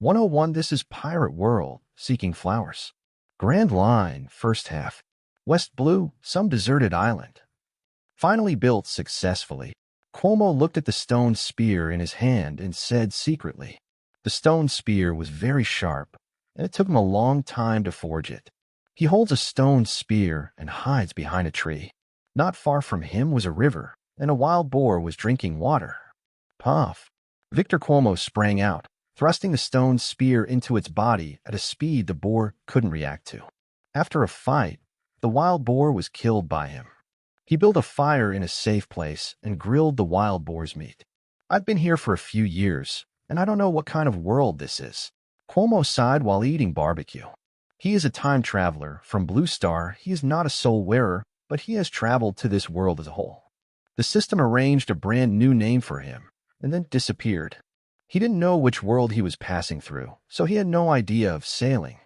101 This is Pirate World, Seeking Flowers. Grand Line, first half. West Blue, some deserted island. Finally built successfully. Cuomo looked at the stone spear in his hand and said secretly. The stone spear was very sharp, and it took him a long time to forge it. He holds a stone spear and hides behind a tree. Not far from him was a river, and a wild boar was drinking water. Puff! Victor Cuomo sprang out, thrusting the stone spear into its body at a speed the boar couldn't react to. After a fight, the wild boar was killed by him. He built a fire in a safe place and grilled the wild boar's meat. I've been here for a few years, and I don't know what kind of world this is. Cuomo sighed while eating barbecue. He is a time traveler from Blue Star. He is not a soul wearer, but he has traveled to this world as a whole. The system arranged a brand new name for him, and then disappeared. He didn't know which world he was passing through, so he had no idea of sailing.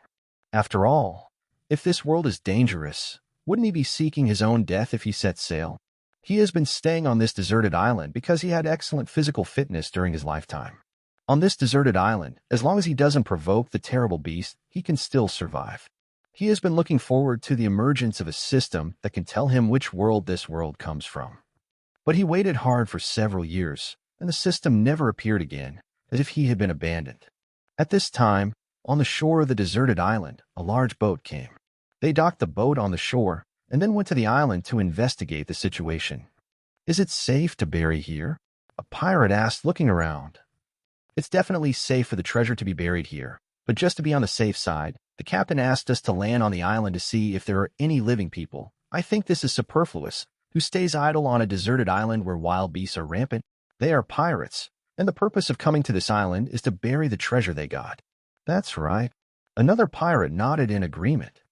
After all, if this world is dangerous, wouldn't he be seeking his own death if he set sail? He has been staying on this deserted island because he had excellent physical fitness during his lifetime. On this deserted island, as long as he doesn't provoke the terrible beast, he can still survive. He has been looking forward to the emergence of a system that can tell him which world this world comes from. But he waited hard for several years, and the system never appeared again, as if he had been abandoned. At this time, on the shore of the deserted island, a large boat came. They docked the boat on the shore, and then went to the island to investigate the situation. Is it safe to bury here? A pirate asked, looking around. It's definitely safe for the treasure to be buried here, but just to be on the safe side, the captain asked us to land on the island to see if there are any living people. I think this is superfluous. Who stays idle on a deserted island where wild beasts are rampant? They are pirates, and the purpose of coming to this island is to bury the treasure they got. That's right. Another pirate nodded in agreement.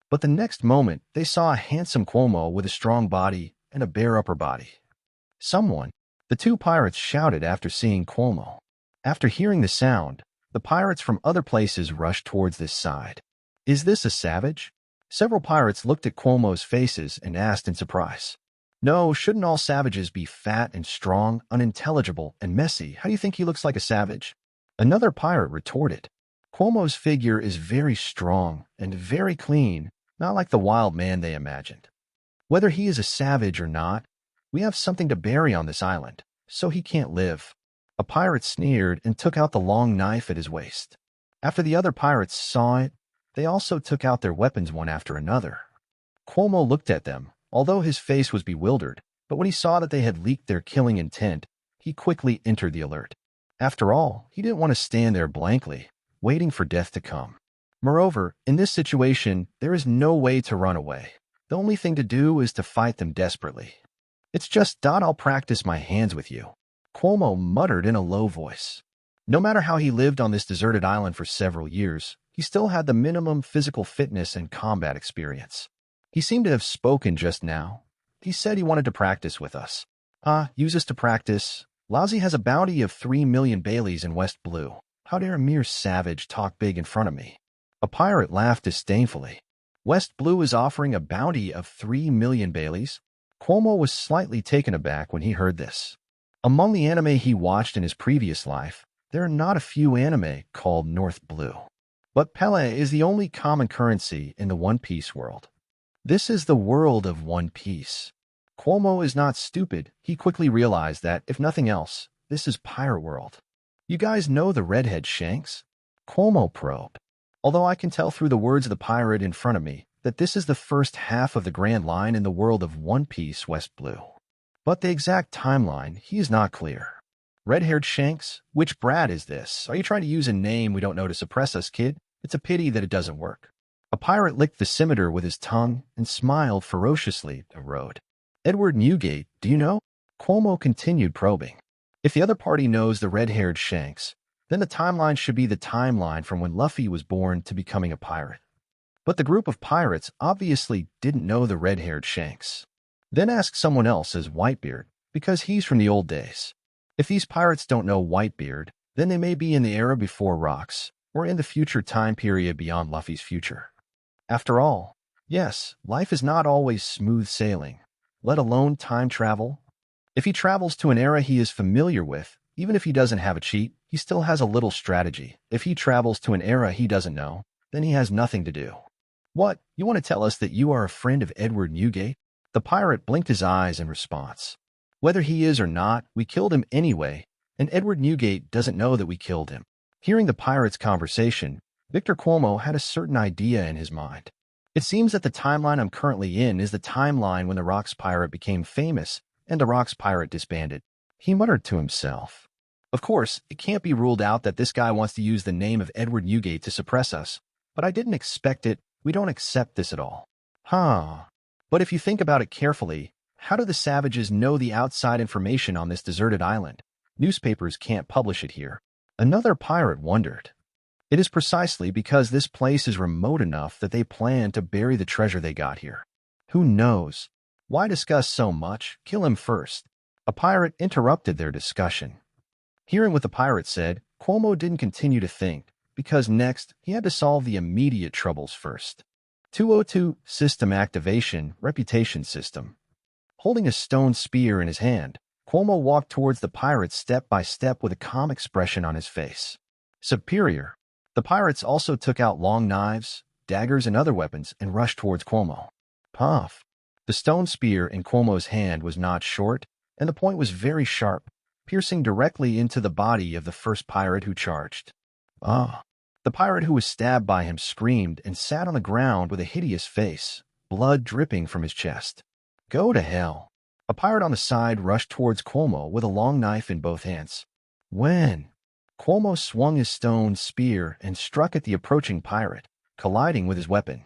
But the next moment, they saw a handsome Cuomo with a strong body and a bare upper body. Someone, the two pirates shouted after seeing Cuomo. After hearing the sound, the pirates from other places rushed towards this side. Is this a savage? Several pirates looked at Cuomo's faces and asked in surprise. No, shouldn't all savages be fat and strong, unintelligible, and messy? How do you think he looks like a savage? Another pirate retorted. Cuomo's figure is very strong and very clean, not like the wild man they imagined. Whether he is a savage or not, we have something to bury on this island, so he can't live. A pirate sneered and took out the long knife at his waist. After the other pirates saw it, they also took out their weapons one after another. Cuomo looked at them, although his face was bewildered, but when he saw that they had leaked their killing intent, he quickly entered the alert. After all, he didn't want to stand there blankly, waiting for death to come. Moreover, in this situation, there is no way to run away. The only thing to do is to fight them desperately. It's just, I'll practice my hands with you. Cuomo muttered in a low voice. No matter how he lived on this deserted island for several years, he still had the minimum physical fitness and combat experience. He seemed to have spoken just now. He said he wanted to practice with us. Use us to practice. Lousy has a bounty of 3 million Baileys in West Blue. How dare a mere savage talk big in front of me? A pirate laughed disdainfully. West Blue is offering a bounty of 3 million Baileys? Cuomo was slightly taken aback when he heard this. Among the anime he watched in his previous life, there are not a few anime called North Blue. But Pele is the only common currency in the One Piece world. This is the world of One Piece. Cuomo is not stupid. He quickly realized that, if nothing else, this is Pirate World. You guys know the redhead Shanks? Cuomo probed. Although I can tell through the words of the pirate in front of me that this is the first half of the Grand Line in the world of One Piece West Blue. But the exact timeline, he is not clear. Red-haired Shanks? Which brat is this? Are you trying to use a name we don't know to suppress us, kid? It's a pity that it doesn't work. A pirate licked the scimitar with his tongue and smiled ferociously at Road. Edward Newgate, do you know? Cuomo continued probing. If the other party knows the red-haired Shanks, then the timeline should be the timeline from when Luffy was born to becoming a pirate. But the group of pirates obviously didn't know the red-haired Shanks. Then ask someone else as Whitebeard, because he's from the old days. If these pirates don't know Whitebeard, then they may be in the era before rocks, or in the future time period beyond Luffy's future. After all, yes, life is not always smooth sailing, let alone time travel. If he travels to an era he is familiar with, Even if he doesn't have a cheat, he still has a little strategy. If he travels to an era he doesn't know, then he has nothing to do. What? You want to tell us that you are a friend of Edward Newgate? The pirate blinked his eyes in response. Whether he is or not, we killed him anyway, and Edward Newgate doesn't know that we killed him. Hearing the pirate's conversation, Victor Cuomo had a certain idea in his mind. It seems that the timeline I'm currently in is the timeline when the Rocks pirate became famous and the Rocks pirate disbanded. He muttered to himself. Of course, it can't be ruled out that this guy wants to use the name of Edward Newgate to suppress us, but I didn't expect it. We don't accept this at all. Huh. But if you think about it carefully, how do the savages know the outside information on this deserted island? Newspapers can't publish it here. Another pirate wondered. It is precisely because this place is remote enough that they plan to bury the treasure they got here. Who knows? Why discuss so much? Kill him first. A pirate interrupted their discussion. Hearing what the pirate said, Cuomo didn't continue to think, because next he had to solve the immediate troubles first. 202 System Activation Reputation System. Holding a stone spear in his hand, Cuomo walked towards the pirates step by step with a calm expression on his face. Superior. The pirates also took out long knives, daggers, and other weapons and rushed towards Cuomo. Puff. The stone spear in Cuomo's hand was not short, and the point was very sharp, piercing directly into the body of the first pirate who charged. Ah! The pirate who was stabbed by him screamed and sat on the ground with a hideous face, blood dripping from his chest. Go to hell. A pirate on the side rushed towards Cuomo with a long knife in both hands. When? Cuomo swung his stone spear and struck at the approaching pirate, colliding with his weapon.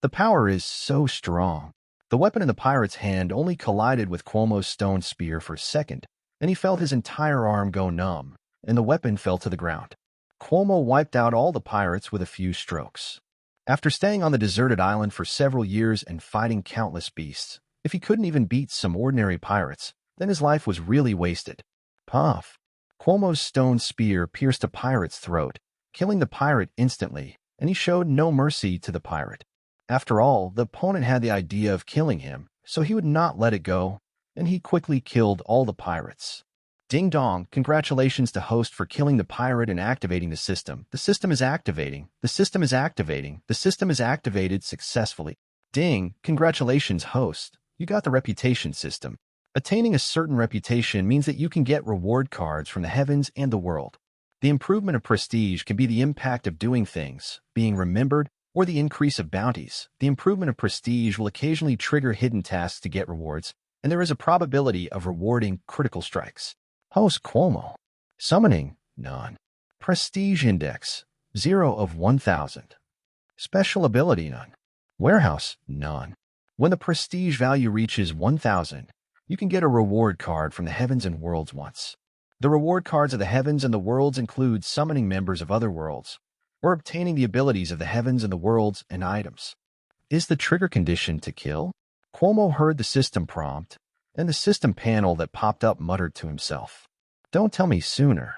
The power is so strong. The weapon in the pirate's hand only collided with Cuomo's stone spear for a second, and he felt his entire arm go numb, and the weapon fell to the ground. Cuomo wiped out all the pirates with a few strokes. After staying on the deserted island for several years and fighting countless beasts, if he couldn't even beat some ordinary pirates, then his life was really wasted. Puff. Cuomo's stone spear pierced a pirate's throat, killing the pirate instantly, and he showed no mercy to the pirate. After all, the opponent had the idea of killing him, so he would not let it go, and he quickly killed all the pirates. Ding dong, congratulations to host for killing the pirate and activating the system. The system is activating. The system is activating. The system is activated successfully. Ding, congratulations host. You got the reputation system. Attaining a certain reputation means that you can get reward cards from the heavens and the world. The improvement of prestige can be the impact of doing things, being remembered, or the increase of bounties. The improvement of prestige will occasionally trigger hidden tasks to get rewards, and there is a probability of rewarding critical strikes. Host Cuomo. Summoning, none. Prestige Index, 0 of 1,000. Special ability, none. Warehouse, none. When the prestige value reaches 1,000, you can get a reward card from the heavens and worlds once. The reward cards of the heavens and the worlds include summoning members of other worlds, or obtaining the abilities of the heavens and the worlds and items. Is the trigger condition to kill? Cuomo heard the system prompt, and the system panel that popped up muttered to himself. Don't tell me sooner.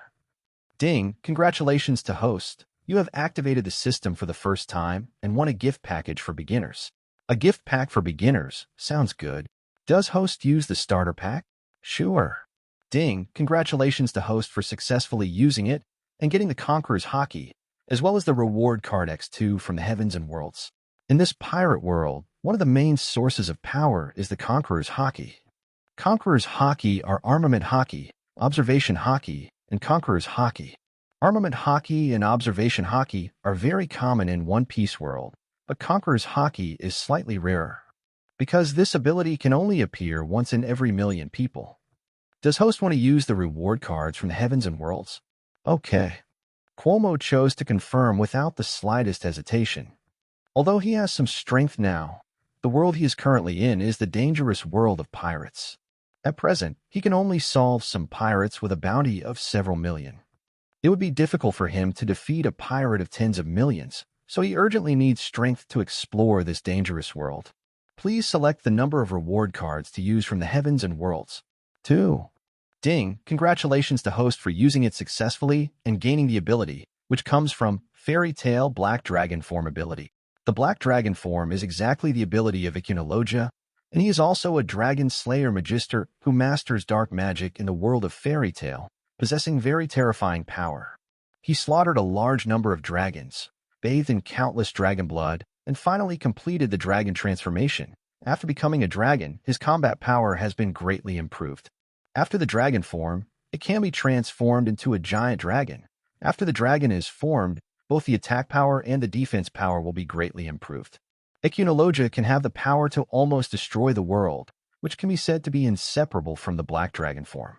Ding, congratulations to host. You have activated the system for the first time and won a gift package for beginners. A gift pack for beginners sounds good. Does host use the starter pack? Sure. Ding, congratulations to host for successfully using it and getting the Conqueror's Hockey, as well as the reward card X2 from the heavens and worlds. In this pirate world, one of the main sources of power is the Conqueror's Hockey. Conqueror's Hockey are Armament Hockey, Observation Hockey, and Conqueror's Hockey. Armament Hockey and Observation Hockey are very common in One Piece world, but Conqueror's Hockey is slightly rarer, because this ability can only appear once in every million people. Does host want to use the reward cards from the heavens and worlds? Okay. Cuomo chose to confirm without the slightest hesitation. Although he has some strength now, the world he is currently in is the dangerous world of pirates. At present, he can only solve some pirates with a bounty of several million. It would be difficult for him to defeat a pirate of tens of millions, so he urgently needs strength to explore this dangerous world. Please select the number of reward cards to use from the heavens and worlds. 2. Ding, congratulations to host for using it successfully and gaining the ability, which comes from Fairy Tale Black Dragon Form ability. The Black Dragon Form is exactly the ability of Ichnologia, and he is also a Dragon Slayer Magister who masters dark magic in the world of Fairy Tale, possessing very terrifying power. He slaughtered a large number of dragons, bathed in countless dragon blood, and finally completed the dragon transformation. After becoming a dragon, his combat power has been greatly improved. After the dragon form, it can be transformed into a giant dragon. After the dragon is formed, both the attack power and the defense power will be greatly improved. Ichnologia can have the power to almost destroy the world, which can be said to be inseparable from the black dragon form.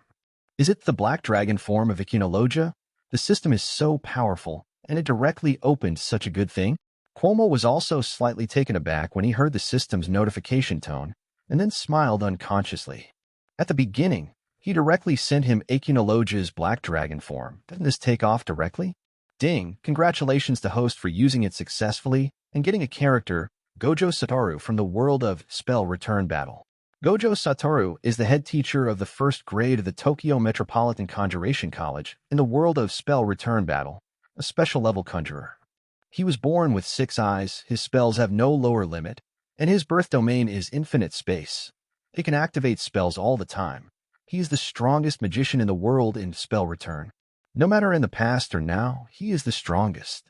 Is it the black dragon form of Ichnologia? The system is so powerful, and it directly opened such a good thing. Cuomo was also slightly taken aback when he heard the system's notification tone, and then smiled unconsciously. At the beginning, he directly sent him Ichnologia's black dragon form. Didn't this take off directly? Ding! Congratulations to host for using it successfully and getting a character, Gojo Satoru, from the world of Spell Return Battle. Gojo Satoru is the head teacher of the first grade of the Tokyo Metropolitan Conjuration College in the world of Spell Return Battle, a special level conjurer. He was born with 6 eyes, his spells have no lower limit, and his birth domain is infinite space. He can activate spells all the time. He is the strongest magician in the world in Spell Return. No matter in the past or now, he is the strongest.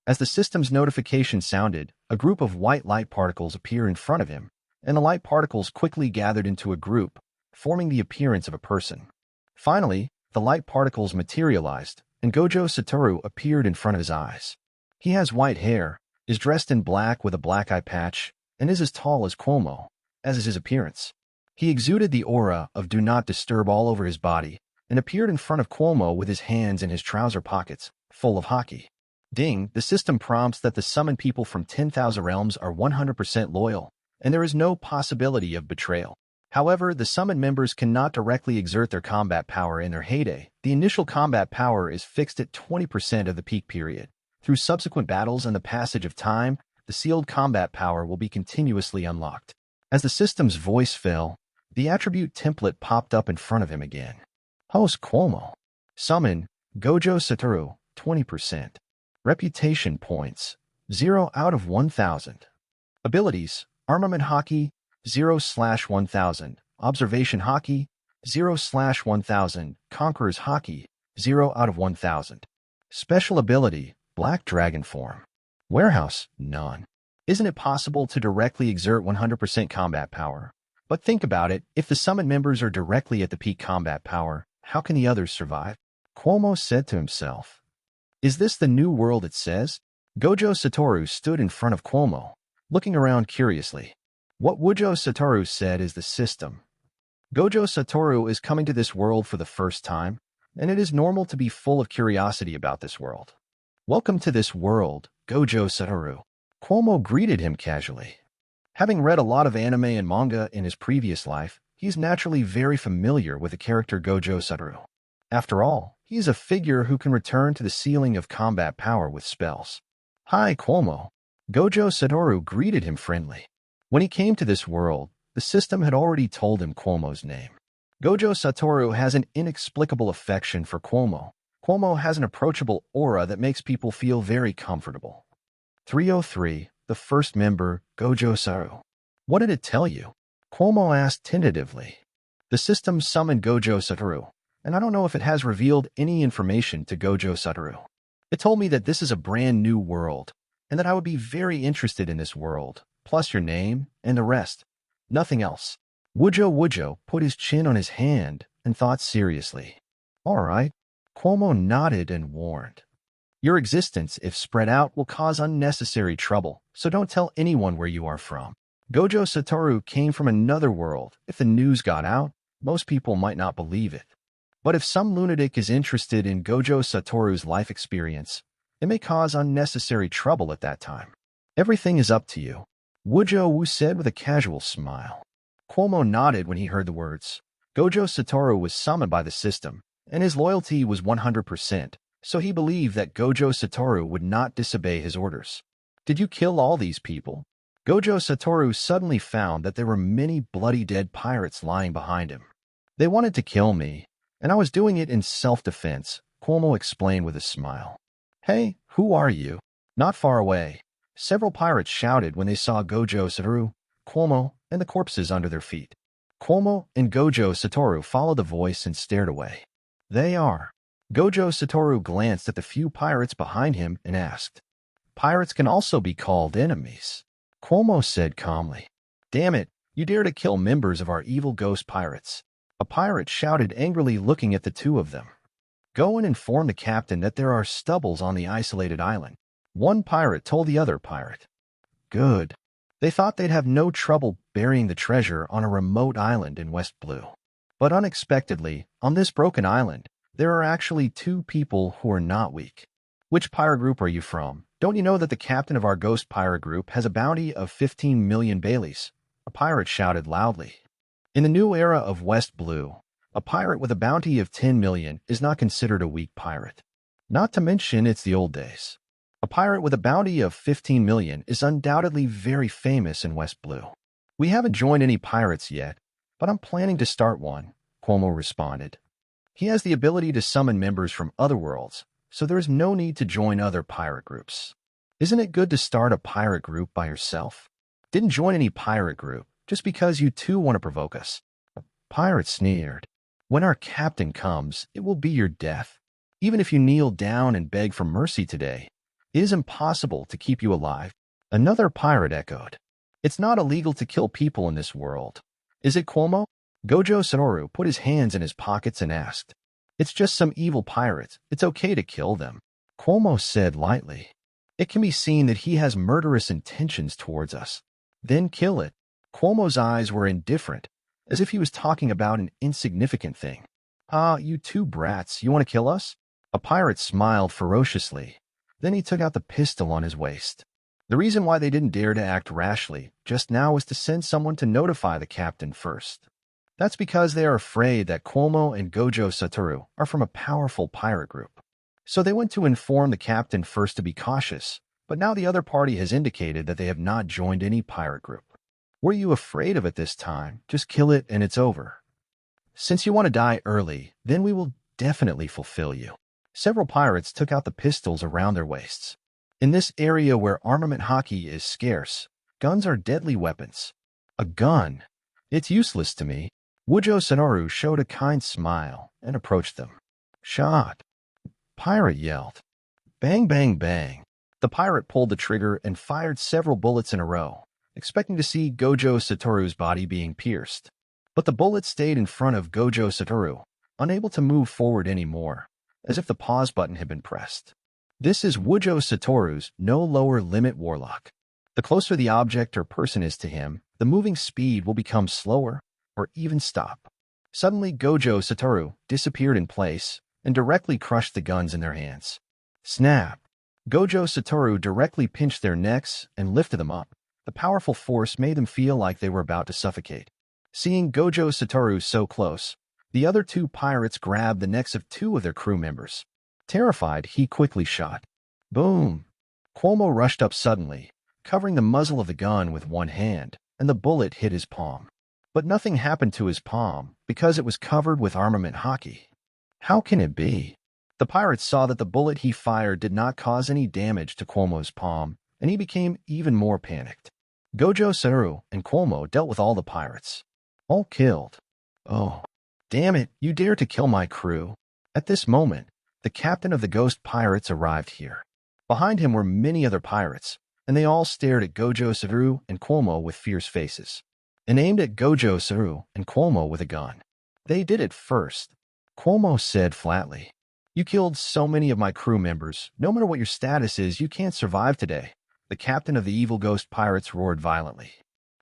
As the system's notification sounded, a group of white light particles appear in front of him, and the light particles quickly gathered into a group, forming the appearance of a person. Finally, the light particles materialized, and Gojo Satoru appeared in front of his eyes. He has white hair, is dressed in black with a black eye patch, and is as tall as Cuomo, as is his appearance. He exuded the aura of do not disturb all over his body, and appeared in front of Cuomo with his hands in his trouser pockets, full of hockey. Ding! The system prompts that the summoned people from 10,000 realms are 100% loyal, and there is no possibility of betrayal. However, the summoned members cannot directly exert their combat power in their heyday. The initial combat power is fixed at 20% of the peak period. Through subsequent battles and the passage of time, the sealed combat power will be continuously unlocked. As the system's voice fell, the attribute template popped up in front of him again. Host Cuomo. Summon, Gojo Satoru, 20%. Reputation points, 0 out of 1,000. Abilities, Armament Hockey, 0/1000. Observation Hockey, 0/1000. Conqueror's Hockey, 0 out of 1,000. Special Ability, Black Dragon Form. Warehouse, none. Isn't it possible to directly exert 100% combat power? But think about it, if the summoned members are directly at the peak combat power, how can the others survive? Cuomo said to himself. Is this the new world it says? Gojo Satoru stood in front of Cuomo, looking around curiously. What Gojo Satoru said is the system. Gojo Satoru is coming to this world for the first time, and it is normal to be full of curiosity about this world. Welcome to this world, Gojo Satoru. Cuomo greeted him casually. Having read a lot of anime and manga in his previous life, he's naturally very familiar with the character Gojo Satoru. After all, he is a figure who can return to the ceiling of combat power with spells. Hi, Cuomo. Gojo Satoru greeted him friendly. When he came to this world, the system had already told him Cuomo's name. Gojo Satoru has an inexplicable affection for Cuomo. Cuomo has an approachable aura that makes people feel very comfortable. 303, the first member, Gojo Satoru. What did it tell you? Cuomo asked tentatively. The system summoned Gojo Satoru, and I don't know if it has revealed any information to Gojo Satoru. It told me that this is a brand new world, and that I would be very interested in this world, plus your name and the rest. Nothing else. Gojo put his chin on his hand and thought seriously. All right. Cuomo nodded and warned. Your existence, if spread out, will cause unnecessary trouble, so don't tell anyone where you are from. Gojo Satoru came from another world. If the news got out, most people might not believe it. But if some lunatic is interested in Gojo Satoru's life experience, it may cause unnecessary trouble at that time. Everything is up to you, Gojo said with a casual smile. Cuomo nodded when he heard the words. Gojo Satoru was summoned by the system, and his loyalty was 100%, so he believed that Gojo Satoru would not disobey his orders. Did you kill all these people? Gojo Satoru suddenly found that there were many bloody dead pirates lying behind him. They wanted to kill me, and I was doing it in self-defense, Cuomo explained with a smile. Hey, who are you? Not far away, several pirates shouted when they saw Gojo Satoru, Cuomo, and the corpses under their feet. Cuomo and Gojo Satoru followed the voice and stared away. They are Gojo Satoru glanced at the few pirates behind him and asked, "Pirates can also be called enemies." Cuomo said calmly, "Damn it, you dare to kill members of our evil ghost pirates." A pirate shouted angrily, looking at the two of them. "Go and inform the captain that there are stubbles on the isolated island," one pirate told the other pirate. Good. They thought they'd have no trouble burying the treasure on a remote island in West Blue. But unexpectedly, on this broken island, there are actually two people who are not weak. "Which pirate group are you from? Don't you know that the captain of our ghost pirate group has a bounty of 15 million Baileys?" A pirate shouted loudly. In the new era of West Blue, a pirate with a bounty of 10 million is not considered a weak pirate. Not to mention it's the old days. A pirate with a bounty of 15 million is undoubtedly very famous in West Blue. "We haven't joined any pirates yet, but I'm planning to start one," Cuomo responded. "He has the ability to summon members from other worlds, so there is no need to join other pirate groups. Isn't it good to start a pirate group by yourself? Didn't join any pirate group just because you too want to provoke us." A pirate sneered. "When our captain comes, it will be your death. Even if you kneel down and beg for mercy today, it is impossible to keep you alive." Another pirate echoed. "It's not illegal to kill people in this world. Is it, Cuomo?" Gojo Satoru put his hands in his pockets and asked. "It's just some evil pirates. It's okay to kill them," Cuomo said lightly. "It can be seen that he has murderous intentions towards us. Then kill it." Cuomo's eyes were indifferent, as if he was talking about an insignificant thing. "Ah, you two brats, you want to kill us?" A pirate smiled ferociously. Then he took out the pistol on his waist. The reason why they didn't dare to act rashly just now was to send someone to notify the captain first. That's because they are afraid that Cuomo and Gojo Satoru are from a powerful pirate group. So they went to inform the captain first to be cautious, but now the other party has indicated that they have not joined any pirate group. Were you afraid of it this time? Just kill it and it's over. Since you want to die early, then we will definitely fulfill you. Several pirates took out the pistols around their waists. In this area where armament hockey is scarce, guns are deadly weapons. A gun? It's useless to me. Gojo Satoru showed a kind smile and approached them. "Shot!" Pirate yelled. Bang, bang, bang. The pirate pulled the trigger and fired several bullets in a row, expecting to see Gojo Satoru's body being pierced. But the bullet stayed in front of Gojo Satoru, unable to move forward anymore, as if the pause button had been pressed. This is Gojo Satoru's no lower limit warlock. The closer the object or person is to him, the moving speed will become slower or even stop. Suddenly, Gojo Satoru disappeared in place and directly crushed the guns in their hands. Snap! Gojo Satoru directly pinched their necks and lifted them up. The powerful force made them feel like they were about to suffocate. Seeing Gojo Satoru so close, the other two pirates grabbed the necks of two of their crew members. Terrified, he quickly shot. Boom! Cuomo rushed up suddenly, covering the muzzle of the gun with one hand, and the bullet hit his palm. But nothing happened to his palm because it was covered with armament hockey. How can it be? The pirates saw that the bullet he fired did not cause any damage to Cuomo's palm, and he became even more panicked. Gojo Satoru and Cuomo dealt with all the pirates. All killed. Oh, damn it, you dare to kill my crew. At this moment, the captain of the ghost pirates arrived here. Behind him were many other pirates, and they all stared at Gojo Satoru and Cuomo with fierce faces, and aimed at Gojo Satoru and Cuomo with a gun. They did it first. Cuomo said flatly, "You killed so many of my crew members. No matter what your status is, you can't survive today." The captain of the evil ghost pirates roared violently.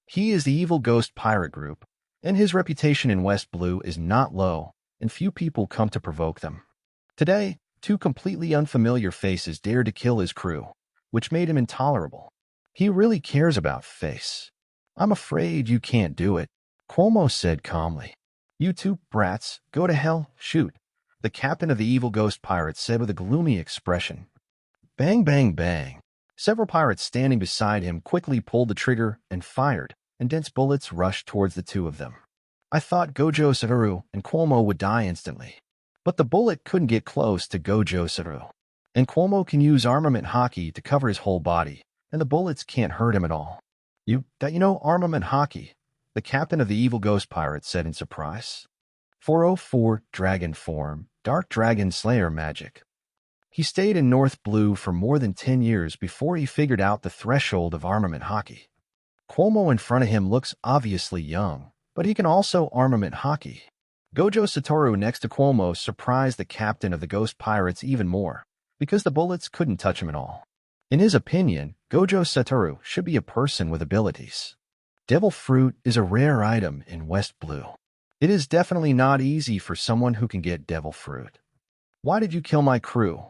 He is the evil ghost pirate group, and his reputation in West Blue is not low, and few people come to provoke them. Today, two completely unfamiliar faces dared to kill his crew, which made him intolerable. He really cares about face. "I'm afraid you can't do it," Cuomo said calmly. "You two brats, go to hell, shoot," the captain of the evil ghost pirates said with a gloomy expression. Bang, bang, bang. Several pirates standing beside him quickly pulled the trigger and fired, and dense bullets rushed towards the two of them. I thought Gojo Satoru and Cuomo would die instantly, but the bullet couldn't get close to Gojo Satoru. And Cuomo can use armament hockey to cover his whole body, and the bullets can't hurt him at all. You know armament hockey," the captain of the evil ghost pirates said in surprise. 404 Dragon Form, Dark Dragon Slayer magic. He stayed in North Blue for more than 10 years before he figured out the threshold of armament hockey. Cuomo in front of him looks obviously young, but he can also armament hockey. Gojo Satoru next to Cuomo surprised the captain of the Ghost Pirates even more, because the bullets couldn't touch him at all. In his opinion, Gojo Satoru should be a person with abilities. Devil Fruit is a rare item in West Blue. It is definitely not easy for someone who can get Devil Fruit. Why did you kill my crew?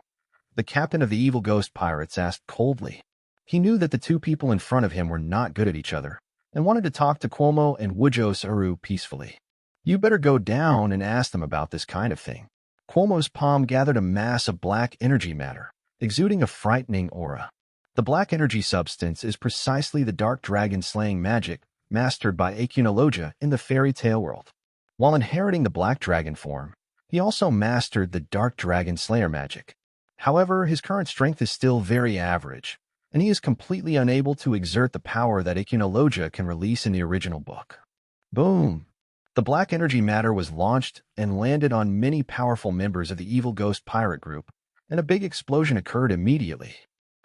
The captain of the evil Ghost Pirates asked coldly. He knew that the two people in front of him were not good at each other, and wanted to talk to Cuomo and Gojo Satoru peacefully. You better go down and ask them about this kind of thing. Cuomo's palm gathered a mass of black energy matter, exuding a frightening aura. The black energy substance is precisely the dark dragon slaying magic mastered by Akunologia in the fairy tale world. While inheriting the black dragon form, he also mastered the dark dragon slayer magic. However, his current strength is still very average, and he is completely unable to exert the power that Akunologia can release in the original book. Boom! The black energy matter was launched and landed on many powerful members of the evil ghost pirate group, and a big explosion occurred immediately.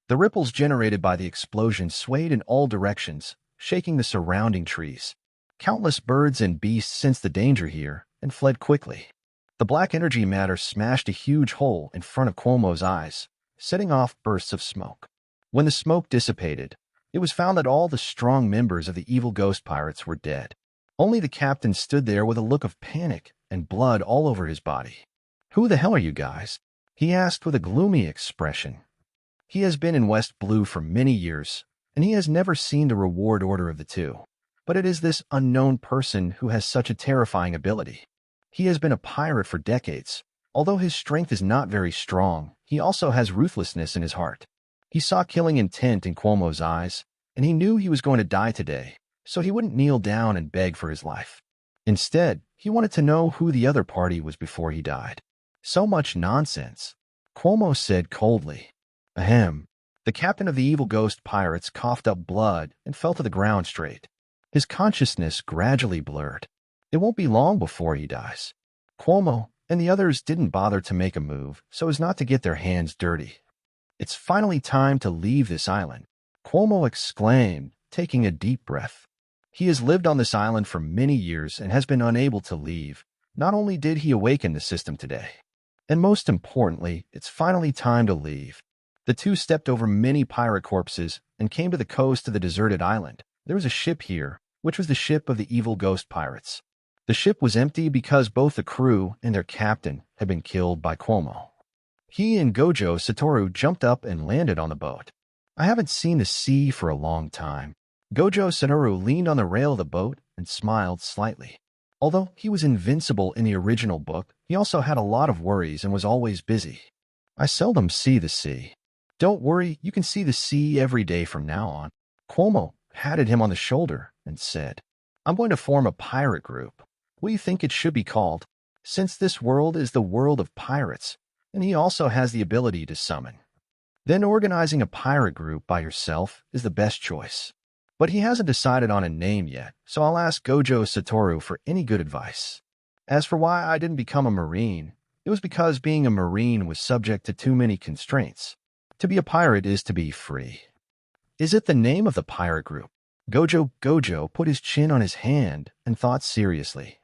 The ripples generated by the explosion swayed in all directions, shaking the surrounding trees. Countless birds and beasts sensed the danger here and fled quickly. The black energy matter smashed a huge hole in front of Cuomo's eyes, setting off bursts of smoke. When the smoke dissipated, it was found that all the strong members of the evil ghost pirates were dead. Only the captain stood there with a look of panic and blood all over his body. "Who the hell are you guys?" he asked with a gloomy expression. He has been in West Blue for many years, and he has never seen the reward order of the two. But it is this unknown person who has such a terrifying ability. He has been a pirate for decades. Although his strength is not very strong, he also has ruthlessness in his heart. He saw killing intent in Cuomo's eyes, and he knew he was going to die today, so he wouldn't kneel down and beg for his life. Instead, he wanted to know who the other party was before he died. So much nonsense, Cuomo said coldly. Ahem. The captain of the evil ghost pirates coughed up blood and fell to the ground straight. His consciousness gradually blurred. It won't be long before he dies. Cuomo and the others didn't bother to make a move so as not to get their hands dirty. It's finally time to leave this island, Cuomo exclaimed, taking a deep breath. He has lived on this island for many years and has been unable to leave. Not only did he awaken the system today, and most importantly, it's finally time to leave. The two stepped over many pirate corpses and came to the coast of the deserted island. There was a ship here, which was the ship of the evil ghost pirates. The ship was empty because both the crew and their captain had been killed by Cuomo. He and Gojo Satoru jumped up and landed on the boat. I haven't seen the sea for a long time. Gojo Satoru leaned on the rail of the boat and smiled slightly. Although he was invincible in the original book, he also had a lot of worries and was always busy. I seldom see the sea. Don't worry, you can see the sea every day from now on. Cuomo patted him on the shoulder and said, I'm going to form a pirate group. What do you think it should be called? Since this world is the world of pirates, and he also has the ability to summon. Then organizing a pirate group by yourself is the best choice. But he hasn't decided on a name yet, so I'll ask Gojo Satoru for any good advice. As for why I didn't become a Marine, it was because being a Marine was subject to too many constraints. To be a pirate is to be free. Is it the name of the pirate group? Gojo put his chin on his hand and thought seriously.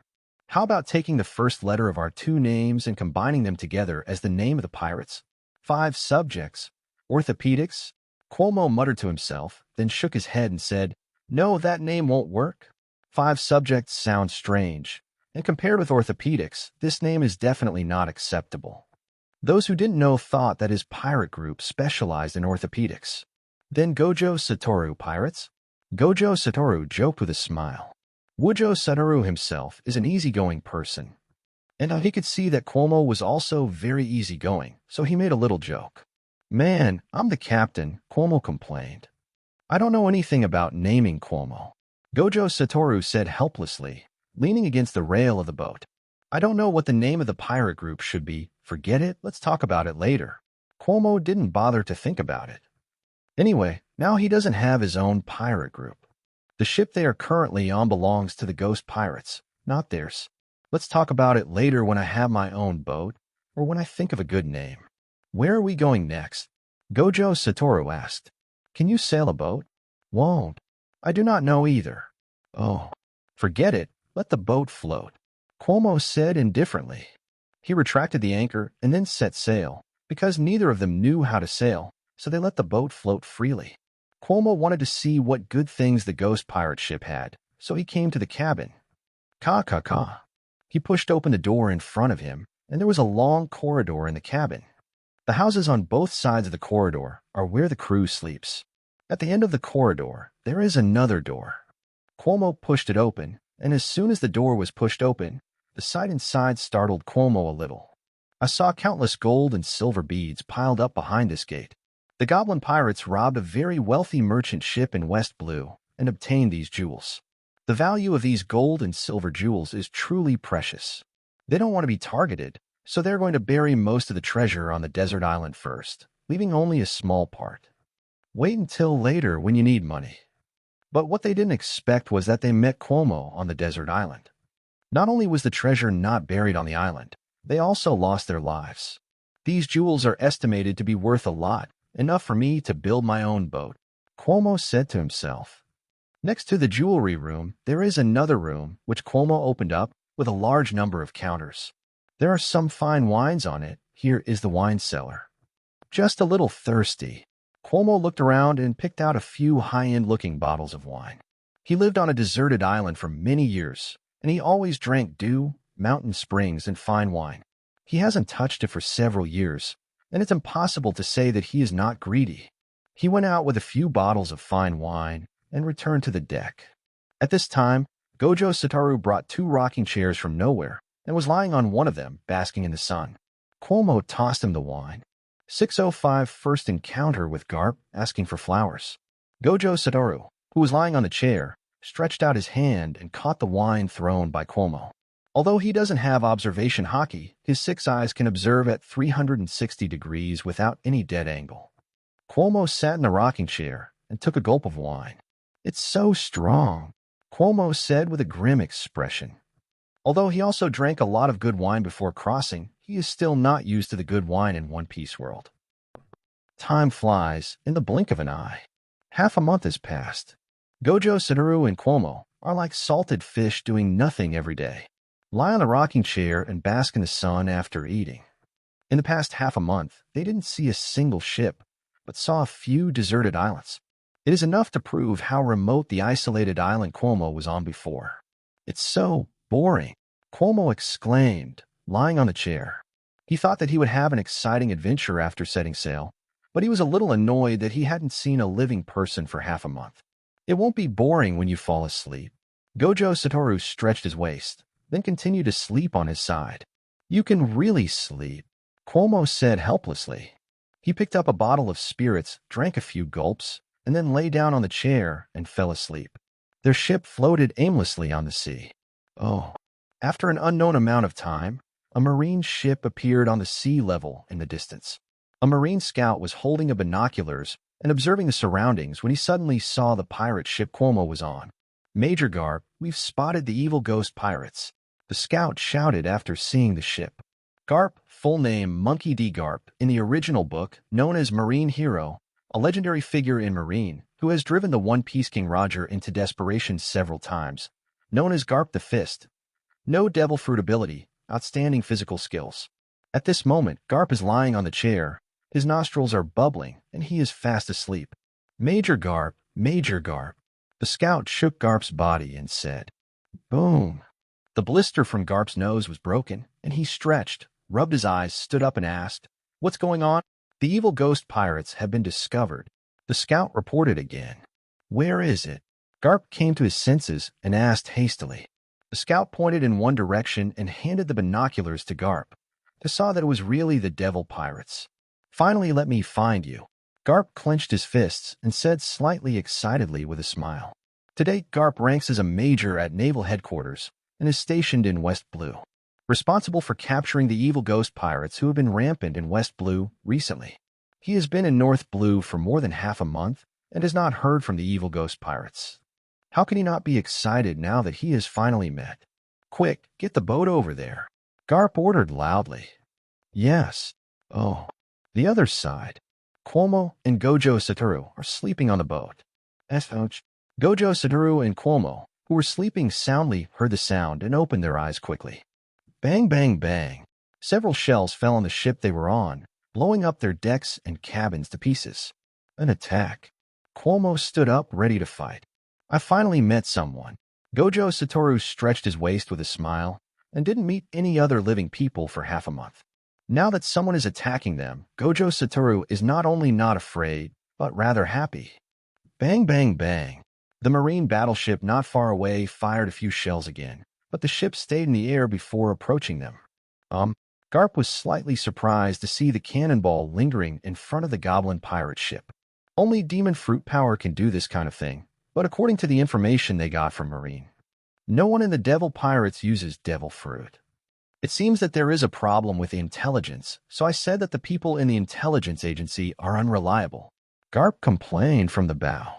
How about taking the first letter of our two names and combining them together as the name of the pirates? 5 subjects. Orthopedics? Cuomo muttered to himself, then shook his head and said, No, that name won't work. 5 subjects sounds strange, and compared with orthopedics, this name is definitely not acceptable. Those who didn't know thought that his pirate group specialized in orthopedics. Then Gojo Satoru pirates? Gojo Satoru joked with a smile. Gojo Satoru himself is an easygoing person, and he could see that Cuomo was also very easygoing, so he made a little joke. Man, I'm the captain, Cuomo complained. I don't know anything about naming Cuomo. Gojo Satoru said helplessly, leaning against the rail of the boat. I don't know what the name of the pirate group should be. Forget it, let's talk about it later. Cuomo didn't bother to think about it. Anyway, now he doesn't have his own pirate group. The ship they are currently on belongs to the ghost pirates, not theirs. Let's talk about it later when I have my own boat. or when I think of a good name. Where are we going next? Gojo Satoru asked. Can you sail a boat? Won't. I do not know either. Oh, forget it. Let the boat float. Cuomo said indifferently. He retracted the anchor and then set sail, because neither of them knew how to sail, so they let the boat float freely. Cuomo wanted to see what good things the ghost pirate ship had, so he came to the cabin. Ka. He pushed open the door in front of him, and there was a long corridor in the cabin. The houses on both sides of the corridor are where the crew sleeps. At the end of the corridor, there is another door. Cuomo pushed it open, and as soon as the door was pushed open, the sight inside startled Cuomo a little. I saw countless gold and silver beads piled up behind this gate. The goblin pirates robbed a very wealthy merchant ship in West Blue and obtained these jewels. The value of these gold and silver jewels is truly precious. They don't want to be targeted, so they're going to bury most of the treasure on the desert island first, leaving only a small part. Wait until later when you need money. But what they didn't expect was that they met Cuomo on the desert island. Not only was the treasure not buried on the island, they also lost their lives. These jewels are estimated to be worth a lot, enough for me to build my own boat, Cuomo said to himself. Next to the jewelry room, there is another room which Cuomo opened up with a large number of counters. There are some fine wines on it. Here is the wine cellar. Just a little thirsty. Cuomo looked around and picked out a few high-end looking bottles of wine. He lived on a deserted island for many years, and he always drank dew, mountain springs, and fine wine. He hasn't touched it for several years, and it's impossible to say that he is not greedy. He went out with a few bottles of fine wine and returned to the deck. At this time, Gojo Satoru brought 2 rocking chairs from nowhere and was lying on one of them, basking in the sun. Cuomo tossed him the wine. 605 first encounter with Garp, asking for flowers. Gojo Satoru, who was lying on the chair, stretched out his hand and caught the wine thrown by Cuomo. Although he doesn't have observation hockey, his 6 eyes can observe at 360 degrees without any dead angle. Cuomo sat in the rocking chair and took a gulp of wine. It's so strong, Cuomo said with a grim expression. Although he also drank a lot of good wine before crossing, he is still not used to the good wine in One Piece world. Time flies in the blink of an eye. Half a month has passed. Gojo Satoru and Cuomo are like salted fish doing nothing every day. Lie on the rocking chair and bask in the sun after eating. In the past half a month, they didn't see a single ship, but saw a few deserted islands. It is enough to prove how remote the isolated island Cuomo was on before. It's so boring, Cuomo exclaimed, lying on the chair. He thought that he would have an exciting adventure after setting sail, but he was a little annoyed that he hadn't seen a living person for half a month. It won't be boring when you fall asleep. Gojo Satoru stretched his waist, then continued to sleep on his side. You can really sleep, Cuomo said helplessly. He picked up a bottle of spirits, drank a few gulps, and then lay down on the chair and fell asleep. Their ship floated aimlessly on the sea. Oh, after an unknown amount of time, a marine ship appeared on the sea level in the distance. A marine scout was holding a binoculars and observing the surroundings when he suddenly saw the pirate ship Cuomo was on. Major Garp, we've spotted the evil ghost pirates, the scout shouted after seeing the ship. Garp, full name Monkey D. Garp, in the original book, known as Marine Hero, a legendary figure in Marine who has driven the One Piece King Roger into desperation several times, known as Garp the Fist. No devil fruit ability, outstanding physical skills. At this moment, Garp is lying on the chair. His nostrils are bubbling, and he is fast asleep. Major Garp, Major Garp. The scout shook Garp's body and said, boom. The blister from Garp's nose was broken, and he stretched, rubbed his eyes, stood up and asked, what's going on? The evil ghost pirates have been discovered. The scout reported again. Where is it? Garp came to his senses and asked hastily. The scout pointed in one direction and handed the binoculars to Garp. They saw that it was really the devil pirates. Finally, let me find you. Garp clenched his fists and said slightly excitedly with a smile. Today, Garp ranks as a major at Naval Headquarters and is stationed in West Blue, responsible for capturing the evil ghost pirates who have been rampant in West Blue recently. He has been in North Blue for more than half a month and has not heard from the evil ghost pirates. How can he not be excited now that he has finally met? Quick, get the boat over there, Garp ordered loudly. Yes. Oh. The other side. Cuomo and Gojo Satoru are sleeping on the boat. Ouch. Gojo Satoru and Cuomo, who were sleeping soundly, heard the sound and opened their eyes quickly. Bang, bang, bang. Several shells fell on the ship they were on, blowing up their decks and cabins to pieces. An attack. Cuomo stood up, ready to fight. I finally met someone. Gojo Satoru stretched his waist with a smile and didn't meet any other living people for half a month. Now that someone is attacking them, Gojo Satoru is not only not afraid, but rather happy. Bang, bang, bang. The marine battleship not far away fired a few shells again, but the ship stayed in the air before approaching them. Garp was slightly surprised to see the cannonball lingering in front of the goblin pirate ship. Only demon fruit power can do this kind of thing, but according to the information they got from Marine, no one in the devil pirates uses devil fruit. It seems that there is a problem with the intelligence, so I said that the people in the intelligence agency are unreliable. Garp complained from the bow.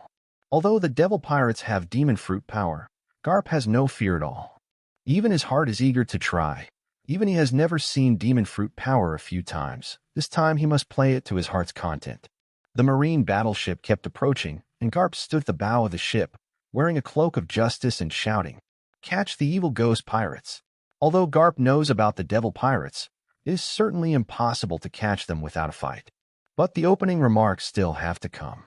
Although the devil pirates have demon fruit power, Garp has no fear at all. Even his heart is eager to try. Even he has never seen demon fruit power a few times. This time he must play it to his heart's content. The marine battleship kept approaching, and Garp stood at the bow of the ship, wearing a cloak of justice and shouting, "Catch the evil ghost pirates!" Although Garp knows about the devil pirates, it is certainly impossible to catch them without a fight. But the opening remarks still have to come.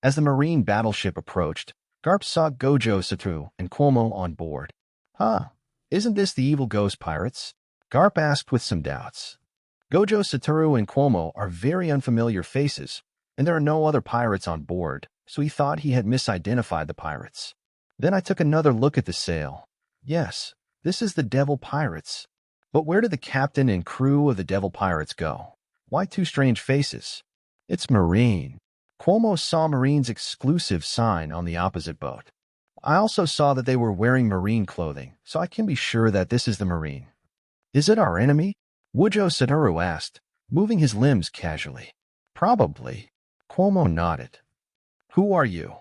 As the marine battleship approached, Garp saw Gojo Satoru and Cuomo on board. Isn't this the evil ghost pirates? Garp asked with some doubts. Gojo Satoru and Cuomo are very unfamiliar faces, and there are no other pirates on board, so he thought he had misidentified the pirates. Then I took another look at the sail. Yes, this is the devil pirates. But where did the captain and crew of the devil pirates go? Why two strange faces? It's Marine. Cuomo saw Marine's exclusive sign on the opposite boat. I also saw that they were wearing Marine clothing, so I can be sure that this is the Marine. Is it our enemy? Gojo Satoru asked, moving his limbs casually. Probably. Cuomo nodded. Who are you?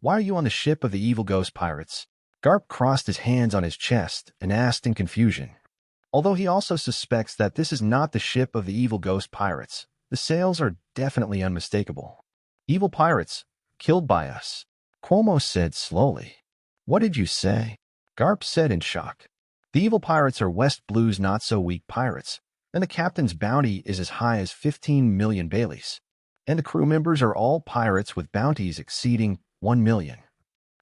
Why are you on the ship of the evil ghost pirates? Garp crossed his hands on his chest and asked in confusion. Although he also suspects that this is not the ship of the evil ghost pirates, the sails are definitely unmistakable. Evil pirates, killed by us, Cuomo said slowly. What did you say? Garp said in shock. The evil pirates are West Blue's not-so-weak pirates, and the captain's bounty is as high as 15 million Baileys, and the crew members are all pirates with bounties exceeding 1 million.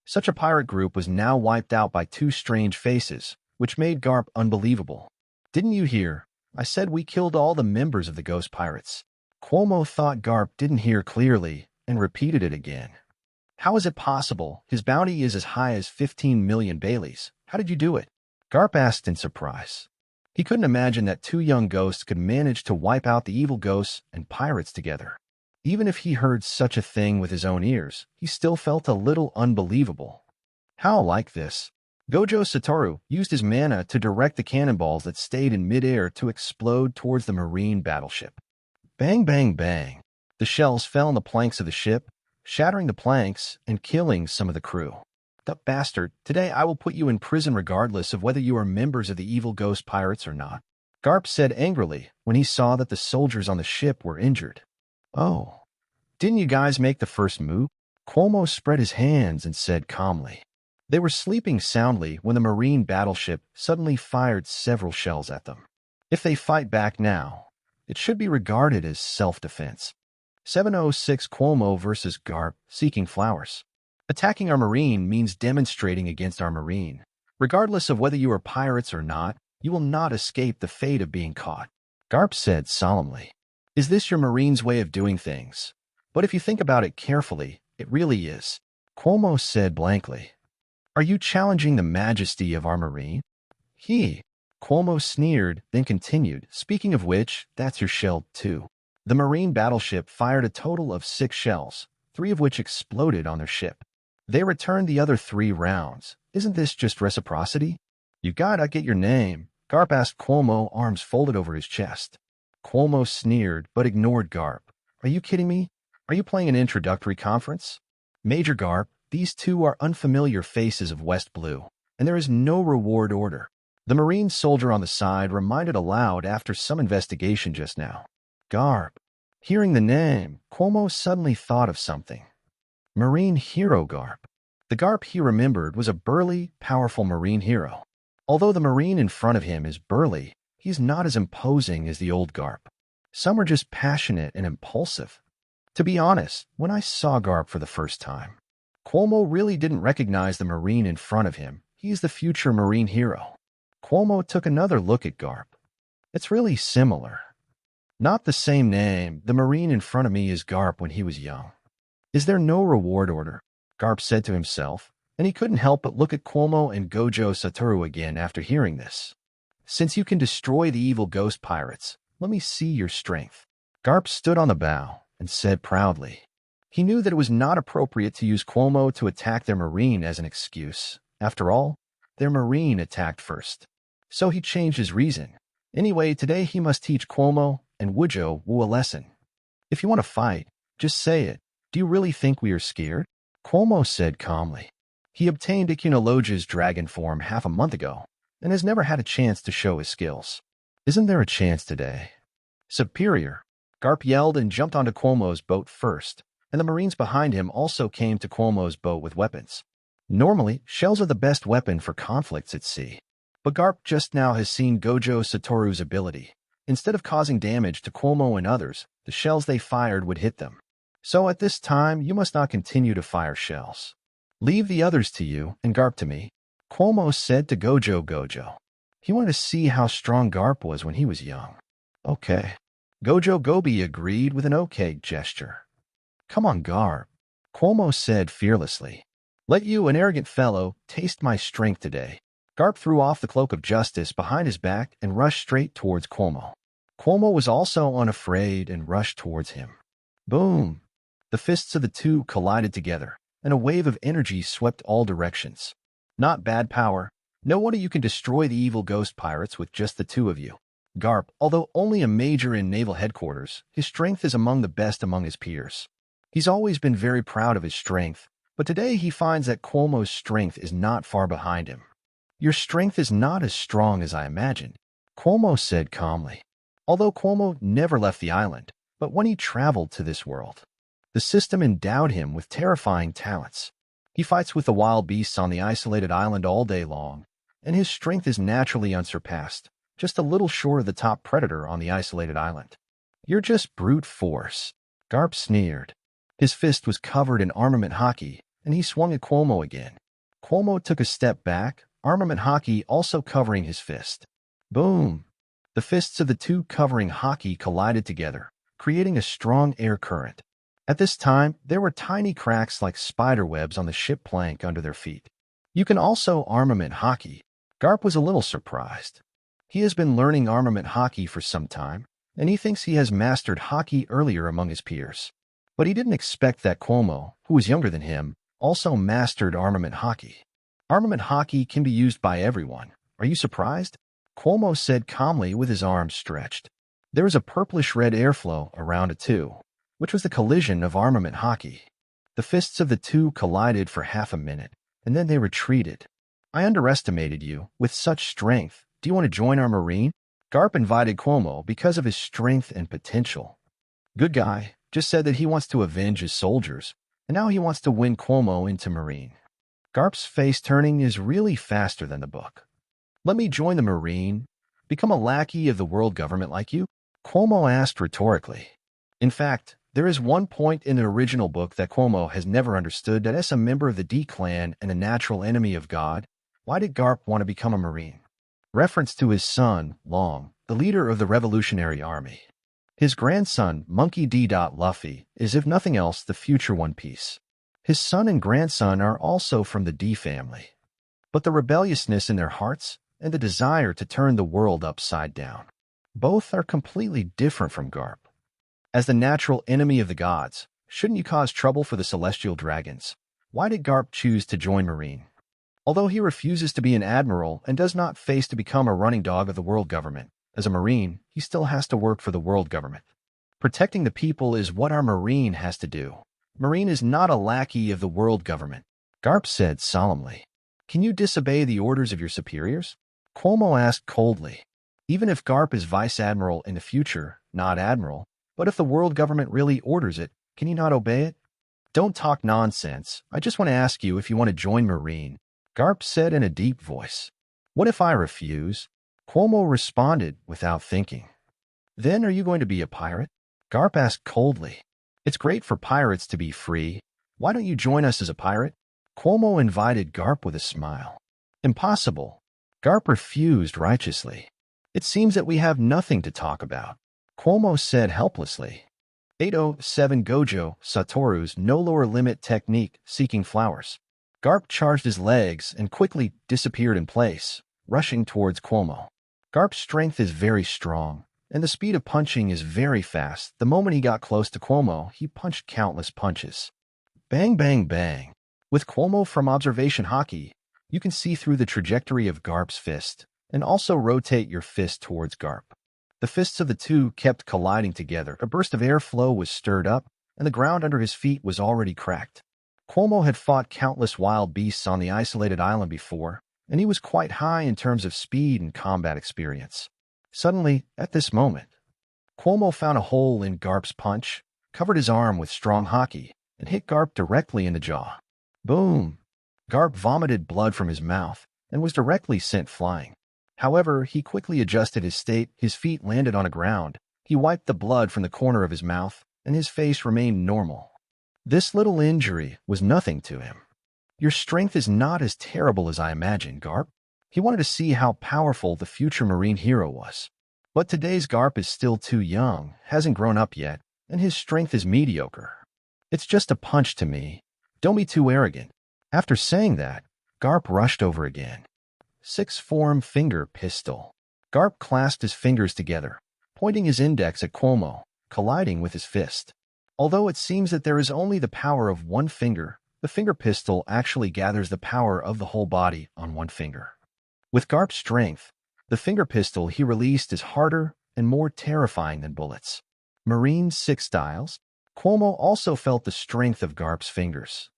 Such a pirate group was now wiped out by two strange faces, which made Garp unbelievable. Didn't you hear? I said we killed all the members of the ghost pirates. Cuomo thought Garp didn't hear clearly and repeated it again. How is it possible? His bounty is as high as 15 million Baileys. How did you do it? Garp asked in surprise. He couldn't imagine that two young ghosts could manage to wipe out the evil ghosts and pirates together. Even if he heard such a thing with his own ears, he still felt a little unbelievable. How like this? Gojo Satoru used his mana to direct the cannonballs that stayed in midair to explode towards the marine battleship. Bang, bang, bang. The shells fell on the planks of the ship, shattering the planks and killing some of the crew. That bastard, today I will put you in prison regardless of whether you are members of the evil ghost pirates or not. Garp said angrily when he saw that the soldiers on the ship were injured. Oh, didn't you guys make the first move? Cuomo spread his hands and said calmly. They were sleeping soundly when the marine battleship suddenly fired several shells at them. If they fight back now, it should be regarded as self-defense. 706 Cuomo versus Garp, seeking flowers. Attacking our marine means demonstrating against our marine. Regardless of whether you are pirates or not, you will not escape the fate of being caught. Garp said solemnly. Is this your marine's way of doing things? But if you think about it carefully, it really is. Cuomo said blankly. Are you challenging the majesty of our marine? Cuomo sneered, then continued, speaking of which, that's your shell too. The marine battleship fired a total of 6 shells, 3 of which exploded on their ship. They returned the other 3 rounds. Isn't this just reciprocity? You gotta get your name, Garp asked Cuomo, arms folded over his chest. Cuomo sneered, but ignored Garp. Are you kidding me? Are you playing an introductory conference? Major Garp, these two are unfamiliar faces of West Blue, and there is no reward order. The Marine soldier on the side reminded aloud after some investigation just now. Garp. Hearing the name, Cuomo suddenly thought of something. Marine hero Garp. The Garp he remembered was a burly, powerful Marine hero. Although the Marine in front of him is burly, he's not as imposing as the old Garp. Some are just passionate and impulsive. To be honest, when I saw Garp for the first time, Cuomo really didn't recognize the Marine in front of him. He's the future Marine hero. Cuomo took another look at Garp. It's really similar. Not the same name. The Marine in front of me is Garp when he was young. Is there no reward order? Garp said to himself, and he couldn't help but look at Cuomo and Gojo Satoru again after hearing this. Since you can destroy the evil ghost pirates, let me see your strength. Garp stood on the bow and said proudly. He knew that it was not appropriate to use Cuomo to attack their Marine as an excuse. After all, their Marine attacked first. So he changed his reason. Anyway, today he must teach Cuomo and Gojo a lesson. If you want to fight, just say it. Do you really think we are scared? Cuomo said calmly. He obtained Ichnologia's dragon form half a month ago and has never had a chance to show his skills. Isn't there a chance today? Superior. Garp yelled and jumped onto Cuomo's boat first, and the Marines behind him also came to Cuomo's boat with weapons. Normally, shells are the best weapon for conflicts at sea. But Garp just now has seen Gojo Satoru's ability. Instead of causing damage to Cuomo and others, the shells they fired would hit them. So at this time, you must not continue to fire shells. Leave the others to you and Garp to me, Cuomo said to Gojo. He wanted to see how strong Garp was when he was young. Okay. Gojo Gobi agreed with an okay gesture. Come on, Garp, Cuomo said fearlessly. Let you, an arrogant fellow, taste my strength today. Garp threw off the cloak of justice behind his back and rushed straight towards Cuomo. Cuomo was also unafraid and rushed towards him. Boom! The fists of the two collided together, and a wave of energy swept all directions. Not bad power. No wonder you can destroy the evil ghost pirates with just the two of you. Garp, although only a major in naval headquarters, his strength is among the best among his peers. He's always been very proud of his strength, but today he finds that Cuomo's strength is not far behind him. Your strength is not as strong as I imagined, Cuomo said calmly. Although Cuomo never left the island, but when he traveled to this world, the system endowed him with terrifying talents. He fights with the wild beasts on the isolated island all day long, and his strength is naturally unsurpassed, just a little short of the top predator on the isolated island. You're just brute force, Garp sneered. His fist was covered in armament hockey, and he swung at Cuomo again. Cuomo took a step back, armament hockey also covering his fist. Boom! The fists of the two covering hockey collided together, creating a strong air current. At this time, there were tiny cracks like spider webs on the ship plank under their feet. You can also armament hockey. Garp was a little surprised. He has been learning armament hockey for some time, and he thinks he has mastered hockey earlier among his peers. But he didn't expect that Cuomo, who was younger than him, also mastered armament hockey. Armament hockey can be used by everyone. Are you surprised? Cuomo said calmly with his arms stretched. There was a purplish-red airflow around it too, which was the collision of armament hockey. The fists of the two collided for half a minute, and then they retreated. I underestimated you. With such strength, do you want to join our Marine? Garp invited Cuomo because of his strength and potential. Good guy, just said that he wants to avenge his soldiers, and now he wants to win Cuomo into Marine. Garp's face turning is really faster than the book. Let me join the Marine, become a lackey of the world government like you? Cuomo asked rhetorically. In fact, there is one point in the original book that Cuomo has never understood, that as a member of the D clan and a natural enemy of God, why did Garp want to become a Marine? Reference to his son, Long, the leader of the Revolutionary Army. His grandson, Monkey D. Luffy, is if nothing else the future One Piece. His son and grandson are also from the D family. But the rebelliousness in their hearts and the desire to turn the world upside down, both are completely different from Garp. As the natural enemy of the gods, shouldn't you cause trouble for the celestial dragons? Why did Garp choose to join Marine? Although he refuses to be an admiral and does not face to become a running dog of the world government, as a Marine, he still has to work for the world government. Protecting the people is what our Marine has to do. Marine is not a lackey of the world government, Garp said solemnly. Can you disobey the orders of your superiors? Cuomo asked coldly. Even if Garp is vice admiral in the future, not admiral, but if the world government really orders it, can he not obey it? Don't talk nonsense. I just want to ask you if you want to join Marine, Garp said in a deep voice. What if I refuse? Cuomo responded without thinking. Then are you going to be a pirate? Garp asked coldly. It's great for pirates to be free. Why don't you join us as a pirate? Cuomo invited Garp with a smile. Impossible. Garp refused righteously. It seems that we have nothing to talk about, Cuomo said helplessly. 807 Gojo, Satoru's no lower limit technique, seeking flowers. Garp charged his legs and quickly disappeared in place, rushing towards Cuomo. Garp's strength is very strong, and the speed of punching is very fast. The moment he got close to Cuomo, he punched countless punches. Bang, bang, bang. With Cuomo from observation hockey, you can see through the trajectory of Garp's fist, and also rotate your fist towards Garp. The fists of the two kept colliding together. A burst of airflow was stirred up, and the ground under his feet was already cracked. Cuomo had fought countless wild beasts on the isolated island before, and he was quite high in terms of speed and combat experience. Suddenly, at this moment, Cuomo found a hole in Garp's punch, covered his arm with strong hockey, and hit Garp directly in the jaw. Boom! Garp vomited blood from his mouth and was directly sent flying. However, he quickly adjusted his state. His feet landed on the ground. He wiped the blood from the corner of his mouth, and his face remained normal. This little injury was nothing to him. Your strength is not as terrible as I imagined, Garp. He wanted to see how powerful the future Marine hero was. But today's Garp is still too young, hasn't grown up yet, and his strength is mediocre. It's just a punch to me. Don't be too arrogant. After saying that, Garp rushed over again. Six-form finger pistol. Garp clasped his fingers together, pointing his index at Cuomo, colliding with his fist. Although it seems that there is only the power of one finger, the finger pistol actually gathers the power of the whole body on one finger. With Garp's strength, the finger pistol he released is harder and more terrifying than bullets. Marine 6 styles. Cuomo also felt the strength of Garp's fingers.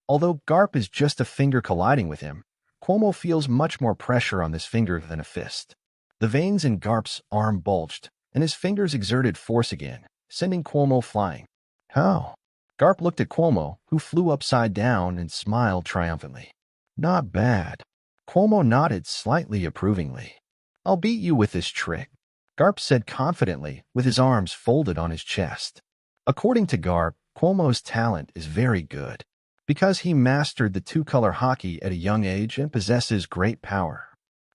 Although Garp is just a finger colliding with him, Cuomo feels much more pressure on this finger than a fist. The veins in Garp's arm bulged, and his fingers exerted force again, sending Cuomo flying. How? Garp looked at Cuomo, who flew upside down and smiled triumphantly. Not bad. Cuomo nodded slightly approvingly. I'll beat you with this trick, Garp said confidently, with his arms folded on his chest. According to Garp, Cuomo's talent is very good, because he mastered the two-color hockey at a young age and possesses great power.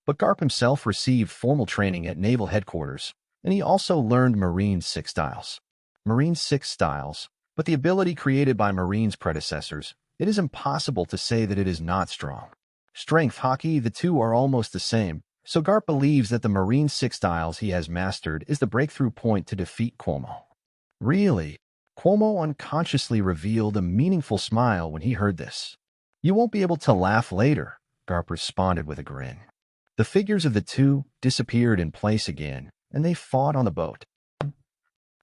But Garp himself received formal training at Naval Headquarters, and he also learned Marine 6 styles. Marine 6 styles, but the ability created by Marine's predecessors, it is impossible to say that it is not strong. Strength hockey, the two are almost the same, so Garp believes that the Marine 6 styles he has mastered is the breakthrough point to defeat Cuomo. Really? Cuomo unconsciously revealed a meaningful smile when he heard this. You won't be able to laugh later, Garp responded with a grin. The figures of the two disappeared in place again, and they fought on the boat.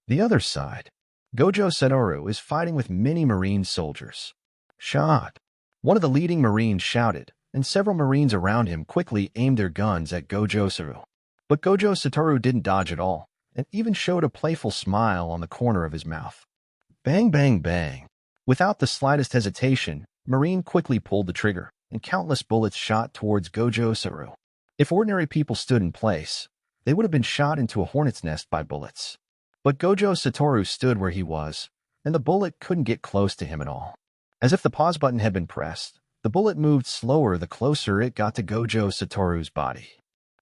The other side, Gojo Satoru is fighting with many Marine soldiers. Shot! One of the leading Marines shouted, and several Marines around him quickly aimed their guns at Gojo Satoru. But Gojo Satoru didn't dodge at all, and even showed a playful smile on the corner of his mouth. Bang, bang, bang. Without the slightest hesitation, Marine quickly pulled the trigger, and countless bullets shot towards Gojo Satoru. If ordinary people stood in place, they would have been shot into a hornet's nest by bullets. But Gojo Satoru stood where he was, and the bullet couldn't get close to him at all. As if the pause button had been pressed, the bullet moved slower the closer it got to Gojo Satoru's body.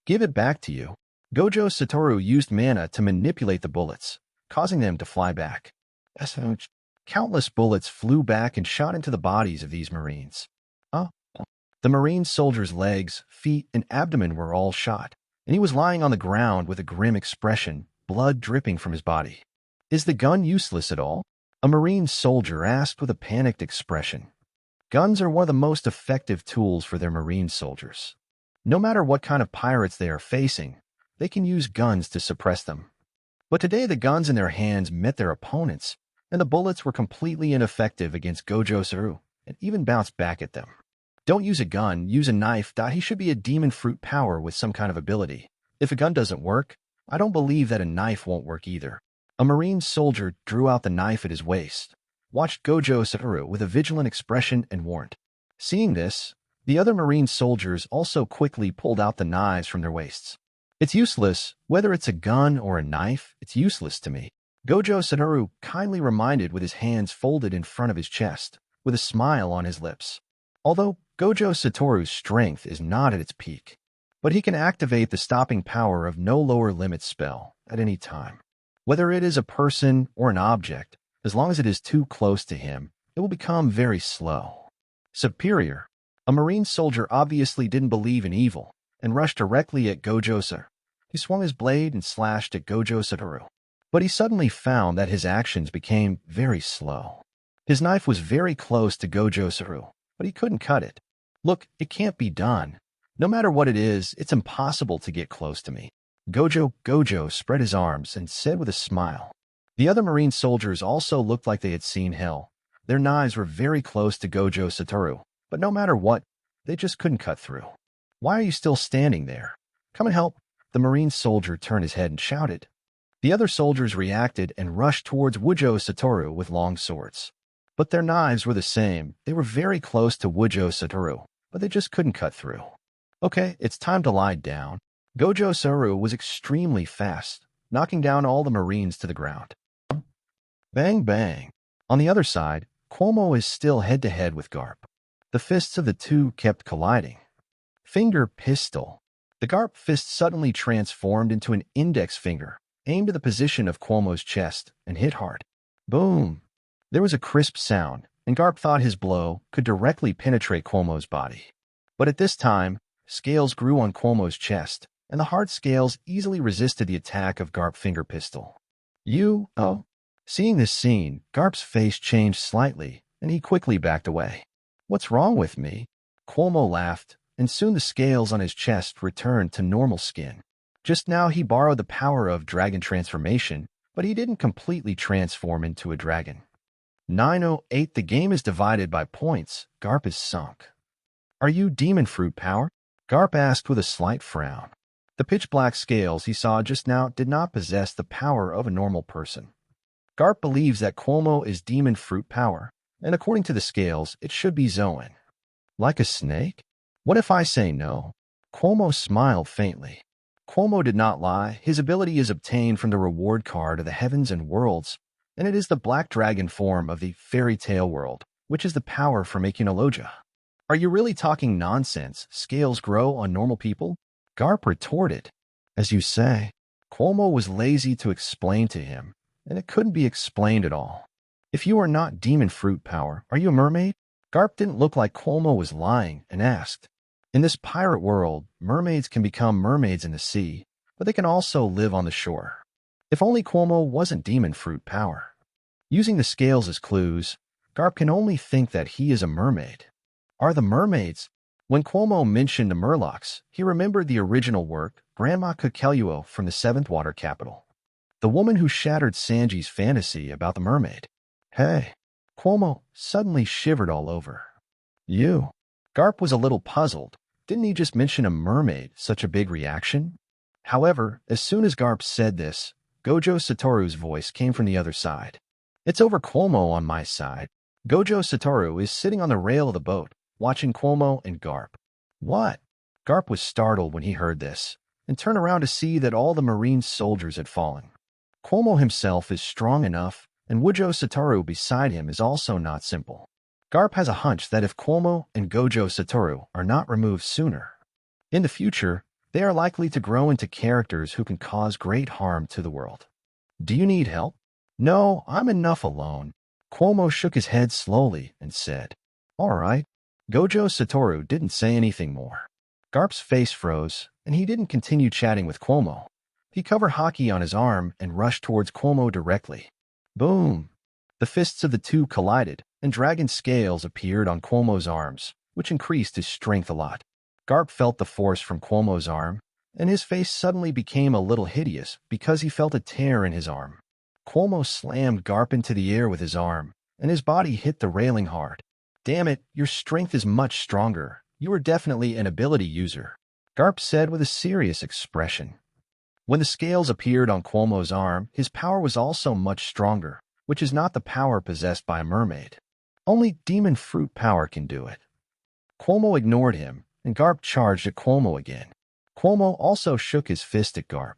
Give it back to you. Gojo Satoru used mana to manipulate the bullets, causing them to fly back. Countless bullets flew back and shot into the bodies of these Marines. The Marine soldier's legs, feet, and abdomen were all shot, and he was lying on the ground with a grim expression, blood dripping from his body. Is the gun useless at all? A Marine soldier asked with a panicked expression. Guns are one of the most effective tools for their Marine soldiers. No matter what kind of pirates they are facing, they can use guns to suppress them. But today the guns in their hands met their opponents, and the bullets were completely ineffective against Gojo Satoru, and even bounced back at them. Don't use a gun, use a knife. He should be a demon fruit power with some kind of ability. If a gun doesn't work, I don't believe that a knife won't work either. A Marine soldier drew out the knife at his waist, watched Gojo Satoru with a vigilant expression and warned. Seeing this, the other Marine soldiers also quickly pulled out the knives from their waists. It's useless. Whether it's a gun or a knife, it's useless to me. Gojo Satoru kindly reminded with his hands folded in front of his chest, with a smile on his lips. Although Gojo Satoru's strength is not at its peak, but he can activate the stopping power of no lower limit spell at any time. Whether it is a person or an object, as long as it is too close to him, it will become very slow. Superior. A Marine soldier obviously didn't believe in evil and rushed directly at Gojo Satoru. He swung his blade and slashed at Gojo Satoru. But he suddenly found that his actions became very slow. His knife was very close to Gojo Satoru, but he couldn't cut it. Look, it can't be done. No matter what it is, it's impossible to get close to me. Gojo spread his arms and said with a smile. The other Marine soldiers also looked like they had seen hell. Their knives were very close to Gojo Satoru, but no matter what, they just couldn't cut through. Why are you still standing there? Come and help. The Marine soldier turned his head and shouted. The other soldiers reacted and rushed towards Gojo Satoru with long swords. But their knives were the same. They were very close to Gojo Satoru, but they just couldn't cut through. Okay, it's time to lie down. Gojo Satoru was extremely fast, knocking down all the Marines to the ground. Bang, bang. On the other side, Cuomo is still head-to-head with Garp. The fists of the two kept colliding. Finger pistol. The Garp fist suddenly transformed into an index finger, aimed at the position of Cuomo's chest, and hit hard. Boom! There was a crisp sound, and Garp thought his blow could directly penetrate Cuomo's body. But at this time, scales grew on Cuomo's chest, and the hard scales easily resisted the attack of Garp's finger pistol. Oh. Seeing this scene, Garp's face changed slightly, and he quickly backed away. What's wrong with me? Cuomo laughed, and soon the scales on his chest returned to normal skin. Just now he borrowed the power of dragon transformation, but he didn't completely transform into a dragon. 908. The game is divided by points. Garp is sunk. Are you demon fruit power? Garp asked with a slight frown. The pitch-black scales he saw just now did not possess the power of a normal person. Garp believes that Cuomo is demon fruit power, and according to the scales, it should be Zoan. Like a snake? What if I say no? Cuomo smiled faintly. Cuomo did not lie. His ability is obtained from the reward card of the heavens and worlds, and it is the black dragon form of the fairy tale world, which is the power for making a loja. Are you really talking nonsense? Scales grow on normal people? Garp retorted. As you say. Cuomo was lazy to explain to him, and it couldn't be explained at all. If you are not demon fruit power, are you a mermaid? Garp didn't look like Cuomo was lying and asked. In this pirate world, mermaids can become mermaids in the sea, but they can also live on the shore. If only Cuomo wasn't demon fruit power. Using the scales as clues, Garp can only think that he is a mermaid. Are the mermaids? When Cuomo mentioned the Murlocs, he remembered the original work, Grandma Kukeluo from the Seventh Water Capital. The woman who shattered Sanji's fantasy about the mermaid. Hey, Cuomo suddenly shivered all over. You. Garp was a little puzzled. Didn't he just mention a mermaid? Such a big reaction? However, as soon as Garp said this, Gojo Satoru's voice came from the other side. It's over Cuomo on my side. Gojo Satoru is sitting on the rail of the boat, watching Cuomo and Garp. What? Garp was startled when he heard this, and turned around to see that all the Marine soldiers had fallen. Cuomo himself is strong enough, and Gojo Satoru beside him is also not simple. Garp has a hunch that if Cuomo and Gojo Satoru are not removed sooner, in the future, they are likely to grow into characters who can cause great harm to the world. Do you need help? No, I'm enough alone. Cuomo shook his head slowly and said, All right. Gojo Satoru didn't say anything more. Garp's face froze, and he didn't continue chatting with Cuomo. He covered hockey on his arm and rushed towards Cuomo directly. Boom! The fists of the two collided, and dragon scales appeared on Cuomo's arms, which increased his strength a lot. Garp felt the force from Cuomo's arm, and his face suddenly became a little hideous because he felt a tear in his arm. Cuomo slammed Garp into the air with his arm, and his body hit the railing hard. Damn it, your strength is much stronger. You are definitely an ability user, Garp said with a serious expression. When the scales appeared on Cuomo's arm, his power was also much stronger, which is not the power possessed by a mermaid. Only demon fruit power can do it. Cuomo ignored him, and Garp charged at Cuomo again. Cuomo also shook his fist at Garp.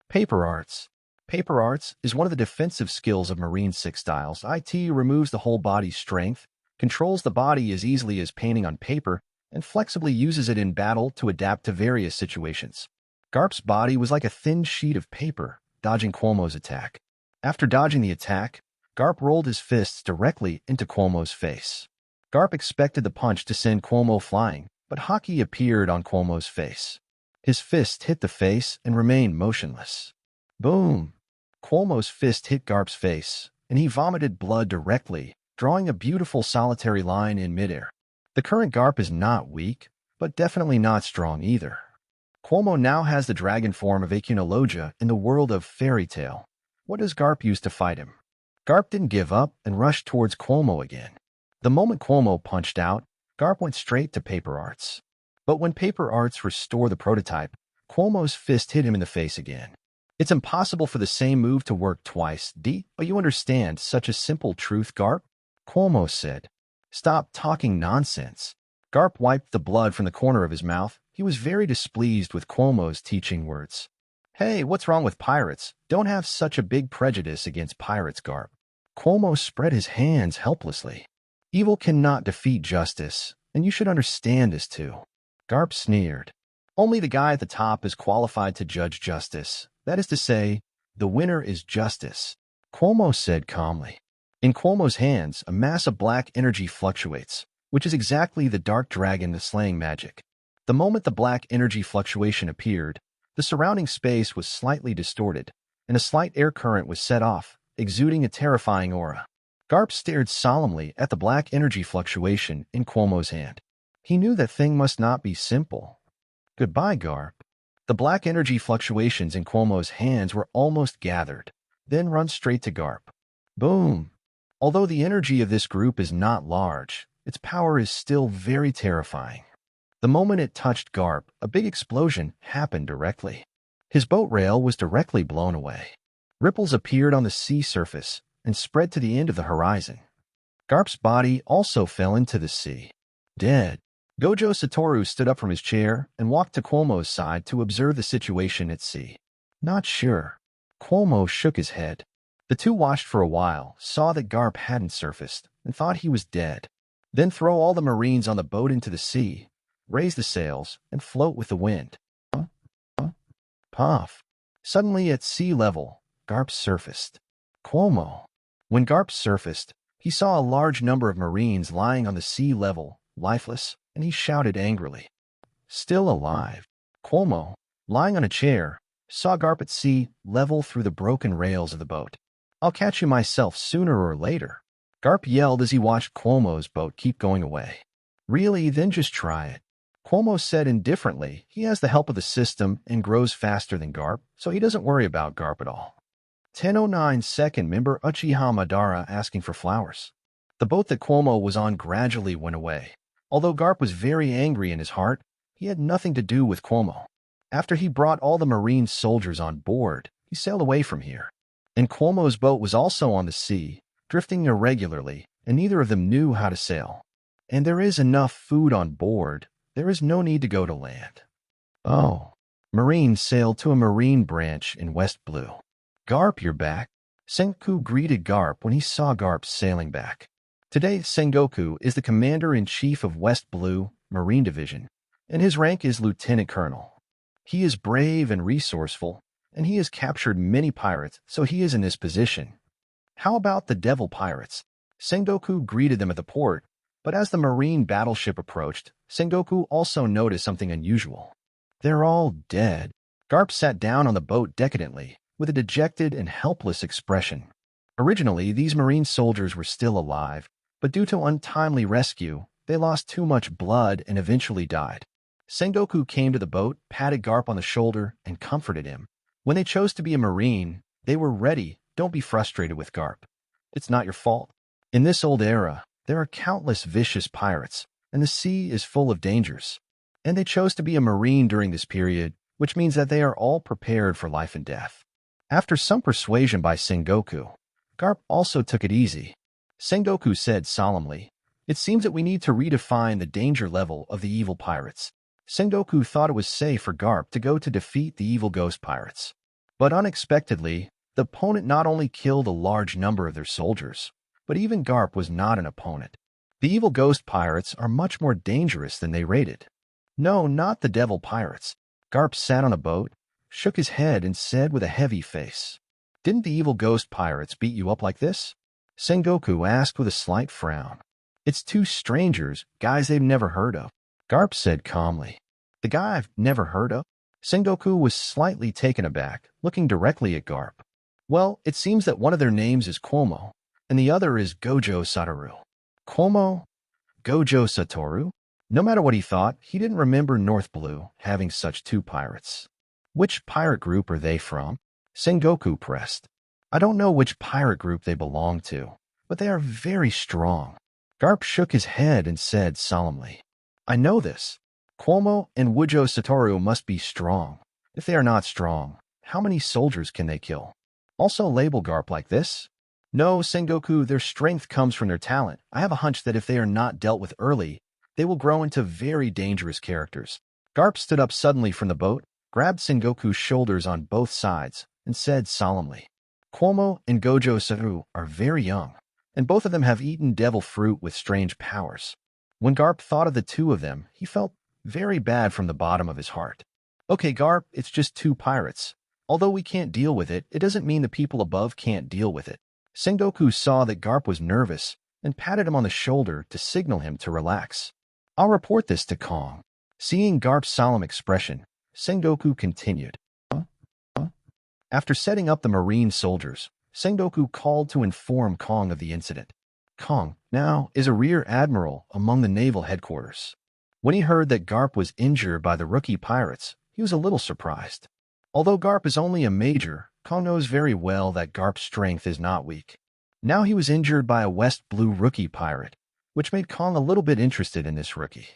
Paper Arts. Paper Arts is one of the defensive skills of Marine 6 styles. It removes the whole body's strength, controls the body as easily as painting on paper, and flexibly uses it in battle to adapt to various situations. Garp's body was like a thin sheet of paper, dodging Cuomo's attack. After dodging the attack, Garp rolled his fists directly into Cuomo's face. Garp expected the punch to send Cuomo flying, but Haki appeared on Cuomo's face. His fist hit the face and remained motionless. Boom! Cuomo's fist hit Garp's face, and he vomited blood directly, drawing a beautiful solitary line in midair. The current Garp is not weak, but definitely not strong either. Cuomo now has the dragon form of Akinologia in the world of fairy tale. What does Garp use to fight him? Garp didn't give up and rushed towards Cuomo again. The moment Cuomo punched out, Garp went straight to Paper Arts. But when Paper Arts restored the prototype, Cuomo's fist hit him in the face again. It's impossible for the same move to work twice, but you understand such a simple truth, Garp? Cuomo said. Stop talking nonsense. Garp wiped the blood from the corner of his mouth. He was very displeased with Cuomo's teaching words. Hey, what's wrong with pirates? Don't have such a big prejudice against pirates, Garp. Cuomo spread his hands helplessly. Evil cannot defeat justice, and you should understand this too. Garp sneered. Only the guy at the top is qualified to judge justice. That is to say, the winner is justice, Cuomo said calmly. In Cuomo's hands, a mass of black energy fluctuates, which is exactly the dark dragon slaying magic. The moment the black energy fluctuation appeared, the surrounding space was slightly distorted, and a slight air current was set off, exuding a terrifying aura. Garp stared solemnly at the black energy fluctuation in Cuomo's hand. He knew that thing must not be simple. Goodbye, Garp. The black energy fluctuations in Cuomo's hands were almost gathered, then run straight to Garp. Boom! Although the energy of this group is not large, its power is still very terrifying. The moment it touched Garp, a big explosion happened directly. His boat rail was directly blown away. Ripples appeared on the sea surface and spread to the end of the horizon. Garp's body also fell into the sea. Dead. Gojo Satoru stood up from his chair and walked to Cuomo's side to observe the situation at sea. Not sure. Cuomo shook his head. The two watched for a while, saw that Garp hadn't surfaced, and thought he was dead. Then throw all the Marines on the boat into the sea, raise the sails, and float with the wind. Puff. Suddenly at sea level, Garp surfaced. Cuomo. When Garp surfaced, he saw a large number of Marines lying on the sea level, lifeless, and he shouted angrily. Still alive. Cuomo, lying on a chair, saw Garp at sea level through the broken rails of the boat. I'll catch you myself sooner or later. Garp yelled as he watched Cuomo's boat keep going away. Really, then just try it. Cuomo said indifferently he has the help of the system and grows faster than Garp, so he doesn't worry about Garp at all. 10:09 second member Uchiha Madara asking for flowers. The boat that Cuomo was on gradually went away. Although Garp was very angry in his heart, he had nothing to do with Cuomo. After he brought all the Marine soldiers on board, he sailed away from here. And Cuomo's boat was also on the sea, drifting irregularly, and neither of them knew how to sail. And there is enough food on board. There is no need to go to land. Oh. Marine sailed to a marine branch in West Blue. Garp, you're back. Sengoku greeted Garp when he saw Garp sailing back. Today, Sengoku is the commander-in-chief of West Blue Marine Division, and his rank is lieutenant colonel. He is brave and resourceful, and he has captured many pirates, so he is in this position. How about the devil pirates? Sengoku greeted them at the port, but as the marine battleship approached, Sengoku also noticed something unusual. They're all dead. Garp sat down on the boat decadently, with a dejected and helpless expression. Originally, these marine soldiers were still alive, but due to untimely rescue, they lost too much blood and eventually died. Sengoku came to the boat, patted Garp on the shoulder, and comforted him. When they chose to be a marine, they were ready. Don't be frustrated with Garp. It's not your fault. In this old era, There are countless vicious pirates, and the sea is full of dangers. And they chose to be a marine during this period, which means that they are all prepared for life and death. After some persuasion by Sengoku, Garp also took it easy. Sengoku said solemnly, "It seems that we need to redefine the danger level of the evil pirates." Sengoku thought it was safe for Garp to go to defeat the evil ghost pirates. But unexpectedly, the opponent not only killed a large number of their soldiers, but even Garp was not an opponent. The evil ghost pirates are much more dangerous than they rated. No, not the devil pirates. Garp sat on a boat, shook his head, and said with a heavy face, "Didn't the evil ghost pirates beat you up like this?" Sengoku asked with a slight frown. "It's two strangers, guys they've never heard of." Garp said calmly, "The guy I've never heard of?" Sengoku was slightly taken aback, looking directly at Garp. "Well, it seems that one of their names is Cuomo, and the other is Gojo Satoru." Cuomo? Gojo Satoru? No matter what he thought, he didn't remember North Blue having such two pirates. "Which pirate group are they from?" Sengoku pressed. "I don't know which pirate group they belong to, but they are very strong." Garp shook his head and said solemnly, "I know this. Cuomo and Gojo Satoru must be strong. If they are not strong, how many soldiers can they kill?" "Also label Garp like this?" "No, Sengoku, their strength comes from their talent. I have a hunch that if they are not dealt with early, they will grow into very dangerous characters." Garp stood up suddenly from the boat, grabbed Sengoku's shoulders on both sides, and said solemnly, "Cuomo and Gojo Satoru are very young, and both of them have eaten devil fruit with strange powers." When Garp thought of the two of them, he felt very bad from the bottom of his heart. "Okay, Garp, it's just two pirates. Although we can't deal with it, it doesn't mean the people above can't deal with it." Sengoku saw that Garp was nervous and patted him on the shoulder to signal him to relax. "I'll report this to Kong." Seeing Garp's solemn expression, Sengoku continued. After setting up the marine soldiers, Sengoku called to inform Kong of the incident. Kong now is a rear admiral among the naval headquarters. When he heard that Garp was injured by the rookie pirates, he was a little surprised. Although Garp is only a major, Kong knows very well that Garp's strength is not weak. Now he was injured by a West Blue rookie pirate, which made Kong a little bit interested in this rookie.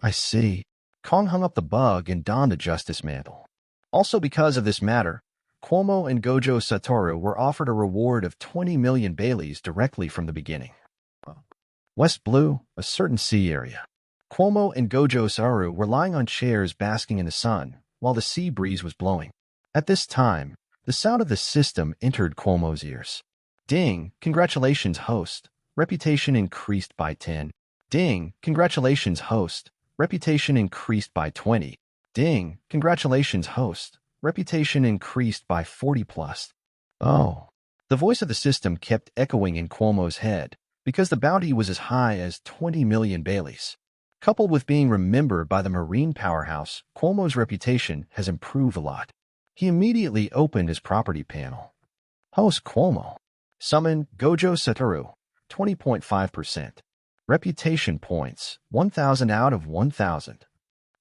"I see." Kong hung up the bug and donned the justice mantle. Also because of this matter, Cuomo and Gojo Satoru were offered a reward of 20 million Baileys directly from the beginning. West Blue, a certain sea area. Cuomo and Gojo Satoru were lying on chairs basking in the sun, while the sea breeze was blowing. At this time, the sound of the system entered Cuomo's ears. "Ding, congratulations, host. Reputation increased by 10. Ding, congratulations, host. Reputation increased by 20. Ding, congratulations, host. Reputation increased by 40 plus. Oh. The voice of the system kept echoing in Cuomo's head, because the bounty was as high as 20 million Baileys. Coupled with being remembered by the marine powerhouse, Cuomo's reputation has improved a lot. He immediately opened his property panel. Host Cuomo. Summon Gojo Satoru, 20.5%. Reputation points, 1,000 out of 1,000.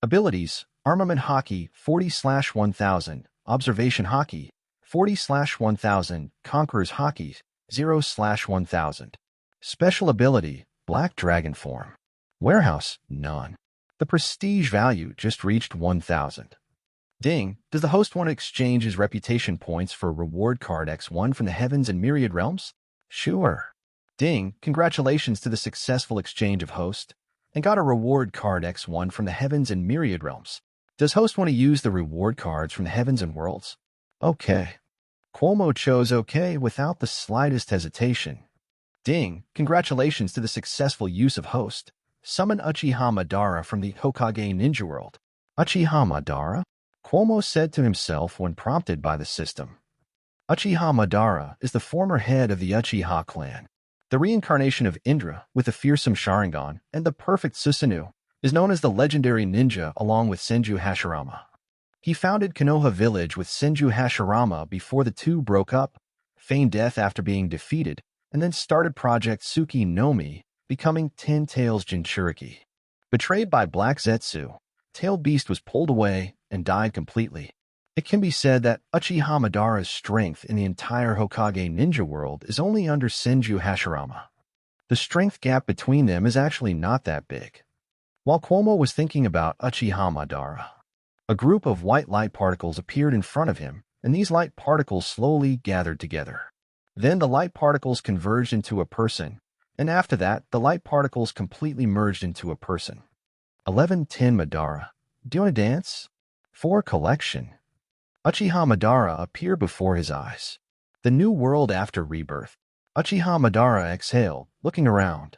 Abilities, Armament Hockey, 40/1000. Observation Hockey, 40/1000. Conqueror's Hockey, 0/1000. Special Ability, Black Dragon Form. Warehouse, none. The prestige value just reached 1,000. Ding, does the host want to exchange his reputation points for reward card X1 from the heavens and myriad realms? Sure. Ding, congratulations to the successful exchange of host, and got a reward card X1 from the heavens and myriad realms. Does host want to use the reward cards from the heavens and worlds? Okay. Cuomo chose okay without the slightest hesitation. Ding, congratulations to the successful use of host. Summon Uchiha Madara from the Hokage Ninja World. Uchiha Madara? Cuomo said to himself when prompted by the system. Uchiha Madara is the former head of the Uchiha clan. The reincarnation of Indra with the fearsome Sharingan and the perfect Susanoo is known as the legendary ninja along with Senju Hashirama. He founded Konoha Village with Senju Hashirama before the two broke up, feigned death after being defeated, and then started Project Tsuki no Mi, becoming Ten Tails Jinchuriki. Betrayed by Black Zetsu, Tail Beast was pulled away and died completely. It can be said that Uchiha Madara's strength in the entire Hokage ninja world is only under Senju Hashirama. The strength gap between them is actually not that big. While Cuomo was thinking about Uchiha Madara, a group of white light particles appeared in front of him, and these light particles slowly gathered together. Then the light particles converged into a person, and after that, the light particles completely merged into a person. 11:10 Madara. Do you want to dance? 4 Collection. Uchiha Madara appeared before his eyes. The new world after rebirth. Uchiha Madara exhaled, looking around.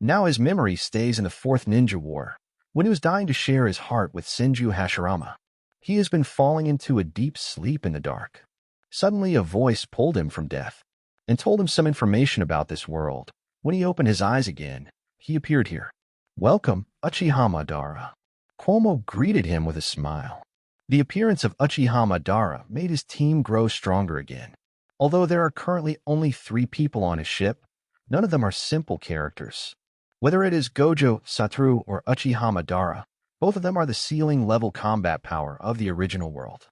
Now his memory stays in the 4th Ninja War, when he was dying to share his heart with Senju Hashirama. He has been falling into a deep sleep in the dark. Suddenly a voice pulled him from death and told him some information about this world. When he opened his eyes again, he appeared here. Welcome, Uchiha Madara. Cuomo greeted him with a smile. The appearance of Uchiha Madara made his team grow stronger again. Although there are currently only 3 people on his ship, none of them are simple characters. Whether it is Gojo, Satoru, or Uchiha Madara, both of them are the ceiling-level combat power of the original world.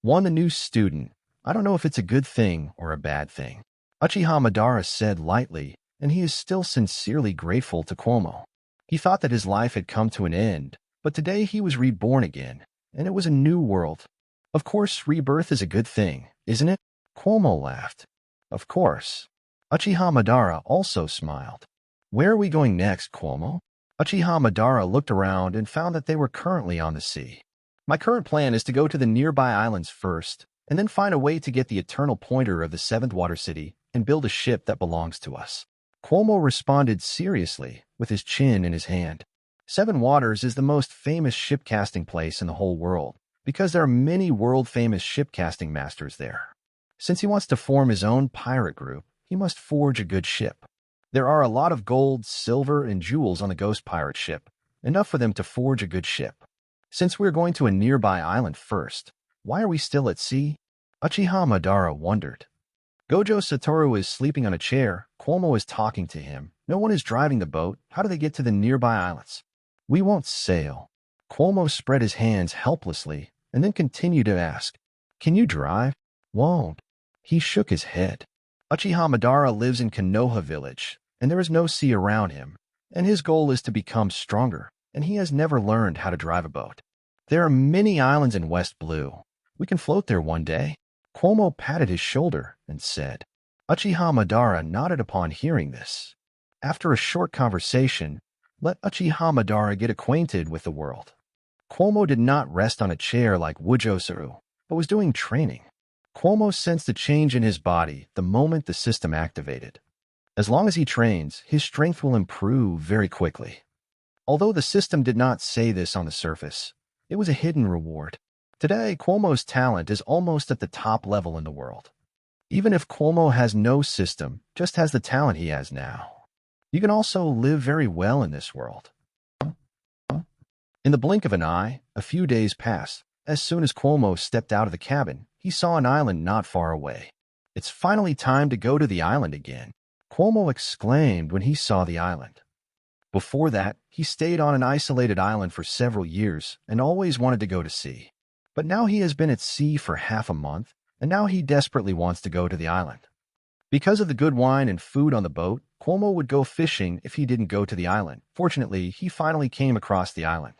The new student. I don't know if it's a good thing or a bad thing, Uchiha Madara said lightly, and he is still sincerely grateful to Cuomo. He thought that his life had come to an end, but today he was reborn again, and it was a new world. Of course, rebirth is a good thing, isn't it? Cuomo laughed. Of course. Uchiha Madara also smiled. Where are we going next, Cuomo? Uchiha Madara looked around and found that they were currently on the sea. My current plan is to go to the nearby islands first, and then find a way to get the eternal pointer of the 7th Water City and build a ship that belongs to us. Cuomo responded seriously, with his chin in his hand. 7 Waters is the most famous ship-casting place in the whole world, because there are many world-famous ship-casting masters there. Since he wants to form his own pirate group, he must forge a good ship. There are a lot of gold, silver, and jewels on the ghost pirate ship, enough for them to forge a good ship. Since we're going to a nearby island first, why are we still at sea? Uchiha Madara wondered. Gojo Satoru is sleeping on a chair. Cuomo is talking to him. No one is driving the boat. How do they get to the nearby islands? We won't sail. Cuomo spread his hands helplessly and then continued to ask, Can you drive? Won't. He shook his head. Uchiha Madara lives in Konoha village, and there is no sea around him, and his goal is to become stronger, and he has never learned how to drive a boat. There are many islands in West Blue. We can float there one day. Cuomo patted his shoulder and said. Uchiha Madara nodded upon hearing this. After a short conversation, let Uchiha Madara get acquainted with the world. Cuomo did not rest on a chair like Satoru, but was doing training. Cuomo sensed a change in his body the moment the system activated. As long as he trains, his strength will improve very quickly. Although the system did not say this on the surface, it was a hidden reward. Today, Cuomo's talent is almost at the top level in the world. Even if Cuomo has no system, just has the talent he has now, you can also live very well in this world. In the blink of an eye, a few days passed. As soon as Cuomo stepped out of the cabin, he saw an island not far away. It's finally time to go to the island again, Cuomo exclaimed when he saw the island. Before that, he stayed on an isolated island for several years and always wanted to go to sea. But now he has been at sea for half a month, and now he desperately wants to go to the island. Because of the good wine and food on the boat, Cuomo would go fishing if he didn't go to the island. Fortunately, he finally came across the island.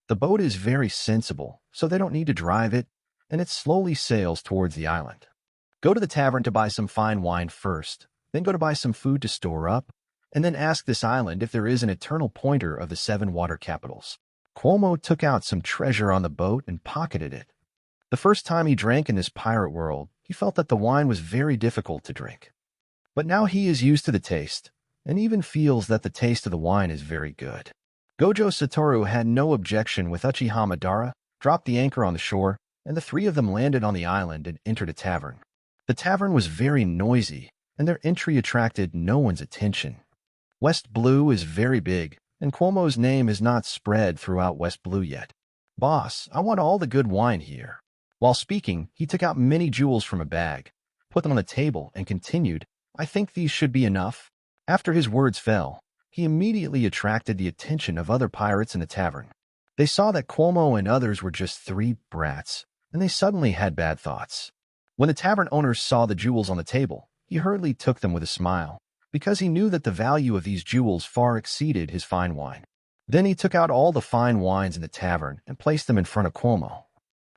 The boat is very sensible, so they don't need to drive it, and it slowly sails towards the island. Go to the tavern to buy some fine wine first, then go to buy some food to store up, and then ask this island if there is an eternal pointer of the 7 water capitals. Cuomo took out some treasure on the boat and pocketed it. The first time he drank in this pirate world, he felt that the wine was very difficult to drink. But now he is used to the taste, and even feels that the taste of the wine is very good. Gojo Satoru had no objection with Uchiha Madara, dropped the anchor on the shore, and the 3 of them landed on the island and entered a tavern. The tavern was very noisy, and their entry attracted no one's attention. West Blue is very big, and Cuomo's name is not spread throughout West Blue yet. Boss, I want all the good wine here. While speaking, he took out many jewels from a bag, put them on the table, and continued, I think these should be enough. After his words fell, he immediately attracted the attention of other pirates in the tavern. They saw that Cuomo and others were just 3 brats, and they suddenly had bad thoughts. When the tavern owners saw the jewels on the table, he hurriedly took them with a smile, because he knew that the value of these jewels far exceeded his fine wine. Then he took out all the fine wines in the tavern and placed them in front of Cuomo.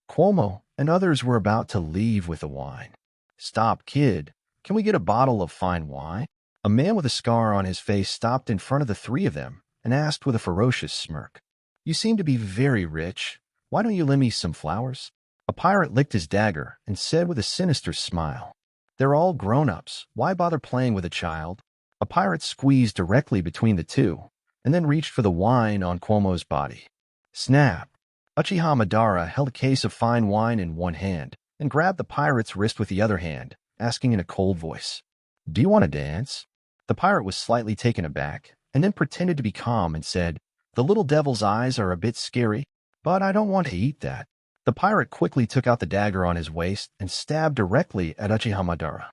Cuomo and others were about to leave with the wine. "Stop, kid. Can we get a bottle of fine wine?" A man with a scar on his face stopped in front of the three of them and asked with a ferocious smirk, "You seem to be very rich. Why don't you lend me some flowers?" A pirate licked his dagger and said with a sinister smile, "They're all grown-ups. Why bother playing with a child?" A pirate squeezed directly between the two and then reached for the wine on Cuomo's body. Snap! Uchiha Madara held a case of fine wine in one hand and grabbed the pirate's wrist with the other hand, asking in a cold voice, "Do you want to dance?" The pirate was slightly taken aback and then pretended to be calm and said, "The little devil's eyes are a bit scary, but I don't want to eat that." The pirate quickly took out the dagger on his waist and stabbed directly at Uchiha Madara.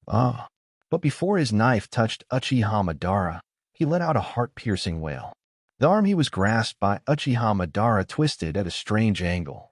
Ah! But before his knife touched Uchiha Madara, he let out a heart-piercing wail. The arm he was grasped by Uchiha Madara twisted at a strange angle.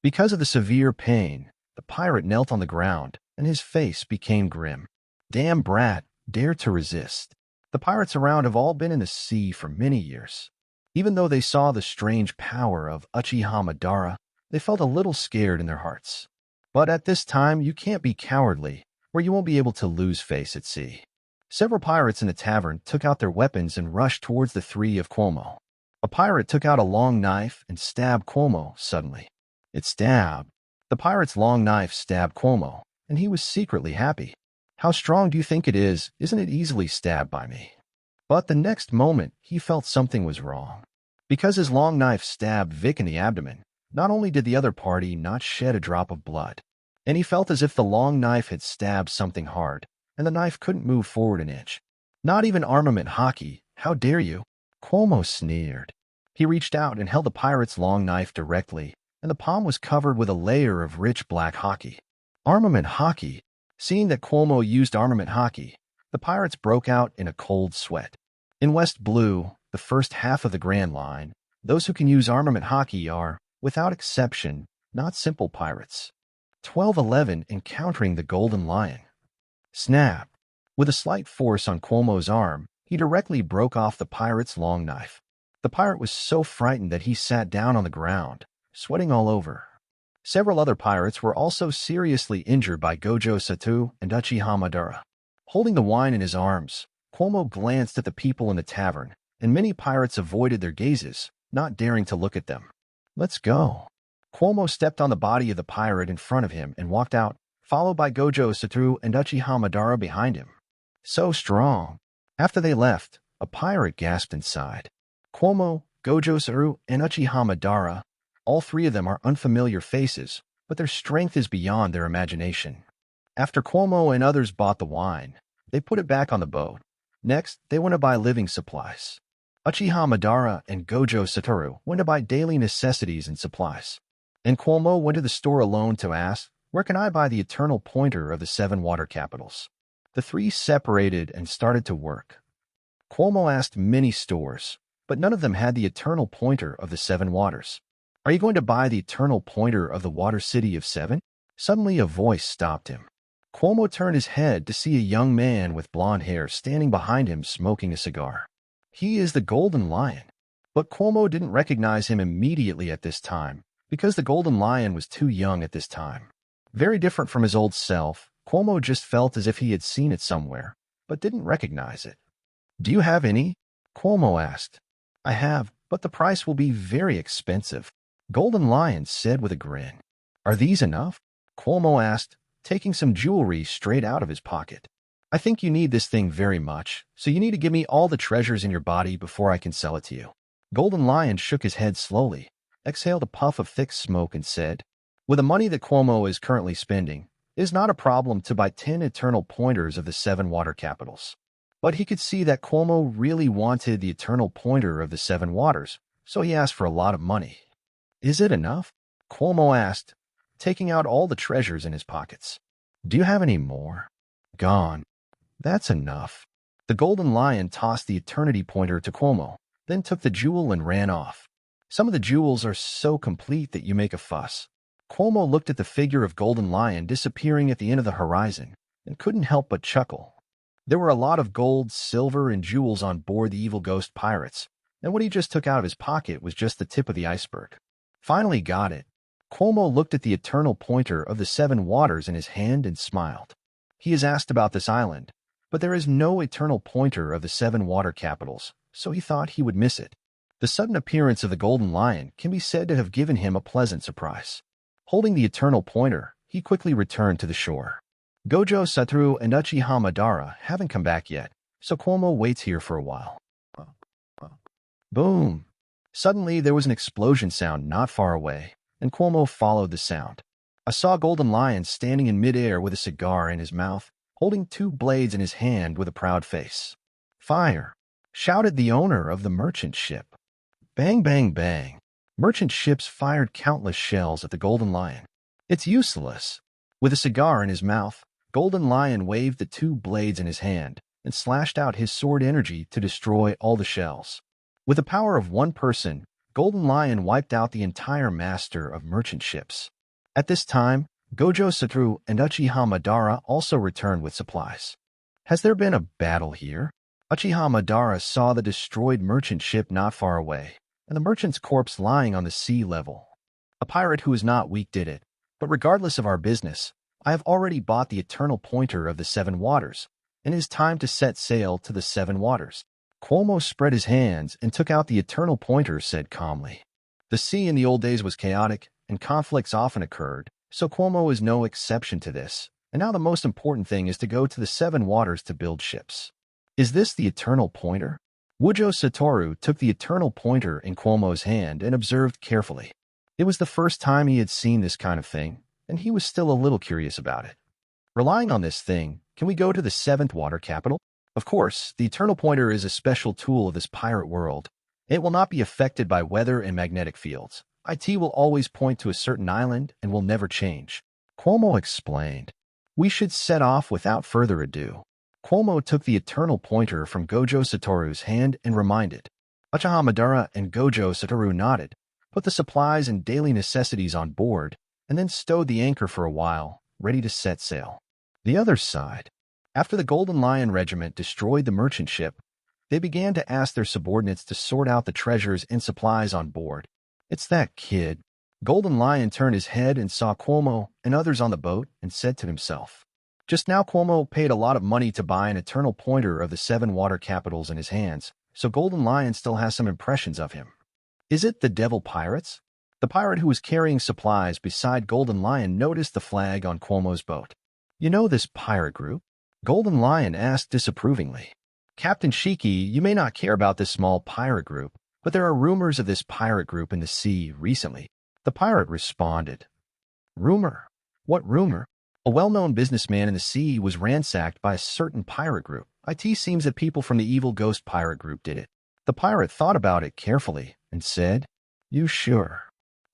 Because of the severe pain, the pirate knelt on the ground, and his face became grim. "Damn brat, dare to resist." The pirates around have all been in the sea for many years. Even though they saw the strange power of Uchiha Madara, they felt a little scared in their hearts. But at this time, you can't be cowardly, or you won't be able to lose face at sea. Several pirates in the tavern took out their weapons and rushed towards the three of Cuomo. A pirate took out a long knife and stabbed Cuomo suddenly. It stabbed. The pirate's long knife stabbed Cuomo, and he was secretly happy. "How strong do you think it is? Isn't it easily stabbed by me?" But the next moment, he felt something was wrong. Because his long knife stabbed Vic in the abdomen, not only did the other party not shed a drop of blood, and he felt as if the long knife had stabbed something hard, and the knife couldn't move forward an inch. "Not even armament hockey. How dare you?" Cuomo sneered. He reached out and held the pirate's long knife directly, and the palm was covered with a layer of rich black hockey. Armament hockey? Seeing that Cuomo used armament hockey, the pirates broke out in a cold sweat. In West Blue, the first half of the Grand Line, those who can use armament hockey are, without exception, not simple pirates. 12-11 encountering the Golden Lion. Snap! With a slight force on Cuomo's arm, he directly broke off the pirate's long knife. The pirate was so frightened that he sat down on the ground, sweating all over. Several other pirates were also seriously injured by Gojo, Satoru, and Uchiha Madara. Holding the wine in his arms, Cuomo glanced at the people in the tavern, and many pirates avoided their gazes, not daring to look at them. "Let's go." Cuomo stepped on the body of the pirate in front of him and walked out, followed by Gojo, Satoru, and Uchiha Madara behind him. "So strong." After they left, a pirate gasped inside. Cuomo, Gojo, Satoru, and Uchiha Madara, all three of them are unfamiliar faces, but their strength is beyond their imagination. After Cuomo and others bought the wine, they put it back on the boat. Next, they went to buy living supplies. Uchiha Madara and Gojo Satoru went to buy daily necessities and supplies. And Cuomo went to the store alone to ask, "Where can I buy the eternal pointer of the 7 water capitals?" The three separated and started to work. Cuomo asked many stores, but none of them had the eternal pointer of the 7 waters. "Are you going to buy the eternal pointer of the water city of 7? Suddenly a voice stopped him. Cuomo turned his head to see a young man with blonde hair standing behind him smoking a cigar. "He is the Golden Lion." But Cuomo didn't recognize him immediately at this time, because the Golden Lion was too young at this time. Very different from his old self, Cuomo just felt as if he had seen it somewhere, but didn't recognize it. "Do you have any?" Cuomo asked. "I have, but the price will be very expensive," Golden Lion said with a grin. "Are these enough?" Cuomo asked, taking some jewelry straight out of his pocket. "I think you need this thing very much, so you need to give me all the treasures in your body before I can sell it to you." Golden Lion shook his head slowly, exhaled a puff of thick smoke, and said, "With the money that Cuomo is currently spending, it is not a problem to buy 10 eternal pointers of the 7 water capitals." But he could see that Cuomo really wanted the eternal pointer of the 7 waters, so he asked for a lot of money. "Is it enough?" Cuomo asked, taking out all the treasures in his pockets. "Do you have any more?" "Gone." "That's enough." The Golden Lion tossed the eternity pointer to Cuomo, then took the jewel and ran off. Some of the jewels are so complete that you make a fuss. Cuomo looked at the figure of Golden Lion disappearing at the end of the horizon and couldn't help but chuckle. There were a lot of gold, silver, and jewels on board the evil ghost pirates, and what he just took out of his pocket was just the tip of the iceberg. Finally got it. Cuomo looked at the eternal pointer of the seven waters in his hand and smiled. He has asked about this island, but there is no eternal pointer of the seven water capitals, so he thought he would miss it. The sudden appearance of the golden lion can be said to have given him a pleasant surprise. Holding the eternal pointer, he quickly returned to the shore. Gojo, Satoru, and Uchiha Madara haven't come back yet, so Cuomo waits here for a while. Boom! Suddenly, there was an explosion sound not far away, and Cuomo followed the sound. I saw Golden Lion standing in midair with a cigar in his mouth, holding two blades in his hand with a proud face. Fire! Shouted the owner of the merchant ship. Bang, bang, bang. Merchant ships fired countless shells at the Golden Lion. It's useless. With a cigar in his mouth, Golden Lion waved the two blades in his hand and slashed out his sword energy to destroy all the shells. With the power of one person, Golden Lion wiped out the entire master of merchant ships. At this time, Gojo, Satoru, and Uchiha Madara also returned with supplies. Has there been a battle here? Uchiha Madara saw the destroyed merchant ship not far away, and the merchant's corpse lying on the sea level. A pirate who is not weak did it, but regardless of our business, I have already bought the eternal pointer of the seven waters, and it is time to set sail to the seven waters. Cuomo spread his hands and took out the eternal pointer, said calmly. The sea in the old days was chaotic, and conflicts often occurred, so Cuomo is no exception to this, and now the most important thing is to go to the seven waters to build ships. Is this the eternal pointer? Gojo Satoru took the eternal pointer in Cuomo's hand and observed carefully. It was the first time he had seen this kind of thing, and he was still a little curious about it. Relying on this thing, can we go to the seventh water capital? Of course, the eternal pointer is a special tool of this pirate world. It will not be affected by weather and magnetic fields. IT will always point to a certain island and will never change. Cuomo explained. We should set off without further ado. Cuomo took the eternal pointer from Gojo Satoru's hand and reminded. Uchiha Madara and Gojo Satoru nodded, put the supplies and daily necessities on board, and then stowed the anchor for a while, ready to set sail. The other side. After the Golden Lion Regiment destroyed the merchant ship, they began to ask their subordinates to sort out the treasures and supplies on board. It's that kid. Golden Lion turned his head and saw Cuomo and others on the boat and said to himself. Just now Cuomo paid a lot of money to buy an eternal pointer of the seven water capitals in his hands, so Golden Lion still has some impressions of him. Is it the Devil Pirates? The pirate who was carrying supplies beside Golden Lion noticed the flag on Cuomo's boat. You know this pirate group? Golden Lion asked disapprovingly. Captain Shiki, you may not care about this small pirate group, but there are rumors of this pirate group in the sea recently. The pirate responded. Rumor? What rumor? A well-known businessman in the sea was ransacked by a certain pirate group. It seems that people from the evil ghost pirate group did it. The pirate thought about it carefully and said, You sure?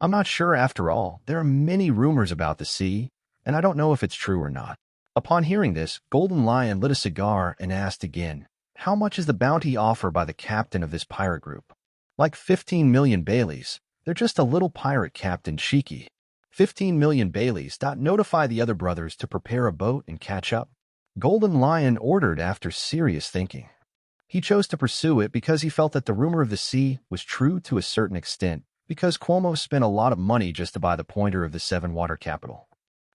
I'm not sure after all. There are many rumors about the sea, and I don't know if it's true or not. Upon hearing this, Golden Lion lit a cigar and asked again, How much is the bounty offered by the captain of this pirate group? Like 15 million Baileys. They're just a little pirate, Captain Shiki. 15 million Baileys. Notify the other brothers to prepare a boat and catch up. Golden Lion ordered after serious thinking. He chose to pursue it because he felt that the rumor of the sea was true to a certain extent, because Cuomo spent a lot of money just to buy the pointer of the seven water capital.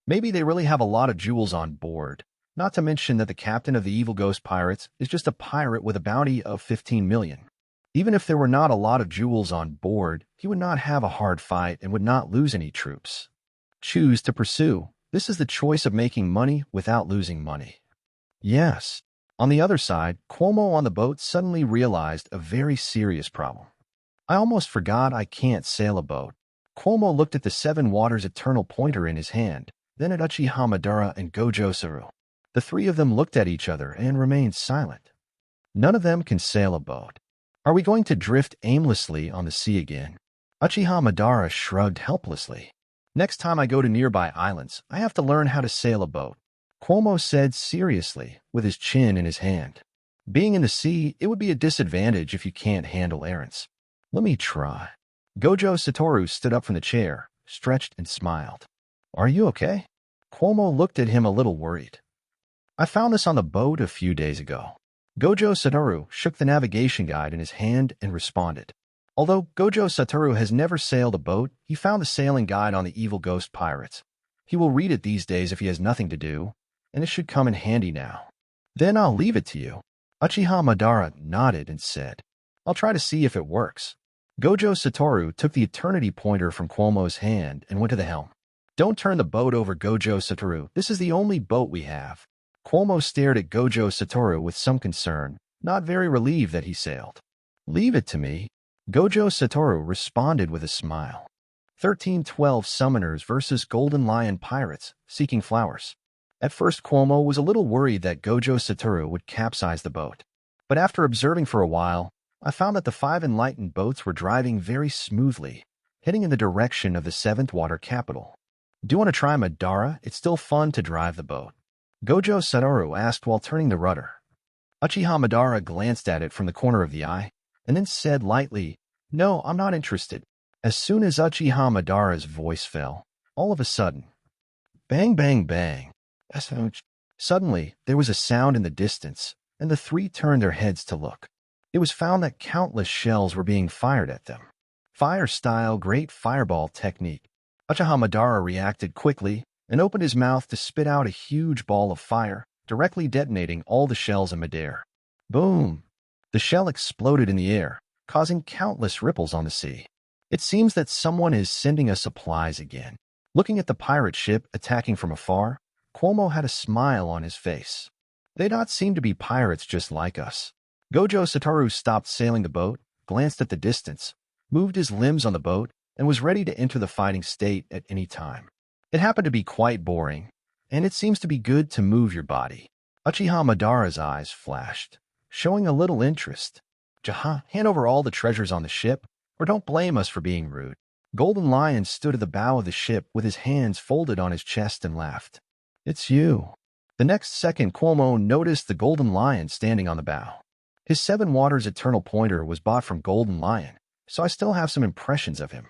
Maybe they really have a lot of jewels on board, not to mention that the captain of the evil ghost pirates is just a pirate with a bounty of 15 million. Even if there were not a lot of jewels on board, he would not have a hard fight and would not lose any troops. Choose to pursue. This is the choice of making money without losing money. Yes. On the other side, Cuomo on the boat suddenly realized a very serious problem. I almost forgot I can't sail a boat. Cuomo looked at the seven waters eternal pointer in his hand, then at Uchiha Madara and Gojo Satoru. The three of them looked at each other and remained silent. None of them can sail a boat. Are we going to drift aimlessly on the sea again? Uchiha Madara shrugged helplessly. Next time I go to nearby islands, I have to learn how to sail a boat. Cuomo said seriously, with his chin in his hand. Being in the sea, it would be a disadvantage if you can't handle errants. Let me try. Gojo Satoru stood up from the chair, stretched and smiled. Are you okay? Cuomo looked at him a little worried. I found this on the boat a few days ago. Gojo Satoru shook the navigation guide in his hand and responded. Although Gojo Satoru has never sailed a boat, he found the sailing guide on the evil ghost pirates. He will read it these days if he has nothing to do, and it should come in handy now. Then I'll leave it to you. Uchiha Madara nodded and said, I'll try to see if it works. Gojo Satoru took the eternity pointer from Cuomo's hand and went to the helm. Don't turn the boat over, Gojo Satoru. This is the only boat we have. Cuomo stared at Gojo Satoru with some concern, not very relieved that he sailed. Leave it to me. Gojo Satoru responded with a smile. 1312 Summoners versus Golden Lion Pirates, seeking flowers. At first, Cuomo was a little worried that Gojo Satoru would capsize the boat. But after observing for a while, I found that the 5 enlightened boats were driving very smoothly, heading in the direction of the 7th water capital. Do you want to try Madara? It's still fun to drive the boat. Gojo Satoru asked while turning the rudder. Uchiha Madara glanced at it from the corner of the eye, and then said lightly, No, I'm not interested. As soon as Uchiha Madara's voice fell, all of a sudden, bang, bang, bang. Suddenly, there was a sound in the distance, and the three turned their heads to look. It was found that countless shells were being fired at them. Fire-style great fireball technique. Uchiha Madara reacted quickly and opened his mouth to spit out a huge ball of fire, directly detonating all the shells in midair. Boom! The shell exploded in the air, causing countless ripples on the sea. It seems that someone is sending us supplies again. Looking at the pirate ship attacking from afar, Cuomo had a smile on his face. They don't seem to be pirates just like us. Gojo Satoru stopped sailing the boat, glanced at the distance, moved his limbs on the boat, and was ready to enter the fighting state at any time. It happened to be quite boring, and it seems to be good to move your body. Uchiha Madara's eyes flashed, showing a little interest. Jaha, hand over all the treasures on the ship, or don't blame us for being rude. Golden Lion stood at the bow of the ship with his hands folded on his chest and laughed. It's you. The next second, Cuomo noticed the Golden Lion standing on the bow. His 7 Waters Eternal Pointer was bought from Golden Lion, so I still have some impressions of him.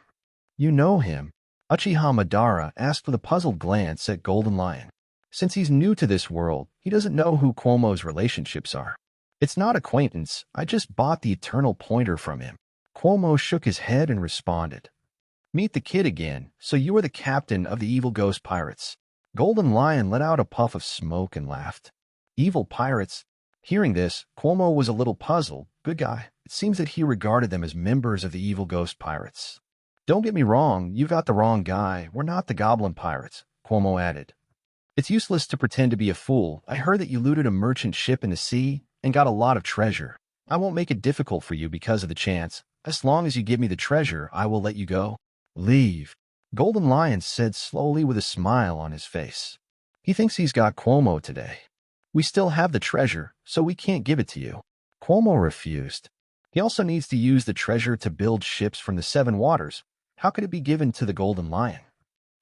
You know him? Uchiha Madara asked with a puzzled glance at Golden Lion. Since he's new to this world, he doesn't know who Cuomo's relationships are. It's not acquaintance, I just bought the Eternal Pointer from him. Cuomo shook his head and responded. Meet the kid again, so you are the captain of the Evil Ghost Pirates. Golden Lion let out a puff of smoke and laughed. Evil pirates? Hearing this, Cuomo was a little puzzled. Good guy. It seems that he regarded them as members of the Evil Ghost Pirates. Don't get me wrong, you got the wrong guy. We're not the Goblin Pirates, Cuomo added. It's useless to pretend to be a fool. I heard that you looted a merchant ship in the sea and got a lot of treasure. I won't make it difficult for you because of the chance. As long as you give me the treasure, I will let you go. Leave. Golden Lion said slowly with a smile on his face. He thinks he's got Cuomo today. We still have the treasure, so we can't give it to you. Cuomo refused. He also needs to use the treasure to build ships from the 7 Waters. How could it be given to the Golden Lion?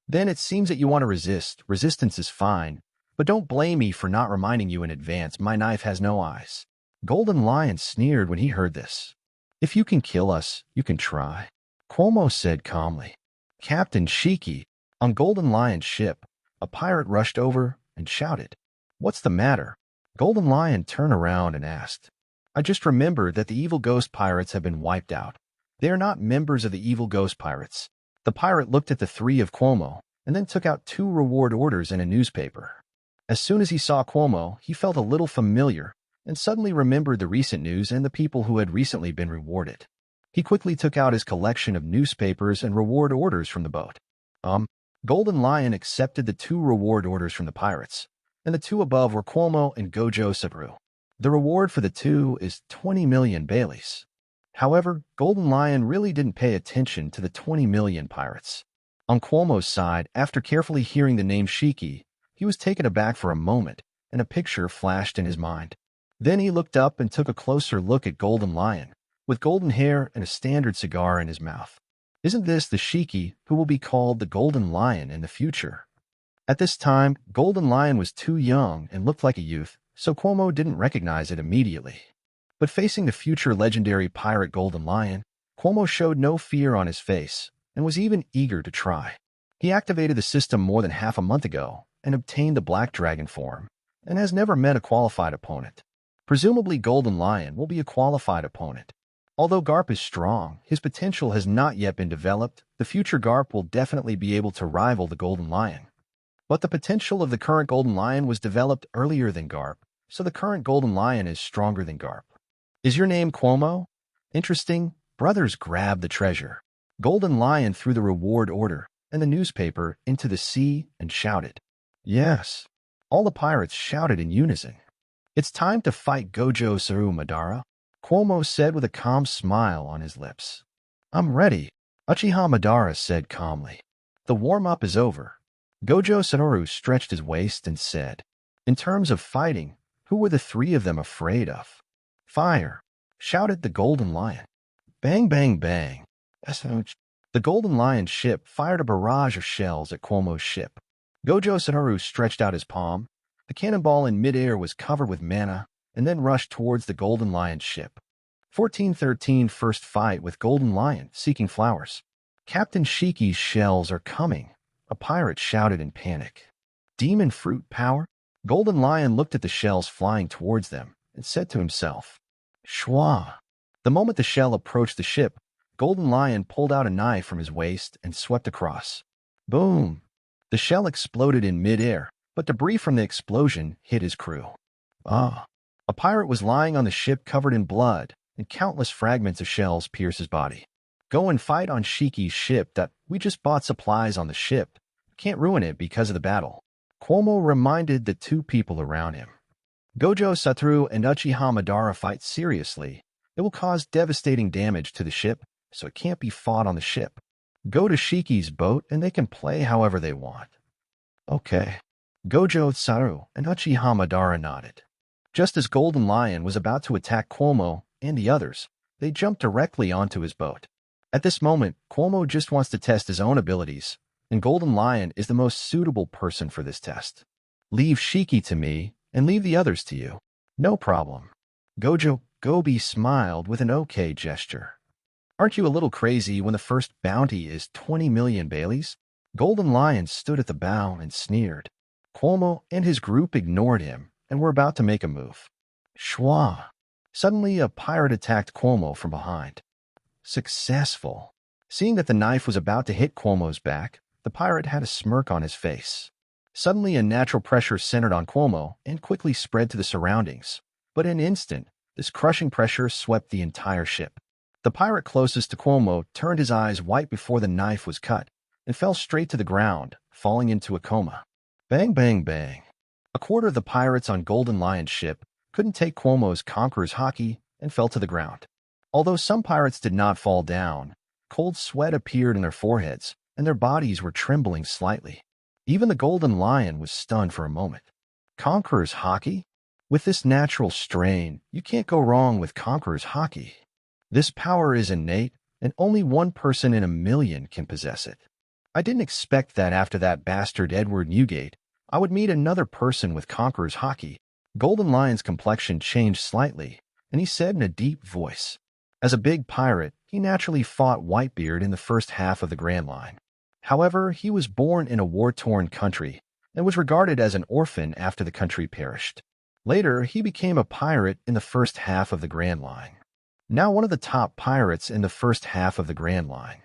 Then it seems that you want to resist. Resistance is fine, but don't blame me for not reminding you in advance. My knife has no eyes. Golden Lion sneered when he heard this. If you can kill us, you can try. Cuomo said calmly. Captain Shiki, on Golden Lion's ship, a pirate rushed over and shouted. What's the matter? Golden Lion turned around and asked. I just remembered that the Evil Ghost Pirates have been wiped out. They are not members of the Evil Ghost Pirates. The pirate looked at the 3 of Cuomo and then took out 2 reward orders in a newspaper. As soon as he saw Cuomo, he felt a little familiar and suddenly remembered the recent news and the people who had recently been rewarded. He quickly took out his collection of newspapers and reward orders from the boat. Golden Lion accepted the 2 reward orders from the pirates, and the 2 above were Cuomo and Gojo Satoru. The reward for the 2 is 20 million Baileys. However, Golden Lion really didn't pay attention to the 20 million pirates. On Cuomo's side, after carefully hearing the name Shiki, he was taken aback for a moment, and a picture flashed in his mind. Then he looked up and took a closer look at Golden Lion, with golden hair and a standard cigar in his mouth. Isn't this the Shiki who will be called the Golden Lion in the future? At this time, Golden Lion was too young and looked like a youth, so Cuomo didn't recognize it immediately. But facing the future legendary pirate Golden Lion, Cuomo showed no fear on his face and was even eager to try. He activated the system more than half a month ago and obtained the Black Dragon form, and has never met a qualified opponent. Presumably Golden Lion will be a qualified opponent. Although Garp is strong, his potential has not yet been developed. The future Garp will definitely be able to rival the Golden Lion. But the potential of the current Golden Lion was developed earlier than Garp, so the current Golden Lion is stronger than Garp. Is your name Cuomo? Interesting. Brothers grabbed the treasure. Golden Lion threw the reward order and the newspaper into the sea and shouted, "Yes." All the pirates shouted in unison. "It's time to fight Gojo Satoru Madara," Cuomo said with a calm smile on his lips. "I'm ready," Uchiha Madara said calmly. "The warm-up is over." Gojo Satoru stretched his waist and said, "In terms of fighting, who were the three of them afraid of?" "Fire," shouted the Golden Lion. Bang, bang, bang. The Golden Lion ship fired a barrage of shells at Cuomo's ship. Gojo Satoru stretched out his palm. The cannonball in midair was covered with mana and then rushed towards the Golden Lion ship. 1413 First fight with Golden Lion seeking flowers. "Captain Shiki's shells are coming," a pirate shouted in panic. "Demon fruit power?" Golden Lion looked at the shells flying towards them and said to himself, "Schwa." The moment the shell approached the ship, Golden Lion pulled out a knife from his waist and swept across. Boom! The shell exploded in midair, but debris from the explosion hit his crew. Ah! A pirate was lying on the ship covered in blood, and countless fragments of shells pierced his body. "Go and fight on Shiki's ship that we just bought supplies on the ship. Can't ruin it because of the battle." Cuomo reminded the two people around him. Gojo Satoru and Uchiha Madara fight seriously. It will cause devastating damage to the ship, so it can't be fought on the ship. Go to Shiki's boat and they can play however they want. Okay. Gojo Satoru and Uchiha Madara nodded. Just as Golden Lion was about to attack Cuomo and the others, they jumped directly onto his boat. At this moment, Cuomo just wants to test his own abilities, and Golden Lion is the most suitable person for this test. "Leave Shiki to me, and leave the others to you." "No problem." Gojo Gobi smiled with an okay gesture. "Aren't you a little crazy when the first bounty is 20 million Baileys?" Golden Lion stood at the bow and sneered. Cuomo and his group ignored him and were about to make a move. Schwa! Suddenly, a pirate attacked Cuomo from behind. Successful. Seeing that the knife was about to hit Cuomo's back, the pirate had a smirk on his face. Suddenly, a natural pressure centered on Cuomo and quickly spread to the surroundings. But in an instant, this crushing pressure swept the entire ship. The pirate closest to Cuomo turned his eyes white before the knife was cut and fell straight to the ground, falling into a coma. Bang, bang, bang. A quarter of the pirates on Golden Lion's ship couldn't take Cuomo's Conqueror's Haki and fell to the ground. Although some pirates did not fall down, cold sweat appeared in their foreheads and their bodies were trembling slightly. Even the Golden Lion was stunned for a moment. Conqueror's Haki? With this natural strain, you can't go wrong with Conqueror's Haki. This power is innate, and only one person in a million can possess it. I didn't expect that after that bastard Edward Newgate, I would meet another person with Conqueror's Haki. Golden Lion's complexion changed slightly, and he said in a deep voice. As a big pirate, he naturally fought Whitebeard in the first half of the Grand Line. However, he was born in a war-torn country and was regarded as an orphan after the country perished. Later, he became a pirate in the first half of the Grand Line. Now one of the top pirates in the first half of the Grand Line.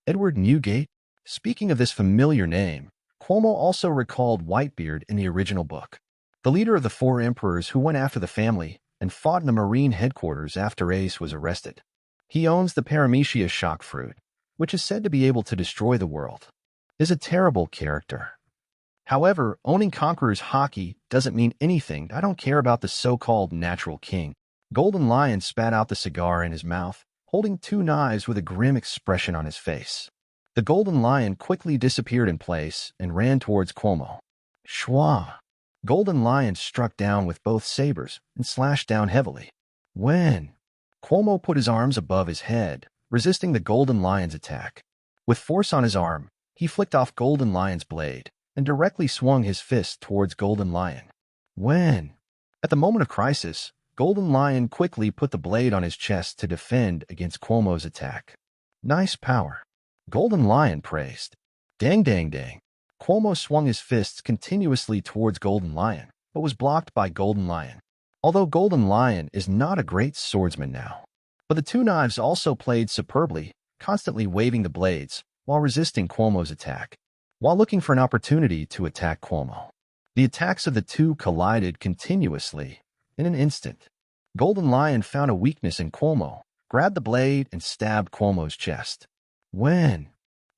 Edward Newgate? Speaking of this familiar name, Cuomo also recalled Whitebeard in the original book, the leader of the four emperors who went after the family and fought in the Marine headquarters after Ace was arrested. He owns the Paramecia shock fruit, which is said to be able to destroy the world. Is a terrible character. However, owning Conqueror's Haki doesn't mean anything. I don't care about the so-called natural king. Golden Lion spat out the cigar in his mouth, holding two knives with a grim expression on his face. The Golden Lion quickly disappeared in place and ran towards Cuomo. Schwa! Golden Lion struck down with both sabers and slashed down heavily. When? Cuomo put his arms above his head, resisting the Golden Lion's attack. With force on his arm, he flicked off Golden Lion's blade and directly swung his fist towards Golden Lion. When? At the moment of crisis, Golden Lion quickly put the blade on his chest to defend against Cuomo's attack. Nice power. Golden Lion praised. Dang, dang, dang. Cuomo swung his fists continuously towards Golden Lion, but was blocked by Golden Lion. Although Golden Lion is not a great swordsman now. But the two knives also played superbly, constantly waving the blades, while resisting Cuomo's attack, while looking for an opportunity to attack Cuomo. The attacks of the two collided continuously. In an instant, Golden Lion found a weakness in Cuomo, grabbed the blade, and stabbed Cuomo's chest. When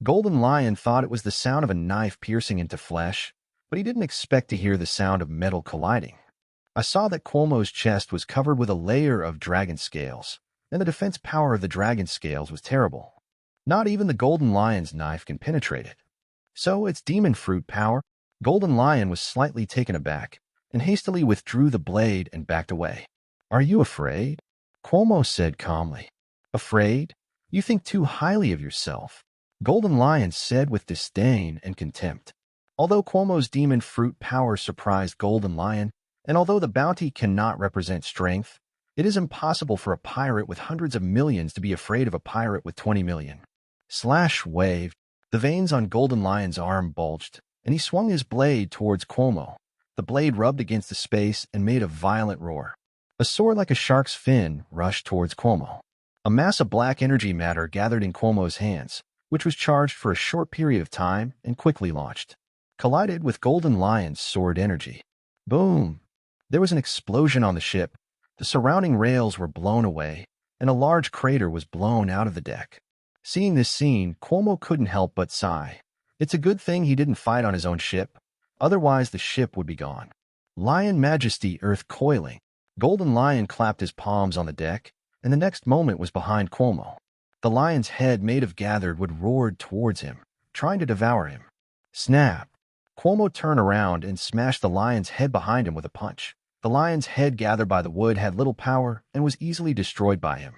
Golden Lion thought it was the sound of a knife piercing into flesh, but he didn't expect to hear the sound of metal colliding. I saw that Cuomo's chest was covered with a layer of dragon scales, and the defense power of the dragon scales was terrible. Not even the Golden Lion's knife can penetrate it. So its demon fruit power, Golden Lion was slightly taken aback, and hastily withdrew the blade and backed away. "Are you afraid?" Cuomo said calmly. "Afraid? You think too highly of yourself," Golden Lion said with disdain and contempt. Although Cuomo's demon fruit power surprised Golden Lion, and although the bounty cannot represent strength, it is impossible for a pirate with hundreds of millions to be afraid of a pirate with 20 million. Slash waved. The veins on Golden Lion's arm bulged, and he swung his blade towards Cuomo. The blade rubbed against the space and made a violent roar. A sword like a shark's fin rushed towards Cuomo. A mass of black energy matter gathered in Cuomo's hands, which was charged for a short period of time and quickly launched. Collided with Golden Lion's sword energy. Boom! There was an explosion on the ship. The surrounding rails were blown away, and a large crater was blown out of the deck. Seeing this scene, Cuomo couldn't help but sigh. It's a good thing he didn't fight on his own ship, otherwise the ship would be gone. Lion Majesty Earth coiling. Golden Lion clapped his palms on the deck, and the next moment was behind Cuomo. The lion's head made of gathered wood roared towards him, trying to devour him. Snap! Cuomo turned around and smashed the lion's head behind him with a punch. The lion's head gathered by the wood had little power and was easily destroyed by him.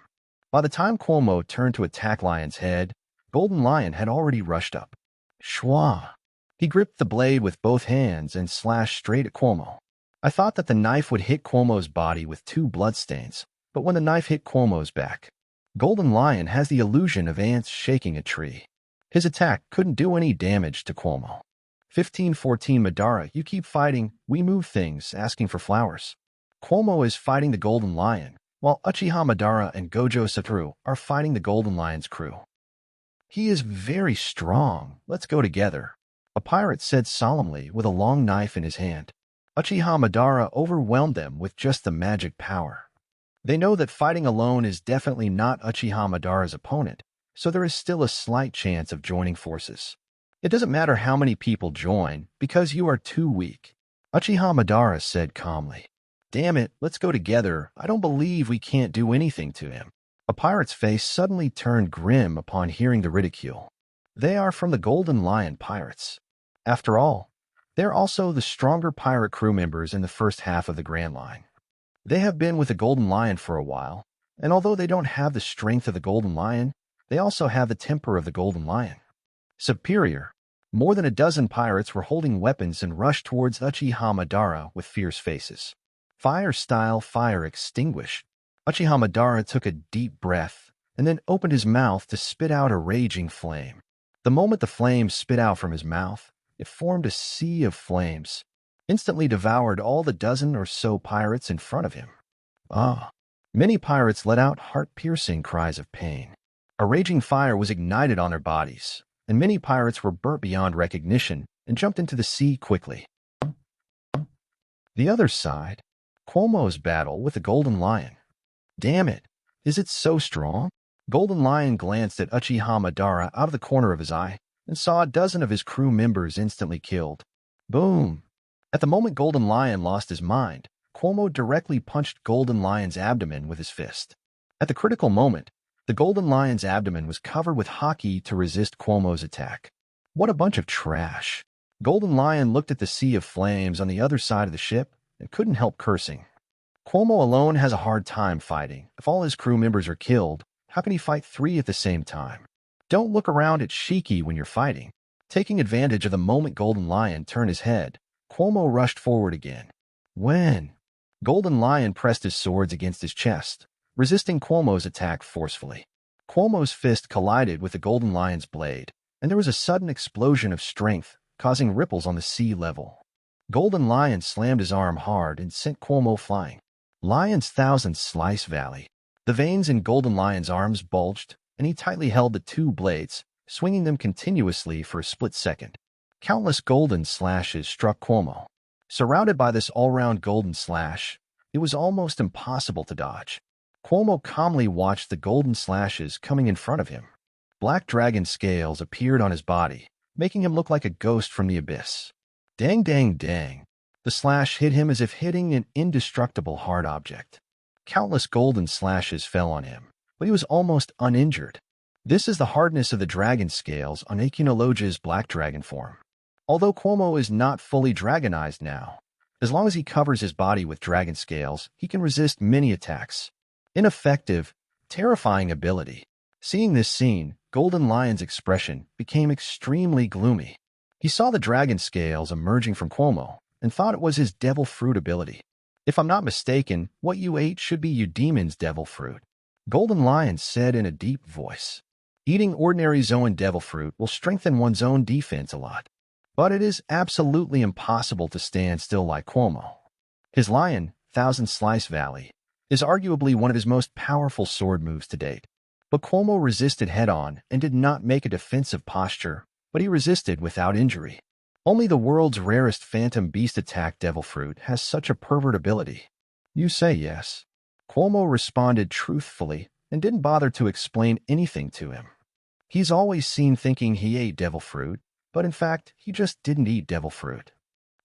By the time Cuomo turned to attack Lion's head, Golden Lion had already rushed up. Schwa! He gripped the blade with both hands and slashed straight at Cuomo. I thought that the knife would hit Cuomo's body with 2 bloodstains, but when the knife hit Cuomo's back, Golden Lion has the illusion of ants shaking a tree. His attack couldn't do any damage to Cuomo. 1514 Madara, you keep fighting, we move things, asking for flowers. Cuomo is fighting the Golden Lion, while Uchiha Madara and Gojo Satoru are fighting the Golden Lion's crew. He is very strong, let's go together, a pirate said solemnly with a long knife in his hand. Uchiha Madara overwhelmed them with just the magic power. They know that fighting alone is definitely not Uchiha Madara's opponent, so there is still a slight chance of joining forces. It doesn't matter how many people join, because you are too weak, Uchiha Madara said calmly. Damn it, let's go together. I don't believe we can't do anything to him. A pirate's face suddenly turned grim upon hearing the ridicule. They are from the Golden Lion Pirates. After all, they're also the stronger pirate crew members in the first half of the Grand Line. They have been with the Golden Lion for a while, and although they don't have the strength of the Golden Lion, they also have the temper of the Golden Lion. Superior. More than a dozen pirates were holding weapons and rushed towards Uchiha Madara with fierce faces. Fire style fire extinguished. Uchiha Madara took a deep breath and then opened his mouth to spit out a raging flame. The moment the flame spit out from his mouth, it formed a sea of flames, instantly devoured all the dozen or so pirates in front of him. Ah! Many pirates let out heart-piercing cries of pain. A raging fire was ignited on their bodies, and many pirates were burnt beyond recognition and jumped into the sea quickly. The other side, Cuomo's battle with the Golden Lion. Damn it, is it so strong? Golden Lion glanced at Uchiha Madara out of the corner of his eye and saw a dozen of his crew members instantly killed. Boom! At the moment Golden Lion lost his mind, Cuomo directly punched Golden Lion's abdomen with his fist. At the critical moment, the Golden Lion's abdomen was covered with haki to resist Cuomo's attack. What a bunch of trash. Golden Lion looked at the sea of flames on the other side of the ship and couldn't help cursing. Cuomo alone has a hard time fighting. If all his crew members are killed, how can he fight 3 at the same time? Don't look around at Shiki when you're fighting. Taking advantage of the moment Golden Lion turned his head, Cuomo rushed forward again. When? Golden Lion pressed his swords against his chest, resisting Cuomo's attack forcefully. Cuomo's fist collided with the Golden Lion's blade, and there was a sudden explosion of strength, causing ripples on the sea level. Golden Lion slammed his arm hard and sent Cuomo flying. Lion's thousand slice valley. The veins in Golden Lion's arms bulged, and he tightly held the two blades, swinging them continuously for a split second. Countless golden slashes struck Cuomo. Surrounded by this all-round golden slash, it was almost impossible to dodge. Cuomo calmly watched the golden slashes coming in front of him. Black dragon scales appeared on his body, making him look like a ghost from the abyss. Dang, dang, dang. The slash hit him as if hitting an indestructible hard object. Countless golden slashes fell on him, but he was almost uninjured. This is the hardness of the dragon scales on Akinologe's black dragon form. Although Cuomo is not fully dragonized now, as long as he covers his body with dragon scales, he can resist many attacks. Ineffective, terrifying ability. Seeing this scene, Golden Lion's expression became extremely gloomy. He saw the dragon scales emerging from Cuomo and thought it was his devil fruit ability. If I'm not mistaken, what you ate should be you demon's devil fruit. Golden Lion said in a deep voice. Eating ordinary Zoan devil fruit will strengthen one's own defense a lot. But it is absolutely impossible to stand still like Cuomo. His Lion, Thousand Slice Valley, is arguably one of his most powerful sword moves to date. But Cuomo resisted head-on and did not make a defensive posture, but he resisted without injury. Only the world's rarest Phantom Beast attack Devil Fruit has such a pervert ability. You say yes. Cuomo responded truthfully and didn't bother to explain anything to him. He's always seen thinking he ate Devil Fruit, but in fact, he just didn't eat Devil Fruit.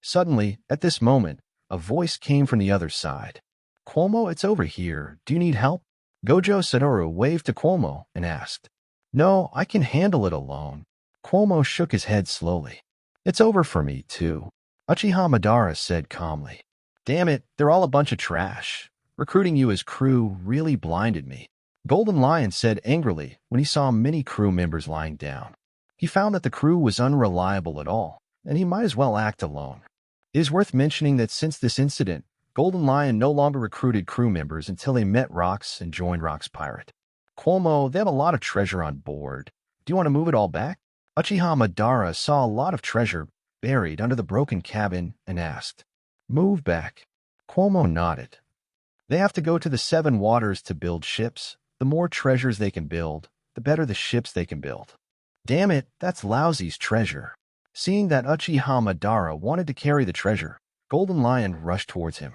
Suddenly, at this moment, a voice came from the other side. Cuomo, it's over here. Do you need help? Gojo Satoru waved to Cuomo and asked. No, I can handle it alone. Cuomo shook his head slowly. It's over for me, too. Uchiha Madara said calmly. Damn it, they're all a bunch of trash. Recruiting you as crew really blinded me. Golden Lion said angrily when he saw many crew members lying down. He found that the crew was unreliable at all, and he might as well act alone. It is worth mentioning that since this incident, Golden Lion no longer recruited crew members until they met Rox and joined Rox Pirate. Cuomo, they have a lot of treasure on board. Do you want to move it all back? Uchiha Madara saw a lot of treasure buried under the broken cabin and asked, Move back. Cuomo nodded. They have to go to the Seven Waters to build ships. The more treasures they can build, the better the ships they can build. Damn it, that's Lousy's treasure. Seeing that Uchiha Madara wanted to carry the treasure, Golden Lion rushed towards him.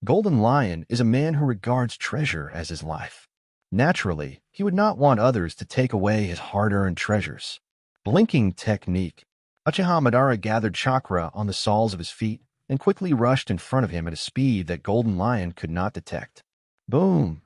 Golden Lion is a man who regards treasure as his life. Naturally, he would not want others to take away his hard-earned treasures. Blinking technique. Uchiha Madara gathered chakra on the soles of his feet and quickly rushed in front of him at a speed that Golden Lion could not detect. Boom!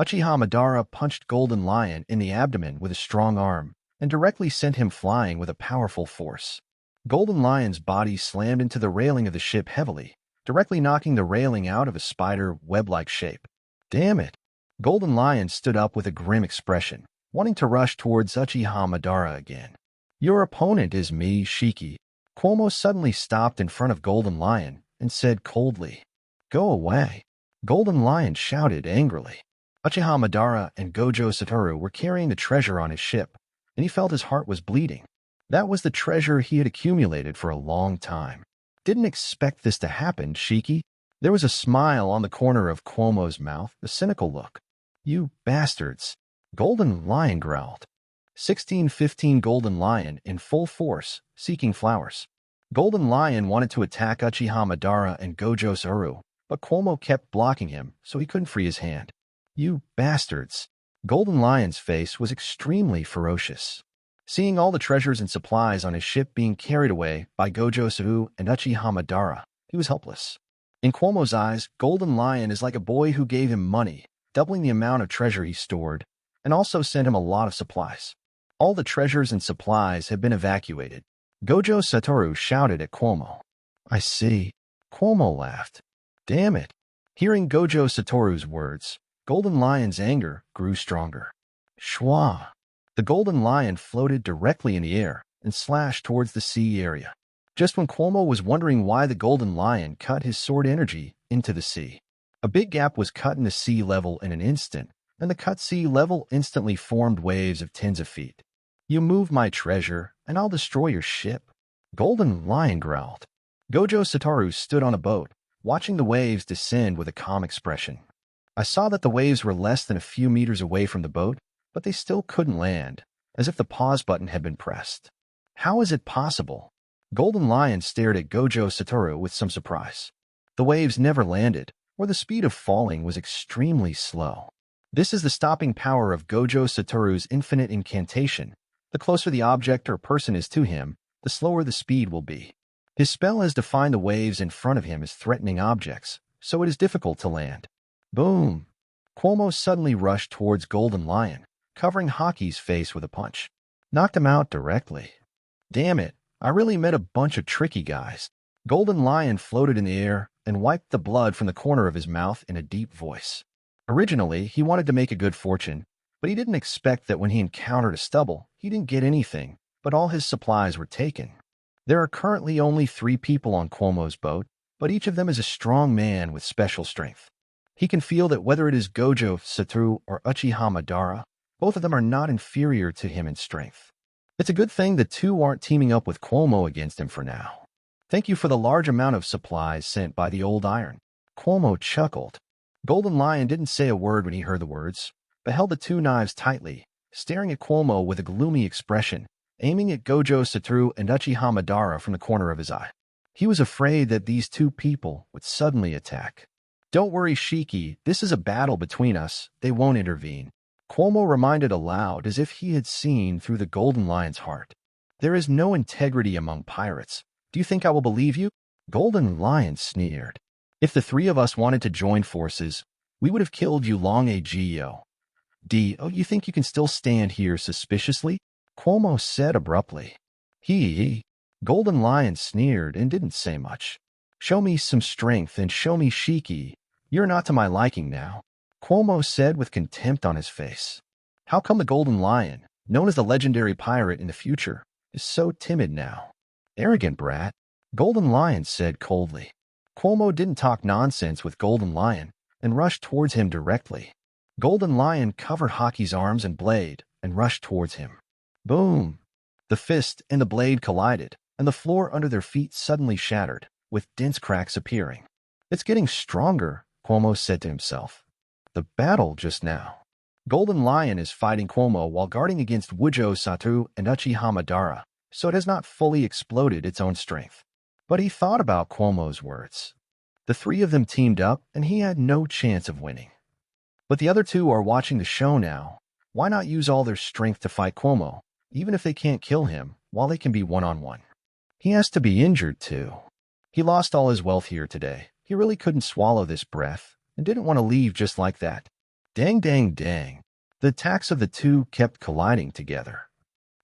Uchiha Madara punched Golden Lion in the abdomen with a strong arm and directly sent him flying with a powerful force. Golden Lion's body slammed into the railing of the ship heavily, directly knocking the railing out of a spider web-like shape. Damn it! Golden Lion stood up with a grim expression, wanting to rush towards Uchiha Madara again. Your opponent is me, Shiki. Cuomo suddenly stopped in front of Golden Lion and said coldly, Go away. Golden Lion shouted angrily. Uchiha Madara and Gojo Satoru were carrying the treasure on his ship, and he felt his heart was bleeding. That was the treasure he had accumulated for a long time. Didn't expect this to happen, Shiki. There was a smile on the corner of Cuomo's mouth, a cynical look. You bastards. Golden Lion growled. 1615 Golden Lion in full force, seeking flowers. Golden Lion wanted to attack Uchiha Madara and Gojo Satoru, but Cuomo kept blocking him, so he couldn't free his hand. You bastards. Golden Lion's face was extremely ferocious. Seeing all the treasures and supplies on his ship being carried away by Gojo Satoru and Uchiha Madara, he was helpless. In Cuomo's eyes, Golden Lion is like a boy who gave him money, doubling the amount of treasure he stored, and also sent him a lot of supplies. All the treasures and supplies had been evacuated. Gojo Satoru shouted at Cuomo. I see. Cuomo laughed. Damn it. Hearing Gojo Satoru's words, Golden Lion's anger grew stronger. Schwa. The Golden Lion floated directly in the air and slashed towards the sea area. Just when Cuomo was wondering why the Golden Lion cut his sword energy into the sea, a big gap was cut in the sea level in an instant, and the cut sea level instantly formed waves of tens of feet. You move my treasure, and I'll destroy your ship. Golden Lion growled. Gojo Satoru stood on a boat, watching the waves descend with a calm expression. I saw that the waves were less than a few meters away from the boat, but they still couldn't land, as if the pause button had been pressed. How is it possible? Golden Lion stared at Gojo Satoru with some surprise. The waves never landed, or the speed of falling was extremely slow. This is the stopping power of Gojo Satoru's infinite incantation. The closer the object or person is to him, the slower the speed will be. His spell has defined the waves in front of him as threatening objects, so it is difficult to land. Boom! Cuomo suddenly rushed towards Golden Lion, covering Haki's face with a punch. Knocked him out directly. Damn it, I really met a bunch of tricky guys. Golden Lion floated in the air and wiped the blood from the corner of his mouth in a deep voice. Originally, he wanted to make a good fortune, but he didn't expect that when he encountered a stubble, he didn't get anything, but all his supplies were taken. There are currently only 3 people on Cuomo's boat, but each of them is a strong man with special strength. He can feel that whether it is Gojo Satoru or Uchiha Madara, both of them are not inferior to him in strength. It's a good thing the two aren't teaming up with Cuomo against him for now. Thank you for the large amount of supplies sent by the old iron. Cuomo chuckled. Golden Lion didn't say a word when he heard the words, but held the 2 knives tightly, staring at Cuomo with a gloomy expression, aiming at Gojo Satoru and Uchiha Madara from the corner of his eye. He was afraid that these 2 people would suddenly attack. Don't worry, Shiki, this is a battle between us, they won't intervene. Cuomo reminded aloud as if he had seen through the Golden Lion's heart. There is no integrity among pirates. Do you think I will believe you? Golden Lion sneered. If the 3 of us wanted to join forces, we would have killed you long ago. Oh, you think you can still stand here suspiciously? Cuomo said abruptly. Golden Lion sneered and didn't say much. Show me some strength and show me Shiki. You're not to my liking now, Cuomo said with contempt on his face. How come the Golden Lion, known as the legendary pirate in the future, is so timid now? Arrogant brat, Golden Lion said coldly. Cuomo didn't talk nonsense with Golden Lion and rushed towards him directly. Golden Lion covered Haki's arms and blade and rushed towards him. Boom! The fist and the blade collided, and the floor under their feet suddenly shattered, with dense cracks appearing. It's getting stronger, Cuomo said to himself. The battle just now. Golden Lion is fighting Cuomo while guarding against Gojo Satoru and Uchiha Madara, so it has not fully exploded its own strength. But he thought about Cuomo's words. The 3 of them teamed up, and he had no chance of winning. But the other 2 are watching the show now. Why not use all their strength to fight Cuomo, even if they can't kill him, while they can be one-on-one? He has to be injured, too. He lost all his wealth here today. He really couldn't swallow this breath, and didn't want to leave just like that. Dang, dang, dang. The attacks of the 2 kept colliding together.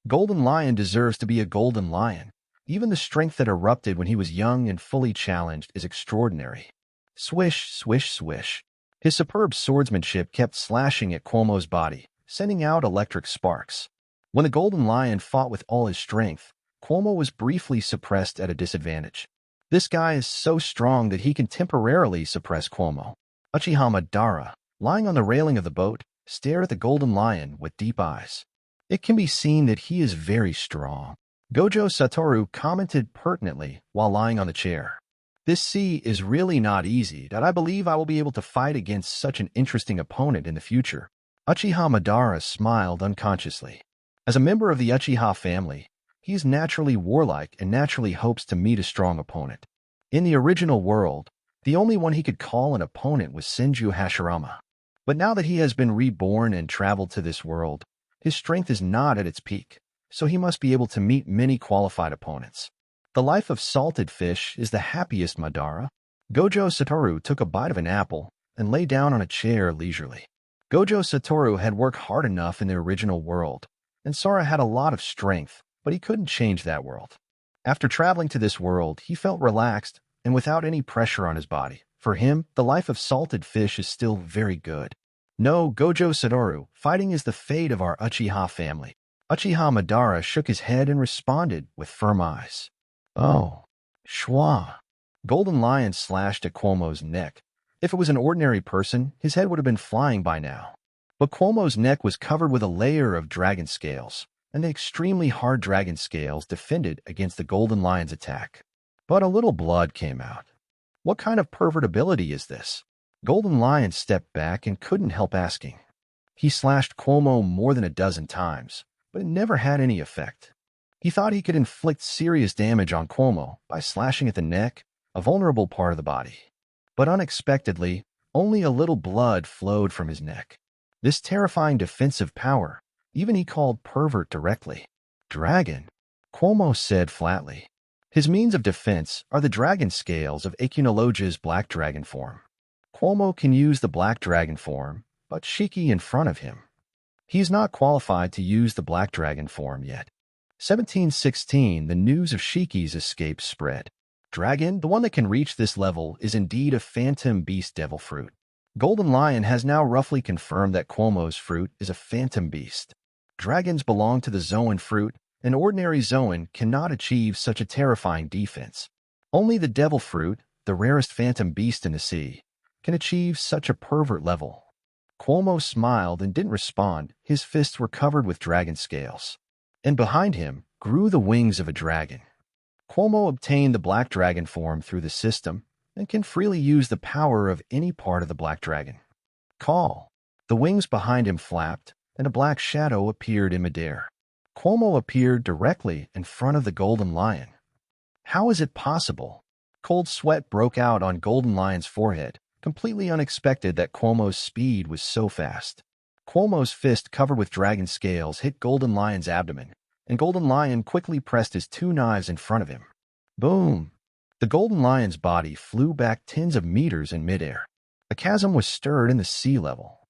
Golden Lion deserves to be a Golden Lion. Even the strength that erupted when he was young and fully challenged is extraordinary. Swish, swish, swish. His superb swordsmanship kept slashing at Cuomo's body, sending out electric sparks. When the Golden Lion fought with all his strength, Cuomo was briefly suppressed at a disadvantage. This guy is so strong that he can temporarily suppress Cuomo. Uchiha Madara, lying on the railing of the boat, stared at the Golden Lion with deep eyes. It can be seen that he is very strong. Gojo Satoru commented pertinently while lying on the chair. This sea is really not easy, that I believe I will be able to fight against such an interesting opponent in the future. Uchiha Madara smiled unconsciously. As a member of the Uchiha family, he is naturally warlike and naturally hopes to meet a strong opponent. In the original world, the only one he could call an opponent was Senju Hashirama. But now that he has been reborn and traveled to this world, his strength is not at its peak, so he must be able to meet many qualified opponents. The life of salted fish is the happiest, Madara. Gojo Satoru took a bite of an apple and lay down on a chair leisurely. Gojo Satoru had worked hard enough in the original world, and Sora had a lot of strength, but he couldn't change that world. After traveling to this world, he felt relaxed and without any pressure on his body. For him, the life of salted fish is still very good. No, Gojo Satoru, fighting is the fate of our Uchiha family. Uchiha Madara shook his head and responded with firm eyes. Oh, schwa. Golden Lion slashed at Cuomo's neck. If it was an ordinary person, his head would have been flying by now. But Cuomo's neck was covered with a layer of dragon scales, and the extremely hard dragon scales defended against the Golden Lion's attack. but a little blood came out. What kind of pervertibility is this? Golden Lion stepped back and couldn't help asking. He slashed Cuomo more than a dozen times, but it never had any effect. He thought he could inflict serious damage on Cuomo by slashing at the neck, a vulnerable part of the body. But unexpectedly, only a little blood flowed from his neck. This terrifying defensive power, even he called pervert directly. Dragon, Cuomo said flatly. His means of defense are the dragon scales of Ekunologia's black dragon form. Cuomo can use the black dragon form, but Shiki in front of him. He is not qualified to use the black dragon form yet. 1716, the news of Shiki's escape spread. Dragon, the one that can reach this level, is indeed a phantom beast devil fruit. Golden Lion has now roughly confirmed that Cuomo's fruit is a phantom beast. Dragons belong to the Zoan fruit. An ordinary Zoan cannot achieve such a terrifying defense. Only the devil fruit, the rarest phantom beast in the sea, can achieve such a pervert level. Cuomo smiled and didn't respond. His fists were covered with dragon scales. And behind him grew the wings of a dragon. Cuomo obtained the black dragon form through the system and can freely use the power of any part of the black dragon. Call. The wings behind him flapped, and a black shadow appeared in midair. Cuomo appeared directly in front of the Golden Lion. How is it possible? Cold sweat broke out on Golden Lion's forehead, completely unexpected that Cuomo's speed was so fast. Cuomo's fist covered with dragon scales hit Golden Lion's abdomen, and Golden Lion quickly pressed his two knives in front of him. Boom! The Golden Lion's body flew back tens of meters in midair. A chasm was stirred in the sea level.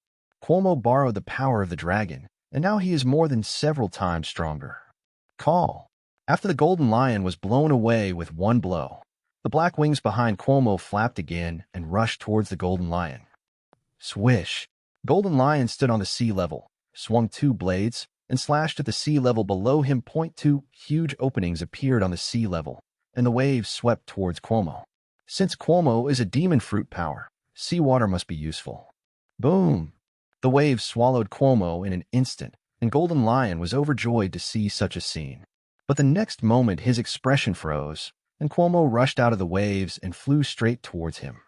Cuomo borrowed the power of the dragon, and now he is more than several times stronger. Call. After the Golden Lion was blown away with one blow, the black wings behind Cuomo flapped again and rushed towards the Golden Lion. Swish! Golden Lion stood on the sea level, swung two blades, and slashed at the sea level below him. Two huge openings appeared on the sea level, and the waves swept towards Cuomo. Since Cuomo is a demon fruit power, seawater must be useful. Boom! The waves swallowed Cuomo in an instant, and Golden Lion was overjoyed to see such a scene. But the next moment his expression froze, and Cuomo rushed out of the waves and flew straight towards him.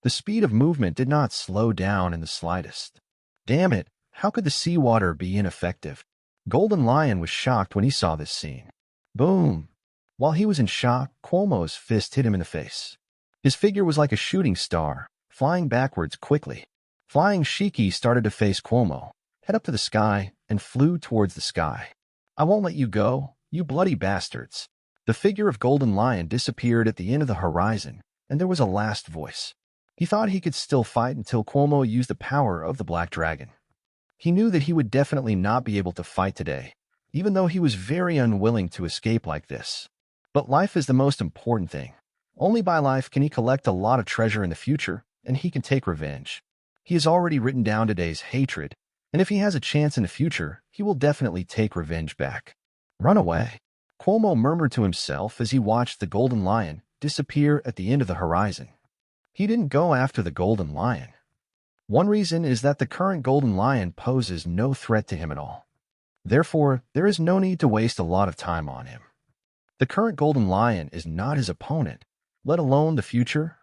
The speed of movement did not slow down in the slightest. Damn it, how could the seawater be ineffective? Golden Lion was shocked when he saw this scene. Boom! While he was in shock, Cuomo's fist hit him in the face. His figure was like a shooting star, flying backwards quickly. Flying Shiki started to face Cuomo, head up to the sky, and flew towards the sky. I won't let you go, you bloody bastards. The figure of Golden Lion disappeared at the end of the horizon, and there was a last voice. He thought he could still fight until Cuomo used the power of the Black Dragon. He knew that he would definitely not be able to fight today, even though he was very unwilling to escape like this. But life is the most important thing. Only by life can he collect a lot of treasure in the future, and he can take revenge. He has already written down today's hatred, and if he has a chance in the future, he will definitely take revenge back. Run away. Cuomo murmured to himself as he watched the Golden Lion disappear at the end of the horizon. He didn't go after the Golden Lion. One reason is that the current Golden Lion poses no threat to him at all. Therefore, there is no need to waste a lot of time on him. The current Golden Lion is not his opponent, let alone the future.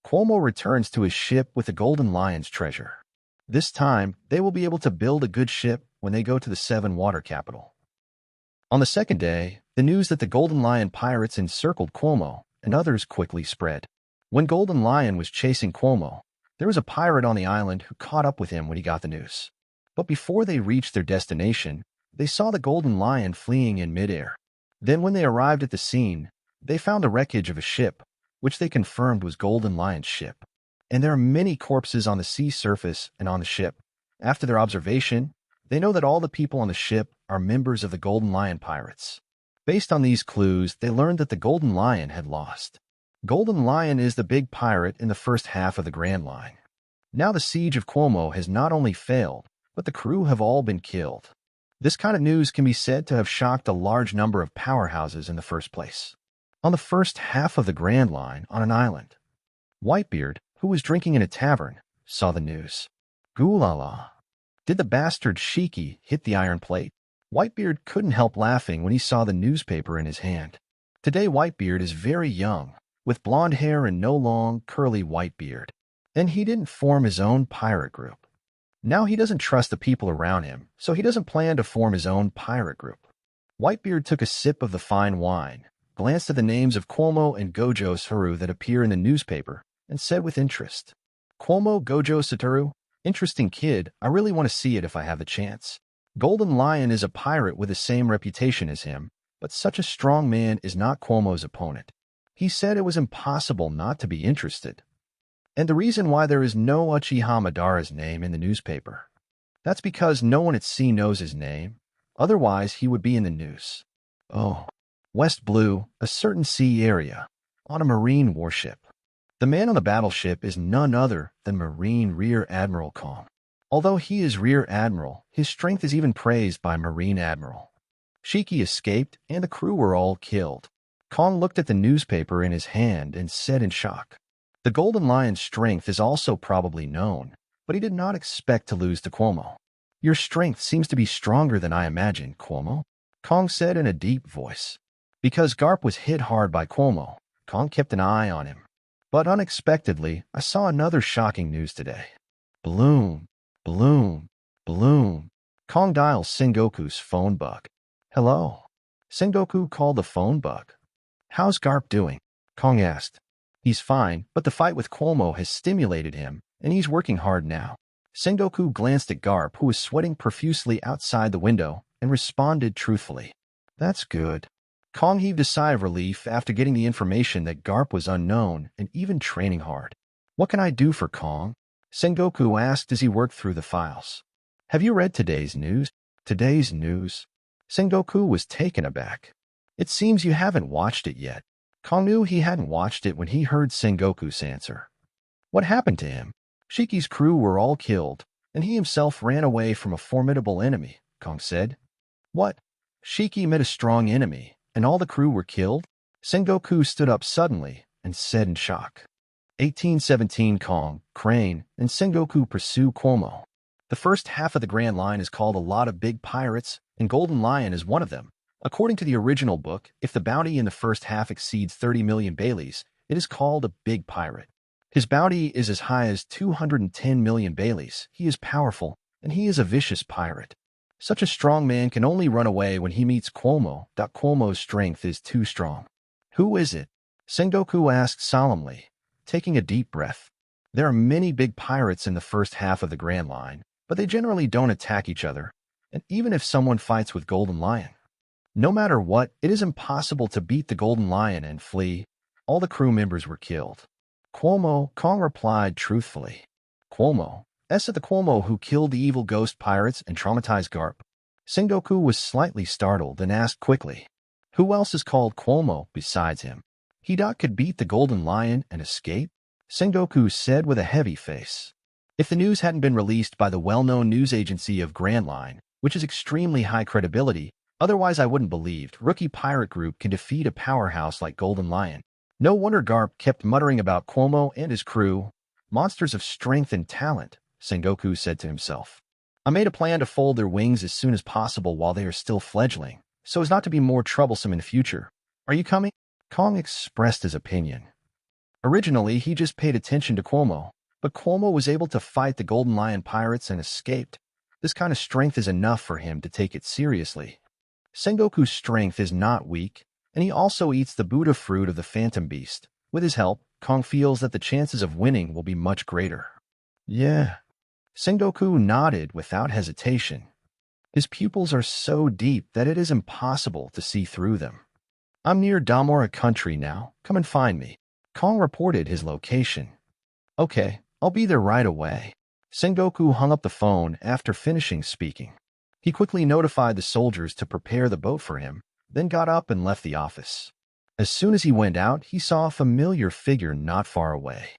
Cuomo returns to his ship with the Golden Lion's treasure. This time, they will be able to build a good ship when they go to the Seven Water Capital. On the second day, the news that the Golden Lion pirates encircled Cuomo and others quickly spread. When Golden Lion was chasing Cuomo, there was a pirate on the island who caught up with him when he got the news. But before they reached their destination, they saw the Golden Lion fleeing in midair. Then when they arrived at the scene, they found the wreckage of a ship, which they confirmed was Golden Lion's ship. And there are many corpses on the sea surface and on the ship. After their observation, they know that all the people on the ship are members of the Golden Lion pirates. Based on these clues, they learned that the Golden Lion had lost. Golden Lion is the big pirate in the first half of the Grand Line. Now the siege of Cuomo has not only failed, but the crew have all been killed. This kind of news can be said to have shocked a large number of powerhouses in the first place. On the first half of the Grand Line on an island, Whitebeard, who was drinking in a tavern, saw the news. Gulala. Did the bastard Shiki hit the iron plate? Whitebeard couldn't help laughing when he saw the newspaper in his hand. Today Whitebeard is very young, with blonde hair and no long, curly white beard. And he didn't form his own pirate group. Now he doesn't trust the people around him, so he doesn't plan to form his own pirate group. Whitebeard took a sip of the fine wine, glanced at the names of Cuomo and Gojo Satoru that appear in the newspaper, and said with interest, "Cuomo, Gojo Satoru? Interesting kid. I really want to see it if I have the chance. Golden Lion is a pirate with the same reputation as him, but such a strong man is not Cuomo's opponent." He said it was impossible not to be interested. And the reason why there is no Uchiha Madara's name in the newspaper. That's because no one at sea knows his name. Otherwise, he would be in the news. Oh, West Blue, a certain sea area, on a marine warship. The man on the battleship is none other than Marine Rear Admiral Kong. Although he is Rear Admiral, his strength is even praised by Marine Admiral. Shiki escaped, and the crew were all killed. Kong looked at the newspaper in his hand and said in shock, "The Golden Lion's strength is also probably known, but he did not expect to lose to Cuomo." "Your strength seems to be stronger than I imagined, Cuomo," Kong said in a deep voice. Because Garp was hit hard by Cuomo, Kong kept an eye on him. But unexpectedly, I saw another shocking news today. Bloom, Bloom, Bloom. Kong dials Sengoku's phone bug. "Hello." Sengoku called the phone bug. "How's Garp doing?" Kong asked. "He's fine, but the fight with Cuomo has stimulated him, and he's working hard now." Sengoku glanced at Garp, who was sweating profusely outside the window, and responded truthfully, "That's good." Kong heaved a sigh of relief after getting the information that Garp was unknown and even training hard. "What can I do for Kong?" Sengoku asked as he worked through the files. "Have you read today's news?" "Today's news?" Sengoku was taken aback. "It seems you haven't watched it yet." Kong knew he hadn't watched it when he heard Sengoku's answer. "What happened to him?" "Shiki's crew were all killed, and he himself ran away from a formidable enemy," Kong said. "What? Shiki met a strong enemy, and all the crew were killed?" Sengoku stood up suddenly and said in shock. 1817 Kong, Crane, and Sengoku pursue Cuomo. The first half of the Grand Line is called A Lot of Big Pirates, and Golden Lion is one of them. According to the original book, if the bounty in the first half exceeds 30 million Baileys, it is called a big pirate. His bounty is as high as 210 million Baileys. He is powerful, and he is a vicious pirate. Such a strong man can only run away when he meets Cuomo. Cuomo's strength is too strong. "Who is it?" Sengoku asked solemnly, taking a deep breath. "There are many big pirates in the first half of the Grand Line, but they generally don't attack each other, and even if someone fights with Golden Lion, no matter what, it is impossible to beat the Golden Lion and flee. All the crew members were killed." "Cuomo," Kong replied truthfully. "Cuomo? Is it the Cuomo who killed the evil ghost pirates and traumatized Garp?" Sengoku was slightly startled and asked quickly, "Who else is called Cuomo besides him?" "He could beat the Golden Lion and escape?" Sengoku said with a heavy face. If the news hadn't been released by the well-known news agency of Grand Line, which is extremely high credibility, otherwise I wouldn't believed Rookie Pirate Group can defeat a powerhouse like Golden Lion. No wonder Garp kept muttering about Cuomo and his crew. Monsters of strength and talent, Sengoku said to himself. "I made a plan to fold their wings as soon as possible while they are still fledgling, so as not to be more troublesome in the future. Are you coming?" Kong expressed his opinion. Originally, he just paid attention to Cuomo, but Cuomo was able to fight the Golden Lion pirates and escaped. This kind of strength is enough for him to take it seriously. Sengoku's strength is not weak, and he also eats the Buddha fruit of the Phantom Beast. With his help, Kong feels that the chances of winning will be much greater. "Yeah." Sengoku nodded without hesitation. His pupils are so deep that it is impossible to see through them. "I'm near Damora country now. Come and find me." Kong reported his location. "Okay, I'll be there right away." Sengoku hung up the phone after finishing speaking. He quickly notified the soldiers to prepare the boat for him, then got up and left the office. As soon as he went out, he saw a familiar figure not far away.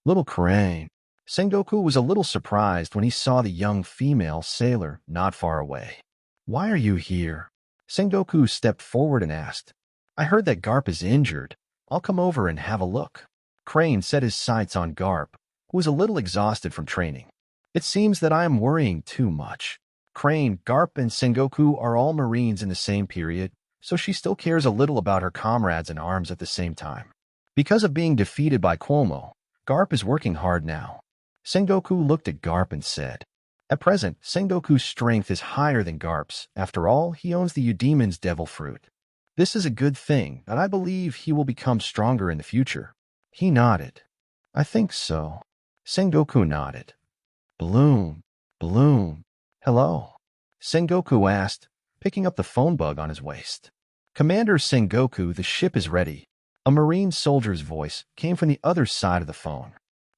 Little Crane. Sengoku was a little surprised when he saw the young female sailor not far away. "Why are you here?" Sengoku stepped forward and asked. "I heard that Garp is injured. I'll come over and have a look." Crane set his sights on Garp, who was a little exhausted from training. "It seems that I am worrying too much." Crane, Garp, and Sengoku are all Marines in the same period, so she still cares a little about her comrades in arms at the same time. Because of being defeated by Cuomo, Garp is working hard now. Sengoku looked at Garp and said, "At present, Sengoku's strength is higher than Garp's. After all, he owns the Eudemon's devil fruit. This is a good thing, and I believe he will become stronger in the future." He nodded. "I think so." Sengoku nodded. "Bloom, Bloom, hello?" Sengoku asked, picking up the phone bug on his waist. "Commander Sengoku, the ship is ready." A Marine soldier's voice came from the other side of the phone.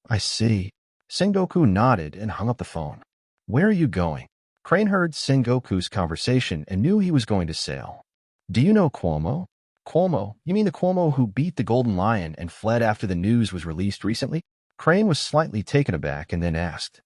"I see." Sengoku nodded and hung up the phone. "Where are you going?" Crane heard Sengoku's conversation and knew he was going to sail. "Do you know Cuomo?" "Cuomo? You mean the Cuomo who beat the Golden Lion and fled after the news was released recently?" Crane was slightly taken aback and then asked,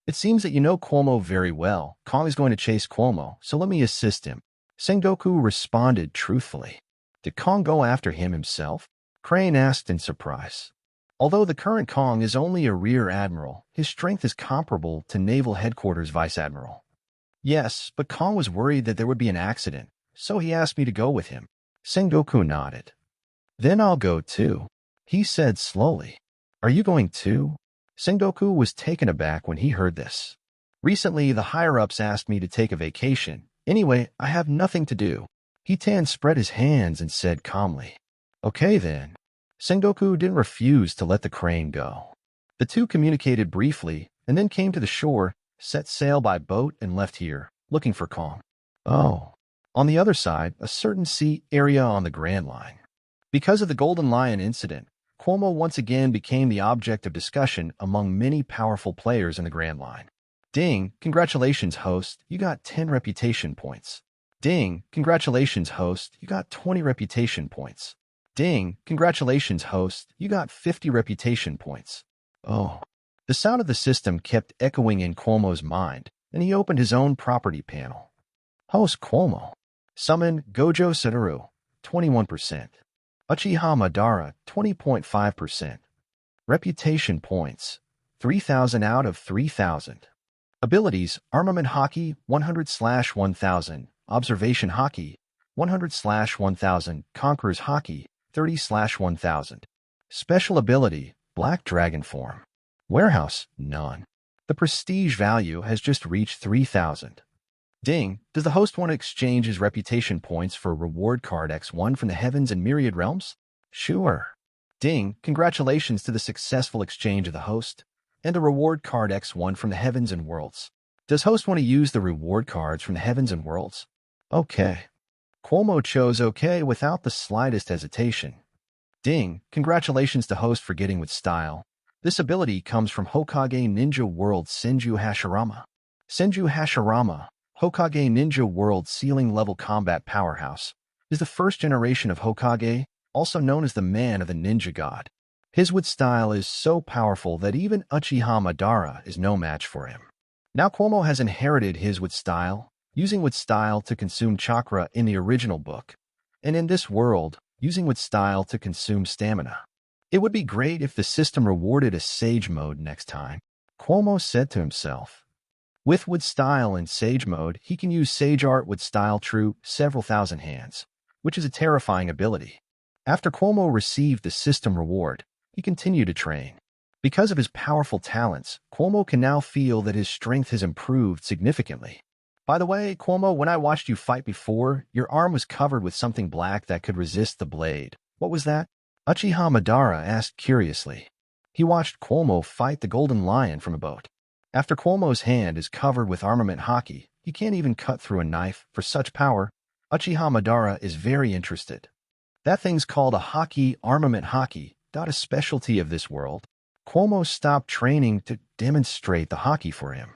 "It seems that you know Cuomo very well. Kong is going to chase Cuomo, so let me assist him." Sengoku responded truthfully. "Did Kong go after him himself?" Crane asked in surprise. "Although the current Kong is only a rear admiral, his strength is comparable to Naval Headquarters Vice Admiral." "Yes, but Kong was worried that there would be an accident, so he asked me to go with him." Sengoku nodded. "Then I'll go too," he said slowly. "Are you going too?" Sengoku was taken aback when he heard this. "Recently, the higher-ups asked me to take a vacation. Anyway, I have nothing to do." Hitan spread his hands and said calmly, "Okay then." Sengoku didn't refuse to let the crane go. The two communicated briefly and then came to the shore, set sail by boat, and left here, looking for Kong. Oh. On the other side, a certain sea area on the Grand Line. Because of the Golden Lion incident, Cuomo once again became the object of discussion among many powerful players in the Grand Line. "Ding, congratulations, host, you got 10 reputation points." "Ding, congratulations, host, you got 20 reputation points." "Ding, congratulations, host, you got 50 reputation points." Oh. The sound of the system kept echoing in Cuomo's mind, and he opened his own property panel. Host Cuomo. Summon Gojo Satoru, 21%. Uchiha Madara, 20.5%. Reputation points, 3,000 out of 3,000. Abilities, Armament Hockey, 100/1000. Observation Hockey, 100/1000. Conqueror's Hockey, 30/1000. Special Ability, Black Dragon Form. Warehouse, none. The prestige value has just reached 3,000. Ding, does the host want to exchange his reputation points for a reward card X1 from the Heavens and Myriad Realms? Sure. Ding, congratulations to the successful exchange of the host, and a reward card X1 from the Heavens and Worlds. Does host want to use the reward cards from the Heavens and Worlds? Okay. Cuomo chose okay without the slightest hesitation. Ding, congratulations to host for getting with style. This ability comes from Hokage Ninja World Senju Hashirama. Senju Hashirama, Hokage Ninja World ceiling level combat powerhouse, is the first generation of Hokage, also known as the man of the ninja god. His wood style is so powerful that even Uchiha Madara is no match for him. Now Cuomo has inherited his wood style, using wood style to consume chakra in the original book, and in this world, using wood style to consume stamina. It would be great if the system rewarded a Sage mode next time, Cuomo said to himself. With wood style in Sage mode, he can use Sage art wood style true several thousand hands, which is a terrifying ability. After Cuomo received the system reward, he continued to train. Because of his powerful talents, Cuomo can now feel that his strength has improved significantly. By the way, Cuomo, when I watched you fight before, your arm was covered with something black that could resist the blade. What was that? Uchiha Madara asked curiously. He watched Cuomo fight the Golden Lion from a boat. After Cuomo's hand is covered with armament hockey, he can't even cut through a knife. For such power, Uchiha Madara is very interested. That thing's called a hockey armament hockey, not a specialty of this world. Cuomo stopped training to demonstrate the hockey for him.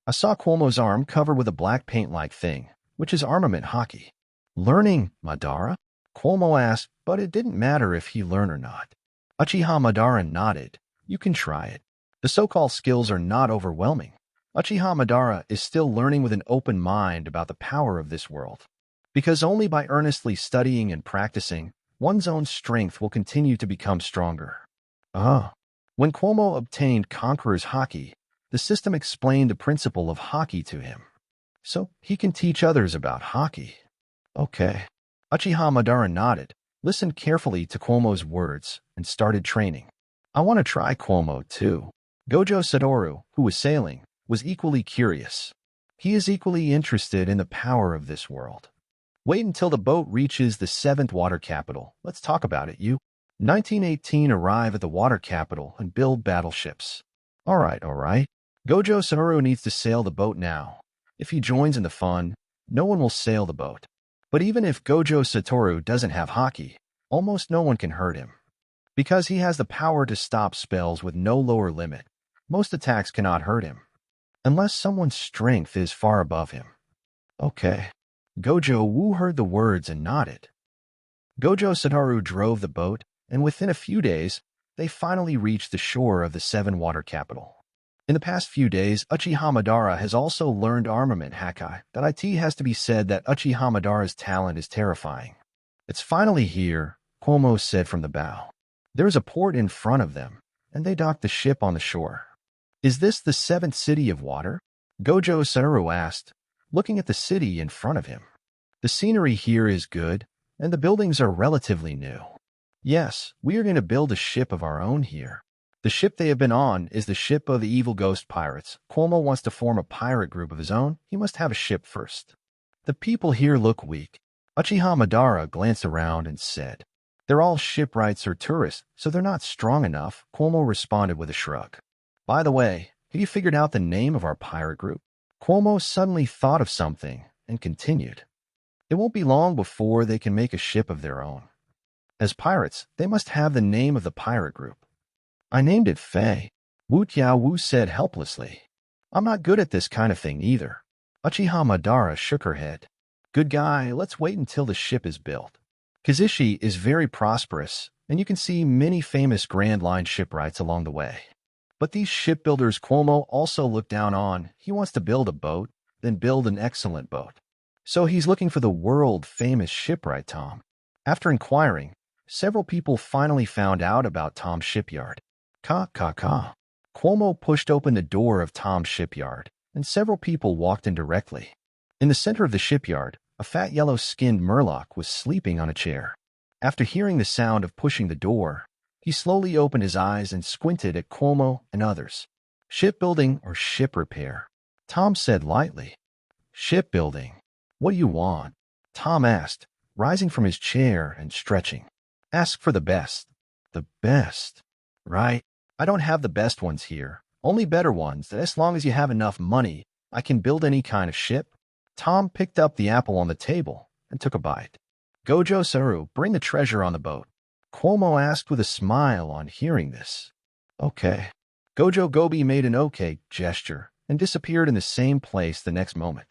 I saw Cuomo's arm covered with a black paint-like thing, which is armament hockey. Learning, Madara? Cuomo asked, but it didn't matter if he learned or not. Uchiha Madara nodded. You can try it. The so-called skills are not overwhelming. Uchiha Madara is still learning with an open mind about the power of this world. Because only by earnestly studying and practicing, one's own strength will continue to become stronger. When Cuomo obtained Conqueror's Hockey, the system explained the principle of hockey to him. So he can teach others about hockey. Okay. Uchiha Madara nodded. listened carefully to Cuomo's words and started training. I want to try Cuomo too. Gojo Satoru, who was sailing, was equally curious. He is equally interested in the power of this world. Wait until the boat reaches the 7th water capital. Let's talk about it, you. 1918 arrive at the water capital and build battleships. All right. Gojo Satoru needs to sail the boat now. If he joins in the fun, no one will sail the boat. But even if Gojo Satoru doesn't have haki, almost no one can hurt him. Because he has the power to stop spells with no lower limit, most attacks cannot hurt him. Unless someone's strength is far above him. Okay. Gojo Wu heard the words and nodded. Gojo Satoru drove the boat, and within a few days, they finally reached the shore of the 7-water capital. In the past few days, Uchiha Madara has also learned armament haki. That it has to be said that Uchiha Madara's talent is terrifying. It's finally here, Cuomo said from the bow. There is a port in front of them, and they docked the ship on the shore. Is this the 7th city of water? Gojo Satoru asked, looking at the city in front of him. The scenery here is good, and the buildings are relatively new. Yes, we are going to build a ship of our own here. The ship they have been on is the ship of the evil ghost pirates. Cuomo wants to form a pirate group of his own. He must have a ship first. The people here look weak. Uchiha Madara glanced around and said, they're all shipwrights or tourists, so they're not strong enough. Cuomo responded with a shrug. By the way, have you figured out the name of our pirate group? Cuomo suddenly thought of something and continued. It won't be long before they can make a ship of their own. As pirates, they must have the name of the pirate group. I named it Fei. Wu Tiaowu said helplessly. I'm not good at this kind of thing either. Uchiha Madara shook her head. Good guy, let's wait until the ship is built. Kizishi is very prosperous, and you can see many famous Grand Line shipwrights along the way. But these shipbuilders Cuomo also look down on. He wants to build a boat, then build an excellent boat. So he's looking for the world-famous shipwright Tom. After inquiring, several people finally found out about Tom's shipyard. Cuomo pushed open the door of Tom's shipyard, and several people walked in directly. In the center of the shipyard, a fat yellow-skinned Murloc was sleeping on a chair. After hearing the sound of pushing the door, he slowly opened his eyes and squinted at Cuomo and others. Shipbuilding or ship repair? Tom said lightly. Shipbuilding. What do you want? Tom asked, rising from his chair and stretching. Ask for the best. The best? Right. I don't have the best ones here. Only better ones that as long as you have enough money, I can build any kind of ship. Tom picked up the apple on the table and took a bite. Gojo Satoru, bring the treasure on the boat. Cuomo asked with a smile on hearing this. Okay. Gojo Gobi made an okay gesture and disappeared in the same place the next moment.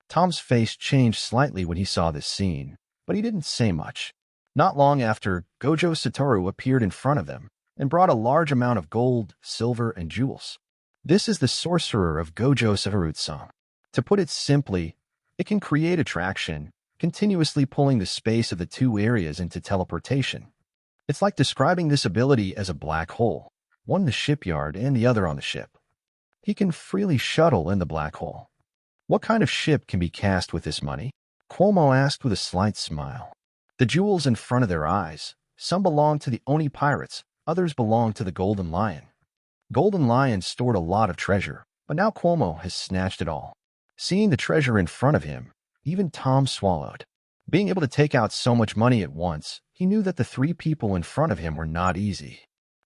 Tom's face changed slightly when he saw this scene, but he didn't say much. Not long after, Gojo Satoru appeared in front of them and brought a large amount of gold, silver, and jewels. This is the sorcerer of Gojo Satoru's song. To put it simply, it can create attraction, continuously pulling the space of the two areas into teleportation. It's like describing this ability as a black hole, one in the shipyard and the other on the ship. He can freely shuttle in the black hole. What kind of ship can be cast with this money? Cuomo asked with a slight smile. The jewels in front of their eyes, some belong to the Oni pirates, others belong to the Golden Lion. Golden Lion stored a lot of treasure, but now Cuomo has snatched it all. Seeing the treasure in front of him, even Tom swallowed. Being able to take out so much money at once, he knew that the three people in front of him were not easy.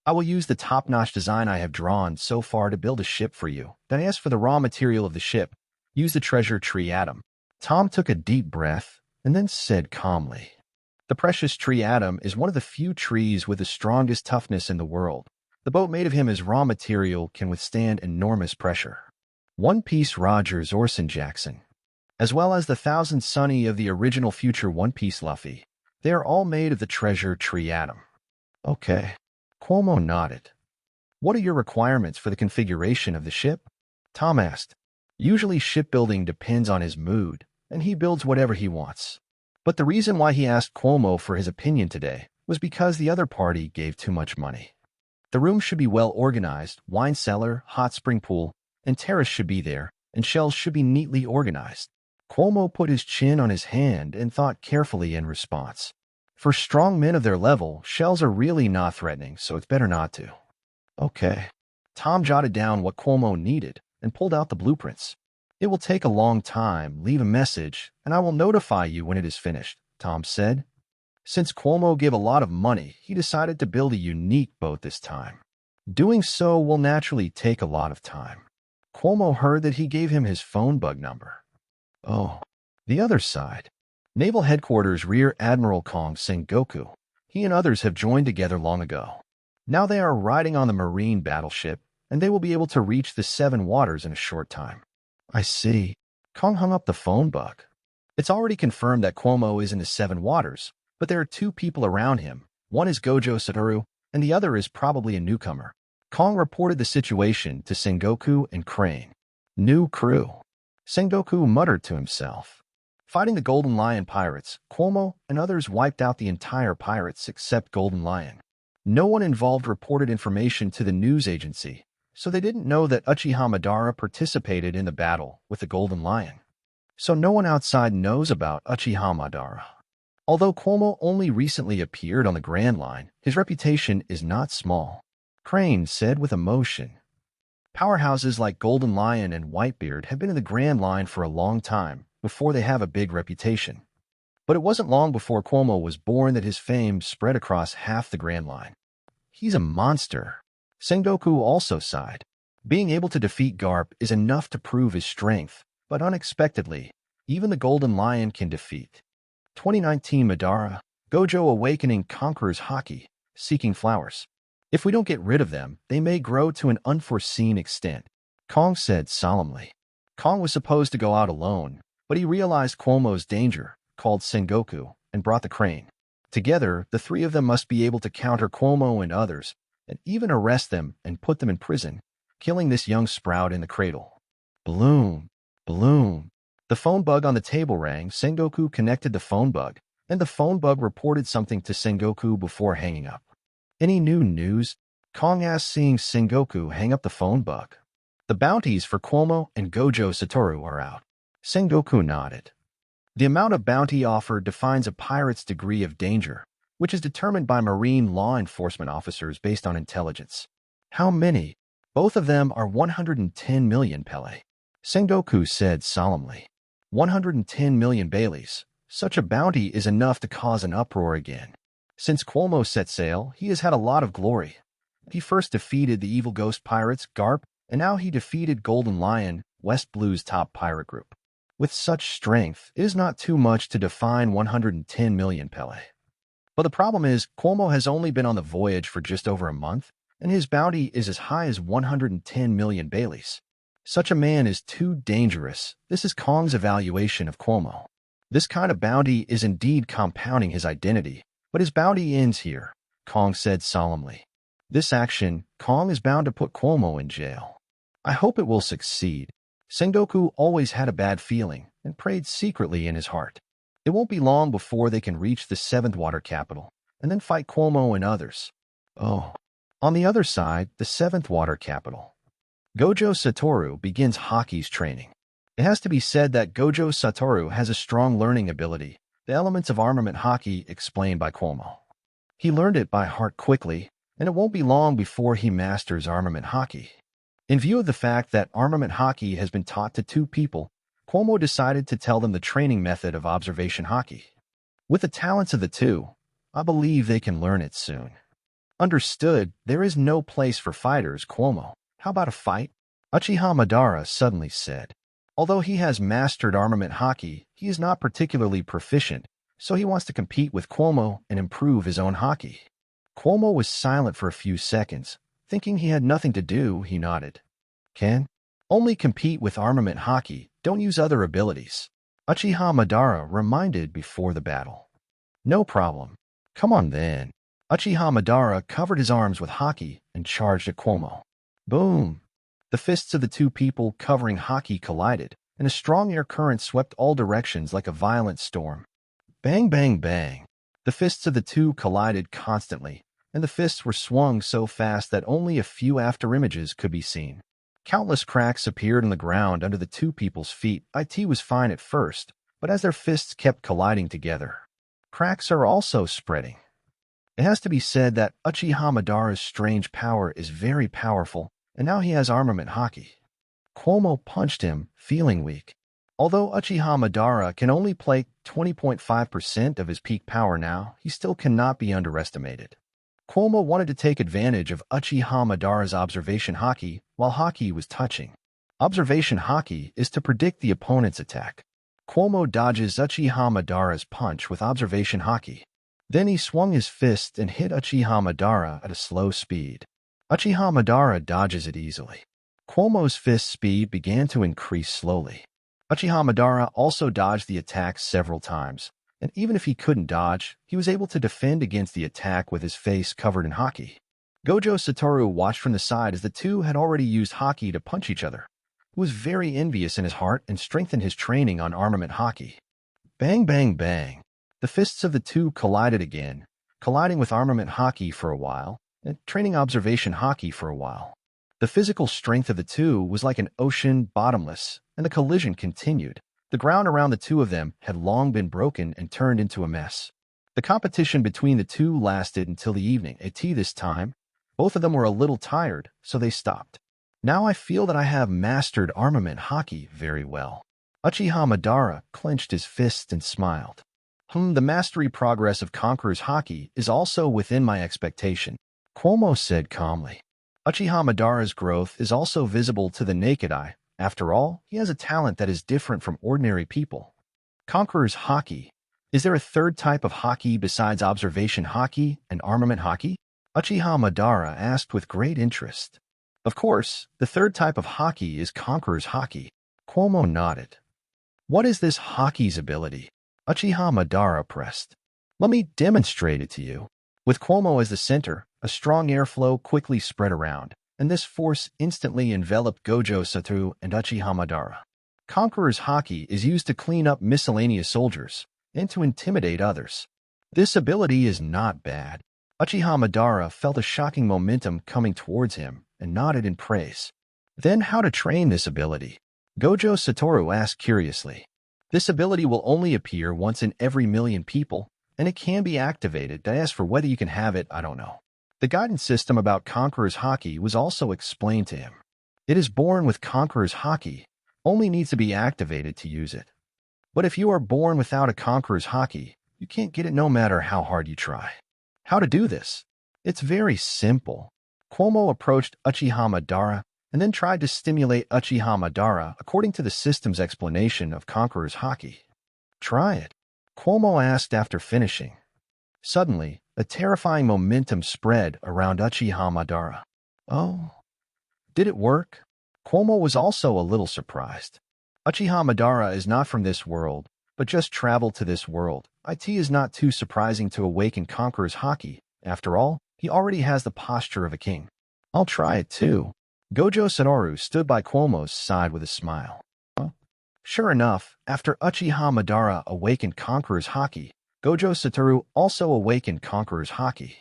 I will use the top-notch design I have drawn so far to build a ship for you. Then I asked for the raw material of the ship. Use the treasure tree atom. Tom took a deep breath and then said calmly, the precious tree atom is one of the few trees with the strongest toughness in the world. The boat made of him as raw material can withstand enormous pressure. One Piece Rogers Orson Jackson, as well as the Thousand Sunny of the original Future One Piece Luffy, they are all made of the treasure tree atom. Okay. Cuomo nodded. What are your requirements for the configuration of the ship? Tom asked. Usually shipbuilding depends on his mood, and he builds whatever he wants. But the reason why he asked Cuomo for his opinion today was because the other party gave too much money. The room should be well organized, wine cellar, hot spring pool, and terrace should be there, and shelves should be neatly organized. Cuomo put his chin on his hand and thought carefully in response. For strong men of their level, shells are really not threatening, so it's better not to. Okay. Tom jotted down what Cuomo needed and pulled out the blueprints. It will take a long time, leave a message, and I will notify you when it is finished, Tom said. Since Cuomo gave a lot of money, he decided to build a unique boat this time. Doing so will naturally take a lot of time. Cuomo heard that he gave him his phone bug number. Oh, the other side. Naval Headquarters Rear Admiral Kong Sengoku. He and others have joined together long ago. Now they are riding on the Marine battleship, and they will be able to reach the Seven Waters in a short time. I see. Kong hung up the phone bug. It's already confirmed that Cuomo is in the Seven Waters, but there are two people around him. One is Gojo Satoru, and the other is probably a newcomer. Kong reported the situation to Sengoku and Crane. New crew. Sengoku muttered to himself. Fighting the Golden Lion pirates, Cuomo and others wiped out the entire pirates except Golden Lion. No one involved reported information to the news agency, so they didn't know that Uchiha Madara participated in the battle with the Golden Lion. So no one outside knows about Uchiha Madara. Although Cuomo only recently appeared on the Grand Line, his reputation is not small. Crane said with emotion. Powerhouses like Golden Lion and Whitebeard have been in the Grand Line for a long time, before they have a big reputation. But it wasn't long before Cuomo was born that his fame spread across half the Grand Line. He's a monster. Sengoku also sighed. Being able to defeat Garp is enough to prove his strength, but unexpectedly, even the Golden Lion can defeat. 2019 Madara, Gojo awakening conquerors Haki, seeking flowers. If we don't get rid of them, they may grow to an unforeseen extent, Kong said solemnly. Kong was supposed to go out alone, but he realized Cuomo's danger, called Sengoku, and brought the crane. Together, the three of them must be able to counter Cuomo and others, and even arrest them and put them in prison, killing this young sprout in the cradle. Balloon, balloon. The phone bug on the table rang. Sengoku connected the phone bug, and the phone bug reported something to Sengoku before hanging up. Any new news? Kong asked, seeing Sengoku hang up the phone bug. The bounties for Cuomo and Gojo Satoru are out. Sengoku nodded. The amount of bounty offered defines a pirate's degree of danger, which is determined by marine law enforcement officers based on intelligence. How many? Both of them are 110 million Pele. Sengoku said solemnly. 110 million Baileys. Such a bounty is enough to cause an uproar again. Since Cuomo set sail, he has had a lot of glory. He first defeated the evil ghost pirates, Garp, and now he defeated Golden Lion, West Blue's top pirate group. With such strength, it is not too much to define 110 million Pele. But the problem is, Cuomo has only been on the voyage for just over a month, and his bounty is as high as 110 million Baileys. Such a man is too dangerous. This is Kong's evaluation of Cuomo. This kind of bounty is indeed compounding his identity, but his bounty ends here, Kong said solemnly. This action, Kong is bound to put Cuomo in jail. I hope it will succeed. Sengoku always had a bad feeling and prayed secretly in his heart. It won't be long before they can reach the seventh water capital and then fight Cuomo and others. Oh, on the other side, the seventh water capital. Gojo Satoru begins Haki's training. It has to be said that Gojo Satoru has a strong learning ability, the elements of armament Haki explained by Cuomo. He learned it by heart quickly, and it won't be long before he masters armament Haki. In view of the fact that armament Haki has been taught to two people, Cuomo decided to tell them the training method of observation Haki. With the talents of the two, I believe they can learn it soon. Understood, there is no place for fighters, Cuomo. How about a fight? Uchiha Madara suddenly said. Although he has mastered armament Haki, he is not particularly proficient, so he wants to compete with Cuomo and improve his own Haki. Cuomo was silent for a few seconds. Thinking he had nothing to do, he nodded. Can? Only compete with armament Haki, don't use other abilities. Uchiha Madara reminded before the battle. No problem. Come on then. Uchiha Madara covered his arms with Haki and charged at Cuomo. Boom! The fists of the two people covering Haki collided, and a strong air current swept all directions like a violent storm. Bang, bang, bang. The fists of the two collided constantly, and the fists were swung so fast that only a few afterimages could be seen. Countless cracks appeared on the ground under the two people's feet. It was fine at first, but as their fists kept colliding together. Cracks are also spreading. It has to be said that Uchiha Madara's strange power is very powerful, and now he has armament haki. Cuomo punched him, feeling weak. Although Uchiha Madara can only play 20.5% of his peak power now, he still cannot be underestimated. Cuomo wanted to take advantage of Uchiha Madara's observation haki while haki was touching. Observation haki is to predict the opponent's attack. Cuomo dodges Uchiha Madara's punch with observation haki. Then he swung his fist and hit Uchiha Madara at a slow speed. Uchiha Madara dodges it easily. Cuomo's fist speed began to increase slowly. Uchiha Madara also dodged the attack several times, and even if he couldn't dodge, he was able to defend against the attack with his face covered in haki. Gojo Satoru watched from the side as the two had already used haki to punch each other. He was very envious in his heart and strengthened his training on armament haki. Bang, bang, bang. The fists of the two collided again, colliding with armament haki for a while, and training observation haki for a while. The physical strength of the two was like an ocean, bottomless, and the collision continued. The ground around the two of them had long been broken and turned into a mess. The competition between the two lasted until the evening. At tea this time, both of them were a little tired, so they stopped. Now I feel that I have mastered armament haki very well. Uchiha Madara clenched his fist and smiled. The mastery progress of Conqueror's haki is also within my expectation, Cuomo said calmly. Uchiha Madara's growth is also visible to the naked eye. After all, he has a talent that is different from ordinary people. Conqueror's haki. Is there a third type of haki besides observation haki and armament haki? Uchiha Madara asked with great interest. Of course, the third type of haki is Conqueror's haki. Cuomo nodded. What is this haki's ability? Uchiha Madara pressed. Let me demonstrate it to you. With Cuomo as the center, a strong airflow quickly spread around, and this force instantly enveloped Gojo Satoru and Uchiha Madara. Conqueror's haki is used to clean up miscellaneous soldiers and to intimidate others. This ability is not bad. Uchiha Madara felt a shocking momentum coming towards him and nodded in praise. Then how to train this ability? Gojo Satoru asked curiously. This ability will only appear once in every million people, and it can be activated. As for whether you can have it, I don't know. The guidance system about Conqueror's haki was also explained to him. It is born with Conqueror's haki, only needs to be activated to use it. But if you are born without a Conqueror's haki, you can't get it no matter how hard you try. How to do this? It's very simple. Cuomo approached Uchiha Madara and then tried to stimulate Uchiha Madara according to the system's explanation of Conqueror's haki. Try it, Cuomo asked after finishing. Suddenly, a terrifying momentum spread around Uchiha Madara. Oh, did it work? Cuomo was also a little surprised. Uchiha Madara is not from this world, but just traveled to this world. It is not too surprising to awaken Conqueror's haki. After all, he already has the posture of a king. I'll try it too. Gojo Satoru stood by Cuomo's side with a smile. Sure enough, after Uchiha Madara awakened Conqueror's haki, Gojo Satoru also awakened Conqueror's haki.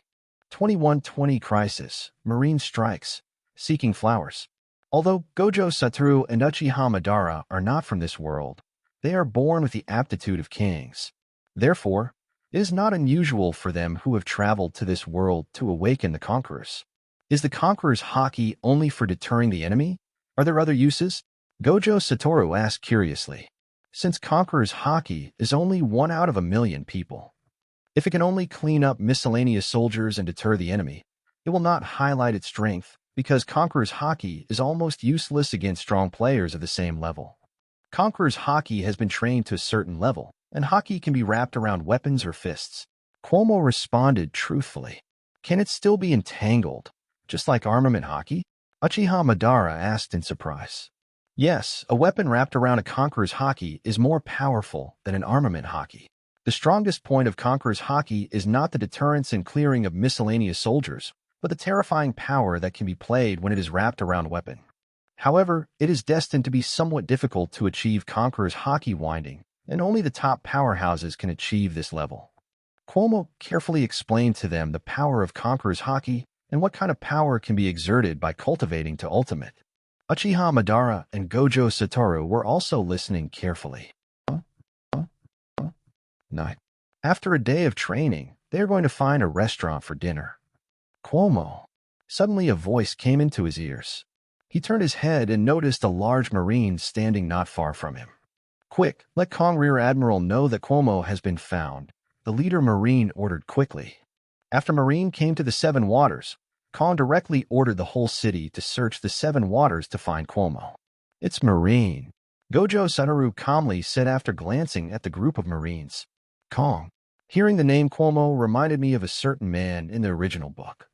2120 Crisis, Marine Strikes, Seeking Flowers. Although Gojo Satoru and Uchiha Madara are not from this world, they are born with the aptitude of kings. Therefore, it is not unusual for them who have traveled to this world to awaken the conquerors. Is the conqueror's haki only for deterring the enemy? Are there other uses? Gojo Satoru asked curiously. Since conqueror's haki is only 1 out of a million people, if it can only clean up miscellaneous soldiers and deter the enemy, it will not highlight its strength because conqueror's haki is almost useless against strong players of the same level. Conqueror's haki has been trained to a certain level, and haki can be wrapped around weapons or fists. Cuomo responded truthfully. Can it still be entangled, just like armament haki? Uchiha Madara asked in surprise. Yes, a weapon wrapped around a conqueror's haki is more powerful than an armament haki. The strongest point of conqueror's haki is not the deterrence and clearing of miscellaneous soldiers, but the terrifying power that can be played when it is wrapped around a weapon. However, it is destined to be somewhat difficult to achieve conqueror's haki winding, and only the top powerhouses can achieve this level. Cuomo carefully explained to them the power of conqueror's haki and what kind of power can be exerted by cultivating to ultimate. Uchiha Madara and Gojo Satoru were also listening carefully. Night. After a day of training, they are going to find a restaurant for dinner. Cuomo. Suddenly a voice came into his ears. He turned his head and noticed a large Marine standing not far from him. Quick, let Kong Rear Admiral know that Cuomo has been found, the leader Marine ordered quickly. After Marine came to the Seven Waters, Kong directly ordered the whole city to search the Seven Waters to find Cuomo. It's Marine, Gojo Satoru calmly said after glancing at the group of Marines. Kong. Hearing the name Cuomo reminded me of a certain man in the original book.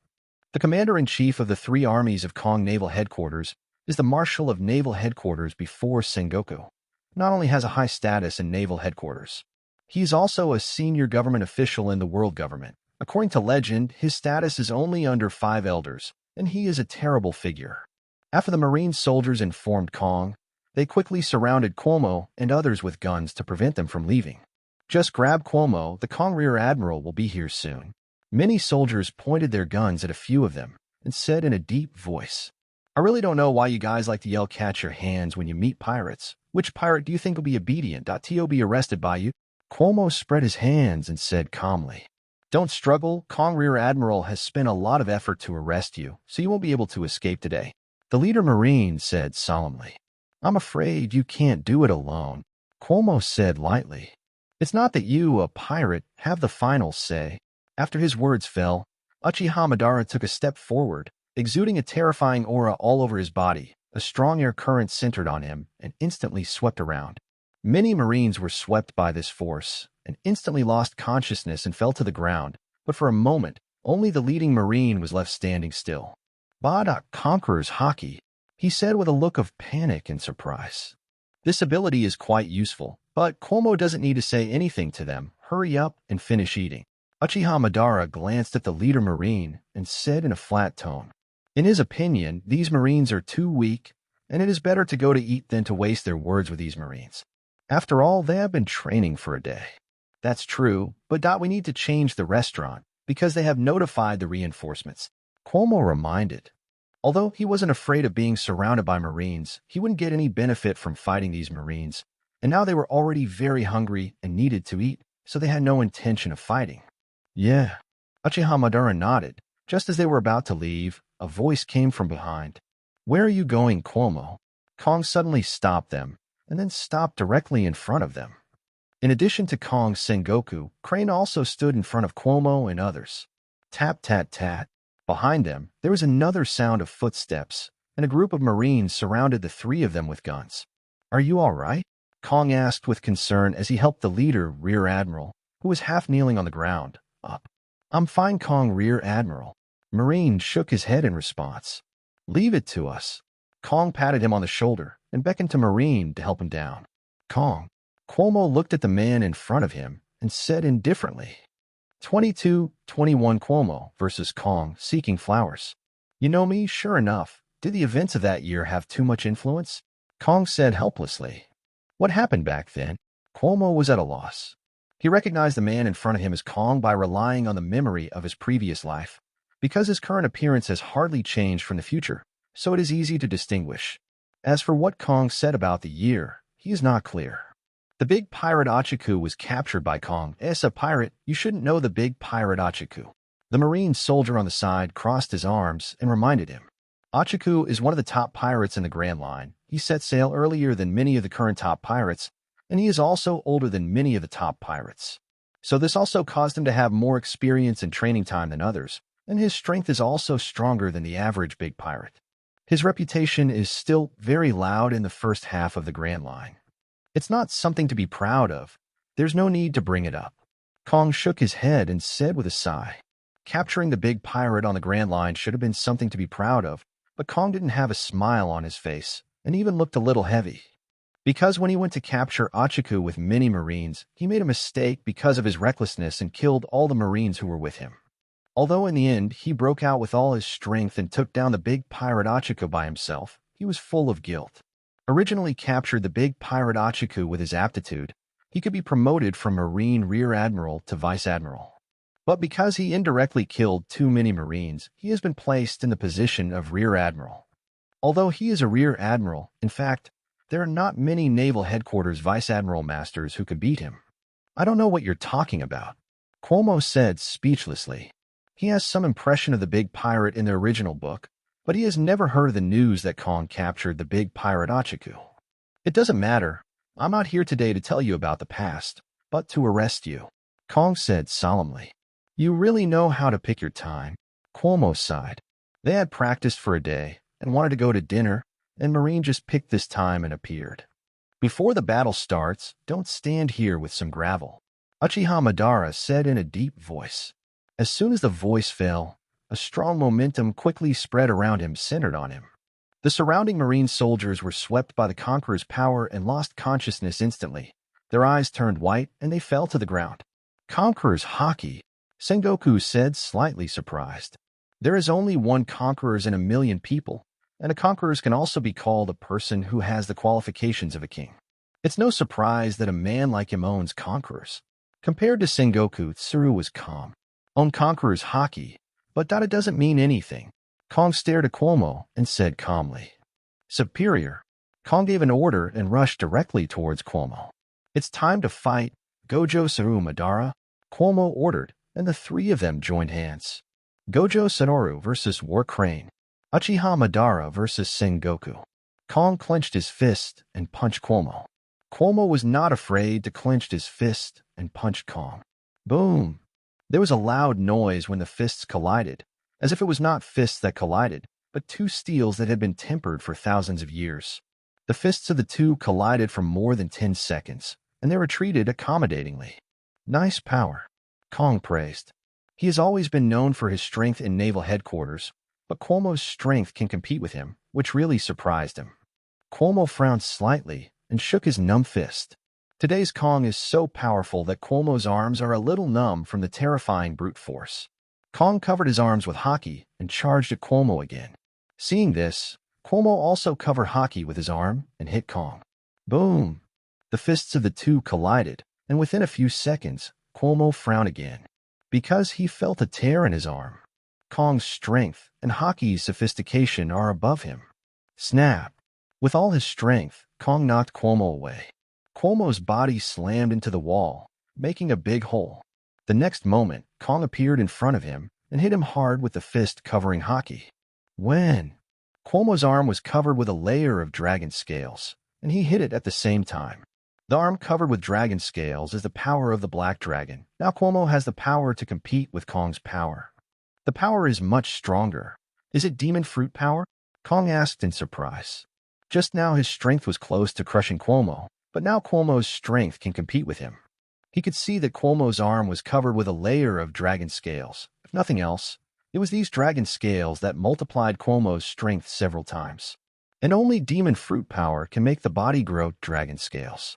The commander-in-chief of the three armies of Kong Naval Headquarters is the Marshal of Naval Headquarters before Sengoku. Not only has a high status in Naval Headquarters, he is also a senior government official in the world government. According to legend, his status is only under 5 elders, and he is a terrible figure. After the Marine soldiers informed Kong, they quickly surrounded Cuomo and others with guns to prevent them from leaving. Just grab Cuomo, the Kong Rear Admiral will be here soon. Many soldiers pointed their guns at a few of them and said in a deep voice, I really don't know why you guys like to yell catch your hands when you meet pirates. Which pirate do you think will be obedient? To be arrested by you? Cuomo spread his hands and said calmly, Don't struggle, Kong Rear Admiral has spent a lot of effort to arrest you, so you won't be able to escape today. The leader Marine said solemnly, I'm afraid you can't do it alone. Cuomo said lightly, It's not that you, a pirate, have the final say. After his words fell, Uchiha Madara took a step forward, exuding a terrifying aura all over his body. A strong air current centered on him and instantly swept around. Many Marines were swept by this force and instantly lost consciousness and fell to the ground, but for a moment, only the leading Marine was left standing still. Bada Conqueror's Haki, he said with a look of panic and surprise. This ability is quite useful, but Cuomo doesn't need to say anything to them. Hurry up and finish eating. Uchiha Madara glanced at the leader Marine and said in a flat tone, In his opinion, these Marines are too weak, and it is better to go to eat than to waste their words with these Marines. After all, they have been training for a day. That's true, but we need to change the restaurant, because they have notified the reinforcements. Cuomo reminded. Although he wasn't afraid of being surrounded by Marines, he wouldn't get any benefit from fighting these Marines, and now they were already very hungry and needed to eat, so they had no intention of fighting. Yeah. Uchiha Madara nodded. Just as they were about to leave, a voice came from behind. Where are you going, Cuomo? Kong suddenly stopped them, and then stopped directly in front of them. In addition to Kong's Sengoku, Crane also stood in front of Cuomo and others. Tap, tat, tat. Behind them, there was another sound of footsteps, and a group of Marines surrounded the three of them with guns. Are you all right? Kong asked with concern as he helped the leader, Rear Admiral, who was half kneeling on the ground, up. I'm fine, Kong Rear Admiral. Marine shook his head in response. Leave it to us. Kong patted him on the shoulder and beckoned to Marine to help him down. Kong. Cuomo looked at the man in front of him and said indifferently, 22-21 Cuomo versus Kong seeking flowers. You know me, sure enough. Did the events of that year have too much influence? Kong said helplessly. What happened back then? Cuomo was at a loss. He recognized the man in front of him as Kong by relying on the memory of his previous life. Because his current appearance has hardly changed from the future, so it is easy to distinguish. As for what Kong said about the year, he is not clear. The big pirate Achiku was captured by Kong. As a pirate, you shouldn't know the big pirate Achiku. The Marine soldier on the side crossed his arms and reminded him. Achiku is one of the top pirates in the Grand Line. He set sail earlier than many of the current top pirates, and he is also older than many of the top pirates. So this also caused him to have more experience and training time than others, and his strength is also stronger than the average big pirate. His reputation is still very loud in the first half of the Grand Line. It's not something to be proud of. There's no need to bring it up. Kong shook his head and said with a sigh, Capturing the big pirate on the Grand Line should have been something to be proud of, but Kong didn't have a smile on his face and even looked a little heavy. Because when he went to capture Achiku with many Marines, he made a mistake because of his recklessness and killed all the Marines who were with him. Although in the end, he broke out with all his strength and took down the big pirate Achiku by himself, he was full of guilt. Originally captured the big pirate Achiku with his aptitude, he could be promoted from Marine Rear Admiral to Vice Admiral. But because he indirectly killed too many Marines, he has been placed in the position of Rear Admiral. Although he is a Rear Admiral, in fact, there are not many Naval Headquarters Vice Admiral Masters who could beat him. I don't know what you're talking about, Cuomo said speechlessly. He has some impression of the big pirate in the original book, but he has never heard of the news that Kong captured the big pirate Achiku. It doesn't matter. I'm not here today to tell you about the past, but to arrest you, Kong said solemnly. You really know how to pick your time, Cuomo sighed. They had practiced for a day and wanted to go to dinner, and Marine just picked this time and appeared. Before the battle starts, don't stand here with some gravel, Uchiha Madara said in a deep voice. As soon as the voice fell, a strong momentum quickly spread around him, centered on him. The surrounding Marine soldiers were swept by the Conqueror's power and lost consciousness instantly. Their eyes turned white and they fell to the ground. Conqueror's haki, Sengoku said, slightly surprised. There is only one Conquerors in a million people, and a Conqueror can also be called a person who has the qualifications of a king. It's no surprise that a man like him owns Conquerors. Compared to Sengoku, Tsuru was calm. Own Conqueror's haki, but that doesn't mean anything. Kong stared at Cuomo and said calmly. Superior. Kong gave an order and rushed directly towards Cuomo. It's time to fight, Gojo Satoru Madara, Cuomo ordered, and the three of them joined hands. Gojo Satoru versus War Crane. Uchiha Madara versus Sengoku. Kong clenched his fist and punched Cuomo. Cuomo was not afraid to clench his fist and punch Kong. Boom! There was a loud noise when the fists collided, as if it was not fists that collided, but two steels that had been tempered for thousands of years. The fists of the two collided for more than 10 seconds, and they retreated accommodatingly. Nice power, Kong praised. He has always been known for his strength in naval headquarters, but Cuomo's strength can compete with him, which really surprised him. Cuomo frowned slightly and shook his numb fist. Today's Kong is so powerful that Cuomo's arms are a little numb from the terrifying brute force. Kong covered his arms with haki and charged at Cuomo again. Seeing this, Cuomo also covered haki with his arm and hit Kong. Boom! The fists of the two collided, and within a few seconds, Cuomo frowned again, because he felt a tear in his arm. Kong's strength and haki's sophistication are above him. Snap! With all his strength, Kong knocked Cuomo away. Cuomo's body slammed into the wall, making a big hole. The next moment, Kong appeared in front of him and hit him hard with the fist covering haki. When? Cuomo's arm was covered with a layer of dragon scales, and he hit it at the same time. The arm covered with dragon scales is the power of the black dragon. Now Cuomo has the power to compete with Kong's power. The power is much stronger. Is it demon fruit power? Kong asked in surprise. Just now his strength was close to crushing Cuomo, but now Cuomo's strength can compete with him. He could see that Cuomo's arm was covered with a layer of dragon scales. If nothing else, it was these dragon scales that multiplied Cuomo's strength several times. And only demon fruit power can make the body grow dragon scales.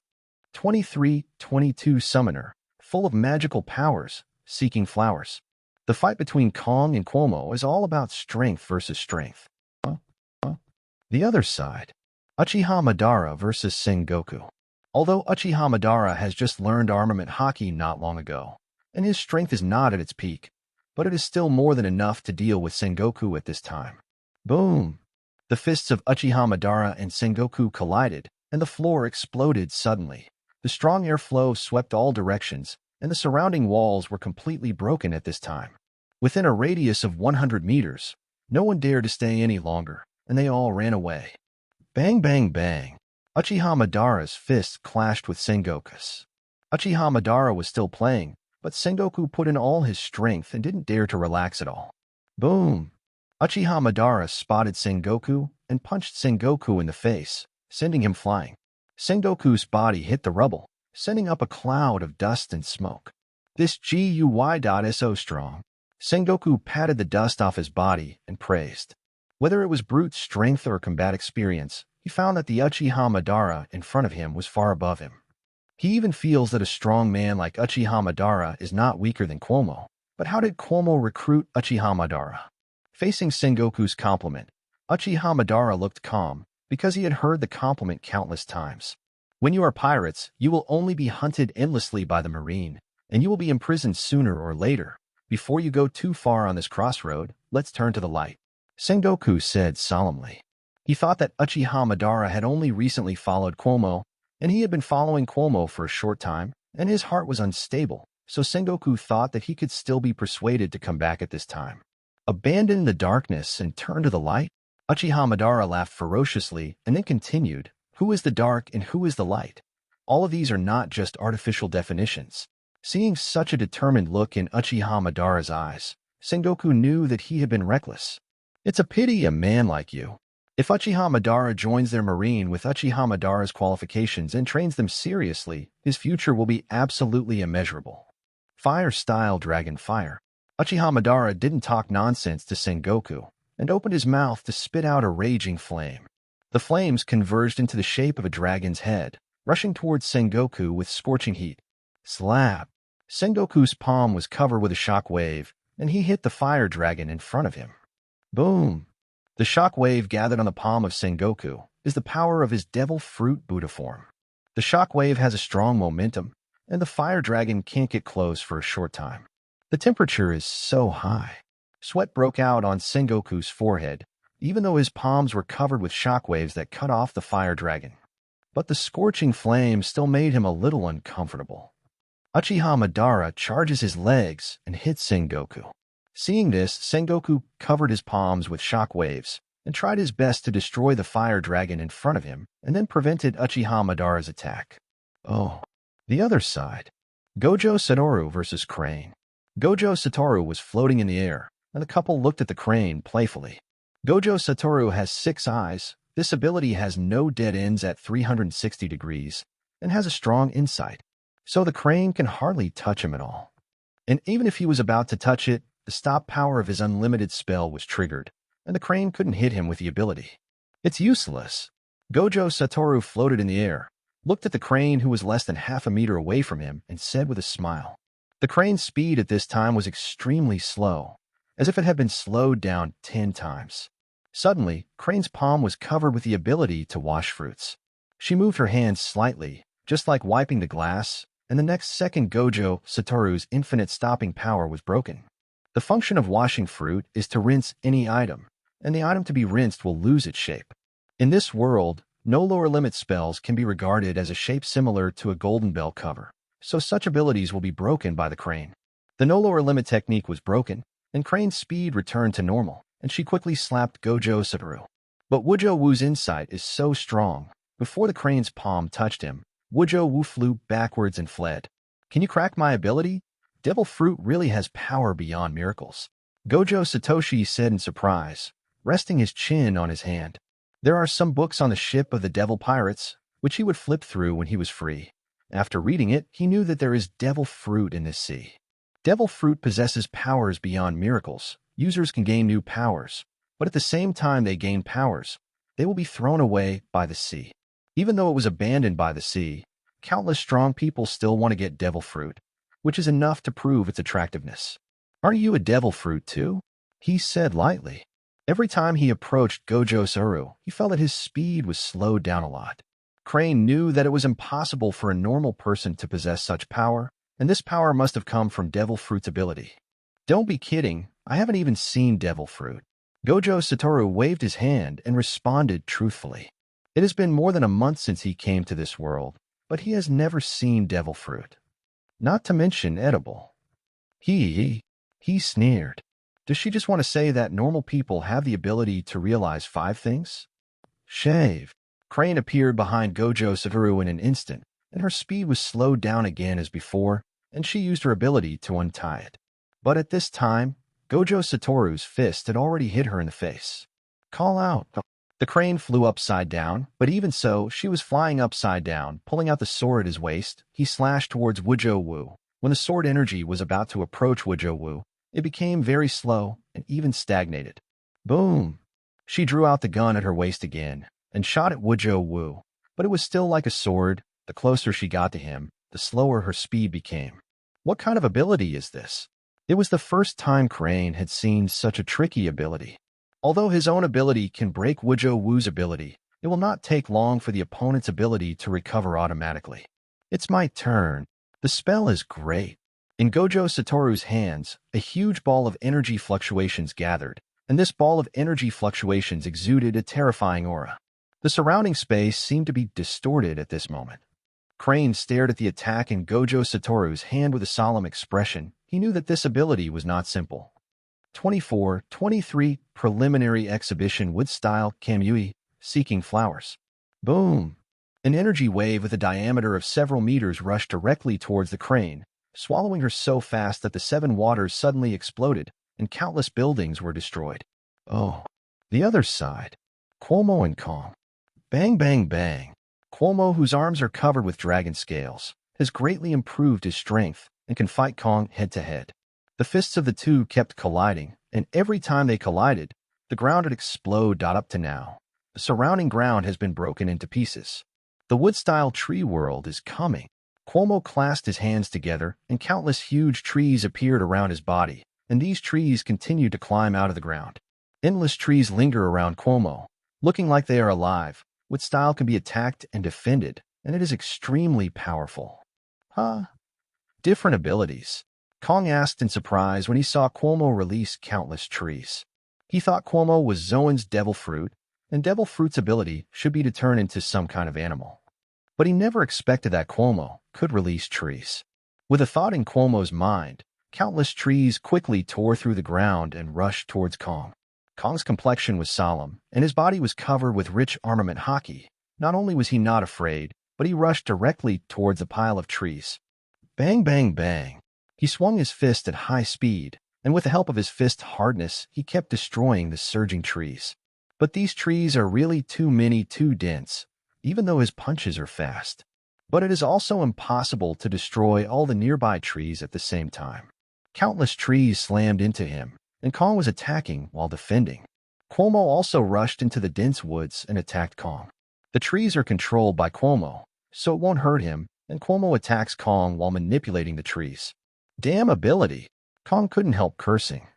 23-22 Summoner, full of magical powers, seeking flowers. The fight between Kong and Cuomo is all about strength versus strength. The other side, Uchiha Madara versus Sengoku. Although Uchiha Madara has just learned armament haki not long ago, and his strength is not at its peak, but it is still more than enough to deal with Sengoku at this time. Boom! The fists of Uchiha Madara and Sengoku collided, and the floor exploded suddenly. The strong airflow swept all directions, and the surrounding walls were completely broken at this time. Within a radius of 100 meters, no one dared to stay any longer, and they all ran away. Bang, bang, bang. Uchiha Madara's fists clashed with Sengoku's. Uchiha Madara was still playing, but Sengoku put in all his strength and didn't dare to relax at all. Boom! Uchiha Madara spotted Sengoku and punched Sengoku in the face, sending him flying. Sengoku's body hit the rubble, sending up a cloud of dust and smoke. This GUY is so strong. Sengoku patted the dust off his body and praised. Whether it was brute strength or combat experience, he found that the Uchiha Madara in front of him was far above him. He even feels that a strong man like Uchiha Madara is not weaker than Cuomo. But how did Cuomo recruit Uchiha Madara? Facing Sengoku's compliment, Uchiha Madara looked calm because he had heard the compliment countless times. When you are pirates, you will only be hunted endlessly by the Marine, and you will be imprisoned sooner or later. Before you go too far on this crossroad, let's turn to the light, Sengoku said solemnly. He thought that Uchiha Madara had only recently followed Cuomo, and he had been following Cuomo for a short time, and his heart was unstable, so Sengoku thought that he could still be persuaded to come back at this time. Abandon the darkness and turn to the light? Uchiha Madara laughed ferociously and then continued, who is the dark and who is the light? All of these are not just artificial definitions. Seeing such a determined look in Uchiha Madara's eyes, Sengoku knew that he had been reckless. It's a pity a man like you. If Uchiha Madara joins their marine with Uchiha Madara's qualifications and trains them seriously, his future will be absolutely immeasurable. Fire-style dragon fire. Uchiha Madara didn't talk nonsense to Sengoku and opened his mouth to spit out a raging flame. The flames converged into the shape of a dragon's head, rushing towards Sengoku with scorching heat. Slap! Sengoku's palm was covered with a shock wave, and he hit the fire dragon in front of him. Boom! The shock wave gathered on the palm of Sengoku is the power of his devil fruit Buddha form. The shock wave has a strong momentum, and the fire dragon can't get close for a short time. The temperature is so high. Sweat broke out on Sengoku's forehead, even though his palms were covered with shock waves that cut off the fire dragon. But the scorching flame still made him a little uncomfortable. Uchiha Madara charges his legs and hits Sengoku. Seeing this, Sengoku covered his palms with shock waves and tried his best to destroy the fire dragon in front of him and then prevented Uchiha Madara's attack. Oh, the other side. Gojo Satoru versus Crane. Gojo Satoru was floating in the air, and the couple looked at the crane playfully. Gojo Satoru has 6 eyes. This ability has no dead ends at 360 degrees and has a strong insight, so the crane can hardly touch him at all. And even if he was about to touch it, the stop power of his unlimited spell was triggered, and the crane couldn't hit him with the ability. It's useless. Gojo Satoru floated in the air, looked at the crane who was less than half a meter away from him, and said with a smile. The crane's speed at this time was extremely slow, as if it had been slowed down 10 times. Suddenly, Crane's palm was covered with the ability to wash fruits. She moved her hand slightly, just like wiping the glass, and the next second Gojo Satoru's infinite stopping power was broken. The function of washing fruit is to rinse any item, and the item to be rinsed will lose its shape. In this world, no lower limit spells can be regarded as a shape similar to a golden bell cover, so such abilities will be broken by the crane. The no lower limit technique was broken, and Crane's speed returned to normal, and she quickly slapped Gojo Satoru. But Wujo Wu's insight is so strong, before the crane's palm touched him, Wujo Wu flew backwards and fled. Can you crack my ability? Devil Fruit really has power beyond miracles. Gojo Satoshi said in surprise, resting his chin on his hand. There are some books on the ship of the Devil Pirates, which he would flip through when he was free. After reading it, he knew that there is Devil Fruit in this sea. Devil Fruit possesses powers beyond miracles. Users can gain new powers, but at the same time they gain powers, they will be thrown away by the sea. Even though it was abandoned by the sea, countless strong people still want to get Devil Fruit, which is enough to prove its attractiveness. Aren't you a Devil Fruit too? He said lightly. Every time he approached Gojo Satoru, he felt that his speed was slowed down a lot. Crane knew that it was impossible for a normal person to possess such power, and this power must have come from Devil Fruit's ability. Don't be kidding, I haven't even seen Devil Fruit. Gojo Satoru waved his hand and responded truthfully. It has been more than a month since he came to this world, but he has never seen Devil Fruit. Not to mention edible. He sneered. Does she just want to say that normal people have the ability to realize 5 things? Shave. Crane appeared behind Gojo Satoru in an instant, and her speed was slowed down again as before, and she used her ability to untie it. But at this time, Gojo Satoru's fist had already hit her in the face. Call out. The crane flew upside down, but even so, she was flying upside down, pulling out the sword at his waist. He slashed towards Wujo Wu. When the sword energy was about to approach Wujo Wu, it became very slow and even stagnated. Boom! She drew out the gun at her waist again and shot at Wujo Wu, but it was still like a sword. The closer she got to him, the slower her speed became. What kind of ability is this? It was the first time Crane had seen such a tricky ability. Although his own ability can break Wujo Wu's ability, it will not take long for the opponent's ability to recover automatically. It's my turn. The spell is great. In Gojo Satoru's hands, a huge ball of energy fluctuations gathered, and this ball of energy fluctuations exuded a terrifying aura. The surrounding space seemed to be distorted at this moment. Crane stared at the attack in Gojo Satoru's hand with a solemn expression. He knew that this ability was not simple. 24-23 Preliminary Exhibition Wood-Style Kamui, Seeking Flowers. Boom! An energy wave with a diameter of several meters rushed directly towards the crane, swallowing her so fast that the seven waters suddenly exploded, and countless buildings were destroyed. Oh. The other side. Cuomo and Kong. Bang, bang, bang. Cuomo, whose arms are covered with dragon scales, has greatly improved his strength and can fight Kong head-to-head. The fists of the two kept colliding, and every time they collided, the ground would explode. Up to now, the surrounding ground has been broken into pieces. The wood-style tree world is coming. Cuomo clasped his hands together, and countless huge trees appeared around his body, and these trees continued to climb out of the ground. Endless trees linger around Cuomo, looking like they are alive. Wood-style can be attacked and defended, and it is extremely powerful. Huh? Different abilities. Kong asked in surprise when he saw Cuomo release countless trees. He thought Cuomo was Zoan's devil fruit, and devil fruit's ability should be to turn into some kind of animal. But he never expected that Cuomo could release trees. With a thought in Cuomo's mind, countless trees quickly tore through the ground and rushed towards Kong. Kong's complexion was solemn, and his body was covered with rich armament haki. Not only was he not afraid, but he rushed directly towards a pile of trees. Bang, bang, bang. He swung his fist at high speed, and with the help of his fist hardness, he kept destroying the surging trees. But these trees are really too many, too dense, even though his punches are fast. But it is also impossible to destroy all the nearby trees at the same time. Countless trees slammed into him, and Kong was attacking while defending. Cuomo also rushed into the dense woods and attacked Kong. The trees are controlled by Cuomo, so it won't hurt him, and Cuomo attacks Kong while manipulating the trees. Damn ability! Kong couldn't help cursing.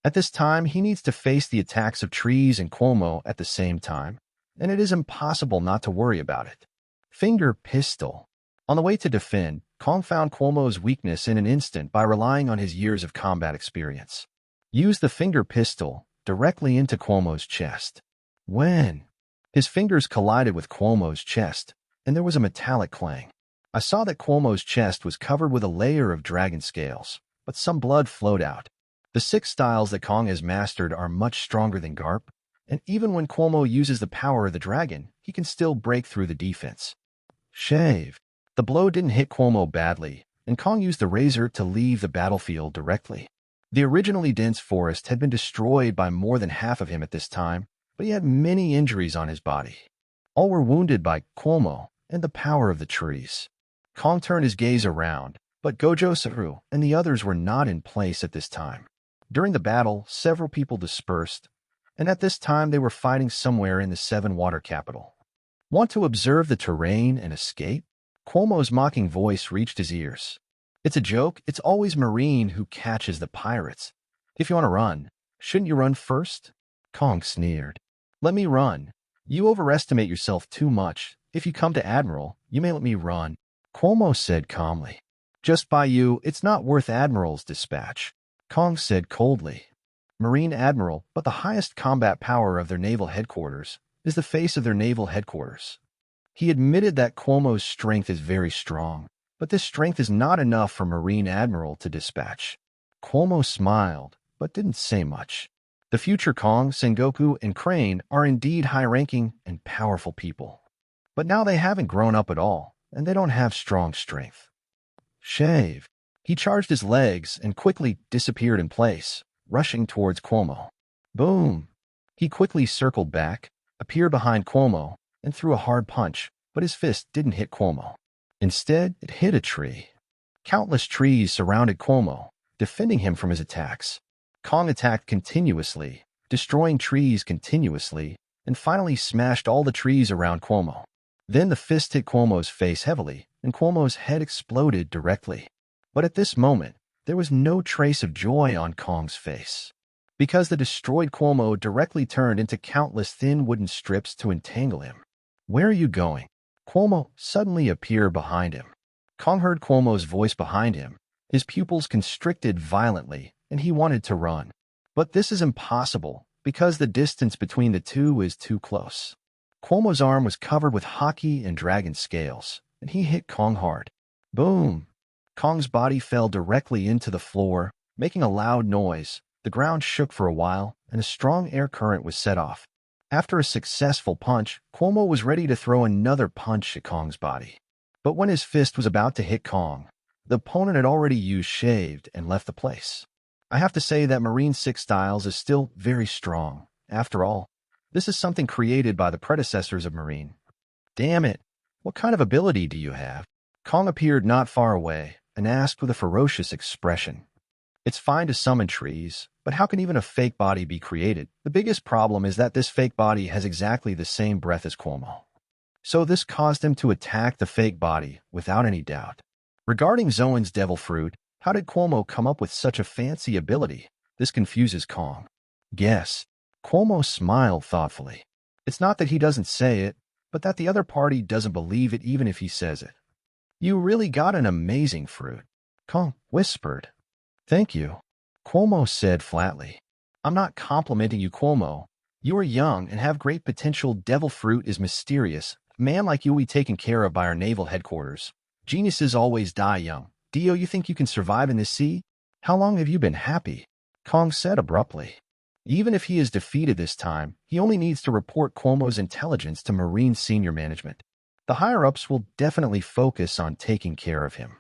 At this time, he needs to face the attacks of trees and Cuomo at the same time, and it is impossible not to worry about it. Finger pistol. On the way to defend, Kong found Cuomo's weakness in an instant by relying on his years of combat experience. Use the finger pistol directly into Cuomo's chest. When? His fingers collided with Cuomo's chest, and there was a metallic clang. I saw that Cuomo's chest was covered with a layer of dragon scales, but some blood flowed out. The 6 styles that Kong has mastered are much stronger than Garp, and even when Cuomo uses the power of the dragon, he can still break through the defense. Shave. The blow didn't hit Cuomo badly, and Kong used the razor to leave the battlefield directly. The originally dense forest had been destroyed by more than half of him at this time, but he had many injuries on his body. All were wounded by Cuomo and the power of the trees. Kong turned his gaze around, but Gojo, Satoru, and the others were not in place at this time. During the battle, several people dispersed, and at this time they were fighting somewhere in the seven-water capital. Want to observe the terrain and escape? Cuomo's mocking voice reached his ears. It's a joke. It's always Marine who catches the pirates. If you want to run, shouldn't you run first? Kong sneered. Let me run. You overestimate yourself too much. If you come to Admiral, you may let me run. Cuomo said calmly. Just by you, it's not worth Admiral's dispatch. Kong said coldly. Marine Admiral, but the highest combat power of their naval headquarters, is the face of their naval headquarters. He admitted that Cuomo's strength is very strong, but this strength is not enough for Marine Admiral to dispatch. Cuomo smiled, but didn't say much. The future Kong, Sengoku, and Crane are indeed high-ranking and powerful people. But now they haven't grown up at all, and they don't have strong strength. Shave. He charged his legs and quickly disappeared in place, rushing towards Cuomo. Boom! He quickly circled back, appeared behind Cuomo, and threw a hard punch, but his fist didn't hit Cuomo. Instead, it hit a tree. Countless trees surrounded Cuomo, defending him from his attacks. Kong attacked continuously, destroying trees continuously, and finally smashed all the trees around Cuomo. Then the fist hit Cuomo's face heavily, and Cuomo's head exploded directly. But at this moment, there was no trace of joy on Kong's face, because the destroyed Cuomo directly turned into countless thin wooden strips to entangle him. Where are you going? Cuomo suddenly appeared behind him. Kong heard Cuomo's voice behind him. His pupils constricted violently, and he wanted to run. But this is impossible, because the distance between the two is too close. Cuomo's arm was covered with haki and dragon scales, and he hit Kong hard. Boom! Kong's body fell directly into the floor, making a loud noise. The ground shook for a while, and a strong air current was set off. After a successful punch, Cuomo was ready to throw another punch at Kong's body. But when his fist was about to hit Kong, the opponent had already used shaved and left the place. I have to say that Marine 6 Styles is still very strong. After all, this is something created by the predecessors of Marine. Damn it, what kind of ability do you have? Kong appeared not far away and asked with a ferocious expression. It's fine to summon trees, but how can even a fake body be created? The biggest problem is that this fake body has exactly the same breath as Cuomo. So this caused him to attack the fake body without any doubt. Regarding Zoan's devil fruit, how did Cuomo come up with such a fancy ability? This confuses Kong. Guess. Cuomo smiled thoughtfully. It's not that he doesn't say it, but that the other party doesn't believe it even if he says it. You really got an amazing fruit, Kong whispered. Thank you, Cuomo said flatly. I'm not complimenting you, Cuomo. You are young and have great potential. Devil fruit is mysterious. A man like you will be taken care of by our naval headquarters. Geniuses always die young. Dio, you think you can survive in this sea? How long have you been happy? Kong said abruptly. Even if he is defeated this time, he only needs to report Cuomo's intelligence to Marine senior management. The higher-ups will definitely focus on taking care of him.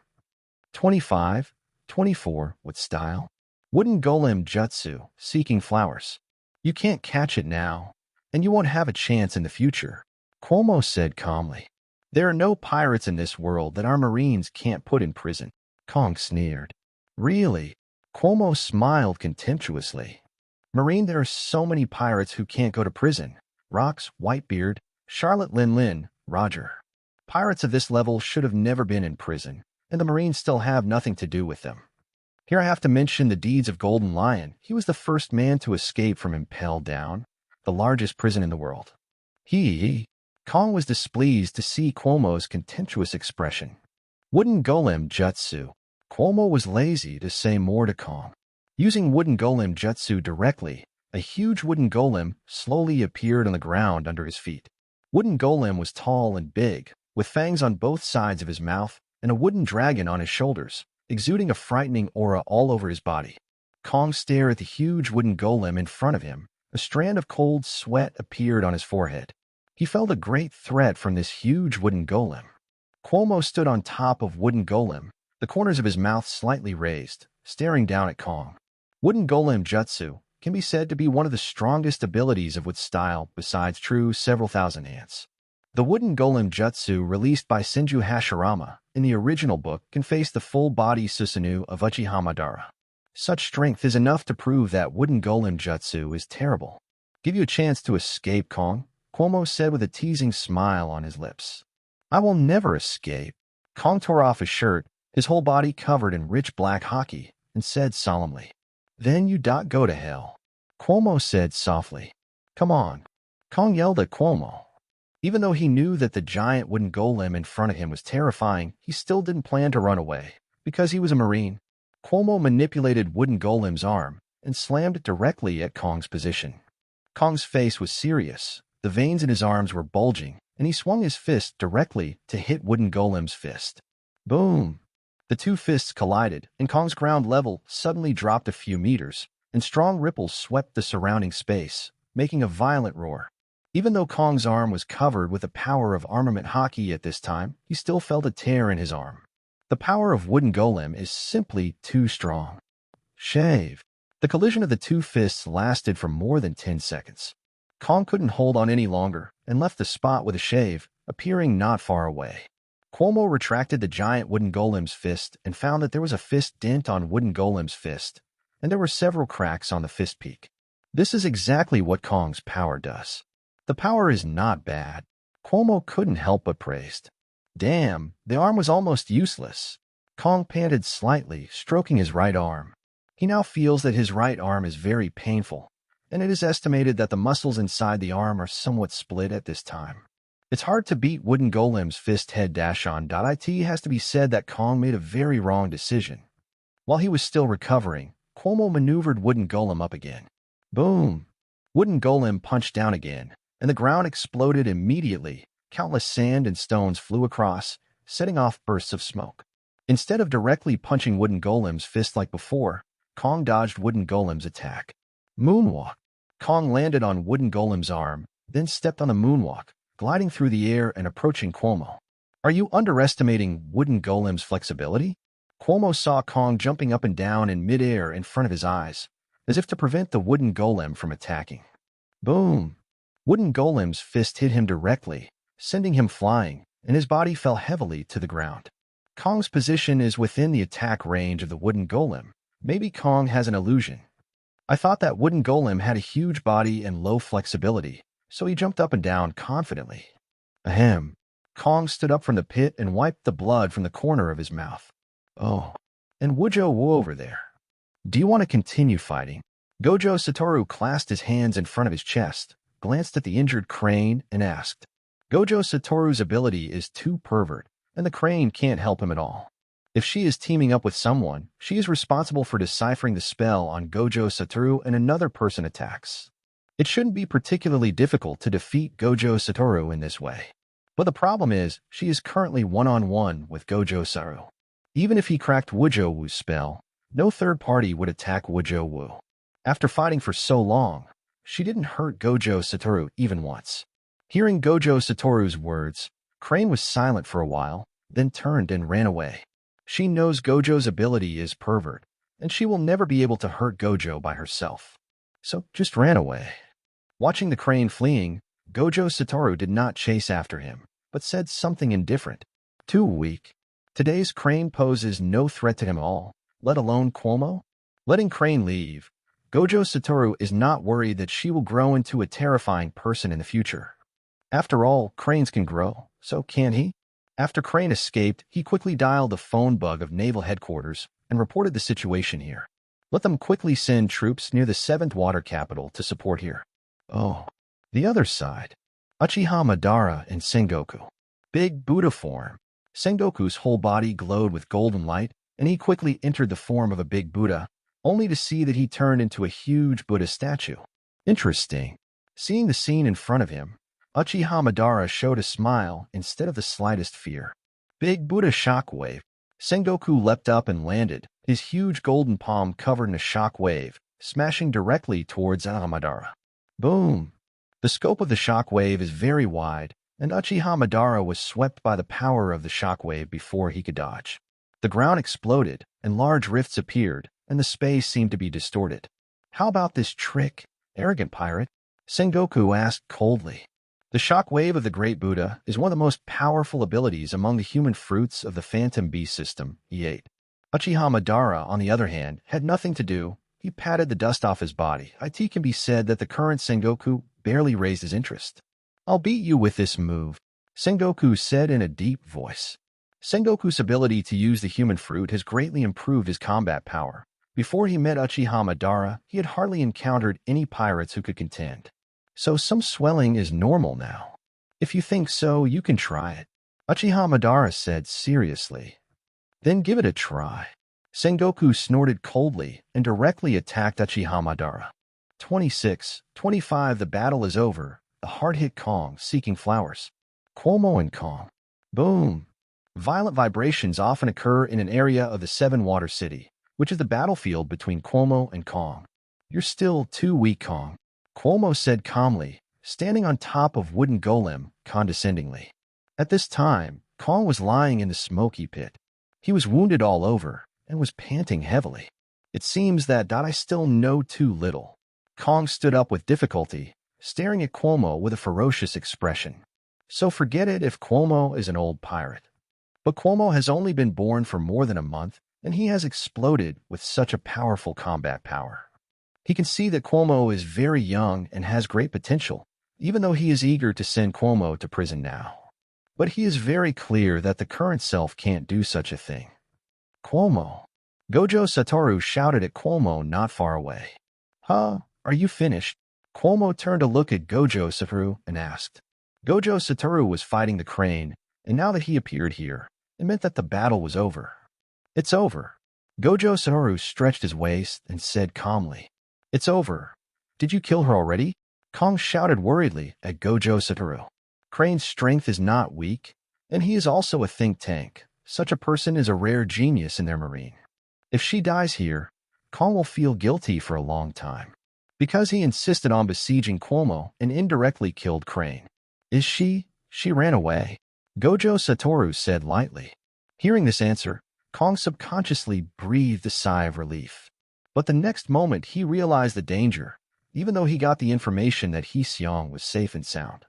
25, 24, with style. Wooden golem jutsu, seeking flowers. You can't catch it now, and you won't have a chance in the future, Cuomo said calmly. There are no pirates in this world that our Marines can't put in prison, Kong sneered. Really? Cuomo smiled contemptuously. Marine, there are so many pirates who can't go to prison. Rox, Whitebeard, Charlotte Lin, Roger. Pirates of this level should have never been in prison, and the Marines still have nothing to do with them. Here I have to mention the deeds of Golden Lion. He was the first man to escape from Impel Down, the largest prison in the world. Kong was displeased to see Cuomo's contemptuous expression. Wooden golem jutsu. Cuomo was lazy to say more to Kong. Using wooden golem jutsu directly, a huge wooden golem slowly appeared on the ground under his feet. Wooden golem was tall and big, with fangs on both sides of his mouth and a wooden dragon on his shoulders, exuding a frightening aura all over his body. Kong stared at the huge wooden golem in front of him. A strand of cold sweat appeared on his forehead. He felt a great threat from this huge wooden golem. Cuomo stood on top of wooden golem, the corners of his mouth slightly raised, staring down at Kong. Wooden golem jutsu can be said to be one of the strongest abilities of Wood style besides true several thousand ants. The wooden golem jutsu released by Senju Hashirama in the original book can face the full-body Susanoo of Uchiha Madara. Such strength is enough to prove that wooden golem jutsu is terrible. Give you a chance to escape, Kong, Cuomo said with a teasing smile on his lips. I will never escape. Kong tore off his shirt, his whole body covered in rich black hockey, and said solemnly, Then you go to hell. Cuomo said softly, Come on. Kong yelled at Cuomo. Even though he knew that the giant wooden golem in front of him was terrifying, he still didn't plan to run away. Because he was a Marine, Cuomo manipulated wooden golem's arm and slammed it directly at Kong's position. Kong's face was serious. The veins in his arms were bulging, and he swung his fist directly to hit wooden golem's fist. Boom! The two fists collided, and Kong's ground level suddenly dropped a few meters, and strong ripples swept the surrounding space, making a violent roar. Even though Kong's arm was covered with the power of armament hockey at this time, he still felt a tear in his arm. The power of wooden golem is simply too strong. Shave. The collision of the two fists lasted for more than 10 seconds. Kong couldn't hold on any longer and left the spot with a shave, appearing not far away. Cuomo retracted the giant wooden golem's fist and found that there was a fist dent on wooden golem's fist, and there were several cracks on the fist peak. This is exactly what Kong's power does. The power is not bad. Cuomo couldn't help but praised. Damn, the arm was almost useless. Kong panted slightly, stroking his right arm. He now feels that his right arm is very painful, and it is estimated that the muscles inside the arm are somewhat split at this time. It's hard to beat wooden golem's fist head dash on. It has to be said that Kong made a very wrong decision. While he was still recovering, Cuomo maneuvered wooden golem up again. Boom! Wooden golem punched down again, and the ground exploded immediately. Countless sand and stones flew across, setting off bursts of smoke. Instead of directly punching Wooden Golem's fist like before, Kong dodged Wooden Golem's attack. Moonwalk. Kong landed on Wooden Golem's arm, then stepped on the moonwalk, gliding through the air and approaching Cuomo. Are you underestimating Wooden Golem's flexibility? Cuomo saw Kong jumping up and down in midair in front of his eyes, as if to prevent the Wooden Golem from attacking. Boom! Wooden Golem's fist hit him directly, sending him flying, and his body fell heavily to the ground. Kong's position is within the attack range of the Wooden Golem. Maybe Kong has an illusion. I thought that Wooden Golem had a huge body and low flexibility, so he jumped up and down confidently. Ahem. Kong stood up from the pit and wiped the blood from the corner of his mouth. Oh, and Gojo over there. Do you want to continue fighting? Gojo Satoru clasped his hands in front of his chest, glanced at the injured crane, and asked. Gojo Satoru's ability is too pervert, and the crane can't help him at all. If she is teaming up with someone, she is responsible for deciphering the spell on Gojo Satoru and another person attacks. It shouldn't be particularly difficult to defeat Gojo Satoru in this way. But the problem is, she is currently one-on-one with Gojo Satoru. Even if he cracked Gojo Wu's spell, no third party would attack Gojo Wu. After fighting for so long, she didn't hurt Gojo Satoru even once. Hearing Gojo Satoru's words, Crane was silent for a while, then turned and ran away. She knows Gojo's ability is pervert, and she will never be able to hurt Gojo by herself. So just ran away. Watching the crane fleeing, Gojo Satoru did not chase after him, but said something indifferent. Too weak. Today's crane poses no threat to him at all, let alone Cuomo. Letting Crane leave, Gojo Satoru is not worried that she will grow into a terrifying person in the future. After all, cranes can grow, so can't he? After Crane escaped, he quickly dialed the phone bug of Naval Headquarters and reported the situation here. Let them quickly send troops near the 7th water capital to support here. Oh, the other side. Uchiha Madara and Sengoku. Big Buddha form. Sengoku's whole body glowed with golden light, and he quickly entered the form of a big Buddha, only to see that he turned into a huge Buddha statue. Interesting. Seeing the scene in front of him, Uchiha Madara showed a smile instead of the slightest fear. Big Buddha shockwave. Sengoku leapt up and landed, his huge golden palm covered in a shockwave, smashing directly towards Madara. Boom! The scope of the shockwave is very wide, and Uchiha Madara was swept by the power of the shockwave before he could dodge. The ground exploded, and large rifts appeared, and the space seemed to be distorted. How about this trick, arrogant pirate? Sengoku asked coldly. The shockwave of the Great Buddha is one of the most powerful abilities among the human fruits of the Phantom Beast system he ate. Uchiha Madara, on the other hand, had nothing to do. He patted the dust off his body. It can be said that the current Sengoku barely raised his interest. I'll beat you with this move, Sengoku said in a deep voice. Sengoku's ability to use the human fruit has greatly improved his combat power. Before he met Uchiha Madara, he had hardly encountered any pirates who could contend. So some swelling is normal now. If you think so, you can try it, Uchiha Madara said seriously. Then give it a try. Sengoku snorted coldly and directly attacked Uchiha Madara. 26-25 The battle is over. The hard hit Kong seeking flowers. Cuomo and Kong. Boom. Violent vibrations often occur in an area of the 7-water city, which is the battlefield between Cuomo and Kong. You're still too weak, Kong, Cuomo said calmly, standing on top of Wooden Golem condescendingly. At this time, Kong was lying in the smoky pit. He was wounded all over and was panting heavily. It seems that I still know too little. Kong stood up with difficulty, staring at Cuomo with a ferocious expression. So forget it if Cuomo is an old pirate. But Cuomo has only been born for more than a month, and he has exploded with such a powerful combat power. He can see that Cuomo is very young and has great potential, even though he is eager to send Cuomo to prison now. But he is very clear that the current self can't do such a thing. Cuomo. Gojo Satoru shouted at Cuomo not far away. Huh? Are you finished? Cuomo turned to look at Gojo Satoru and asked. Gojo Satoru was fighting the crane, and now that he appeared here, it meant that the battle was over. It's over. Gojo Satoru stretched his waist and said calmly. It's over. Did you kill her already? Kong shouted worriedly at Gojo Satoru. Crane's strength is not weak, And he is also a think tank. Such a person is a rare genius in their marine. If she dies here, Kong will feel guilty for a long time. Because he insisted on besieging Cuomo and indirectly killed Crane. Is she? She ran away. Gojo Satoru said lightly. Hearing this answer, Kong subconsciously breathed a sigh of relief. But the next moment he realized the danger, even though he got the information that Seong was safe and sound.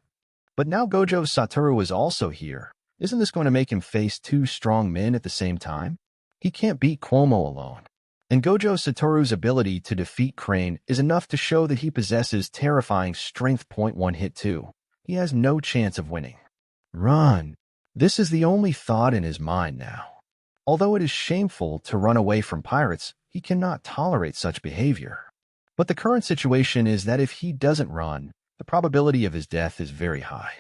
But now Gojo Satoru is also here. Isn't this going to make him face two strong men at the same time? He can't beat Cuomo alone. And Gojo Satoru's ability to defeat Crane is enough to show that he possesses terrifying strength. One hit too. He has no chance of winning. Run. This is the only thought in his mind now. Although it is shameful to run away from pirates, he cannot tolerate such behavior. But the current situation is that if he doesn't run, the probability of his death is very high.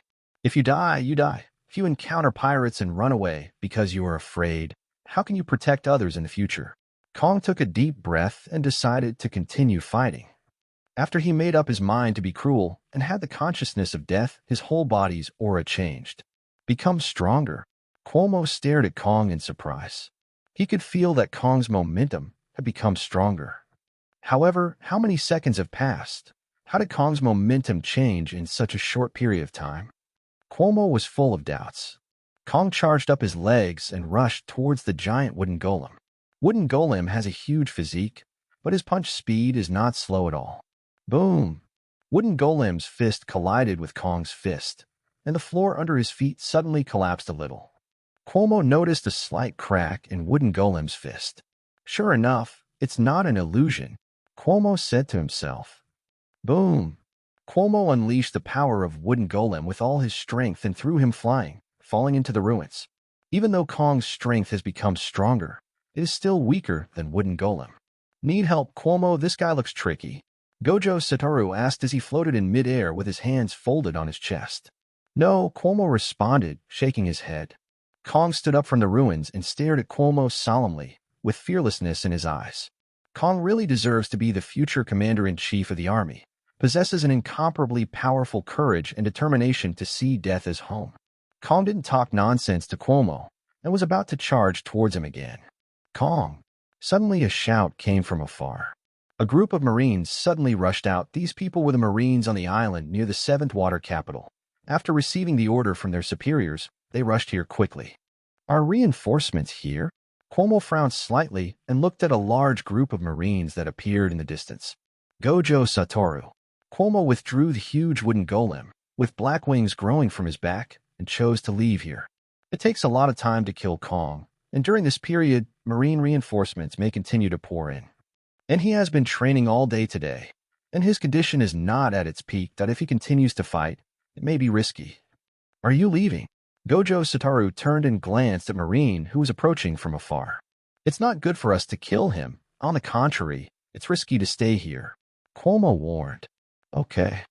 If you die, you die. If you encounter pirates and run away because you are afraid, how can you protect others in the future? Kong took a deep breath and decided to continue fighting. After he made up his mind to be cruel and had the consciousness of death, his whole body's aura changed. Become stronger. Cuomo stared at Kong in surprise. He could feel that Kong's momentum had become stronger. However, how many seconds have passed? How did Kong's momentum change in such a short period of time? Cuomo was full of doubts. Kong charged up his legs and rushed towards the giant wooden golem. Wooden golem has a huge physique, but his punch speed is not slow at all. Boom! Wooden golem's fist collided with Kong's fist, and the floor under his feet suddenly collapsed a little. Cuomo noticed a slight crack in Wooden golem's fist. Sure enough, it's not an illusion, Cuomo said to himself. Boom! Cuomo unleashed the power of Wooden golem with all his strength and threw him flying, falling into the ruins. Even though Kong's strength has become stronger, it is still weaker than Wooden golem. Need help, Cuomo? This guy looks tricky. Gojo Satoru asked as he floated in midair with his hands folded on his chest. No, Cuomo responded, shaking his head. Kong stood up from the ruins and stared at Cuomo solemnly, with fearlessness in his eyes. Kong really deserves to be the future commander-in-chief of the army, possesses an incomparably powerful courage and determination to see death as home. Kong didn't talk nonsense to Cuomo and was about to charge towards him again. Kong! Suddenly a shout came from afar. A group of Marines suddenly rushed out. These people were the Marines on the island near the 7th water capital. After receiving the order from their superiors, they rushed here quickly. Are reinforcements here? Cuomo frowned slightly and looked at a large group of Marines that appeared in the distance. Gojo Satoru. Cuomo withdrew the huge wooden golem, with black wings growing from his back, and chose to leave here. It takes a lot of time to kill Kong, and during this period, Marine reinforcements may continue to pour in. And he has been training all day today, and his condition is not at its peak that if he continues to fight, it may be risky. Are you leaving? Gojo Satoru turned and glanced at Marine, who was approaching from afar. It's not good for us to kill him. On the contrary, it's risky to stay here. Cuomo warned. Okay.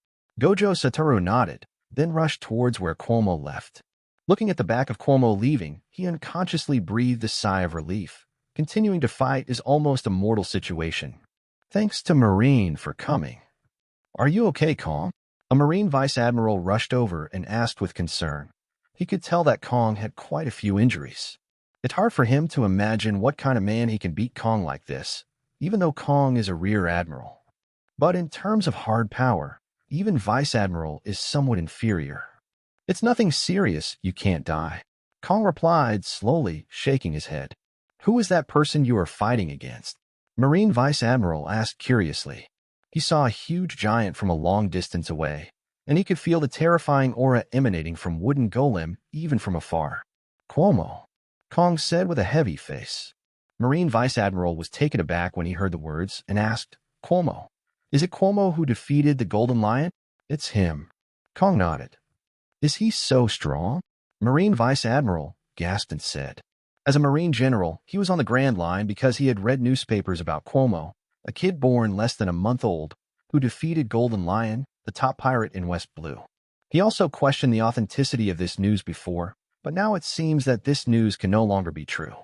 Gojo Satoru nodded, then rushed towards where Cuomo left. Looking at the back of Cuomo leaving, he unconsciously breathed a sigh of relief. Continuing to fight is almost a mortal situation. Thanks to Marine for coming. Are you okay, Kong? A Marine vice admiral rushed over and asked with concern. He could tell that Kong had quite a few injuries. It's hard for him to imagine what kind of man he can beat Kong like this, even though Kong is a rear admiral. But in terms of hard power, even vice admiral is somewhat inferior. It's nothing serious, you can't die. Kong replied, slowly shaking his head. Who is that person you are fighting against? Marine Vice Admiral asked curiously. He saw a huge giant from a long distance away, and he could feel the terrifying aura emanating from Wooden Golem even from afar. Cuomo, Kong said with a heavy face. Marine Vice Admiral was taken aback when he heard the words and asked, Cuomo, is it Cuomo who defeated the Golden Lion? It's him. Kong nodded. Is he so strong? Marine Vice Admiral gasped and said. As a Marine general, he was on the Grand Line because he had read newspapers about Cuomo, a kid born less than a month old, who defeated Golden Lion, the top pirate in West Blue. He also questioned the authenticity of this news before, but now it seems that this news can no longer be true.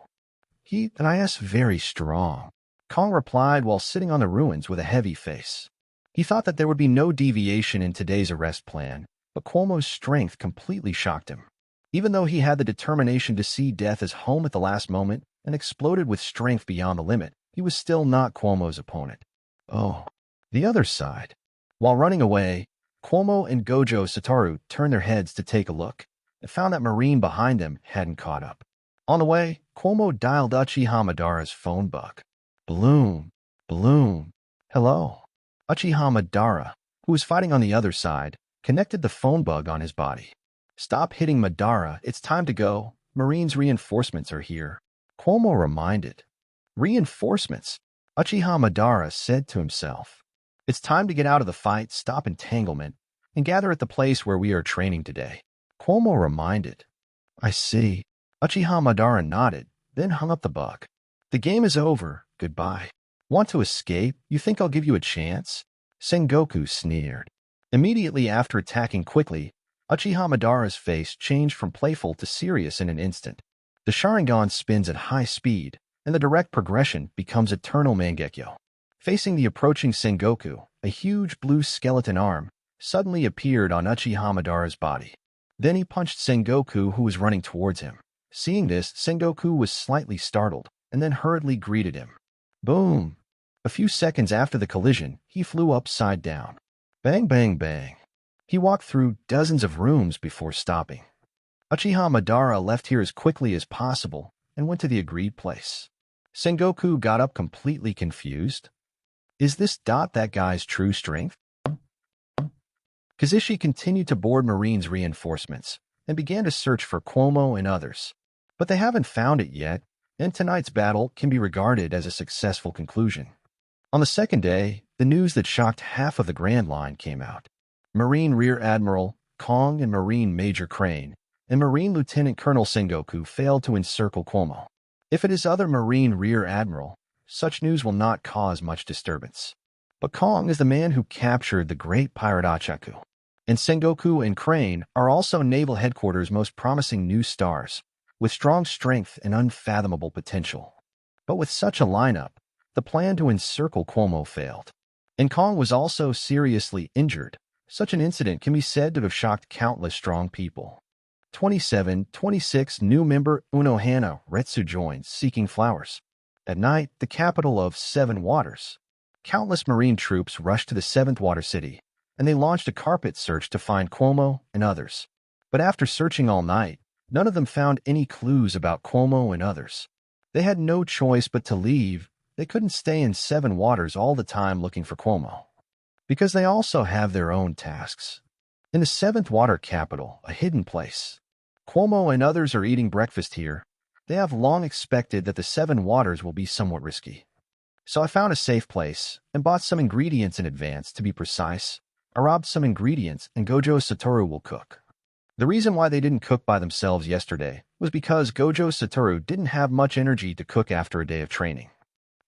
He and I asked very strong. Kong replied while sitting on the ruins with a heavy face. He thought that there would be no deviation in today's arrest plan, but Cuomo's strength completely shocked him. Even though he had the determination to see death as home at the last moment and exploded with strength beyond the limit, he was still not Cuomo's opponent. Oh, the other side. While running away, Cuomo and Gojo Satoru turned their heads to take a look and found that Marine behind them hadn't caught up. On the way, Cuomo dialed Uchiha Madara's phone book. Bloom, Bloom, hello. Uchiha Madara, who was fighting on the other side, connected the phone bug on his body. Stop hitting Madara, it's time to go. Marine's reinforcements are here. Cuomo reminded. Reinforcements? Uchiha Madara said to himself. It's time to get out of the fight, stop entanglement, and gather at the place where we are training today. Cuomo reminded. I see. Uchiha Madara nodded, then hung up the bug. The game is over. Goodbye. Want to escape? You think I'll give you a chance? Sengoku sneered. Immediately after attacking quickly, Uchiha Madara's face changed from playful to serious in an instant. The Sharingan spins at high speed, and the direct progression becomes Eternal Mangekyo. Facing the approaching Sengoku, a huge blue skeleton arm suddenly appeared on Uchiha Madara's body. Then he punched Sengoku, who was running towards him. Seeing this, Sengoku was slightly startled, and then hurriedly greeted him. Boom! A few seconds after the collision, he flew upside down. Bang, bang, bang. He walked through dozens of rooms before stopping. Uchiha Madara left here as quickly as possible and went to the agreed place. Sengoku got up completely confused. Is this that guy's true strength? Kazushi continued to board Marine's reinforcements and began to search for Cuomo and others. But they haven't found it yet, and tonight's battle can be regarded as a successful conclusion. On the second day, the news that shocked half of the Grand Line came out. Marine Rear Admiral Kong and Marine Major Crane and Marine Lieutenant Colonel Sengoku failed to encircle Cuomo. If it is other Marine Rear Admiral, such news will not cause much disturbance. But Kong is the man who captured the great pirate Achaku. And Sengoku and Crane are also Naval Headquarters' most promising new stars, with strong strength and unfathomable potential. But with such a lineup, the plan to encircle Cuomo failed. And Kong was also seriously injured. Such an incident can be said to have shocked countless strong people. 26 new member Unohana Retsu joins Seeking Flowers. At night, the capital of Seven Waters. Countless marine troops rushed to the Seventh Water City, and they launched a carpet search to find Cuomo and others. But after searching all night, none of them found any clues about Cuomo and others. They had no choice but to leave. They couldn't stay in Seven Waters all the time looking for Cuomo, because they also have their own tasks. In the Seventh Water capital, a hidden place, Cuomo and others are eating breakfast here. They have long expected that the Seven Waters will be somewhat risky. So I found a safe place and bought some ingredients in advance. To be precise, I robbed some ingredients and Gojo Satoru will cook. The reason why they didn't cook by themselves yesterday was because Gojo Satoru didn't have much energy to cook after a day of training.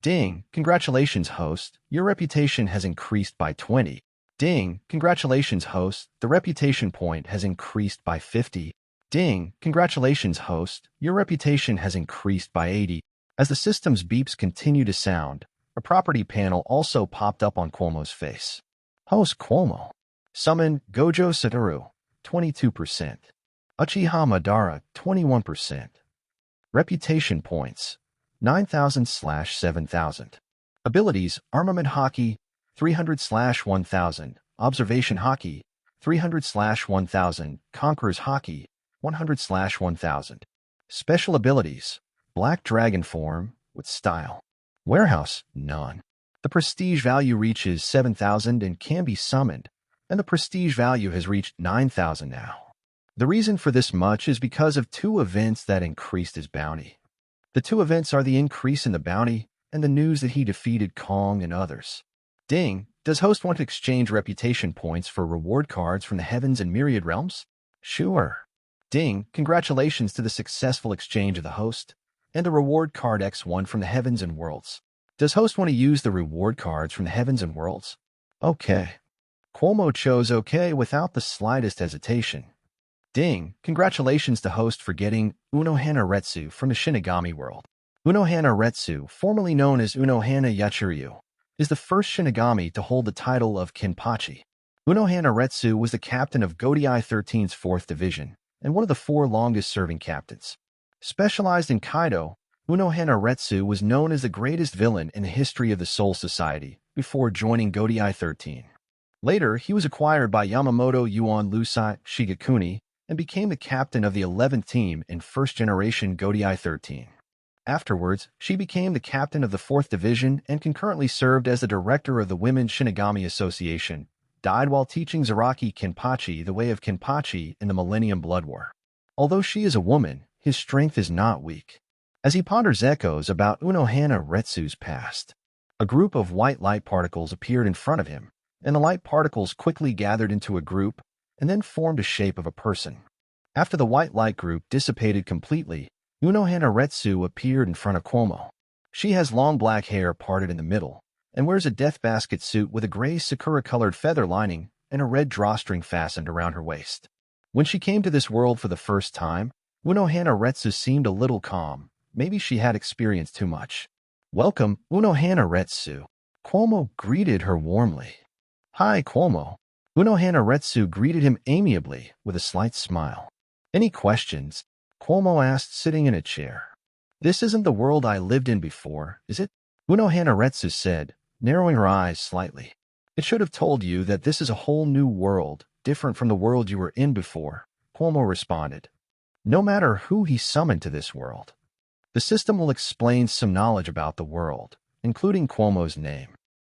Ding, congratulations host, your reputation has increased by 20. Ding, congratulations host, the reputation point has increased by 50. Ding, congratulations host, your reputation has increased by 80. As the system's beeps continue to sound, a property panel also popped up on Cuomo's face. Host Cuomo. Summon Gojo Satoru, 22%. Uchiha Madara, 21%. Reputation points, 9,000/7,000. Abilities, Armament Hockey, 300/1000. Observation Hockey, 300/1000. Conqueror's Hockey, 100/1000. Special abilities, Black Dragon Form, with style. Warehouse, none. The prestige value reaches 7,000 and can be summoned, and the prestige value has reached 9,000 now. The reason for this much is because of two events that increased his bounty. The two events are the increase in the bounty and the news that he defeated Kong and others. Ding, does host want to exchange reputation points for reward cards from the heavens and myriad realms? Sure. Ding, congratulations to the successful exchange of the host and the reward card X1 from the heavens and worlds. Does host want to use the reward cards from the heavens and worlds? Okay. Cuomo chose okay without the slightest hesitation. Ding, congratulations to host for getting Unohana Retsu from the Shinigami world. Unohana Retsu, formerly known as Unohana Yachiryu, is the first Shinigami to hold the title of Kenpachi. Unohana Retsu was the captain of Godai 13's 4th Division and one of the 4 longest-serving captains. Specialized in Kaido, Unohana Retsu was known as the greatest villain in the history of the Soul Society before joining Godai 13. Later, he was acquired by Yamamoto Yuan Lusai Shigekuni and became the captain of the 11th team in first-generation Godai 13. Afterwards, she became the captain of the 4th Division and concurrently served as the director of the Women's Shinigami Association, died while teaching Zaraki Kenpachi the way of Kenpachi in the Millennium Blood War. Although she is a woman, his strength is not weak. As he ponders echoes about Unohana Retsu's past, a group of white light particles appeared in front of him, and the light particles quickly gathered into a group and then formed a shape of a person. After the white light group dissipated completely, Unohana Retsu appeared in front of Cuomo. She has long black hair parted in the middle and wears a death basket suit with a gray sakura-colored feather lining and a red drawstring fastened around her waist. When she came to this world for the first time, Unohana Retsu seemed a little calm. Maybe she had experienced too much. "Welcome, Unohana Retsu." Cuomo greeted her warmly. "Hi, Cuomo." Unohana Retsu greeted him amiably with a slight smile. "Any questions?" Cuomo asked, sitting in a chair. "This isn't the world I lived in before, is it?" Unohana Retsu said, narrowing her eyes slightly. "It should have told you that this is a whole new world, different from the world you were in before," Cuomo responded. No matter who he summoned to this world, the system will explain some knowledge about the world, including Cuomo's name.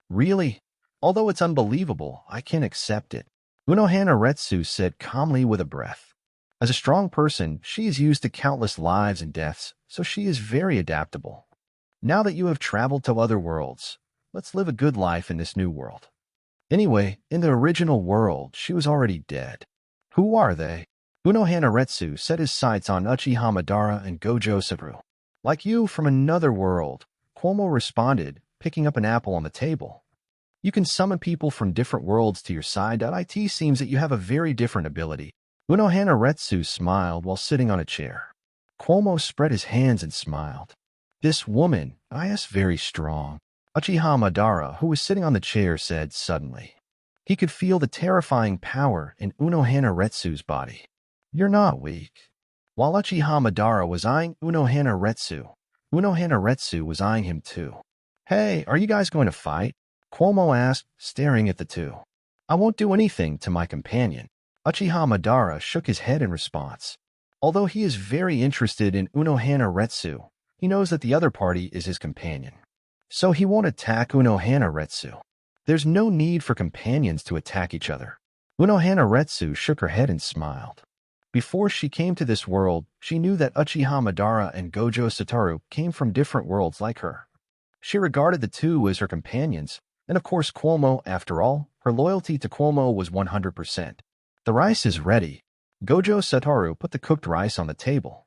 "Really? Although it's unbelievable, I can accept it," Unohana Retsu said calmly with a breath. As a strong person, she is used to countless lives and deaths, so she is very adaptable. "Now that you have traveled to other worlds, let's live a good life in this new world." Anyway, in the original world, she was already dead. "Who are they?" Unohana Retsu set his sights on Uchiha Madara and Gojo Satoru. "Like you from another world," Cuomo responded, picking up an apple on the table. "You can summon people from different worlds to your side. It seems that you have a very different ability." Unohana Retsu smiled while sitting on a chair. Cuomo spread his hands and smiled. "This woman, is very strong," Uchiha Madara, who was sitting on the chair, said suddenly. He could feel the terrifying power in Unohana Retsu's body. "You're not weak." While Uchiha Madara was eyeing Unohana Retsu was eyeing him too. "Hey, are you guys going to fight?" Cuomo asked, staring at the two. "I won't do anything to my companion." Uchiha Madara shook his head in response. Although he is very interested in Unohana Retsu, he knows that the other party is his companion. So he won't attack Unohana Retsu. There's no need for companions to attack each other. Unohana Retsu shook her head and smiled. Before she came to this world, she knew that Uchiha Madara and Gojo Satoru came from different worlds like her. She regarded the two as her companions, and of course Cuomo, after all, her loyalty to Cuomo was 100%. "The rice is ready." Gojo Satoru put the cooked rice on the table.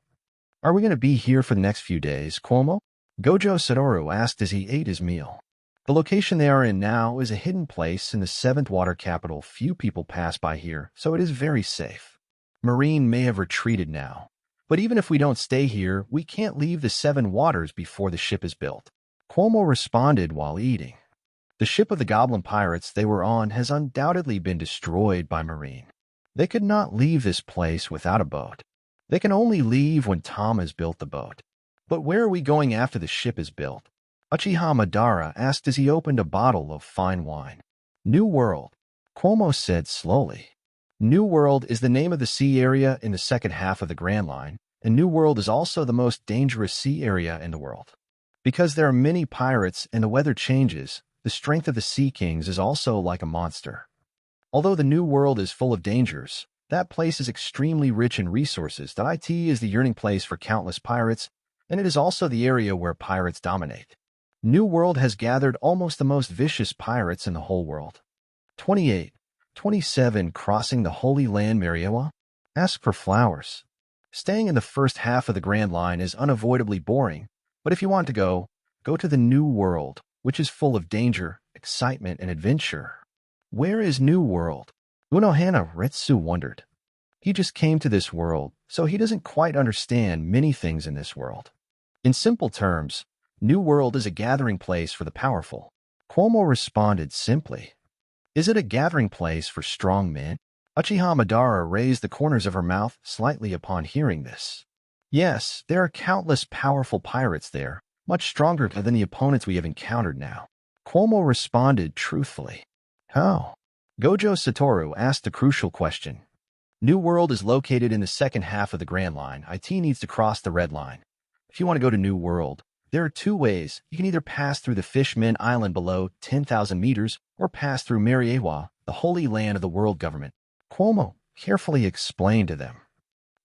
"Are we going to be here for the next few days, Cuomo?" Gojo Satoru asked as he ate his meal. The location they are in now is a hidden place in the 7th water capital. Few people pass by here, so it is very safe. Marine may have retreated now, but even if we don't stay here, we can't leave the 7 waters before the ship is built. Cuomo responded while eating. The ship of the goblin pirates they were on has undoubtedly been destroyed by Marine. They could not leave this place without a boat. They can only leave when Tom has built the boat. "But where are we going after the ship is built?" Uchiha Madara asked as he opened a bottle of fine wine. "New World," Cuomo said slowly. New World is the name of the sea area in the second half of the Grand Line, and New World is also the most dangerous sea area in the world. Because there are many pirates and the weather changes, the strength of the Sea Kings is also like a monster. Although the New World is full of dangers, that place is extremely rich in resources. It is the yearning place for countless pirates, and it is also the area where pirates dominate. New World has gathered almost the most vicious pirates in the whole world. 28. 27. Crossing the Holy Land Mariawa? Ask for flowers. Staying in the first half of the Grand Line is unavoidably boring, but if you want to go to the New World, which is full of danger, excitement, and adventure. Where is New World? Unohana Retsu wondered. He just came to this world, so he doesn't quite understand many things in this world. In simple terms, New World is a gathering place for the powerful. Cuomo responded simply. Is it a gathering place for strong men? Uchiha Madara raised the corners of her mouth slightly upon hearing this. Yes, there are countless powerful pirates there, much stronger than the opponents we have encountered now. Cuomo responded truthfully. How? Gojo Satoru asked a crucial question. New World is located in the second half of the Grand Line. IT needs to cross the Red Line. If you want to go to New World, there are two ways. You can either pass through the Fishman Island below 10,000 meters or pass through Mariewa, the holy land of the world government. Cuomo carefully explained to them.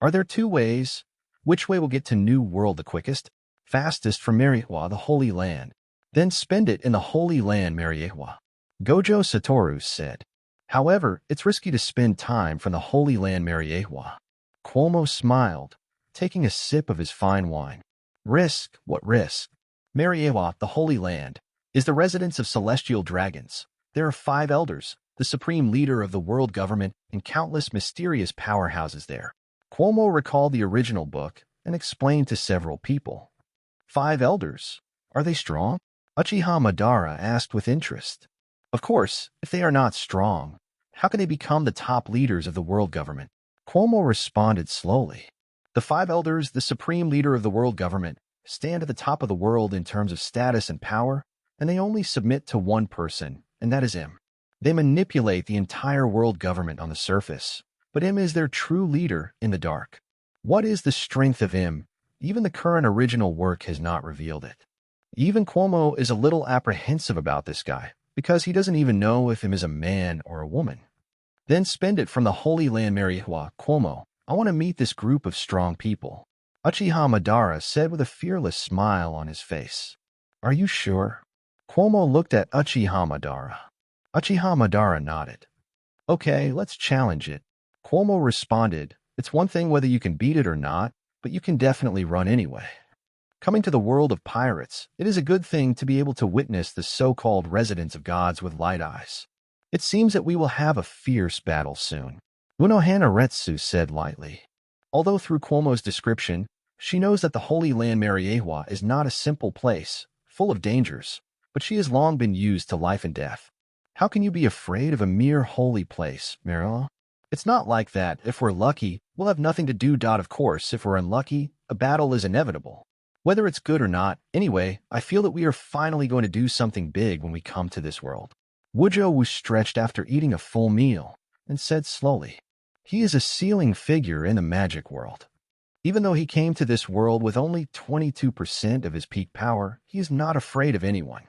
Are there two ways? Which way will get to New World the quickest? Fastest from Mariewa, the holy land. Then spend it in the holy land Mariewa. Gojo Satoru said. However, it's risky to spend time from the Holy Land Mariewa. Cuomo smiled, taking a sip of his fine wine. Risk? What risk? Mariewa, the Holy Land, is the residence of celestial dragons. There are 5 elders, the supreme leader of the world government, and countless mysterious powerhouses there. Cuomo recalled the original book and explained to several people. 5 elders? Are they strong? Uchiha Madara asked with interest. Of course, if they are not strong, how can they become the top leaders of the world government? Cuomo responded slowly. The 5 elders, the supreme leader of the world government, stand at the top of the world in terms of status and power, and they only submit to one person, and that is him. They manipulate the entire world government on the surface, but him is their true leader in the dark. What is the strength of him? Even the current original work has not revealed it. Even Cuomo is a little apprehensive about this guy, because he doesn't even know if him is a man or a woman. Then spend it from the Holy Land Mariewa. Cuomo, I want to meet this group of strong people. Uchiha Madara said with a fearless smile on his face. Are you sure? Cuomo looked at Uchiha Madara. Uchiha Madara nodded. Okay, let's challenge it. Cuomo responded, it's one thing whether you can beat it or not, but you can definitely run anyway. Coming to the world of pirates, it is a good thing to be able to witness the so-called residence of gods with light eyes. It seems that we will have a fierce battle soon. Unohana Retsu said lightly. Although through Cuomo's description, she knows that the Holy Land Mariewa is not a simple place, full of dangers, but she has long been used to life and death. How can you be afraid of a mere holy place, Marilla? It's not like that. If we're lucky, we'll have nothing to do. Of course, if we're unlucky, a battle is inevitable. Whether it's good or not, anyway, I feel that we are finally going to do something big when we come to this world. Gojo was stretched after eating a full meal and said slowly, he is a ceiling figure in the magic world. Even though he came to this world with only 22% of his peak power, he is not afraid of anyone.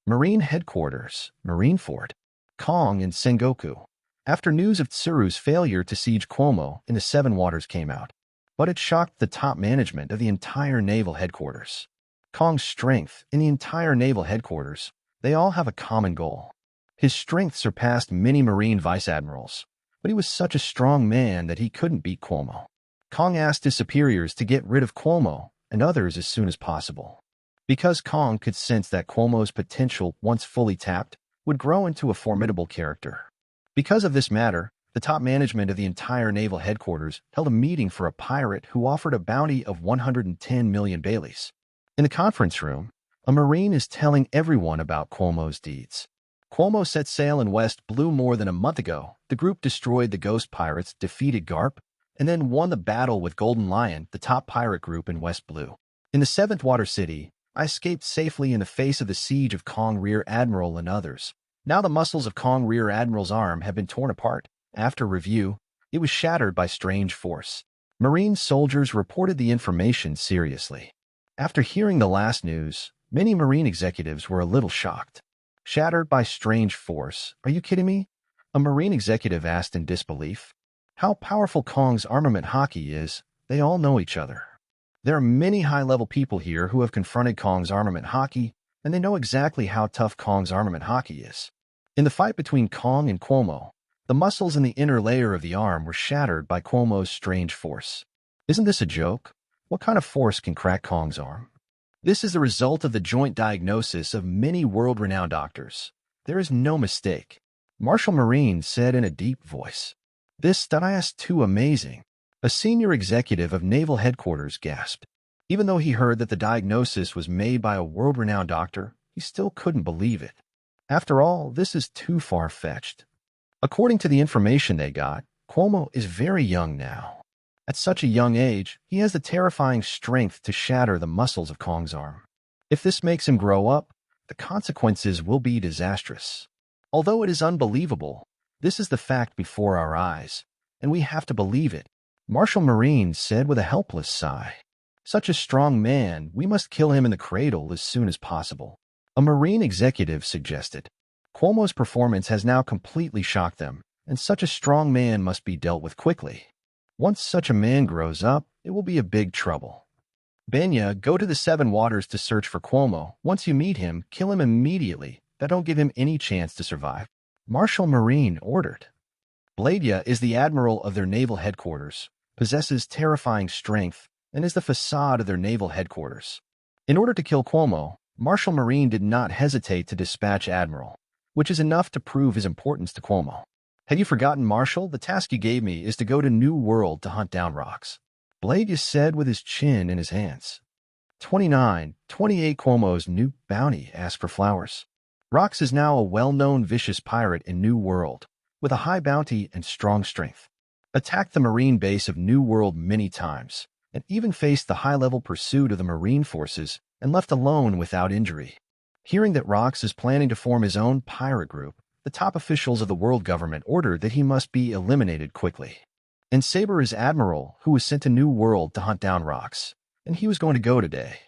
Marine Headquarters, Marineford, Kong and Sengoku. After news of Tsuru's failure to siege Cuomo in the Seven Waters came out, but it shocked the top management of the entire naval headquarters. Kong's strength in the entire naval headquarters, they all have a common goal. His strength surpassed many Marine vice admirals, but he was such a strong man that he couldn't beat Cuomo. Kong asked his superiors to get rid of Cuomo and others as soon as possible. Because Kong could sense that Cuomo's potential, once fully tapped, would grow into a formidable character. Because of this matter, the top management of the entire naval headquarters held a meeting for a pirate who offered a bounty of 110 million Baileys. In the conference room, a Marine is telling everyone about Cuomo's deeds. Cuomo set sail in West Blue more than a month ago. The group destroyed the ghost pirates, defeated Garp, and then won the battle with Golden Lion, the top pirate group in West Blue. In the Seventh Water City, I escaped safely in the face of the siege of Kong Rear Admiral and others. Now the muscles of Kong Rear Admiral's arm have been torn apart. After review, it was shattered by strange force. Marine soldiers reported the information seriously. After hearing the last news, many Marine executives were a little shocked. Shattered by strange force? Are you kidding me? A Marine executive asked in disbelief. How powerful Kong's armament hockey is, they all know each other. There are many high-level people here who have confronted Kong's armament hockey, and they know exactly how tough Kong's armament hockey is. In the fight between Kong and Cuomo, the muscles in the inner layer of the arm were shattered by Cuomo's strange force. Isn't this a joke? What kind of force can crack Kong's arm? This is the result of the joint diagnosis of many world-renowned doctors. There is no mistake. Marshal Marine said in a deep voice. That is too amazing. A senior executive of Naval Headquarters gasped. Even though he heard that the diagnosis was made by a world-renowned doctor, he still couldn't believe it. After all, this is too far-fetched. According to the information they got, Cuomo is very young now. At such a young age, he has the terrifying strength to shatter the muscles of Kong's arm. If this makes him grow up, the consequences will be disastrous. Although it is unbelievable, this is the fact before our eyes, and we have to believe it, Marshal Marine said with a helpless sigh. Such a strong man, we must kill him in the cradle as soon as possible. A Marine executive suggested. Cuomo's performance has now completely shocked them, and such a strong man must be dealt with quickly. Once such a man grows up, it will be a big trouble. Benya, go to the Seven Waters to search for Cuomo. Once you meet him, kill him immediately. That don't give him any chance to survive. Marshal Marine ordered. Bladia is the admiral of their naval headquarters, possesses terrifying strength, and is the facade of their naval headquarters. In order to kill Cuomo, Marshal Marine did not hesitate to dispatch Admiral, which is enough to prove his importance to Cuomo. Have you forgotten, Marshal? The task you gave me is to go to New World to hunt down rocks. Bladia said with his chin in his hands. 28 Cuomo's new bounty asked for flowers. Rox is now a well-known vicious pirate in New World, with a high bounty and strong strength. Attacked the Marine base of New World many times, and even faced the high-level pursuit of the Marine forces and left alone without injury. Hearing that Rox is planning to form his own pirate group, the top officials of the world government ordered that he must be eliminated quickly. And Saber is Admiral, who was sent to New World to hunt down Rox, and he was going to go today.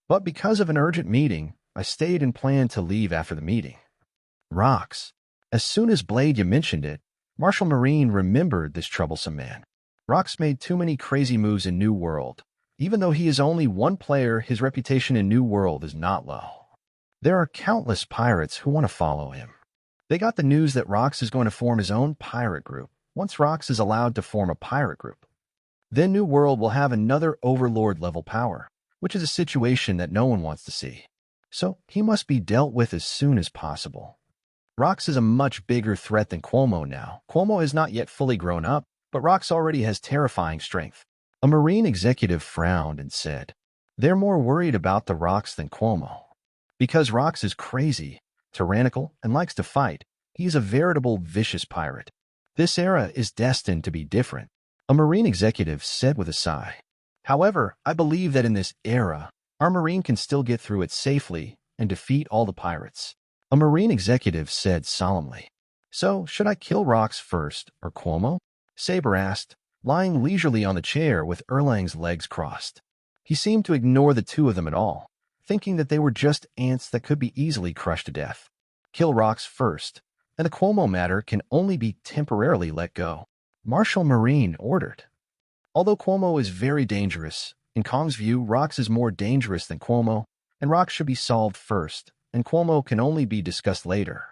But because of an urgent meeting, I stayed and planned to leave after the meeting. Rox. As soon as Bladia mentioned it, Marshal Marine remembered this troublesome man. Rox made too many crazy moves in New World. Even though he is only one player, his reputation in New World is not low. There are countless pirates who want to follow him. They got the news that Rox is going to form his own pirate group. Once Rox is allowed to form a pirate group, then New World will have another overlord-level power, which is a situation that no one wants to see. So he must be dealt with as soon as possible. Rox is a much bigger threat than Cuomo now. Cuomo is not yet fully grown up, but Rox already has terrifying strength. A Marine executive frowned and said, they're more worried about the Rox than Cuomo. Because Rox is crazy, tyrannical, and likes to fight, he is a veritable vicious pirate. This era is destined to be different, a Marine executive said with a sigh. However, I believe that in this era, our Marine can still get through it safely and defeat all the pirates. A Marine executive said solemnly. So, should I kill Rox first, or Cuomo? Saber asked, lying leisurely on the chair with Erlang's legs crossed. He seemed to ignore the two of them at all, thinking that they were just ants that could be easily crushed to death. Kill Rox first, and the Cuomo matter can only be temporarily let go. Marshal Marine ordered. Although Cuomo is very dangerous, in Kong's view, Rox is more dangerous than Cuomo, and Rox should be solved first, and Cuomo can only be discussed later.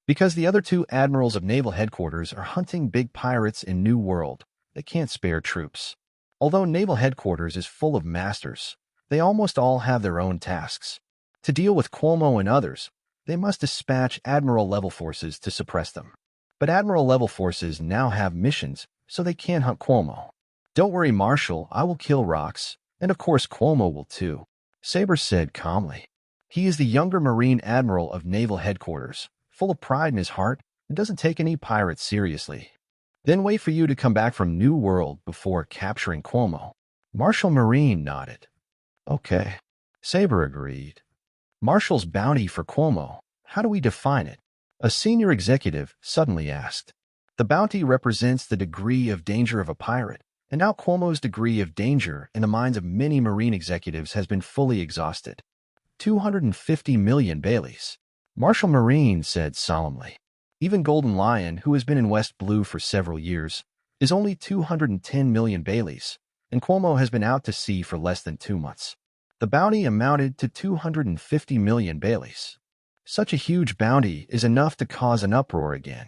Because the other two admirals of naval headquarters are hunting big pirates in New World, they can't spare troops. Although naval headquarters is full of masters, they almost all have their own tasks. To deal with Cuomo and others, they must dispatch admiral-level forces to suppress them. But admiral-level forces now have missions, so they can't hunt Cuomo. Don't worry, Marshal, I will kill Rox, and of course Cuomo will too, Saber said calmly. He is the younger Marine Admiral of Naval Headquarters, full of pride in his heart, and doesn't take any pirates seriously. Then wait for you to come back from New World before capturing Cuomo. Marshal Marine nodded. Okay. Saber agreed. Marshal's bounty for Cuomo, how do we define it? A senior executive suddenly asked. The bounty represents the degree of danger of a pirate, and now Cuomo's degree of danger in the minds of many Marine executives has been fully exhausted. 250 million Baileys. Marshal Marine said solemnly. Even Golden Lion, who has been in West Blue for several years, is only 210 million Baileys, and Cuomo has been out to sea for less than 2 months. The bounty amounted to 250 million Baileys. Such a huge bounty is enough to cause an uproar again.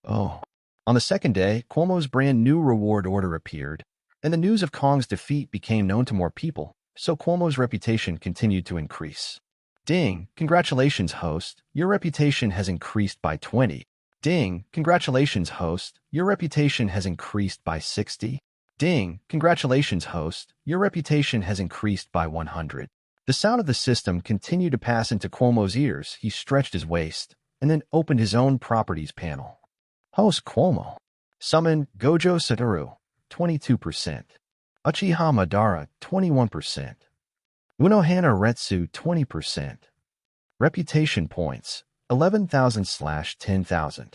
Oh. On the second day, Cuomo's brand new reward order appeared, and the news of Kong's defeat became known to more people, so Cuomo's reputation continued to increase. Ding, congratulations, host. Your reputation has increased by 20. Ding, congratulations, host. Your reputation has increased by 60. Ding, congratulations, host. Your reputation has increased by 100. The sound of the system continued to pass into Cuomo's ears. He stretched his waist, and then opened his own properties panel. Host Cuomo. Summon Gojo Satoru, 22%. Uchiha Madara, 21%. Unohana Retsu, 20%. Reputation points, 11,000/10,000.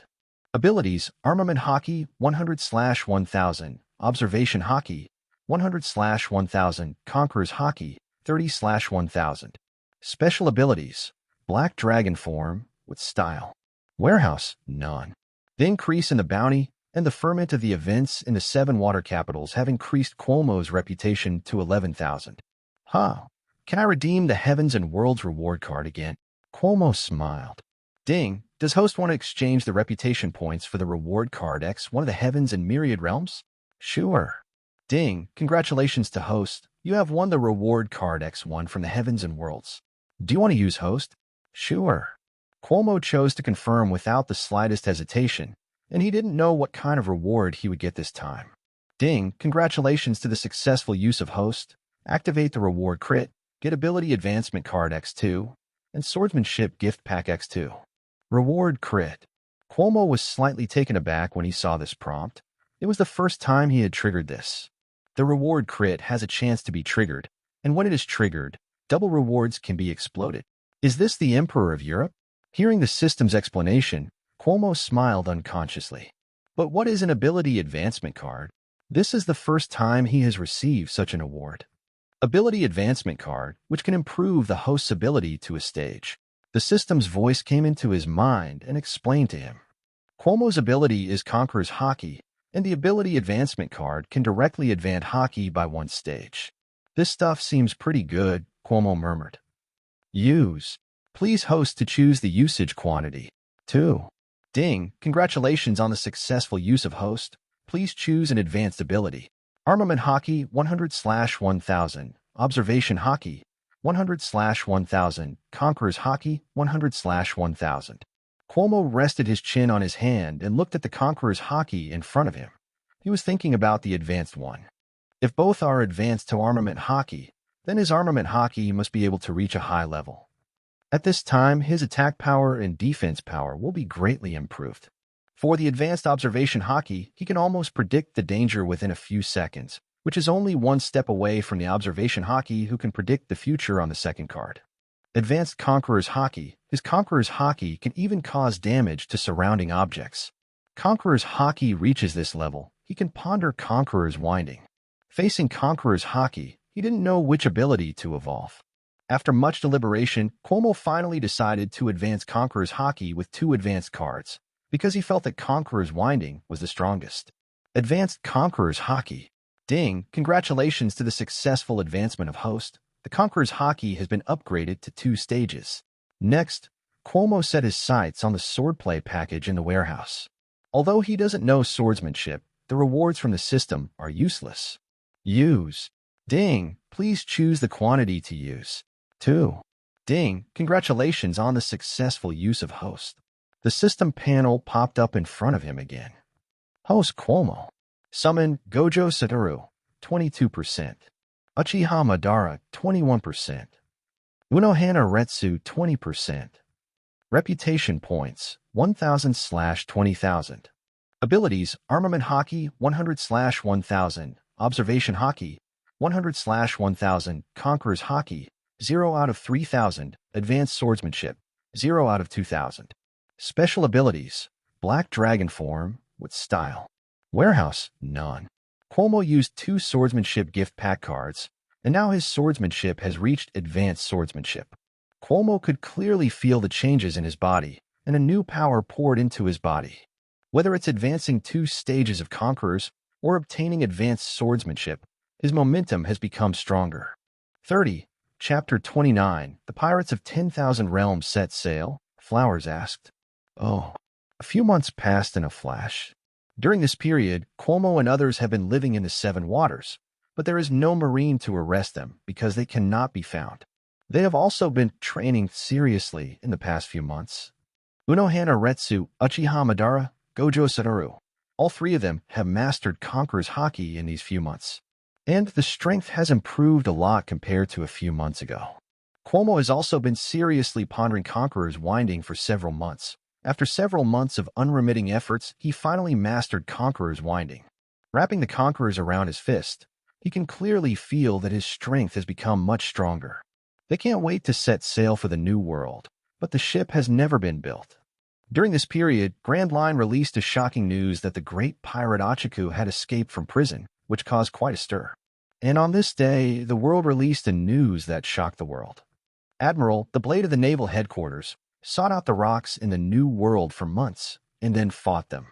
Abilities, Armament Haki, 100/1000. Observation Haki, 100/1000. Conqueror's Haki, 30/1000. Special abilities, Black Dragon Form, with style. Warehouse, none. The increase in the bounty and the ferment of the events in the 7 water capitals have increased Cuomo's reputation to 11,000. Huh. Can I redeem the Heavens and Worlds reward card again? Cuomo smiled. Ding, does host want to exchange the reputation points for the reward card X one of the Heavens and Myriad Realms? Sure. Ding, congratulations to host. You have won the reward card X1 from the Heavens and Worlds. Do you want to use host? Sure. Cuomo chose to confirm without the slightest hesitation, and he didn't know what kind of reward he would get this time. Ding, congratulations to the successful use of host. Activate the reward crit, get ability advancement card X2, and swordsmanship gift pack X2. Reward crit. Cuomo was slightly taken aback when he saw this prompt. It was the first time he had triggered this. The reward crit has a chance to be triggered, and when it is triggered, double rewards can be exploded. Is this the Emperor of Europe? Hearing the system's explanation, Cuomo smiled unconsciously. But what is an ability advancement card? This is the first time he has received such an award. Ability advancement card, which can improve the host's ability to a stage. The system's voice came into his mind and explained to him. Cuomo's ability is Conqueror's Haki, and the ability advancement card can directly advance Haki by 1 stage. This stuff seems pretty good, Cuomo murmured. Use. Please host to choose the usage quantity. 2. Ding, congratulations on the successful use of host. Please choose an advanced ability. Armament Haki, 100/1000. Observation Haki, 100/1000. Conqueror's Haki, 100/1000. Cuomo rested his chin on his hand and looked at the Conqueror's Haki in front of him. He was thinking about the advanced one. If both are advanced to Armament Haki, then his Armament Haki must be able to reach a high level. At this time, his attack power and defense power will be greatly improved. For the advanced observation Haki, he can almost predict the danger within a few seconds, which is only 1 step away from the observation Haki who can predict the future on the second card. Advanced Conqueror's Haki. His Conqueror's Haki can even cause damage to surrounding objects. Conqueror's Haki reaches this level, he can ponder Conqueror's Winding. Facing Conqueror's Haki, he didn't know which ability to evolve. After much deliberation, Cuomo finally decided to advance Conqueror's Haki with 2 advanced cards, because he felt that Conqueror's Winding was the strongest. Advanced Conqueror's Haki. Ding, congratulations to the successful advancement of host. The Conqueror's Haki has been upgraded to 2 stages. Next, Cuomo set his sights on the swordplay package in the warehouse. Although he doesn't know swordsmanship, the rewards from the system are useless. Use. Ding, please choose the quantity to use. 2. Ding, congratulations on the successful use of host. The system panel popped up in front of him again. Host Cuomo. Summon Gojo Satoru, 22%. Uchiha Madara, 21%. Unohana Retsu, 20%. Reputation points, 1,000/20,000. Abilities, Armament Haki, 100/1000. Observation Haki, 100/1000. Conqueror's Haki, 0 out of 3,000. Advanced Swordsmanship, 0 out of 2,000. Special abilities, Black Dragon Form, with style. Warehouse, none. Cuomo used 2 swordsmanship gift pack cards, and now his swordsmanship has reached advanced swordsmanship. Cuomo could clearly feel the changes in his body, and a new power poured into his body. Whether it's advancing 2 stages of Conquerors or obtaining advanced swordsmanship, his momentum has become stronger. 30. Chapter 29. The Pirates of 10,000 Realms set sail, Flowers asked. Oh. A few months passed in a flash. During this period, Cuomo and others have been living in the 7 waters, but there is no marine to arrest them because they cannot be found. They have also been training seriously in the past few months. Unohana Retsu, Uchiha Madara, Gojo Satoru. All 3 of them have mastered Conqueror's Haki in these few months, and the strength has improved a lot compared to a few months ago. Cuomo has also been seriously pondering Conqueror's Winding for several months, After several months of unremitting efforts, he finally mastered Conqueror's winding. Wrapping the Conquerors around his fist, he can clearly feel that his strength has become much stronger. They can't wait to set sail for the New World, but the ship has never been built. During this period, Grand Line released a shocking news that the great pirate Achiku had escaped from prison, which caused quite a stir. And on this day, the world released a news that shocked the world. Admiral, the blade of the naval headquarters, sought out the rocks in the New World for months and then fought them.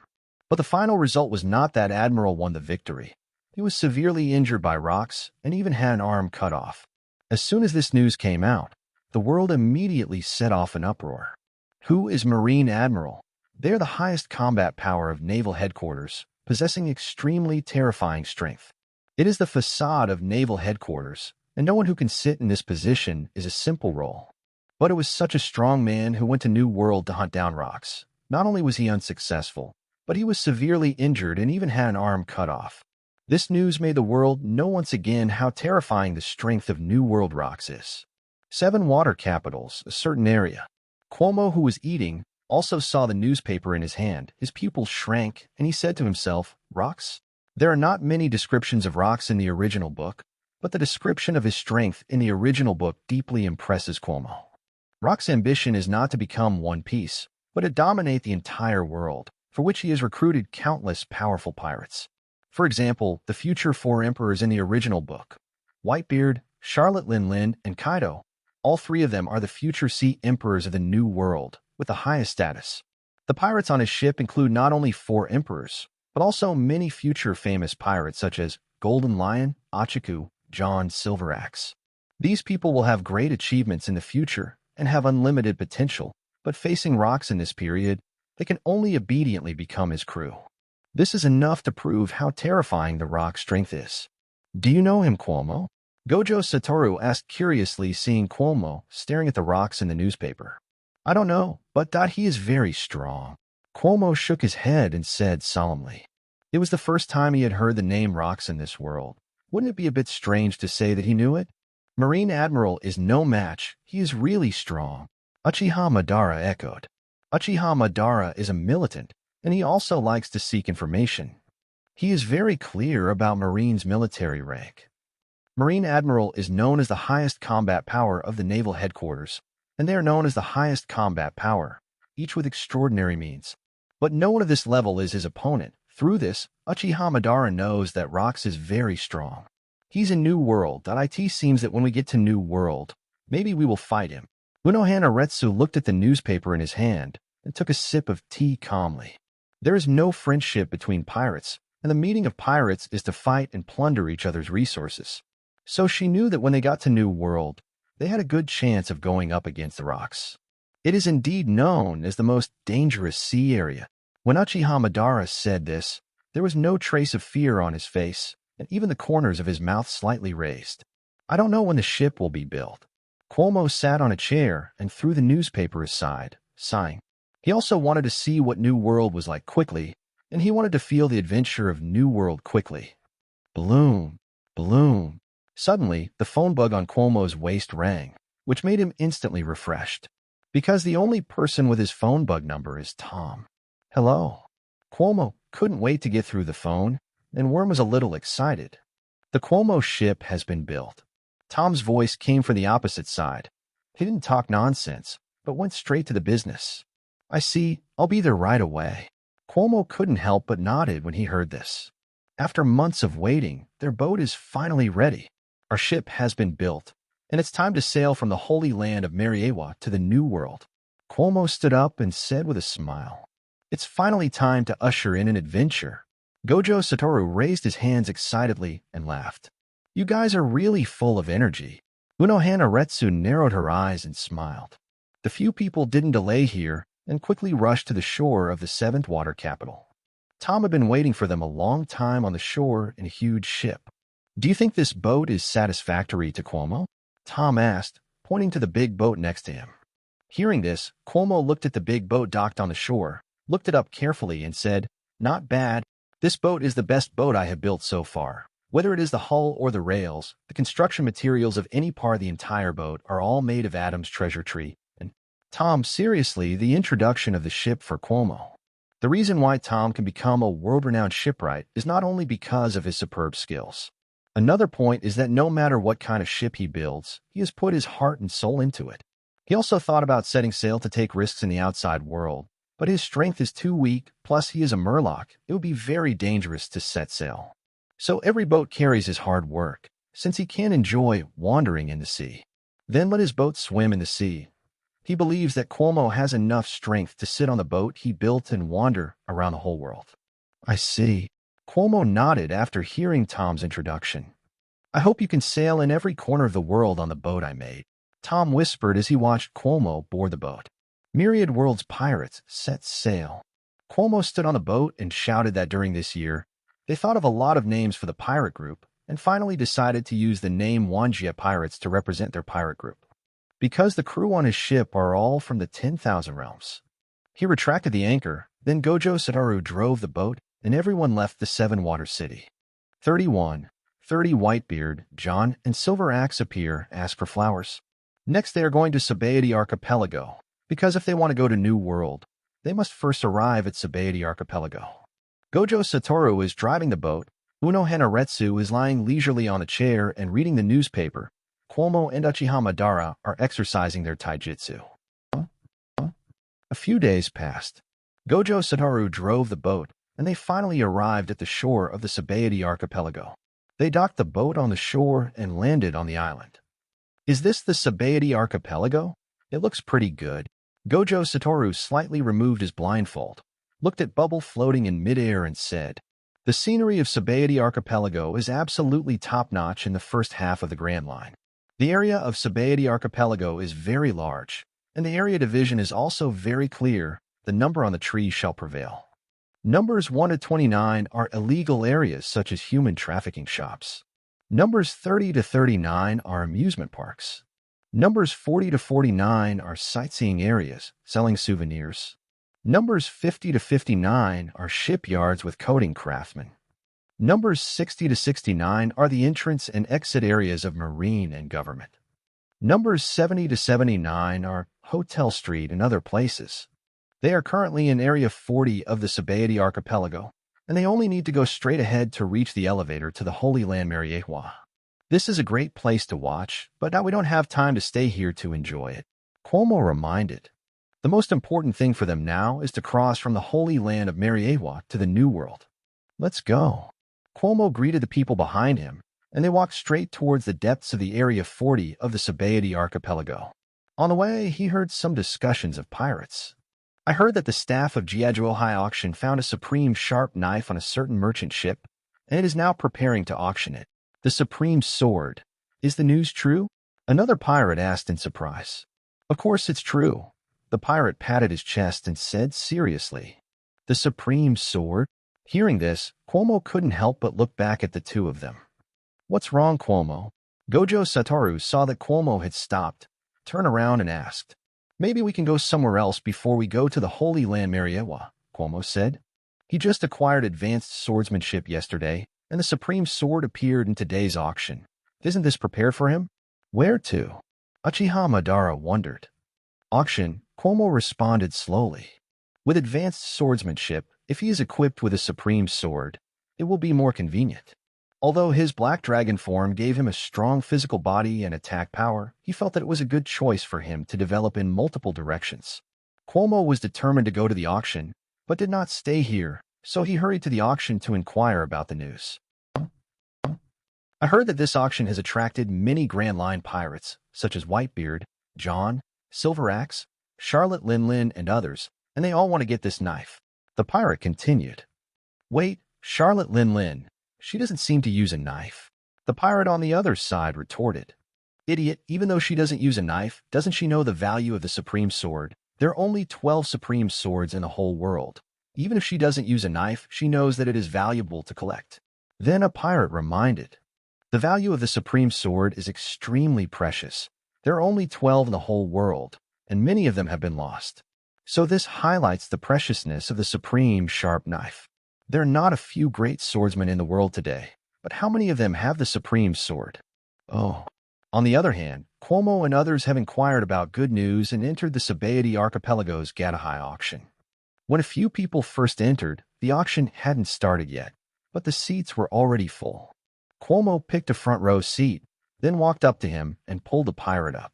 But the final result was not that Admiral won the victory. He was severely injured by rocks and even had an arm cut off. As soon as this news came out, the world immediately set off an uproar. Who is Marine Admiral? They are the highest combat power of naval headquarters, possessing extremely terrifying strength. It is the facade of naval headquarters, and no one who can sit in this position is a simple role. But it was such a strong man who went to New World to hunt down rocks. Not only was he unsuccessful, but he was severely injured and even had an arm cut off. This news made the world know once again how terrifying the strength of New World rocks is. 7 water capitals, a certain area. Cuomo, who was eating, also saw the newspaper in his hand. His pupils shrank, and he said to himself, "Rocks?" There are not many descriptions of rocks in the original book, but the description of his strength in the original book deeply impresses Cuomo. Rock's ambition is not to become One Piece, but to dominate the entire world, for which he has recruited countless powerful pirates. For example, the future 4 emperors in the original book, Whitebeard, Charlotte Lin, and Kaido, all 3 of them are the future sea emperors of the New World, with the highest status. The pirates on his ship include not only 4 emperors, but also many future famous pirates such as Golden Lion, Achiku, John Silveraxe. These people will have great achievements in the future and have unlimited potential, but facing rocks in this period, they can only obediently become his crew. This is enough to prove how terrifying the rock's strength is. Do you know him, Cuomo? Gojo Satoru asked curiously, seeing Cuomo staring at the rocks in the newspaper. I don't know, but he is very strong. Cuomo shook his head and said solemnly. It was the first time he had heard the name rocks in this world. Wouldn't it be a bit strange to say that he knew it? Marine Admiral is no match. He is really strong. Uchiha Madara echoed. Uchiha Madara is a militant, and he also likes to seek information. He is very clear about Marine's military rank. Marine Admiral is known as the highest combat power of the naval headquarters, and they are known as the highest combat power, each with extraordinary means. But no one of this level is his opponent. Through this, Uchiha Madara knows that Rocks is very strong. He's in New World. It seems that when we get to New World, maybe we will fight him. Unohana Retsu looked at the newspaper in his hand and took a sip of tea calmly. There is no friendship between pirates, and the meaning of pirates is to fight and plunder each other's resources. So she knew that when they got to New World, they had a good chance of going up against the Rocks. It is indeed known as the most dangerous sea area. When Uchiha Madara said this, there was no trace of fear on his face, and even the corners of his mouth slightly raised. I don't know when the ship will be built. Cuomo sat on a chair and threw the newspaper aside, sighing. He also wanted to see what New World was like quickly, and he wanted to feel the adventure of New World quickly. Bloom, bloom. Suddenly, the phone bug on Cuomo's waist rang, which made him instantly refreshed. Because the only person with his phone bug number is Tom. Hello. Cuomo couldn't wait to get through the phone, and Worm was a little excited. The Cuomo ship has been built. Tom's voice came from the opposite side. He didn't talk nonsense, but went straight to the business. I see. I'll be there right away. Cuomo couldn't help but nodded when he heard this. After months of waiting, their boat is finally ready. Our ship has been built, and it's time to sail from the holy land of Mariewa to the New World. Cuomo stood up and said with a smile, It's finally time to usher in an adventure. Gojo Satoru raised his hands excitedly and laughed. You guys are really full of energy. Unohana Retsu narrowed her eyes and smiled. The few people didn't delay here and quickly rushed to the shore of the 7th water capital. Tom had been waiting for them a long time on the shore in a huge ship. Do you think this boat is satisfactory to Cuomo? Tom asked, pointing to the big boat next to him. Hearing this, Cuomo looked at the big boat docked on the shore, looked it up carefully and said, Not bad. This boat is the best boat I have built so far. Whether it is the hull or the rails, the construction materials of any part of the entire boat are all made of Adam's treasure tree, and Tom, seriously, the introduction of the ship for Cuomo. The reason why Tom can become a world-renowned shipwright is not only because of his superb skills. Another point is that no matter what kind of ship he builds, he has put his heart and soul into it. He also thought about setting sail to take risks in the outside world, but his strength is too weak, plus he is a murloc. It would be very dangerous to set sail. So every boat carries his hard work, since he can't enjoy wandering in the sea. Then let his boat swim in the sea. He believes that Cuomo has enough strength to sit on the boat he built and wander around the whole world. I see. Cuomo nodded after hearing Tom's introduction. I hope you can sail in every corner of the world on the boat I made, Tom whispered as he watched Cuomo board the boat. Myriad World's pirates set sail. Cuomo stood on the boat and shouted that during this year, they thought of a lot of names for the pirate group and finally decided to use the name Wanjia Pirates to represent their pirate group. Because the crew on his ship are all from the 10,000 realms. He retracted the anchor, then Gojo Satoru drove the boat, and everyone left the Seven Water City. 31. 30 Whitebeard, John, and Silver Axe appear, ask for flowers. Next they are going to Sabaody Archipelago, because if they want to go to New World, they must first arrive at Sabaody Archipelago. Gojo Satoru is driving the boat, Uno Hanaretsu is lying leisurely on a chair and reading the newspaper. Cuomo and Uchiha Madara are exercising their taijutsu. A few days passed. Gojo Satoru drove the boat, and they finally arrived at the shore of the Sabaody Archipelago. They docked the boat on the shore and landed on the island. Is this the Sabaody Archipelago? It looks pretty good. Gojo Satoru slightly removed his blindfold, looked at Bubble floating in midair and said, the scenery of Sabaody Archipelago is absolutely top-notch in the first half of the Grand Line. The area of Sabaody Archipelago is very large, and the area division is also very clear. The number on the tree shall prevail. Numbers 1 to 29 are illegal areas such as human trafficking shops. Numbers 30 to 39 are amusement parks. Numbers 40 to 49 are sightseeing areas, selling souvenirs. Numbers 50 to 59 are shipyards with coating craftsmen. Numbers 60 to 69 are the entrance and exit areas of marine and government. Numbers 70 to 79 are Hotel Street and other places. They are currently in Area 40 of the Sabaody Archipelago, and they only need to go straight ahead to reach the elevator to the Holy Land Mariehua. This is a great place to watch, but now we don't have time to stay here to enjoy it. Cuomo reminded. The most important thing for them now is to cross from the Holy Land of Mariehua to the New World. Let's go. Cuomo greeted the people behind him, and they walked straight towards the depths of the Area 40 of the Sabaody Archipelago. On the way, he heard some discussions of pirates. I heard that the staff of Jiajuo High Auction found a supreme sharp knife on a certain merchant ship, and it is now preparing to auction it. The supreme sword. Is the news true? Another pirate asked in surprise. Of course it's true. The pirate patted his chest and said seriously. The supreme sword? Hearing this, Cuomo couldn't help but look back at the two of them. What's wrong, Cuomo? Gojo Satoru saw that Cuomo had stopped, turned around and asked. Maybe we can go somewhere else before we go to the Holy Land Mariehua, Cuomo said. He just acquired advanced swordsmanship yesterday, and the supreme sword appeared in today's auction. Isn't this prepared for him? Where to? Uchiha Madara wondered. Auction, Cuomo responded slowly. With advanced swordsmanship, if he is equipped with a supreme sword, it will be more convenient. Although his black dragon form gave him a strong physical body and attack power, he felt that it was a good choice for him to develop in multiple directions. Cuomo was determined to go to the auction, but did not stay here, so he hurried to the auction to inquire about the news. I heard that this auction has attracted many Grand Line pirates, such as Whitebeard, John, Silver Axe, Charlotte Linlin, and others, and they all want to get this knife. The pirate continued. Wait, Charlotte Linlin. She doesn't seem to use a knife. The pirate on the other side retorted. Idiot, even though she doesn't use a knife, doesn't she know the value of the supreme sword? There are only 12 supreme swords in the whole world. Even if she doesn't use a knife, she knows that it is valuable to collect. Then a pirate reminded. The value of the supreme sword is extremely precious. There are only 12 in the whole world, and many of them have been lost. So this highlights the preciousness of the supreme sharp knife. There are not a few great swordsmen in the world today, but how many of them have the supreme sword? Oh, On the other hand, Cuomo and others have inquired about good news and entered the Sabaody Archipelago's Gatahai auction. When a few people first entered, the auction hadn't started yet, but the seats were already full. Cuomo picked a front row seat, then walked up to him and pulled the pirate up.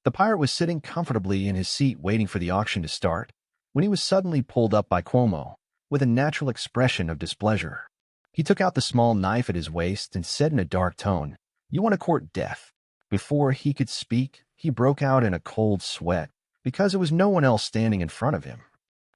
The pirate was sitting comfortably in his seat waiting for the auction to start, when he was suddenly pulled up by Cuomo, with a natural expression of displeasure. He took out the small knife at his waist and said in a dark tone, "You want to court death." Before he could speak, he broke out in a cold sweat, because there was no one else standing in front of him.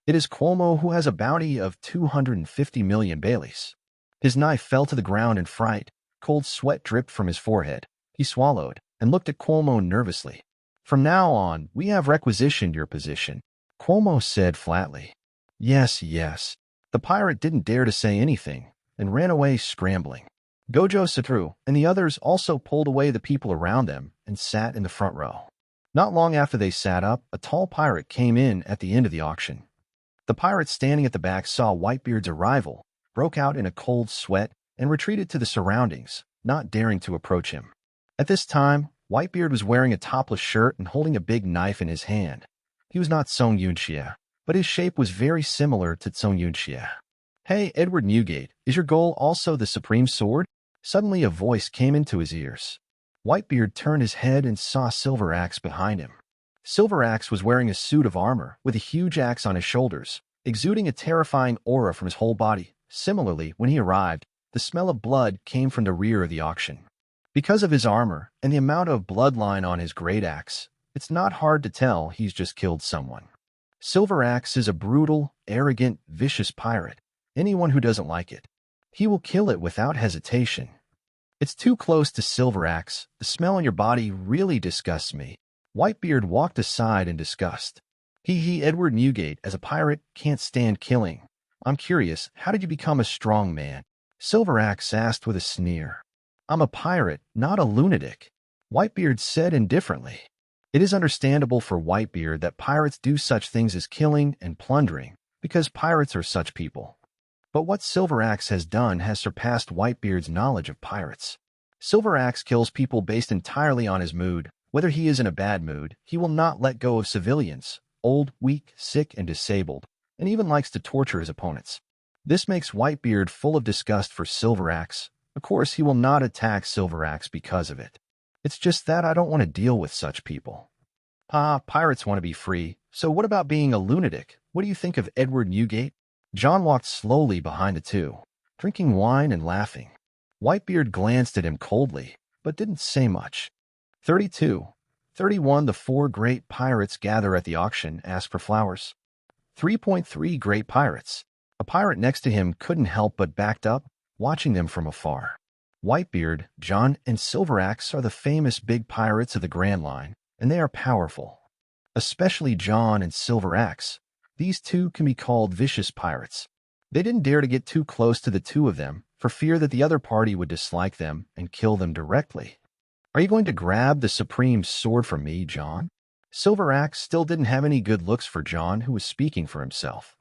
It is Cuomo who has a bounty of 250 million Baileys. His knife fell to the ground in fright, cold sweat dripped from his forehead. He swallowed and looked at Cuomo nervously. "From now on, we have requisitioned your position," Cuomo said flatly. "Yes, yes." The pirate didn't dare to say anything and ran away scrambling. Gojo, Satoru, and the others also pulled away the people around them and sat in the front row. Not long after they sat up, a tall pirate came in at the end of the auction. The pirate standing at the back saw Whitebeard's arrival, broke out in a cold sweat, and retreated to the surroundings, not daring to approach him. At this time, Whitebeard was wearing a topless shirt and holding a big knife in his hand. He was not Song Yunxia, but his shape was very similar to Song Yunxia. "Hey, Edward Newgate, is your goal also the Supreme Sword?" Suddenly a voice came into his ears. Whitebeard turned his head and saw Silver Axe behind him. Silver Axe was wearing a suit of armor with a huge axe on his shoulders, exuding a terrifying aura from his whole body. Similarly, when he arrived, the smell of blood came from the rear of the auction. Because of his armor and the amount of bloodline on his great axe, it's not hard to tell he's just killed someone. Silver Axe is a brutal, arrogant, vicious pirate. Anyone who doesn't like it, he will kill it without hesitation. "It's too close to Silver Axe. The smell on your body really disgusts me." Whitebeard walked aside in disgust. Edward Newgate, as a pirate, can't stand killing. I'm curious, how did you become a strong man?" Silver Axe asked with a sneer. "I'm a pirate, not a lunatic," Whitebeard said indifferently. It is understandable for Whitebeard that pirates do such things as killing and plundering, because pirates are such people. But what Silver Axe has done has surpassed Whitebeard's knowledge of pirates. Silver Axe kills people based entirely on his mood. Whether he is in a bad mood, he will not let go of civilians, old, weak, sick, and disabled, and even likes to torture his opponents. This makes Whitebeard full of disgust for Silver Axe. Of course, he will not attack Silver Axe because of it. It's just that I don't want to deal with such people. Pirates want to be free, so what about being a lunatic? What do you think of Edward Newgate? John walked slowly behind the two, drinking wine and laughing. Whitebeard glanced at him coldly, but didn't say much. 32. 31. The four great pirates gather at the auction, ask for flowers. 3.3 Great pirates. A pirate next to him couldn't help but backed up, watching them from afar. Whitebeard, John, and Silver Axe are the famous big pirates of the Grand Line, and they are powerful. Especially John and Silver Axe. These two can be called vicious pirates. They didn't dare to get too close to the two of them, for fear that the other party would dislike them and kill them directly. "Are you going to grab the Supreme Sword from me, John?" Silver Axe still didn't have any good looks for John, who was speaking for himself.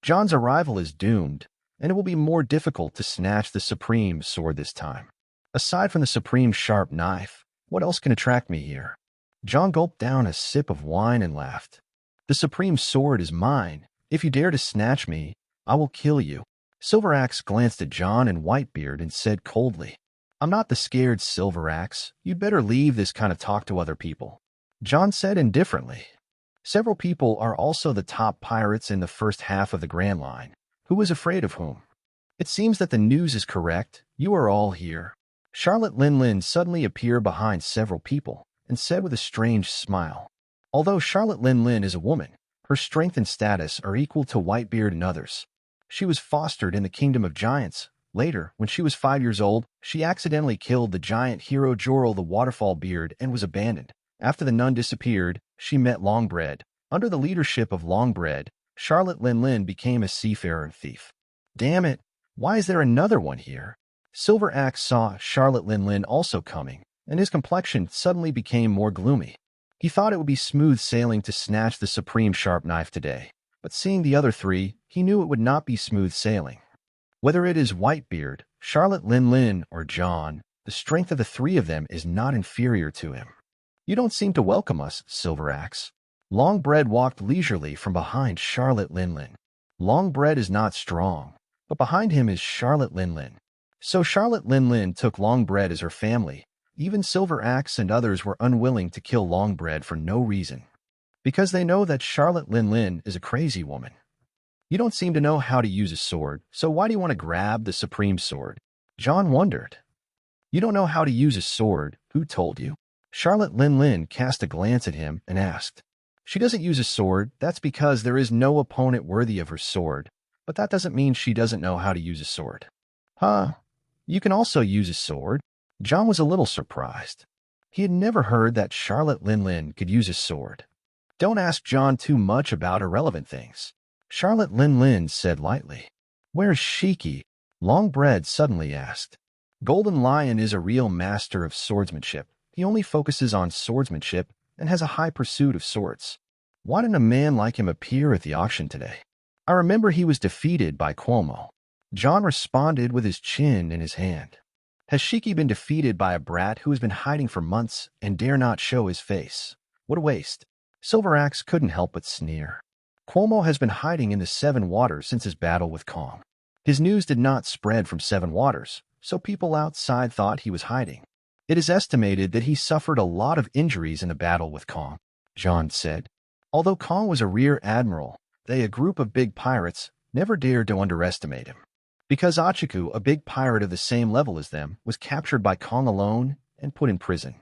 John's arrival is doomed, and it will be more difficult to snatch the Supreme Sword this time. Aside from the Supreme Sharp Knife, what else can attract me here? John gulped down a sip of wine and laughed. "The Supreme Sword is mine. If you dare to snatch me, I will kill you." Silver Axe glanced at John and Whitebeard and said coldly, "I'm not the scared Silver Axe. You'd better leave this kind of talk to other people." John said indifferently. Several people are also the top pirates in the first half of the Grand Line. Who is afraid of whom? It seems that the news is correct. You are all here. Charlotte Lin suddenly appeared behind several people and said with a strange smile. Although Charlotte Lin is a woman, her strength and status are equal to Whitebeard and others. She was fostered in the Kingdom of Giants. Later, when she was 5 years old, she accidentally killed the giant hero Jorel the Waterfall Beard and was abandoned. After the nun disappeared, she met Longbread. Under the leadership of Longbread, Charlotte Lin became a seafarer and thief. Damn it, why is there another one here? Silver Axe saw Charlotte Lin also coming, and his complexion suddenly became more gloomy. He thought it would be smooth sailing to snatch the Supreme Sharp Knife today, but seeing the other three, he knew it would not be smooth sailing. Whether it is Whitebeard, Charlotte Lin or John, The strength of the three of them is not inferior to him. You don't seem to welcome us, Silver Axe. Longbread walked leisurely from behind Charlotte Linlin. Longbread is not strong, but behind him is Charlotte Linlin. So Charlotte Linlin took Longbread as her family. Even Silver Axe and others were unwilling to kill Longbread for no reason, because they know that Charlotte Linlin is a crazy woman. You don't seem to know how to use a sword, so why do you want to grab the supreme sword? John wondered. You don't know how to use a sword, who told you? Charlotte Linlin cast a glance at him and asked. She doesn't use a sword, that's because there is no opponent worthy of her sword, but that doesn't mean she doesn't know how to use a sword. Huh? You can also use a sword? John was a little surprised. He had never heard that Charlotte Linlin could use a sword. Don't ask John too much about irrelevant things, Charlotte Linlin said lightly. Where's Shiki? Longbread suddenly asked. Golden Lion is a real master of swordsmanship. He only focuses on swordsmanship and has a high pursuit of swords. Why didn't a man like him appear at the auction today? I remember he was defeated by Cuomo. John responded with his chin in his hand. Has Shiki been defeated by a brat who has been hiding for months and dare not show his face? What a waste. Silver Axe couldn't help but sneer. Cuomo has been hiding in the Seven Waters since his battle with Kong. His news did not spread from Seven Waters, so people outside thought he was hiding. It is estimated that he suffered a lot of injuries in the battle with Kong, John said. Although Kong was a rear admiral, they, a group of big pirates, never dared to underestimate him. Because Achiku, a big pirate of the same level as them, was captured by Kong alone and put in prison.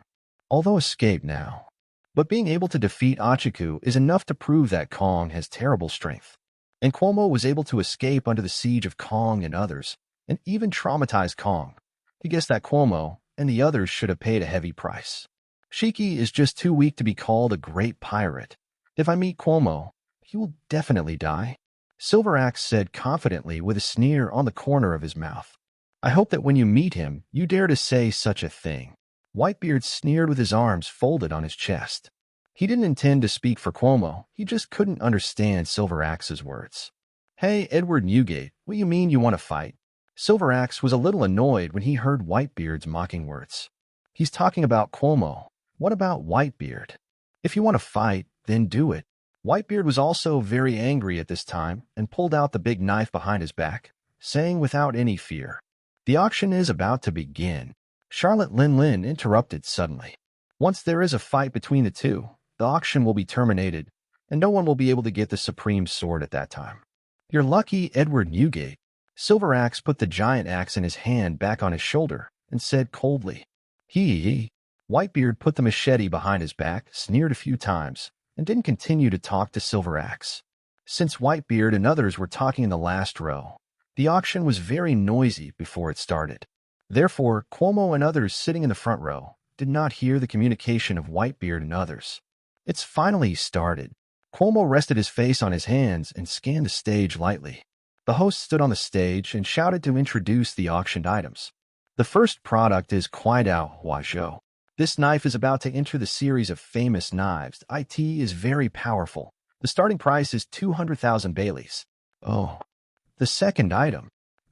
Although escaped now. But being able to defeat Achiku is enough to prove that Kong has terrible strength. And Cuomo was able to escape under the siege of Kong and others, and even traumatize Kong. He guessed that Cuomo and the others should have paid a heavy price. Shiki is just too weak to be called a great pirate. If I meet Cuomo, he will definitely die. Silver Axe said confidently with a sneer on the corner of his mouth. I hope that when you meet him, you dare to say such a thing. Whitebeard sneered with his arms folded on his chest. He didn't intend to speak for Cuomo, he just couldn't understand Silver Axe's words. Hey, Edward Newgate, what you mean you want to fight? Silver Axe was a little annoyed when he heard Whitebeard's mocking words. He's talking about Cuomo. What about Whitebeard? If you want to fight, then do it. Whitebeard was also very angry at this time and pulled out the big knife behind his back, saying without any fear, the auction is about to begin. Charlotte Linlin interrupted suddenly. Once there is a fight between the two, the auction will be terminated, and no one will be able to get the supreme sword at that time. You're lucky, Edward Newgate. Silver Axe put the giant axe in his hand back on his shoulder and said coldly, He. Whitebeard put the machete behind his back, sneered a few times, and didn't continue to talk to Silver Axe. Since Whitebeard and others were talking in the last row, the auction was very noisy before it started. Therefore, Cuomo and others sitting in the front row did not hear the communication of Whitebeard and others. It's finally started. Cuomo rested his face on his hands and scanned the stage lightly. The host stood on the stage and shouted to introduce the auctioned items. The first product is Kuaidao Huazhou. This knife is about to enter the series of famous knives. It is very powerful. The starting price is 200,000 Baileys. Oh. The second item.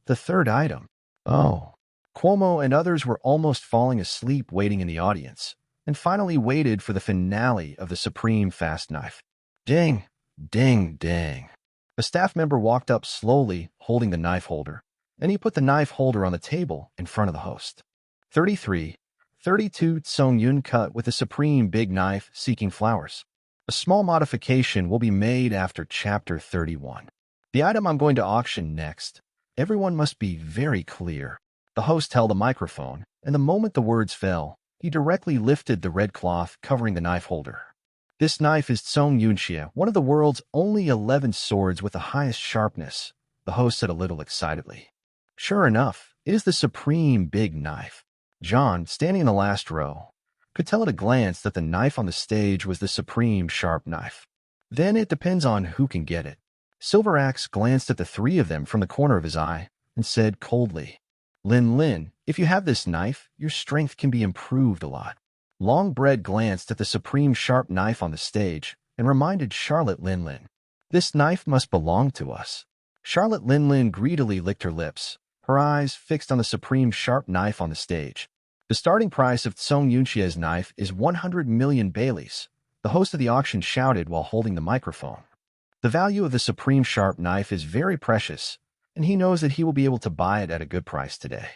The third item. Oh. Cuomo and others were almost falling asleep waiting in the audience, and finally waited for the finale of the supreme fast knife. Ding, ding, ding. A staff member walked up slowly, holding the knife holder, and he put the knife holder on the table in front of the host. 33, 32 Tsong Yun cut with a supreme big knife seeking flowers. A small modification will be made after Chapter 31. The item I'm going to auction next. Everyone must be very clear. The host held a microphone, and the moment the words fell, he directly lifted the red cloth covering the knife holder. This knife is Tsong Yunxia, one of the world's only 11 swords with the highest sharpness, the host said a little excitedly. Sure enough, it is the supreme big knife. John, standing in the last row, could tell at a glance that the knife on the stage was the supreme sharp knife. Then it depends on who can get it. Silver Axe glanced at the three of them from the corner of his eye and said coldly, Lin, if you have this knife, your strength can be improved a lot. Longbread glanced at the supreme sharp knife on the stage and reminded Charlotte Linlin, this knife must belong to us. Charlotte Linlin greedily licked her lips, her eyes fixed on the supreme sharp knife on the stage. The starting price of Song Yunxie's knife is 100 million Baileys, the host of the auction shouted while holding the microphone. The value of the supreme sharp knife is very precious, and he knows that he will be able to buy it at a good price today.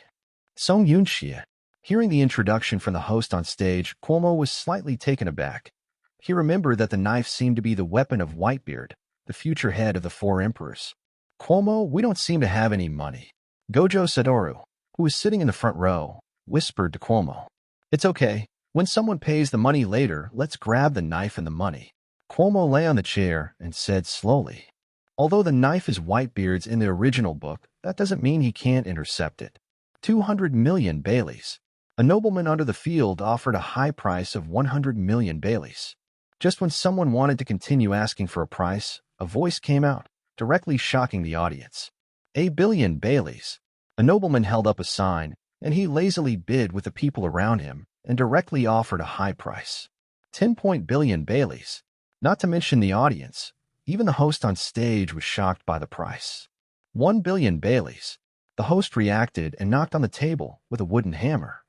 Song Yunxie. Hearing the introduction from the host on stage, Cuomo was slightly taken aback. He remembered that the knife seemed to be the weapon of Whitebeard, the future head of the four emperors. Cuomo, we don't seem to have any money. Gojo Satoru, who was sitting in the front row, whispered to Cuomo. It's okay. When someone pays the money later, let's grab the knife and the money. Cuomo lay on the chair and said slowly, although the knife is Whitebeard's in the original book, that doesn't mean he can't intercept it. 200 million Baileys. A nobleman under the field offered a high price of 100 million Baileys. Just when someone wanted to continue asking for a price, a voice came out, directly shocking the audience. A billion Baileys. A nobleman held up a sign, and he lazily bid with the people around him and directly offered a high price. 10 billion Baileys. Not to mention the audience. Even the host on stage was shocked by the price. 1 billion Baileys. The host reacted and knocked on the table with a wooden hammer.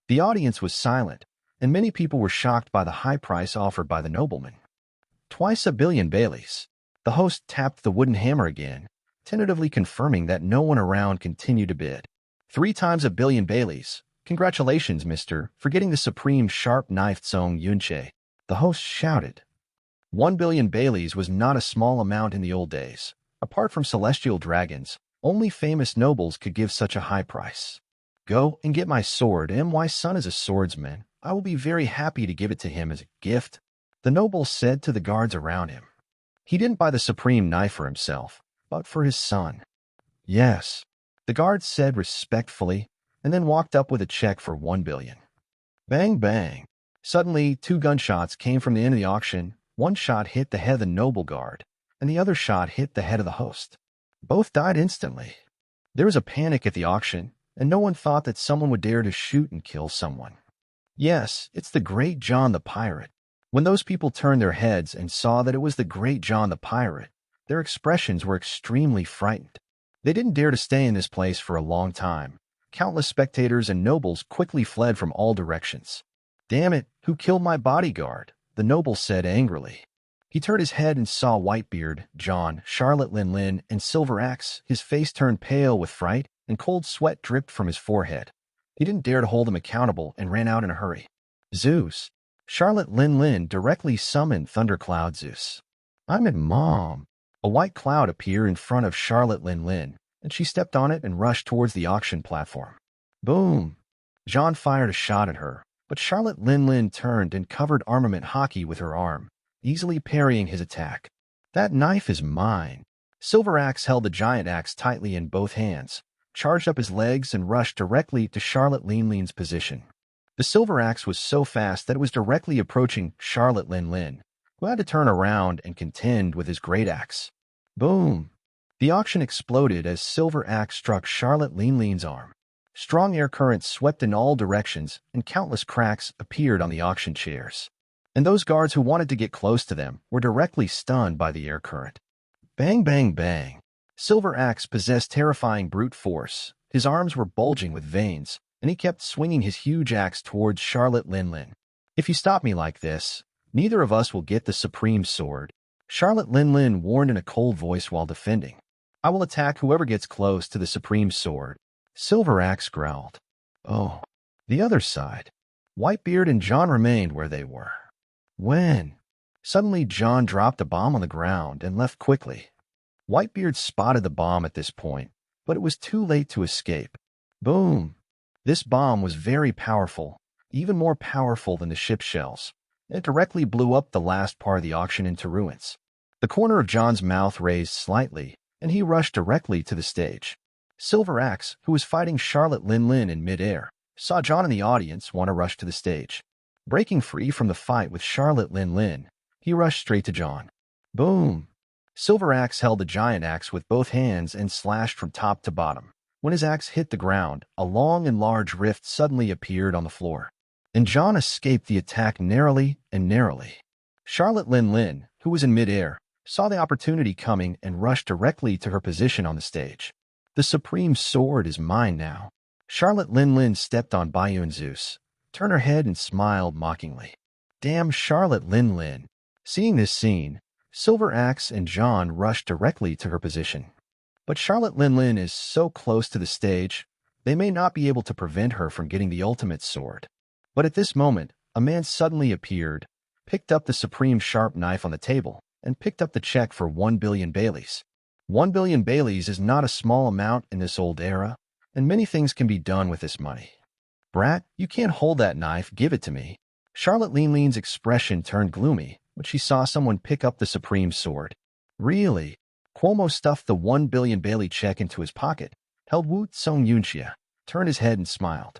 The audience was silent, and many people were shocked by the high price offered by the nobleman. Twice a billion Baileys. The host tapped the wooden hammer again, tentatively confirming that no one around continued to bid. 3 times a billion Baileys. Congratulations, mister, for getting the supreme sharp-knifed Song Yunxie. The host shouted. 1 billion Baileys was not a small amount in the old days. Apart from celestial dragons, only famous nobles could give such a high price. Go and get my sword. My son is a swordsman. I will be very happy to give it to him as a gift, the noble said to the guards around him. He didn't buy the supreme knife for himself, but for his son. Yes, the guards said respectfully, and then walked up with a check for 1 billion. Bang, bang. Suddenly, 2 gunshots came from the end of the auction. One shot hit the head of the noble guard, and the other shot hit the head of the host. Both died instantly. There was a panic at the auction, and no one thought that someone would dare to shoot and kill someone. Yes, it's the great John the Pirate. When those people turned their heads and saw that it was the great John the Pirate, their expressions were extremely frightened. They didn't dare to stay in this place for a long time. Countless spectators and nobles quickly fled from all directions. Damn it, who killed my bodyguard? The noble said angrily. He turned his head and saw Whitebeard, John, Charlotte Lin, and Silver Axe. His face turned pale with fright, and cold sweat dripped from his forehead. He didn't dare to hold them accountable and ran out in a hurry. Zeus. Charlotte Lin directly summoned Thundercloud Zeus. I'm at Mom. A white cloud appeared in front of Charlotte Lin, and she stepped on it and rushed towards the auction platform. Boom! John fired a shot at her, but Charlotte Lin turned and covered armament hockey with her arm, easily parrying his attack. That knife is mine. Silver Axe held the giant axe tightly in both hands, charged up his legs and rushed directly to Charlotte Lin's position. The silver axe was so fast that it was directly approaching Charlotte Lin, who had to turn around and contend with his great axe. Boom! The auction exploded as Silver Axe struck Charlotte Lin's arm. Strong air currents swept in all directions, and countless cracks appeared on the auction chairs. And those guards who wanted to get close to them were directly stunned by the air current. Bang, bang, bang. Silver Axe possessed terrifying brute force. His arms were bulging with veins, and he kept swinging his huge axe towards Charlotte Lin. If you stop me like this, neither of us will get the supreme sword, Charlotte Lin warned in a cold voice while defending. I will attack whoever gets close to the supreme sword. Silver Axe growled. Oh, the other side. Whitebeard and John remained where they were. When? Suddenly John dropped a bomb on the ground and left quickly. Whitebeard spotted the bomb at this point, but it was too late to escape. Boom! This bomb was very powerful, even more powerful than the ship shells. It directly blew up the last part of the auction into ruins. The corner of John's mouth raised slightly, and he rushed directly to the stage. Silver Axe, who was fighting Charlotte Lin in midair, saw John in the audience want to rush to the stage. Breaking free from the fight with Charlotte Lin, he rushed straight to John. Boom! Silver Axe held the giant axe with both hands and slashed from top to bottom. When his axe hit the ground, a long and large rift suddenly appeared on the floor, and John escaped the attack narrowly and narrowly. Charlotte Lin, who was in midair, saw the opportunity coming and rushed directly to her position on the stage. The supreme sword is mine now. Charlotte Lin stepped on Bayun Zeus, turned her head and smiled mockingly. Damn Charlotte Lin. Seeing this scene, Silver Axe and John rushed directly to her position. But Charlotte Lin is so close to the stage, they may not be able to prevent her from getting the ultimate sword. But at this moment, a man suddenly appeared, picked up the supreme sharp knife on the table, and picked up the check for 1 billion Baileys. 1 billion Baileys is not a small amount in this old era, and many things can be done with this money. Brat, you can't hold that knife, give it to me. Charlotte Lin's expression turned gloomy when she saw someone pick up the supreme sword. Really? Cuomo stuffed the 1 billion Bailey check into his pocket, held Wu Tsung Yunxia, turned his head and smiled.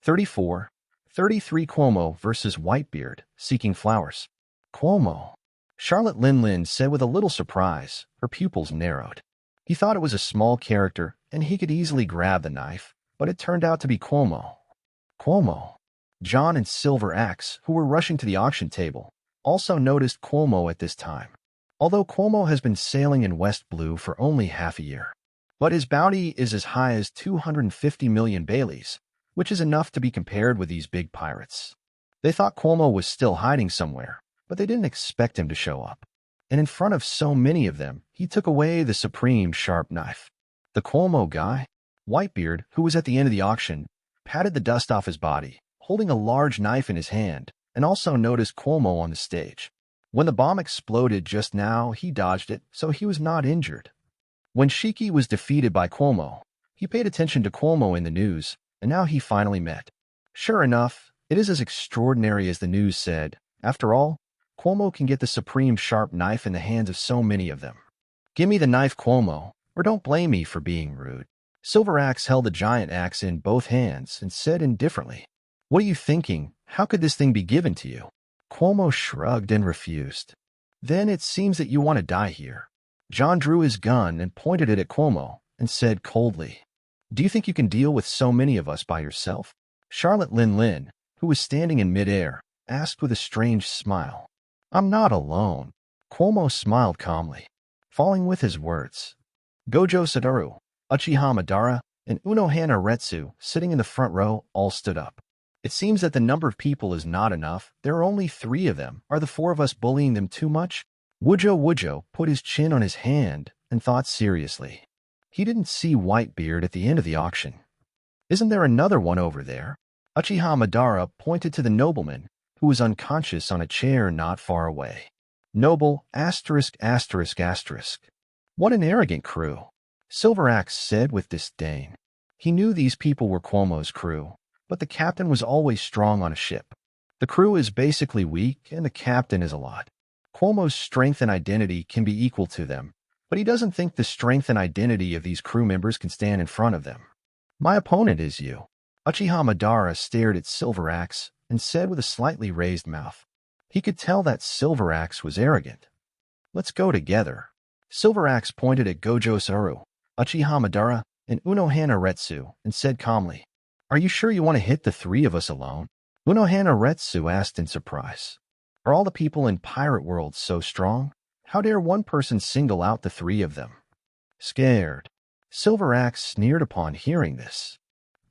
34, 33 Cuomo versus Whitebeard, seeking flowers. Cuomo. Charlotte Lin said with a little surprise, her pupils narrowed. He thought it was a small character, and he could easily grab the knife, but it turned out to be Cuomo. Cuomo. John and Silver Axe, who were rushing to the auction table, also noticed Cuomo at this time. Although Cuomo has been sailing in West Blue for only half a year. But his bounty is as high as 250 million Baileys, which is enough to be compared with these big pirates. They thought Cuomo was still hiding somewhere, but they didn't expect him to show up. And in front of so many of them, he took away the supreme sharp knife. The Cuomo guy, Whitebeard, who was at the end of the auction, patted the dust off his body, holding a large knife in his hand, and also noticed Cuomo on the stage. When the bomb exploded just now, he dodged it, so he was not injured. When Shiki was defeated by Cuomo, he paid attention to Cuomo in the news, and now he finally met. Sure enough, it is as extraordinary as the news said. After all, Cuomo can get the supreme sharp knife in the hands of so many of them. Give me the knife, Cuomo, or don't blame me for being rude. Silver Axe held the giant axe in both hands and said indifferently, What are you thinking? How could this thing be given to you? Cuomo shrugged and refused. Then it seems that you want to die here. John drew his gun and pointed it at Cuomo and said coldly, Do you think you can deal with so many of us by yourself? Charlotte Lin, who was standing in midair, asked with a strange smile. I'm not alone. Cuomo smiled calmly, falling with his words. Gojo Satoru, Uchiha Madara, and Unohana Retsu, sitting in the front row, all stood up. It seems that the number of people is not enough. There are only 3 of them. Are the 4 of us bullying them too much? Wojo put his chin on his hand and thought seriously. He didn't see Whitebeard at the end of the auction. Isn't there another one over there? Uchiha Madara pointed to the nobleman, who was unconscious on a chair not far away. Noble, ******. What an arrogant crew. Silver Axe said with disdain. He knew these people were Cuomo's crew, but the captain was always strong on a ship. The crew is basically weak, and the captain is a lot. Cuomo's strength and identity can be equal to them, but he doesn't think the strength and identity of these crew members can stand in front of them. My opponent is you. Uchiha Madara stared at Silver Axe and said with a slightly raised mouth. He could tell that Silver Axe was arrogant. Let's go together. Silver Axe pointed at Gojo Satoru, Uchiha Madara, and Unohana Retsu and said calmly, Are you sure you want to hit the 3 of us alone? Unohana Retsu asked in surprise. Are all the people in Pirate World so strong? How dare one person single out the 3 of them? Scared. Silver Axe sneered upon hearing this.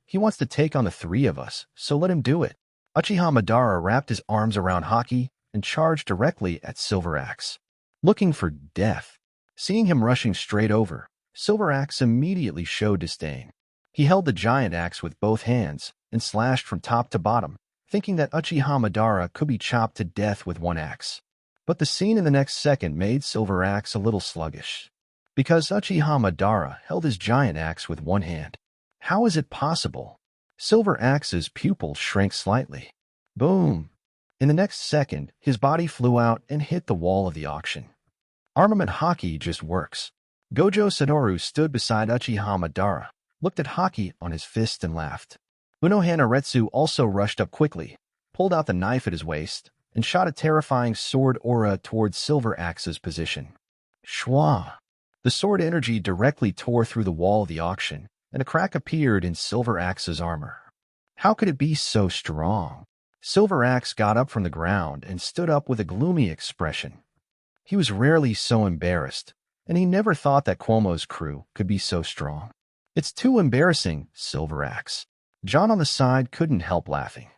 He wants to take on the 3 of us, so let him do it. Uchiha Madara wrapped his arms around Haki and charged directly at Silver Axe, looking for death. Seeing him rushing straight over, Silver Axe immediately showed disdain. He held the giant axe with both hands and slashed from top to bottom, thinking that Uchiha Madara could be chopped to death with one axe. But the scene in the next second made Silver Axe a little sluggish, because Uchiha Madara held his giant axe with one hand. How is it possible? Silver Axe's pupil shrank slightly. Boom! In the next second, his body flew out and hit the wall of the auction. Armament Haki just works. Gojo Satoru stood beside Uchiha Madara, looked at Haki on his fist and laughed. Unohana Retsu also rushed up quickly, pulled out the knife at his waist, and shot a terrifying sword aura towards Silver Axe's position. Shwa! The sword energy directly tore through the wall of the auction, and a crack appeared in Silver Axe's armor. How could it be so strong? Silver Axe got up from the ground and stood up with a gloomy expression. He was rarely so embarrassed, and he never thought that Cuomo's crew could be so strong. It's too embarrassing, Silver Axe. John on the side couldn't help laughing.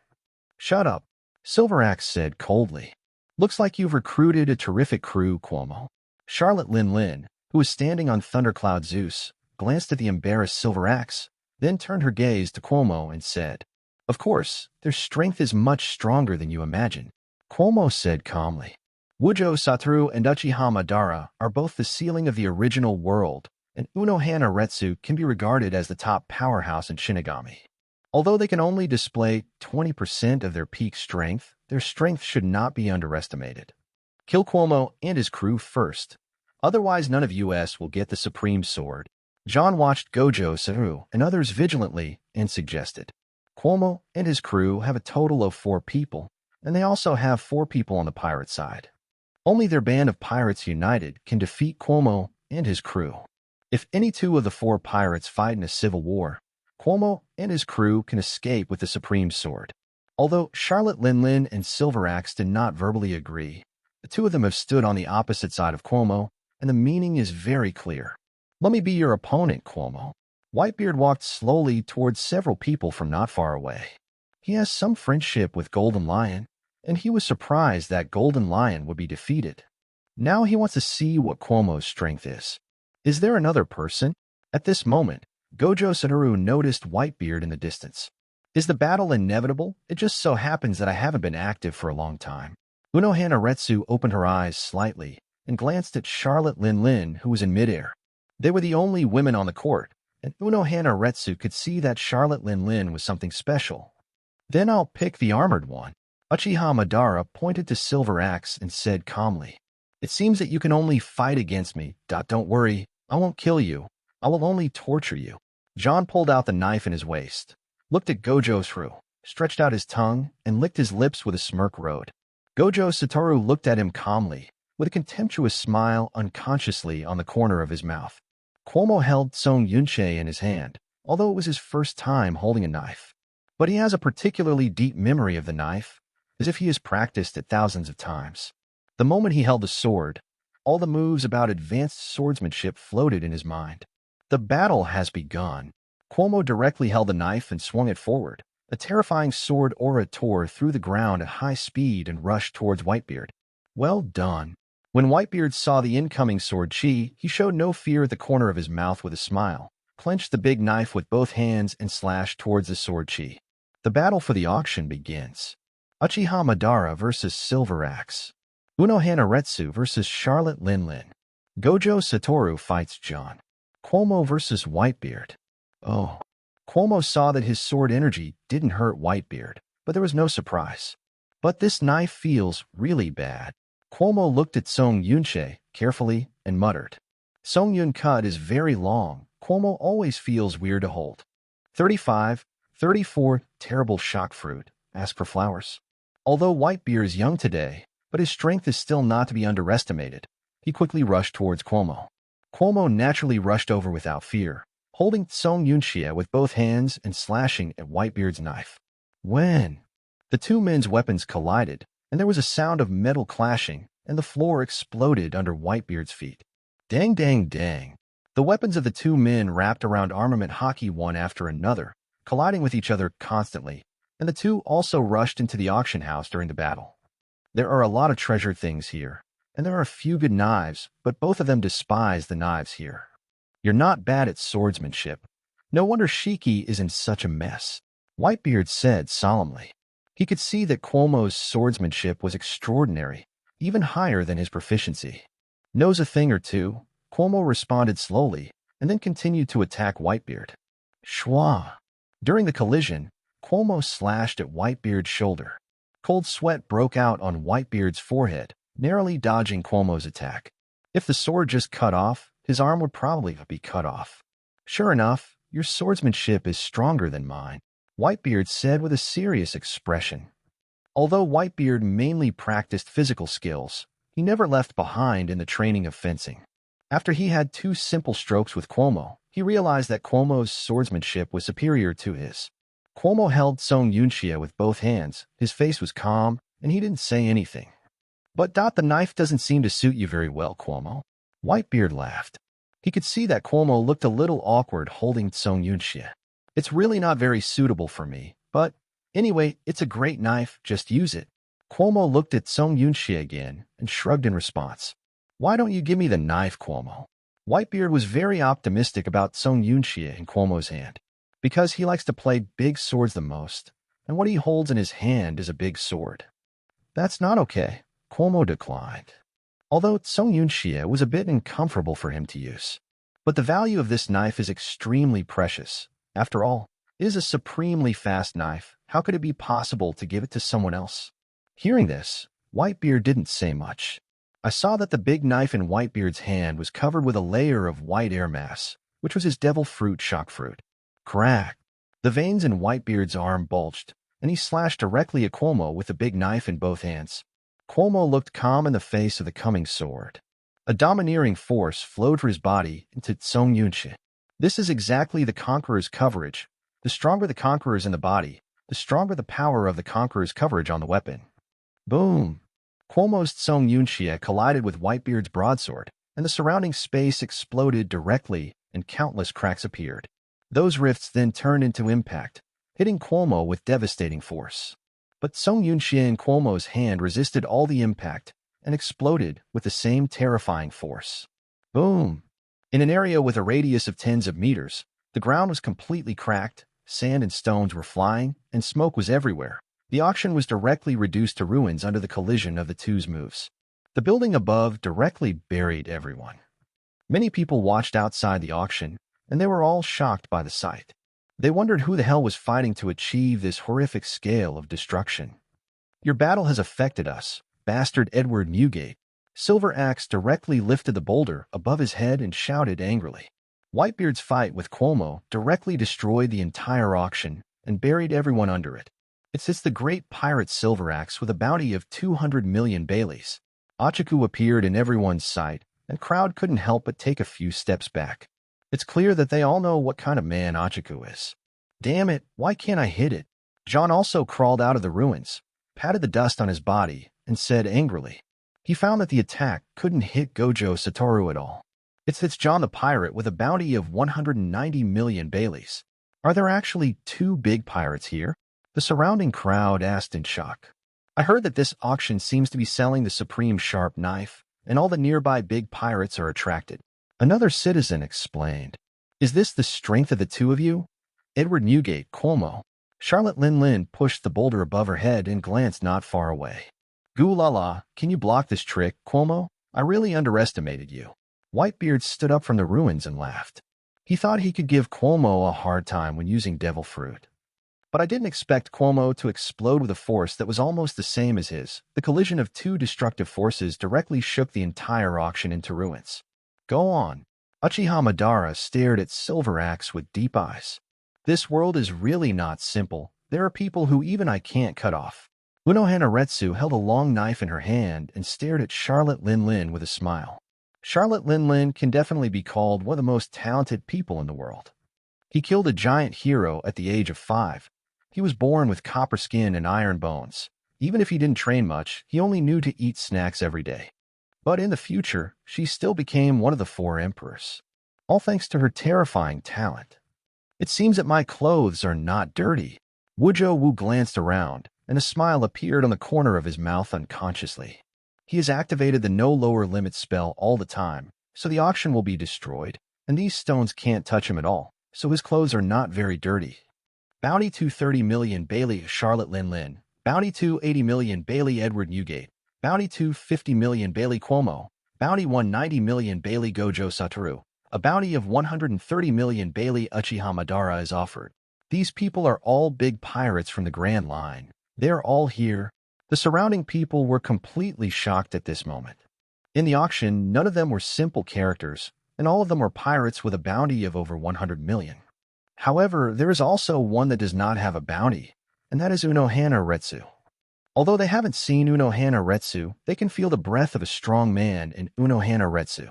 Shut up, Silver Axe said coldly. Looks like you've recruited a terrific crew, Cuomo. Charlotte Lin, who was standing on Thundercloud Zeus, glanced at the embarrassed Silver Axe, then turned her gaze to Cuomo and said, Of course, their strength is much stronger than you imagine. Cuomo said calmly. Gojo, Satoru, and Uchiha Madara are both the ceiling of the original world, and Unohana Retsu can be regarded as the top powerhouse in Shinigami. Although they can only display 20% of their peak strength, their strength should not be underestimated. Kill Cuomo and his crew first. Otherwise, none of us will get the Supreme Sword. John watched Gojo, Satoru, and others vigilantly and suggested. Cuomo and his crew have a total of 4 people, and they also have 4 people on the pirate side. Only their band of pirates united can defeat Cuomo and his crew. If any 2 of the 4 pirates fight in a civil war, Cuomo and his crew can escape with the Supreme Sword. Although Charlotte Lin and Silver Axe did not verbally agree, the 2 of them have stood on the opposite side of Cuomo, and the meaning is very clear. Let me be your opponent, Cuomo. Whitebeard walked slowly towards several people from not far away. He has some friendship with Golden Lion, and he was surprised that Golden Lion would be defeated. Now he wants to see what Cuomo's strength is. Is there another person? At this moment, Gojo Satoru noticed Whitebeard in the distance. Is the battle inevitable? It just so happens that I haven't been active for a long time. Unohana Retsu opened her eyes slightly and glanced at Charlotte Lin, who was in midair. They were the only women on the court, and Unohana Retsu could see that Charlotte Lin was something special. Then I'll pick the armored one. Uchiha Madara pointed to Silver Axe and said calmly, It seems that you can only fight against me. Don't worry, I won't kill you. I will only torture you. John pulled out the knife in his waist, looked at Gojo Satoru, stretched out his tongue, and licked his lips with a smirk road. Gojo Satoru looked at him calmly, with a contemptuous smile unconsciously on the corner of his mouth. Cuomo held Song Yunche in his hand, although it was his first time holding a knife. But he has a particularly deep memory of the knife, as if he has practiced it thousands of times. The moment he held the sword, all the moves about advanced swordsmanship floated in his mind. The battle has begun. Cuomo directly held the knife and swung it forward. A terrifying sword aura tore through the ground at high speed and rushed towards Whitebeard. Well done. When Whitebeard saw the incoming sword chi, he showed no fear at the corner of his mouth with a smile, clenched the big knife with both hands and slashed towards the sword chi. The battle for the auction begins. Uchiha Madara versus Silver Axe. Unohana Retsu versus Charlotte Lin. Gojo Satoru fights John. Cuomo versus Whitebeard. Oh. Cuomo saw that his sword energy didn't hurt Whitebeard, but there was no surprise. But this knife feels really bad. Cuomo looked at Song Yunche carefully and muttered. Song Yun cut is very long. Cuomo always feels weird to hold. 35, 34, terrible shock fruit. Ask for flowers. Although Whitebeard is young today, but his strength is still not to be underestimated, he quickly rushed towards Cuomo. Cuomo naturally rushed over without fear, holding Song Yunxia with both hands and slashing at Whitebeard's knife. When the 2 men's weapons collided, and there was a sound of metal clashing, and the floor exploded under Whitebeard's feet. Dang, dang, dang. The weapons of the 2 men wrapped around armament hockey one after another, colliding with each other constantly, and the 2 also rushed into the auction house during the battle. There are a lot of treasured things here, and there are a few good knives, but both of them despise the knives here. You're not bad at swordsmanship. No wonder Shiki is in such a mess, Whitebeard said solemnly. He could see that Cuomo's swordsmanship was extraordinary, even higher than his proficiency. Knows a thing or two, Cuomo responded slowly, and then continued to attack Whitebeard. Schwa. During the collision, Cuomo slashed at Whitebeard's shoulder. Cold sweat broke out on Whitebeard's forehead, narrowly dodging Cuomo's attack. If the sword just cut off, his arm would probably be cut off. Sure enough, your swordsmanship is stronger than mine, Whitebeard said with a serious expression. Although Whitebeard mainly practiced physical skills, he never left behind in the training of fencing. After he had 2 simple strokes with Cuomo, he realized that Cuomo's swordsmanship was superior to his. Cuomo held Song Yunxia with both hands, his face was calm, and he didn't say anything. But the knife doesn't seem to suit you very well, Cuomo. Whitebeard laughed. He could see that Cuomo looked a little awkward holding Song Yunxia. It's really not very suitable for me, but anyway, it's a great knife, just use it. Cuomo looked at Song Yunxie again and shrugged in response. Why don't you give me the knife, Cuomo? Whitebeard was very optimistic about Song Yunxie in Cuomo's hand, because he likes to play big swords the most, and what he holds in his hand is a big sword. That's not okay, Cuomo declined. Although Song Yunxie was a bit uncomfortable for him to use. But the value of this knife is extremely precious. After all, it is a supremely fast knife. How could it be possible to give it to someone else? Hearing this, Whitebeard didn't say much. I saw that the big knife in Whitebeard's hand was covered with a layer of white air mass, which was his devil fruit shock fruit. Crack! The veins in Whitebeard's arm bulged, and he slashed directly at Cuomo with the big knife in both hands. Cuomo looked calm in the face of the coming sword. A domineering force flowed through his body into Song Yunxie. This is exactly the Conqueror's coverage. The stronger the Conqueror is in the body, the stronger the power of the Conqueror's coverage on the weapon. Boom! Cuomo's Song Yunxie collided with Whitebeard's broadsword, and the surrounding space exploded directly, and countless cracks appeared. Those rifts then turned into impact, hitting Cuomo with devastating force. But Song Yunxie in Cuomo's hand resisted all the impact and exploded with the same terrifying force. Boom! In an area with a radius of tens of meters, the ground was completely cracked, sand and stones were flying, and smoke was everywhere. The auction was directly reduced to ruins under the collision of the two's moves. The building above directly buried everyone. Many people watched outside the auction, and they were all shocked by the sight. They wondered who the hell was fighting to achieve this horrific scale of destruction. Your battle has affected us, bastard Edward Newgate. Silver Axe directly lifted the boulder above his head and shouted angrily. Whitebeard's fight with Cuomo directly destroyed the entire auction and buried everyone under it. It's the great pirate Silver Axe with a bounty of 200 million Baileys. Achiku appeared in everyone's sight, and crowd couldn't help but take a few steps back. It's clear that they all know what kind of man Achiku is. Damn it, why can't I hit it? John also crawled out of the ruins, patted the dust on his body, and said angrily. He found that the attack couldn't hit Gojo Satoru at all. It's John the pirate with a bounty of 190 million Baileys. Are there actually two big pirates here? The surrounding crowd asked in shock. I heard that this auction seems to be selling the supreme sharp knife, and all the nearby big pirates are attracted. Another citizen explained. Is this the strength of the two of you? Edward Newgate, Cuomo. Charlotte Lin pushed the boulder above her head and glanced not far away. Goo la la, can you block this trick, Cuomo? I really underestimated you. Whitebeard stood up from the ruins and laughed. He thought he could give Cuomo a hard time when using devil fruit. But I didn't expect Cuomo to explode with a force that was almost the same as his. The collision of two destructive forces directly shook the entire auction into ruins. Go on. Uchiha Madara stared at Silver Axe with deep eyes. This world is really not simple. There are people who even I can't cut off. Unohana Retsu held a long knife in her hand and stared at Charlotte Lin with a smile. Charlotte Lin can definitely be called one of the most talented people in the world. He killed a giant hero at the age of 5. He was born with copper skin and iron bones. Even if he didn't train much, he only knew to eat snacks every day. But in the future, she still became one of the 4 emperors. All thanks to her terrifying talent. It seems that my clothes are not dirty. Gojo Wu glanced around, and a smile appeared on the corner of his mouth unconsciously. He has activated the no lower limit spell all the time, so the auction will be destroyed, and these stones can't touch him at all, so his clothes are not very dirty. Bounty 230 million Bailey Charlotte Lin. Bounty 280 million Bailey Edward Newgate. Bounty 250 million Bailey Cuomo. Bounty 190 million Bailey Gojo Satoru. A bounty of 130 million Bailey Uchiha Madara is offered. These people are all big pirates from the Grand Line. They're all here. The surrounding people were completely shocked at this moment. In the auction, none of them were simple characters, and all of them were pirates with a bounty of over 100 million. However, there is also one that does not have a bounty, and that is Unohana Retsu. Although they haven't seen Unohana Retsu, they can feel the breath of a strong man in Unohana Retsu.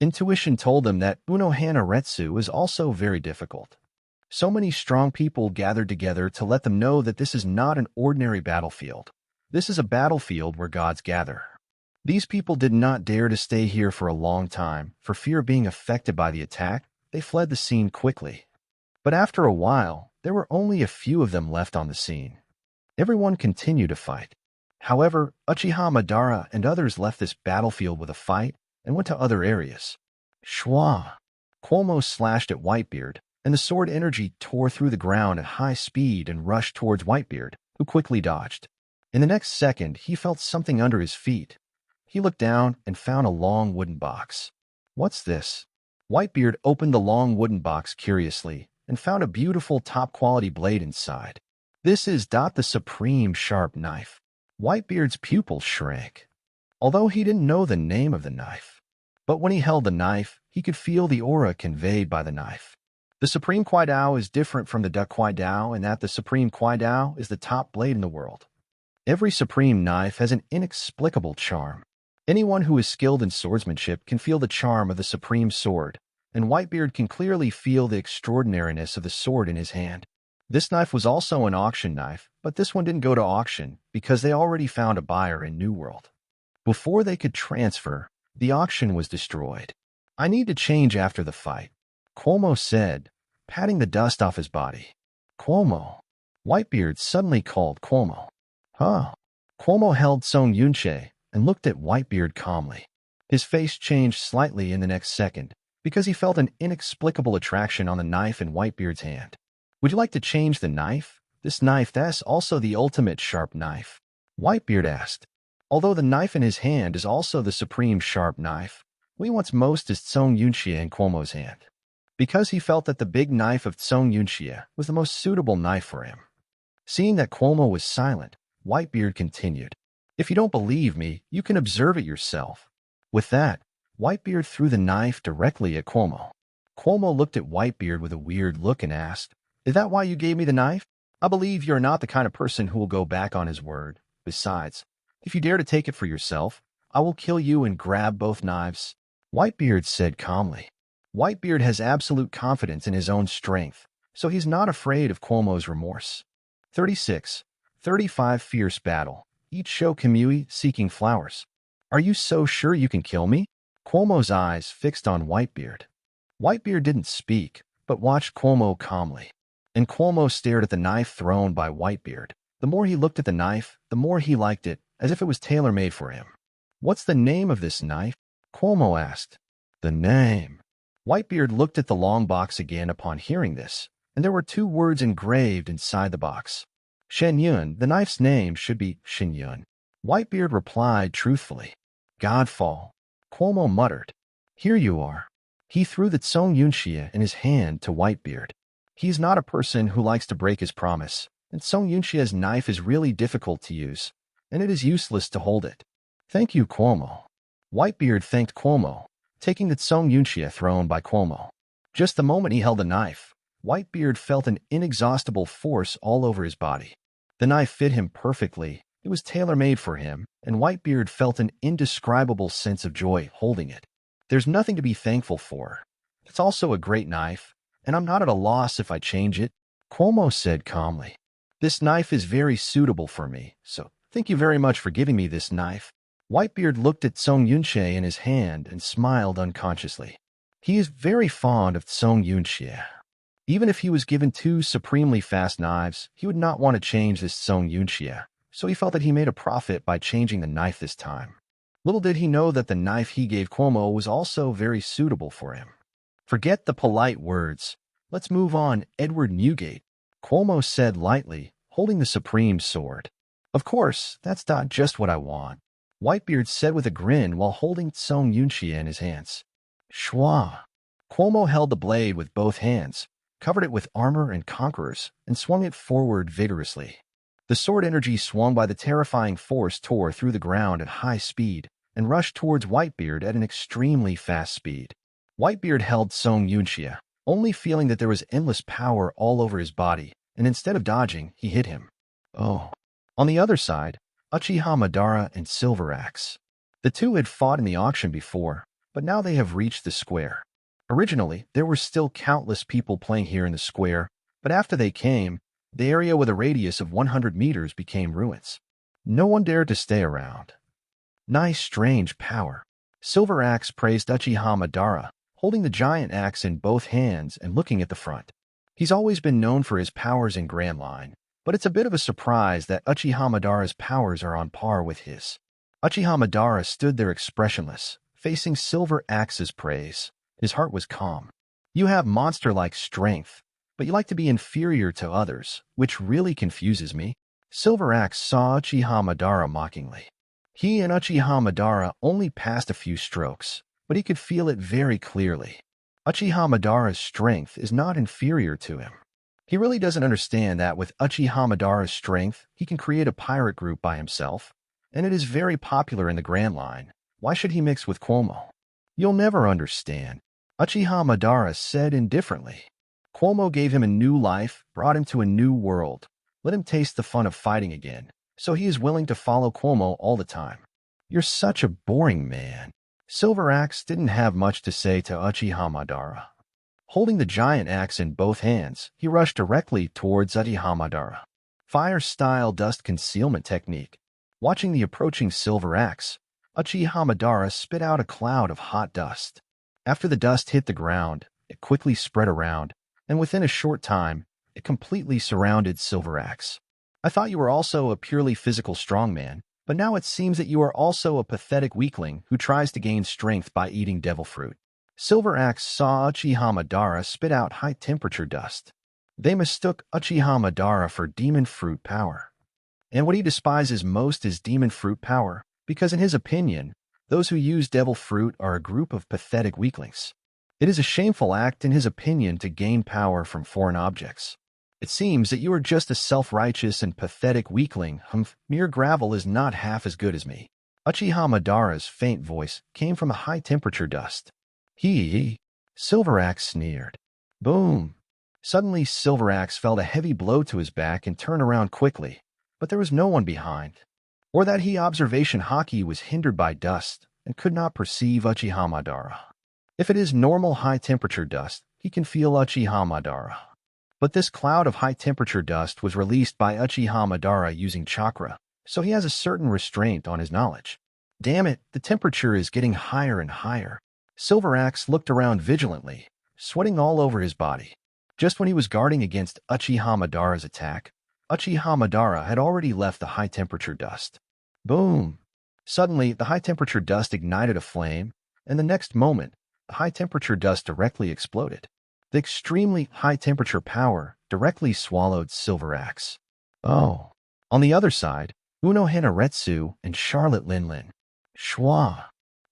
Intuition told them that Unohana Retsu is also very difficult. So many strong people gathered together to let them know that this is not an ordinary battlefield. This is a battlefield where gods gather. These people did not dare to stay here for a long time. For fear of being affected by the attack, they fled the scene quickly. But after a while, there were only a few of them left on the scene. Everyone continued to fight. However, Uchiha Madara and others left this battlefield with a fight and went to other areas. Schwa! Cuomo slashed at Whitebeard, and the sword energy tore through the ground at high speed and rushed towards Whitebeard, who quickly dodged. In the next second, he felt something under his feet. He looked down and found a long wooden box. What's this? Whitebeard opened the long wooden box curiously and found a beautiful top-quality blade inside. This is the supreme sharp knife. Whitebeard's pupils shrank, although he didn't know the name of the knife. But when he held the knife, he could feel the aura conveyed by the knife. The Supreme Kwai Dao is different from the Duck Kwai Dao in that the Supreme Kwai Dao is the top blade in the world. Every supreme knife has an inexplicable charm. Anyone who is skilled in swordsmanship can feel the charm of the supreme sword, and Whitebeard can clearly feel the extraordinariness of the sword in his hand. This knife was also an auction knife, but this one didn't go to auction because they already found a buyer in New World. Before they could transfer, the auction was destroyed. I need to change after the fight, Cuomo said, patting the dust off his body. Cuomo. Whitebeard suddenly called Cuomo. Huh. Cuomo held Song Yunche and looked at Whitebeard calmly. His face changed slightly in the next second because he felt an inexplicable attraction on the knife in Whitebeard's hand. Would you like to change the knife? This knife, that's also the ultimate sharp knife, Whitebeard asked. Although the knife in his hand is also the supreme sharp knife, what he wants most is Song Yunxie in Cuomo's hand, because he felt that the big knife of Song Yunxie was the most suitable knife for him. Seeing that Cuomo was silent, Whitebeard continued. If you don't believe me, you can observe it yourself. With that, Whitebeard threw the knife directly at Cuomo. Cuomo looked at Whitebeard with a weird look and asked, Is that why you gave me the knife? I believe you're not the kind of person who will go back on his word. Besides, if you dare to take it for yourself, I will kill you and grab both knives, Whitebeard said calmly. Whitebeard has absolute confidence in his own strength, so he's not afraid of Cuomo's remorse. 36. 35 Fierce Battle. Each show Kamui seeking flowers. Are you so sure you can kill me? Cuomo's eyes fixed on Whitebeard. Whitebeard didn't speak, but watched Cuomo calmly. And Cuomo stared at the knife thrown by Whitebeard. The more he looked at the knife, the more he liked it, as if it was tailor-made for him. What's the name of this knife? Cuomo asked. The name. Whitebeard looked at the long box again upon hearing this, and there were two words engraved inside the box. Shenyun, the knife's name should be Shenyun. Whitebeard replied truthfully. Godfall. Cuomo muttered. Here you are. He threw the Song Yunxie in his hand to Whitebeard. He is not a person who likes to break his promise, and Song Yunxie's knife is really difficult to use, and it is useless to hold it. Thank you, Cuomo. Whitebeard thanked Cuomo, taking the Song Yunxie thrown by Cuomo. Just the moment he held the knife, Whitebeard felt an inexhaustible force all over his body. The knife fit him perfectly. It was tailor-made for him, and Whitebeard felt an indescribable sense of joy holding it. There's nothing to be thankful for. It's also a great knife, and I'm not at a loss if I change it, Cuomo said calmly. This knife is very suitable for me, so thank you very much for giving me this knife. Whitebeard looked at Song Yunxie in his hand and smiled unconsciously. He is very fond of Song Yunxie. Even if he was given two supremely fast knives, he would not want to change this Song Yunxie, so he felt that he made a profit by changing the knife this time. Little did he know that the knife he gave Cuomo was also very suitable for him. Forget the polite words. Let's move on, Edward Newgate, Cuomo said lightly, holding the supreme sword. Of course, that's not just what I want, Whitebeard said with a grin while holding Song Yunxie in his hands. Schwa. Cuomo held the blade with both hands, covered it with armor and conquerors, and swung it forward vigorously. The sword energy swung by the terrifying force tore through the ground at high speed and rushed towards Whitebeard at an extremely fast speed. Whitebeard held Song Yunxie, only feeling that there was endless power all over his body, and instead of dodging, he hit him. Oh. On the other side, Uchiha Madara and Silver Axe. The two had fought in the auction before, but now they have reached the square. Originally, there were still countless people playing here in the square, but after they came, the area with a radius of 100 meters became ruins. No one dared to stay around. Nice, strange power. Silver Axe praised Uchiha Madara, holding the giant axe in both hands and looking at the front. He's always been known for his powers in Grand Line, but it's a bit of a surprise that Uchiha Madara's powers are on par with his. Uchiha Madara stood there expressionless, facing Silver Axe's praise. His heart was calm. You have monster-like strength, but you like to be inferior to others, which really confuses me. Silver Axe saw Uchiha Madara mockingly. He and Uchiha Madara only passed a few strokes, but he could feel it very clearly. Uchiha Madara's strength is not inferior to him. He really doesn't understand that with Uchiha Madara's strength, he can create a pirate group by himself, and it is very popular in the Grand Line. Why should he mix with Cuomo? You'll never understand, Uchiha Madara said indifferently. Cuomo gave him a new life, brought him to a new world, let him taste the fun of fighting again, so he is willing to follow Cuomo all the time. You're such a boring man. Silver Axe didn't have much to say to Uchiha Madara. Holding the giant axe in both hands, he rushed directly towards Uchiha Madara. Fire-style dust concealment technique. Watching the approaching Silver Axe, Uchiha Madara spit out a cloud of hot dust. After the dust hit the ground, it quickly spread around, and within a short time, it completely surrounded Silver Axe. I thought you were also a purely physical strongman, but now it seems that you are also a pathetic weakling who tries to gain strength by eating devil fruit. Silver Axe saw Uchiha Madara spit out high-temperature dust. They mistook Uchiha Madara for demon fruit power. And what he despises most is demon fruit power, because in his opinion, those who use devil fruit are a group of pathetic weaklings. It is a shameful act in his opinion to gain power from foreign objects. It seems that you are just a self-righteous and pathetic weakling. Mere gravel is not half as good as me. Uchiha Madara's faint voice came from a high-temperature dust. Silver Axe sneered. Boom! Suddenly, Silver Axe felt a heavy blow to his back and turned around quickly, but there was no one behind. Or that observation Haki was hindered by dust and could not perceive Uchiha Madara. If it is normal high-temperature dust, he can feel Uchiha Madara. But this cloud of high-temperature dust was released by Uchiha Madara using chakra, so he has a certain restraint on his knowledge. Damn it, the temperature is getting higher and higher. Silver Axe looked around vigilantly, sweating all over his body. Just when he was guarding against Uchiha Madara's attack, Uchiha Madara had already left the high-temperature dust. Boom! Suddenly, the high-temperature dust ignited a flame, and the next moment, the high-temperature dust directly exploded. The extremely high-temperature power directly swallowed Silver Axe. Oh. On the other side, Uno Hanaretsu and Charlotte Linlin. Schwa.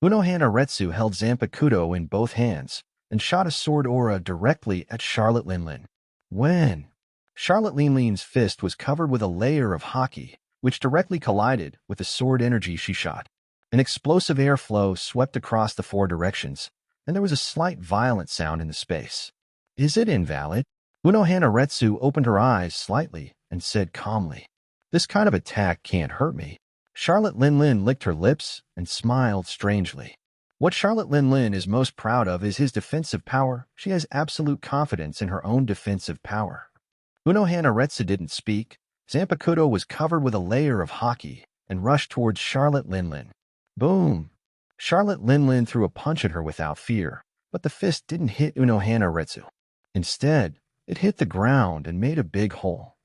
Uno Hanaretsu held Zanpakuto in both hands and shot a sword aura directly at Charlotte Linlin. When? Charlotte Linlin's fist was covered with a layer of haki, which directly collided with the sword energy she shot. An explosive airflow swept across the four directions, and there was a slight violent sound in the space. Is it invalid? Uno Hanaretsu opened her eyes slightly and said calmly, This kind of attack can't hurt me. Charlotte Linlin licked her lips and smiled strangely. What Charlotte Linlin is most proud of is his defensive power. She has absolute confidence in her own defensive power. Uno Hanaretsu didn't speak. Zanpakuto was covered with a layer of haki and rushed towards Charlotte Linlin. Boom! Charlotte Linlin threw a punch at her without fear, but the fist didn't hit Uno Hanaretsu. Instead, it hit the ground and made a big hole.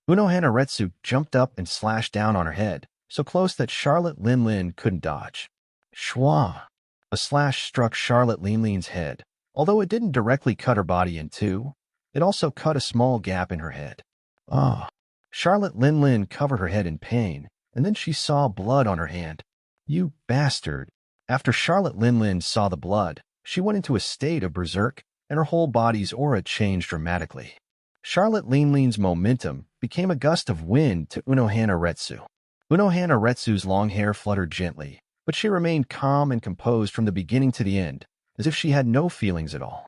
Uno Hanaretsu jumped up and slashed down on her head, so close that Charlotte Linlin couldn't dodge. Schwa! A slash struck Charlotte Linlin's head. Although it didn't directly cut her body in two, it also cut a small gap in her head. Ah! Charlotte Linlin covered her head in pain, and then she saw blood on her hand. You bastard! After Charlotte Linlin saw the blood, she went into a state of berserk, and her whole body's aura changed dramatically. Charlotte Linlin's momentum became a gust of wind to Uno Hanaretsu. Uno Hanaretsu's long hair fluttered gently, but she remained calm and composed from the beginning to the end, as if she had no feelings at all.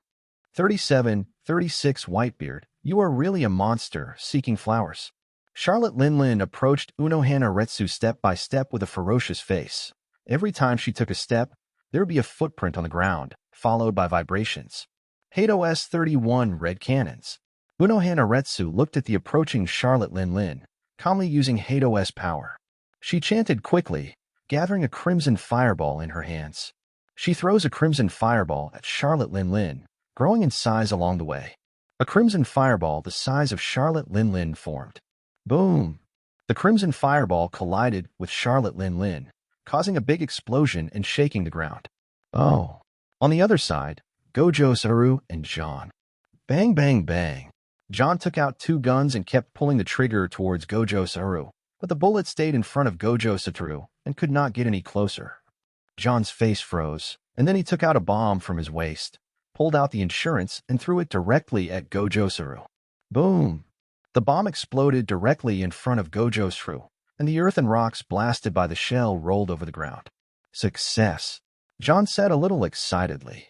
36 Whitebeard, you are really a monster seeking flowers. Charlotte Linlin approached Uno Hanaretsu step by step with a ferocious face. Every time she took a step, there would be a footprint on the ground, followed by vibrations. Hato S31 Red Cannons. Uno Hanaretsu looked at the approaching Charlotte Linlin, calmly using Hato S power. She chanted quickly, gathering a crimson fireball in her hands. She throws a crimson fireball at Charlotte Linlin, growing in size along the way. A crimson fireball the size of Charlotte Lin formed. Boom! The crimson fireball collided with Charlotte Lin, causing a big explosion and shaking the ground. Oh! On the other side, Gojo, Satoru, and John. Bang, bang, bang. John took out two guns and kept pulling the trigger towards Gojo Satoru, but the bullet stayed in front of Gojo Satoru and could not get any closer. John's face froze, and then he took out a bomb from his waist, pulled out the insurance, and threw it directly at Gojo Satoru. Boom! The bomb exploded directly in front of Gojo Satoru, and the earth and rocks blasted by the shell rolled over the ground. Success! John said a little excitedly.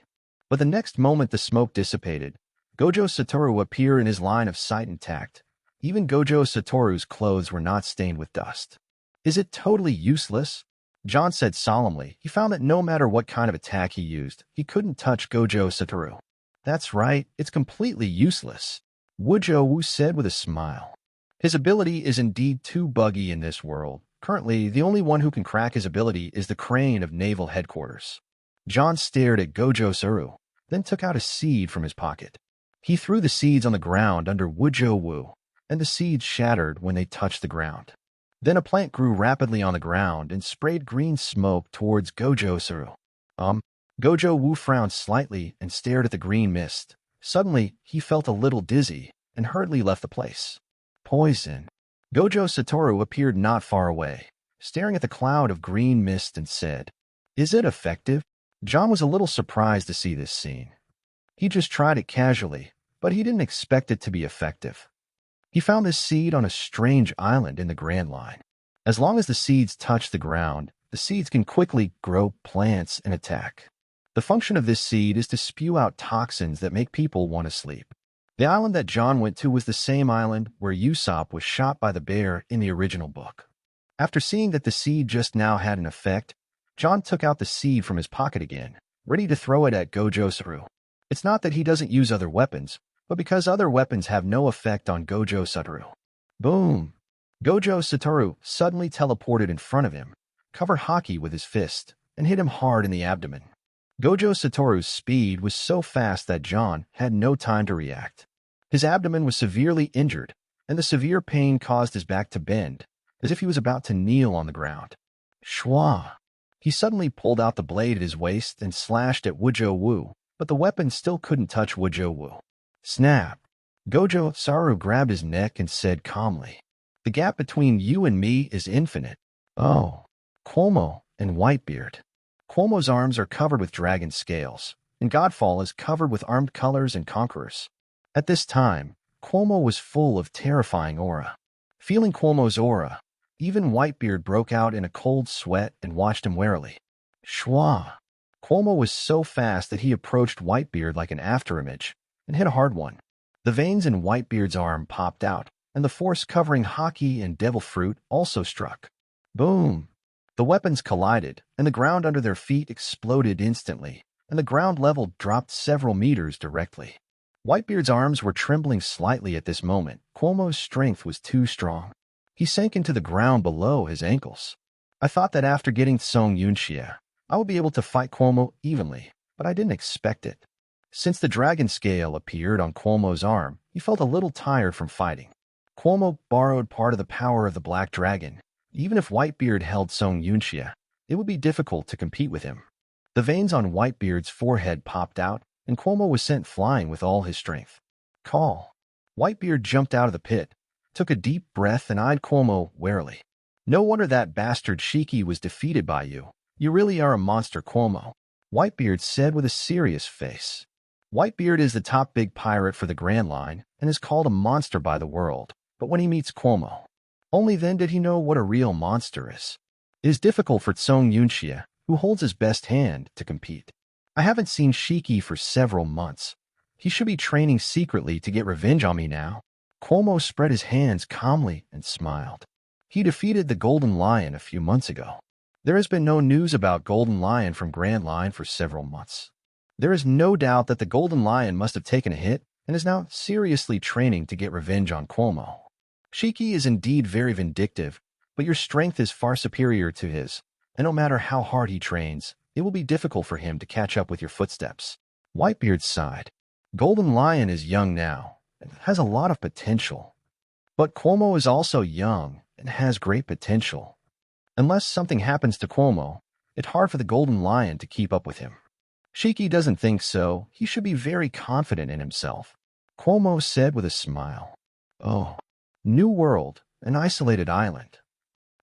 But the next moment the smoke dissipated. Gojo Satoru appeared in his line of sight intact. Even Gojo Satoru's clothes were not stained with dust. Is it totally useless? John said solemnly. He found that no matter what kind of attack he used, he couldn't touch Gojo Satoru. That's right, it's completely useless. Gojo said with a smile. His ability is indeed too buggy in this world. Currently, the only one who can crack his ability is the Crane of Naval Headquarters. John stared at Gojo Satoru, then took out a seed from his pocket. He threw the seeds on the ground under Gojo, and the seeds shattered when they touched the ground. Then a plant grew rapidly on the ground and sprayed green smoke towards Gojo Satoru. Gojo frowned slightly and stared at the green mist. Suddenly, he felt a little dizzy and hurriedly left the place. Poison. Gojo Satoru appeared not far away, staring at the cloud of green mist and said, "Is it effective?" John was a little surprised to see this scene. He just tried it casually, but he didn't expect it to be effective. He found this seed on a strange island in the Grand Line. As long as the seeds touch the ground, the seeds can quickly grow plants and attack. The function of this seed is to spew out toxins that make people want to sleep. The island that John went to was the same island where Usopp was shot by the bear in the original book. After seeing that the seed just now had an effect, John took out the seed from his pocket again, ready to throw it at Gojo Satoru. It's not that he doesn't use other weapons, but because other weapons have no effect on Gojo Satoru. Boom! Gojo Satoru suddenly teleported in front of him, covered Haki with his fist, and hit him hard in the abdomen. Gojo Satoru's speed was so fast that John had no time to react. His abdomen was severely injured, and the severe pain caused his back to bend, as if he was about to kneel on the ground. Shwa! He suddenly pulled out the blade at his waist and slashed at Gojo, but the weapon still couldn't touch Gojo. Snap! Gojo Satoru grabbed his neck and said calmly, "The gap between you and me is infinite." Oh, Cuomo and Whitebeard. Cuomo's arms are covered with dragon scales, and Godfall is covered with armed colors and conquerors. At this time, Cuomo was full of terrifying aura. Feeling Cuomo's aura, even Whitebeard broke out in a cold sweat and watched him warily. Shwa! Cuomo was so fast that he approached Whitebeard like an afterimage and hit a hard one. The veins in Whitebeard's arm popped out, and the force covering Haki and Devil Fruit also struck. Boom! The weapons collided, and the ground under their feet exploded instantly, and the ground level dropped several meters directly. Whitebeard's arms were trembling slightly at this moment. Cuomo's strength was too strong. He sank into the ground below his ankles. I thought that after getting Song Yunxia, I would be able to fight Cuomo evenly, but I didn't expect it. Since the dragon scale appeared on Cuomo's arm, he felt a little tired from fighting. Cuomo borrowed part of the power of the Black Dragon. Even if Whitebeard held Song Yunxia, it would be difficult to compete with him. The veins on Whitebeard's forehead popped out, and Cuomo was sent flying with all his strength. Call! Whitebeard jumped out of the pit, took a deep breath, and eyed Cuomo warily. No wonder that bastard Shiki was defeated by you. You really are a monster, Cuomo, Whitebeard said with a serious face. Whitebeard is the top big pirate for the Grand Line and is called a monster by the world, but when he meets Cuomo, only then did he know what a real monster is. It is difficult for Song Yunxia, who holds his best hand, to compete. I haven't seen Shiki for several months. He should be training secretly to get revenge on me now. Cuomo spread his hands calmly and smiled. He defeated the Golden Lion a few months ago. There has been no news about Golden Lion from Grand Line for several months. There is no doubt that the Golden Lion must have taken a hit and is now seriously training to get revenge on Cuomo. Shiki is indeed very vindictive, but your strength is far superior to his, and no matter how hard he trains, it will be difficult for him to catch up with your footsteps. Whitebeard sighed. Golden Lion is young now, and has a lot of potential. But Cuomo is also young and has great potential. Unless something happens to Cuomo, it's hard for the Golden Lion to keep up with him. Shiki doesn't think so. He should be very confident in himself. Cuomo said with a smile. Oh, new world, an isolated island.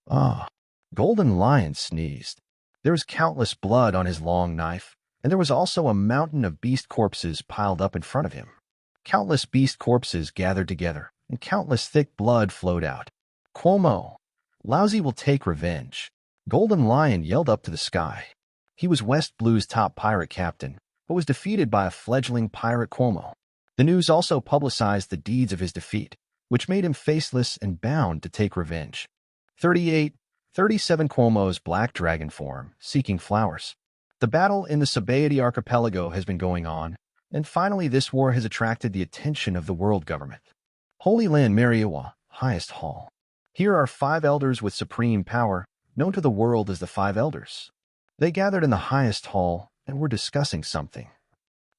Ah, Golden Lion sneezed. There was countless blood on his long knife, and there was also a mountain of beast corpses piled up in front of him. Countless beast corpses gathered together, and countless thick blood flowed out. Cuomo, Lousy will take revenge. Golden Lion yelled up to the sky. He was West Blue's top pirate captain, but was defeated by a fledgling pirate Cuomo. The news also publicized the deeds of his defeat, which made him faceless and bound to take revenge. 37 Cuomo's Black Dragon form, seeking flowers. The battle in the Sabaody archipelago has been going on, and finally this war has attracted the attention of the world government. Holy Land Mariawa, highest hall. Here are 5 elders with supreme power, known to the world as the 5 elders. They gathered in the highest hall and were discussing something.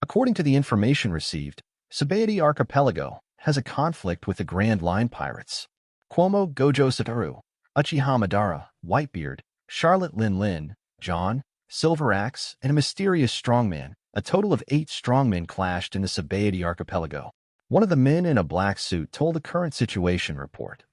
According to the information received, Sabaody archipelago has a conflict with the Grand Line pirates. Cuomo, Gojo, Satoru, Uchiha Madara, Whitebeard, Charlotte Lin, John, Silver Axe, and a mysterious strongman. A total of 8 strongmen clashed in the Sabaody archipelago. One of the men in a black suit told the current situation report.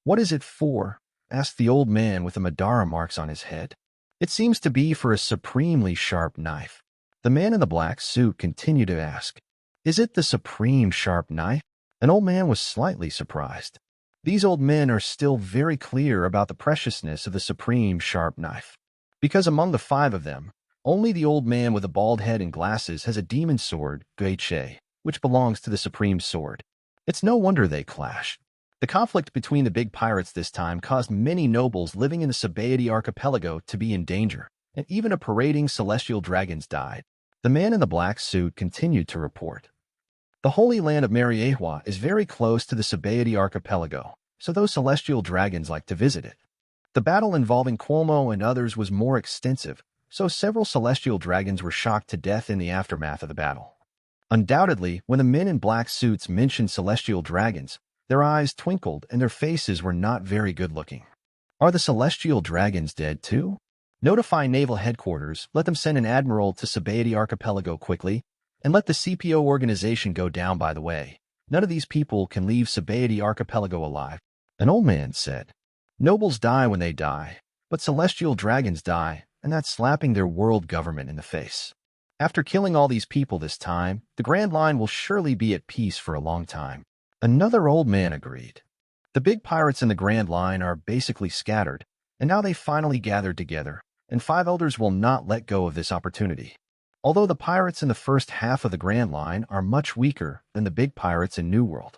What is it for? Asked the old man with the Madara marks on his head. It seems to be for a supremely sharp knife. The man in the black suit continued to ask, is it the supreme sharp knife? An old man was slightly surprised. These old men are still very clear about the preciousness of the supreme sharp knife. Because among the 5 of them, only the old man with a bald head and glasses has a demon sword, Gojo, which belongs to the supreme sword. It's no wonder they clash. The conflict between the big pirates this time caused many nobles living in the Sabaody archipelago to be in danger, and even a parading celestial dragons died. The man in the black suit continued to report. The Holy Land of Mariawa is very close to the Sabaody archipelago, so those celestial dragons like to visit it. The battle involving Cuomo and others was more extensive, so several celestial dragons were shocked to death in the aftermath of the battle. Undoubtedly, when the men in black suits mentioned celestial dragons, their eyes twinkled and their faces were not very good-looking. Are the celestial dragons dead too? Notify naval headquarters, let them send an admiral to Sabaody archipelago quickly, and let the CPO organization go down by the way. None of these people can leave Sabaody archipelago alive. An old man said, nobles die when they die, but celestial dragons die, and that's slapping their world government in the face. After killing all these people this time, the Grand Line will surely be at peace for a long time. Another old man agreed. The big pirates in the Grand Line are basically scattered, and now they finally gathered together, and 5 elders will not let go of this opportunity. Although the pirates in the first half of the Grand Line are much weaker than the big pirates in New World.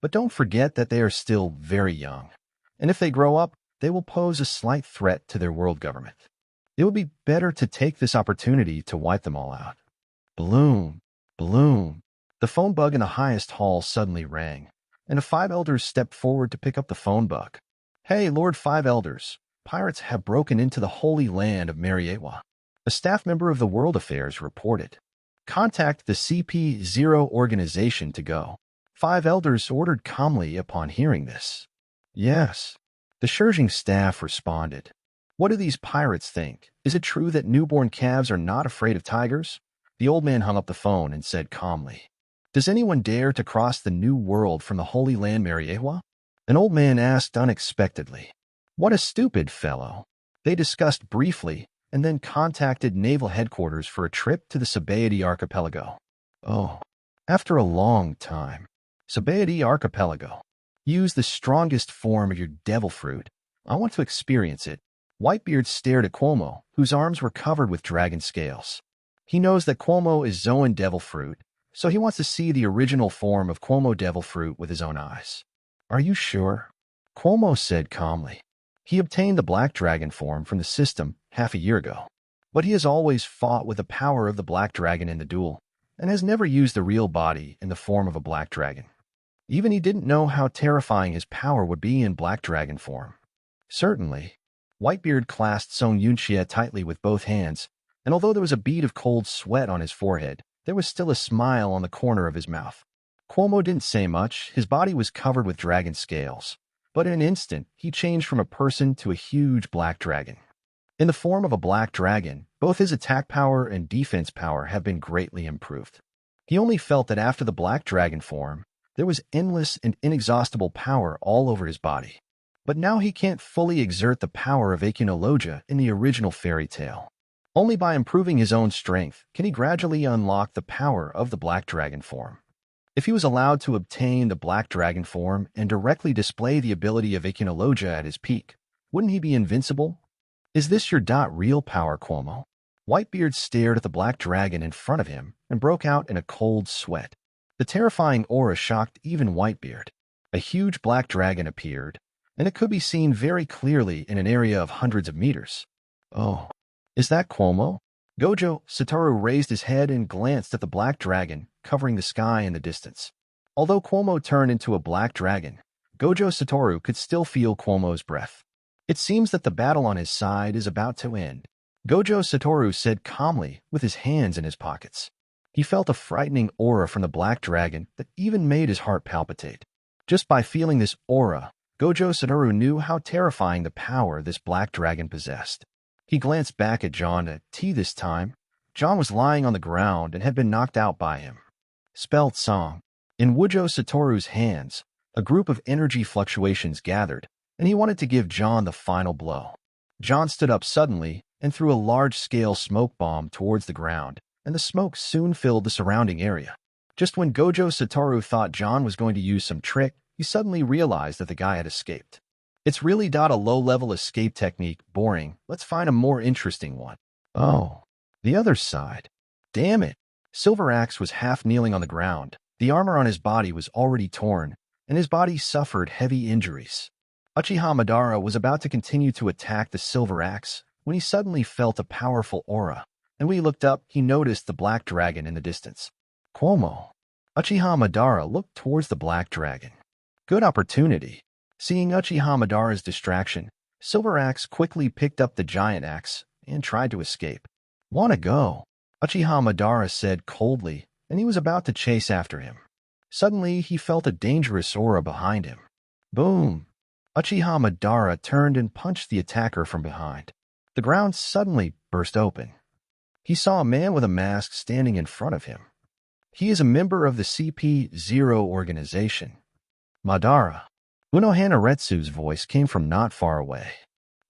But don't forget that they are still very young, and if they grow up, they will pose a slight threat to their world government. It would be better to take this opportunity to wipe them all out. Bloom. The phone bug in the highest hall suddenly rang, and the 5 elders stepped forward to pick up the phone bug. Hey, Lord 5 elders, pirates have broken into the Holy Land of Mariawa. A staff member of the World Affairs reported. Contact the CP0 organization to go. 5 elders ordered calmly upon hearing this. Yes. The Shurjing staff responded. What do these pirates think? Is it true that newborn calves are not afraid of tigers? The old man hung up the phone and said calmly. Does anyone dare to cross the new world from the Holy Land Mariawa? An old man asked unexpectedly. What a stupid fellow. They discussed briefly and then contacted naval headquarters for a trip to the Sabaody archipelago. Oh, after a long time. Sabaody archipelago. Use the strongest form of your devil fruit. I want to experience it. Whitebeard stared at Cuomo, whose arms were covered with dragon scales. He knows that Cuomo is Zoan devil fruit, so he wants to see the original form of Cuomo devil fruit with his own eyes. Are you sure? Cuomo said calmly. He obtained the black dragon form from the system half a year ago, but he has always fought with the power of the black dragon in the duel, and has never used the real body in the form of a black dragon. Even he didn't know how terrifying his power would be in black dragon form. Certainly. Whitebeard clasped Song Yunxie tightly with both hands, and although there was a bead of cold sweat on his forehead, there was still a smile on the corner of his mouth. Cuomo didn't say much. His body was covered with dragon scales. But in an instant, he changed from a person to a huge black dragon. In the form of a black dragon, both his attack power and defense power have been greatly improved. He only felt that after the black dragon form, there was endless and inexhaustible power all over his body. But now he can't fully exert the power of Akinologia in the original fairy tale. Only by improving his own strength can he gradually unlock the power of the black dragon form. If he was allowed to obtain the black dragon form and directly display the ability of Akinologia at his peak, wouldn't he be invincible? Is this your real power, Cuomo? Whitebeard stared at the black dragon in front of him and broke out in a cold sweat. The terrifying aura shocked even Whitebeard. A huge black dragon appeared, and it could be seen very clearly in an area of hundreds of meters. Oh, is that Cuomo? Gojo, Satoru raised his head and glanced at the black dragon covering the sky in the distance. Although Cuomo turned into a black dragon, Gojo Satoru could still feel Cuomo's breath. It seems that the battle on his side is about to end. Gojo Satoru said calmly with his hands in his pockets. He felt a frightening aura from the black dragon that even made his heart palpitate. Just by feeling this aura, Gojo Satoru knew how terrifying the power this black dragon possessed. He glanced back at John this time. John was lying on the ground and had been knocked out by him. Spelled song. In Gojo Satoru's hands, a group of energy fluctuations gathered, and he wanted to give John the final blow. John stood up suddenly and threw a large-scale smoke bomb towards the ground, and the smoke soon filled the surrounding area. Just when Gojo Satoru thought John was going to use some trick, he suddenly realized that the guy had escaped. It's really a low-level escape technique, boring. Let's find a more interesting one. Oh, the other side. Damn it. Silver Axe was half kneeling on the ground. The armor on his body was already torn, and his body suffered heavy injuries. Uchiha Madara was about to continue to attack the Silver Axe when he suddenly felt a powerful aura, and when he looked up, he noticed the black dragon in the distance. Cuomo. Uchiha Madara looked towards the black dragon. Good opportunity. Seeing Uchiha Madara's distraction, Silver Axe quickly picked up the giant axe and tried to escape. Wanna go? Uchiha Madara said coldly, and he was about to chase after him. Suddenly, he felt a dangerous aura behind him. Boom! Uchiha Madara turned and punched the attacker from behind. The ground suddenly burst open. He saw a man with a mask standing in front of him. He is a member of the CP0 organization. Madara. Unohana Retsu's voice came from not far away.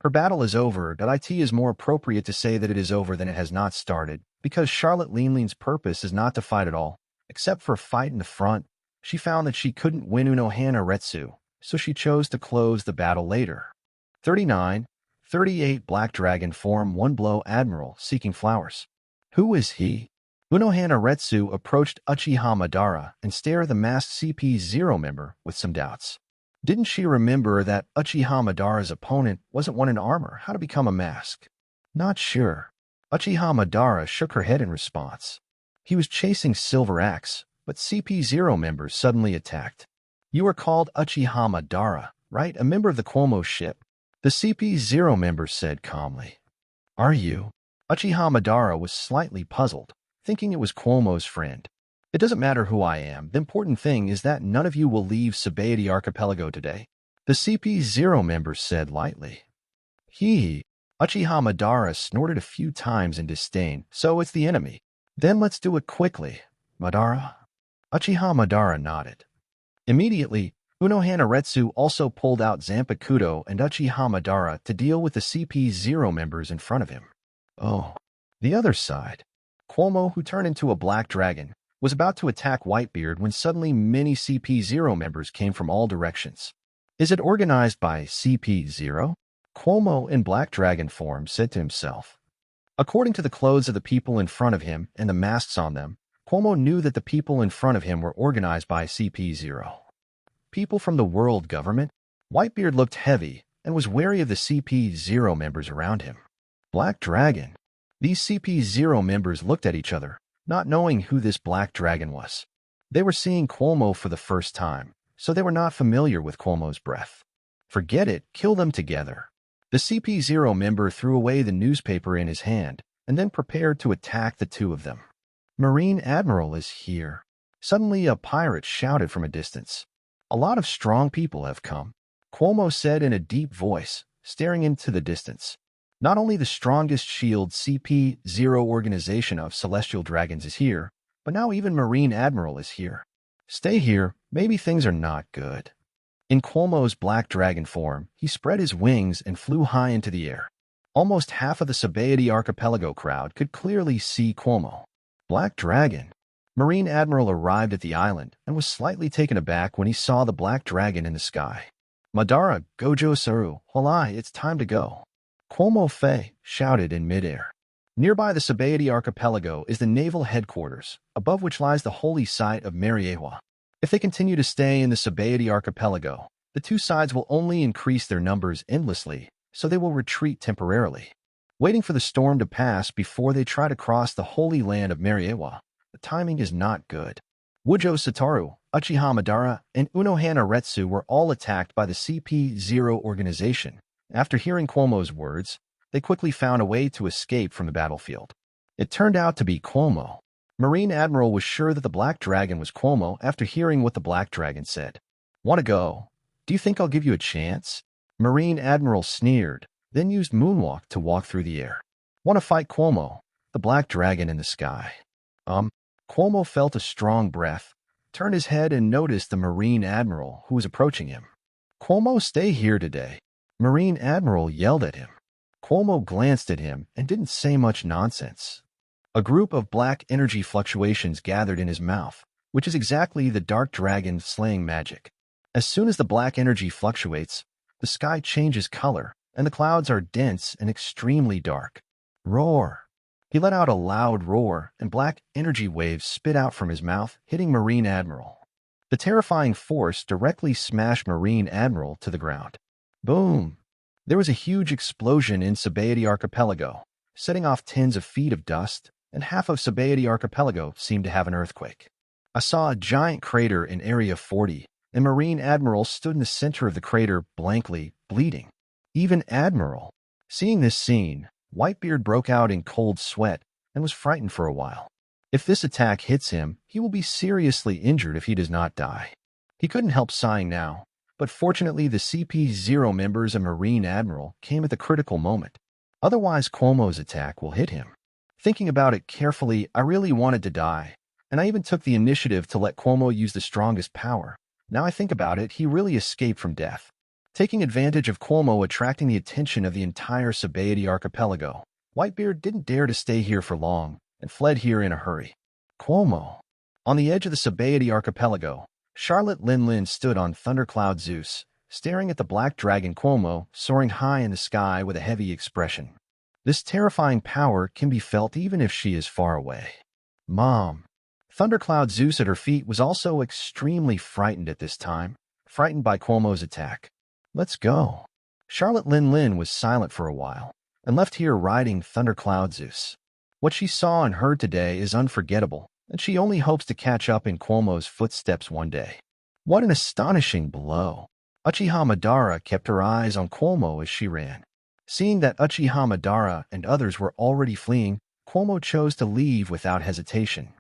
Her battle is over, but it is more appropriate to say that it is over than it has not started, because Charlotte Linling's purpose is not to fight at all. Except for a fight in the front, she found that she couldn't win Unohana Retsu, so she chose to close the battle later. 39, 38 Black Dragon form 1 blow Admiral seeking flowers. Who is he? Unohana Retsu approached Uchiha Madara and stared at the masked CP0 member with some doubts. Didn't she remember that Uchiha Madara's opponent wasn't one in armor? How to become a mask? Not sure. Uchiha Madara shook her head in response. He was chasing Silver Axe, but CP0 members suddenly attacked. You are called Uchiha Madara, right? A member of the Cuomo ship? The CP0 member said calmly. Are you? Uchiha Madara was slightly puzzled, thinking it was Cuomo's friend. It doesn't matter who I am. The important thing is that none of you will leave Sabaody Archipelago today. The CP0 member said lightly. Uchiha Madara snorted a few times in disdain. So it's the enemy. Then let's do it quickly. Madara? Uchiha Madara nodded. Immediately, Unohana Retsu also pulled out Zanpakuto and Uchiha Madara to deal with the CP0 members in front of him. Oh, the other side. Cuomo, who turned into a black dragon, was about to attack Whitebeard when suddenly many CP0 members came from all directions. Is it organized by CP0? Cuomo in black dragon form said to himself. According to the clothes of the people in front of him and the masks on them, Cuomo knew that the people in front of him were organized by CP0. People from the world government? Whitebeard looked heavy and was wary of the CP0 members around him. Black Dragon. These CP0 members looked at each other, not knowing who this black dragon was. They were seeing Cuomo for the first time, so they were not familiar with Cuomo's breath. Forget it, kill them together. The CP0 member threw away the newspaper in his hand and then prepared to attack the two of them. Marine Admiral is here. Suddenly, a pirate shouted from a distance. "A lot of strong people have come," Cuomo said in a deep voice, staring into the distance. "Not only the strongest shield CP-0 organization of celestial dragons is here, but now even Marine Admiral is here. Stay here, maybe things are not good." In Cuomo's black dragon form, he spread his wings and flew high into the air. Almost half of the Sabaody archipelago crowd could clearly see Cuomo. Black Dragon. Marine Admiral arrived at the island and was slightly taken aback when he saw the black dragon in the sky. "Madara, Gojo Saru, Holai, it's time to go," Cuomo Fei shouted in midair. Nearby the Sabaody archipelago is the naval headquarters, above which lies the holy site of Mariewa. If they continue to stay in the Sabaody archipelago, the two sides will only increase their numbers endlessly, so they will retreat temporarily, waiting for the storm to pass before they try to cross the holy land of Mariewa. The timing is not good. Gojo Satoru, Uchiha Madara, and Unohana Retsu were all attacked by the CP-0 organization. After hearing Cuomo's words, they quickly found a way to escape from the battlefield. It turned out to be Cuomo. Marine Admiral was sure that the Black Dragon was Cuomo after hearing what the Black Dragon said. "Want to go? Do you think I'll give you a chance?" Marine Admiral sneered, then used Moonwalk to walk through the air. "Want to fight Cuomo, the Black Dragon in the sky?" Cuomo felt a strong breath, turned his head and noticed the Marine Admiral who was approaching him. "Cuomo, stay here today," Marine Admiral yelled at him. Cuomo glanced at him and didn't say much nonsense. A group of black energy fluctuations gathered in his mouth, which is exactly the dark dragon slaying magic. As soon as the black energy fluctuates, the sky changes color, and the clouds are dense and extremely dark. Roar! He let out a loud roar, and black energy waves spit out from his mouth, hitting Marine Admiral. The terrifying force directly smashed Marine Admiral to the ground. Boom! There was a huge explosion in Sabaody Archipelago, setting off tens of feet of dust, and half of Sabaody Archipelago seemed to have an earthquake. I saw a giant crater in Area 40, and Marine Admiral stood in the center of the crater blankly, bleeding. Even Admiral. Seeing this scene, Whitebeard broke out in cold sweat and was frightened for a while. If this attack hits him, he will be seriously injured if he does not die. He couldn't help sighing now, but fortunately the CP-0 members and Marine Admiral came at the critical moment. Otherwise, Cuomo's attack will hit him. Thinking about it carefully, I really wanted to die, and I even took the initiative to let Cuomo use the strongest power. Now I think about it, he really escaped from death. Taking advantage of Cuomo attracting the attention of the entire Sabaody archipelago, Whitebeard didn't dare to stay here for long and fled here in a hurry. Cuomo. On the edge of the Sabaody archipelago, Charlotte Lin stood on Thundercloud Zeus, staring at the black dragon Cuomo soaring high in the sky with a heavy expression. This terrifying power can be felt even if she is far away. Mom. Thundercloud Zeus at her feet was also extremely frightened at this time, frightened by Cuomo's attack. "Let's go." Charlotte Lin was silent for a while and left here riding Thundercloud Zeus. What she saw and heard today is unforgettable, and she only hopes to catch up in Cuomo's footsteps one day. What an astonishing blow. Uchiha Madara kept her eyes on Cuomo as she ran. Seeing that Uchiha Madara and others were already fleeing, Cuomo chose to leave without hesitation.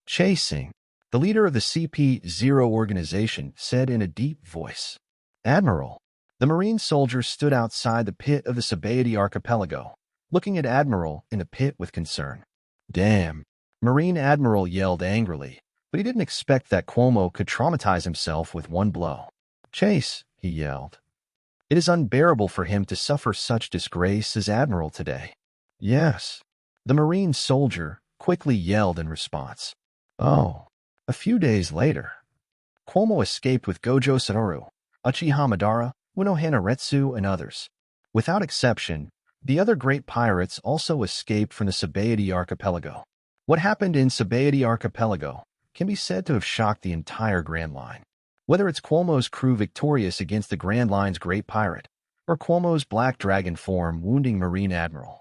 Chasing. The leader of the CP-0 organization said in a deep voice. "Admiral." The Marine soldiers stood outside the pit of the Sabaody archipelago, looking at Admiral in the pit with concern. "Damn." Marine Admiral yelled angrily, but he didn't expect that Cuomo could traumatize himself with one blow. "Chase," he yelled. "It is unbearable for him to suffer such disgrace as Admiral today." "Yes." The Marine soldier quickly yelled in response. Oh. A few days later, Cuomo escaped with Gojo Satoru, Uchiha Madara, Unohana Retsu, and others. Without exception, the other great pirates also escaped from the Sabaody archipelago. What happened in Sabaody archipelago can be said to have shocked the entire Grand Line. Whether it's Cuomo's crew victorious against the Grand Line's great pirate, or Cuomo's black dragon form wounding Marine Admiral.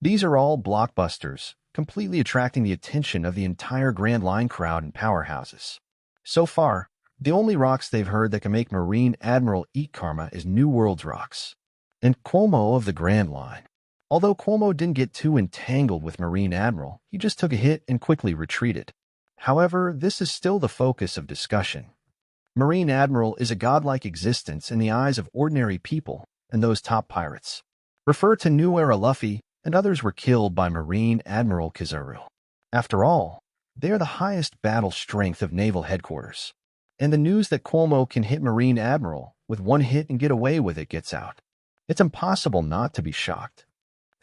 These are all blockbusters, completely attracting the attention of the entire Grand Line crowd and powerhouses. So far, the only rocks they've heard that can make Marine Admiral eat karma is New World's rocks. And Cuomo of the Grand Line. Although Cuomo didn't get too entangled with Marine Admiral, he just took a hit and quickly retreated. However, this is still the focus of discussion. Marine Admiral is a godlike existence in the eyes of ordinary people and those top pirates. Refer to New Era Luffy, and others were killed by Marine Admiral Kizaru. After all, they are the highest battle strength of naval headquarters. And the news that Cuomo can hit Marine Admiral with one hit and get away with it gets out. It's impossible not to be shocked.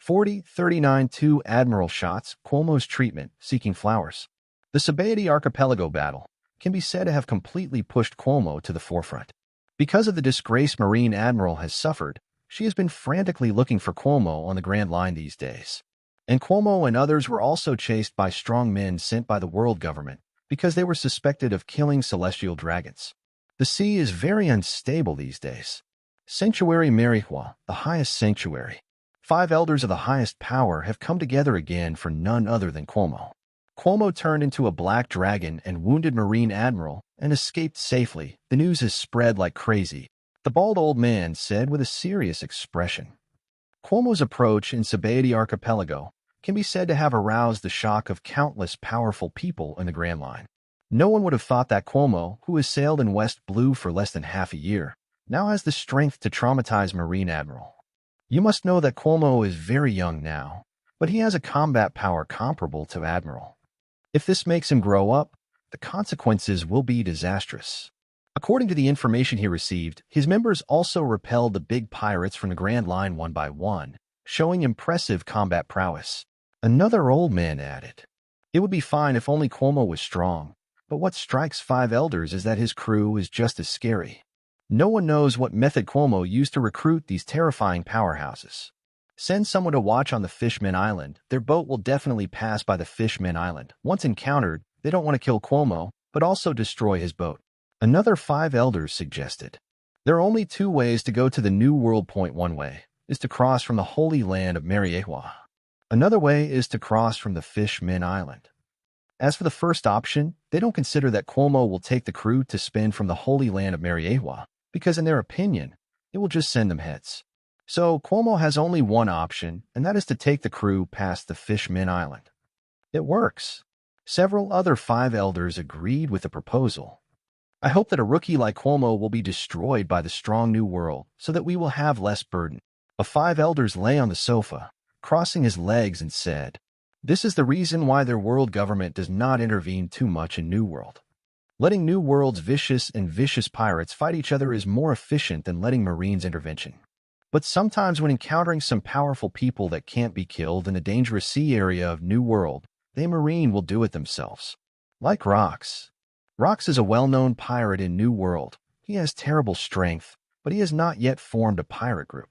40-39-2 Admiral shots, Cuomo's treatment, seeking flowers. The Sabaody Archipelago battle can be said to have completely pushed Cuomo to the forefront. Because of the disgrace Marine Admiral has suffered, she has been frantically looking for Cuomo on the Grand Line these days. And Cuomo and others were also chased by strong men sent by the world government because they were suspected of killing celestial dragons. The sea is very unstable these days. Sanctuary Merihua, the highest sanctuary. 5 elders of the highest power have come together again for none other than Cuomo. Cuomo turned into a black dragon and wounded Marine Admiral and escaped safely. The news has spread like crazy, the bald old man said with a serious expression. Cuomo's approach in Sabaody Archipelago can be said to have aroused the shock of countless powerful people in the Grand Line. No one would have thought that Cuomo, who has sailed in West Blue for less than half a year, now has the strength to traumatize Marine Admiral. You must know that Cuomo is very young now, but he has a combat power comparable to Admiral. If this makes him grow up, the consequences will be disastrous. According to the information he received, his members also repelled the big pirates from the Grand Line one by one, showing impressive combat prowess. Another old man added, "It would be fine if only Cuomo was strong, but what strikes 5 elders is that his crew is just as scary. No one knows what method Cuomo used to recruit these terrifying powerhouses. Send someone to watch on the Fishman Island. Their boat will definitely pass by the Fishman Island. Once encountered, they don't want to kill Cuomo, but also destroy his boat." Another 5 elders suggested, "There are only 2 ways to go to the New World Point. One way is to cross from the Holy Land of Merihua. Another way is to cross from the Fishman Island. As for the first option, they don't consider that Cuomo will take the crew to spin from the Holy Land of Merihua, because in their opinion, it will just send them heads. So Cuomo has only one option, and that is to take the crew past the Fishman Island." It works. Several other 5 elders agreed with the proposal. "I hope that a rookie like Cuomo will be destroyed by the strong new world so that we will have less burden." A 5 elders lay on the sofa, crossing his legs, and said, "This is the reason why their world government does not intervene too much in New World. Letting New World's vicious pirates fight each other is more efficient than letting Marines intervention. But sometimes when encountering some powerful people that can't be killed in the dangerous sea area of New World, they Marine will do it themselves. Like Rox. Rox is a well-known pirate in New World. He has terrible strength, but he has not yet formed a pirate group.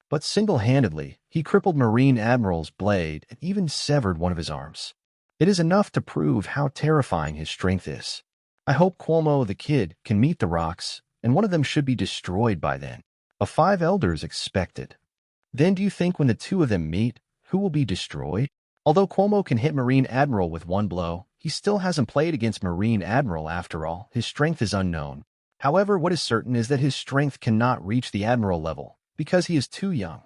But single-handedly, he crippled Marine Admiral's blade and even severed one of his arms. It is enough to prove how terrifying his strength is. I hope Cuomo the Kid can meet the Rox, and one of them should be destroyed by then." A 5 elders expected. "Then do you think when the 2 of them meet, who will be destroyed? Although Cuomo can hit Marine Admiral with one blow, he still hasn't played against Marine Admiral after all. His strength is unknown. However, what is certain is that his strength cannot reach the Admiral level, because he is too young.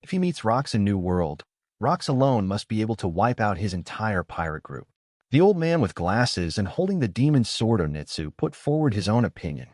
If he meets Rox in New World, Rox alone must be able to wipe out his entire pirate group." The old man with glasses and holding the demon sword Onitsu put forward his own opinion.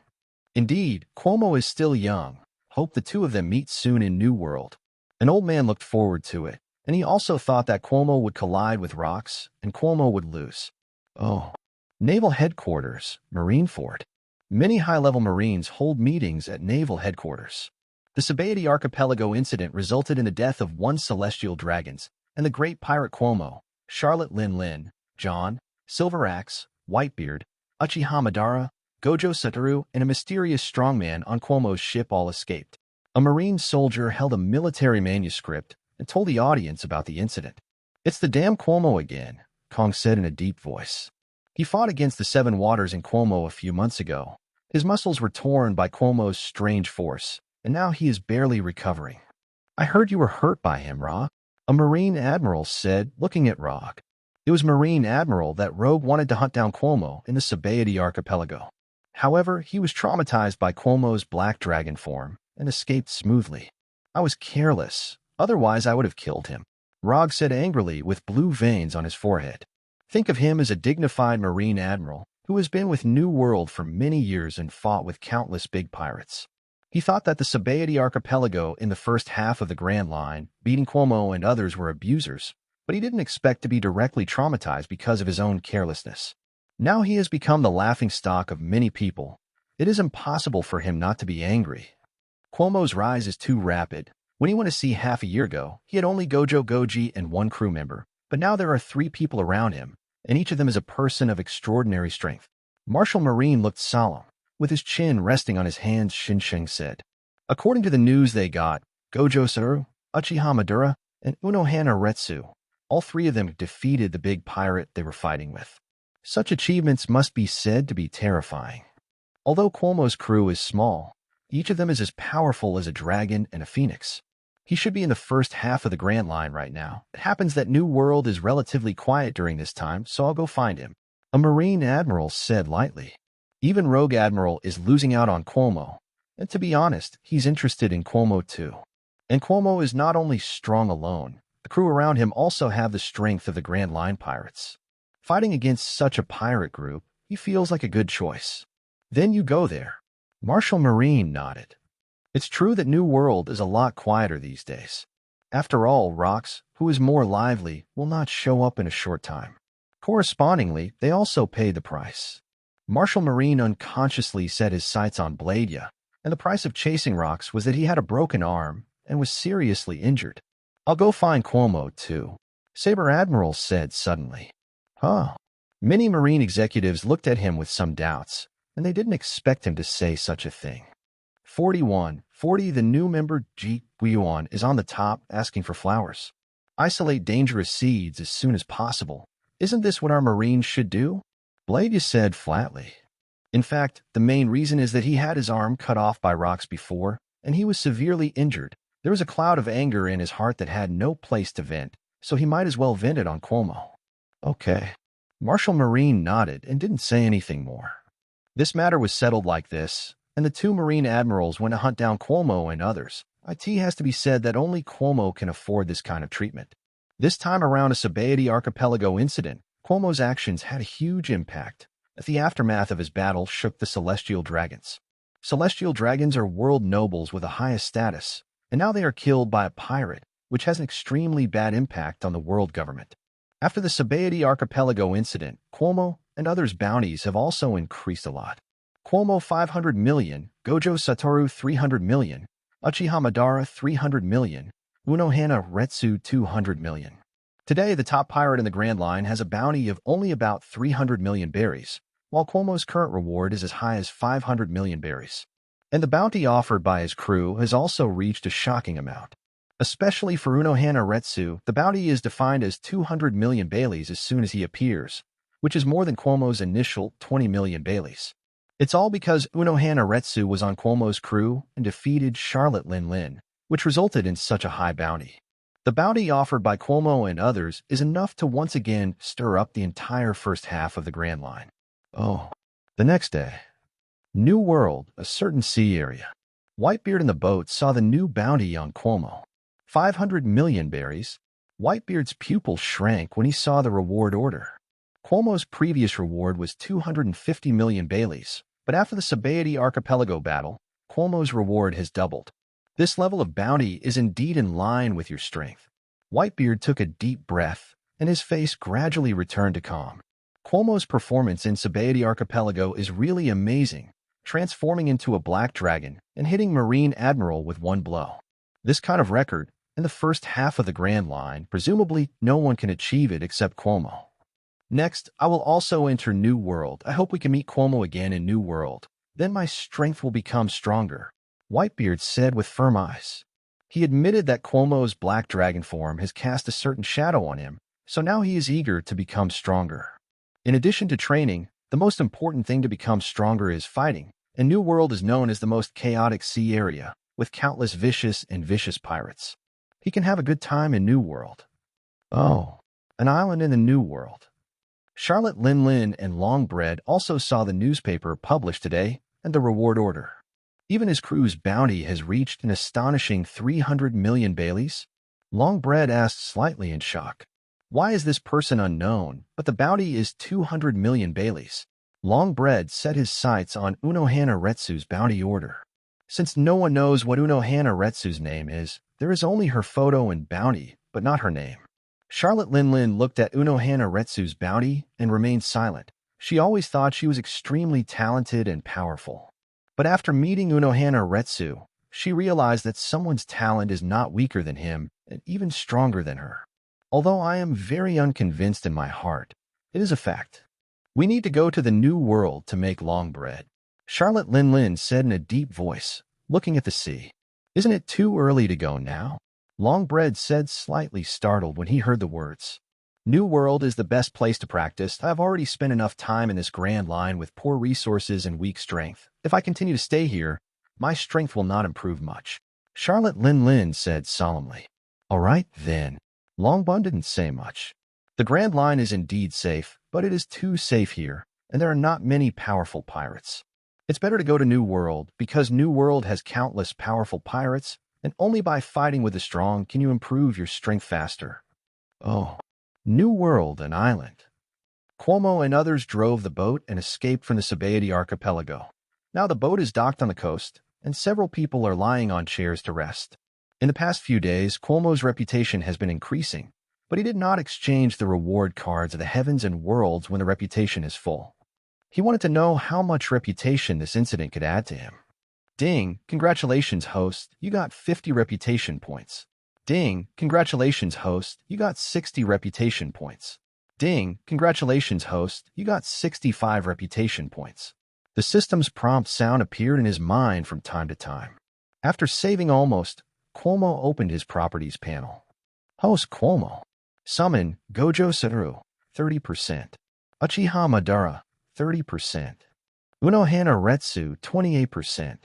"Indeed, Cuomo is still young. Hope the 2 of them meet soon in New World." An old man looked forward to it, and he also thought that Cuomo would collide with Rox, and Cuomo would lose. Oh. Naval Headquarters, Marineford. Many high-level Marines hold meetings at Naval Headquarters. The Sabaody Archipelago incident resulted in the death of 1 celestial dragons, and the great pirate Cuomo, Charlotte Lin, John, Silver Axe, Whitebeard, Uchiha Madara, Gojo Satoru, and a mysterious strongman on Cuomo's ship all escaped. A Marine soldier held a military manuscript and told the audience about the incident. "It's the damn Cuomo again," Kong said in a deep voice. "He fought against the 7 Waters in Cuomo a few months ago. His muscles were torn by Cuomo's strange force, and now he is barely recovering." "I heard you were hurt by him, Rog," a Marine Admiral said, looking at Rog. It was Marine Admiral that Rogue wanted to hunt down Cuomo in the Sabaody Archipelago. However, he was traumatized by Cuomo's black dragon form and escaped smoothly. "I was careless. Otherwise, I would have killed him," Rog said angrily with blue veins on his forehead. Think of him as a dignified marine admiral who has been with New World for many years and fought with countless big pirates. He thought that the Sabaody archipelago in the first half of the Grand Line, beating Cuomo and others, were abusers, but he didn't expect to be directly traumatized because of his own carelessness. Now he has become the laughingstock of many people. It is impossible for him not to be angry. Cuomo's rise is too rapid. When you want to see half a year ago, he had only Gojo Goji and one crew member, but now there are 3 people around him, and each of them is a person of extraordinary strength. Marshal Marine looked solemn. With his chin resting on his hands, Shinsheng said, "According to the news they got, Gojo Satoru, Uchiha Madara, and Unohana Retsu, all 3 of them defeated the big pirate they were fighting with. Such achievements must be said to be terrifying. Although Cuomo's crew is small, each of them is as powerful as a dragon and a phoenix. He should be in the first half of the Grand Line right now. It happens that New World is relatively quiet during this time, so I'll go find him." A Marine Admiral said lightly. Even Rogue Admiral is losing out on Cuomo, and to be honest, he's interested in Cuomo too. And Cuomo is not only strong alone, the crew around him also have the strength of the Grand Line pirates. Fighting against such a pirate group, he feels like a good choice. Then you go there. Marshal Marine nodded. It's true that New World is a lot quieter these days. After all, Rox, who is more lively, will not show up in a short time. Correspondingly, they also pay the price. Marshal Marine unconsciously set his sights on Bladia, and the price of chasing Rox was that he had a broken arm and was seriously injured. "I'll go find Cuomo, too," Saber Admiral said suddenly. Huh. Many Marine executives looked at him with some doubts, and they didn't expect him to say such a thing. 4140, the new member Ji Guiyuan is on the top asking for flowers. Isolate dangerous seeds as soon as possible. Isn't this what our Marines should do? Bladia said flatly. In fact, the main reason is that he had his arm cut off by Rox before, and he was severely injured. There was a cloud of anger in his heart that had no place to vent, so he might as well vent it on Cuomo. Okay. Marshal Marine nodded and didn't say anything more. This matter was settled like this, and the 2 Marine admirals went to hunt down Cuomo and others. It has to be said that only Cuomo can afford this kind of treatment. This time around a Sabaody archipelago incident, Cuomo's actions had a huge impact. The aftermath of his battle shook the Celestial Dragons. Celestial Dragons are world nobles with the highest status, and now they are killed by a pirate, which has an extremely bad impact on the world government. After the Sabaody archipelago incident, Cuomo and others' bounties have also increased a lot. Cuomo 500 million, Gojo Satoru 300 million, Uchiha Madara 300 million, Unohana Retsu 200 million. Today, the top pirate in the Grand Line has a bounty of only about 300 million berries, while Cuomo's current reward is as high as 500 million berries. And the bounty offered by his crew has also reached a shocking amount. Especially for Unohana Retsu, the bounty is defined as 200 million Baileys as soon as he appears, which is more than Cuomo's initial 20 million Baileys. It's all because Unohana Retsu was on Cuomo's crew and defeated Charlotte Lin Lin, which resulted in such a high bounty. The bounty offered by Cuomo and others is enough to once again stir up the entire first half of the Grand Line. Oh. The next day. New World, a certain sea area. Whitebeard in the boat saw the new bounty on Cuomo. 500 million berries. Whitebeard's pupil shrank when he saw the reward order. Cuomo's previous reward was 250 million Baileys, but after the Sabaody archipelago battle, Cuomo's reward has doubled. This level of bounty is indeed in line with your strength. Whitebeard took a deep breath, and his face gradually returned to calm. Cuomo's performance in Sabaody archipelago is really amazing, transforming into a black dragon and hitting Marine Admiral with one blow. This kind of record, in the first half of the Grand Line, presumably no one can achieve it except Cuomo. Next, I will also enter New World. I hope we can meet Cuomo again in New World. Then my strength will become stronger, Whitebeard said with firm eyes. He admitted that Cuomo's black dragon form has cast a certain shadow on him, so now he is eager to become stronger. In addition to training, the most important thing to become stronger is fighting, and New World is known as the most chaotic sea area, with countless vicious pirates. He can have a good time in New World. Oh, an island in the New World. Charlotte Lin Lin and Longbread also saw the newspaper published today and the reward order. Even his crew's bounty has reached an astonishing 300 million Baileys. Longbread asked slightly in shock. Why is this person unknown, but the bounty is 200 million Baileys? Longbread set his sights on Unohana Retsu's bounty order. Since no one knows what Unohana Retsu's name is, there is only her photo and bounty, but not her name. Charlotte Linlin looked at Unohana Retsu's bounty and remained silent. She always thought she was extremely talented and powerful. But after meeting Unohana Retsu, she realized that someone's talent is not weaker than him and even stronger than her. Although I am very unconvinced in my heart, it is a fact. We need to go to the New World to make long bread, Charlotte Linlin said in a deep voice, looking at the sea. Isn't it too early to go now? Longbread said, slightly startled when he heard the words. New World is the best place to practice. I have already spent enough time in this grand line with poor resources and weak strength. If I continue to stay here, my strength will not improve much, Charlotte Linlin said solemnly. All right, then. Longbun didn't say much. The Grand Line is indeed safe, but it is too safe here, and there are not many powerful pirates. It's better to go to New World, because New World has countless powerful pirates, and only by fighting with the strong can you improve your strength faster. Oh, New World, an island. Cuomo and others drove the boat and escaped from the Sabaody archipelago. Now the boat is docked on the coast, and several people are lying on chairs to rest. In the past few days, Cuomo's reputation has been increasing, but he did not exchange the reward cards of the heavens and worlds when the reputation is full. He wanted to know how much reputation this incident could add to him. Ding, congratulations, host, you got 50 reputation points. Ding, congratulations, host, you got 60 reputation points. Ding, congratulations, host, you got 65 reputation points. The system's prompt sound appeared in his mind from time to time. After saving almost, Cuomo opened his properties panel. Host Cuomo. Summon Gojo Satoru, 30%. Uchiha Madara, 30%. Unohana Retsu, 28%.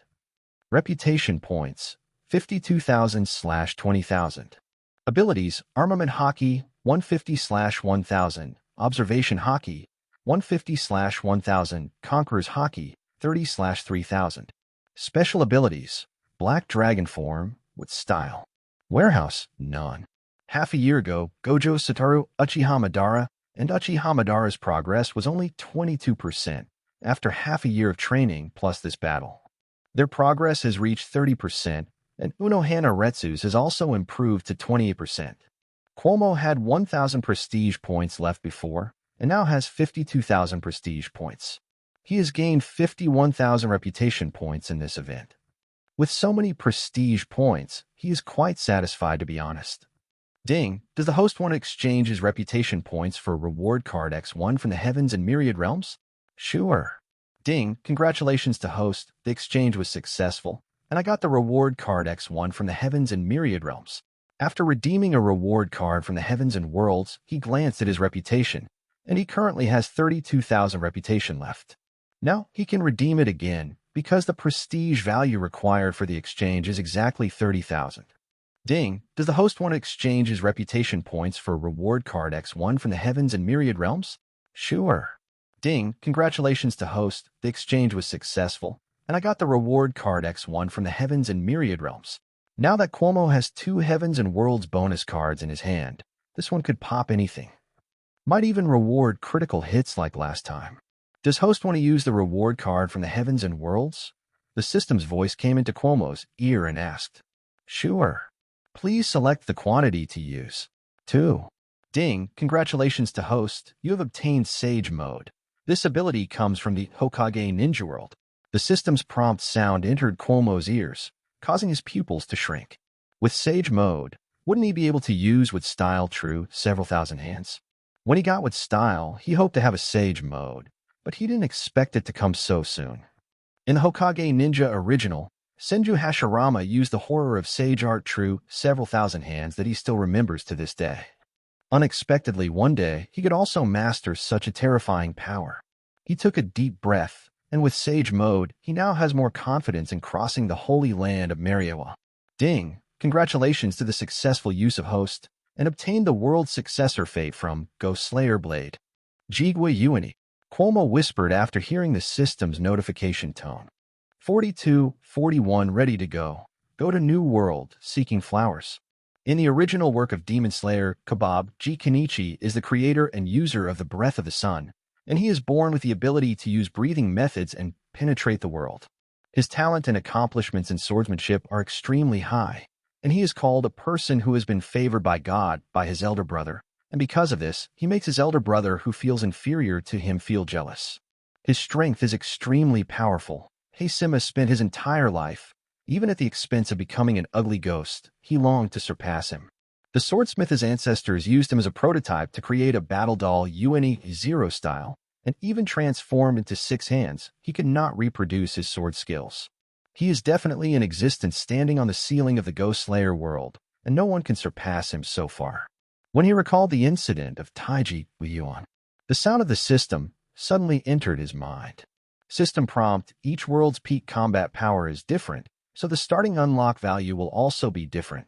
Reputation points, 52,000/20,000. Abilities, Armament Hockey, 150/1000. Observation Hockey, 150/1000. Conqueror's Hockey, 30/3000. Special abilities, Black Dragon Form, with style. Warehouse, none. Half a year ago, Gojo Satoru, Uchiha Madara, and Uchiha Madara's progress was only 22% after half a year of training plus this battle. Their progress has reached 30%, and Unohana Retsu's has also improved to 28%. Cuomo had 1,000 prestige points left before, and now has 52,000 prestige points. He has gained 51,000 reputation points in this event. With so many prestige points, he is quite satisfied, to be honest. Ding, does the host want to exchange his reputation points for reward card X1 from the heavens and myriad realms? Sure. Ding, congratulations to host, the exchange was successful, and I got the reward card X1 from the heavens and myriad realms. After redeeming a reward card from the heavens and worlds, he glanced at his reputation, and he currently has 32,000 reputation left. Now he can redeem it again, because the prestige value required for the exchange is exactly 30,000. Ding, does the host want to exchange his reputation points for reward card X1 from the heavens and myriad realms? Sure. Ding, congratulations to host, the exchange was successful, and I got the reward card X1 from the heavens and myriad realms. Now that Cuomo has 2 heavens and worlds bonus cards in his hand, this one could pop anything. Might even reward critical hits like last time. Does host want to use the reward card from the heavens and worlds? The system's voice came into Cuomo's ear and asked. Sure. Please select the quantity to use. 2. Ding, congratulations to host, you have obtained Sage Mode. This ability comes from the Hokage Ninja World. The system's prompt sound entered Cuomo's ears, causing his pupils to shrink. With Sage Mode, wouldn't he be able to use with style true several thousand hands? When he got with style, he hoped to have a Sage Mode, but he didn't expect it to come so soon. In the Hokage Ninja Original, Senju Hashirama used the horror of Sage Art True several thousand hands that he still remembers to this day. Unexpectedly, one day, he could also master such a terrifying power. He took a deep breath, and with Sage Mode, he now has more confidence in crossing the holy land of Mariawa. Ding, congratulations to the successful use of host, and obtained the world's successor fate from Ghost Slayer Blade. Jigwa Uini, Cuomo whispered after hearing the system's notification tone. 42, 41 ready to go. Go to New World, seeking flowers. In the original work of Demon Slayer, Kebab, G. Kenichi is the creator and user of the Breath of the Sun, and he is born with the ability to use breathing methods and penetrate the world. His talent and accomplishments in swordsmanship are extremely high, and he is called a person who has been favored by God by his elder brother, and because of this, he makes his elder brother who feels inferior to him feel jealous. His strength is extremely powerful. Hashirama spent his entire life, even at the expense of becoming an ugly ghost, he longed to surpass him. The swordsmith his ancestors used him as a prototype to create a battle doll UNE-0 style, and even transformed into 6 hands, he could not reproduce his sword skills. He is definitely in existence standing on the ceiling of the Ghost Slayer world, and no one can surpass him so far. When he recalled the incident of Taiji Guiyuan, the sound of the system suddenly entered his mind. System prompt: each world's peak combat power is different, so the starting unlock value will also be different.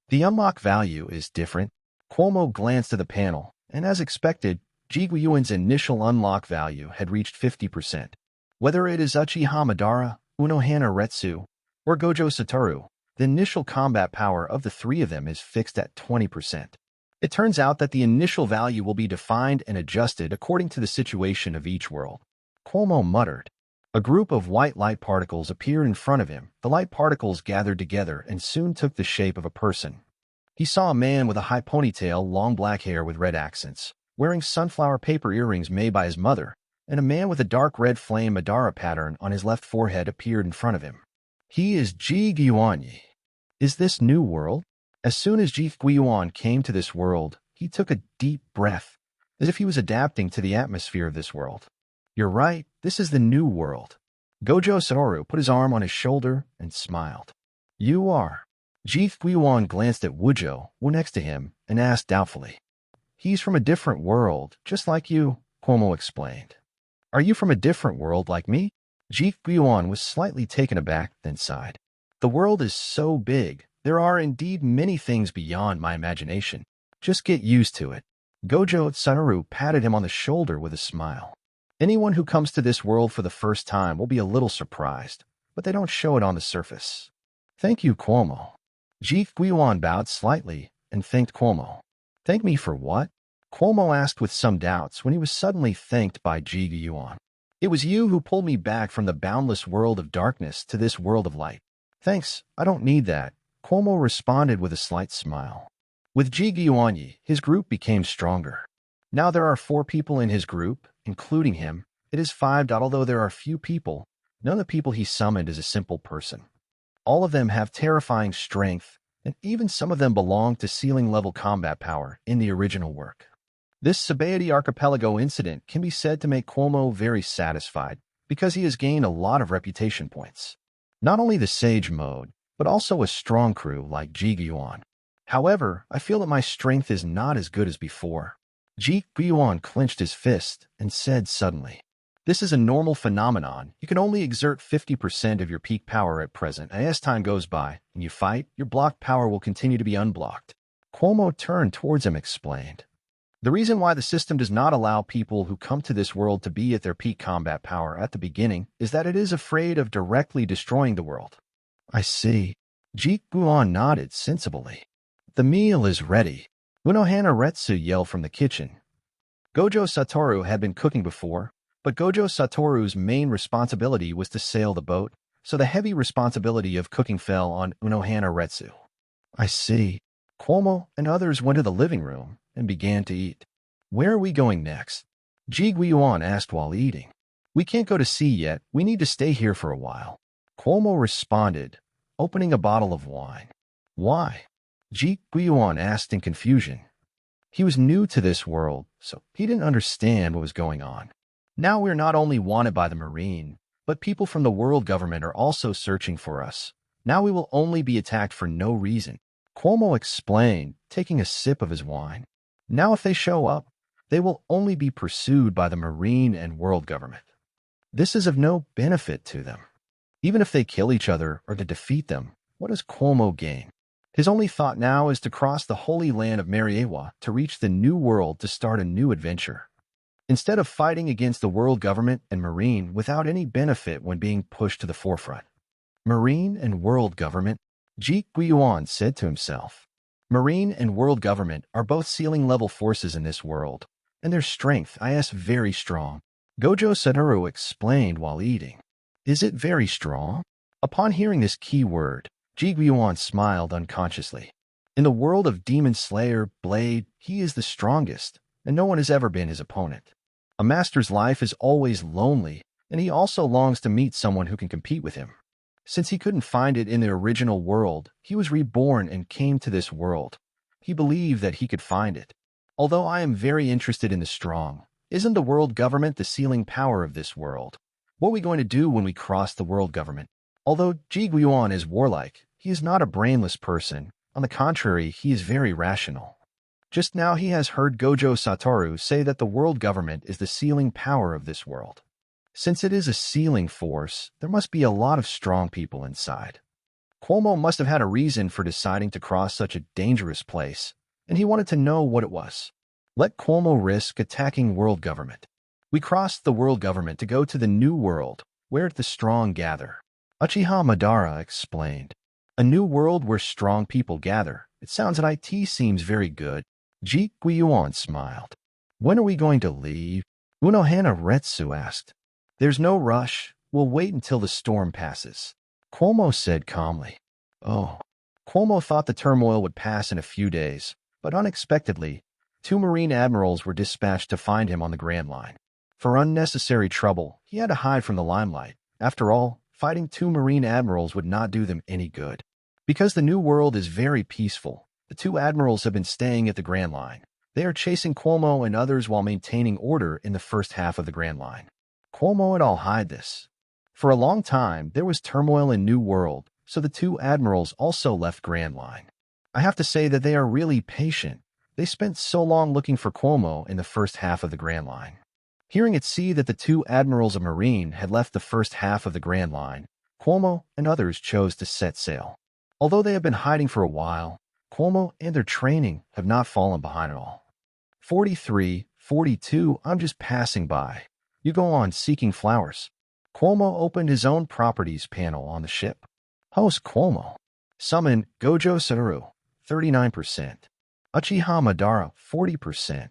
The unlock value is different. Cuomo glanced at the panel, and as expected, Ji Guiyuan's initial unlock value had reached 50%. Whether it is Uchiha Madara, Unohana Retsu, or Gojo Satoru, the initial combat power of the 3 of them is fixed at 20%. It turns out that the initial value will be defined and adjusted according to the situation of each world. Cuomo muttered. A group of white light particles appeared in front of him. The light particles gathered together and soon took the shape of a person. He saw a man with a high ponytail, long black hair with red accents, wearing sunflower paper earrings made by his mother, and a man with a dark red flame Madara pattern on his left forehead appeared in front of him. He is Ji Guiyuan. Is this new world? As soon as Ji Guiyuan came to this world, he took a deep breath, as if he was adapting to the atmosphere of this world. You're right, this is the new world. Gojo Satoru put his arm on his shoulder and smiled. You are. Ji Guiyuan glanced at Wujo, who next to him, and asked doubtfully. He's from a different world, just like you, Cuomo explained. Are you from a different world like me? Ji Guiyuan was slightly taken aback, then sighed. The world is so big. There are indeed many things beyond my imagination. Just get used to it. Gojo Satoru patted him on the shoulder with a smile. Anyone who comes to this world for the first time will be a little surprised, but they don't show it on the surface. Thank you, Cuomo. Ji Guiyuan bowed slightly and thanked Cuomo. Thank me for what? Cuomo asked with some doubts when he was suddenly thanked by Ji Guiyuan. It was you who pulled me back from the boundless world of darkness to this world of light. Thanks, I don't need that. Cuomo responded with a slight smile. With Ji Guiyuan, his group became stronger. Now there are 4 people in his group, including him. It is 5. Although there are few people, none of the people he summoned is a simple person. All of them have terrifying strength, and even some of them belong to ceiling-level combat power in the original work. This Sabaody Archipelago incident can be said to make Cuomo very satisfied, because he has gained a lot of reputation points. Not only the Sage mode, but also a strong crew like Ji Guiyuan. However, I feel that my strength is not as good as before. Ji Guiyuan clenched his fist and said suddenly, This is a normal phenomenon. You can only exert 50% of your peak power at present, and as time goes by and you fight, your blocked power will continue to be unblocked. Cuomo turned towards him and explained. The reason why the system does not allow people who come to this world to be at their peak combat power at the beginning is that it is afraid of directly destroying the world. I see. Ji Guiyuan nodded sensibly. The meal is ready. Unohana Retsu yelled from the kitchen. Gojo Satoru had been cooking before, but Gojo Satoru's main responsibility was to sail the boat, so the heavy responsibility of cooking fell on Unohana Retsu. I see. Cuomo and others went to the living room and began to eat. Where are we going next? Ji Guiyuan asked while eating. We can't go to sea yet. We need to stay here for a while. Cuomo responded, opening a bottle of wine. Why? Ji Guiyuan asked in confusion. He was new to this world, so he didn't understand what was going on. Now we're not only wanted by the Marine, but people from the world government are also searching for us. Now we will only be attacked for no reason. Cuomo explained, taking a sip of his wine. Now if they show up, they will only be pursued by the Marine and world government. This is of no benefit to them. Even if they kill each other or to defeat them, what does Cuomo gain? His only thought now is to cross the holy land of Mariewa to reach the new world to start a new adventure. Instead of fighting against the world government and Marine without any benefit when being pushed to the forefront. Marine and world government, Ji Guiyuan said to himself. Marine and world government are both ceiling-level forces in this world, and their strength is very strong. Gojo Satoru explained while eating. Is it very strong? Upon hearing this key word, Jiguan smiled unconsciously. In the world of Demon Slayer Blade, he is the strongest, and no one has ever been his opponent. A master's life is always lonely, and he also longs to meet someone who can compete with him. Since he couldn't find it in the original world, he was reborn and came to this world. He believed that he could find it. Although I am very interested in the strong, isn't the world government the sealing power of this world? What are we going to do when we cross the world government? Although Jiguan is warlike, he is not a brainless person. On the contrary, he is very rational. Just now he has heard Gojo Satoru say that the world government is the sealing power of this world. Since it is a sealing force, there must be a lot of strong people inside. Cuomo must have had a reason for deciding to cross such a dangerous place, and he wanted to know what it was. Let Cuomo risk attacking world government. We crossed the world government to go to the new world, where the strong gather. Uchiha Madara explained. A new world where strong people gather. It sounds and it seems very good. Jiguan smiled. When are we going to leave? Unohana Retsu asked. There's no rush. We'll wait until the storm passes. Cuomo said calmly. Oh. Cuomo thought the turmoil would pass in a few days, but unexpectedly, 2 Marine admirals were dispatched to find him on the Grand Line. For unnecessary trouble, he had to hide from the limelight. After all, fighting 2 Marine admirals would not do them any good. Because the new world is very peaceful, the 2 admirals have been staying at the Grand Line. They are chasing Cuomo and others while maintaining order in the first half of the Grand Line. Cuomo and all hide this. For a long time, there was turmoil in New World, so the 2 admirals also left Grand Line. I have to say that they are really patient. They spent so long looking for Cuomo in the first half of the Grand Line. Hearing it see that the 2 admirals of Marine had left the first half of the Grand Line, Cuomo and others chose to set sail. Although they have been hiding for a while, Cuomo and their training have not fallen behind at all. 43, 42, I'm just passing by. You go on seeking flowers. Cuomo opened his own properties panel on the ship. Host Cuomo. Summon Gojo Satoru, 39%. Uchiha Madara, 40%.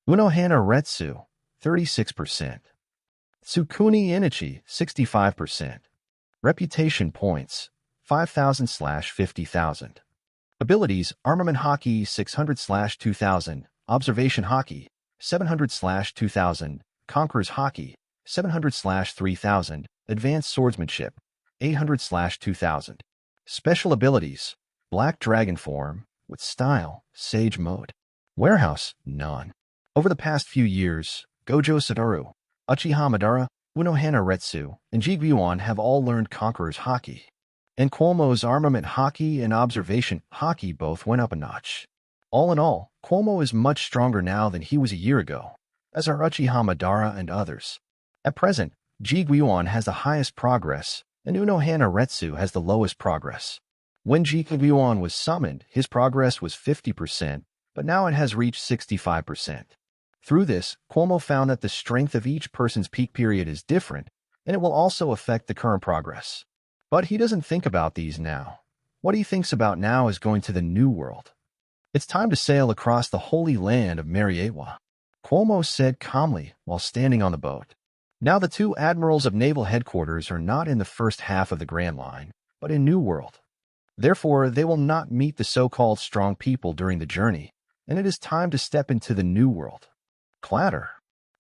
Unohana Retsu, 36%. Tsukuni Inichi, 65%. Reputation points, 5,000/50,000. Abilities, Armament Hockey, 600/2,000. Observation Hockey, 700/2,000. Conqueror's Hockey, 700/3,000. Advanced Swordsmanship, 800/2,000. Special Abilities, Black Dragon Form, with Style, Sage Mode. Warehouse, none. Over the past few years, Gojo Satoru, Uchiha Madara, Unohana Retsu, and Jiguan have all learned Conqueror's Hockey. And Cuomo's Armament Hockey and Observation Hockey both went up a notch. All in all, Cuomo is much stronger now than he was a year ago, as are Uchiha Madara and others. At present, Jiguan has the highest progress, and Unohana Retsu has the lowest progress. When Jiguan was summoned, his progress was 50%, but now it has reached 65%. Through this, Cuomo found that the strength of each person's peak period is different, and it will also affect the current progress. But he doesn't think about these now. What he thinks about now is going to the new world. It's time to sail across the holy land of Mariewa, Cuomo said calmly while standing on the boat. Now the 2 admirals of naval headquarters are not in the first half of the Grand Line, but in New World. Therefore, they will not meet the so-called strong people during the journey, and it is time to step into the new world. Clatter.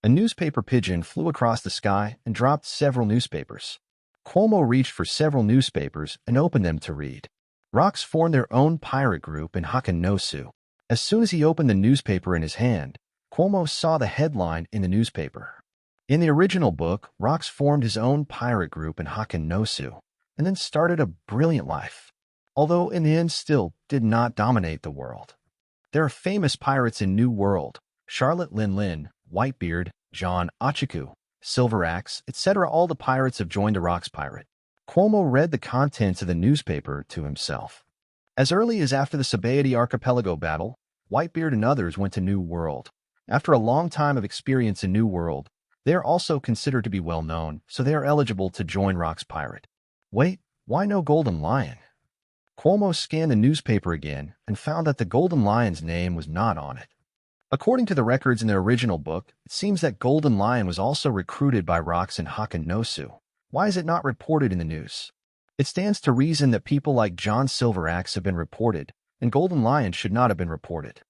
A newspaper pigeon flew across the sky and dropped several newspapers. Cuomo reached for several newspapers and opened them to read. Rocks formed their own pirate group in Hakanosu. As soon as he opened the newspaper in his hand, Cuomo saw the headline in the newspaper. In the original book, Rocks formed his own pirate group in Hakanosu and then started a brilliant life, although in the end still did not dominate the world. There are famous pirates in New World: Charlotte Lin Lin, Whitebeard, John Achiku, Silver Axe, etc. All the pirates have joined the Rocks Pirate. Cuomo read the contents of the newspaper to himself. As early as after the Sabaody Archipelago battle, Whitebeard and others went to New World. After a long time of experience in New World, they are also considered to be well known, so they are eligible to join Rocks Pirate. Wait, why no Golden Lion? Cuomo scanned the newspaper again and found that the Golden Lion's name was not on it. According to the records in the original book, it seems that Golden Lion was also recruited by Rocks and Hakanosu. Why is it not reported in the news? It stands to reason that people like John Silveraxe have been reported, and Golden Lion should not have been reported.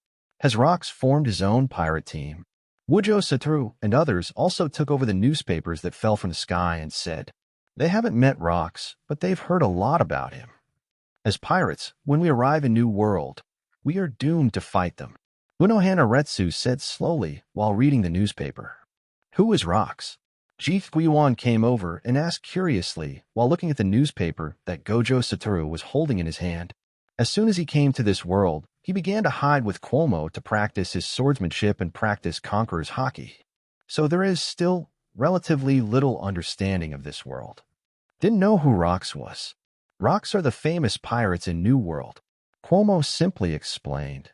Has Rocks formed his own pirate team? Gojo, Satoru, and others also took over the newspapers that fell from the sky and said, they haven't met Rocks, but they've heard a lot about him. As pirates, when we arrive in New World, we are doomed to fight them. Unohana Retsu said slowly while reading the newspaper. Who is Rocks? Jeet Guiwan came over and asked curiously while looking at the newspaper that Gojo Satoru was holding in his hand. As soon as he came to this world, he began to hide with Cuomo to practice his swordsmanship and practice conqueror's hockey. So there is still relatively little understanding of this world. Didn't know who Rocks was. Rocks are the famous pirates in New World. Cuomo simply explained.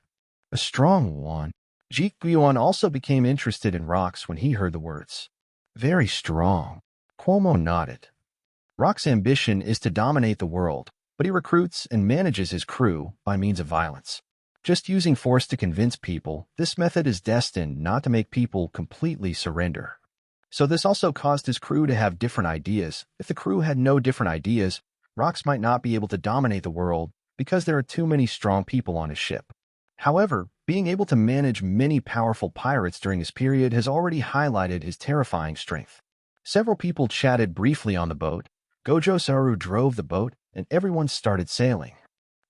A strong one. Jeet Guiwan also became interested in Rocks when he heard the words. Very strong. Cuomo nodded. Rock's ambition is to dominate the world, but he recruits and manages his crew by means of violence. Just using force to convince people, this method is destined not to make people completely surrender. So this also caused his crew to have different ideas. If the crew had no different ideas, Rocks might not be able to dominate the world because there are too many strong people on his ship. However, being able to manage many powerful pirates during this period has already highlighted his terrifying strength. Several people chatted briefly on the boat. Gojo Satoru drove the boat, and everyone started sailing.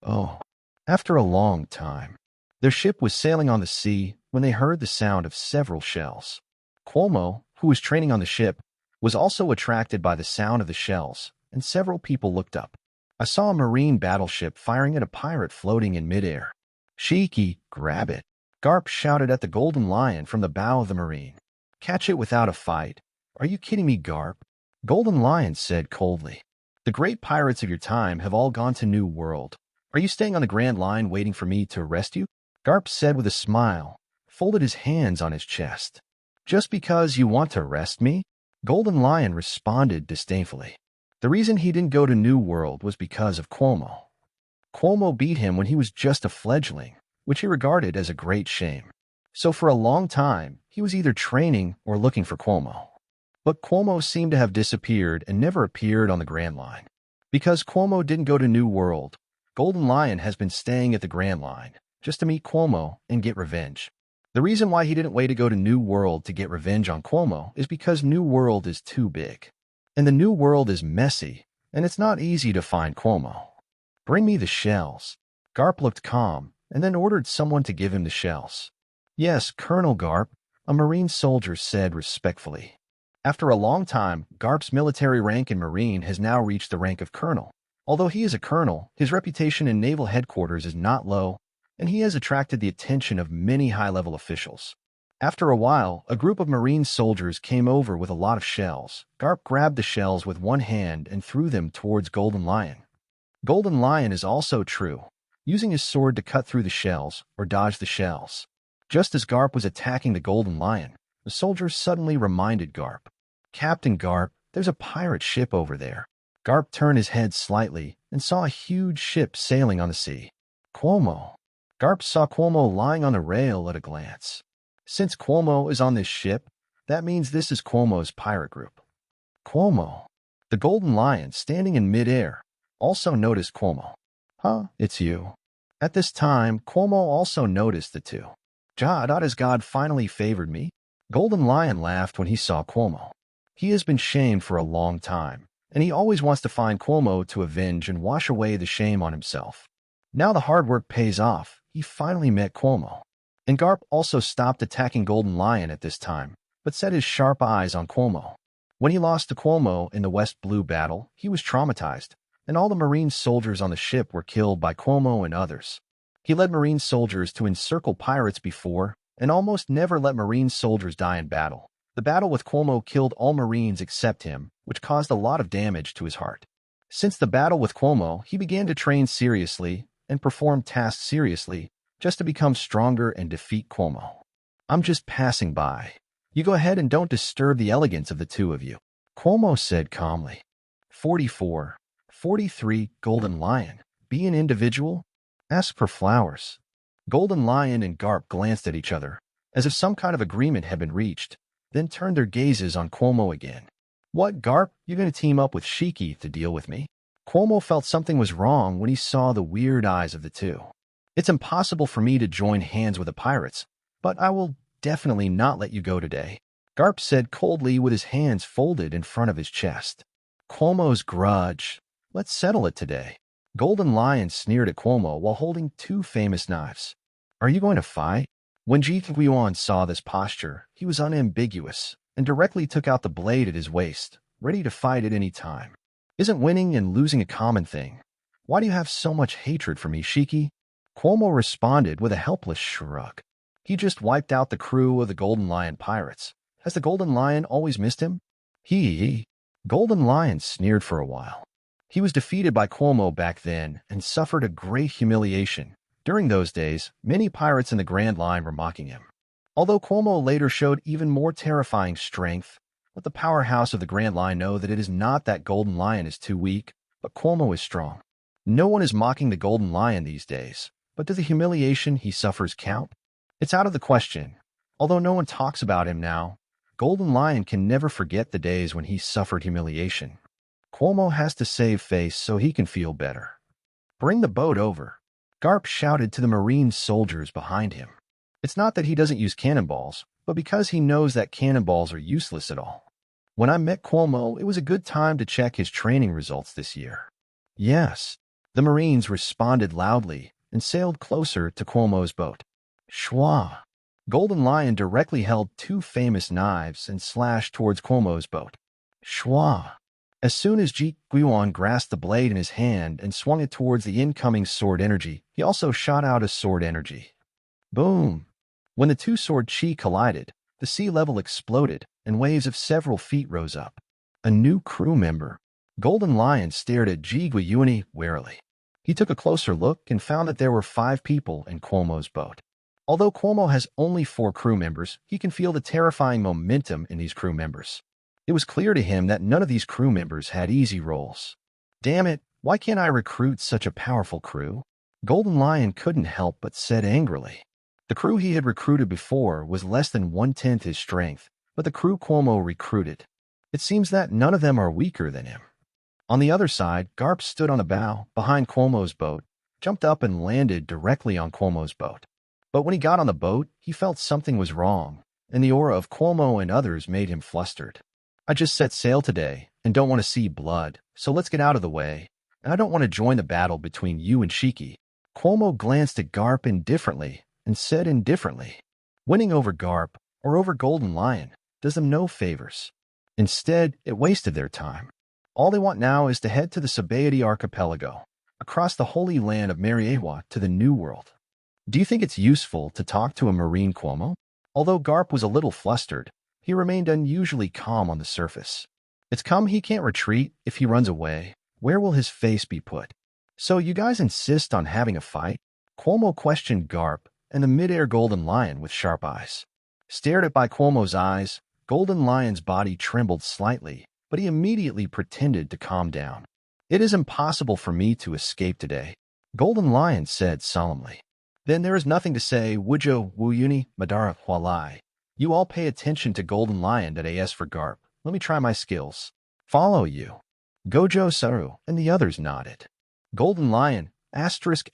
Oh, after a long time. Their ship was sailing on the sea when they heard the sound of several shells. Cuomo, who was training on the ship, was also attracted by the sound of the shells, and several people looked up. I saw a marine battleship firing at a pirate floating in midair. Shiki, grab it. Garp shouted at the Golden Lion from the bow of the marine. Catch it without a fight. Are you kidding me, Garp? Golden Lion said coldly. The great pirates of your time have all gone to New World. Are you staying on the Grand Line waiting for me to arrest you? Garp said with a smile, folded his hands on his chest. Just because you want to arrest me? Golden Lion responded disdainfully. The reason he didn't go to New World was because of Cuomo. Cuomo beat him when he was just a fledgling, which he regarded as a great shame. So for a long time, he was either training or looking for Cuomo. But Cuomo seemed to have disappeared and never appeared on the Grand Line. Because Cuomo didn't go to New World, Golden Lion has been staying at the Grand Line just to meet Cuomo and get revenge. The reason why he didn't wait to go to New World to get revenge on Cuomo is because New World is too big. And the New World is messy, and it's not easy to find Cuomo. Bring me the shells. Garp looked calm and then ordered someone to give him the shells. Yes, Colonel Garp, a Marine soldier said respectfully. After a long time, Garp's military rank in Marine has now reached the rank of Colonel. Although he is a Colonel, his reputation in naval headquarters is not low, and he has attracted the attention of many high-level officials. After a while, a group of Marine soldiers came over with a lot of shells. Garp grabbed the shells with one hand and threw them towards Golden Lion. Golden Lion is also true, using his sword to cut through the shells or dodge the shells. Just as Garp was attacking the Golden Lion, the soldier suddenly reminded Garp. Captain Garp, there's a pirate ship over there. Garp turned his head slightly and saw a huge ship sailing on the sea. Cuomo. Garp saw Cuomo lying on the rail at a glance. Since Cuomo is on this ship, that means this is Cuomo's pirate group. Cuomo. The Golden Lion, standing in midair, also noticed Cuomo. Huh, it's you. At this time, Cuomo also noticed the two. Ja'ada's God finally favored me. Golden Lion laughed when he saw Cuomo. He has been shamed for a long time, and he always wants to find Cuomo to avenge and wash away the shame on himself. Now the hard work pays off. He finally met Cuomo. And Garp also stopped attacking Golden Lion at this time, but set his sharp eyes on Cuomo. When he lost to Cuomo in the West Blue battle, he was traumatized, and all the Marine soldiers on the ship were killed by Cuomo and others. He led Marine soldiers to encircle pirates before, and almost never let Marine soldiers die in battle. The battle with Cuomo killed all Marines except him, which caused a lot of damage to his heart. Since the battle with Cuomo, he began to train seriously and perform tasks seriously, just to become stronger and defeat Cuomo. I'm just passing by. You go ahead and don't disturb the elegance of the two of you, Cuomo said calmly. 44. 43 Golden Lion. be an individual? Ask for flowers. Golden Lion and Garp glanced at each other, as if some kind of agreement had been reached, then turned their gazes on Cuomo again. What, Garp? You gonna team up with Shiki to deal with me? Cuomo felt something was wrong when he saw the weird eyes of the two. It's impossible for me to join hands with the pirates, but I will definitely not let you go today, Garp said coldly with his hands folded in front of his chest. Cuomo's grudge. Let's settle it today. Golden Lion sneered at Cuomo while holding two famous knives. Are you going to fight? When Ji Guan saw this posture, he was unambiguous and directly took out the blade at his waist, ready to fight at any time. Isn't winning and losing a common thing? Why do you have so much hatred for me, Shiki? Cuomo responded with a helpless shrug. He just wiped out the crew of the Golden Lion pirates. Has the Golden Lion always missed him? Golden Lion sneered for a while. He was defeated by Cuomo back then and suffered a great humiliation. During those days, many pirates in the Grand Line were mocking him. Although Cuomo later showed even more terrifying strength, let the powerhouse of the Grand Line know that it is not that Golden Lion is too weak, but Cuomo is strong. No one is mocking the Golden Lion these days, but does the humiliation he suffers count? It's out of the question. Although no one talks about him now, Golden Lion can never forget the days when he suffered humiliation. Cuomo has to save face so he can feel better. Bring the boat over, Garp shouted to the Marine soldiers behind him. It's not that he doesn't use cannonballs, but because he knows that cannonballs are useless at all. When I met Cuomo, it was a good time to check his training results this year. Yes, the Marines responded loudly and sailed closer to Cuomo's boat. Schwa. Golden Lion directly held two famous knives and slashed towards Cuomo's boat. Schwa. As soon as Ji Guan grasped the blade in his hand and swung it towards the incoming sword energy, he also shot out a sword energy. Boom! When the two sword chi collided, the sea level exploded and waves of several feet rose up. A new crew member. Golden Lion stared at Ji Guan warily. He took a closer look and found that there were 5 people in Cuomo's boat. Although Cuomo has only 4 crew members, he can feel the terrifying momentum in these crew members. It was clear to him that none of these crew members had easy roles. Damn it, why can't I recruit such a powerful crew? Golden Lion couldn't help but said angrily. The crew he had recruited before was less than 1/10 his strength, but the crew Cuomo recruited. It seems that none of them are weaker than him. On the other side, Garp stood on a bow behind Cuomo's boat, jumped up and landed directly on Cuomo's boat. But when he got on the boat, he felt something was wrong, and the aura of Cuomo and others made him flustered. I just set sail today and don't want to see blood, so let's get out of the way, and I don't want to join the battle between you and Shiki. Cuomo glanced at Garp indifferently and said indifferently, winning over Garp or over Golden Lion does them no favors. Instead, it wasted their time. All they want now is to head to the Sabaody Archipelago, across the holy land of Mariewa to the New World. Do you think it's useful to talk to a Marine, Cuomo? Although Garp was a little flustered, he remained unusually calm on the surface. It's come he can't retreat if he runs away. Where will his face be put? So you guys insist on having a fight? Cuomo questioned Garp and the mid-air Golden Lion with sharp eyes. Stared at by Cuomo's eyes, Golden Lion's body trembled slightly, but he immediately pretended to calm down. It is impossible for me to escape today, Golden Lion said solemnly. Then there is nothing to say, Gojo, Wuyuni, Madara, Hualai. You all pay attention to Golden Lion.as for Garp. Let me try my skills. Follow you. Gojo, Satoru, and the others nodded. Golden Lion, asterisk.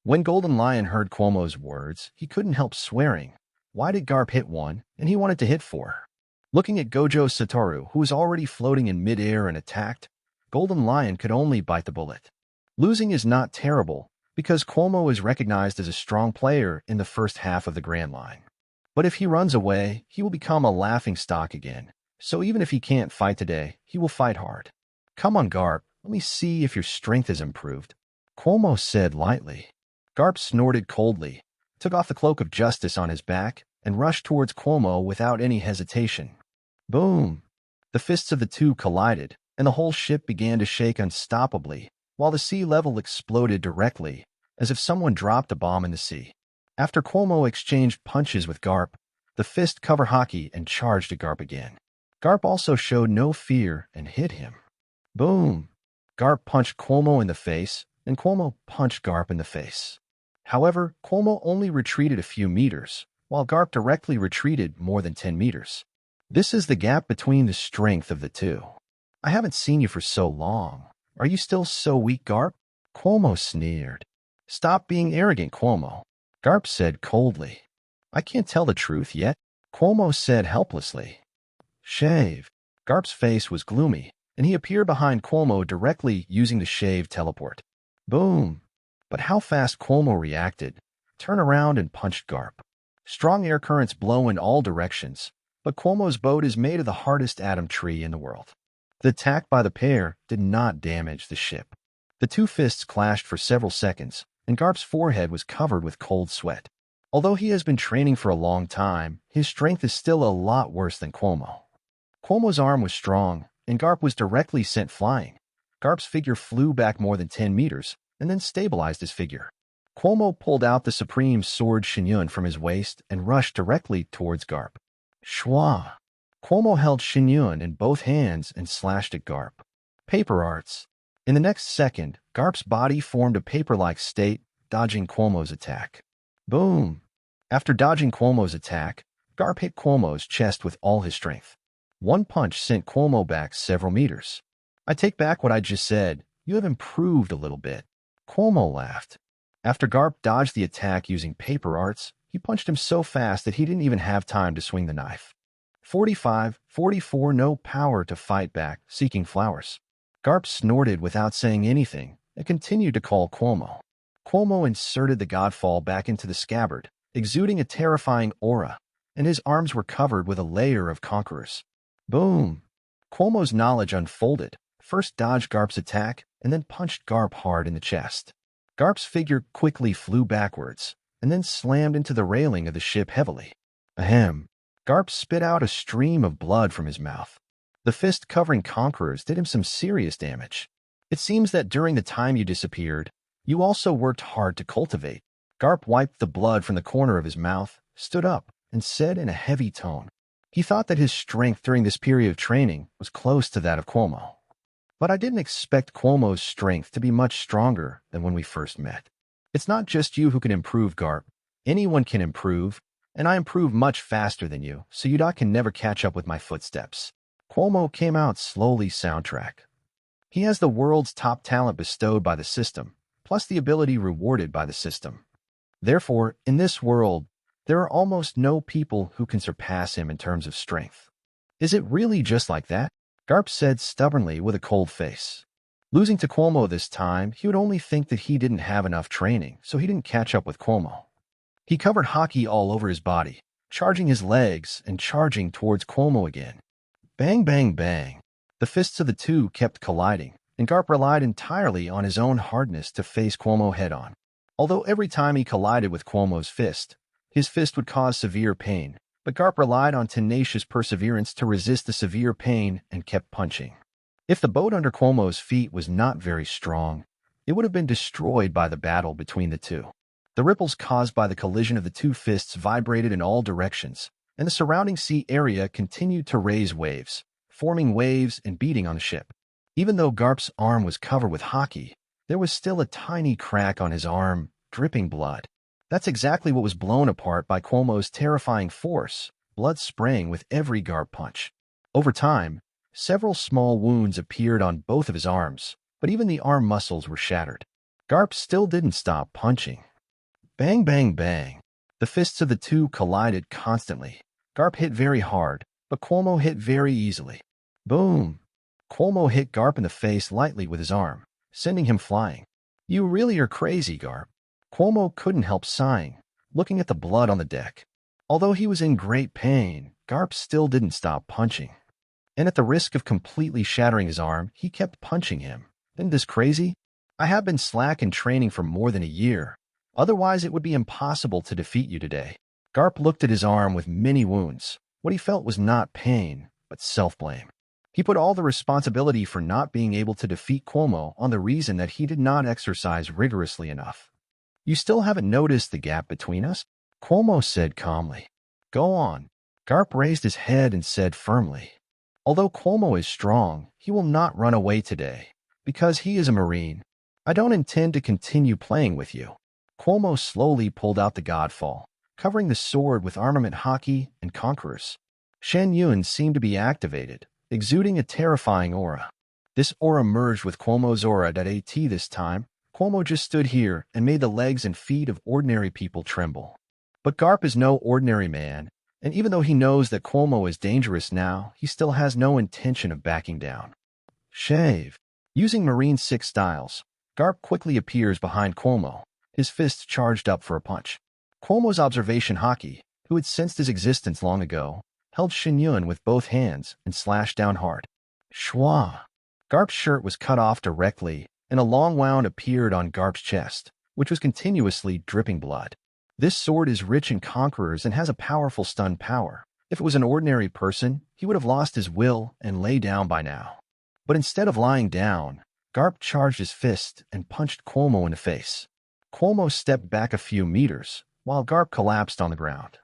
When Golden Lion heard Cuomo's words, he couldn't help swearing. Why did Garp hit 1, and he wanted to hit 4? Looking at Gojo Satoru, who was already floating in midair and attacked, Golden Lion could only bite the bullet. Losing is not terrible, because Cuomo is recognized as a strong player in the first half of the Grand Line. But if he runs away, he will become a laughingstock again, so even if he can't fight today, he will fight hard. Come on, Garp, let me see if your strength has improved, Cuomo said lightly. Garp snorted coldly, took off the cloak of justice on his back, and rushed towards Cuomo without any hesitation. Boom! The fists of the two collided, and the whole ship began to shake unstoppably, while the sea level exploded directly, as if someone dropped a bomb in the sea. After Cuomo exchanged punches with Garp, the fist cover hockey and charged at Garp again. Garp also showed no fear and hit him. Boom! Garp punched Cuomo in the face, and Cuomo punched Garp in the face. However, Cuomo only retreated a few meters, while Garp directly retreated more than 10 meters. This is the gap between the strength of the two. I haven't seen you for so long. Are you still so weak, Garp? Cuomo sneered. Stop being arrogant, Cuomo. Garp said coldly. I can't tell the truth yet, Cuomo said helplessly. Shave. Garp's face was gloomy, and he appeared behind Cuomo directly using the shave teleport. Boom. But how fast Cuomo reacted. Turned around and punched Garp. Strong air currents blow in all directions, but Cuomo's boat is made of the hardest atom tree in the world. The attack by the pair did not damage the ship. The two fists clashed for several seconds, and Garp's forehead was covered with cold sweat. Although he has been training for a long time, his strength is still a lot worse than Cuomo. Cuomo's arm was strong, and Garp was directly sent flying. Garp's figure flew back more than 10 meters, and then stabilized his figure. Cuomo pulled out the supreme sword Shinyun from his waist and rushed directly towards Garp. Schwa! Cuomo held Shinyun in both hands and slashed at Garp. Paper arts. In the next second, Garp's body formed a paper-like state, dodging Cuomo's attack. Boom! After dodging Cuomo's attack, Garp hit Cuomo's chest with all his strength. One punch sent Cuomo back several meters. I take back what I just said. You have improved a little bit. Cuomo laughed. After Garp dodged the attack using paper arts, he punched him so fast that he didn't even have time to swing the knife. 45, 44, no power to fight back, seeking flowers. Garp snorted without saying anything and continued to call Cuomo. Cuomo inserted the godfall back into the scabbard, exuding a terrifying aura, and his arms were covered with a layer of conquerors. Boom! Cuomo's knowledge unfolded, first dodged Garp's attack, and then punched Garp hard in the chest. Garp's figure quickly flew backwards, and then slammed into the railing of the ship heavily. Ahem! Garp spit out a stream of blood from his mouth. The fist covering conquerors did him some serious damage. It seems that during the time you disappeared, you also worked hard to cultivate. Garp wiped the blood from the corner of his mouth, stood up, and said in a heavy tone. He thought that his strength during this period of training was close to that of Cuomo. But I didn't expect Cuomo's strength to be much stronger than when we first met. It's not just you who can improve, Garp. Anyone can improve, and I improve much faster than you, so you can never catch up with my footsteps. Cuomo came out slowly soundtrack. He has the world's top talent bestowed by the system, plus the ability rewarded by the system. Therefore, in this world, there are almost no people who can surpass him in terms of strength. Is it really just like that? Garp said stubbornly with a cold face. Losing to Cuomo this time, he would only think that he didn't have enough training, so he didn't catch up with Cuomo. He covered hockey all over his body, charging his legs and charging towards Cuomo again. Bang, bang, bang. The fists of the two kept colliding, and Garp relied entirely on his own hardness to face Cuomo head-on. Although every time he collided with Cuomo's fist, his fist would cause severe pain, but Garp relied on tenacious perseverance to resist the severe pain and kept punching. If the boat under Cuomo's feet was not very strong, it would have been destroyed by the battle between the two. The ripples caused by the collision of the two fists vibrated in all directions, and the surrounding sea area continued to raise waves, forming waves and beating on the ship. Even though Garp's arm was covered with hockey, there was still a tiny crack on his arm, dripping blood. That's exactly what was blown apart by Cuomo's terrifying force, blood spraying with every Garp punch. Over time, several small wounds appeared on both of his arms, but even the arm muscles were shattered. Garp still didn't stop punching. Bang, bang, bang. The fists of the two collided constantly. Garp hit very hard, but Cuomo hit very easily. Boom! Cuomo hit Garp in the face lightly with his arm, sending him flying. You really are crazy, Garp. Cuomo couldn't help sighing, looking at the blood on the deck. Although he was in great pain, Garp still didn't stop punching. And at the risk of completely shattering his arm, he kept punching him. Isn't this crazy? I have been slack in training for more than a year. Otherwise, it would be impossible to defeat you today. Garp looked at his arm with many wounds. What he felt was not pain, but self-blame. He put all the responsibility for not being able to defeat Cuomo on the reason that he did not exercise rigorously enough. You still haven't noticed the gap between us? Cuomo said calmly. Go on. Garp raised his head and said firmly. Although Cuomo is strong, he will not run away today. Because he is a Marine. I don't intend to continue playing with you. Cuomo slowly pulled out the Godfall, covering the sword with armament haki and conquerors. Shen Yun seemed to be activated, exuding a terrifying aura. This aura merged with Cuomo's aura.at this time. Cuomo just stood here and made the legs and feet of ordinary people tremble. But Garp is no ordinary man, and even though he knows that Cuomo is dangerous now, he still has no intention of backing down. Shave. Using Marine 6 styles, Garp quickly appears behind Cuomo, his fists charged up for a punch. Cuomo's observation haki, who had sensed his existence long ago, held Shen Yun with both hands and slashed down hard. Schwa. Garp's shirt was cut off directly, and a long wound appeared on Garp's chest, which was continuously dripping blood. This sword is rich in conquerors and has a powerful stun power. If it was an ordinary person, he would have lost his will and lay down by now. But instead of lying down, Garp charged his fist and punched Cuomo in the face. Cuomo stepped back a few meters, while Garp collapsed on the ground.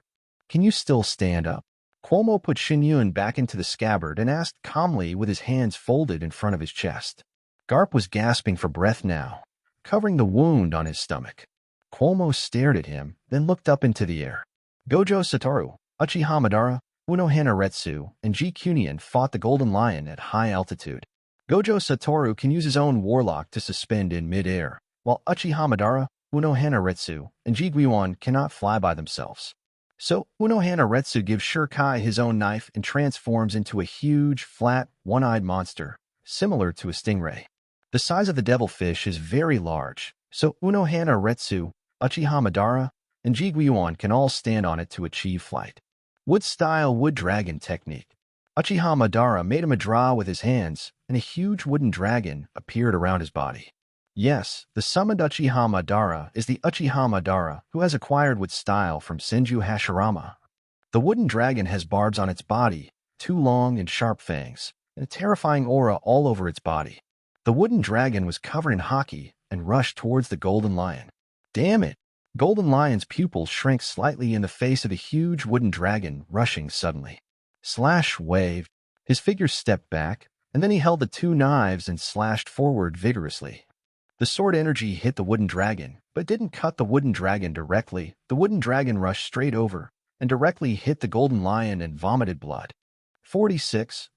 Can you still stand up? Cuomo put Shen Yun back into the scabbard and asked calmly with his hands folded in front of his chest. Garp was gasping for breath now, covering the wound on his stomach. Cuomo stared at him, then looked up into the air. Gojo Satoru, Uchiha Madara, Uno Hanaretsu, and G. Cunian fought the Golden Lion at high altitude. Gojo Satoru can use his own warlock to suspend in mid-air, while Uchiha Madara, Uno Hanaretsu, and Ji Guiwan cannot fly by themselves. So, Uno Hanaretsu gives Shirkai his own knife and transforms into a huge, flat, one-eyed monster, similar to a stingray. The size of the devilfish is very large, so Uno Hanaretsu, Uchiha Madara, and Ji Guiwan can all stand on it to achieve flight. Wood-style wood dragon technique. Uchiha Madara made him a draw with his hands, and a huge wooden dragon appeared around his body. Yes, the summoned Uchiha Madara is the Uchiha Madara who has acquired wood style from Senju Hashirama. The wooden dragon has barbs on its body, 2 long and sharp fangs, and a terrifying aura all over its body. The wooden dragon was covered in haki and rushed towards the Golden Lion. Damn it! Golden Lion's pupils shrank slightly in the face of the huge wooden dragon rushing suddenly. Slash waved. His figure stepped back, and then he held the 2 knives and slashed forward vigorously. The sword energy hit the wooden dragon, but didn't cut the wooden dragon directly. The wooden dragon rushed straight over and directly hit the Golden Lion and vomited blood. 46-45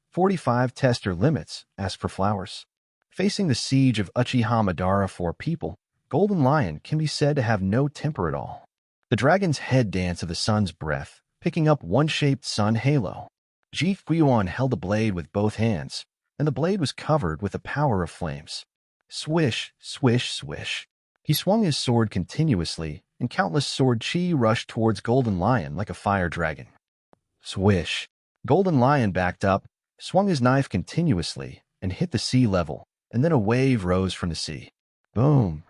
tester limits, asked for flowers. Facing the siege of Uchiha Madara 4 people, Golden Lion can be said to have no temper at all. The dragon's head dance of the sun's breath, picking up one-shaped sun halo. Ji Guiwan held the blade with both hands, and the blade was covered with the power of flames. Swish, swish, swish. He swung his sword continuously, and countless sword chi rushed towards Golden Lion like a fire dragon. Swish. Golden Lion backed up, swung his knife continuously, and hit the sea level, and then a wave rose from the sea. Boom.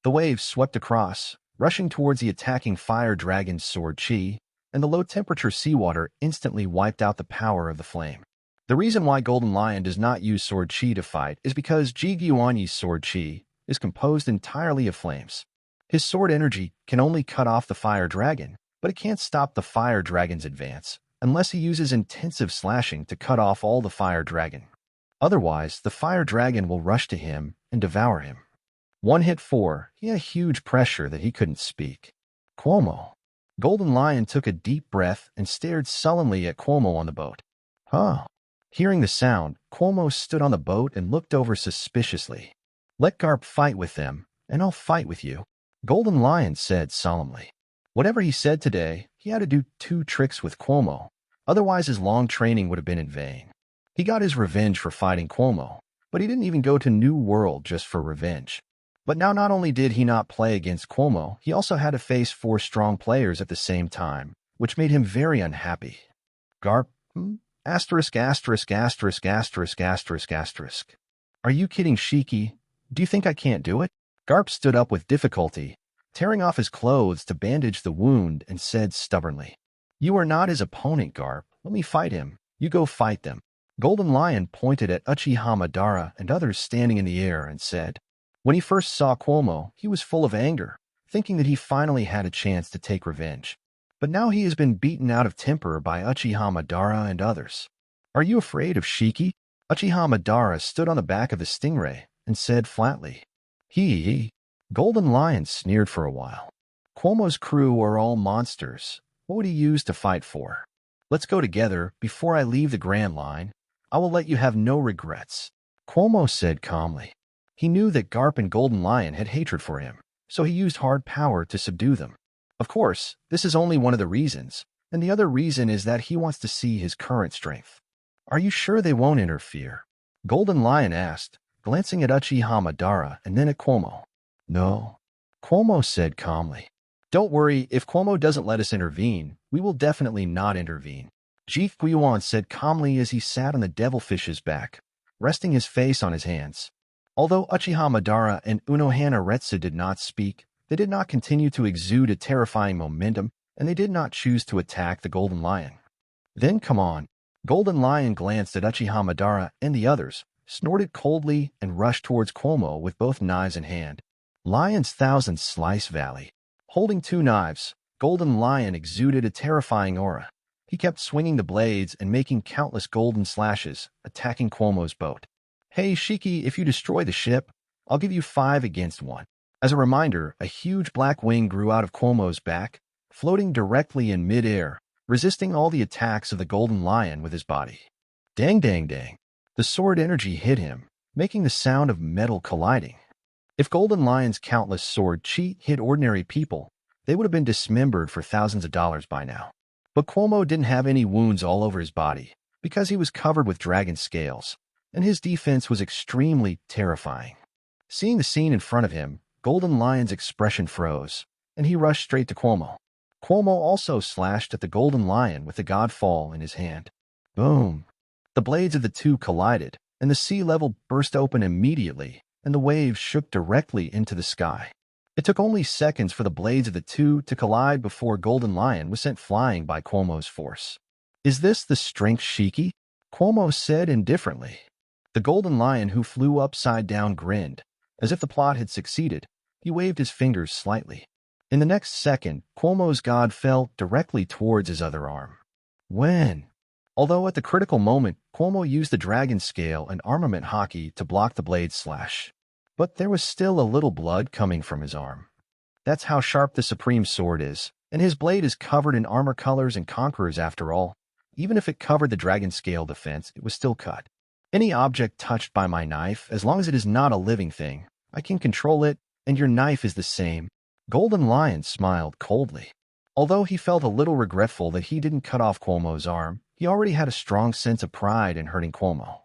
The wave swept across, rushing towards the attacking fire dragon's sword chi, and the low-temperature seawater instantly wiped out the power of the flame. The reason why Golden Lion does not use sword chi to fight is because Ji Guiwanyi's sword chi is composed entirely of flames. His sword energy can only cut off the fire dragon, but it can't stop the fire dragon's advance unless he uses intensive slashing to cut off all the fire dragon. Otherwise, the fire dragon will rush to him and devour him. 1 hit 4, he had huge pressure that he couldn't speak. Cuomo. Golden Lion took a deep breath and stared sullenly at Cuomo on the boat. Huh. Hearing the sound, Cuomo stood on the boat and looked over suspiciously. Let Garp fight with them, and I'll fight with you, Golden Lion said solemnly. Whatever he said today, he had to do 2 tricks with Cuomo, otherwise his long training would have been in vain. He got his revenge for fighting Cuomo, but he didn't even go to New World just for revenge. But now not only did he not play against Cuomo, he also had to face 4 strong players at the same time, which made him very unhappy. Garp, asterisk, asterisk, asterisk, asterisk, asterisk, asterisk. Are you kidding, Shiki? Do you think I can't do it? Garp stood up with difficulty, tearing off his clothes to bandage the wound, and said stubbornly, You are not his opponent, Garp. Let me fight him. You go fight them. Golden Lion pointed at Uchiha Madara and others standing in the air and said, When he first saw Cuomo, he was full of anger, thinking that he finally had a chance to take revenge. But now he has been beaten out of temper by Uchiha Madara and others. Are you afraid of Shiki? Uchiha Madara stood on the back of the stingray and said flatly, He. Golden Lion sneered for a while. Cuomo's crew are all monsters. What would he use to fight for? Let's go together before I leave the Grand Line. I will let you have no regrets. Cuomo said calmly. He knew that Garp and Golden Lion had hatred for him, so he used hard power to subdue them. Of course, this is only one of the reasons, and the other reason is that he wants to see his current strength. Are you sure they won't interfere? Golden Lion asked, glancing at Uchiha Madara and then at Cuomo. No. Cuomo said calmly. Don't worry, if Cuomo doesn't let us intervene, we will definitely not intervene. Ji Guiyuan said calmly as he sat on the devilfish's back, resting his face on his hands. Although Uchiha Madara and Unohana Retsu did not speak, they did not continue to exude a terrifying momentum, and they did not choose to attack the Golden Lion. Then come on. Golden Lion glanced at Uchiha Madara and the others, snorted coldly, and rushed towards Cuomo with both knives in hand. Lion's Thousand Slice Valley. Holding two knives, Golden Lion exuded a terrifying aura. He kept swinging the blades and making countless golden slashes, attacking Cuomo's boat. Hey, Shiki, if you destroy the ship, I'll give you 5 against 1. As a reminder, a huge black wing grew out of Cuomo's back, floating directly in mid-air, resisting all the attacks of the Golden Lion with his body. Dang, dang, dang. The sword energy hit him, making the sound of metal colliding. If Golden Lion's countless sword cheat hit ordinary people, they would have been dismembered for thousands of dollars by now. But Cuomo didn't have any wounds all over his body, because he was covered with dragon scales, and his defense was extremely terrifying. Seeing the scene in front of him, Golden Lion's expression froze, and he rushed straight to Cuomo. Cuomo also slashed at the Golden Lion with the Godfall in his hand. Boom! The blades of the two collided, and the sea level burst open immediately, and the waves shook directly into the sky. It took only seconds for the blades of the two to collide before Golden Lion was sent flying by Cuomo's force. Is this the strength, Shiki? Cuomo said indifferently. The Golden Lion, who flew upside down, grinned. As if the plot had succeeded, he waved his fingers slightly. In the next second, Cuomo's god fell directly towards his other arm. When? Although at the critical moment, Cuomo used the dragon scale and armament hockey to block the blade slash. But there was still a little blood coming from his arm. That's how sharp the Supreme Sword is, and his blade is covered in armor colors and conquerors after all. Even if it covered the dragon scale defense, it was still cut. Any object touched by my knife, as long as it is not a living thing, I can control it, and your knife is the same. Golden Lion smiled coldly. Although he felt a little regretful that he didn't cut off Cuomo's arm, he already had a strong sense of pride in hurting Cuomo.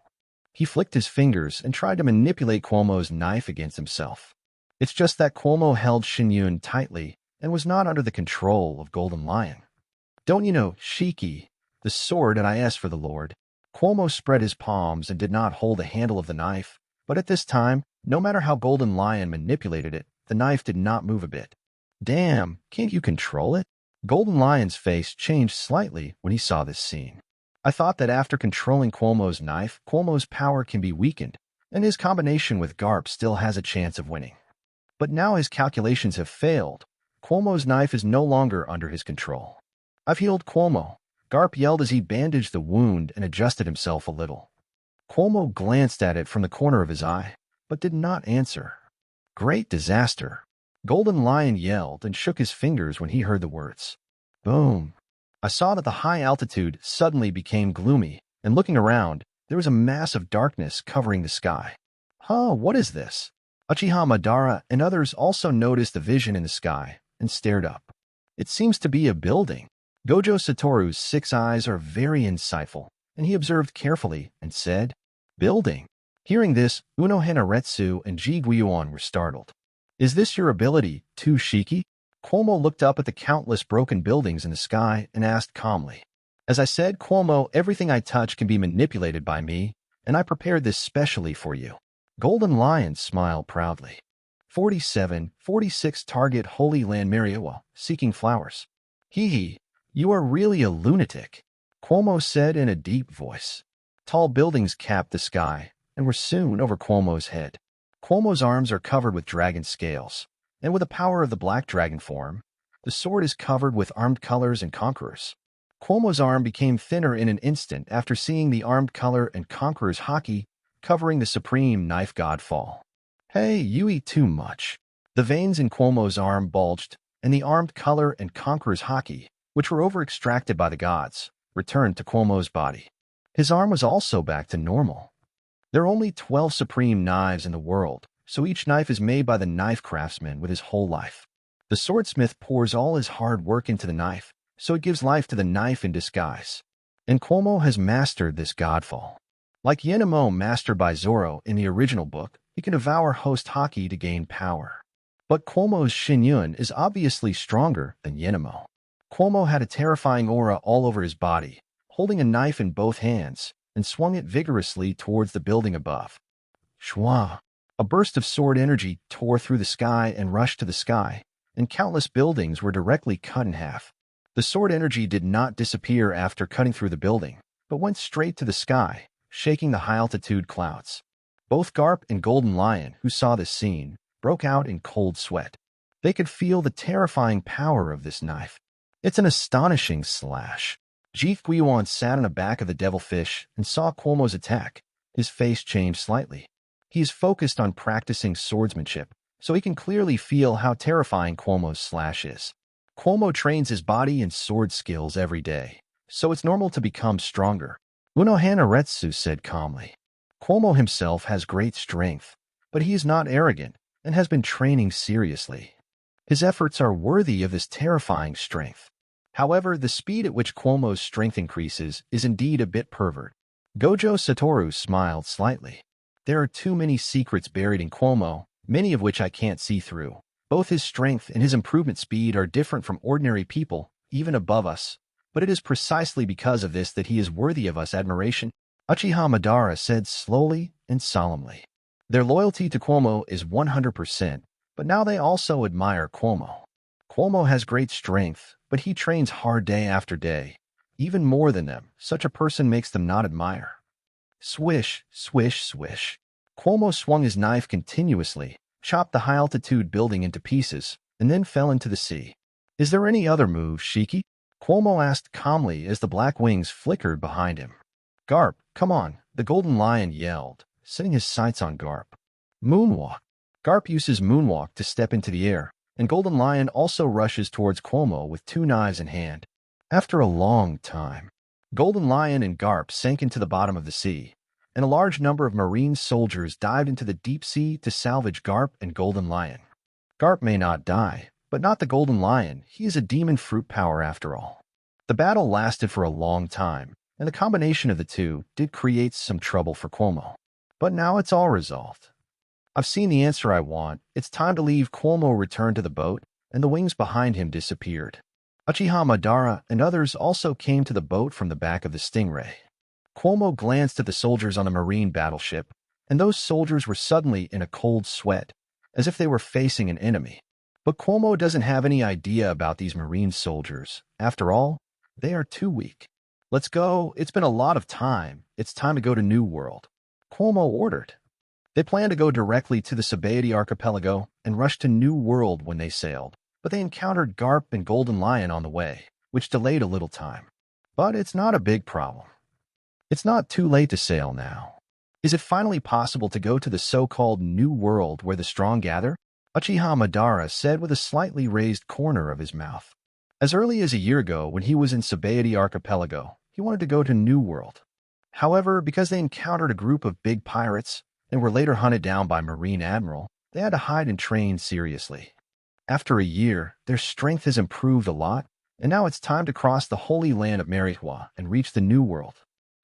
He flicked his fingers and tried to manipulate Cuomo's knife against himself. It's just that Cuomo held Shinyun tightly and was not under the control of Golden Lion. Don't you know, Shiki, the sword that I asked for the Lord? Cuomo spread his palms and did not hold the handle of the knife, but at this time, no matter how Golden Lion manipulated it, the knife did not move a bit. Damn, can't you control it? Golden Lion's face changed slightly when he saw this scene. I thought that after controlling Cuomo's knife, Cuomo's power can be weakened, and his combination with Garp still has a chance of winning. But now his calculations have failed. Cuomo's knife is no longer under his control. I've healed Cuomo. Garp yelled as he bandaged the wound and adjusted himself a little. Cuomo glanced at it from the corner of his eye, but did not answer. Great disaster. Golden Lion yelled and shook his fingers when he heard the words. Boom. I saw that the high altitude suddenly became gloomy, and looking around, there was a mass of darkness covering the sky. Huh, what is this? Uchiha Madara and others also noticed the vision in the sky and stared up. It seems to be a building. Gojo Satoru's 6 eyes are very insightful, and he observed carefully and said, Building. Hearing this, Unohana Retsu and Ji Guiyuan were startled. Is this your ability, too, Shiki? Cuomo looked up at the countless broken buildings in the sky and asked calmly. As I said, Cuomo, everything I touch can be manipulated by me, and I prepared this specially for you. Golden Lion smiled proudly. 47-46 target Holy Land Mariawa, seeking flowers. Hee, you are really a lunatic, Cuomo said in a deep voice. Tall buildings capped the sky and were soon over Cuomo's head. Cuomo's arms are covered with dragon scales, and with the power of the black dragon form, the sword is covered with armed colors and conquerors. Cuomo's arm became thinner in an instant after seeing the armed color and conquerors hockey covering the supreme knife god fall. Hey, you eat too much. The veins in Cuomo's arm bulged, and the armed color and conqueror's haki, which were over-extracted by the gods, returned to Cuomo's body. His arm was also back to normal. There are only 12 supreme knives in the world, so each knife is made by the knife craftsman with his whole life. The swordsmith pours all his hard work into the knife, so it gives life to the knife in disguise. And Cuomo has mastered this godfall. Like Yenamo mastered by Zoro in the original book, he can devour host haki to gain power. But Cuomo's Shinyun is obviously stronger than Yenamo. Cuomo had a terrifying aura all over his body, holding a knife in both hands, and swung it vigorously towards the building above. Shwa! A burst of sword energy tore through the sky and rushed to the sky, and countless buildings were directly cut in half. The sword energy did not disappear after cutting through the building, but went straight to the sky, shaking the high-altitude clouds. Both Garp and Golden Lion, who saw this scene, broke out in cold sweat. They could feel the terrifying power of this knife. It's an astonishing slash. Ji Guiyuan sat on the back of the devilfish and saw Cuomo's attack. His face changed slightly. He is focused on practicing swordsmanship, so he can clearly feel how terrifying Cuomo's slash is. Cuomo trains his body and sword skills every day, so it's normal to become stronger. Unohana Retsu said calmly. Cuomo himself has great strength, but he is not arrogant and has been training seriously. His efforts are worthy of this terrifying strength. However, the speed at which Cuomo's strength increases is indeed a bit pervert. Gojo Satoru smiled slightly. There are too many secrets buried in Cuomo, many of which I can't see through. Both his strength and his improvement speed are different from ordinary people, even above us, but it is precisely because of this that he is worthy of us admiration. Uchiha Madara said slowly and solemnly. Their loyalty to Cuomo is 100%, but now they also admire Cuomo. Cuomo has great strength, but he trains hard day after day. Even more than them, such a person makes them not admire. Swish, swish, swish. Cuomo swung his knife continuously, chopped the high-altitude building into pieces, and then fell into the sea. Is there any other move, Shiki? Cuomo asked calmly as the black wings flickered behind him. Garp, come on, the Golden Lion yelled, setting his sights on Garp. Moonwalk. Garp uses Moonwalk to step into the air, and Golden Lion also rushes towards Cuomo with two knives in hand. After a long time, Golden Lion and Garp sank into the bottom of the sea, and a large number of marine soldiers dived into the deep sea to salvage Garp and Golden Lion. Garp may not die, but not the Golden Lion. He is a demon fruit power after all. The battle lasted for a long time, and the combination of the two did create some trouble for Cuomo. But now it's all resolved. I've seen the answer I want. It's time to leave. Cuomo returned to the boat, and the wings behind him disappeared. Uchiha Madara and others also came to the boat from the back of the Stingray. Cuomo glanced at the soldiers on the marine battleship, and those soldiers were suddenly in a cold sweat, as if they were facing an enemy. But Cuomo doesn't have any idea about these marine soldiers. After all, they are too weak. Let's go. It's been a lot of time. It's time to go to New World. Cuomo ordered. They planned to go directly to the Sabaody archipelago and rush to New World when they sailed, but they encountered Garp and Golden Lion on the way, which delayed a little time. But it's not a big problem. It's not too late to sail now. Is it finally possible to go to the so-called New World where the strong gather? Uchiha Madara said with a slightly raised corner of his mouth. As early as a year ago, when he was in Sabaody archipelago, he wanted to go to New World. However, because they encountered a group of big pirates and were later hunted down by Marine Admiral, they had to hide and train seriously. After a year, their strength has improved a lot, and now it's time to cross the holy land of Merihua and reach the New World.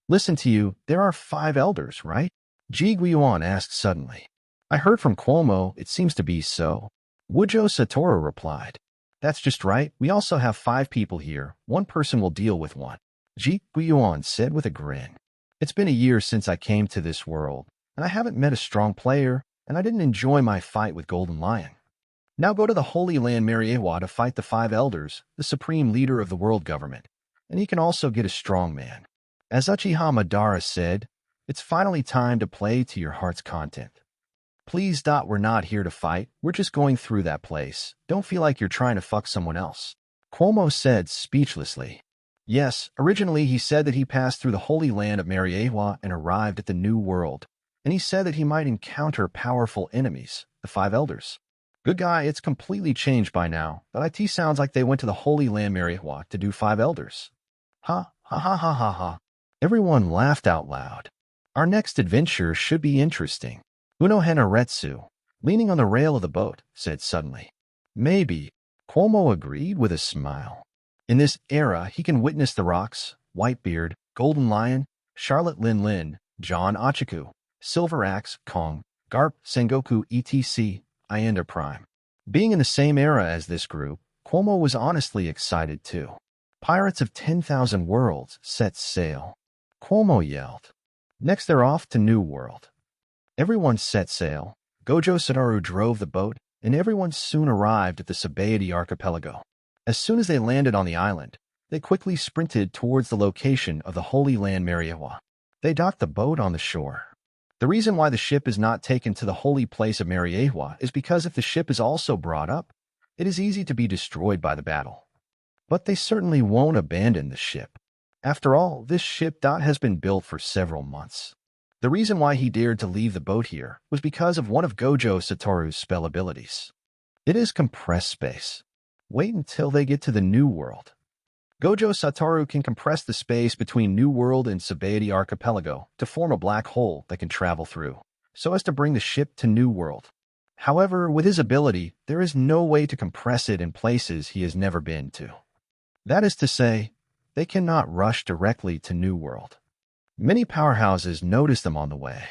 Listen to you, there are 5 elders, right? Ji Guiyuan asked suddenly. I heard from Cuomo, it seems to be so. Gojo Satoru replied. That's just right, we also have 5 people here, one person will deal with one. Ji Guiyuan said with a grin. It's been a year since I came to this world, and I haven't met a strong player, and I didn't enjoy my fight with Golden Lion. Now go to the Holy Land Merihua to fight the 5 elders, the supreme leader of the world government, and he can also get a strong man. As Uchiha Madara said, it's finally time to play to your heart's content. Please, we're not here to fight, we're just going through that place. Don't feel like you're trying to fuck someone else. Cuomo said speechlessly. Yes, originally he said that he passed through the Holy Land of Merihua and arrived at the New World, and he said that he might encounter powerful enemies, the five elders. Good guy, it's completely changed by now, but it sounds like they went to the Holy Land Mariehwa to do five elders. Ha, ha ha ha ha ha. Everyone laughed out loud. Our next adventure should be interesting. Uno Hanaretsu, leaning on the rail of the boat, said suddenly. Maybe. Cuomo agreed with a smile. In this era, he can witness the Rocks, Whitebeard, Golden Lion, Charlotte Lin Lin, John Achiku, Silver Axe, Kong, Garp, Sengoku, etc., Ienda Prime. Being in the same era as this group, Cuomo was honestly excited too. Pirates of 10,000 Worlds set sail. Cuomo yelled. Next they're off to New World. Everyone set sail. Gojo Satoru drove the boat, and everyone soon arrived at the Sabaody archipelago. As soon as they landed on the island, they quickly sprinted towards the location of the Holy Land Mariehwa. They docked the boat on the shore. The reason why the ship is not taken to the holy place of Mariehwa is because if the ship is also brought up, it is easy to be destroyed by the battle. But they certainly won't abandon the ship. After all, this ship has been built for several months. The reason why he dared to leave the boat here was because of one of Gojo Satoru's spell abilities. It is compressed space. Wait until they get to the New World. Gojo Satoru can compress the space between New World and Sabaody Archipelago to form a black hole that can travel through, so as to bring the ship to New World. However, with his ability, there is no way to compress it in places he has never been to. That is to say, they cannot rush directly to New World. Many powerhouses notice them on the way.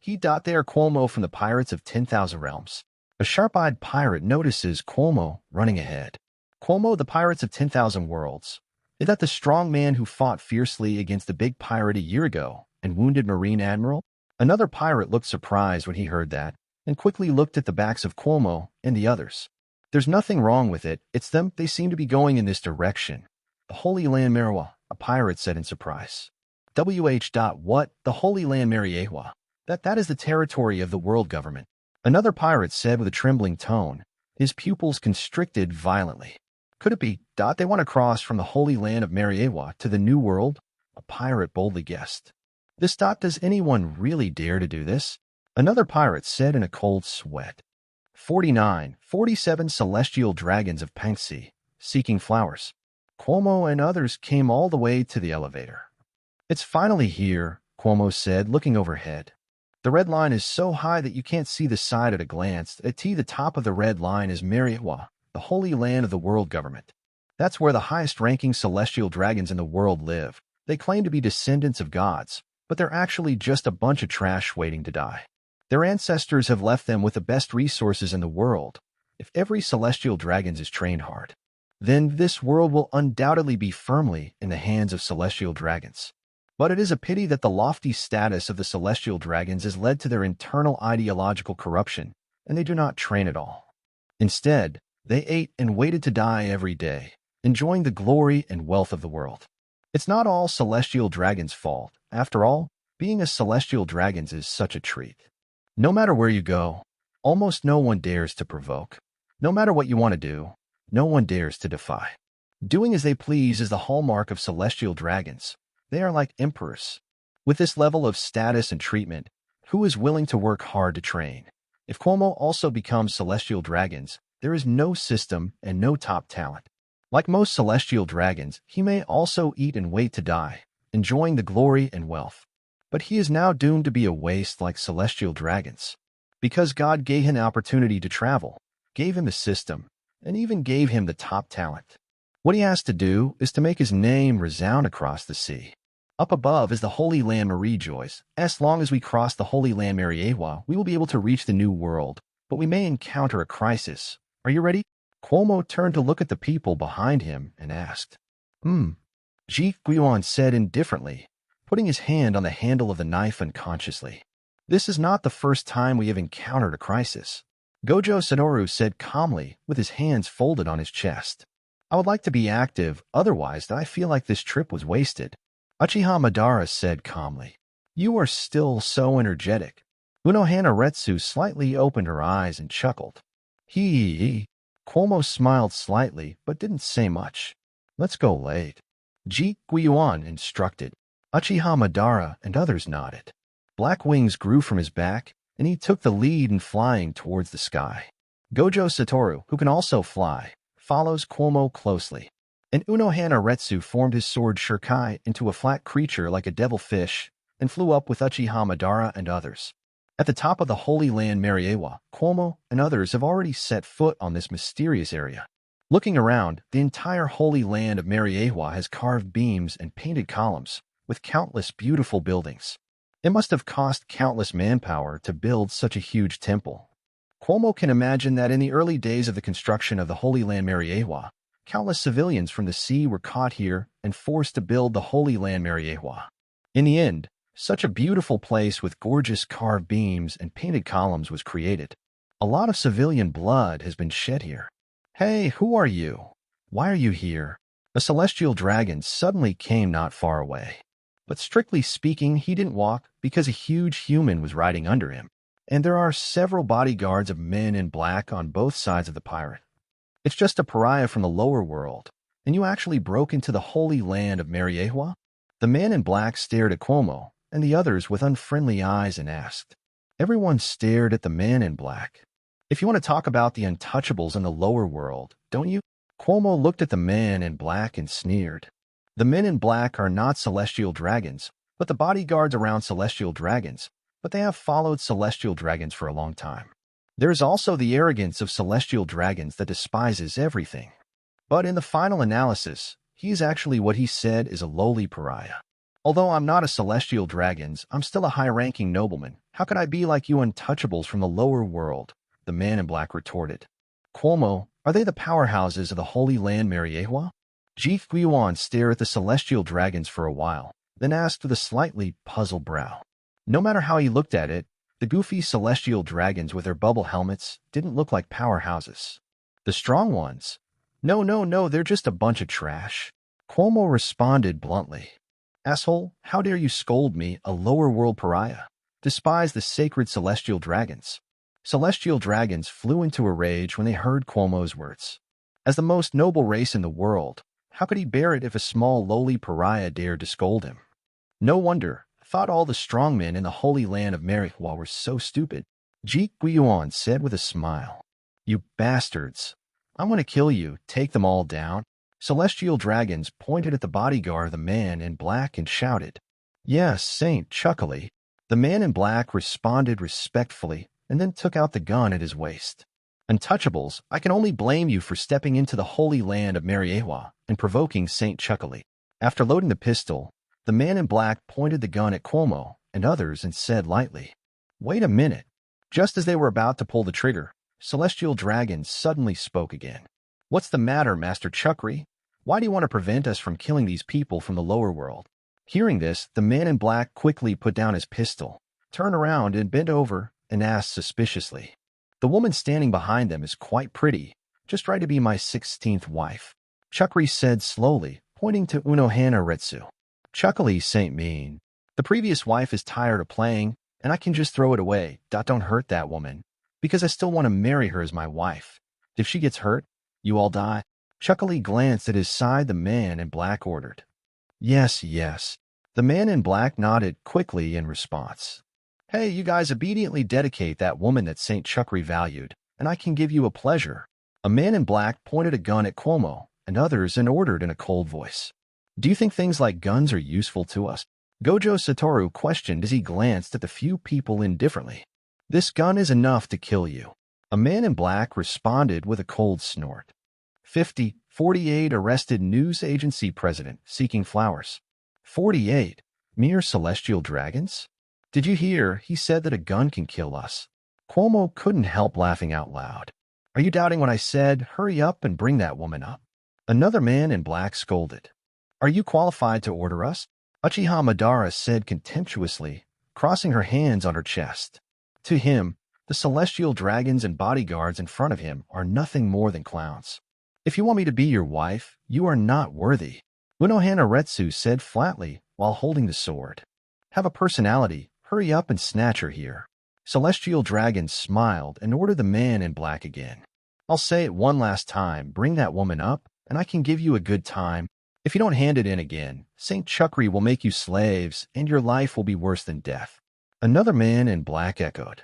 They are Cuomo from the Pirates of 10,000 Realms. A sharp-eyed pirate notices Cuomo running ahead. Cuomo, the Pirates of 10,000 Worlds. Is that the strong man who fought fiercely against the big pirate a year ago and wounded Marine Admiral? Another pirate looked surprised when he heard that and quickly looked at the backs of Cuomo and the others. There's nothing wrong with it. It's them. They seem to be going in this direction. The Holy Land Mariehwa, a pirate said in surprise. What? The Holy Land Mariehwa. That is the territory of the world government. Another pirate said with a trembling tone, his pupils constricted violently. Could it be, they want to cross from the Holy Land of Mariehwa to the New World? A pirate boldly guessed. This. Does anyone really dare to do this? Another pirate said in a cold sweat. 47 celestial dragons of Pangxi, seeking flowers. Cuomo and others came all the way to the elevator. It's finally here, Cuomo said, looking overhead. The red line is so high that you can't see the side at a glance. The top of the red line is Mariehwa, the holy land of the world government. That's where the highest-ranking celestial dragons in the world live. They claim to be descendants of gods, but they're actually just a bunch of trash waiting to die. Their ancestors have left them with the best resources in the world. If every celestial dragon is trained hard, then this world will undoubtedly be firmly in the hands of celestial dragons. But it is a pity that the lofty status of the celestial dragons has led to their internal ideological corruption, and they do not train at all. Instead, they ate and waited to die every day, enjoying the glory and wealth of the world. It's not all celestial dragons' fault. After all, being a celestial dragon is such a treat. No matter where you go, almost no one dares to provoke. No matter what you want to do, no one dares to defy. Doing as they please is the hallmark of celestial dragons. They are like emperors. With this level of status and treatment, who is willing to work hard to train? If Cuomo also becomes celestial dragons, there is no system and no top talent. Like most celestial dragons, he may also eat and wait to die, enjoying the glory and wealth. But he is now doomed to be a waste like celestial dragons. Because God gave him the opportunity to travel, gave him the system, and even gave him the top talent. What he has to do is to make his name resound across the sea. Up above is the Holy Land Marijoys. As long as we cross the Holy Land Mariehwa, we will be able to reach the New World, but we may encounter a crisis. Are you ready? Cuomo turned to look at the people behind him and asked. Ji Guiwan said indifferently, putting his hand on the handle of the knife unconsciously. This is not the first time we have encountered a crisis. Gojo Satoru said calmly, with his hands folded on his chest. I would like to be active, otherwise I feel like this trip was wasted. Uchiha Madara said calmly. You are still so energetic. Uno Hanaretsu slightly opened her eyes and chuckled. Hee. Cuomo smiled slightly, but didn't say much. Let's go late. Ji Guiyuan instructed. Uchiha Madara and others nodded. Black wings grew from his back, and he took the lead in flying towards the sky. Gojo Satoru, who can also fly, follows Cuomo closely. And Unohana Retsu formed his sword Shirkai into a flat creature like a devil fish and flew up with Uchiha Madara and others. At the top of the Holy Land Mariewa, Cuomo and others have already set foot on this mysterious area. Looking around, the entire Holy Land of Mariewa has carved beams and painted columns, with countless beautiful buildings. It must have cost countless manpower to build such a huge temple. Cuomo can imagine that in the early days of the construction of the Holy Land Mariewa, countless civilians from the sea were caught here and forced to build the Holy Land Mariewa. In the end, such a beautiful place with gorgeous carved beams and painted columns was created. A lot of civilian blood has been shed here. Hey, who are you? Why are you here? A celestial dragon suddenly came not far away. But strictly speaking, he didn't walk because a huge human was riding under him. And there are several bodyguards of men in black on both sides of the pirate. It's just a pariah from the lower world, and you actually broke into the Holy Land of Mariewa? The man in black stared at Cuomo and the others with unfriendly eyes and asked. Everyone stared at the man in black. If you want to talk about the untouchables in the lower world, don't you? Cuomo looked at the man in black and sneered. The men in black are not celestial dragons, but the bodyguards around celestial dragons, but they have followed celestial dragons for a long time. There is also the arrogance of celestial dragons that despises everything. But in the final analysis, he's actually what he said is a lowly pariah. Although I'm not a celestial dragons, I'm still a high-ranking nobleman. How could I be like you untouchables from the lower world? The man in black retorted. Cuomo, are they the powerhouses of the Holy Land Mariewa? Ji Guiyuan stared at the celestial dragons for a while, then asked with a slightly puzzled brow. No matter how he looked at it, the goofy celestial dragons with their bubble helmets didn't look like powerhouses. The strong ones? No, they're just a bunch of trash. Cuomo responded bluntly. Asshole, how dare you scold me, a lower world pariah? Despise the sacred celestial dragons. Celestial dragons flew into a rage when they heard Cuomo's words. As the most noble race in the world, how could he bear it if a small lowly pariah dared to scold him? No wonder. I thought all the strong men in the Holy Land of Mariewa were so stupid, Ji Guiyuan said with a smile. You bastards. I'm going to kill you, take them all down. Celestial dragons pointed at the bodyguard of the man in black and shouted. Yes, Saint Chuckily. The man in black responded respectfully and then took out the gun at his waist. Untouchables, I can only blame you for stepping into the Holy Land of Mariewa and provoking Saint Chuckily. After loading the pistol, the man in black pointed the gun at Cuomo and others and said lightly, Wait a minute. Just as they were about to pull the trigger, Celestial Dragon suddenly spoke again. What's the matter, Master Chuckry? Why do you want to prevent us from killing these people from the lower world? Hearing this, the man in black quickly put down his pistol, turned around and bent over and asked suspiciously. The woman standing behind them is quite pretty, just right to be my 16th wife. Chuckry said slowly, pointing to Unohana Retsu. Chuckily, Saint Mean. The previous wife is tired of playing, and I can just throw it away. Don't hurt that woman, because I still want to marry her as my wife. If she gets hurt, you all die. Chuckily glanced at his side. The man in black ordered. Yes. The man in black nodded quickly in response. Hey, you guys obediently dedicate that woman that Saint Chuckry valued, and I can give you a pleasure. A man in black pointed a gun at Cuomo and others and ordered in a cold voice. Do you think things like guns are useful to us? Gojo Satoru questioned as he glanced at the few people indifferently. This gun is enough to kill you. A man in black responded with a cold snort. 48 arrested news agency president seeking flowers. 48? Mere celestial dragons? Did you hear? He said that a gun can kill us. Cuomo couldn't help laughing out loud. Are you doubting what I said? Hurry up and bring that woman up. Another man in black scolded. Are you qualified to order us? Uchiha Madara said contemptuously, crossing her hands on her chest. To him, the celestial dragons and bodyguards in front of him are nothing more than clowns. If you want me to be your wife, you are not worthy. Unohana Retsu said flatly while holding the sword. Have a personality. Hurry up and snatch her here. Celestial Dragon smiled and ordered the man in black again. I'll say it one last time. Bring that woman up, and I can give you a good time. If you don't hand it in again, Saint Chuckry will make you slaves, and your life will be worse than death. Another man in black echoed.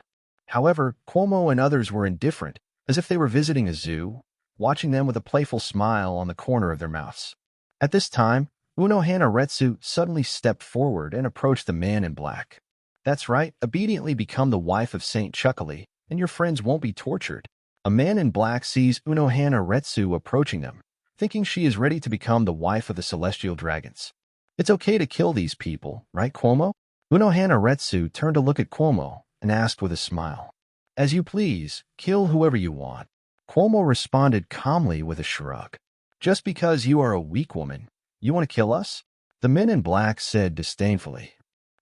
However, Cuomo and others were indifferent, as if they were visiting a zoo, watching them with a playful smile on the corner of their mouths. At this time, Uno Hanaretsu suddenly stepped forward and approached the man in black. That's right, obediently become the wife of Saint Chuckily, and your friends won't be tortured. A man in black sees Uno Hanaretsu approaching them, thinking she is ready to become the wife of the celestial dragons. It's okay to kill these people, right, Cuomo? Uno Hanaretsu turned to look at Cuomo and asked with a smile. As you please, kill whoever you want. Cuomo responded calmly with a shrug. Just because you are a weak woman, you want to kill us? The men in black said disdainfully.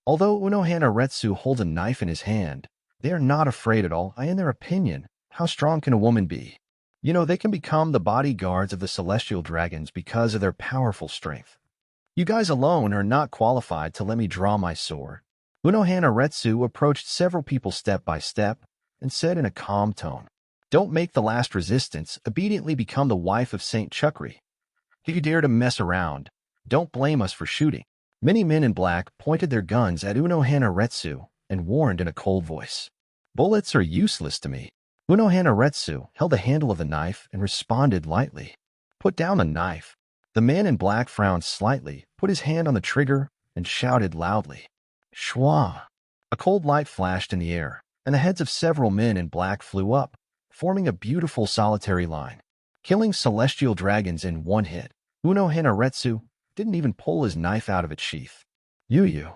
Although Uno Hanaretsu holds a knife in his hand, they are not afraid at all. In their opinion, how strong can a woman be? You know, they can become the bodyguards of the celestial dragons because of their powerful strength. You guys alone are not qualified to let me draw my sword. Uno Hanaretsu approached several people step by step and said in a calm tone, Don't make the last resistance, obediently become the wife of Saint Chuckry. If you dare to mess around, don't blame us for shooting. Many men in black pointed their guns at Uno Hanaretsu and warned in a cold voice. Bullets are useless to me. Uno Hanaretsu held the handle of the knife and responded lightly. Put down the knife. The man in black frowned slightly, put his hand on the trigger, and shouted loudly. Shwa! A cold light flashed in the air, and the heads of several men in black flew up, forming a beautiful solitary line. Killing celestial dragons in one hit, Uno Hanaretsu didn't even pull his knife out of its sheath. Yu.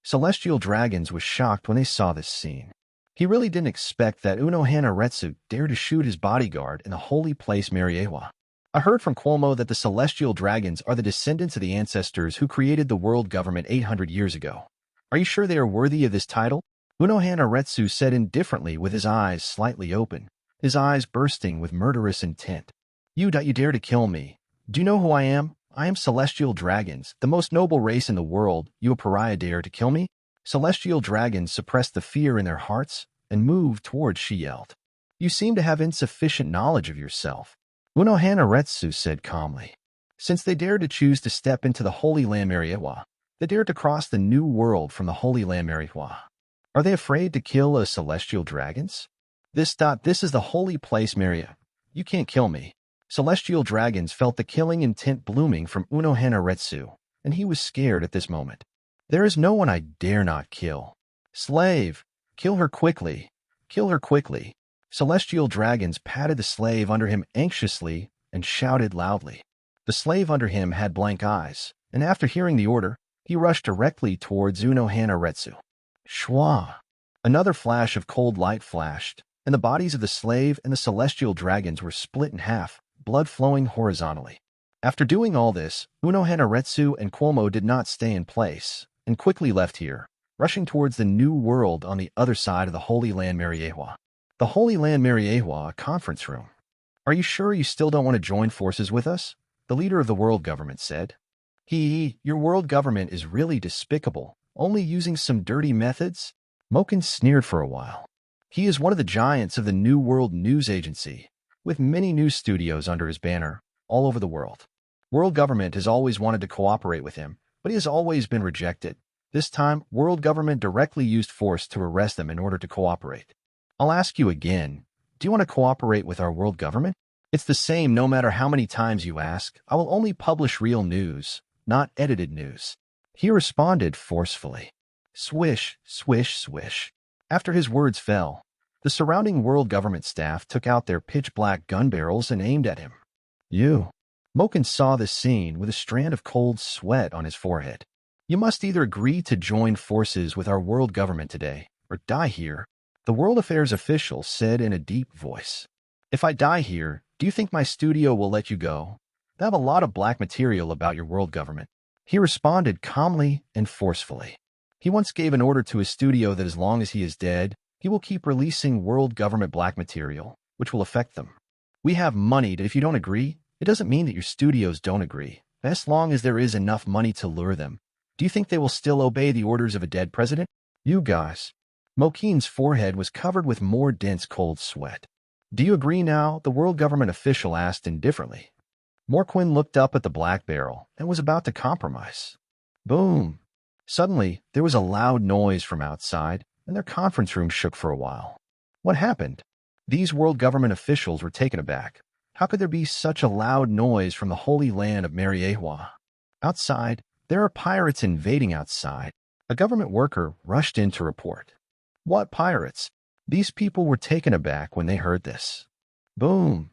Celestial Dragons was shocked when they saw this scene. He really didn't expect that Uno Hanaretsu dared to shoot his bodyguard in the holy place Mariewa. I heard from Cuomo that the celestial dragons are the descendants of the ancestors who created the world government 800 years ago. Are you sure they are worthy of this title? Uno Hanaretsu said indifferently with his eyes slightly open, his eyes bursting with murderous intent. You dare to kill me. Do you know who I am? I am celestial dragons, the most noble race in the world. You a pariah dare to kill me? Celestial dragons suppressed the fear in their hearts and moved towards she yelled. You seem to have insufficient knowledge of yourself. Uno Hanaretsu said calmly. Since they dared to choose to step into the Holy Land Mariewa, they dared to cross the new world from the Holy Land Mariewa. Are they afraid to kill a celestial dragons? This is the holy place Maria. You can't kill me. Celestial dragons felt the killing intent blooming from Uno Hanaretsu, and he was scared at this moment. There is no one I dare not kill. Slave, kill her quickly. Kill her quickly. Celestial dragons patted the slave under him anxiously and shouted loudly. The slave under him had blank eyes, and after hearing the order, he rushed directly towards Uno Hanaretsu. Shwa! Another flash of cold light flashed, and the bodies of the slave and the celestial dragons were split in half, blood flowing horizontally. After doing all this, Uno Hanaretsu and Cuomo did not stay in place, and quickly left here, rushing towards the new world on the other side of the Holy Land Mariewa. The Holy Land Mariewa conference room. Are you sure you still don't want to join forces with us? The leader of the world government said. Your world government is really despicable, only using some dirty methods? Moken sneered for a while. He is one of the giants of the New World News Agency, with many news studios under his banner, all over the world. World government has always wanted to cooperate with him, but he has always been rejected. This time, world government directly used force to arrest them in order to cooperate. I'll ask you again, do you want to cooperate with our world government? It's the same no matter how many times you ask. I will only publish real news, not edited news. He responded forcefully. Swish, swish, swish. After his words fell, the surrounding world government staff took out their pitch-black gun barrels and aimed at him. Moken saw this scene with a strand of cold sweat on his forehead. You must either agree to join forces with our world government today, or die here. The World Affairs official said in a deep voice. If I die here, do you think my studio will let you go? They have a lot of black material about your world government. He responded calmly and forcefully. He once gave an order to his studio that as long as he is dead, he will keep releasing world government black material, which will affect them. We have money that if you don't agree, it doesn't mean that your studios don't agree. As long as there is enough money to lure them. Do you think they will still obey the orders of a dead president? You guys. Moken's forehead was covered with more dense cold sweat. Do you agree now? The world government official asked indifferently. Morquin looked up at the black barrel and was about to compromise. Boom! Suddenly, there was a loud noise from outside, and their conference room shook for a while. What happened? These world government officials were taken aback. How could there be such a loud noise from the holy land of Mariewa? Outside, there are pirates invading outside. A government worker rushed in to report. What pirates? These people were taken aback when they heard this. Boom!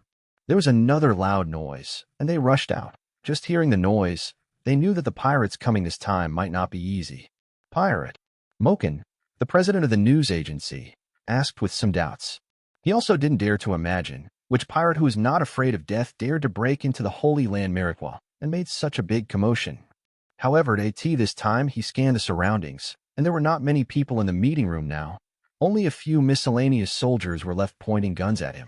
There was another loud noise, and they rushed out. Just hearing the noise, they knew that the pirates coming this time might not be easy. Pirate. Moken, the president of the news agency, asked with some doubts. He also didn't dare to imagine which pirate who was not afraid of death dared to break into the Holy Land Marikwa and made such a big commotion. However, at AT this time he scanned the surroundings, and there were not many people in the meeting room now. Only a few miscellaneous soldiers were left pointing guns at him.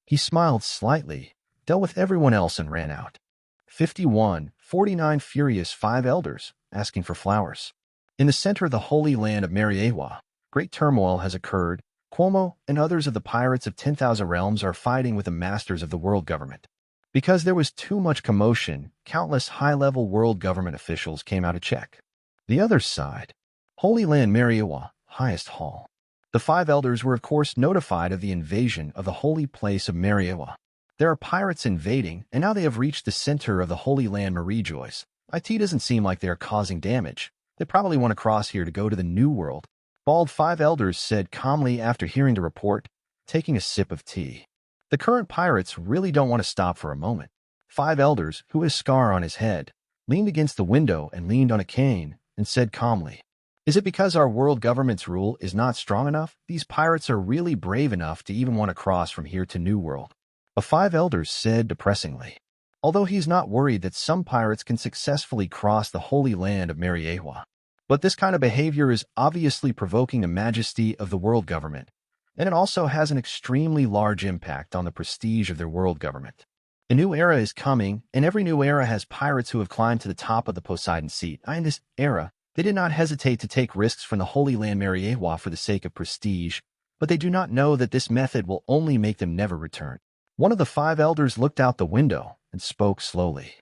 He smiled slightly, dealt with everyone else and ran out. 49 furious 5 elders, asking for flowers. In the center of the Holy Land of Mariewa, great turmoil has occurred. Cuomo and others of the pirates of 10,000 realms are fighting with the masters of the world government. Because there was too much commotion, countless high-level world government officials came out to check. The other side, Holy Land Mariewa, highest hall. The 5 elders were of course notified of the invasion of the holy place of Mariewa. There are pirates invading, and now they have reached the center of the Holy Land Marijois. IT doesn't seem like they are causing damage. They probably want to cross here to go to the New World. Bald 5 elders said calmly after hearing the report, taking a sip of tea. The current pirates really don't want to stop for a moment. 5 elders, who has a scar on his head, leaned against the window and leaned on a cane and said calmly, "Is it because our world government's rule is not strong enough? These pirates are really brave enough to even want to cross from here to New World." A 5 elders said depressingly, although he's not worried that some pirates can successfully cross the holy land of Mariewa. But this kind of behavior is obviously provoking the majesty of the world government, and it also has an extremely large impact on the prestige of their world government. A new era is coming, and every new era has pirates who have climbed to the top of the Poseidon seat. In this era, they did not hesitate to take risks from the Holy Land Mariewa for the sake of prestige, but they do not know that this method will only make them never return. One of the 5 elders looked out the window and spoke slowly.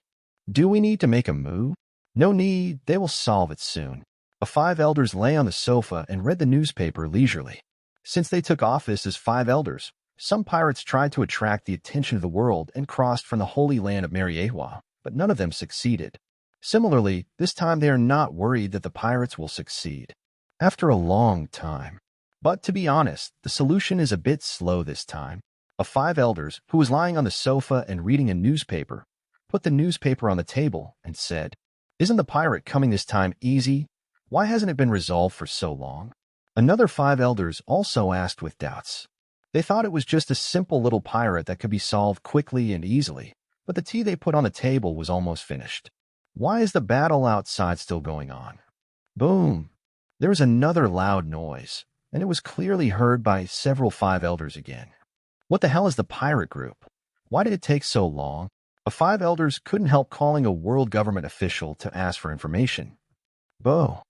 "Do we need to make a move?" "No need, they will solve it soon." A 5 elders lay on the sofa and read the newspaper leisurely. Since they took office as 5 elders, some pirates tried to attract the attention of the world and crossed from the Holy Land of Mariewa, but none of them succeeded. Similarly, this time they are not worried that the pirates will succeed. After a long time. But to be honest, the solution is a bit slow this time. A 5 elders, who was lying on the sofa and reading a newspaper, put the newspaper on the table and said, "Isn't the pirate coming this time easy? Why hasn't it been resolved for so long?" Another 5 elders also asked with doubts. They thought it was just a simple little pirate that could be solved quickly and easily, but the tea they put on the table was almost finished. Why is the battle outside still going on? Boom! There was another loud noise, and it was clearly heard by several 5 elders again. What the hell is the pirate group? Why did it take so long? The 5 elders couldn't help calling a world government official to ask for information. Bo,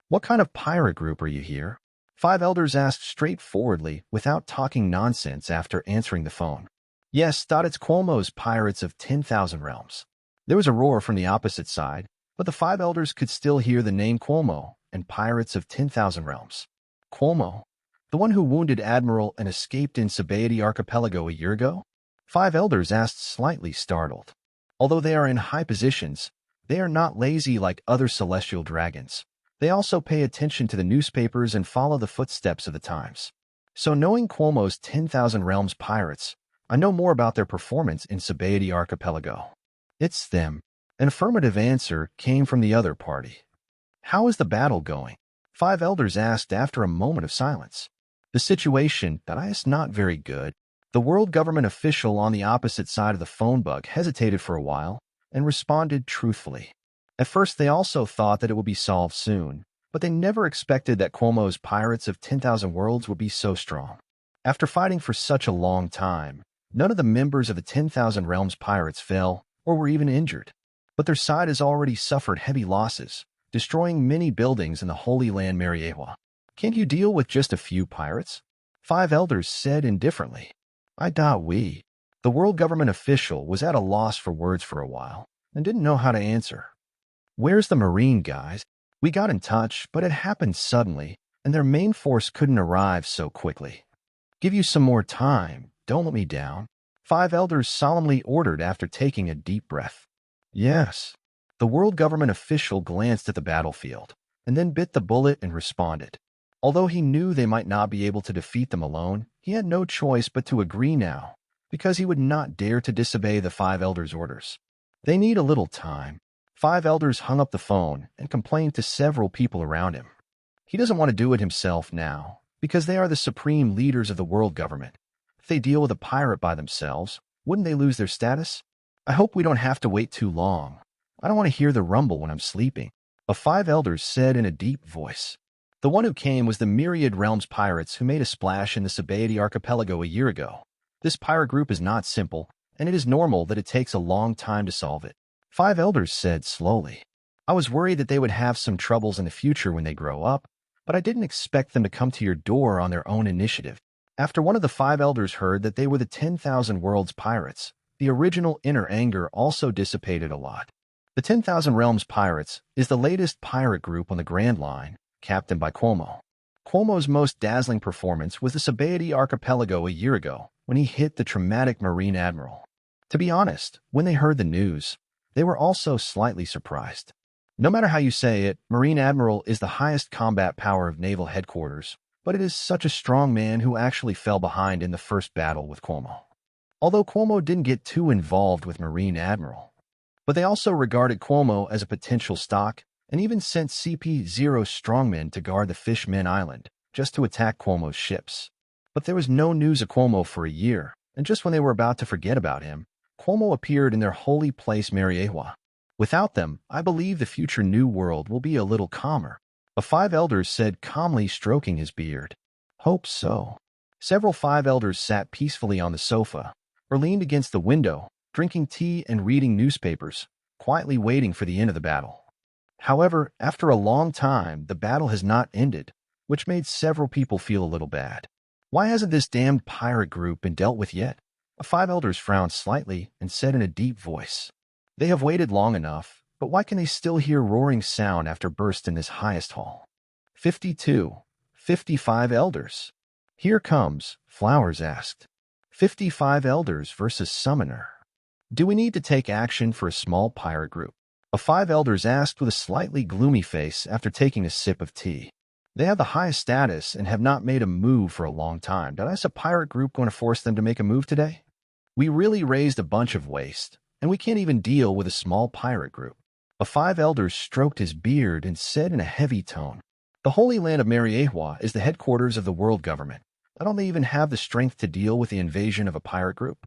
what kind of pirate group are you here? 5 elders asked straightforwardly without talking nonsense after answering the phone. Yes, it's Cuomo's Pirates of 10,000 Realms. There was a roar from the opposite side, but the 5 elders could still hear the name Cuomo and Pirates of 10,000 Realms. Cuomo, the one who wounded Admiral and escaped in Sabaody Archipelago a year ago? 5 elders asked, slightly startled. Although they are in high positions, they are not lazy like other celestial dragons. They also pay attention to the newspapers and follow the footsteps of the times. So knowing Cuomo's 10,000 Realms pirates, I know more about their performance in Sabaody Archipelago. It's them. An affirmative answer came from the other party. How is the battle going? 5 elders asked after a moment of silence. The situation is not very good. The world government official on the opposite side of the phone bug hesitated for a while and responded truthfully. At first, they also thought that it would be solved soon, but they never expected that Cuomo's Pirates of 10,000 Worlds would be so strong. After fighting for such a long time, none of the members of the 10,000 Realms pirates fell or were even injured. But their side has already suffered heavy losses, destroying many buildings in the Holy Land Mariewa. Can't you deal with just a few pirates? 5 elders said indifferently. The world government official was at a loss for words for a while and didn't know how to answer. Where's the Marine guys? We got in touch, but it happened suddenly. and their main force couldn't arrive so quickly. Give you some more time. Don't let me down. 5 elders solemnly ordered after taking a deep breath. Yes. The world government official glanced at the battlefield and then bit the bullet and responded. Although he knew they might not be able to defeat them alone, he had no choice but to agree now, because he would not dare to disobey the 5 elders' orders. They need a little time. 5 elders hung up the phone and complained to several people around him. He doesn't want to do it himself now, because they are the supreme leaders of the world government. If they deal with a pirate by themselves, wouldn't they lose their status? I hope we don't have to wait too long. I don't want to hear the rumble when I'm sleeping, a 5 elders said in a deep voice. The one who came was the Myriad Realms pirates who made a splash in the Sabaody archipelago a year ago. This pirate group is not simple, and it is normal that it takes a long time to solve it. 5 elders said slowly. I was worried that they would have some troubles in the future when they grow up, but I didn't expect them to come to your door on their own initiative. After one of the 5 elders heard that they were the 10,000 Worlds pirates, the original inner anger also dissipated a lot. The 10,000 Realms Pirates is the latest pirate group on the Grand Line, captained by Cuomo. Cuomo's most dazzling performance was the Sabaody archipelago a year ago, when he hit the traumatic Marine Admiral. To be honest, when they heard the news, they were also slightly surprised. No matter how you say it, Marine Admiral is the highest combat power of naval headquarters, but it is such a strong man who actually fell behind in the first battle with Cuomo. Although Cuomo didn't get too involved with Marine Admiral, but they also regarded Cuomo as a potential stock and even sent CP0 strongmen to guard the Fishmen Island, just to attack Cuomo's ships. But there was no news of Cuomo for a year, and just when they were about to forget about him, Cuomo appeared in their holy place Mariehua. Without them, I believe the future New World will be a little calmer, a 5 elders said calmly, stroking his beard. Hope so. Several 5 elders sat peacefully on the sofa or leaned against the window, drinking tea and reading newspapers, quietly waiting for the end of the battle. However, after a long time, the battle has not ended, which made several people feel a little bad. Why hasn't this damned pirate group been dealt with yet? A 5 elders frowned slightly and said in a deep voice. They have waited long enough, but why can they still hear roaring sound after burst in this highest hall? 52. 55 elders. Here comes, Flowers asked. 55 elders versus Summoner. Do we need to take action for a small pirate group? A 5 elders asked with a slightly gloomy face after taking a sip of tea. They have the highest status and have not made a move for a long time. Is a pirate group going to force them to make a move today? We really raised a bunch of waste, and we can't even deal with a small pirate group. A 5 elders stroked his beard and said in a heavy tone, the Holy Land of Mariehua is the headquarters of the world government. Don't they even have the strength to deal with the invasion of a pirate group?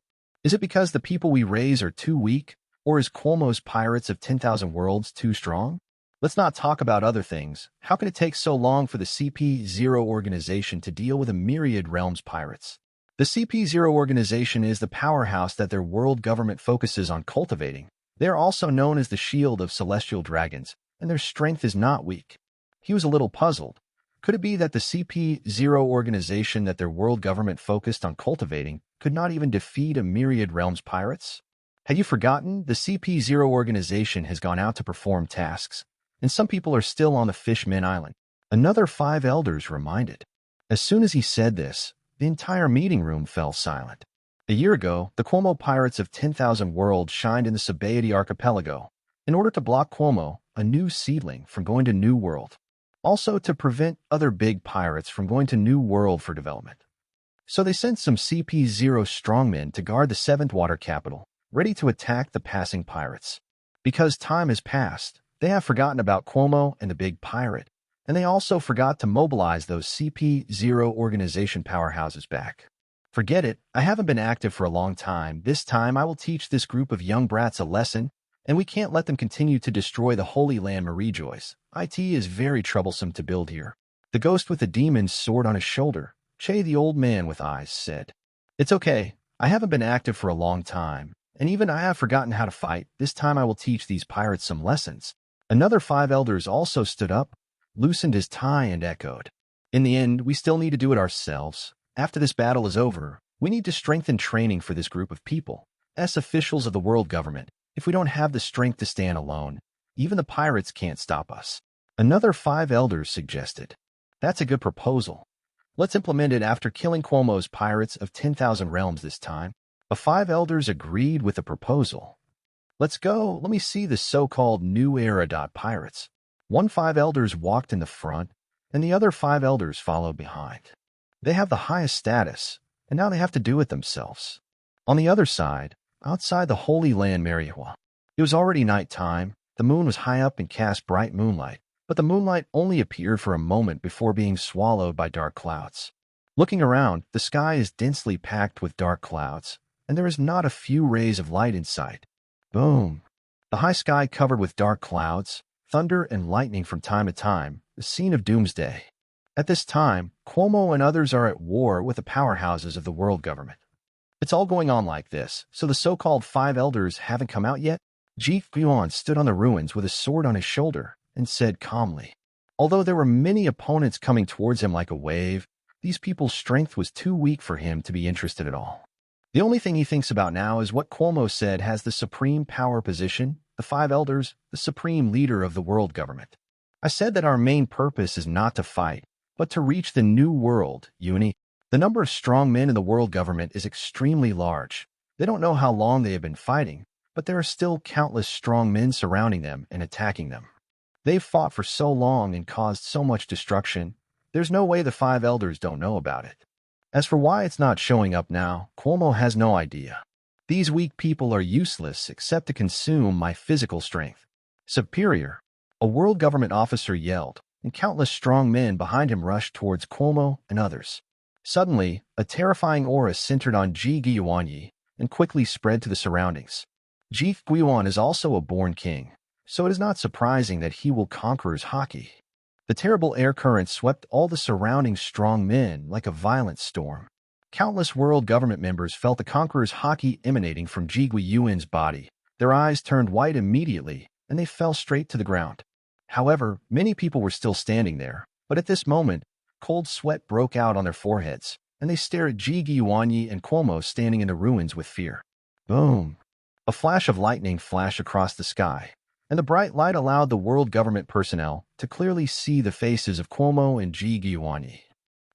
Is it because the people we raise are too weak, or is Cuomo's Pirates of 10,000 Worlds too strong? Let's not talk about other things. How can it take so long for the CP0 organization to deal with a Myriad Realms pirates? The CP0 organization is the powerhouse that their world government focuses on cultivating. They are also known as the Shield of Celestial Dragons, and their strength is not weak. He was a little puzzled. Could it be that the CP0 organization that their world government focused on cultivating could not even defeat a Myriad Realms pirates? Had you forgotten? The CP0 organization has gone out to perform tasks, and some people are still on the Fishmen Island. Another 5 elders reminded. As soon as he said this, the entire meeting room fell silent. A year ago, the Cuomo Pirates of 10,000 Worlds shined in the Sabaody archipelago in order to block Cuomo, a new seedling, from going to New World. Also to prevent other big pirates from going to New World for development. So they sent some CP0 strongmen to guard the 7th water capital, ready to attack the passing pirates. Because time has passed, they have forgotten about Cuomo and the big pirate, and they also forgot to mobilize those CP0 organization powerhouses back. Forget it, I haven't been active for a long time. This time I will teach this group of young brats a lesson, and we can't let them continue to destroy the Holy Land Marijois. It is very troublesome to build here. The ghost with the demon's sword on his shoulder, Che the old man with eyes, said. It's okay, I haven't been active for a long time, and even I have forgotten how to fight. This time I will teach these pirates some lessons. Another 5 elders also stood up, loosened his tie and echoed. In the end, we still need to do it ourselves. After this battle is over, we need to strengthen training for this group of people. As officials of the world government, if we don't have the strength to stand alone, even the pirates can't stop us. Another 5 elders suggested. That's a good proposal. Let's implement it after killing Cuomo's pirates of 10,000 realms this time. The five elders agreed with the proposal. Let's go. Let me see the so-called new era. Pirates. Five elders walked in the front, and the other five elders followed behind. They have the highest status, and now they have to do it themselves. On the other side, outside the Holy Land Mariehua, it was already night time. The moon was high up and cast bright moonlight, but the moonlight only appeared for a moment before being swallowed by dark clouds. Looking around, the sky is densely packed with dark clouds, and there is not a few rays of light in sight. Boom! The high sky covered with dark clouds, thunder and lightning from time to time, the scene of doomsday. At this time, Cuomo and others are at war with the powerhouses of the world government. It's all going on like this, so the so-called five elders haven't come out yet? Ji Guan stood on the ruins with a sword on his shoulder and said calmly. Although there were many opponents coming towards him like a wave, these people's strength was too weak for him to be interested at all. The only thing he thinks about now is what Cuomo said has the supreme power position, the five elders, the supreme leader of the world government. I said that our main purpose is not to fight, but to reach the new world, Uni. The number of strong men in the world government is extremely large. They don't know how long they have been fighting, but there are still countless strong men surrounding them and attacking them. They've fought for so long and caused so much destruction, there's no way the five elders don't know about it. As for why it's not showing up now, Cuomo has no idea. These weak people are useless except to consume my physical strength. Superior, a world government officer yelled, and countless strong men behind him rushed towards Cuomo and others. Suddenly, a terrifying aura centered on Ji Guanyi and quickly spread to the surroundings. Ji Guan is also a born king, so it is not surprising that he will conquer his haki. The terrible air current swept all the surrounding strong men like a violent storm. Countless world government members felt the conqueror's haki emanating from Ji Guan's body. Their eyes turned white immediately, and they fell straight to the ground. However, many people were still standing there, but at this moment, cold sweat broke out on their foreheads, and they stared at Ji Guanyi and Cuomo standing in the ruins with fear. Boom! A flash of lightning flashed across the sky, and the bright light allowed the world government personnel to clearly see the faces of Cuomo and Ji Guanyi.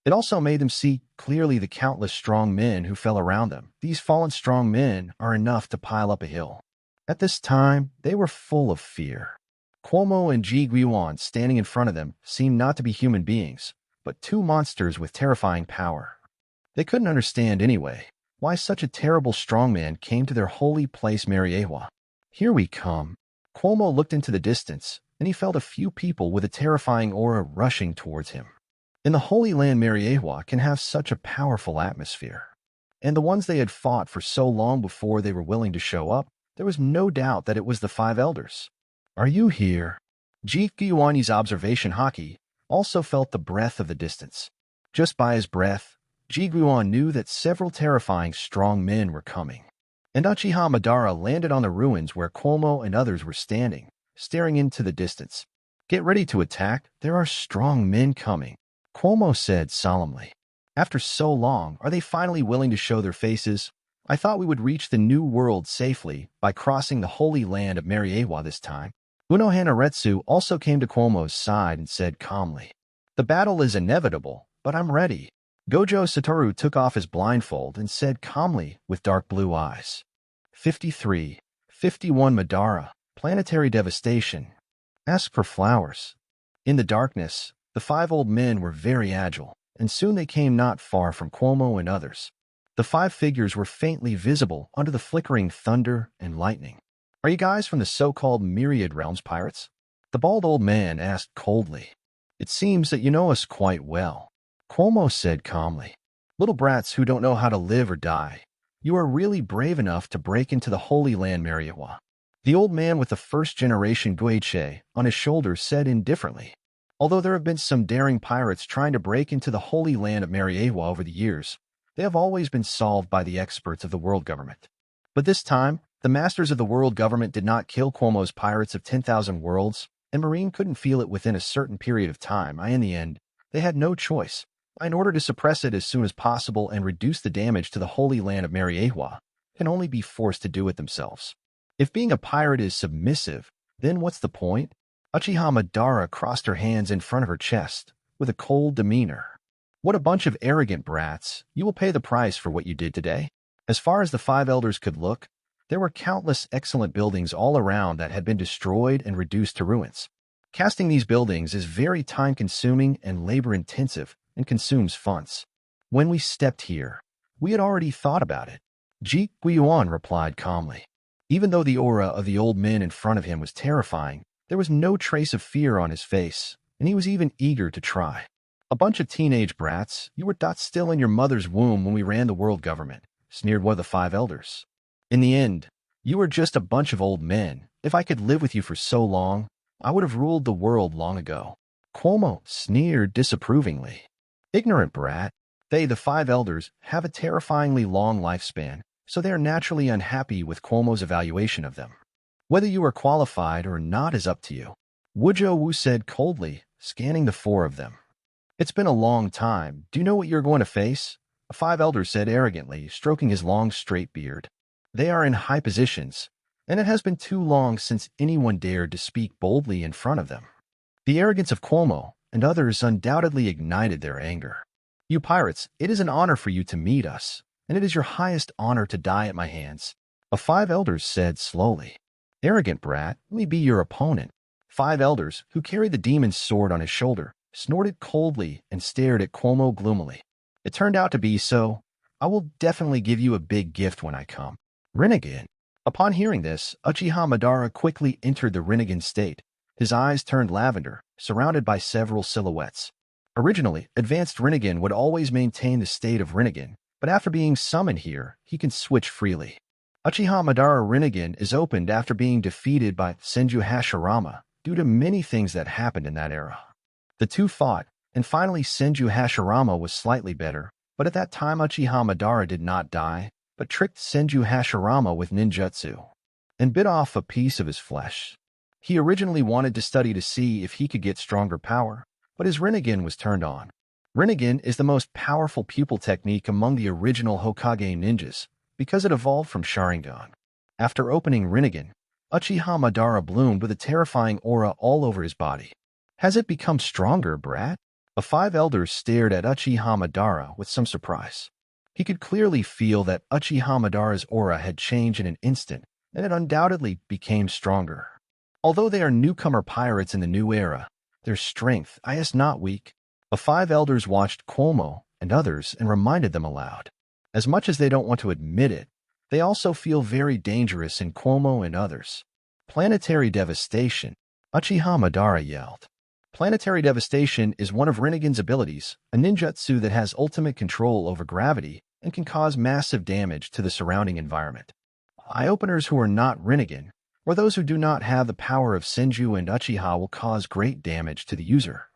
It also made them see clearly the countless strong men who fell around them. These fallen strong men are enough to pile up a hill. At this time, they were full of fear. Cuomo and Ji Guan standing in front of them seemed not to be human beings, but two monsters with terrifying power. They couldn't understand anyway why such a terrible strongman came to their holy place Mariehua. Here we come. Cuomo looked into the distance, and he felt a few people with a terrifying aura rushing towards him. In the Holy Land Mariehua can have such a powerful atmosphere. And the ones they had fought for so long before they were willing to show up, there was no doubt that it was the five elders. Are you here? Ji Guanyi's observation haki also felt the breath of the distance. Just by his breath, Ji Guan knew that several terrifying strong men were coming. And Uchiha Madara landed on the ruins where Cuomo and others were standing, staring into the distance. Get ready to attack, there are strong men coming, Cuomo said solemnly. After so long, are they finally willing to show their faces? I thought we would reach the new world safely by crossing the holy land of Mariehua this time. Uno Hanaretsu also came to Cuomo's side and said calmly, the battle is inevitable, but I'm ready. Gojo Satoru took off his blindfold and said calmly with dark blue eyes. 53, 51 Madara, planetary devastation. Ask for flowers. In the darkness, the five old men were very agile, and soon they came not far from Cuomo and others. The five figures were faintly visible under the flickering thunder and lightning. Are you guys from the so-called Myriad Realms pirates? The bald old man asked coldly. It seems that you know us quite well. Cuomo said calmly. Little brats who don't know how to live or die. You are really brave enough to break into the Holy Land Mariehua. The old man with the first-generation Gojo on his shoulder said indifferently. Although there have been some daring pirates trying to break into the Holy Land of Mariehua over the years, they have always been solved by the experts of the world government. But this time, the masters of the world government did not kill Cuomo's pirates of 10,000 worlds, and Marine couldn't feel it within a certain period of time. In the end, they had no choice. In order to suppress it as soon as possible and reduce the damage to the Holy Land of Mariehua, can only be forced to do it themselves. If being a pirate is submissive, then what's the point? Uchiha Madara crossed her hands in front of her chest, with a cold demeanor. What a bunch of arrogant brats. You will pay the price for what you did today. As far as the five elders could look, there were countless excellent buildings all around that had been destroyed and reduced to ruins. Casting these buildings is very time-consuming and labor-intensive and consumes funds. When we stepped here, we had already thought about it. Ji Guiyuan replied calmly. Even though the aura of the old men in front of him was terrifying, there was no trace of fear on his face, and he was even eager to try. A bunch of teenage brats, you were still in your mother's womb when we ran the world government, sneered one of the five elders. In the end, you were just a bunch of old men. If I could live with you for so long, I would have ruled the world long ago. Cuomo sneered disapprovingly. Ignorant brat. They, the five elders, have a terrifyingly long lifespan, so they are naturally unhappy with Cuomo's evaluation of them. Whether you are qualified or not is up to you. Gojo said coldly, scanning the four of them. It's been a long time. Do you know what you're going to face? A five elder said arrogantly, stroking his long straight beard. They are in high positions, and it has been too long since anyone dared to speak boldly in front of them. The arrogance of Cuomo and others undoubtedly ignited their anger. You pirates, it is an honor for you to meet us, and it is your highest honor to die at my hands. A five elders said slowly. Arrogant brat, let me be your opponent. Five elders, who carried the demon's sword on his shoulder, snorted coldly and stared at Cuomo gloomily. It turned out to be so. I will definitely give you a big gift when I come. Renegade. Upon hearing this, Uchiha Madara quickly entered the renegade state. His eyes turned lavender, surrounded by several silhouettes. Originally, advanced renegade would always maintain the state of renegade, but after being summoned here, he can switch freely. Uchiha Madara Renegade is opened after being defeated by Senju Hashirama due to many things that happened in that era. The two fought, and finally Senju Hashirama was slightly better, but at that time Uchiha Madara did not die, but tricked Senju Hashirama with ninjutsu and bit off a piece of his flesh. He originally wanted to study to see if he could get stronger power, but his Rinnegan was turned on. Rinnegan is the most powerful pupil technique among the original Hokage ninjas because it evolved from Sharingan. After opening Rinnegan, Uchiha Madara bloomed with a terrifying aura all over his body. Has it become stronger, brat? The five elders stared at Uchiha Madara with some surprise. He could clearly feel that Uchiha Madara's aura had changed in an instant, and it undoubtedly became stronger. Although they are newcomer pirates in the new era, their strength is not weak. The five elders watched Cuomo and others and reminded them aloud. As much as they don't want to admit it, they also feel very dangerous in Cuomo and others. Planetary devastation, Uchiha Madara yelled. Planetary devastation is one of Rinnegan's abilities, a ninjutsu that has ultimate control over gravity and can cause massive damage to the surrounding environment. Eye-openers who are not Rinnegan, or those who do not have the power of Senju and Uchiha, will cause great damage to the user.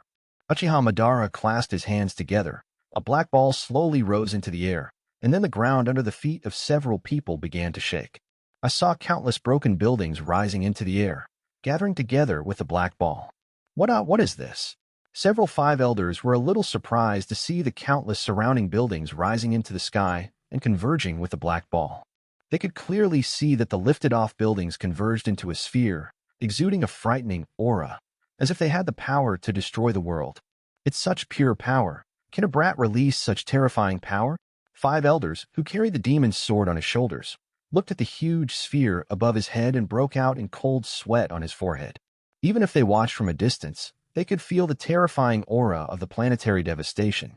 Uchiha Madara clasped his hands together. A black ball slowly rose into the air, and then the ground under the feet of several people began to shake. I saw countless broken buildings rising into the air, gathering together with the black ball. What is this? Several five elders were a little surprised to see the countless surrounding buildings rising into the sky and converging with the black ball. They could clearly see that the lifted-off buildings converged into a sphere, exuding a frightening aura, as if they had the power to destroy the world. It's such pure power. Can a brat release such terrifying power? Five elders, who carried the demon's sword on his shoulders, looked at the huge sphere above his head and broke out in cold sweat on his forehead. Even if they watched from a distance, they could feel the terrifying aura of the planetary devastation.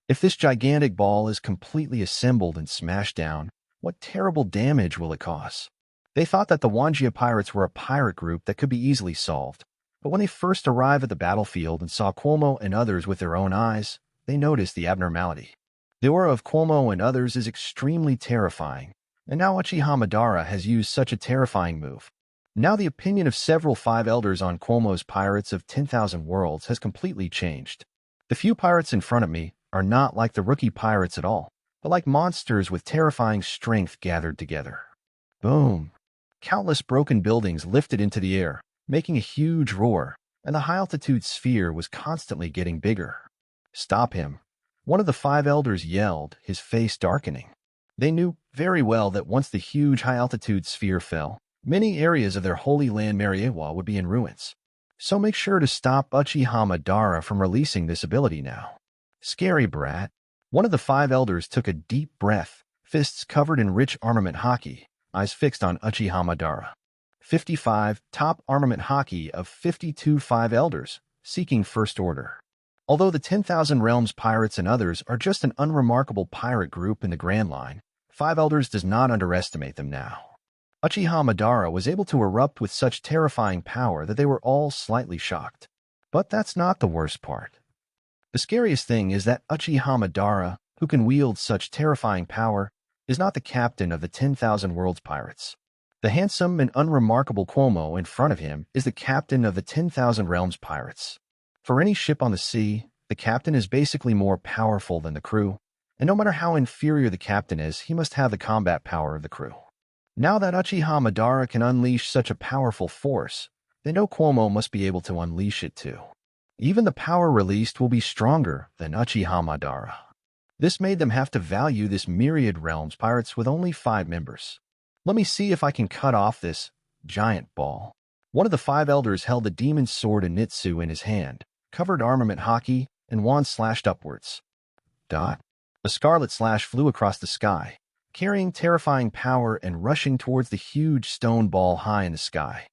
If this gigantic ball is completely assembled and smashed down, what terrible damage will it cause? They thought that the Wanjia pirates were a pirate group that could be easily solved, but when they first arrived at the battlefield and saw Cuomo and others with their own eyes, they noticed the abnormality. The aura of Cuomo and others is extremely terrifying, and now Uchiha Madara has used such a terrifying move. Now the opinion of several five elders on Cuomo's pirates of 10,000 worlds has completely changed. The few pirates in front of me are not like the rookie pirates at all, but like monsters with terrifying strength gathered together. Boom! Countless broken buildings lifted into the air, making a huge roar, and the high-altitude sphere was constantly getting bigger. Stop him! One of the five elders yelled, his face darkening. They knew very well that once the huge high-altitude sphere fell, many areas of their holy land Mariewa would be in ruins. So make sure to stop Uchiha Madara from releasing this ability now. Scary brat. One of the 5 elders took a deep breath, fists covered in rich armament haki, eyes fixed on Uchiha Madara. 55 top armament haki of 52 5 elders, seeking first order. Although the 10,000 Realms pirates and others are just an unremarkable pirate group in the Grand Line, 5 elders does not underestimate them now. Uchiha Madara was able to erupt with such terrifying power that they were all slightly shocked. But that's not the worst part. The scariest thing is that Uchiha Madara, who can wield such terrifying power, is not the captain of the 10,000 Worlds pirates. The handsome and unremarkable Cuomo in front of him is the captain of the 10,000 Realms pirates. For any ship on the sea, the captain is basically more powerful than the crew, and no matter how inferior the captain is, he must have the combat power of the crew. Now that Uchiha Madara can unleash such a powerful force, they know Cuomo must be able to unleash it too. Even the power released will be stronger than Uchiha Madara. This made them have to value this myriad Realms pirates with only 5 members. Let me see if I can cut off this giant ball. One of the 5 elders held the demon's sword Initsu in his hand, covered armament haki, and wand slashed upwards. A scarlet slash flew across the sky, carrying terrifying power and rushing towards the huge stone ball high in the sky.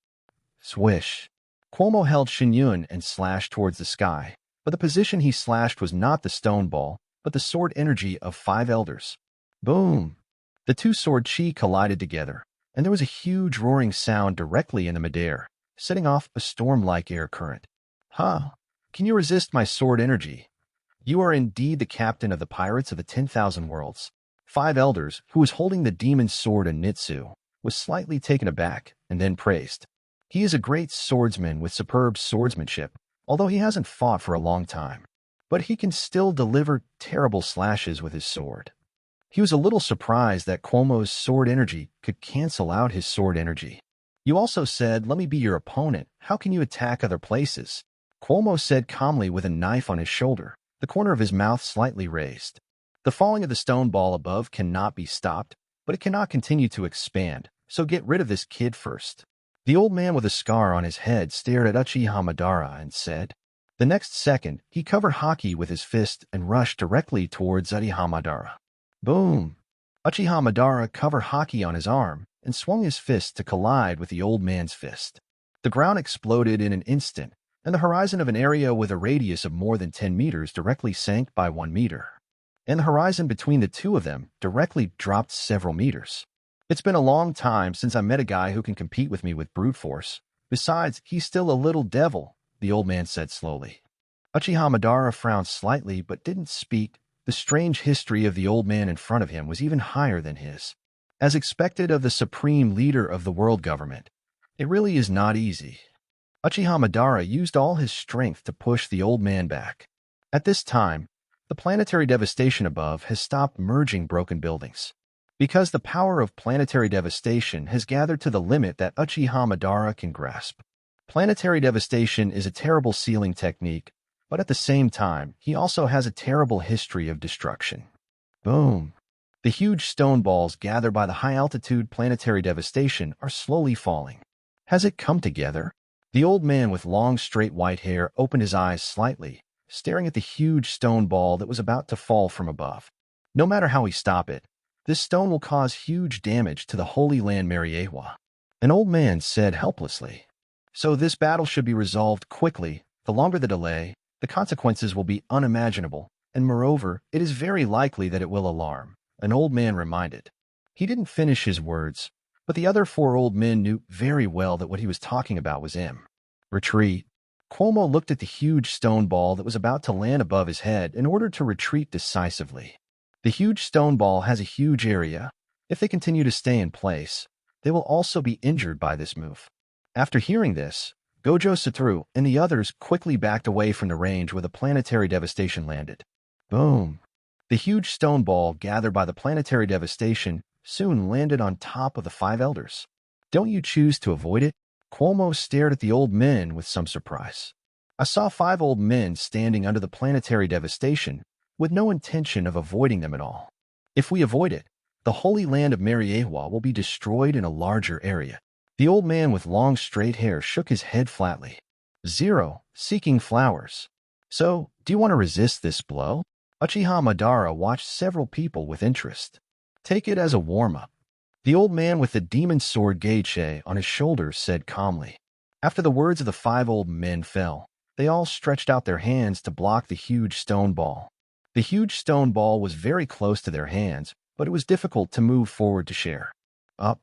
Swish. Cuomo held Shinyun and slashed towards the sky, but the position he slashed was not the stone ball, but the sword energy of 5 elders. Boom! The 2 sword chi collided together, and there was a huge roaring sound directly in the midair, setting off a storm-like air current. Huh? Can you resist my sword energy? You are indeed the captain of the pirates of the 10,000 Worlds. 5 elders, who was holding the demon's sword Initsu, was slightly taken aback and then praised. He is a great swordsman with superb swordsmanship, although he hasn't fought for a long time. But he can still deliver terrible slashes with his sword. He was a little surprised that Cuomo's sword energy could cancel out his sword energy. You also said, "Let me be your opponent. How can you attack other places?" Cuomo said calmly with a knife on his shoulder, the corner of his mouth slightly raised. The falling of the stone ball above cannot be stopped, but it cannot continue to expand, so get rid of this kid first. The old man with a scar on his head stared at Uchiha Madara and said. The next second, he covered haki with his fist and rushed directly towards Uchiha Madara. Boom! Uchiha Madara covered haki on his arm and swung his fist to collide with the old man's fist. The ground exploded in an instant, and the horizon of an area with a radius of more than 10 meters directly sank by 1 meter. And the horizon between the two of them directly dropped several meters. It's been a long time since I met a guy who can compete with me with brute force. Besides, he's still a little devil, the old man said slowly. Uchiha Madara frowned slightly but didn't speak. The strange history of the old man in front of him was even higher than his. As expected of the supreme leader of the world government, it really is not easy. Uchiha Madara used all his strength to push the old man back. At this time, the planetary devastation above has stopped merging broken buildings. Because the power of planetary devastation has gathered to the limit that Uchiha Madara can grasp. Planetary devastation is a terrible sealing technique, but at the same time, he also has a terrible history of destruction. Boom! The huge stone balls gathered by the high-altitude planetary devastation are slowly falling. Has it come together? The old man with long, straight white hair opened his eyes slightly, staring at the huge stone ball that was about to fall from above. No matter how we stop it, this stone will cause huge damage to the Holy Land Mariewa. An old man said helplessly. So this battle should be resolved quickly. The longer the delay, the consequences will be unimaginable, and moreover, it is very likely that it will alarm, an old man reminded. He didn't finish his words, but the other 4 old men knew very well that what he was talking about was him. Retreat. Cuomo looked at the huge stone ball that was about to land above his head in order to retreat decisively. The huge stone ball has a huge area. If they continue to stay in place, they will also be injured by this move. After hearing this, Gojo, Satoru, and the others quickly backed away from the range where the planetary devastation landed. Boom! The huge stone ball gathered by the planetary devastation soon landed on top of the 5 elders. Don't you choose to avoid it? Cuomo stared at the old men with some surprise. I saw 5 old men standing under the planetary devastation, with no intention of avoiding them at all. If we avoid it, the Holy Land of Mariewa will be destroyed in a larger area. The old man with long straight hair shook his head flatly. 0. Seeking flowers. So, do you want to resist this blow? Uchiha Madara watched several people with interest. Take it as a warm-up. The old man with the demon sword Geiche on his shoulders said calmly. After the words of the 5 old men fell, they all stretched out their hands to block the huge stone ball. The huge stone ball was very close to their hands, but it was difficult to move forward to share. Up.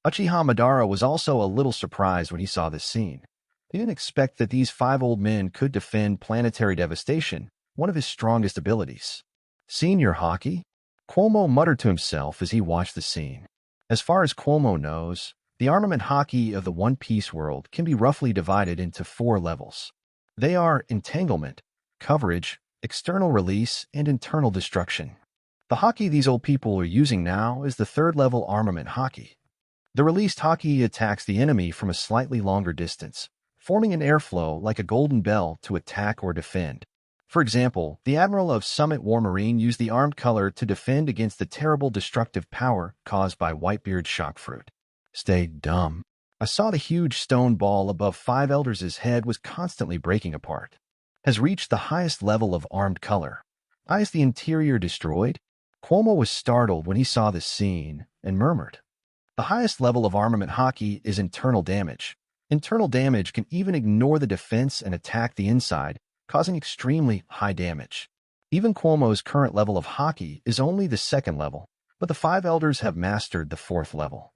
Uchiha Madara was also a little surprised when he saw this scene. He didn't expect that these 5 old men could defend planetary devastation, one of his strongest abilities. Senior Haki? Cuomo muttered to himself as he watched the scene. As far as Cuomo knows, the armament Haki of the One Piece world can be roughly divided into 4 levels. They are entanglement, coverage, external release, and internal destruction. The Haki these old people are using now is the 3rd level armament Haki. The released Haki attacks the enemy from a slightly longer distance, forming an airflow like a golden bell to attack or defend. For example, the Admiral of Summit War Marine used the armed color to defend against the terrible destructive power caused by Whitebeard's shock fruit. Stay dumb. I saw the huge stone ball above 5 elders' head was constantly breaking apart. Has reached the highest level of armed color. Is the interior destroyed? Cuomo was startled when he saw this scene and murmured. The highest level of armament Haki is internal damage. Internal damage can even ignore the defense and attack the inside, causing extremely high damage. Even Cuomo's current level of Haki is only the 2nd level, but the 5 elders have mastered the 4th level.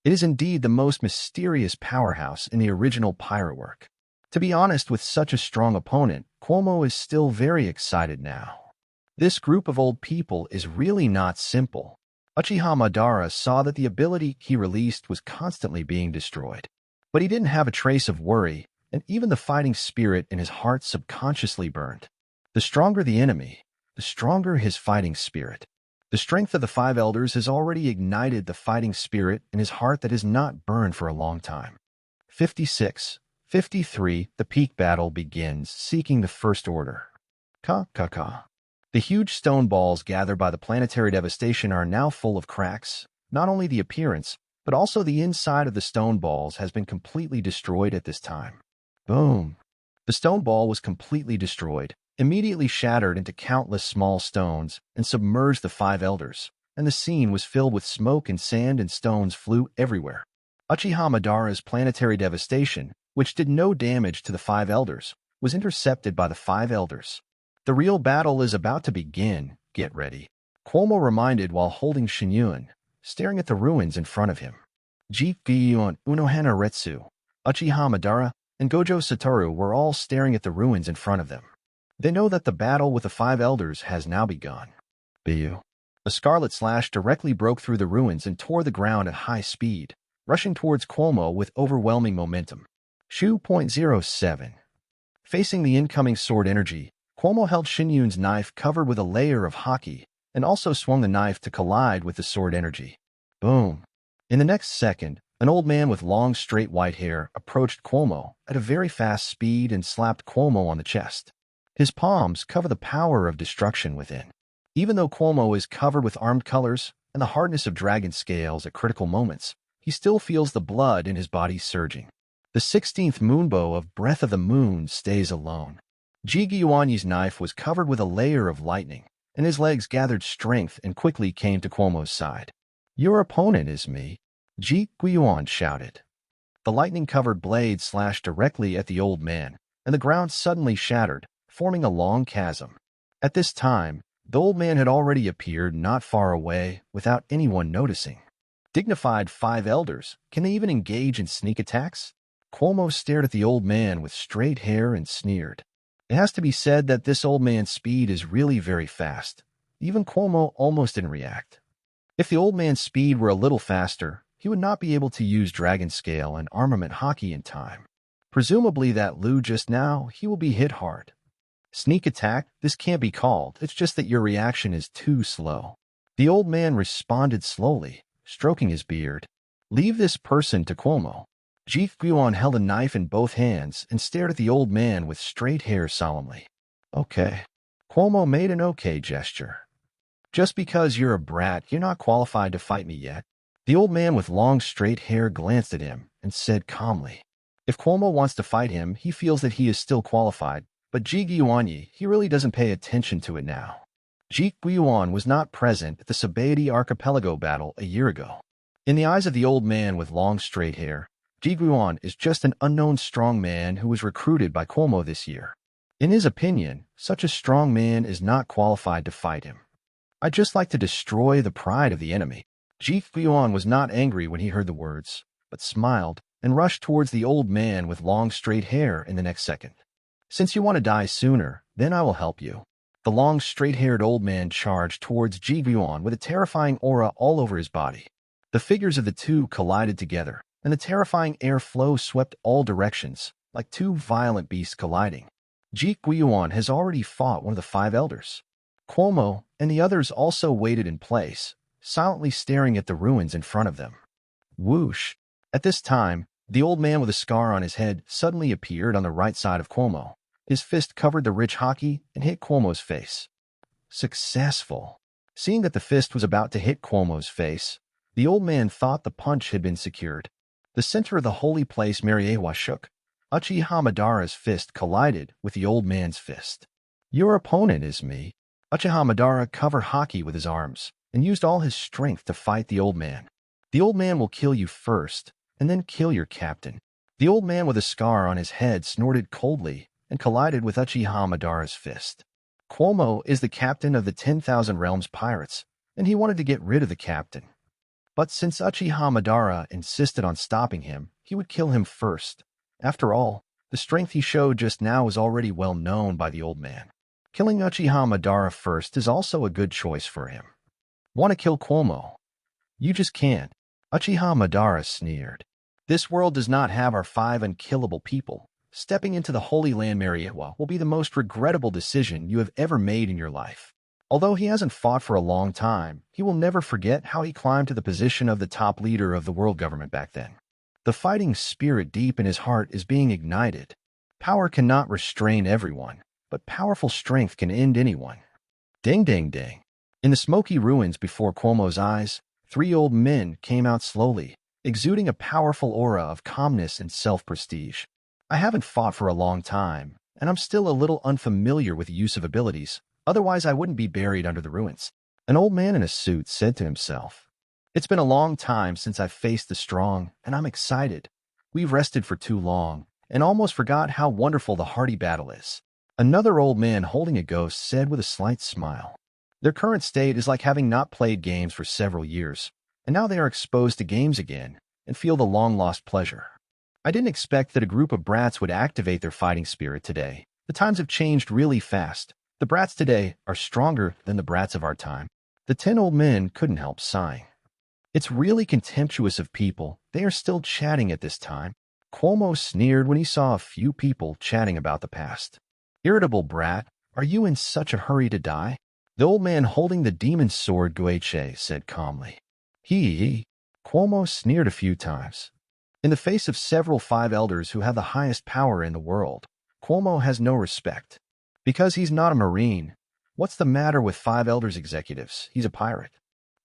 It is indeed the most mysterious powerhouse in the original pirate work. To be honest, with such a strong opponent, Cuomo is still very excited now. This group of old people is really not simple. Uchiha Madara saw that the ability he released was constantly being destroyed. But he didn't have a trace of worry, and even the fighting spirit in his heart subconsciously burned. The stronger the enemy, the stronger his fighting spirit. The strength of the 5 elders has already ignited the fighting spirit in his heart that has not burned for a long time. 56. 53. The peak battle begins, seeking the First Order. Ka. The huge stone balls gathered by the planetary devastation are now full of cracks. Not only the appearance, but also the inside of the stone balls has been completely destroyed at this time. Boom. The stone ball was completely destroyed, immediately shattered into countless small stones, and submerged the 5 elders, and the scene was filled with smoke and sand and stones flew everywhere. Uchiha Madara's planetary devastation, which did no damage to the 5 elders, was intercepted by the 5 elders. The real battle is about to begin, get ready. Cuomo reminded while holding Shinyuan, staring at the ruins in front of him. Jikkyuan Unohana Retsu, Uchiha Madara, and Gojo Satoru were all staring at the ruins in front of them. They know that the battle with the 5 elders has now begun. Bu. A scarlet slash directly broke through the ruins and tore the ground at high speed, rushing towards Cuomo with overwhelming momentum. Shu.07. Facing the incoming sword energy, Cuomo held Shinyuan's knife covered with a layer of Haki, and also swung the knife to collide with the sword energy. Boom. In the next second, an old man with long straight white hair approached Cuomo at a very fast speed and slapped Cuomo on the chest. His palms cover the power of destruction within. Even though Cuomo is covered with armed colors and the hardness of dragon scales at critical moments, he still feels the blood in his body surging. The 16th moonbow of Breath of the Moon stays alone. Jiggyuanyi's knife was covered with a layer of lightning, and his legs gathered strength and quickly came to Cuomo's side. Your opponent is me, Jiggyuan shouted. The lightning-covered blade slashed directly at the old man, and the ground suddenly shattered, forming a long chasm. At this time, the old man had already appeared not far away without anyone noticing. Dignified 5 elders, can they even engage in sneak attacks? Cuomo stared at the old man with straight hair and sneered. It has to be said that this old man's speed is really very fast. Even Cuomo almost didn't react. If the old man's speed were a little faster, he would not be able to use Dragon Scale and Armament Haki in time. Presumably that Lu just now, he will be hit hard. Sneak attack, this can't be called, it's just that your reaction is too slow. The old man responded slowly, stroking his beard. Leave this person to Cuomo. Jiggyuan held a knife in both hands and stared at the old man with straight hair solemnly. Okay. Cuomo made an okay gesture. Just because you're a brat, you're not qualified to fight me yet. The old man with long straight hair glanced at him and said calmly, If Cuomo wants to fight him, he feels that he is still qualified, but Ji Guanyi, he really doesn't pay attention to it now. Ji Guan was not present at the Sabaody Archipelago battle a year ago. In the eyes of the old man with long straight hair, Ji Guan is just an unknown strong man who was recruited by Cuomo this year. In his opinion, such a strong man is not qualified to fight him. I'd just like to destroy the pride of the enemy. Ji Guan was not angry when he heard the words, but smiled and rushed towards the old man with long straight hair in the next second. Since you want to die sooner, then I will help you. The long straight-haired old man charged towards Ji Guan with a terrifying aura all over his body. The figures of the two collided together, and the terrifying air flow swept all directions, like two violent beasts colliding. Ji Guan has already fought one of the five elders. Cuomo and the others also waited in place, silently staring at the ruins in front of them. Whoosh! At this time, the old man with a scar on his head suddenly appeared on the right side of Cuomo. His fist covered the rich haki and hit Cuomo's face. Successful. Seeing that the fist was about to hit Cuomo's face, the old man thought the punch had been secured. The center of the holy place Mariewa shook. Uchiha Madara's fist collided with the old man's fist. Your opponent is me. Uchiha Madara covered haki with his arms and used all his strength to fight the old man. The old man will kill you first, and then kill your captain. The old man with a scar on his head snorted coldly and collided with Uchiha Madara's fist. Cuomo is the captain of the 10,000 Realms Pirates, and he wanted to get rid of the captain. But since Uchiha Madara insisted on stopping him, he would kill him first. After all, the strength he showed just now was already well known by the old man. Killing Uchiha Madara first is also a good choice for him. Want to kill Cuomo? You just can't. Uchiha Madara sneered. This world does not have our 5 unkillable people. Stepping into the Holy Land Mariewa will be the most regrettable decision you have ever made in your life. Although he hasn't fought for a long time, he will never forget how he climbed to the position of the top leader of the world government back then. The fighting spirit deep in his heart is being ignited. Power cannot restrain everyone, but powerful strength can end anyone. Ding ding ding. In the smoky ruins before Cuomo's eyes, 3 old men came out slowly, exuding a powerful aura of calmness and self-prestige. I haven't fought for a long time, and I'm still a little unfamiliar with the use of abilities, otherwise I wouldn't be buried under the ruins. An old man in a suit said to himself, It's been a long time since I've faced the strong, and I'm excited. We've rested for too long, and almost forgot how wonderful the hearty battle is. Another old man holding a ghost said with a slight smile. Their current state is like having not played games for several years, and now they are exposed to games again, and feel the long-lost pleasure. I didn't expect that a group of brats would activate their fighting spirit today. The times have changed really fast. The brats today are stronger than the brats of our time. The 10 old men couldn't help sighing. It's really contemptuous of people. They are still chatting at this time. Cuomo sneered when he saw a few people chatting about the past. Irritable brat, are you in such a hurry to die? The old man holding the demon sword Gojo said calmly. Cuomo sneered a few times. In the face of several 5 elders who have the highest power in the world, Cuomo has no respect. Because he's not a Marine. What's the matter with 5 elders executives? He's a pirate.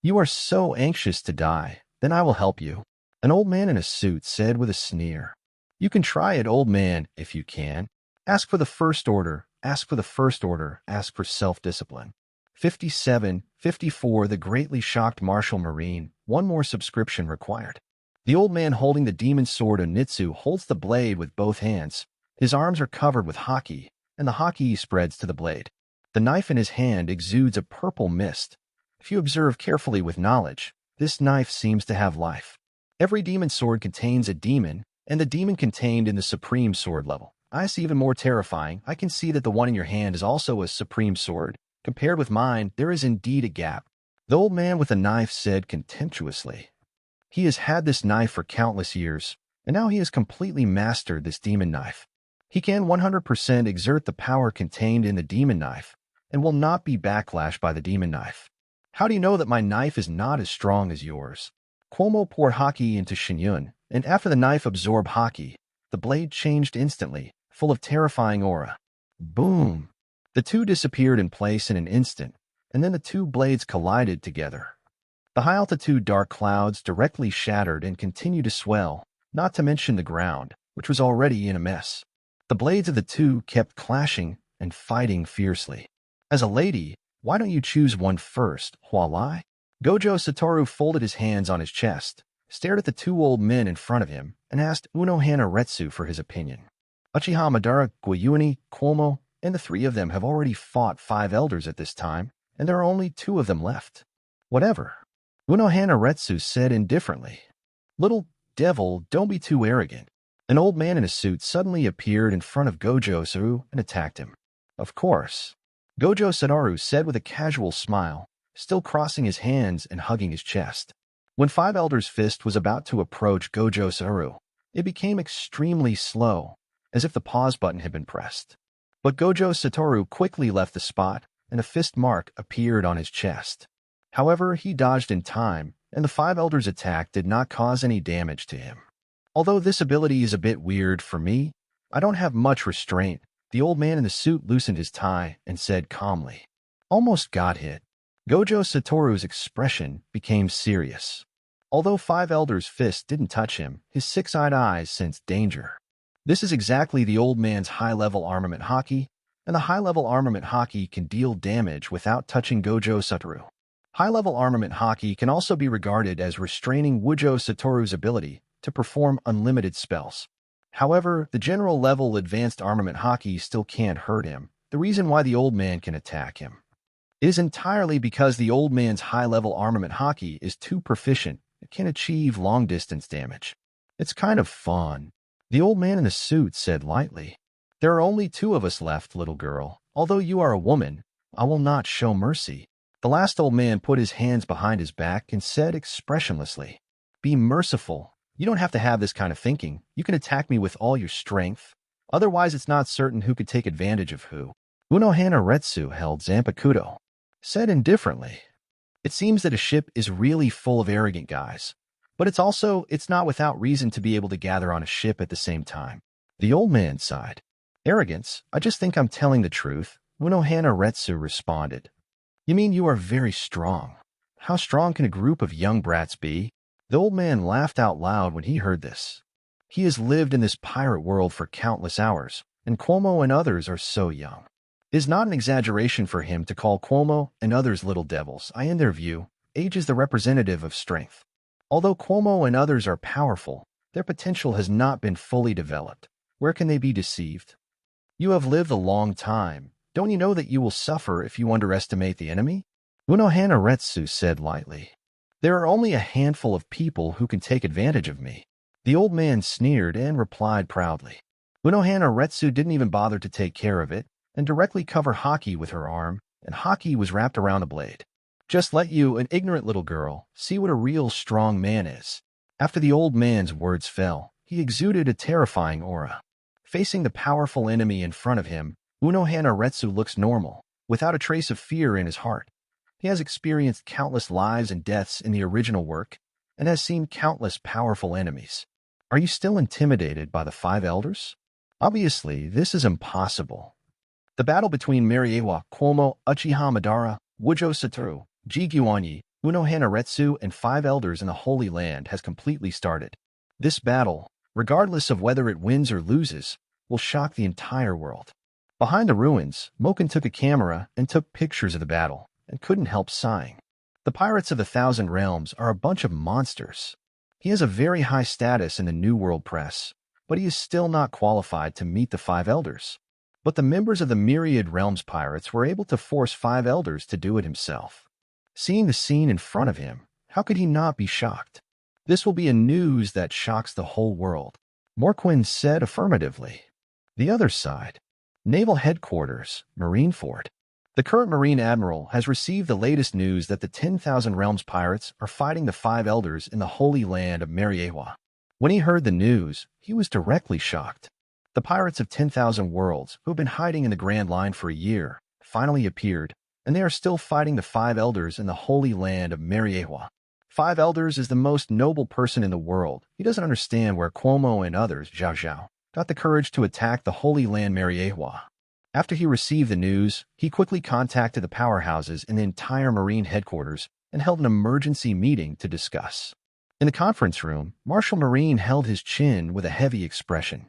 You are so anxious to die, then I will help you. An old man in a suit said with a sneer. You can try it, old man, if you can. Ask for the first order, ask for the first order, ask for self-discipline. 57, 54, the greatly shocked Martial Marine, 1 more subscription required. The old man holding the demon sword Onitsu holds the blade with both hands. His arms are covered with haki, and the haki spreads to the blade. The knife in his hand exudes a purple mist. If you observe carefully with knowledge, this knife seems to have life. Every demon sword contains a demon, and the demon contained in the supreme sword level. I see even more terrifying. I can see that the one in your hand is also a supreme sword. Compared with mine, there is indeed a gap. The old man with the knife said contemptuously. He has had this knife for countless years, and now he has completely mastered this demon knife. He can 100% exert the power contained in the demon knife, and will not be backlashed by the demon knife. How do you know that my knife is not as strong as yours? Cuomo poured haki into Shinyun, and after the knife absorbed haki, the blade changed instantly, full of terrifying aura. Boom! The two disappeared in place in an instant, and then the 2 blades collided together. The high-altitude dark clouds directly shattered and continued to swell, not to mention the ground. which was already in a mess. The blades of the two kept clashing and fighting fiercely. As a lady, why don't you choose one first, Hualai? Gojo Satoru folded his hands on his chest, stared at the two old men in front of him, and asked Unohana Retsu for his opinion. Uchiha Madara, Guayuani, Cuomo, and the three of them have already fought 5 elders at this time, and there are only 2 of them left. Whatever. Unohana Retsu said indifferently. Little devil, don't be too arrogant. An old man in a suit suddenly appeared in front of Gojo Satoru and attacked him. Of course. Gojo Satoru said with a casual smile, still crossing his hands and hugging his chest. When 5 elders' fist was about to approach Gojo Satoru, it became extremely slow, as if the pause button had been pressed. But Gojo Satoru quickly left the spot, and a fist mark appeared on his chest. However, he dodged in time, and the 5 elders' attack did not cause any damage to him. Although this ability is a bit weird for me, I don't have much restraint. The old man in the suit loosened his tie and said calmly, "Almost got hit." Gojo Satoru's expression became serious. Although 5 elders' fists didn't touch him, his 6-eyed eyes sensed danger. This is exactly the old man's high-level armament haki, and the high-level armament haki can deal damage without touching Gojo Satoru. High-level armament haki can also be regarded as restraining Gojo Satoru's ability to perform unlimited spells. However, the general-level advanced armament haki still can't hurt him. The reason why the old man can attack him is entirely because the old man's high-level armament haki is too proficient and can achieve long-distance damage. It's kind of fun. The old man in the suit said lightly, "There are only 2 of us left, little girl. Although you are a woman, I will not show mercy." The last old man put his hands behind his back and said expressionlessly, "Be merciful. You don't have to have this kind of thinking. You can attack me with all your strength. Otherwise, it's not certain who could take advantage of who." Unohana Retsu held Zanpakuto, said indifferently, "It seems that a ship is really full of arrogant guys. But it's not without reason to be able to gather on a ship at the same time." The old man sighed. "Arrogance? I just think I'm telling the truth," Unohana Retsu responded. "You mean you are very strong? How strong can a group of young brats be?" The old man laughed out loud when he heard this. He has lived in this pirate world for countless hours, and Cuomo and others are so young. It is not an exaggeration for him to call Cuomo and others little devils. In their view, age is the representative of strength. Although Cuomo and others are powerful, their potential has not been fully developed. Where can they be deceived? You have lived a long time. Don't you know that you will suffer if you underestimate the enemy? Unohana Retsu said lightly, "There are only a handful of people who can take advantage of me." The old man sneered and replied proudly. Unohana Retsu didn't even bother to take care of it and directly cover haki with her arm, and haki was wrapped around the blade. "Just let you, an ignorant little girl, see what a real strong man is." After the old man's words fell, he exuded a terrifying aura. Facing the powerful enemy in front of him, Unohana Retsu looks normal, without a trace of fear in his heart. He has experienced countless lives and deaths in the original work, and has seen countless powerful enemies. Are you still intimidated by the 5 elders? Obviously, this is impossible. The battle between Mariewa, Cuomo, Uchiha Madara, Gojo Satoru, Jiguanyi, Unohana Retsu, and 5 elders in the Holy Land has completely started. This battle, regardless of whether it wins or loses, will shock the entire world. Behind the ruins, Moken took a camera and took pictures of the battle, and couldn't help sighing. The Pirates of the Thousand Realms are a bunch of monsters. He has a very high status in the New World press, but he is still not qualified to meet the 5 elders. But the members of the Myriad Realms Pirates were able to force 5 elders to do it himself. Seeing the scene in front of him, how could he not be shocked? This will be a news that shocks the whole world. Morquin said affirmatively. The other side. Naval Headquarters, Marineford. The current Marine Admiral has received the latest news that the 10,000 Realms Pirates are fighting the 5 elders in the Holy Land of Mariewa. When he heard the news, he was directly shocked. The Pirates of 10,000 Worlds, who have been hiding in the Grand Line for a year, finally appeared, and they are still fighting the 5 elders in the Holy Land of Mariewa. 5 elders is the most noble person in the world. He doesn't understand where Cuomo and others, Zhao, got the courage to attack the Holy Land Mariewa. After he received the news, he quickly contacted the powerhouses in the entire Marine headquarters and held an emergency meeting to discuss. In the conference room, Marshal Marine held his chin with a heavy expression.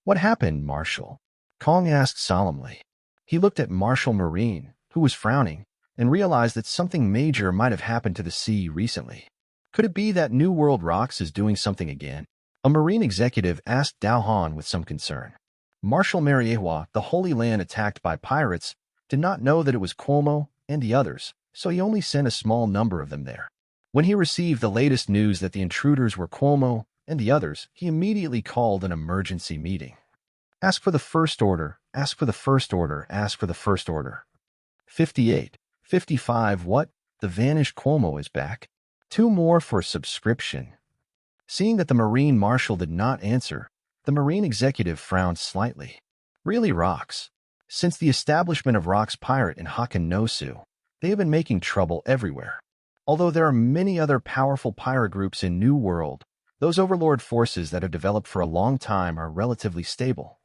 What happened, Marshal? Kong asked solemnly. He looked at Marshal Marine, who was frowning, and realized that something major might have happened to the sea recently. Could it be that New World Rocks is doing something again? A Marine executive asked Dao Han with some concern. Marshal Mariewa, the Holy Land attacked by pirates, did not know that it was Cuomo and the others, so he only sent a small number of them there. When he received the latest news that the intruders were Cuomo and the others, he immediately called an emergency meeting. Ask for the first order, ask for the first order, ask for the first order. 58, 55, what? The vanished Cuomo is back. 2 more for subscription. Seeing that the Marine Marshal did not answer, the Marine executive frowned slightly. Really, Rocks? Since the establishment of Rocks Pirate in Hakunosu, they have been making trouble everywhere. Although there are many other powerful pirate groups in New World, those overlord forces that have developed for a long time are relatively stable.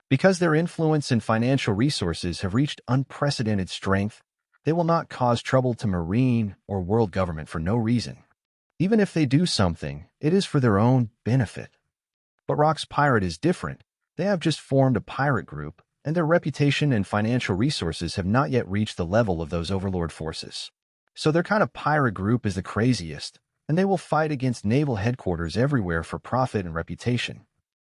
Because their influence and financial resources have reached unprecedented strength, they will not cause trouble to Marine or world government for no reason. Even if they do something, it is for their own benefit. But Rocks Pirate is different. They have just formed a pirate group, and their reputation and financial resources have not yet reached the level of those overlord forces. So their kind of pirate group is the craziest, and they will fight against naval headquarters everywhere for profit and reputation.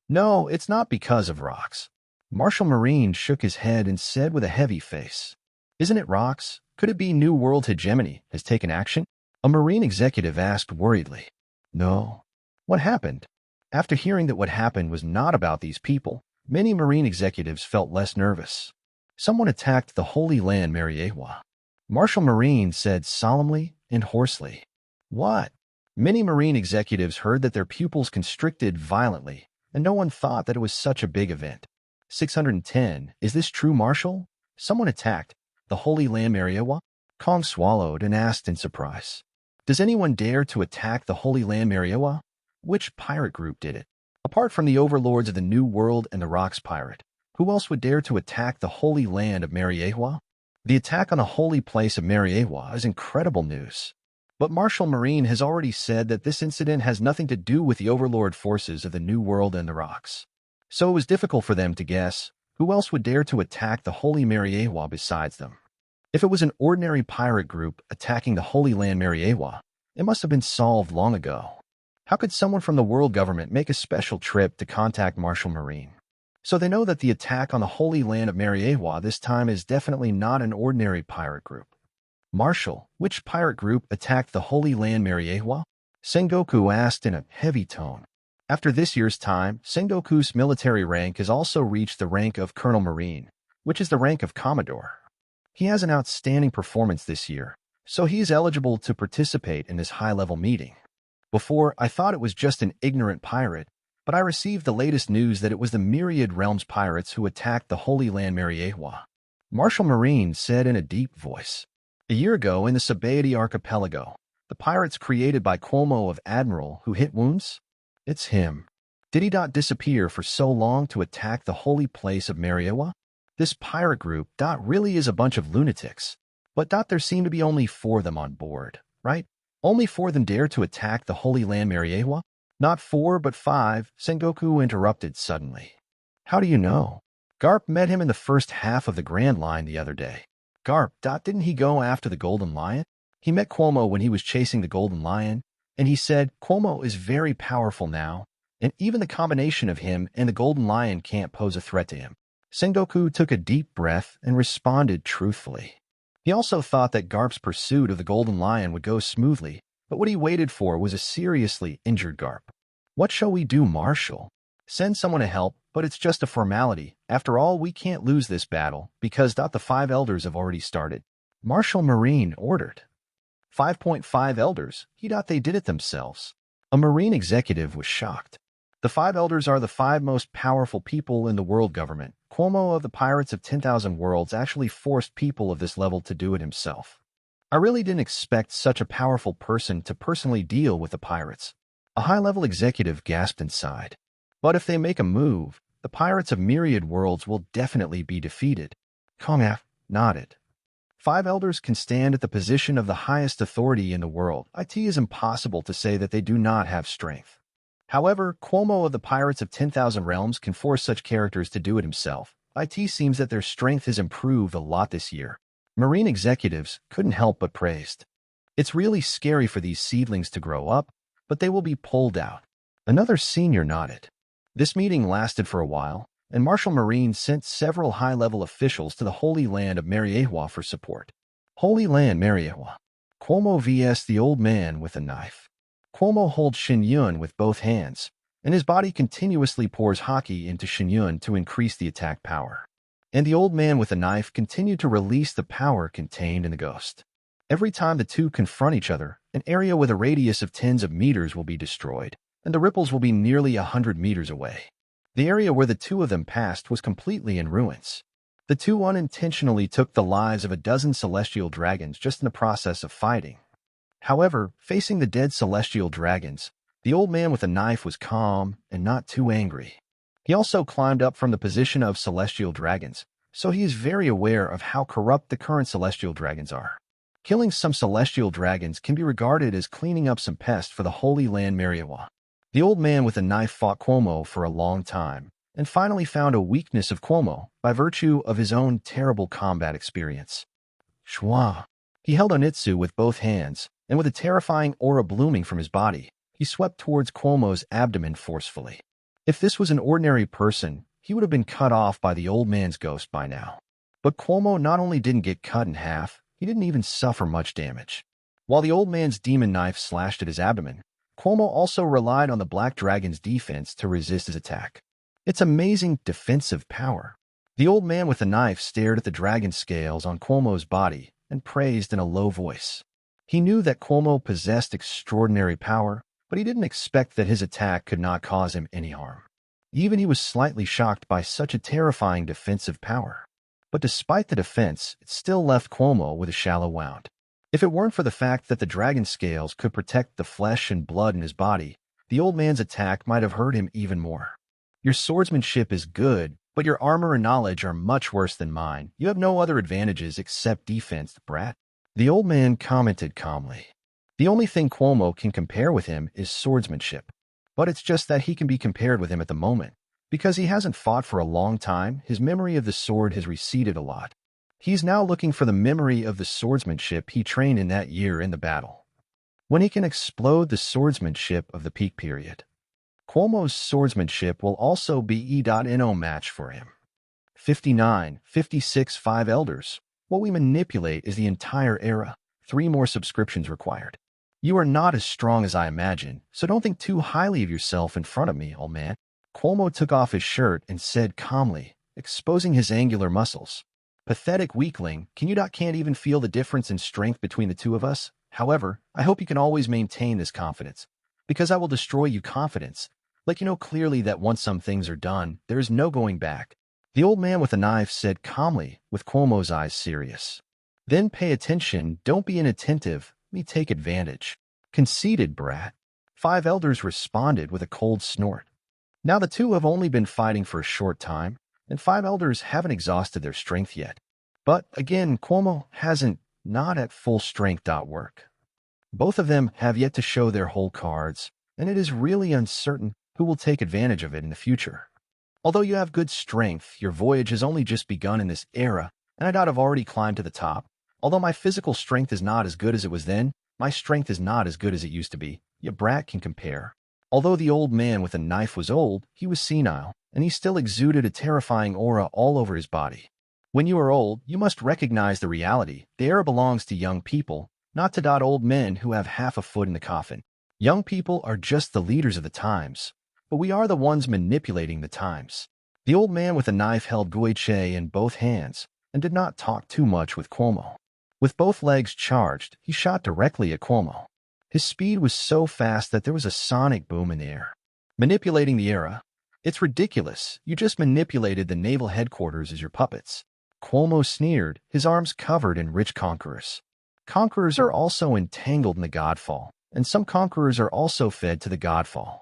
No, it's not because of Rocks. Marshal Marine shook his head and said with a heavy face, Isn't it Rocks? Could it be New World Hegemony has taken action? A Marine executive asked worriedly. No. What happened? After hearing that what happened was not about these people, many Marine executives felt less nervous. Someone attacked the Holy Land Mariewa. Marshal Marine said solemnly and hoarsely. What? Many Marine executives heard that their pupils constricted violently, and no one thought that it was such a big event. 610. Is this true, Marshal? Someone attacked the Holy Land Mariewa? Kong swallowed and asked in surprise. Does anyone dare to attack the Holy Land Mariewa? Which pirate group did it? Apart from the overlords of the New World and the Rocks Pirate, who else would dare to attack the Holy Land of Mariewa? The attack on the holy place of Mariewa is incredible news. But Marshal Marine has already said that this incident has nothing to do with the overlord forces of the New World and the Rocks. So it was difficult for them to guess who else would dare to attack the Holy Mariewa besides them. If it was an ordinary pirate group attacking the Holy Land Mariewa, it must have been solved long ago. How could someone from the world government make a special trip to contact Marshal Marine? So they know that the attack on the Holy Land of Mariewa this time is definitely not an ordinary pirate group. Marshal, which pirate group attacked the Holy Land Mariewa? Sengoku asked in a heavy tone. After this year's time, Sengoku's military rank has also reached the rank of Colonel Marine, which is the rank of Commodore. He has an outstanding performance this year, so he is eligible to participate in this high-level meeting. Before, I thought it was just an ignorant pirate, but I received the latest news that it was the Myriad Realms pirates who attacked the Holy Land Mariewa. Marshal Marine said in a deep voice. A year ago in the Sabaody Archipelago, the pirates created by Cuomo of Admiral who hit wounds? It's him. Did he not disappear for so long to attack the holy place of Mariewa? This pirate group really is a bunch of lunatics. But there seem to be only 4 of them on board, right? Only 4 of them dare to attack the Holy Land Mariewa? Not 4, but 5, Sengoku interrupted suddenly. How do you know? Garp met him in the first half of the Grand Line the other day. Garp, didn't he go after the Golden Lion? He met Cuomo when he was chasing the Golden Lion, and he said Cuomo is very powerful now, and even the combination of him and the Golden Lion can't pose a threat to him. Sengoku took a deep breath and responded truthfully. He also thought that Garp's pursuit of the Golden Lion would go smoothly, but what he waited for was a seriously injured Garp. What shall we do, Marshal? Send someone to help, but it's just a formality. After all, we can't lose this battle, because the 5 elders have already started. Marshal Marine ordered. 5.5 elders, they did it themselves. A Marine executive was shocked. The 5 elders are the 5 most powerful people in the world government. Cuomo of the Pirates of 10,000 Worlds actually forced people of this level to do it himself. I really didn't expect such a powerful person to personally deal with the pirates. A high-level executive gasped inside. But if they make a move, the pirates of Myriad Worlds will definitely be defeated. Kongaf nodded. 5 elders can stand at the position of the highest authority in the world. It is impossible to say that they do not have strength. However, Cuomo of the Pirates of 10,000 Realms can force such characters to do it himself. It seems that their strength has improved a lot this year. Marine executives couldn't help but praised. It's really scary for these seedlings to grow up, but they will be pulled out. Another senior nodded. This meeting lasted for a while, and Marshal Marine sent several high-level officials to the Holy Land of Mariehua for support. Holy Land Mariehua. Cuomo vs. the old man with a knife. Cuomo holds Shinyun with both hands, and his body continuously pours haki into Shinyun to increase the attack power. And the old man with a knife continued to release the power contained in the ghost. Every time the two confront each other, an area with a radius of tens of meters will be destroyed, and the ripples will be nearly 100 meters away. The area where the two of them passed was completely in ruins. The two unintentionally took the lives of a dozen celestial dragons just in the process of fighting. However, facing the dead celestial dragons, the old man with a knife was calm and not too angry. He also climbed up from the position of celestial dragons, so he is very aware of how corrupt the current celestial dragons are. Killing some celestial dragons can be regarded as cleaning up some pests for the Holy Land Mariehua. The old man with a knife fought Cuomo for a long time, and finally found a weakness of Cuomo by virtue of his own terrible combat experience. Shwa. He held Onitsu with both hands, and with a terrifying aura blooming from his body, he swept towards Cuomo's abdomen forcefully. If this was an ordinary person, he would have been cut off by the old man's ghost by now. But Cuomo not only didn't get cut in half, he didn't even suffer much damage. While the old man's demon knife slashed at his abdomen, Cuomo also relied on the Black Dragon's defense to resist his attack. It's amazing defensive power. The old man with the knife stared at the dragon scales on Cuomo's body and praised in a low voice. He knew that Cuomo possessed extraordinary power, but he didn't expect that his attack could not cause him any harm. Even he was slightly shocked by such a terrifying defensive power. But despite the defense, it still left Cuomo with a shallow wound. If it weren't for the fact that the dragon scales could protect the flesh and blood in his body, the old man's attack might have hurt him even more. Your swordsmanship is good, but your armor and knowledge are much worse than mine. You have no other advantages except defense, brat. The old man commented calmly. The only thing Cuomo can compare with him is swordsmanship. But it's just that he can be compared with him at the moment. Because he hasn't fought for a long time, his memory of the sword has receded a lot. He's now looking for the memory of the swordsmanship he trained in that year in the battle, when he can explode the swordsmanship of the peak period. Cuomo's swordsmanship will also be E.No match for him. 59, 56 5 elders. What we manipulate is the entire era. 3 more subscriptions required. You are not as strong as I imagined, so don't think too highly of yourself in front of me, old man. Cuomo took off his shirt and said calmly, exposing his angular muscles. Pathetic weakling, can't even feel the difference in strength between the two of us? However, I hope you can always maintain this confidence, because I will destroy you confidence. Let you know clearly that once some things are done, there is no going back. The old man with the knife said calmly, with Cuomo's eyes serious. Then pay attention, don't be inattentive, let me take advantage. Conceited brat. 5 elders responded with a cold snort. Now the two have only been fighting for a short time, and 5 elders haven't exhausted their strength yet. But again, Cuomo hasn't, not at full strength. Work. Both of them have yet to show their whole cards, and it is really uncertain who will take advantage of it in the future. Although you have good strength, your voyage has only just begun in this era, and I doubt I've already climbed to the top. Although my physical strength is not as good as it was then, my strength is not as good as it used to be. Your brat can compare. Although the old man with a knife was old, he was senile, and he still exuded a terrifying aura all over his body. When you are old, you must recognize the reality. The era belongs to young people, not to old men who have half a foot in the coffin. Young people are just the leaders of the times, but we are the ones manipulating the times. The old man with a knife held Gojo in both hands and did not talk too much with Cuomo. With both legs charged, he shot directly at Cuomo. His speed was so fast that there was a sonic boom in the air. Manipulating the era? It's ridiculous. You just manipulated the naval headquarters as your puppets. Cuomo sneered, his arms covered in rich conquerors. Conquerors are also entangled in the godfall, and some conquerors are also fed to the godfall.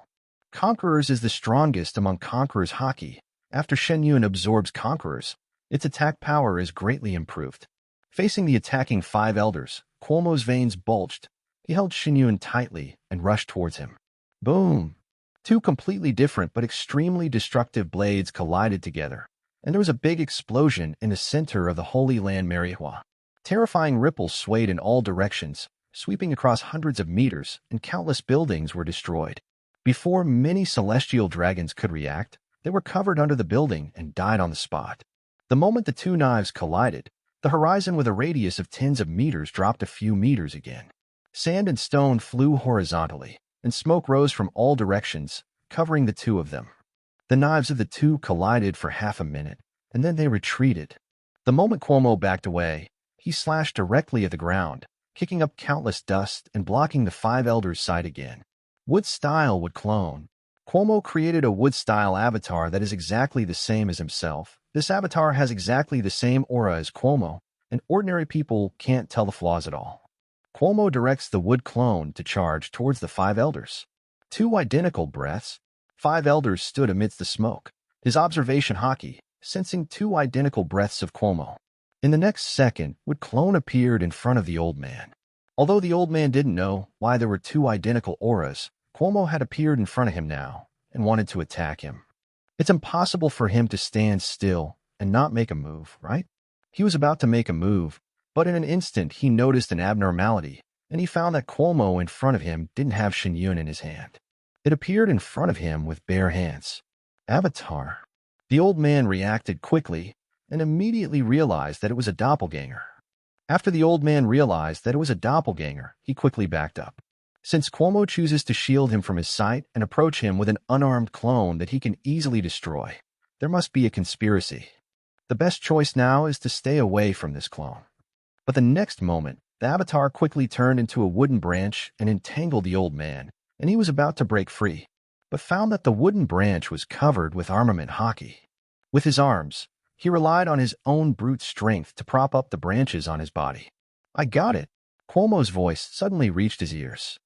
Conquerors is the strongest among conquerors haki. After Shenyun absorbs conquerors, its attack power is greatly improved. Facing the attacking five elders, Cuomo's veins bulged. He held Shinyun tightly and rushed towards him. Boom! Two completely different but extremely destructive blades collided together, and there was a big explosion in the center of the Holy Land Mariehua. Terrifying ripples swayed in all directions, sweeping across hundreds of meters, and countless buildings were destroyed. Before many celestial dragons could react, they were covered under the building and died on the spot. The moment the two knives collided, the horizon with a radius of tens of meters dropped a few meters again. Sand and stone flew horizontally, and smoke rose from all directions, covering the two of them. The knives of the two collided for half a minute, and then they retreated. The moment Cuomo backed away, he slashed directly at the ground, kicking up countless dust and blocking the five elders' sight again. Wood-style would clone. Cuomo created a wood-style avatar that is exactly the same as himself. This avatar has exactly the same aura as Cuomo, and ordinary people can't tell the flaws at all. Cuomo directs the wood clone to charge towards the five elders. Two identical breaths. Five elders stood amidst the smoke, his observation haki, sensing two identical breaths of Cuomo. In the next second, wood clone appeared in front of the old man. Although the old man didn't know why there were two identical auras, Cuomo had appeared in front of him now and wanted to attack him. It's impossible for him to stand still and not make a move, right? He was about to make a move, but in an instant he noticed an abnormality, and he found that Cuomo in front of him didn't have Shinyun in his hand. It appeared in front of him with bare hands. Avatar. The old man reacted quickly and immediately realized that it was a doppelganger. After the old man realized that it was a doppelganger, he quickly backed up. Since Cuomo chooses to shield him from his sight and approach him with an unarmed clone that he can easily destroy, there must be a conspiracy. The best choice now is to stay away from this clone. But the next moment, the avatar quickly turned into a wooden branch and entangled the old man, and he was about to break free, but found that the wooden branch was covered with armament haki. With his arms, he relied on his own brute strength to prop up the branches on his body. I got it. Cuomo's voice suddenly reached his ears.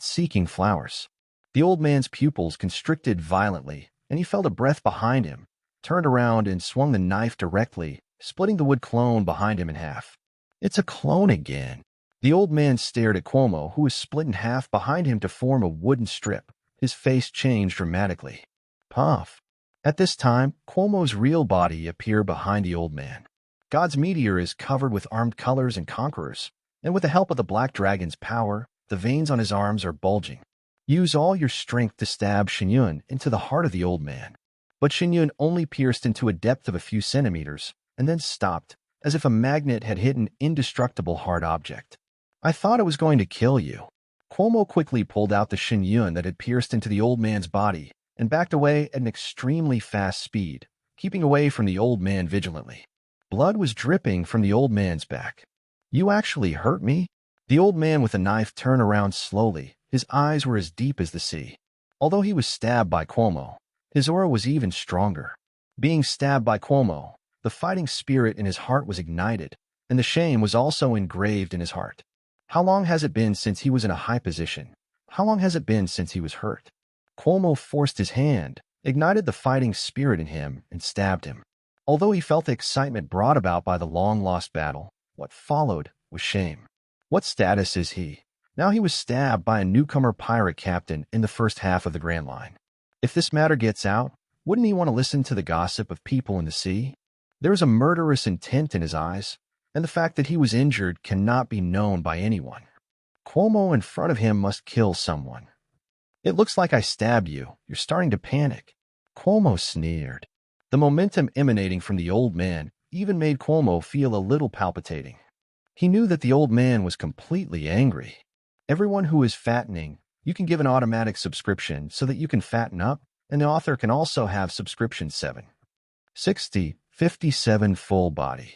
Seeking flowers. The old man's pupils constricted violently, and he felt a breath behind him, turned around and swung the knife directly, splitting the wood clone behind him in half. It's a clone again. The old man stared at Cuomo, who was split in half behind him to form a wooden strip. His face changed dramatically. Puff. At this time, Cuomo's real body appeared behind the old man. God's meteor is covered with armed colors and conquerors, and with the help of the black dragon's power, the veins on his arms are bulging. Use all your strength to stab Shinyun into the heart of the old man. But Shinyun only pierced into a depth of a few centimeters, and then stopped, as if a magnet had hit an indestructible hard object. I thought it was going to kill you. Cuomo quickly pulled out the Shinyun that had pierced into the old man's body, and backed away at an extremely fast speed, keeping away from the old man vigilantly. Blood was dripping from the old man's back. You actually hurt me? The old man with the knife turned around slowly. His eyes were as deep as the sea. Although he was stabbed by Cuomo, his aura was even stronger. Being stabbed by Cuomo, the fighting spirit in his heart was ignited, and the shame was also engraved in his heart. How long has it been since he was in a high position? How long has it been since he was hurt? Cuomo forced his hand, ignited the fighting spirit in him, and stabbed him. Although he felt the excitement brought about by the long-lost battle, what followed was shame. What status is he? Now he was stabbed by a newcomer pirate captain in the first half of the Grand Line. If this matter gets out, wouldn't he want to listen to the gossip of people in the sea? There is a murderous intent in his eyes, and the fact that he was injured cannot be known by anyone. Cuomo in front of him must kill someone. It looks like I stabbed you. You're starting to panic. Cuomo sneered. The momentum emanating from the old man even made Cuomo feel a little palpitating. He knew that the old man was completely angry. Everyone who is fattening, you can give an automatic subscription so that you can fatten up, and the author can also have subscription 57 full body.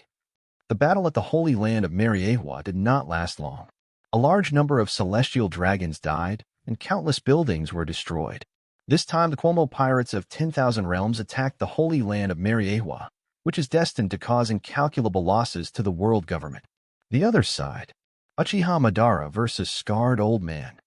The battle at the Holy Land of Mariehua did not last long. A large number of celestial dragons died, and countless buildings were destroyed. This time the Cuomo pirates of 10,000 realms attacked the Holy Land of Mariehua, which is destined to cause incalculable losses to the world government. The other side, Uchiha Madara versus Scarred Old Man.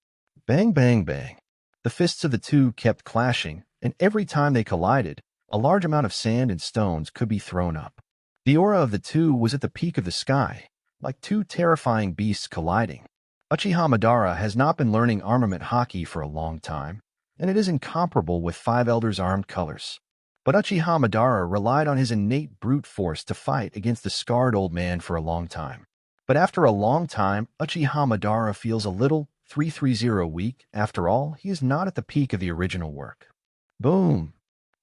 Bang, bang, bang. The fists of the two kept clashing, and every time they collided, a large amount of sand and stones could be thrown up. The aura of the two was at the peak of the sky, like two terrifying beasts colliding. Uchiha Madara has not been learning armament hockey for a long time, and it is incomparable with five elders' armed colors. But Uchiha Madara relied on his innate brute force to fight against the scarred old man for a long time. But after a long time, Uchiha Madara feels a little 330 weak. After all, he is not at the peak of the original work. Boom!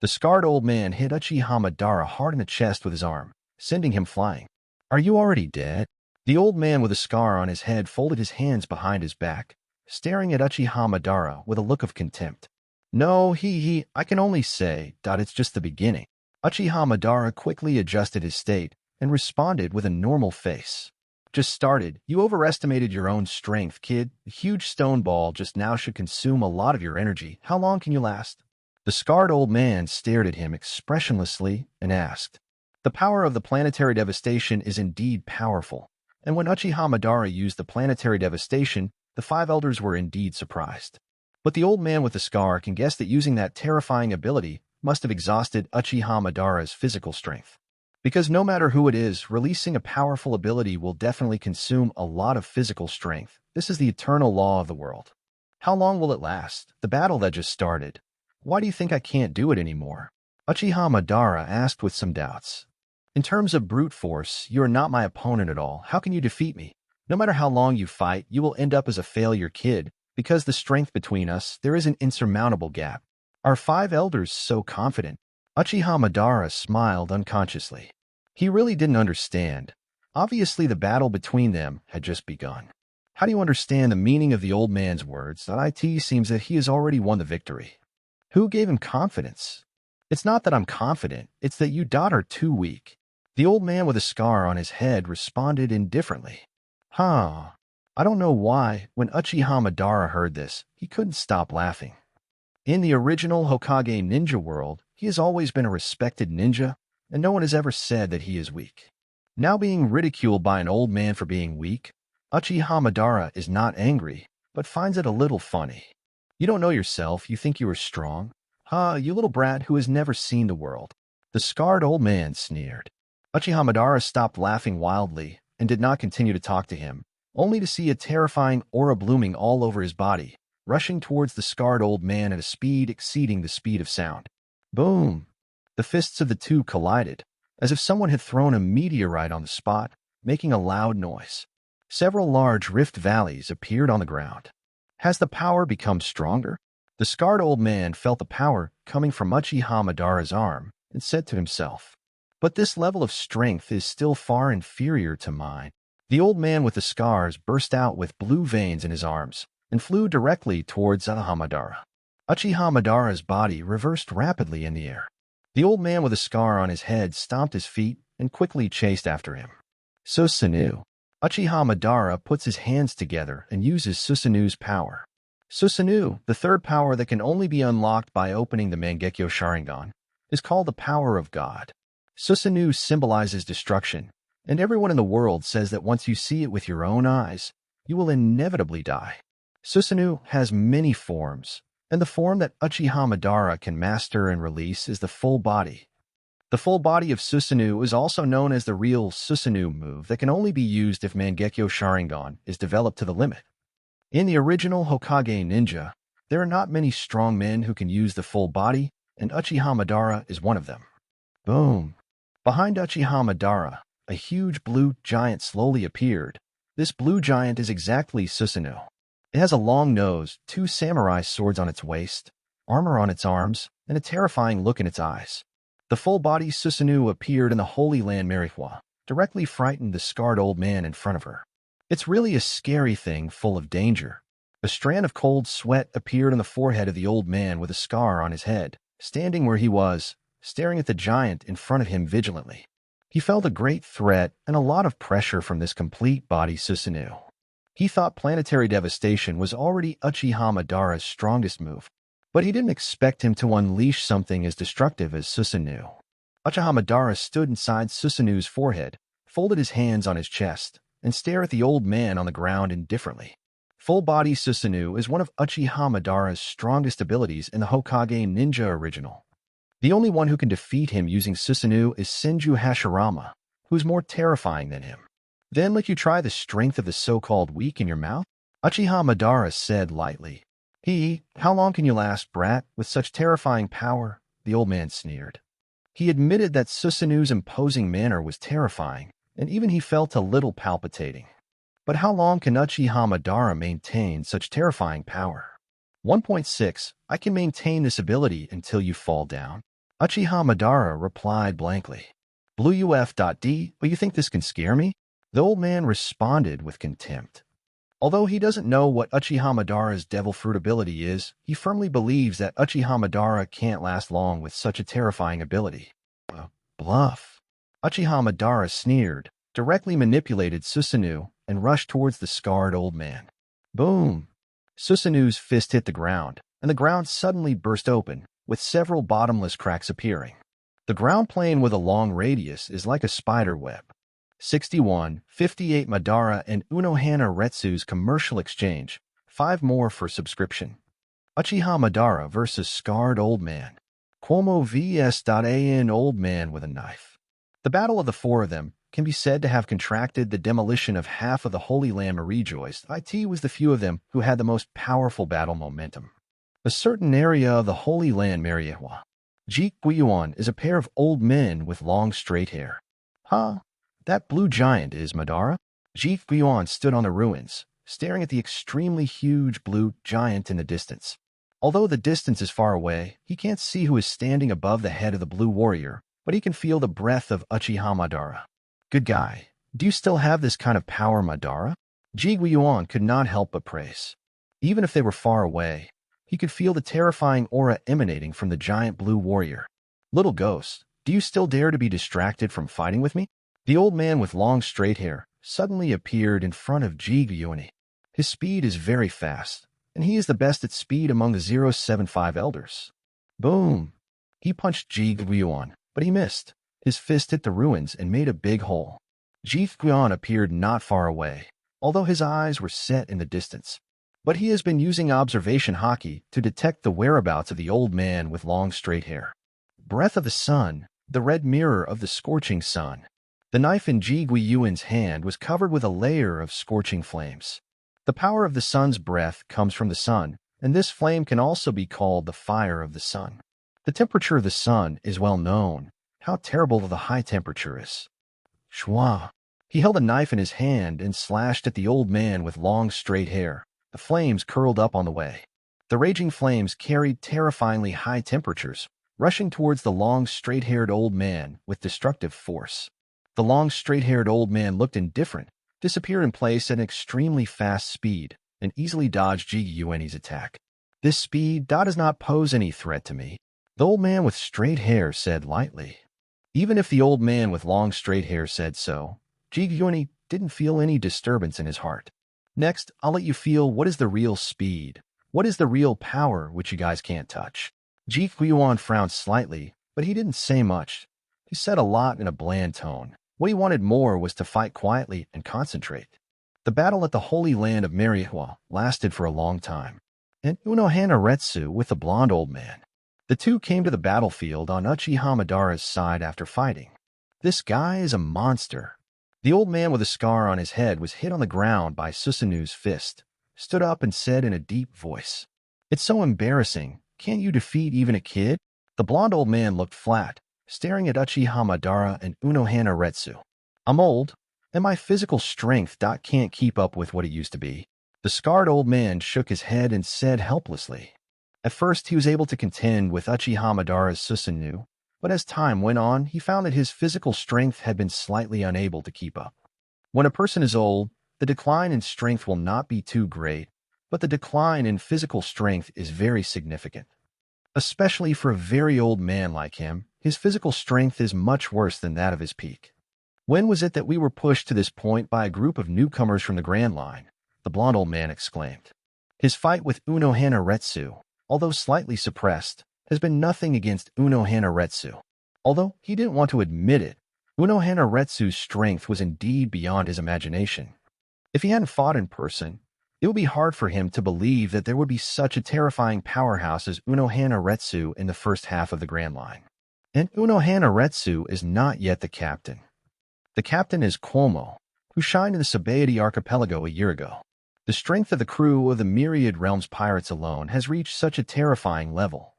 The scarred old man hit Uchiha Madara hard in the chest with his arm, sending him flying. Are you already dead? The old man with a scar on his head folded his hands behind his back, staring at Uchiha Madara with a look of contempt. No, I can only say, it's just the beginning. Uchiha Madara quickly adjusted his state and responded with a normal face. Just started. You overestimated your own strength, kid. The huge stone ball just now should consume a lot of your energy. How long can you last? The scarred old man stared at him expressionlessly and asked. The power of the planetary devastation is indeed powerful, and when Uchiha Madara used the planetary devastation, the five elders were indeed surprised. But the old man with the scar can guess that using that terrifying ability must have exhausted Uchiha Madara's physical strength. Because no matter who it is, releasing a powerful ability will definitely consume a lot of physical strength. This is the eternal law of the world. How long will it last? The battle that just started. Why do you think I can't do it anymore? Uchiha Madara asked with some doubts. In terms of brute force, you are not my opponent at all. How can you defeat me? No matter how long you fight, you will end up as a failure, kid. Because the strength between us, there is an insurmountable gap. Are five elders so confident? Uchiha Madara smiled unconsciously. He really didn't understand. Obviously, the battle between them had just begun. How do you understand the meaning of the old man's words? It seems that he has already won the victory. Who gave him confidence? It's not that I'm confident, it's that you are too weak. The old man with a scar on his head responded indifferently. I don't know why, when Uchiha Madara heard this, he couldn't stop laughing. In the original Hokage ninja world, he has always been a respected ninja, and no one has ever said that he is weak. Now being ridiculed by an old man for being weak, Uchiha Madara is not angry, but finds it a little funny. You don't know yourself, you think you are strong? You little brat who has never seen the world. The scarred old man sneered. Uchiha Madara stopped laughing wildly and did not continue to talk to him, only to see a terrifying aura blooming all over his body, rushing towards the scarred old man at a speed exceeding the speed of sound. Boom! The fists of the two collided, as if someone had thrown a meteorite on the spot, making a loud noise. Several large rift valleys appeared on the ground. Has the power become stronger? The scarred old man felt the power coming from Uchiha Madara's arm and said to himself, but this level of strength is still far inferior to mine. The old man with the scars burst out with blue veins in his arms and flew directly towards Uchiha Madara. Uchiha Madara's body reversed rapidly in the air. The old man with a scar on his head stomped his feet and quickly chased after him. Susanoo. Uchiha Madara puts his hands together and uses Susanoo's power. Susanoo, the third power that can only be unlocked by opening the Mangekyo Sharingan, is called the power of God. Susanoo symbolizes destruction, and everyone in the world says that once you see it with your own eyes, you will inevitably die. Susanoo has many forms, and the form that Uchiha Madara can master and release is the full body. The full body of Susanoo is also known as the real Susanoo move that can only be used if Mangekyo Sharingan is developed to the limit. In the original Hokage ninja, there are not many strong men who can use the full body, and Uchiha Madara is one of them. Boom! Behind Uchiha Madara, a huge blue giant slowly appeared. This blue giant is exactly Susanoo. It has a long nose, two samurai swords on its waist, armor on its arms, and a terrifying look in its eyes. The full-body Susanoo appeared in the Holy Land Marihua, directly frightened the scarred old man in front of her. It's really a scary thing full of danger. A strand of cold sweat appeared on the forehead of the old man with a scar on his head, standing where he was, staring at the giant in front of him vigilantly. He felt a great threat and a lot of pressure from this complete body Susanoo. He thought planetary devastation was already Uchiha Madara's strongest move, but he didn't expect him to unleash something as destructive as Susanoo. Uchiha Madara stood inside Susanoo's forehead, folded his hands on his chest, and stared at the old man on the ground indifferently. Full-body Susanoo is one of Uchiha Madara's strongest abilities in the Hokage Ninja original. The only one who can defeat him using Susanoo is Senju Hashirama, who is more terrifying than him. Then let you try the strength of the so-called weak in your mouth? Uchiha Madara said lightly. How long can you last, brat, with such terrifying power? The old man sneered. He admitted that Susanu's imposing manner was terrifying, and even he felt a little palpitating. But how long can Uchiha Madara maintain such terrifying power? 1.6. I can maintain this ability until you fall down. Uchiha Madara replied blankly. Blue UF.D, but you think this can scare me? The old man responded with contempt. Although he doesn't know what Uchiha Madara's devil fruit ability is, he firmly believes that Uchiha Madara can't last long with such a terrifying ability. Bluff. Uchiha Madara sneered, directly manipulated Susanoo, and rushed towards the scarred old man. Boom! Susanoo's fist hit the ground, and the ground suddenly burst open, with several bottomless cracks appearing. The ground plane with a long radius is like a spider web. 61.58 Madara and Unohana Retsu's commercial exchange. 5 more for subscription. Uchiha Madara versus Scarred Old Man. Cuomo vs.an Old Man with a Knife. The battle of the 4 of them can be said to have contracted the demolition of half of the Holy Land rejoiced. It was the few of them who had the most powerful battle momentum. A certain area of the Holy Land Mariehwa. Ji Guiyuan is a pair of old men with long straight hair. That blue giant is Madara? Ji Guiyuan stood on the ruins, staring at the extremely huge blue giant in the distance. Although the distance is far away, he can't see who is standing above the head of the blue warrior, but he can feel the breath of Uchiha Madara. Good guy. Do you still have this kind of power, Madara? Ji Guiyuan could not help but praise. Even if they were far away, he could feel the terrifying aura emanating from the giant blue warrior. Little ghost, do you still dare to be distracted from fighting with me? The old man with long straight hair suddenly appeared in front of Ji Guiyuan. His speed is very fast, and he is the best at speed among the 075 elders. Boom! He punched Ji Guiyuan, but he missed. His fist hit the ruins and made a big hole. Ji Guiyuan appeared not far away, although his eyes were set in the distance. But he has been using observation haki to detect the whereabouts of the old man with long straight hair. Breath of the sun, the red mirror of the scorching sun. The knife in Ji Guiyuan's hand was covered with a layer of scorching flames. The power of the sun's breath comes from the sun, and this flame can also be called the fire of the sun. The temperature of the sun is well known. How terrible the high temperature is. Shwa. He held a knife in his hand and slashed at the old man with long straight hair. The flames curled up on the way. The raging flames carried terrifyingly high temperatures, rushing towards the long straight-haired old man with destructive force. The long straight-haired old man looked indifferent, disappeared in place at an extremely fast speed, and easily dodged Ji Guiyuan's attack. This speed does not pose any threat to me, the old man with straight hair said lightly. Even if the old man with long straight hair said so, Ji Guiyuan didn't feel any disturbance in his heart. Next, I'll let you feel what is the real speed, what is the real power which you guys can't touch. Ji Guiyuan frowned slightly, but he didn't say much. He said a lot in a bland tone. What he wanted more was to fight quietly and concentrate. The battle at the Holy Land of Mariehwa lasted for a long time, and Unohana Retsu with the blonde old man. The two came to the battlefield on Uchiha Madara's side after fighting. This guy is a monster. The old man with a scar on his head was hit on the ground by Susanoo's fist, stood up and said in a deep voice, "It's so embarrassing. Can't you defeat even a kid?" The blonde old man looked flat, staring at Uchiha Madara and Unohana Retsu. "I'm old, and my physical strength can't keep up with what it used to be." The scarred old man shook his head and said helplessly. At first, he was able to contend with Uchiha Madara's Susanoo, but as time went on, he found that his physical strength had been slightly unable to keep up. When a person is old, the decline in strength will not be too great, but the decline in physical strength is very significant. Especially for a very old man like him, his physical strength is much worse than that of his peak. When was it that we were pushed to this point by a group of newcomers from the Grand Line? The blond old man exclaimed. His fight with Unohana Retsu, although slightly suppressed, has been nothing against Unohana Retsu. Although he didn't want to admit it, Unohana Retsu's strength was indeed beyond his imagination. If he hadn't fought in person, it would be hard for him to believe that there would be such a terrifying powerhouse as Unohana Retsu in the first half of the Grand Line. And Unohana Retsu is not yet the captain. The captain is Cuomo, who shined in the Sabaody archipelago a year ago. The strength of the crew of the Myriad Realms pirates alone has reached such a terrifying level.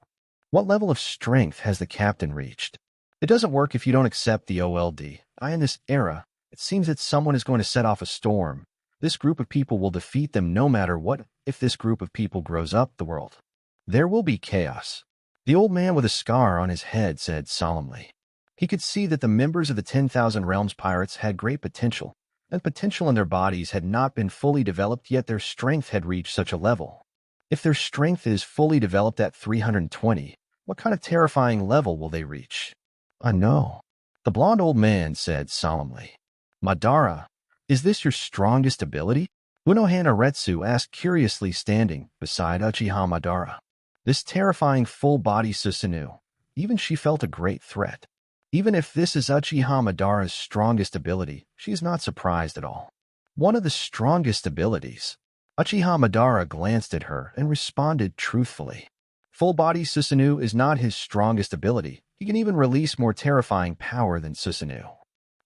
What level of strength has the captain reached? It doesn't work if you don't accept the old. In this era, it seems that someone is going to set off a storm. This group of people will defeat them no matter what. If this group of people grows up the world, there will be chaos. The old man with a scar on his head said solemnly. He could see that the members of the 10,000 Realms pirates had great potential, and potential in their bodies had not been fully developed, yet their strength had reached such a level. If their strength is fully developed at 320, what kind of terrifying level will they reach? I know. The blond old man said solemnly. Madara, is this your strongest ability? Unohana Retsu asked curiously, standing beside Uchiha Madara. This terrifying full-body Susanoo, even she felt a great threat. Even if this is Uchiha Madara's strongest ability, she is not surprised at all. One of the strongest abilities. Uchiha Madara glanced at her and responded truthfully. Full-body Susanoo is not his strongest ability. He can even release more terrifying power than Susanoo.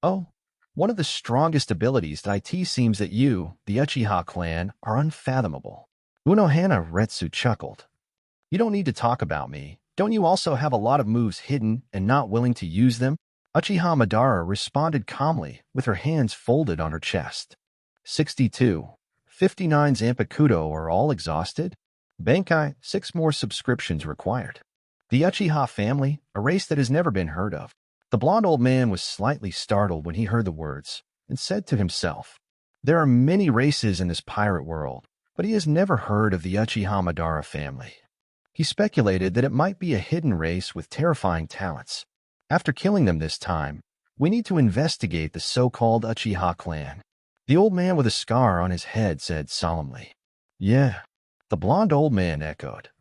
Oh, one of the strongest abilities that it seems that you, the Uchiha clan, are unfathomable. Unohana Retsu chuckled. You don't need to talk about me. Don't you also have a lot of moves hidden and not willing to use them? Uchiha Madara responded calmly, with her hands folded on her chest. 62. 59 Zanpakuto are all exhausted? Bankai, 6 more subscriptions required. The Uchiha family, a race that has never been heard of. The blond old man was slightly startled when he heard the words, and said to himself, there are many races in this pirate world, but he has never heard of the Uchiha Madara family. He speculated that it might be a hidden race with terrifying talents. After killing them this time, we need to investigate the so-called Uchiha clan. The old man with a scar on his head said solemnly. Yeah, the blond old man echoed.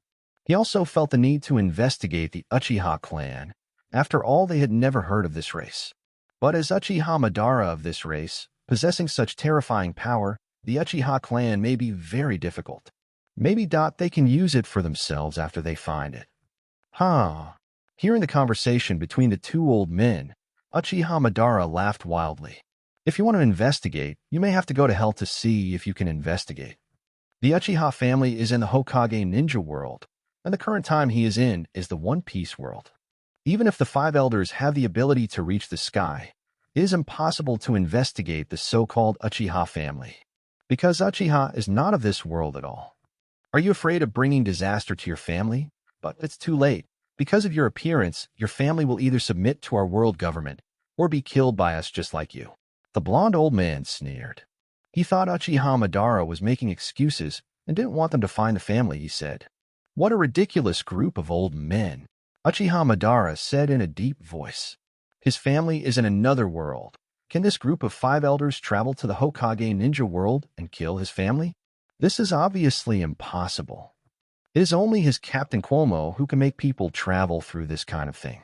He also felt the need to investigate the Uchiha clan. After all, they had never heard of this race. But as Uchiha Madara of this race, possessing such terrifying power, the Uchiha clan may be very difficult. Maybe they can use it for themselves after they find it. Hearing the conversation between the two old men, Uchiha Madara laughed wildly. If you want to investigate, you may have to go to hell to see if you can investigate. The Uchiha family is in the Hokage ninja world, and the current time he is in is the One Piece world. Even if the 5 elders have the ability to reach the sky, it is impossible to investigate the so-called Uchiha family, because Uchiha is not of this world at all. Are you afraid of bringing disaster to your family? But it's too late. Because of your appearance, your family will either submit to our world government or be killed by us just like you. The blond old man sneered. He thought Uchiha Madara was making excuses and didn't want them to find the family, he said. What a ridiculous group of old men, Uchiha Madara said in a deep voice. His family is in another world. Can this group of 5 elders travel to the Hokage ninja world and kill his family? This is obviously impossible. It is only his Captain Cuomo who can make people travel through this kind of thing.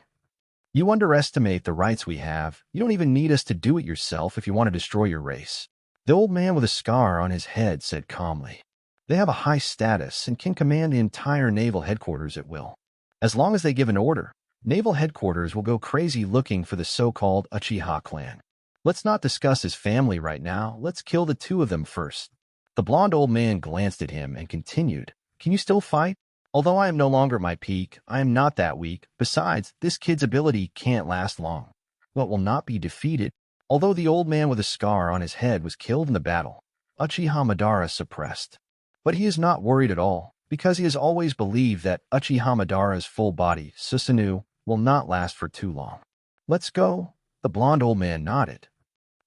You underestimate the rights we have. You don't even need us to do it yourself if you want to destroy your race. The old man with a scar on his head said calmly. They have a high status and can command the entire naval headquarters at will. As long as they give an order, naval headquarters will go crazy looking for the so-called Uchiha clan. Let's not discuss his family right now. Let's kill the 2 of them first. The blond old man glanced at him and continued, Can you still fight? Although I am no longer at my peak, I am not that weak. Besides, this kid's ability can't last long. But will not be defeated. Although the old man with a scar on his head was killed in the battle, Uchiha Madara suppressed. But he is not worried at all, because he has always believed that Uchiha Madara's full body, Susanoo, will not last for too long. Let's go. The blond old man nodded.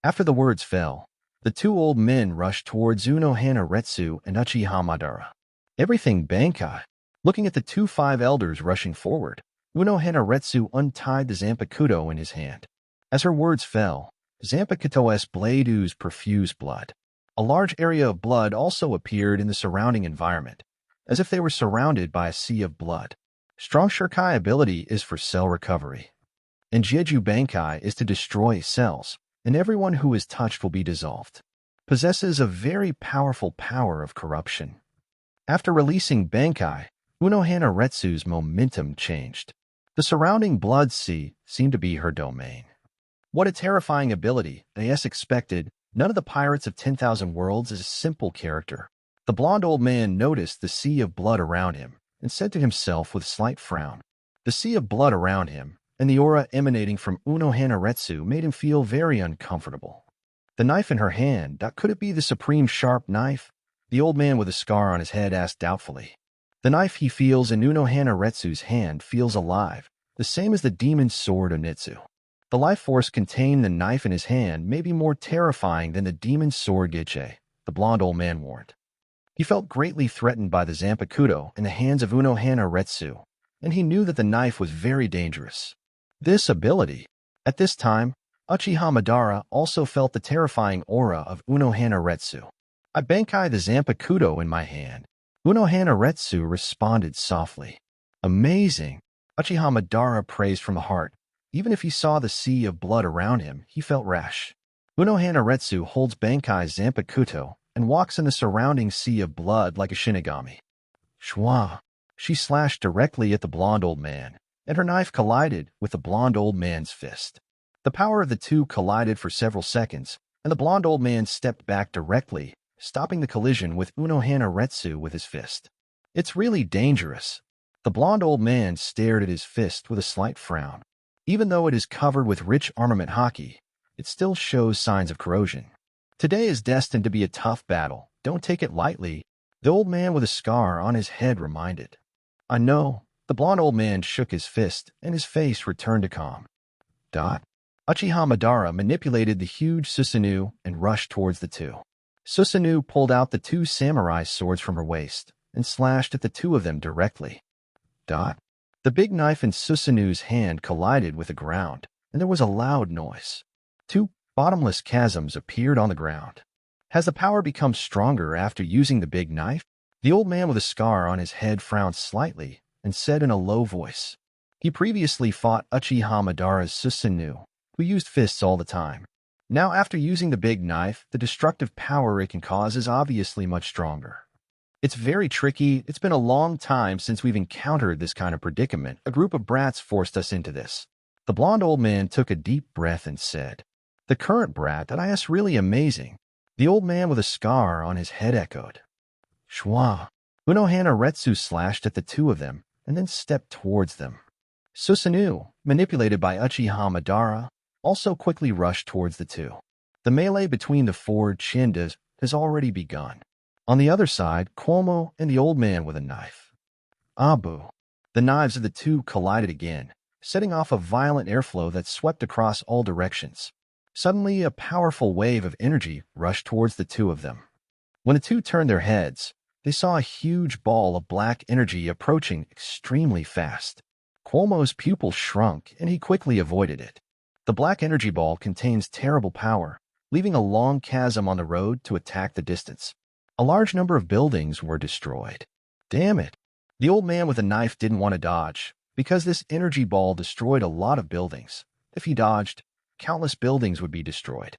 After the words fell, the 2 old men rushed towards Unohana Retsu and Uchiha Madara. Everything Bankai. Looking at the 2 5 elders rushing forward, Unohana Retsu untied the Zanpakuto in his hand. As her words fell, Zanpakuto's blade oozed profuse blood. A large area of blood also appeared in the surrounding environment, as if they were surrounded by a sea of blood. Strong Shurikai ability is for cell recovery, and Jeju Bankai is to destroy cells, and everyone who is touched will be dissolved. Possesses a very powerful power of corruption. After releasing Bankai, Unohana Retsu's momentum changed. The surrounding blood sea seemed to be her domain. What a terrifying ability. As expected, none of the pirates of 10,000 Worlds is a simple character. The blond old man noticed the sea of blood around him and said to himself with a slight frown. The sea of blood around him and the aura emanating from Uno Hanaretsu made him feel very uncomfortable. The knife in her hand, could it be the supreme sharp knife? The old man with a scar on his head asked doubtfully. The knife he feels in Uno Hanaretsu's hand feels alive, the same as the demon's sword Onitsu. The life force contained the knife in his hand may be more terrifying than the demon's sword Giche, the blond old man warned. He felt greatly threatened by the Zanpakuto in the hands of Uno Hanaretsu, and he knew that the knife was very dangerous. This ability. At this time, Uchiha Madara also felt the terrifying aura of Uno Hanaretsu. I bankai the Zanpakuto in my hand. Uno Hanaretsu responded softly. Amazing. Uchiha Madara praised from the heart. Even if he saw the sea of blood around him, he felt rash. Uno Hanaretsu holds Bankai's Zanpakuto and walks in the surrounding sea of blood like a Shinigami. Schwa. She slashed directly at the blond old man, and her knife collided with the blond old man's fist. The power of the two collided for several seconds, and the blond old man stepped back directly, stopping the collision with Uno Hanaretsu with his fist. It's really dangerous. The blond old man stared at his fist with a slight frown. Even though it is covered with rich armament haki, it still shows signs of corrosion. Today is destined to be a tough battle. Don't take it lightly, the old man with a scar on his head reminded. I know. The blond old man shook his fist, and his face returned to calm. Uchiha Madara manipulated the huge Susanoo and rushed towards the two. Susanoo pulled out the two samurai swords from her waist and slashed at the two of them directly. The big knife in Susanoo's hand collided with the ground, and there was a loud noise. Two bottomless chasms appeared on the ground. Has the power become stronger after using the big knife? The old man with a scar on his head frowned slightly and said in a low voice. He previously fought Uchiha Madara's Susanoo, who used fists all the time. Now after using the big knife, the destructive power it can cause is obviously much stronger. It's very tricky. It's been a long time since we've encountered this kind of predicament. A group of brats forced us into this. The blond old man took a deep breath and said, The current brat that I is really amazing. The old man with a scar on his head echoed. Schwa. Uno Hanaretsu slashed at the two of them and then stepped towards them. Susanoo, manipulated by Uchiha Madara, also quickly rushed towards the two. The melee between the four Chindas has already begun. On the other side, Cuomo and the old man with a knife. Abu. The knives of the two collided again, setting off a violent airflow that swept across all directions. Suddenly, a powerful wave of energy rushed towards the two of them. When the two turned their heads, they saw a huge ball of black energy approaching extremely fast. Cuomo's pupil shrunk, and he quickly avoided it. The black energy ball contains terrible power, leaving a long chasm on the road to attack the distance. A large number of buildings were destroyed. Damn it. The old man with a knife didn't want to dodge, because this energy ball destroyed a lot of buildings. If he dodged, countless buildings would be destroyed.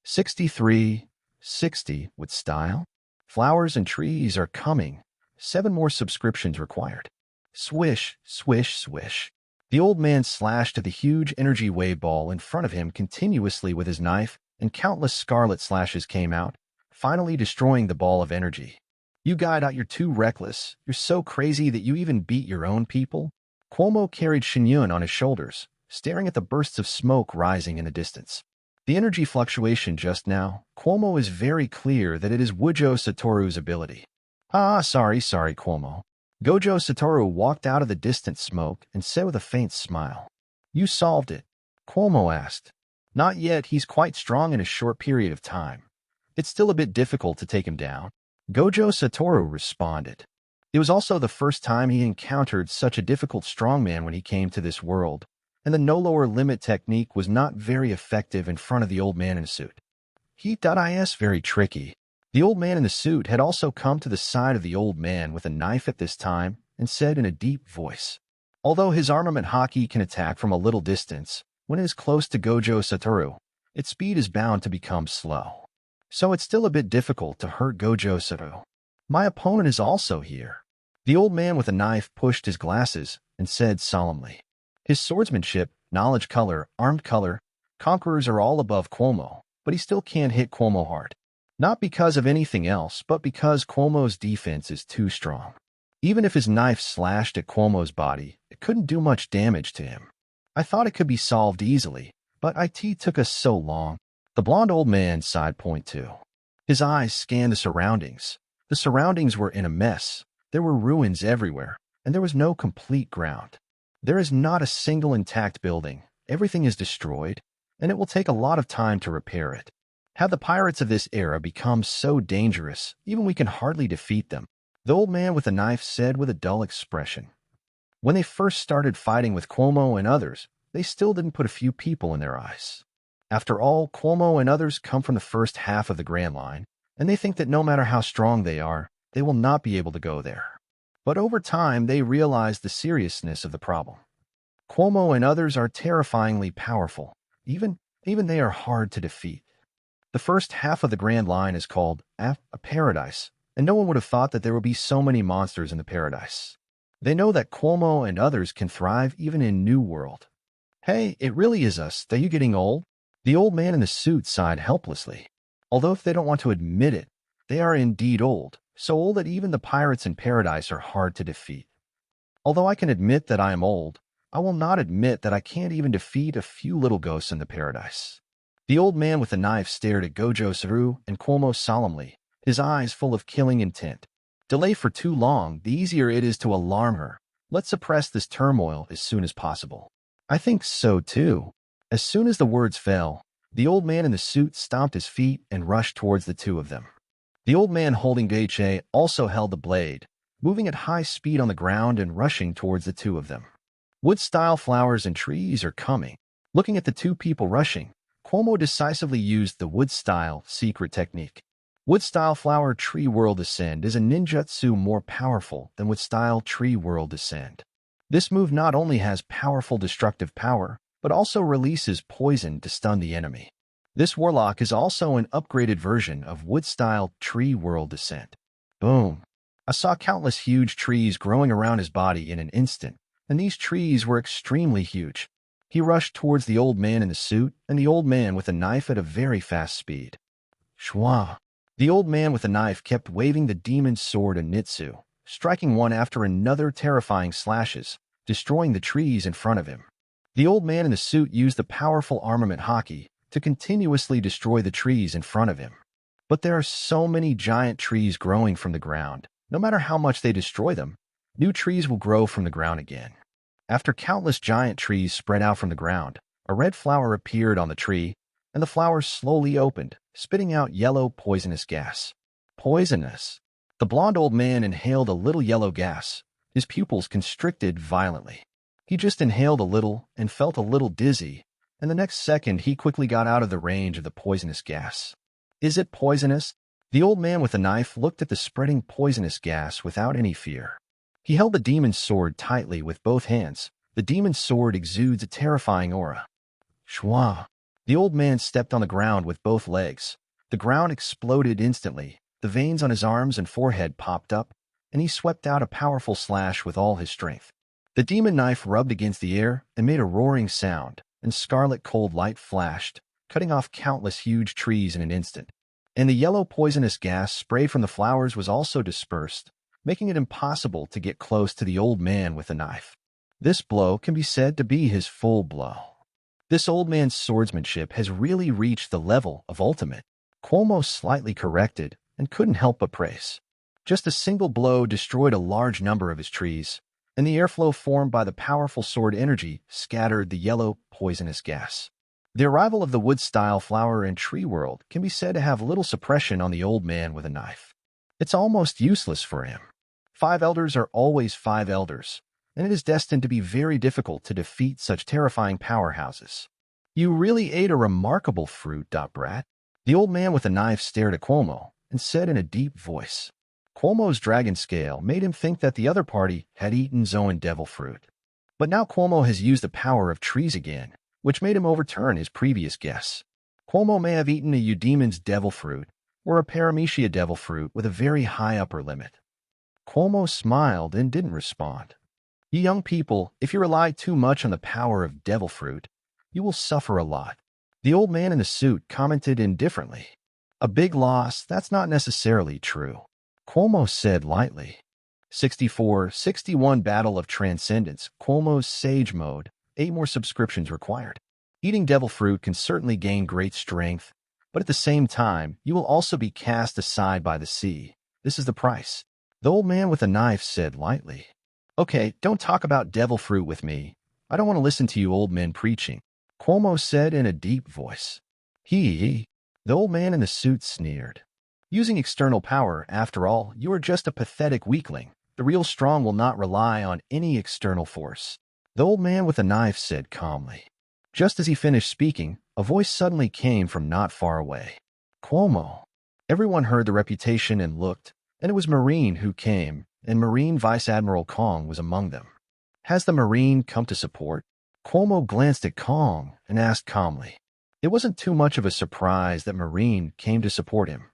63, 60 with style. Flowers and trees are coming. 7 more subscriptions required. Swish, swish, swish. The old man slashed at the huge energy wave ball in front of him continuously with his knife, and countless scarlet slashes came out, finally destroying the ball of energy. You guy, you're too reckless. You're so crazy that you even beat your own people. Cuomo carried Shinyun on his shoulders, staring at the bursts of smoke rising in the distance. The energy fluctuation just now, Cuomo is very clear that it is Gojo Satoru's ability. Sorry, Cuomo. Gojo Satoru walked out of the distant smoke and said with a faint smile. You solved it, Cuomo asked. Not yet, he's quite strong in a short period of time. It's still a bit difficult to take him down. Gojo Satoru responded. It was also the first time he encountered such a difficult strongman when he came to this world, and the no lower limit technique was not very effective in front of the old man in the suit. He.is very tricky. The old man in the suit had also come to the side of the old man with a knife at this time and said in a deep voice, Although his armament haki can attack from a little distance, when it is close to Gojo Satoru, its speed is bound to become slow. So it's still a bit difficult to hurt Gojo Satoru. My opponent is also here. The old man with a knife pushed his glasses and said solemnly. His swordsmanship, knowledge color, armed color, Conquerors are all above Cuomo, but he still can't hit Cuomo hard. Not because of anything else, but because Cuomo's defense is too strong. Even if his knife slashed at Cuomo's body, it couldn't do much damage to him. I thought it could be solved easily, but it took us so long. The blond old man sighed. Point two. His eyes scanned the surroundings. The surroundings were in a mess. There were ruins everywhere, and there was no complete ground. There is not a single intact building. Everything is destroyed, and it will take a lot of time to repair it. Have the pirates of this era become so dangerous, even we can hardly defeat them, the old man with the knife said with a dull expression. When they first started fighting with Cuomo and others, they still didn't put a few people in their eyes. After all, Cuomo and others come from the first half of the Grand Line, and they think that no matter how strong they are, they will not be able to go there. But over time, they realize the seriousness of the problem. Cuomo and others are terrifyingly powerful. Even they are hard to defeat. The first half of the Grand Line is called a paradise, and no one would have thought that there would be so many monsters in the paradise. They know that Cuomo and others can thrive even in New World. Hey, it really is us. Are you getting old? The old man in the suit sighed helplessly. Although if they don't want to admit it, they are indeed old, so old that even the pirates in paradise are hard to defeat. Although I can admit that I am old, I will not admit that I can't even defeat a few little ghosts in the paradise. The old man with the knife stared at Gojo, Satoru, and Cuomo solemnly, his eyes full of killing intent. Delay for too long, the easier it is to alarm her. Let's suppress this turmoil as soon as possible. I think so too. As soon as the words fell, the old man in the suit stomped his feet and rushed towards the two of them. The old man holding Gojo also held the blade, moving at high speed on the ground and rushing towards the two of them. Wood-style flowers and trees are coming. Looking at the two people rushing, Cuomo decisively used the wood-style secret technique. Wood-style flower tree world ascend is a ninjutsu more powerful than wood-style tree world ascend. This move not only has powerful destructive power, but also releases poison to stun the enemy. This warlock is also an upgraded version of wood-style tree world descent. Boom! I saw countless huge trees growing around his body in an instant, and these trees were extremely huge. He rushed towards the old man in the suit and the old man with a knife at a very fast speed. Shwa! The old man with the knife kept waving the demon's sword and Nitsu, striking one after another terrifying slashes, destroying the trees in front of him. The old man in the suit used the powerful armament haki to continuously destroy the trees in front of him. But there are so many giant trees growing from the ground. No matter how much they destroy them, new trees will grow from the ground again. After countless giant trees spread out from the ground, a red flower appeared on the tree, and the flower slowly opened, spitting out yellow poisonous gas. Poisonous! The blond old man inhaled a little yellow gas. His pupils constricted violently. He just inhaled a little and felt a little dizzy, and the next second he quickly got out of the range of the poisonous gas. Is it poisonous? The old man with the knife looked at the spreading poisonous gas without any fear. He held the demon's sword tightly with both hands. The demon's sword exudes a terrifying aura. Shwa! The old man stepped on the ground with both legs. The ground exploded instantly. The veins on his arms and forehead popped up, and he swept out a powerful slash with all his strength. The demon knife rubbed against the air and made a roaring sound, and scarlet cold light flashed, cutting off countless huge trees in an instant. And the yellow poisonous gas sprayed from the flowers was also dispersed, making it impossible to get close to the old man with the knife. This blow can be said to be his full blow. This old man's swordsmanship has really reached the level of ultimate. Cuomo slightly corrected and couldn't help but praise. Just a single blow destroyed a large number of his trees, and the airflow formed by the powerful sword energy scattered the yellow, poisonous gas. The arrival of the wood-style flower and tree world can be said to have little suppression on the old man with a knife. It's almost useless for him. 5 elders are always 5 elders, and it is destined to be very difficult to defeat such terrifying powerhouses. You really ate a remarkable fruit, brat. The old man with the knife stared at Cuomo and said in a deep voice. Cuomo's dragon scale made him think that the other party had eaten Zoan devil fruit. But now Cuomo has used the power of trees again, which made him overturn his previous guess. Cuomo may have eaten a eudemon's devil fruit or a paramecia devil fruit with a very high upper limit. Cuomo smiled and didn't respond. You young people, if you rely too much on the power of devil fruit, you will suffer a lot. The old man in the suit commented indifferently. A big loss, that's not necessarily true. Cuomo said lightly. 64-61 Battle of Transcendence, Cuomo's Sage Mode, 8 more subscriptions required. Eating devil fruit can certainly gain great strength, but at the same time, you will also be cast aside by the sea. This is the price. The old man with a knife said lightly. Okay, don't talk about devil fruit with me. I don't want to listen to you old men preaching, Cuomo said in a deep voice. The old man in the suit sneered. Using external power, after all, you are just a pathetic weakling. The real strong will not rely on any external force. The old man with a knife said calmly. Just as he finished speaking, a voice suddenly came from not far away. Cuomo. Everyone heard the reputation and looked, and it was Marine who came, and Marine Vice Admiral Kong was among them. Has the Marine come to support? Cuomo glanced at Kong and asked calmly. It wasn't too much of a surprise that Marine came to support him.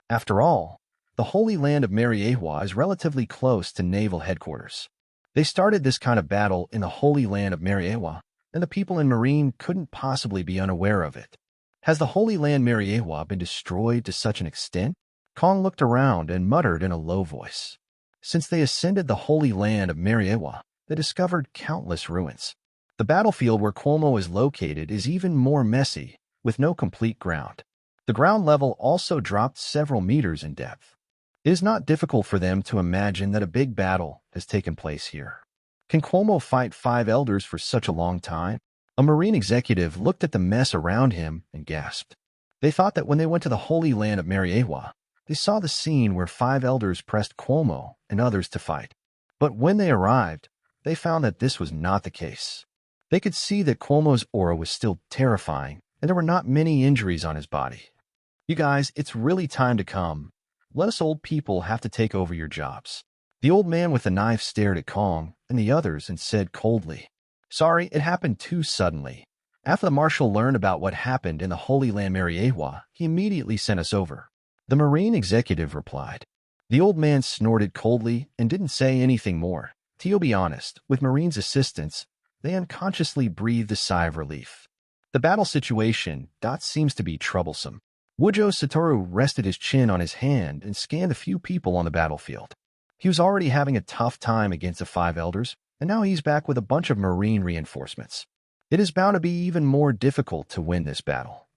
After all, the Holy Land of Mariewa is relatively close to naval headquarters. They started this kind of battle in the Holy Land of Mariewa, and the people in Marine couldn't possibly be unaware of it. Has the Holy Land Mariewa been destroyed to such an extent? Kong looked around and muttered in a low voice. Since they ascended the Holy Land of Mariewa, they discovered countless ruins. The battlefield where Cuomo is located is even more messy, with no complete ground. The ground level also dropped several meters in depth. It is not difficult for them to imagine that a big battle has taken place here. Can Cuomo fight 5 elders for such a long time? A Marine executive looked at the mess around him and gasped. They thought that when they went to the Holy Land of Mariewa, they saw the scene where 5 elders pressed Cuomo and others to fight. But when they arrived, they found that this was not the case. They could see that Cuomo's aura was still terrifying, and there were not many injuries on his body. You guys, it's really time to come. Let us old people have to take over your jobs. The old man with the knife stared at Kong and the others and said coldly, Sorry, it happened too suddenly. After the Marshal learned about what happened in the Holy Land Mariewa, he immediately sent us over. The Marine executive replied. The old man snorted coldly and didn't say anything more. To be honest, with Marine's assistance, they unconsciously breathed a sigh of relief. The battle situation seems to be troublesome. Satoru rested his chin on his hand and scanned a few people on the battlefield. He was already having a tough time against the 5 elders, and now he's back with a bunch of Marine reinforcements. It is bound to be even more difficult to win this battle.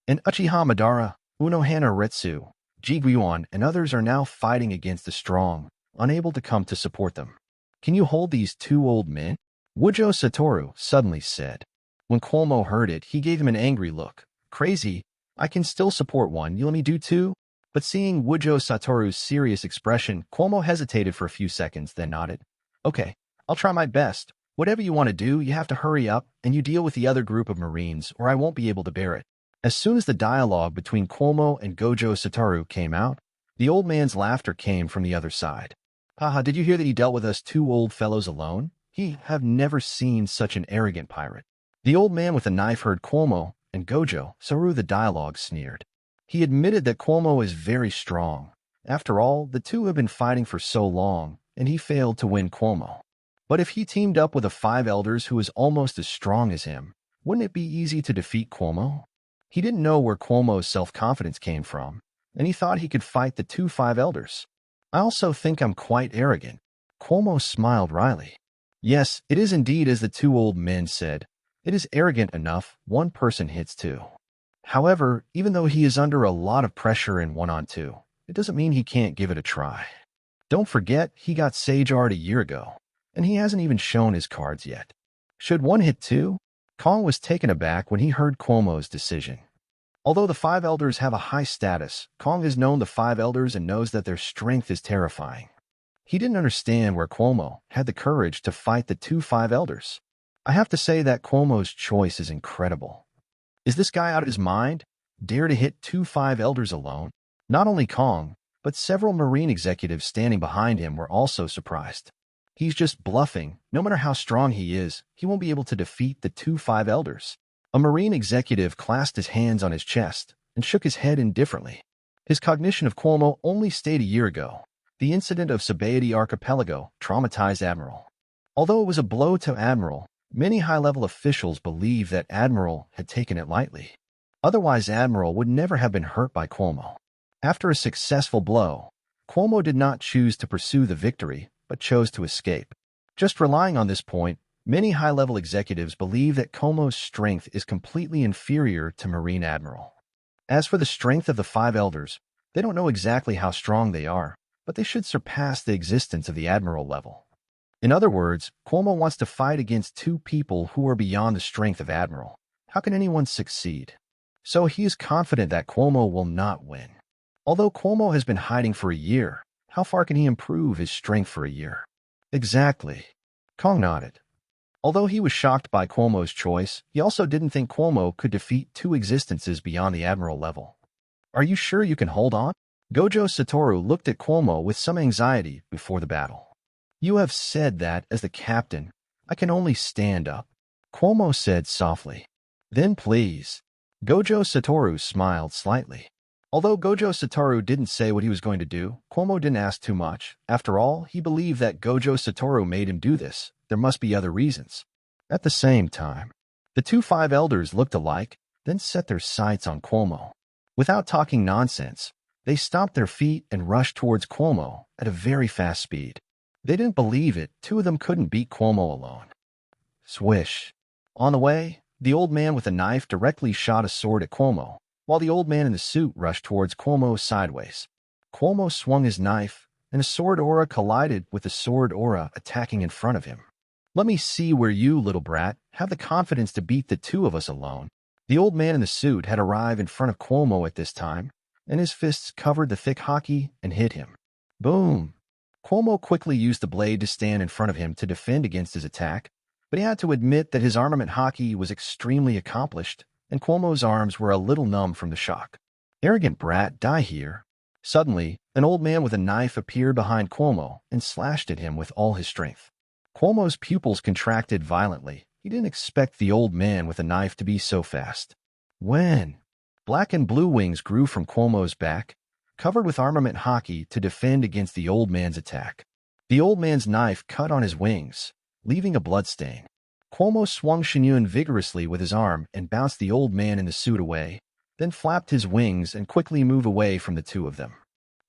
And Uchiha Madara, Unohana Retsu, Jiguan, and others are now fighting against the strong, unable to come to support them. Can you hold these 2 old men? Satoru suddenly said. When Cuomo heard it, he gave him an angry look. Crazy. I can still support one, you let me do 2? But seeing Satoru's serious expression, Cuomo hesitated for a few seconds, then nodded. Okay, I'll try my best. Whatever you want to do, you have to hurry up, and you deal with the other group of Marines, or I won't be able to bear it. As soon as the dialogue between Cuomo and Gojo Satoru came out, the old man's laughter came from the other side. Haha, did you hear that he dealt with us 2 old fellows alone? He have never seen such an arrogant pirate. The old man with the knife heard Cuomo and Gojo Satoru the dialogue sneered. He admitted that Cuomo is very strong. After all, the 2 have been fighting for so long, and he failed to win Cuomo. But if he teamed up with the 5 elders who is almost as strong as him, wouldn't it be easy to defeat Cuomo? He didn't know where Cuomo's self-confidence came from, and he thought he could fight the 2 5 elders. I also think I'm quite arrogant. Cuomo smiled wryly. Yes, it is indeed as the 2 old men said. It is arrogant enough, 1 person hits 2. However, even though he is under a lot of pressure in 1-on-2, it doesn't mean he can't give it a try. Don't forget, he got Sage Art a year ago, and he hasn't even shown his cards yet. Should 1 hit 2? Kong was taken aback when he heard Cuomo's decision. Although the 5 elders have a high status, Kong has known the 5 elders and knows that their strength is terrifying. He didn't understand where Cuomo had the courage to fight the 2 5 elders. I have to say that Cuomo's choice is incredible. Is this guy out of his mind? Dare to hit 2 5 elders alone? Not only Kong, but several Marine executives standing behind him were also surprised. He's just bluffing. No matter how strong he is, he won't be able to defeat the 2 5 elders. A Marine executive clasped his hands on his chest and shook his head indifferently. His cognition of Cuomo only stayed a year ago. The incident of Sabaody Archipelago traumatized Admiral. Although it was a blow to Admiral, many high-level officials believe that Admiral had taken it lightly. Otherwise, Admiral would never have been hurt by Cuomo. After a successful blow, Cuomo did not choose to pursue the victory, but chose to escape. Just relying on this point, many high-level executives believe that Cuomo's strength is completely inferior to Marine Admiral. As for the strength of the five elders, they don't know exactly how strong they are, but they should surpass the existence of the Admiral level. In other words, Cuomo wants to fight against two people who are beyond the strength of Admiral. How can anyone succeed? So he is confident that Cuomo will not win. Although Cuomo has been hiding for a year, how far can he improve his strength for a year? Exactly. Kong nodded. Although he was shocked by Cuomo's choice, he also didn't think Cuomo could defeat two existences beyond the Admiral level. Are you sure you can hold on? Gojo Satoru looked at Cuomo with some anxiety before the battle. You have said that, as the captain, I can only stand up, Cuomo said softly. Then please. Gojo Satoru smiled slightly. Although Gojo Satoru didn't say what he was going to do, Cuomo didn't ask too much. After all, he believed that Gojo Satoru made him do this. There must be other reasons. At the same time, the two five elders looked alike, then set their sights on Cuomo. Without talking nonsense, they stomped their feet and rushed towards Cuomo at a very fast speed. They didn't believe it. Two of them couldn't beat Cuomo alone. Swish. On the way, the old man with a knife directly shot a sword at Cuomo, while the old man in the suit rushed towards Cuomo sideways. Cuomo swung his knife, and a sword aura collided with the sword aura attacking in front of him. Let me see where you, little brat, have the confidence to beat the two of us alone. The old man in the suit had arrived in front of Cuomo at this time, and his fists covered the thick haki and hit him. Boom! Cuomo quickly used the blade to stand in front of him to defend against his attack, but he had to admit that his armament haki was extremely accomplished, and Cuomo's arms were a little numb from the shock. Arrogant brat, die here. Suddenly, an old man with a knife appeared behind Cuomo and slashed at him with all his strength. Cuomo's pupils contracted violently. He didn't expect the old man with a knife to be so fast. When? Black and blue wings grew from Cuomo's back, covered with armament haki to defend against the old man's attack. The old man's knife cut on his wings, leaving a bloodstain. Cuomo swung Shinyun vigorously with his arm and bounced the old man in the suit away, then flapped his wings and quickly moved away from the two of them.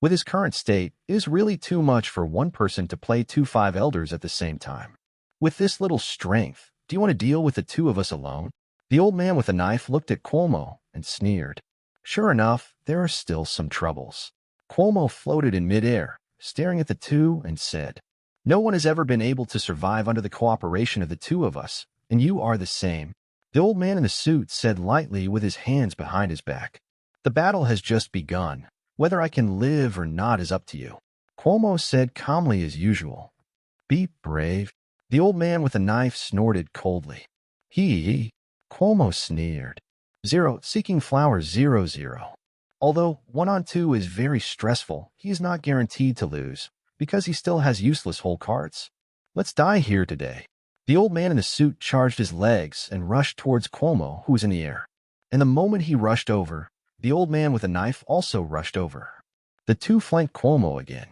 With his current state, it is really too much for one person to play two five elders at the same time. With this little strength, do you want to deal with the two of us alone? The old man with the knife looked at Cuomo and sneered. Sure enough, there are still some troubles. Cuomo floated in midair, staring at the two, and said, No one has ever been able to survive under the cooperation of the two of us, and you are the same. The old man in the suit said lightly with his hands behind his back. The battle has just begun. Whether I can live or not is up to you. Cuomo said calmly as usual. Be brave. The old man with the knife snorted coldly. Cuomo sneered. Seeking flowers 0. Although 1-on-2 is very stressful, he is not guaranteed to lose, because he still has useless whole cards. Let's die here today. The old man in the suit charged his legs and rushed towards Cuomo, who was in the air. And the moment he rushed over, the old man with a knife also rushed over. The two flanked Cuomo again.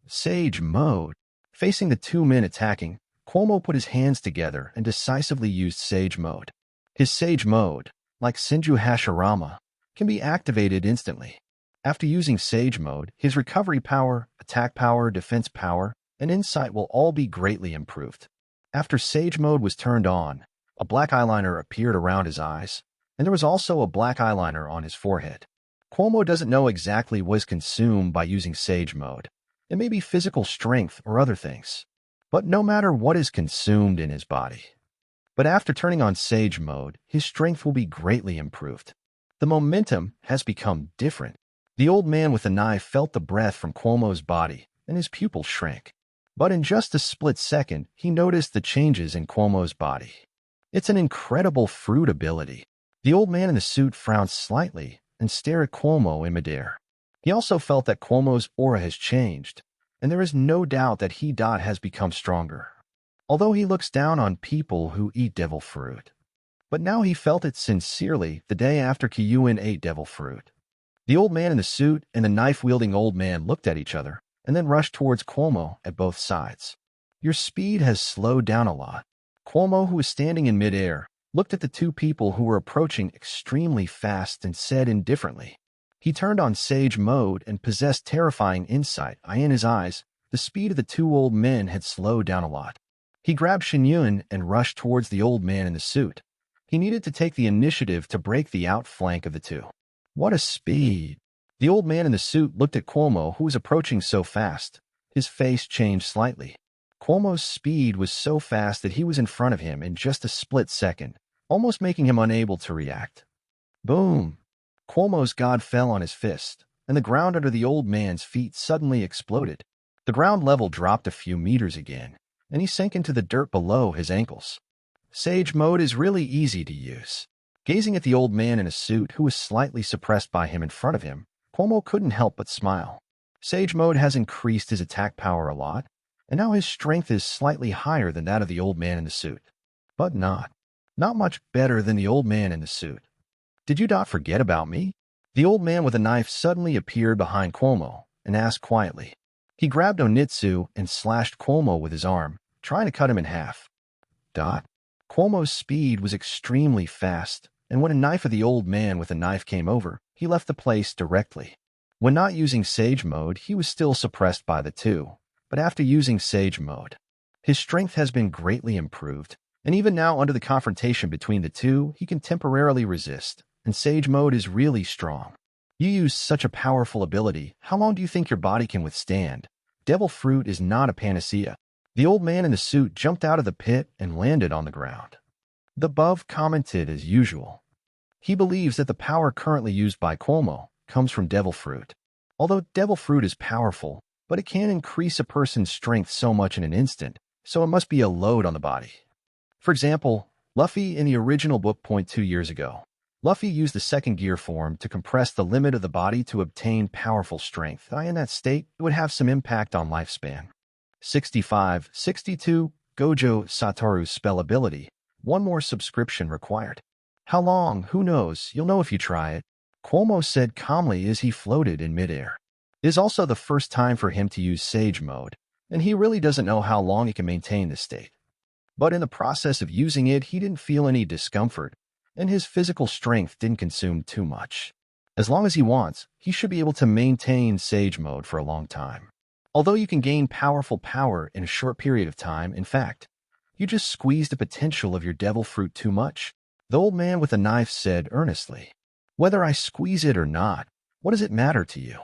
Sage mode. Facing the two men attacking, Cuomo put his hands together and decisively used Sage mode. His Sage mode, like Senju Hashirama, can be activated instantly. After using Sage mode, his recovery power, attack power, defense power, and insight will all be greatly improved. After Sage mode was turned on, a black eyeliner appeared around his eyes, and there was also a black eyeliner on his forehead. Cuomo doesn't know exactly what is consumed by using Sage mode. It may be physical strength or other things, but no matter what is consumed in his body. But after turning on Sage mode, his strength will be greatly improved. The momentum has become different. The old man with the knife felt the breath from Cuomo's body, and his pupils shrank. But in just a split second, he noticed the changes in Cuomo's body. It's an incredible fruit ability. The old man in the suit frowned slightly and stared at Cuomo in midair. He also felt that Cuomo's aura has changed, and there is no doubt that he has become stronger. Although he looks down on people who eat devil fruit. But now he felt it sincerely the day after Kyuin ate devil fruit. The old man in the suit and the knife-wielding old man looked at each other and then rushed towards Cuomo at both sides. Your speed has slowed down a lot. Cuomo, who was standing in midair, looked at the two people who were approaching extremely fast and said indifferently. He turned on sage mode and possessed terrifying insight. In his eyes, the speed of the two old men had slowed down a lot. He grabbed Shinyun and rushed towards the old man in the suit. He needed to take the initiative to break the outflank of the two. What a speed! The old man in the suit looked at Cuomo, who was approaching so fast. His face changed slightly. Cuomo's speed was so fast that he was in front of him in just a split second, almost making him unable to react. Boom! Cuomo's god fell on his fist, and the ground under the old man's feet suddenly exploded. The ground level dropped a few meters again, and he sank into the dirt below his ankles. Sage mode is really easy to use. Gazing at the old man in a suit who was slightly suppressed by him in front of him, Cuomo couldn't help but smile. Sage mode has increased his attack power a lot, and now his strength is slightly higher than that of the old man in the suit. But not much better than the old man in the suit. Did you not forget about me? The old man with a knife suddenly appeared behind Cuomo and asked quietly. He grabbed Onitsu and slashed Cuomo with his arm, trying to cut him in half. Cuomo's speed was extremely fast, and when a knife of the old man with a knife came over, he left the place directly. When not using Sage mode, he was still suppressed by the two, but after using Sage mode, his strength has been greatly improved, and even now under the confrontation between the two, he can temporarily resist, and Sage mode is really strong. You use such a powerful ability, how long do you think your body can withstand? Devil fruit is not a panacea. The old man in the suit jumped out of the pit and landed on the ground. The Bov commented as usual. He believes that the power currently used by Cuomo comes from devil fruit. Although devil fruit is powerful, but it can increase a person's strength so much in an instant, so it must be a load on the body. For example, Luffy in the original book 2 years ago. Luffy used the second gear form to compress the limit of the body to obtain powerful strength. In that state, it would have some impact on lifespan. 65, 62, Gojo Satoru's spell ability. One more subscription required. How long? Who knows? You'll know if you try it. Cuomo said calmly as he floated in midair. It is also the first time for him to use Sage mode, and he really doesn't know how long he can maintain this state. But in the process of using it, he didn't feel any discomfort, and his physical strength didn't consume too much. As long as he wants, he should be able to maintain Sage mode for a long time. Although you can gain powerful power in a short period of time, in fact, you just squeeze the potential of your devil fruit too much, the old man with the knife said earnestly. Whether I squeeze it or not, what does it matter to you?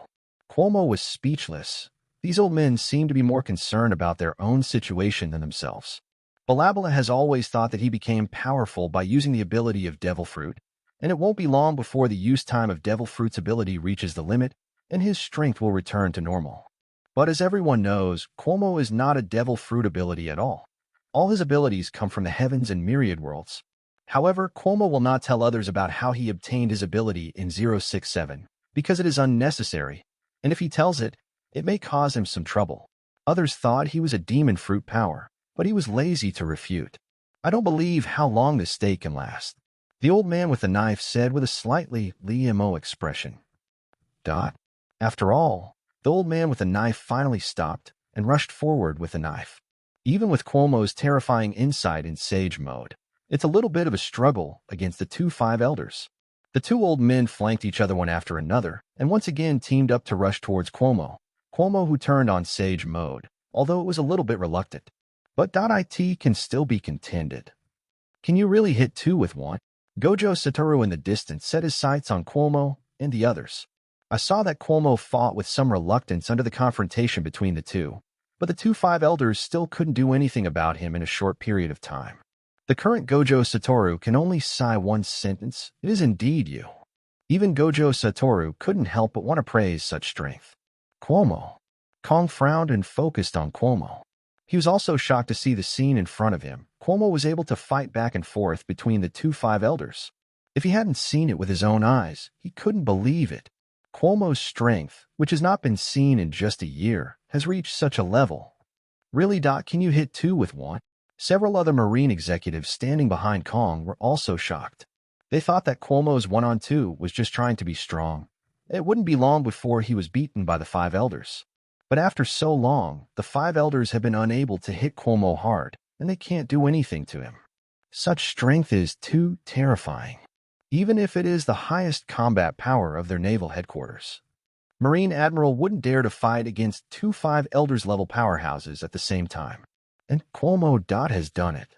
Cuomo was speechless. These old men seemed to be more concerned about their own situation than themselves. Balabala has always thought that he became powerful by using the ability of devil fruit, and it won't be long before the use time of devil fruit's ability reaches the limit, and his strength will return to normal. But as everyone knows, Cuomo is not a devil fruit ability at all. All his abilities come from the heavens and myriad worlds. However, Cuomo will not tell others about how he obtained his ability in 067, because it is unnecessary, and if he tells it, it may cause him some trouble. Others thought he was a demon fruit power, but he was lazy to refute. I don't believe how long this state can last. The old man with the knife said with a slightly LMO expression. After all, the old man with the knife finally stopped and rushed forward with the knife. Even with Cuomo's terrifying insight in Sage mode, it's a little bit of a struggle against the two five elders. The two old men flanked each other one after another, and once again teamed up to rush towards Cuomo. Cuomo who turned on Sage mode, although it was a little bit reluctant. But .it can still be contended. Can you really hit two with one? Gojo Satoru in the distance set his sights on Cuomo and the others. I saw that Cuomo fought with some reluctance under the confrontation between the two, but the two five elders still couldn't do anything about him in a short period of time. The current Gojo Satoru can only sigh one sentence, "It is indeed you." Even Gojo Satoru couldn't help but want to praise such strength. Cuomo. Kong frowned and focused on Cuomo. He was also shocked to see the scene in front of him. Cuomo was able to fight back and forth between the two five elders. If he hadn't seen it with his own eyes, he couldn't believe it. Cuomo's strength, which has not been seen in just a year, has reached such a level. Really, can you hit two with one? Several other Marine executives standing behind Kong were also shocked. They thought that Cuomo's 1-on-2 was just trying to be strong. It wouldn't be long before he was beaten by the five elders. But after so long, the five elders have been unable to hit Cuomo hard, and they can't do anything to him. Such strength is too terrifying, even if it is the highest combat power of their naval headquarters. Marine Admiral wouldn't dare to fight against two 5 Elders-level powerhouses at the same time. And Cuomo has done it.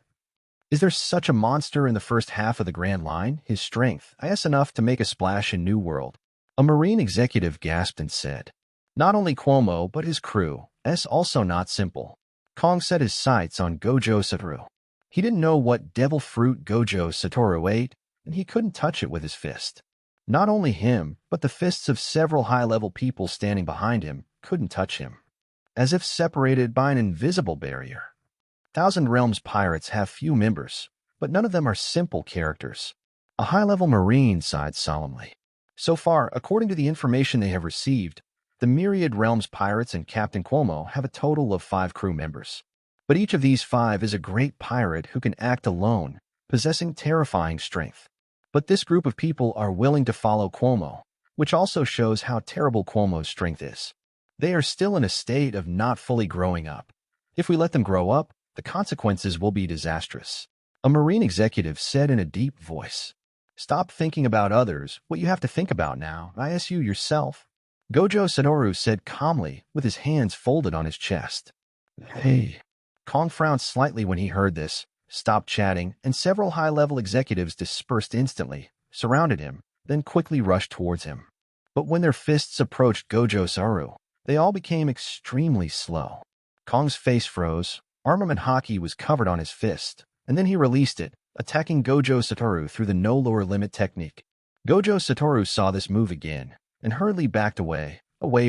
Is there such a monster in the first half of the Grand Line? His strength is enough to make a splash in New World. A Marine executive gasped and said. Not only Cuomo, but his crew is also not simple. Kong set his sights on Gojo Satoru. He didn't know what devil fruit Gojo Satoru ate, and he couldn't touch it with his fist. Not only him, but the fists of several high-level people standing behind him couldn't touch him, as if separated by an invisible barrier. Thousand Realms pirates have few members, but none of them are simple characters. A high-level Marine sighed solemnly. So far, according to the information they have received, the Myriad Realms pirates and Captain Cuomo have a total of 5 crew members. But each of these 5 is a great pirate who can act alone, possessing terrifying strength. But this group of people are willing to follow Cuomo, which also shows how terrible Cuomo's strength is. They are still in a state of not fully growing up. If we let them grow up, the consequences will be disastrous. A Marine executive said in a deep voice. Stop thinking about others. What you have to think about now is you yourself. Gojo Satoru said calmly, with his hands folded on his chest. Hey. Kong frowned slightly when he heard this, stopped chatting, and several high-level executives dispersed instantly, surrounded him, then quickly rushed towards him. But when their fists approached Gojo Satoru, they all became extremely slow. Kong's face froze. Armament hockey was covered on his fist, and then he released it, attacking Gojo Satoru through the no lower limit technique. Gojo Satoru saw this move again, and hurriedly backed away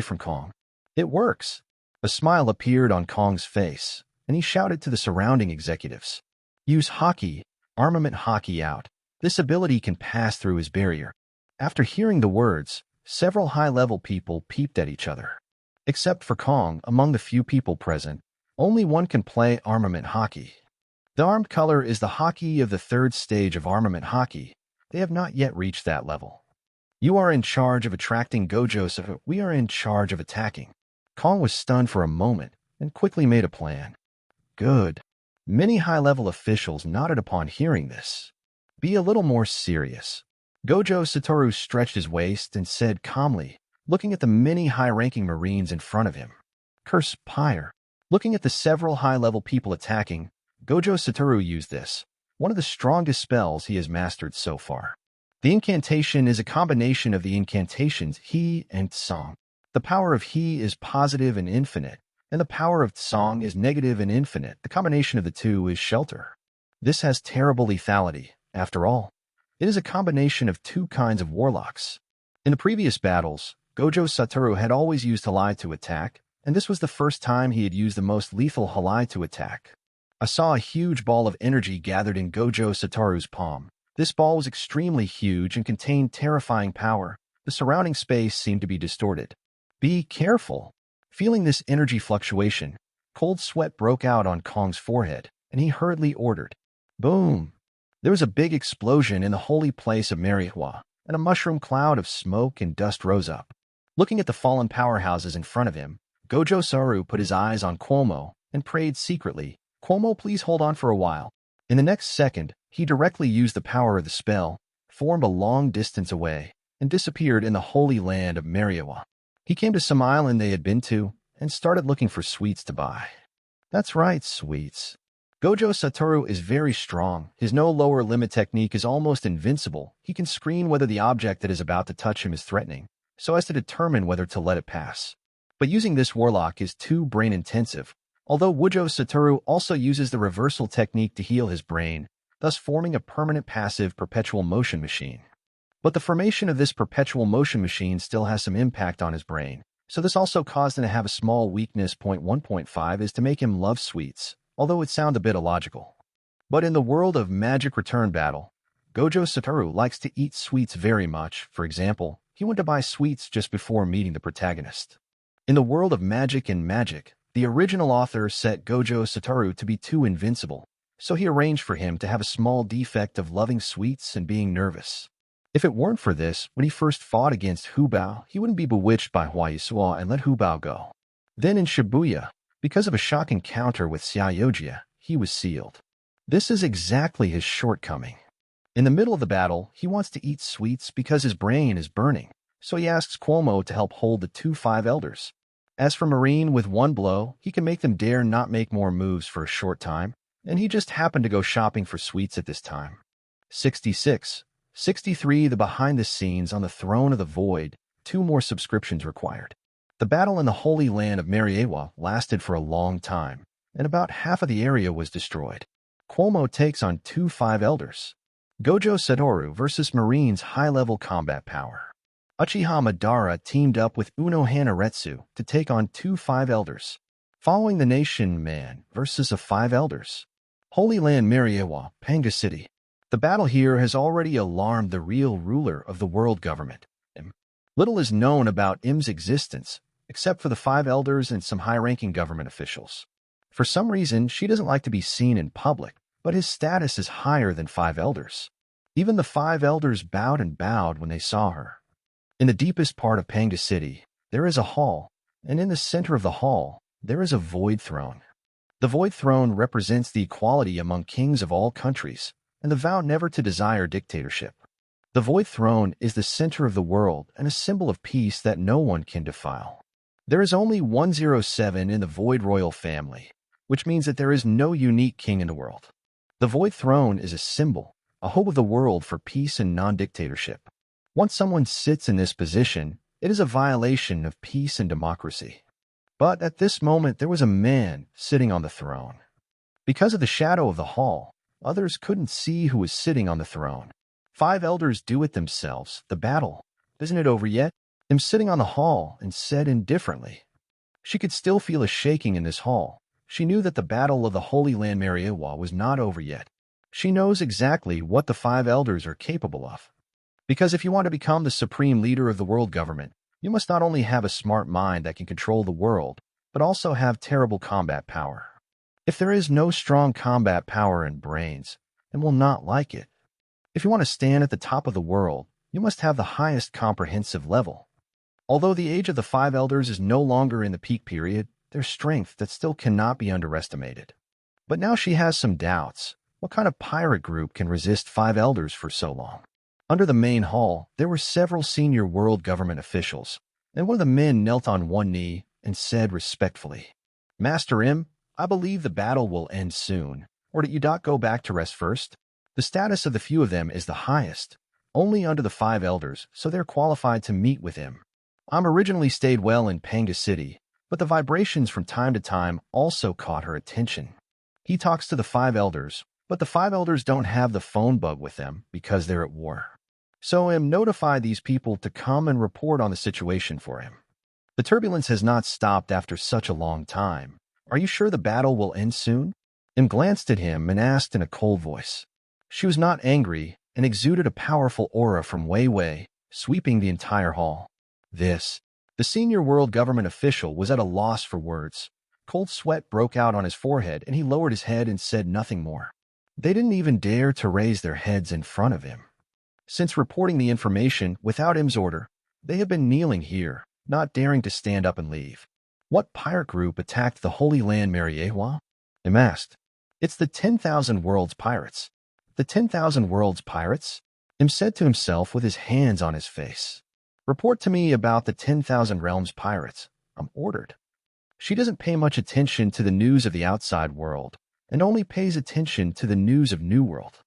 from Kong. It works! A smile appeared on Kong's face, and he shouted to the surrounding executives. Use hockey, armament hockey out. This ability can pass through his barrier. After hearing the words, several high-level people peeped at each other. Except for Kong, among the few people present, only one can play armament hockey. The armed color is the hockey of the 3rd stage of armament hockey. They have not yet reached that level. You are in charge of attracting Gojo, so we are in charge of attacking. Kong was stunned for a moment and quickly made a plan. Good. Many high-level officials nodded upon hearing this. Be a little more serious. Gojo Satoru stretched his waist and said calmly, looking at the many high-ranking Marines in front of him. Curse Pyre. Looking at the several high-level people attacking, Gojo Satoru used this, one of the strongest spells he has mastered so far. The incantation is a combination of the incantations He and Song. The power of He is positive and infinite, and the power of Song is negative and infinite. The combination of the two is Shelter. This has terrible lethality, after all. It is a combination of 2 kinds of warlocks. In the previous battles, Gojo Satoru had always used Halai to attack, and this was the first time he had used the most lethal Halai to attack. I saw a huge ball of energy gathered in Gojo Satoru's palm. This ball was extremely huge and contained terrifying power. The surrounding space seemed to be distorted. Be careful. Feeling this energy fluctuation, cold sweat broke out on Kong's forehead, and he hurriedly ordered. Boom! There was a big explosion in the holy place of Mariahua, and a mushroom cloud of smoke and dust rose up. Looking at the fallen powerhouses in front of him, Gojo Satoru put his eyes on Cuomo and prayed secretly, Cuomo, please hold on for a while. In the next second, he directly used the power of the spell, formed a long distance away, and disappeared in the holy land of Mariahua. He came to some island they had been to and started looking for sweets to buy. That's right, sweets. Gojo Satoru is very strong. His no lower limit technique is almost invincible. He can screen whether the object that is about to touch him is threatening, so as to determine whether to let it pass. But using this warlock is too brain-intensive, although Gojo Satoru also uses the reversal technique to heal his brain, thus forming a permanent passive perpetual motion machine. But the formation of this perpetual motion machine still has some impact on his brain, so this also caused him to have a small weakness. 1.5 is to make him love sweets, although it sounds a bit illogical. But in the world of Magic Return Battle, Gojo Satoru likes to eat sweets very much. For example, he went to buy sweets just before meeting the protagonist. In the world of Magic and Magic, the original author set Gojo Satoru to be too invincible, so he arranged for him to have a small defect of loving sweets and being nervous. If it weren't for this, when he first fought against Hubao, he wouldn't be bewitched by Huaisua and let Hubao go. Then in Shibuya, because of a shock encounter with Xiaoyojia, he was sealed. This is exactly his shortcoming. In the middle of the battle, he wants to eat sweets because his brain is burning, so he asks Cuomo to help hold the 2 elders. As for Marine, with one blow, he can make them dare not make more moves for a short time, and he just happened to go shopping for sweets at this time. 66. 63. The behind the scenes on the throne of the void, 2 more subscriptions required. The battle in the Holy Land of Mariewa lasted for a long time, and about half of the area was destroyed. Cuomo takes on 2 elders. Gojo Satoru versus Marine's high-level combat power. Uchiha Madara teamed up with Uno Hanaretsu to take on 2 elders. Following the Nation Man versus a 5 elders. Holy Land Mariewa, Panga City. The battle here has already alarmed the real ruler of the world government. Little is known about Im's existence, except for the 5 elders and some high-ranking government officials. For some reason, she doesn't like to be seen in public, but his status is higher than 5 elders. Even the 5 elders bowed and bowed when they saw her. In the deepest part of Panga City, there is a hall, and in the center of the hall, there is a void throne. The void throne represents the equality among kings of all countries, and the vow never to desire dictatorship. The void throne is the center of the world and a symbol of peace that no one can defile. There is only 107 in the void royal family, which means that there is no unique king in the world. The void throne is a symbol, a hope of the world for peace and non-dictatorship. Once someone sits in this position, it is a violation of peace and democracy. But at this moment, there was a man sitting on the throne. Because of the shadow of the hall, others couldn't see who was sitting on the throne. 5 elders do it themselves. The battle, isn't it over yet? Him sitting on the hall and said indifferently. She could still feel a shaking in this hall. She knew that the battle of the Holy Land Mariewa was not over yet. She knows exactly what the 5 elders are capable of. Because if you want to become the supreme leader of the world government, you must not only have a smart mind that can control the world, but also have terrible combat power. If there is no strong combat power and brains, then will not like it. If you want to stand at the top of the world, you must have the highest comprehensive level. Although the age of the 5 elders is no longer in the peak period, their strength that still cannot be underestimated. But now she has some doubts. What kind of pirate group can resist 5 elders for so long? Under the main hall, there were several senior world government officials, and one of the men knelt on one knee and said respectfully, "Master Im, I believe the battle will end soon, or did you not go back to rest first?" The status of the few of them is the highest, only under the 5 elders, so they're qualified to meet with him. Originally stayed well in Panga City, but the vibrations from time to time also caught her attention. He talks to the 5 elders, but the 5 elders don't have the phone bug with them because they're at war. So Im notified these people to come and report on the situation for him. The turbulence has not stopped after such a long time. Are you sure the battle will end soon? Im glanced at him and asked in a cold voice. She was not angry and exuded a powerful aura from Wei Wei, sweeping the entire hall. The senior world government official was at a loss for words. Cold sweat broke out on his forehead and he lowered his head and said nothing more. They didn't even dare to raise their heads in front of him. Since reporting the information without Im's order, they have been kneeling here, not daring to stand up and leave. What pirate group attacked the Holy Land Mariewa? Im asked. It's the 10,000 Worlds Pirates. The 10,000 Worlds Pirates? Im said to himself with his hands on his face. Report to me about the 10,000 Realms Pirates. I'm ordered. She doesn't pay much attention to the news of the outside world, and only pays attention to the news of New World.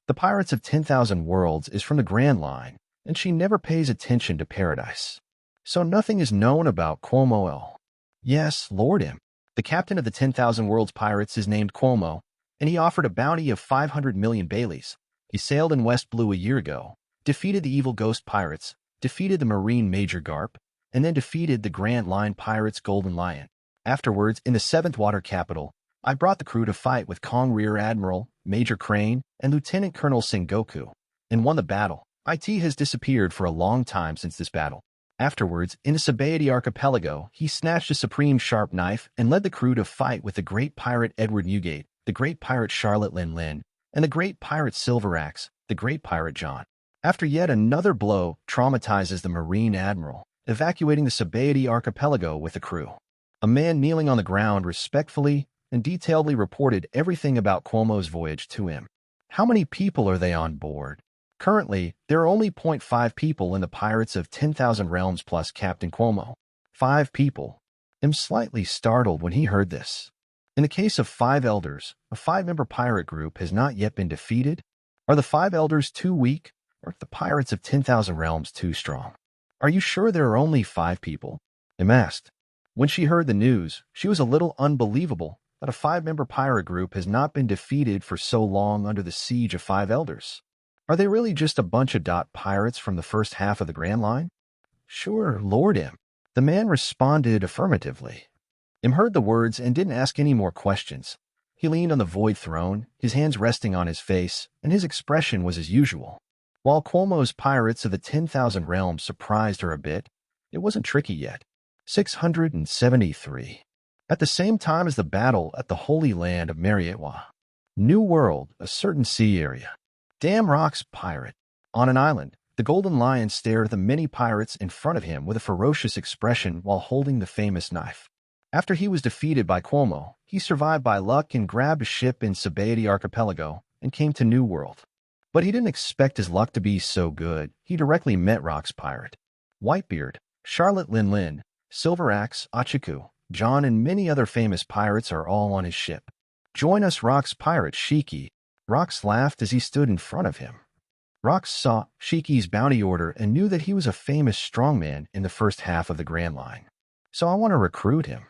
The Pirates of 10,000 Worlds is from the Grand Line, and she never pays attention to Paradise. So nothing is known about Cuomo L. Yes, Lord Im. The captain of the 10,000 Worlds Pirates is named Cuomo, and he offered a bounty of 500 million Baileys. He sailed in West Blue a year ago, defeated the evil ghost pirates, defeated the Marine Major Garp, and then defeated the Grand Line Pirates Golden Lion. Afterwards, in the 7th Water Capital, I brought the crew to fight with Kong Rear Admiral, Major Crane, and Lieutenant Colonel Sengoku, and won the battle. IT has disappeared for a long time since this battle. Afterwards, in the Sabaody Archipelago, he snatched a supreme sharp knife and led the crew to fight with the great pirate Edward Newgate, the great pirate Charlotte Lin Lin, and the great pirate Silver Axe, the great pirate John. After yet another blow traumatizes the Marine Admiral, evacuating the Sabaody Archipelago with the crew. A man kneeling on the ground respectfully and detailedly reported everything about Cuomo's voyage to him. How many people are they on board? Currently, there are only 0.5 people in the Pirates of 10,000 Realms plus Captain Cuomo. 5 people. I'm slightly startled when he heard this. In the case of 5 elders, a 5-member pirate group has not yet been defeated. Are the 5 elders too weak, or are the Pirates of 10,000 Realms too strong? Are you sure there are only 5 people? Em asked. When she heard the news, she was a little unbelievable that a 5-member pirate group has not been defeated for so long under the siege of 5 elders. Are they really just a bunch of pirates from the first half of the Grand Line? Sure, Lord M. The man responded affirmatively. Im heard the words and didn't ask any more questions. He leaned on the void throne, his hands resting on his face, and his expression was as usual. While Cuomo's Pirates of the 10,000 Realms surprised her a bit, it wasn't tricky yet. 673. At the same time as the battle at the Holy Land of Marietwa. New World, a certain sea area. Damn Rock's pirate. On an island, the Golden Lion stared at the many pirates in front of him with a ferocious expression while holding the famous knife. After he was defeated by Cuomo, he survived by luck and grabbed a ship in Sabaody Archipelago and came to New World. But he didn't expect his luck to be so good. He directly met Rock's pirate. Whitebeard, Charlotte Lin, Silver Axe, Achiku, John, and many other famous pirates are all on his ship. Join us, Rock's pirate, Shiki. Rox laughed as he stood in front of him. Rox saw Shiki's bounty order and knew that he was a famous strongman in the first half of the Grand Line. So I want to recruit him.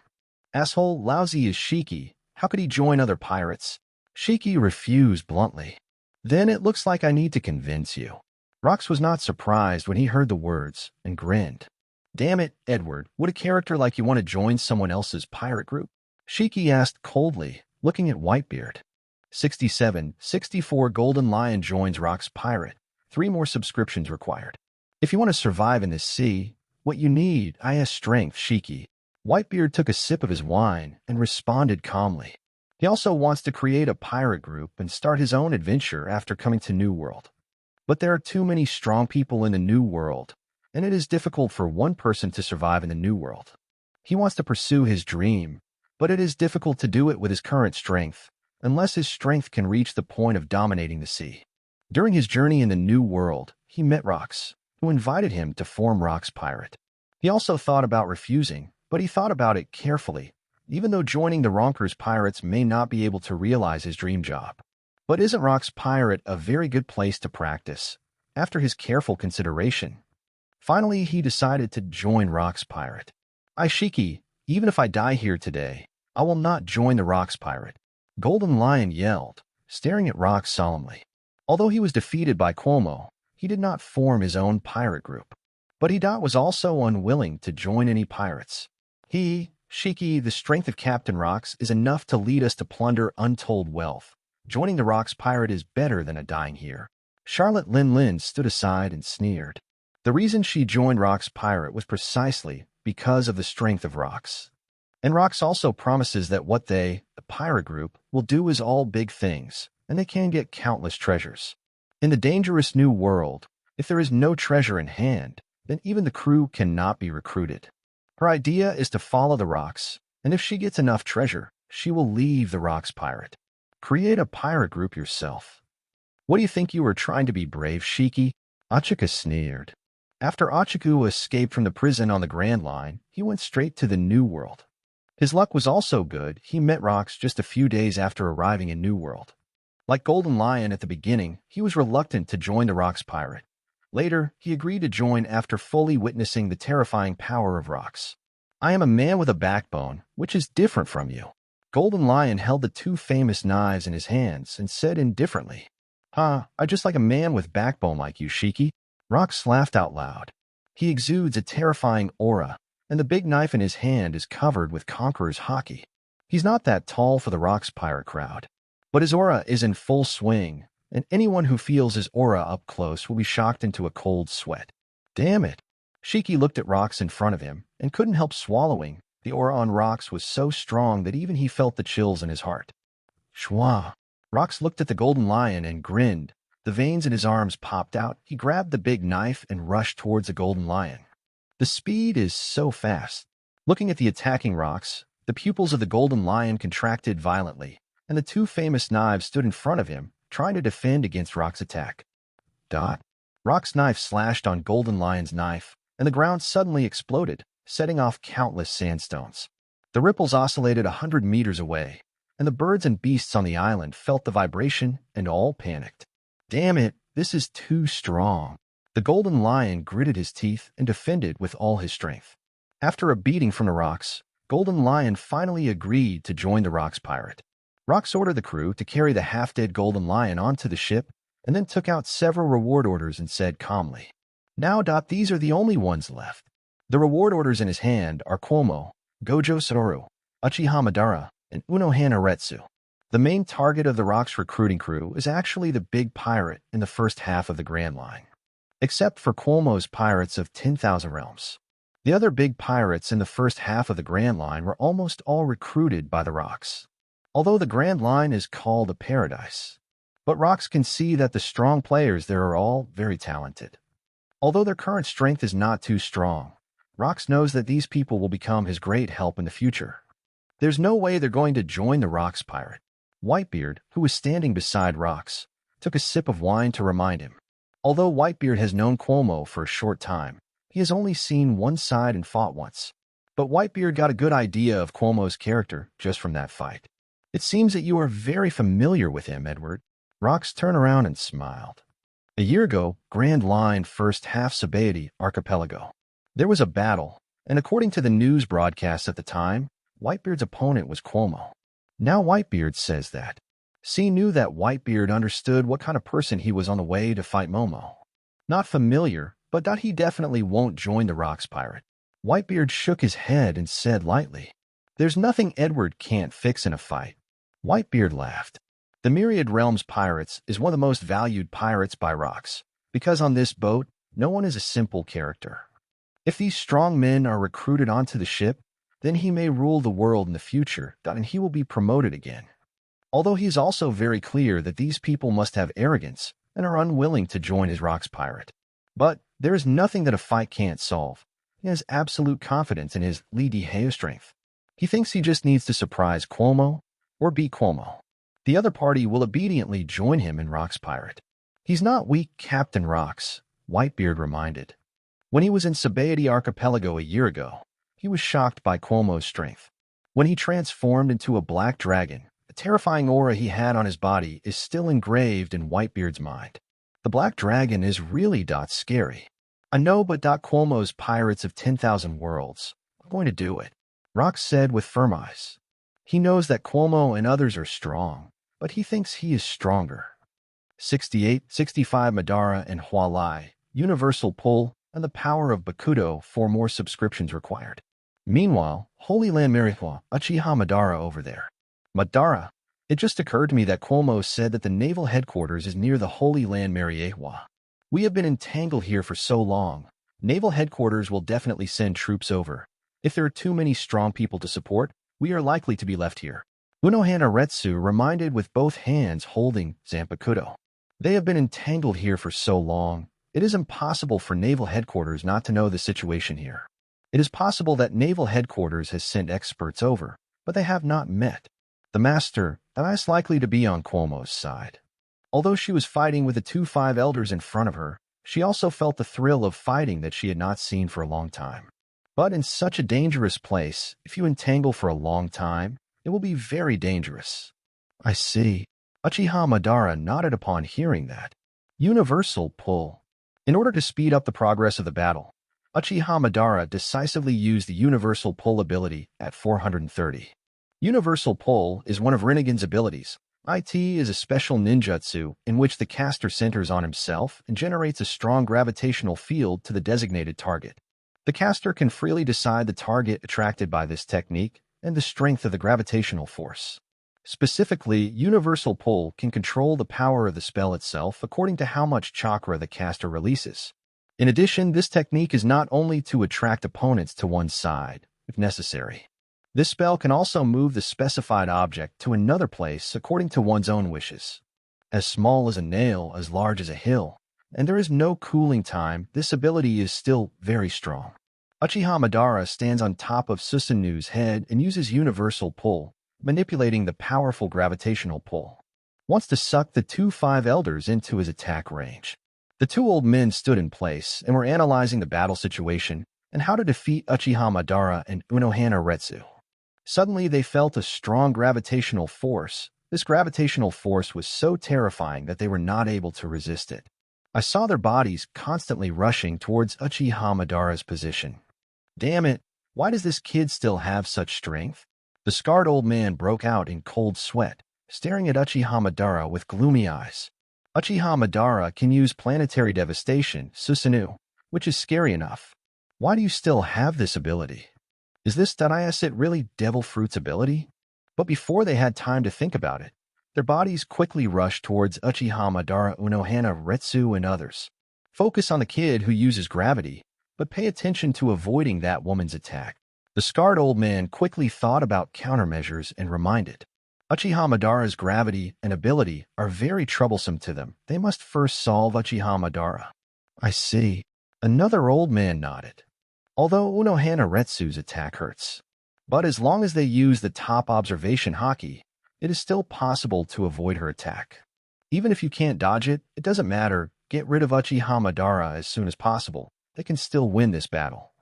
Asshole, lousy is Shiki. How could he join other pirates? Shiki refused bluntly. Then it looks like I need to convince you. Rox was not surprised when he heard the words and grinned. Damn it, Edward, would a character like you want to join someone else's pirate group? Shiki asked coldly, looking at Whitebeard. 64 Golden Lion joins Rock's pirate. 3 more subscriptions required. If you want to survive in this sea, what you need, is strength, Shiki. Whitebeard took a sip of his wine and responded calmly. He also wants to create a pirate group and start his own adventure after coming to New World. But there are too many strong people in the New World, and it is difficult for one person to survive in the New World. He wants to pursue his dream, but it is difficult to do it with his current strength, unless his strength can reach the point of dominating the sea. During his journey in the New World, he met Rox, who invited him to form Rock's pirate. He also thought about refusing, but he thought about it carefully, even though joining the Ronker's pirates may not be able to realize his dream job. But isn't Rock's pirate a very good place to practice, after his careful consideration? Finally, he decided to join Rock's pirate. Shiki, even if I die here today, I will not join the Rock's pirate. Golden Lion yelled, staring at Rock solemnly. Although he was defeated by Cuomo, he did not form his own pirate group. But he was also unwilling to join any pirates. Shiki, the strength of Captain Rox is enough to lead us to plunder untold wealth. Joining the Rock's pirate is better than dying here. Charlotte Lin stood aside and sneered. The reason she joined Rock's pirate was precisely because of the strength of Rox. And Rox also promises that what they, the pirate group, will do is all big things, and they can get countless treasures. In the dangerous New World, if there is no treasure in hand, then even the crew cannot be recruited. Her idea is to follow the Rox, and if she gets enough treasure, she will leave the Rox pirate. Create a pirate group yourself. What do you think you were trying to be brave, Shiki? Achika sneered. After Achiku escaped from the prison on the Grand Line, he went straight to the New World. His luck was also good. He met Rox just a few days after arriving in New World. Like Golden Lion at the beginning, he was reluctant to join the Rox pirate. Later, he agreed to join after fully witnessing the terrifying power of Rox. I am a man with a backbone, which is different from you. Golden Lion held the 2 famous knives in his hands and said indifferently, I just like a man with backbone like you, Shiki. Rox laughed out loud. He exudes a terrifying aura, and the big knife in his hand is covered with Conqueror's haki. He's not that tall for the Rox pirate crowd, but his aura is in full swing, and anyone who feels his aura up close will be shocked into a cold sweat. Damn it. Shiki looked at Rox in front of him and couldn't help swallowing. The aura on Rox was so strong that even he felt the chills in his heart. Shwa. Rox looked at the Golden Lion and grinned. The veins in his arms popped out. He grabbed the big knife and rushed towards the Golden Lion. The speed is so fast. Looking at the attacking Rox, The pupils of the golden lion contracted violently, and the two famous knives stood in front of him, trying to defend against Rock's attack. Dot. Rock's knife slashed on Golden Lion's knife, and the ground suddenly exploded, setting off countless sandstones. The ripples oscillated 100 meters away, and the birds and beasts on the island felt the vibration and all panicked. Damn it, this is too strong. The golden lion gritted his teeth and defended with all his strength. After a beating from the rocks, Golden Lion finally agreed to join the Rocks pirate. Rocks ordered the crew to carry the half-dead Golden Lion onto the ship, and then took out several reward orders and said calmly, "Now, these are the only ones left." The reward orders in his hand are Cuomo, Gojo Satoru, Uchiha Madara, and Unohana Retsu. The main target of the Rocks recruiting crew is actually the big pirate in the first half of the Grand Line, except for Cuomo's pirates of 10,000 realms. The other big pirates in the first half of the Grand Line were almost all recruited by the Rocks, although the Grand Line is called a paradise. But Rocks can see that the strong players there are all very talented. Although their current strength is not too strong, Rocks knows that these people will become his great help in the future. There's no way they're going to join the Rocks pirate. Whitebeard, who was standing beside Rocks, took a sip of wine to remind him. Although Whitebeard has known Cuomo for a short time, he has only seen one side and fought once. But Whitebeard got a good idea of Cuomo's character just from that fight. "It seems that you are very familiar with him, Edward." Rocks turned around and smiled. A year ago, Grand Line first half Sabaody Archipelago. There was a battle, and according to the news broadcasts at the time, Whitebeard's opponent was Cuomo. Now Whitebeard says that. C knew that Whitebeard understood what kind of person he was on the way to fight Momo. Not familiar, but that he definitely won't join the Rocks pirate. Whitebeard shook his head and said lightly, "There's nothing Edward can't fix in a fight." Whitebeard laughed. The Myriad Realms Pirates is one of the most valued pirates by Rocks, because on this boat, no one is a simple character. If these strong men are recruited onto the ship, then he may rule the world in the future, and he will be promoted again. Although he is also very clear that these people must have arrogance and are unwilling to join his Rocks pirate. But there is nothing that a fight can't solve. He has absolute confidence in his Li Diheo strength. He thinks he just needs to surprise Cuomo or beat Cuomo. The other party will obediently join him in Rocks pirate. "He's not weak, Captain Rocks," Whitebeard reminded. When he was in Sabaody Archipelago a year ago, he was shocked by Cuomo's strength. When he transformed into a black dragon, the terrifying aura he had on his body is still engraved in Whitebeard's mind. The black dragon is really scary. "I know, but Cuomo's Pirates of 10,000 Worlds. I'm going to do it," Rocks said with firm eyes. He knows that Cuomo and others are strong, but he thinks he is stronger. 68-65 Madara and Hualai, Universal Pull, and the power of Bakudo, 4 more subscriptions required. Meanwhile, Holy Land Marihua, Uchiha Madara over there. "Madara, it just occurred to me that Cuomo said that the naval headquarters is near the Holy Land Marihua. We have been entangled here for so long. Naval headquarters will definitely send troops over. If there are too many strong people to support, we are likely to be left here." Unohana Retsu reminded with both hands holding Zanpakudo. "They have been entangled here for so long. It is impossible for naval headquarters not to know the situation here. It is possible that naval headquarters has sent experts over, but they have not met. The master is likely to be on Cuomo's side." Although she was fighting with the 2-5 elders in front of her, she also felt the thrill of fighting that she had not seen for a long time. But in such a dangerous place, if you entangle for a long time, it will be very dangerous. "I see." Uchiha Madara nodded upon hearing that. Universal Pull. In order to speed up the progress of the battle, Uchiha Madara decisively used the Universal Pull ability at 430. Universal Pull is one of Rinnegan's abilities. IT is a special ninjutsu in which the caster centers on himself and generates a strong gravitational field to the designated target. The caster can freely decide the target attracted by this technique and the strength of the gravitational force. Specifically, Universal Pull can control the power of the spell itself according to how much chakra the caster releases. In addition, this technique is not only to attract opponents to one side, if necessary. This spell can also move the specified object to another place according to one's own wishes. As small as a nail, as large as a hill, and there is no cooling time, this ability is still very strong. Uchiha Madara stands on top of Susanu's head and uses universal pull, manipulating the powerful gravitational pull. Wants to suck the 2-5 elders into his attack range. The two old men stood in place and were analyzing the battle situation and how to defeat Uchiha Madara and Unohana Retsu. Suddenly, they felt a strong gravitational force. This gravitational force was so terrifying that they were not able to resist it. I saw their bodies constantly rushing towards Uchiha Madara's position. Damn it, why does this kid still have such strength? The scarred old man broke out in cold sweat, staring at Uchiha Madara with gloomy eyes. Uchiha Madara can use planetary devastation, Susanoo, which is scary enough. Why do you still have this ability? Is this Danayasite really Devil Fruit's ability? But before they had time to think about it, their bodies quickly rushed towards Uchiha Madara, Unohana Retsu, and others. Focus on the kid who uses gravity, but pay attention to avoiding that woman's attack. The scarred old man quickly thought about countermeasures and reminded. Uchiha Madara's gravity and ability are very troublesome to them. They must first solve Uchiha Madara. I see. Another old man nodded. Although Unohana Retsu's attack hurts. But as long as they use the top observation haki, it is still possible to avoid her attack. Even if you can't dodge it, it doesn't matter. Get rid of Uchiha Madara as soon as possible. They can still win this battle.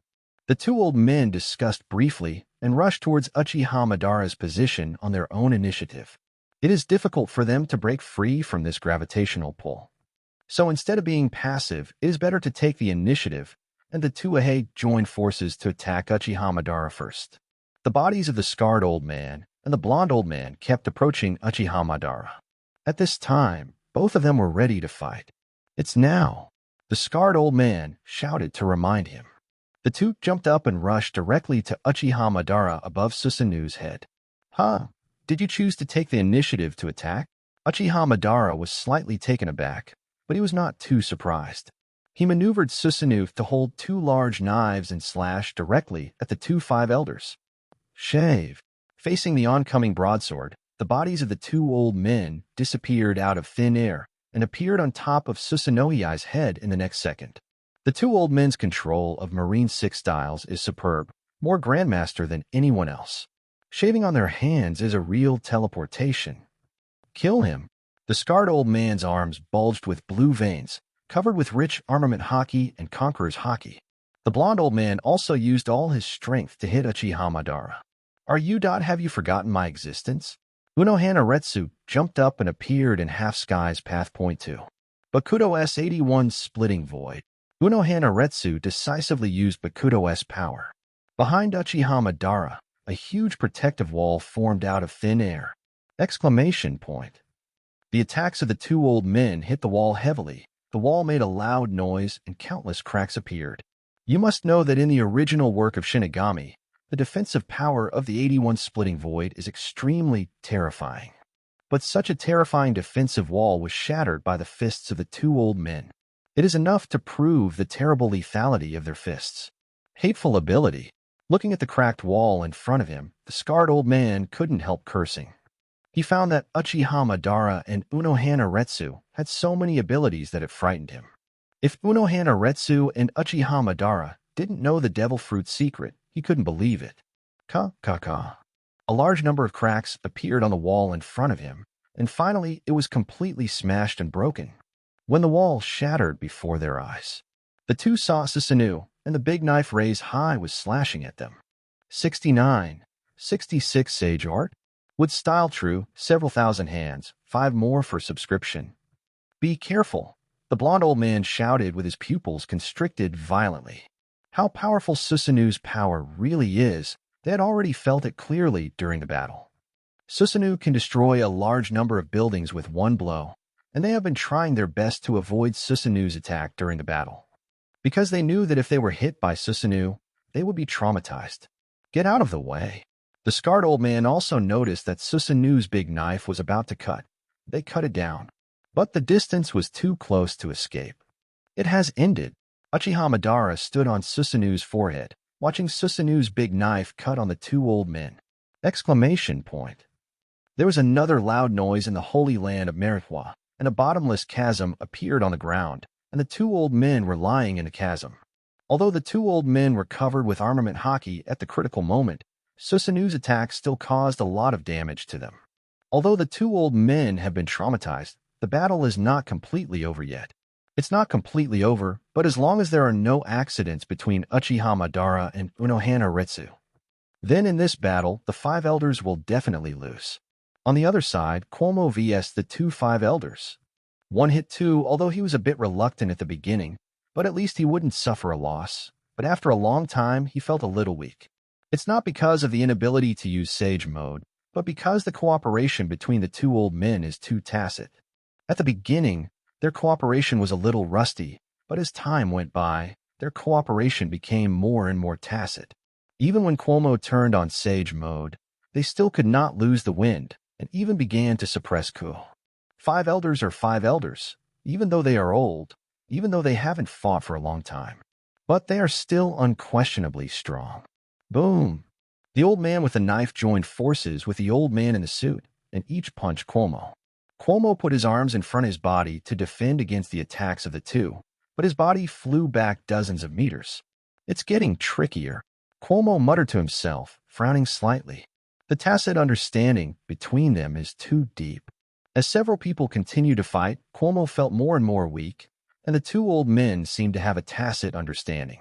The two old men discussed briefly and rushed towards Uchiha Madara's position on their own initiative. It is difficult for them to break free from this gravitational pull. So instead of being passive, it is better to take the initiative, and the two Ahei joined forces to attack Uchiha Madara first. The bodies of the scarred old man and the blonde old man kept approaching Uchiha Madara. At this time, both of them were ready to fight. It's now, the scarred old man shouted to remind him. The two jumped up and rushed directly to Uchiha Madara above Susanu's head. Huh? Did you choose to take the initiative to attack? Uchiha Madara was slightly taken aback, but he was not too surprised. He maneuvered Susanu to hold two large knives and slash directly at the 2-5 elders. Shave. Facing the oncoming broadsword, the bodies of the two old men disappeared out of thin air and appeared on top of Susanooi's head in the next second. The two old men's control of Marine 6 styles is superb, more grandmaster than anyone else. Shaving on their hands is a real teleportation. Kill him. The scarred old man's arms bulged with blue veins, covered with rich armament haki and conqueror's haki. The blonde old man also used all his strength to hit Uchiha Madara. Have you forgotten my existence? Unohana Retsu jumped up and appeared in Half Sky's Path Point 2. Bakudo S81 Splitting Void. Unohana Retsu decisively used Bakudo S power. Behind Uchiha Madara, a huge protective wall formed out of thin air. Exclamation point. The attacks of the two old men hit the wall heavily. The wall made a loud noise and countless cracks appeared. You must know that in the original work of Shinigami, the defensive power of the 81 Splitting Void is extremely terrifying. But such a terrifying defensive wall was shattered by the fists of the two old men. It is enough to prove the terrible lethality of their fists. Hateful ability. Looking at the cracked wall in front of him, the scarred old man couldn't help cursing. He found that Uchiha Madara and Unohana Retsu had so many abilities that it frightened him. If Unohana Retsu and Uchiha Madara didn't know the Devil Fruit secret, he couldn't believe it. Ka. A large number of cracks appeared on the wall in front of him, and finally it was completely smashed and broken. When the wall shattered before their eyes, the two saw Susanoo, and the big knife raised high was slashing at them. 69. 66 Sage Art? Would style true, several thousand hands, 5 more for subscription. Be careful, the blond old man shouted with his pupils constricted violently. How powerful Susanoo's power really is, they had already felt it clearly during the battle. Susanoo can destroy a large number of buildings with one blow, and they have been trying their best to avoid Susanoo's attack during the battle. Because they knew that if they were hit by Susanoo, they would be traumatized. Get out of the way. The scarred old man also noticed that Susanoo's big knife was about to cut. They cut it down. But the distance was too close to escape. It has ended. Uchiha Madara stood on Susanoo's forehead, watching Susanoo's big knife cut on the two old men. Exclamation point. There was another loud noise in the holy land of Meritwa, and a bottomless chasm appeared on the ground, and the two old men were lying in a chasm. Although the two old men were covered with armament haki at the critical moment, Susanu's attack still caused a lot of damage to them. Although the two old men have been traumatized, the battle is not completely over yet. It's not completely over, but as long as there are no accidents between Uchiha Madara and Unohana Retsu. Then in this battle, the five elders will definitely lose. On the other side, Cuomo vs the two five elders. One hit two, although he was a bit reluctant at the beginning, but at least he wouldn't suffer a loss. But after a long time, he felt a little weak. It's not because of the inability to use Sage Mode, but because the cooperation between the two old men is too tacit. At the beginning, their cooperation was a little rusty, but as time went by, their cooperation became more and more tacit. Even when Cuomo turned on Sage Mode, they still could not lose the wind, and even began to suppress Ku. Five elders are five elders, even though they are old, even though they haven't fought for a long time. But they are still unquestionably strong. Boom! The old man with the knife joined forces with the old man in the suit, and each punched Cuomo. Cuomo put his arms in front of his body to defend against the attacks of the two, but his body flew back dozens of meters. It's getting trickier. Cuomo muttered to himself, frowning slightly. The tacit understanding between them is too deep. As several people continued to fight, Cuomo felt more and more weak, and the two old men seemed to have a tacit understanding.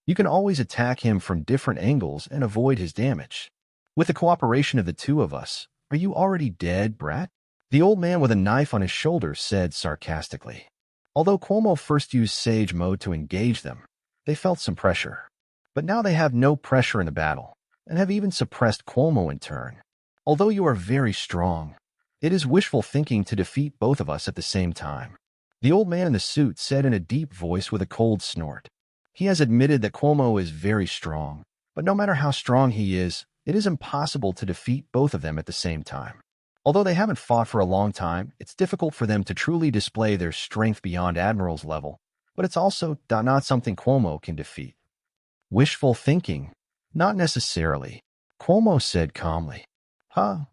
You can always attack him from different angles and avoid his damage. With the cooperation of the two of us, are you already dead, brat? The old man with a knife on his shoulder said sarcastically. Although Cuomo first used Sage Mode to engage them, they felt some pressure. But now they have no pressure in the battle, and have even suppressed Cuomo in turn. Although you are very strong, it is wishful thinking to defeat both of us at the same time. The old man in the suit said in a deep voice with a cold snort. He has admitted that Cuomo is very strong, but no matter how strong he is, it is impossible to defeat both of them at the same time. Although they haven't fought for a long time, it's difficult for them to truly display their strength beyond Admiral's level, but it's also not something Cuomo can defeat. Wishful thinking? Not necessarily, Cuomo said calmly. Huh?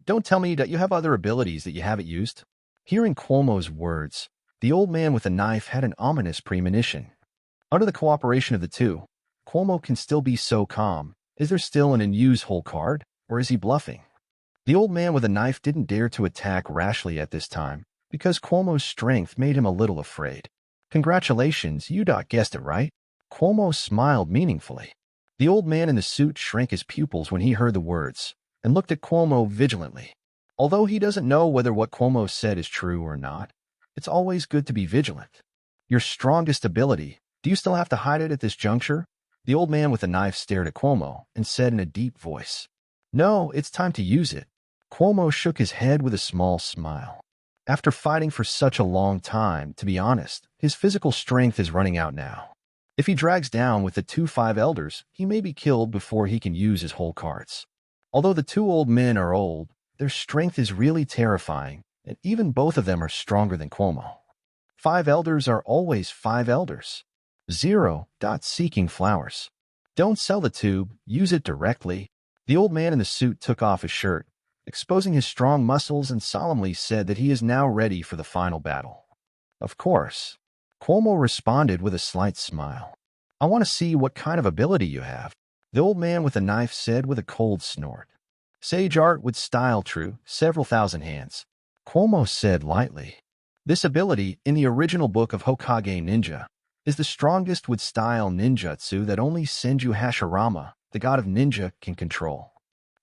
Don't tell me that you have other abilities that you haven't used. Hearing Cuomo's words, the old man with the knife had an ominous premonition. Under the cooperation of the two, Cuomo can still be so calm. Is there still an unused whole card, or is he bluffing? The old man with a knife didn't dare to attack rashly at this time, because Cuomo's strength made him a little afraid. Congratulations, you guessed it right. Cuomo smiled meaningfully. The old man in the suit shrank his pupils when he heard the words, and looked at Cuomo vigilantly. Although he doesn't know whether what Cuomo said is true or not, it's always good to be vigilant. Your strongest ability, do you still have to hide it at this juncture? The old man with the knife stared at Cuomo and said in a deep voice, No, it's time to use it. Cuomo shook his head with a small smile. After fighting for such a long time, to be honest, his physical strength is running out now. If he drags down with the two five elders, he may be killed before he can use his whole cards. Although the two old men are old, their strength is really terrifying, and even both of them are stronger than Cuomo. Five elders are always five elders. 0. Seeking flowers. Don't sell the tube, use it directly. The old man in the suit took off his shirt, exposing his strong muscles, and solemnly said that he is now ready for the final battle. Of course. Cuomo responded with a slight smile. I want to see what kind of ability you have, the old man with the knife said with a cold snort. Sage art with style true, several thousand hands. Cuomo said lightly. This ability, in the original book of Hokage Ninja, is the strongest with style ninjutsu that only Senju Hashirama, the god of ninja, can control.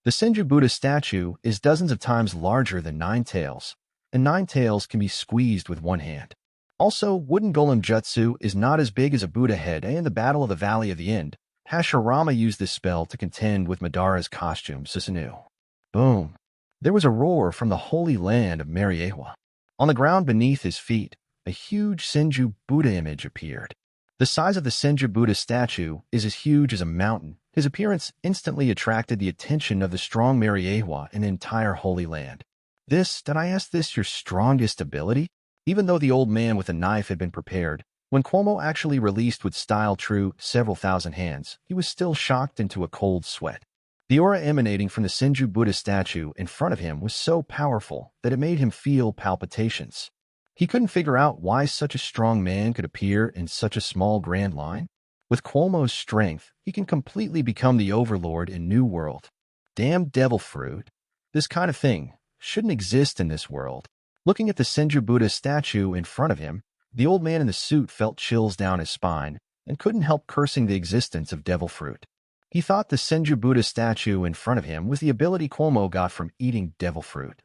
The Senju Buddha statue is dozens of times larger than Nine Tails, and Nine Tails can be squeezed with one hand. Also, wooden golem jutsu is not as big as a Buddha head, and in the Battle of the Valley of the End, Hashirama used this spell to contend with Madara's costume, Susanoo. Boom! There was a roar from the holy land of Mariewa. On the ground beneath his feet, a huge Senju Buddha image appeared. The size of the Senju Buddha statue is as huge as a mountain. His appearance instantly attracted the attention of the strong Mariewa in the entire Holy Land. Did I ask this your strongest ability? Even though the old man with a knife had been prepared, when Cuomo actually released with style true several thousand hands, he was still shocked into a cold sweat. The aura emanating from the Senju Buddha statue in front of him was so powerful that it made him feel palpitations. He couldn't figure out why such a strong man could appear in such a small grand line. With Cuomo's strength, he can completely become the overlord in New World. Damn devil fruit. This kind of thing shouldn't exist in this world. Looking at the Senju Buddha statue in front of him, the old man in the suit felt chills down his spine and couldn't help cursing the existence of devil fruit. He thought the Senju Buddha statue in front of him was the ability Cuomo got from eating devil fruit.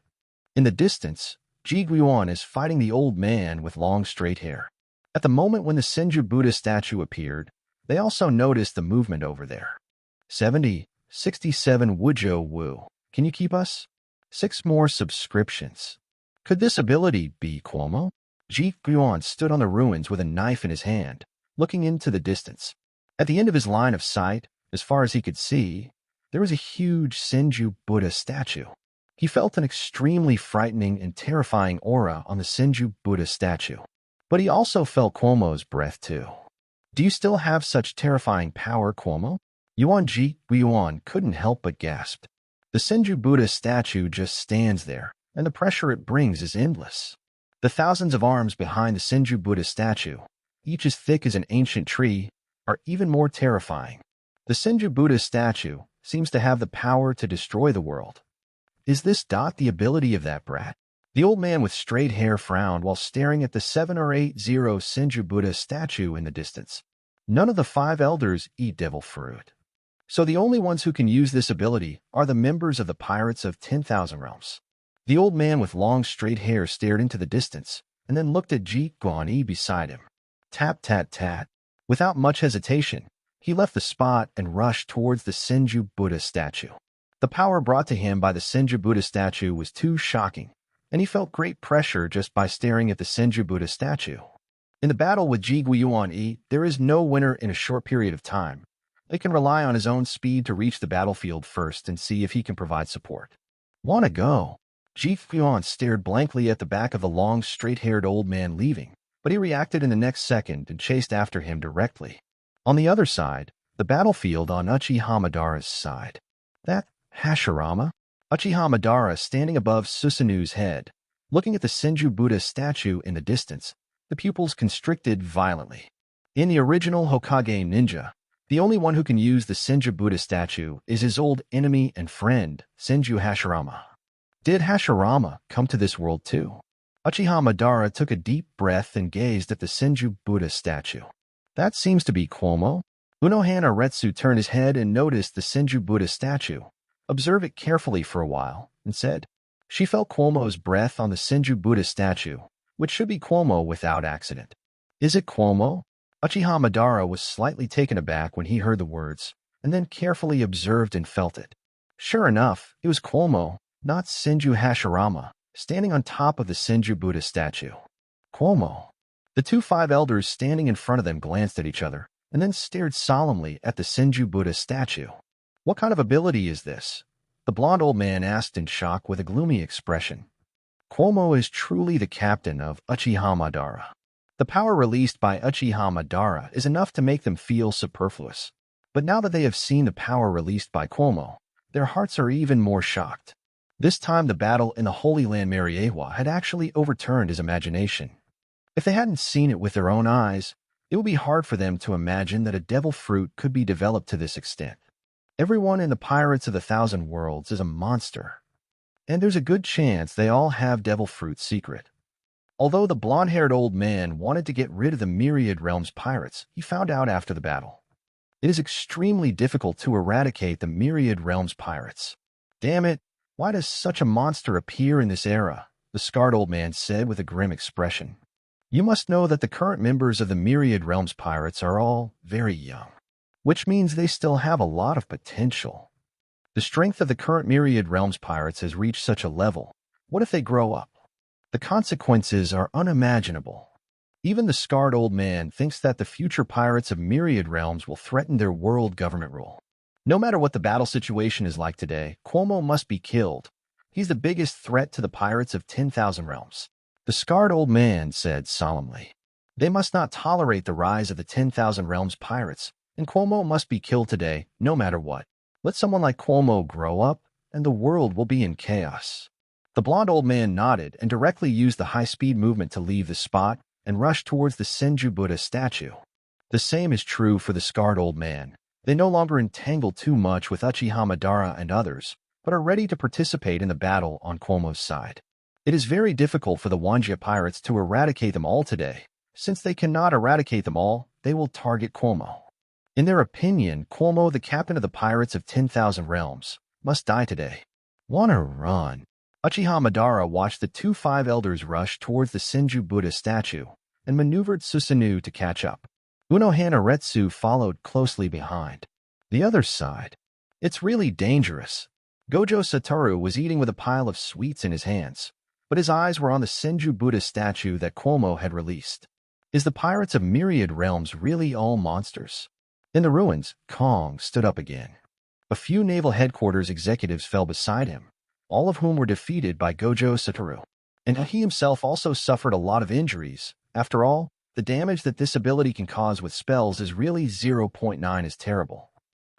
In the distance, Ji Guan is fighting the old man with long straight hair. At the moment when the Senju Buddha statue appeared, they also noticed the movement over there. 67 Gojo Woo. Can you keep us? 6 more subscriptions. Could this ability be Cuomo? Ji Guan stood on the ruins with a knife in his hand, looking into the distance. At the end of his line of sight, as far as he could see, there was a huge Senju Buddha statue. He felt an extremely frightening and terrifying aura on the Senju Buddha statue. But he also felt Cuomo's breath too. Do you still have such terrifying power, Cuomo? Ji Guan couldn't help but gasp. The Senju Buddha statue just stands there, and the pressure it brings is endless. The thousands of arms behind the Senju Buddha statue, each as thick as an ancient tree, are even more terrifying. The Senju Buddha statue seems to have the power to destroy the world. Is this the ability of that brat? The old man with straight hair frowned while staring at the 780 Senju Buddha statue in the distance. None of the 5 elders eat devil fruit. So the only ones who can use this ability are the members of the Pirates of 10,000 Realms. The old man with long straight hair stared into the distance and then looked at Ji Guan beside him. Tap, tat, tat. Without much hesitation, he left the spot and rushed towards the Senju Buddha statue. The power brought to him by the Senju Buddha statue was too shocking, and he felt great pressure just by staring at the Senju Buddha statue. In the battle with Ji Guan, there is no winner in a short period of time. They can rely on his own speed to reach the battlefield first and see if he can provide support. Wanna go? Ji Guan stared blankly at the back of the long, straight-haired old man leaving, but he reacted in the next second and chased after him directly. On the other side, the battlefield on Uchiha Madara's side. That Hashirama? Uchiha Madara standing above Susanu's head, looking at the Senju Buddha statue in the distance, the pupils constricted violently. In the original Hokage ninja, the only one who can use the Senju Buddha statue is his old enemy and friend, Senju Hashirama. Did Hashirama come to this world too? Uchiha Madara took a deep breath and gazed at the Senju Buddha statue. That seems to be Cuomo. Unohana Retsu turned his head and noticed the Senju Buddha statue, observed it carefully for a while, and said, she felt Cuomo's breath on the Senju Buddha statue, which should be Cuomo without accident. Is it Cuomo? Uchiha Madara was slightly taken aback when he heard the words, and then carefully observed and felt it. Sure enough, it was Cuomo, not Senju Hashirama, standing on top of the Senju Buddha statue. Cuomo. The 2 5 elders standing in front of them glanced at each other, and then stared solemnly at the Senju Buddha statue. What kind of ability is this? The blond old man asked in shock with a gloomy expression. Cuomo is truly the captain of Uchiha Madara. The power released by Uchiha Madara is enough to make them feel superfluous. But now that they have seen the power released by Cuomo, their hearts are even more shocked. This time the battle in the Holy Land Mariewa had actually overturned his imagination. If they hadn't seen it with their own eyes, it would be hard for them to imagine that a devil fruit could be developed to this extent. Everyone in the Pirates of the Thousand Worlds is a monster, and there's a good chance they all have devil fruit secret. Although the blonde-haired old man wanted to get rid of the Myriad Realms pirates, he found out after the battle. It is extremely difficult to eradicate the Myriad Realms pirates. Damn it, why does such a monster appear in this era? The scarred old man said with a grim expression. You must know that the current members of the Myriad Realms pirates are all very young, which means they still have a lot of potential. The strength of the current Myriad Realms pirates has reached such a level. What if they grow up? The consequences are unimaginable. Even the scarred old man thinks that the future pirates of Myriad Realms will threaten their world government rule. No matter what the battle situation is like today, Cuomo must be killed. He's the biggest threat to the pirates of 10,000 Realms. The scarred old man said solemnly. They must not tolerate the rise of the 10,000 Realms pirates, and Cuomo must be killed today, no matter what. Let someone like Cuomo grow up, and the world will be in chaos. The blond old man nodded and directly used the high-speed movement to leave the spot and rush towards the Senju Buddha statue. The same is true for the scarred old man. They no longer entangle too much with Uchiha Madara and others, but are ready to participate in the battle on Cuomo's side. It is very difficult for the Wanjia pirates to eradicate them all today. Since they cannot eradicate them all, they will target Cuomo. In their opinion, Cuomo, the captain of the pirates of 10,000 realms, must die today. Wanna run? Uchiha Madara watched the two five elders rush towards the Senju Buddha statue and maneuvered Susanoo to catch up. Unohana Retsu followed closely behind. The other side. It's really dangerous. Gojo Satoru was eating with a pile of sweets in his hands, but his eyes were on the Senju Buddha statue that Cuomo had released. Is the pirates of myriad realms really all monsters? In the ruins, Kong stood up again. A few naval headquarters executives fell beside him, all of whom were defeated by Gojo Satoru. And he himself also suffered a lot of injuries. After all, the damage that this ability can cause with spells is really 0.9 is terrible.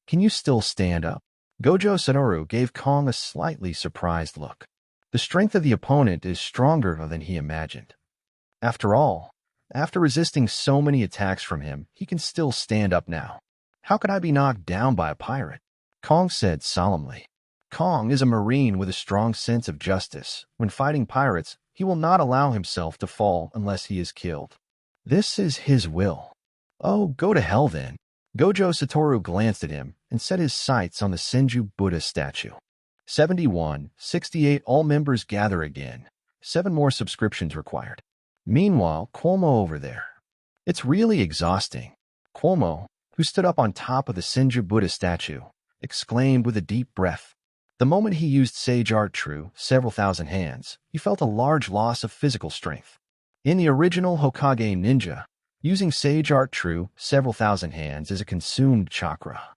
Can you still stand up? Gojo Satoru gave Kong a slightly surprised look. The strength of the opponent is stronger than he imagined. After all, after resisting so many attacks from him, he can still stand up now. How could I be knocked down by a pirate? Kong said solemnly. Kong is a marine with a strong sense of justice. When fighting pirates, he will not allow himself to fall unless he is killed. This is his will. Oh, go to hell then. Gojo Satoru glanced at him and set his sights on the Senju Buddha statue. 71-68 all members gather again. 7 more subscriptions required. Meanwhile, Cuomo over there. It's really exhausting. Cuomo, who stood up on top of the Senju Buddha statue, exclaimed with a deep breath. The moment he used Sage Art True, several thousand hands, he felt a large loss of physical strength. In the original Hokage Ninja, using Sage Art True, several thousand hands is a consumed chakra.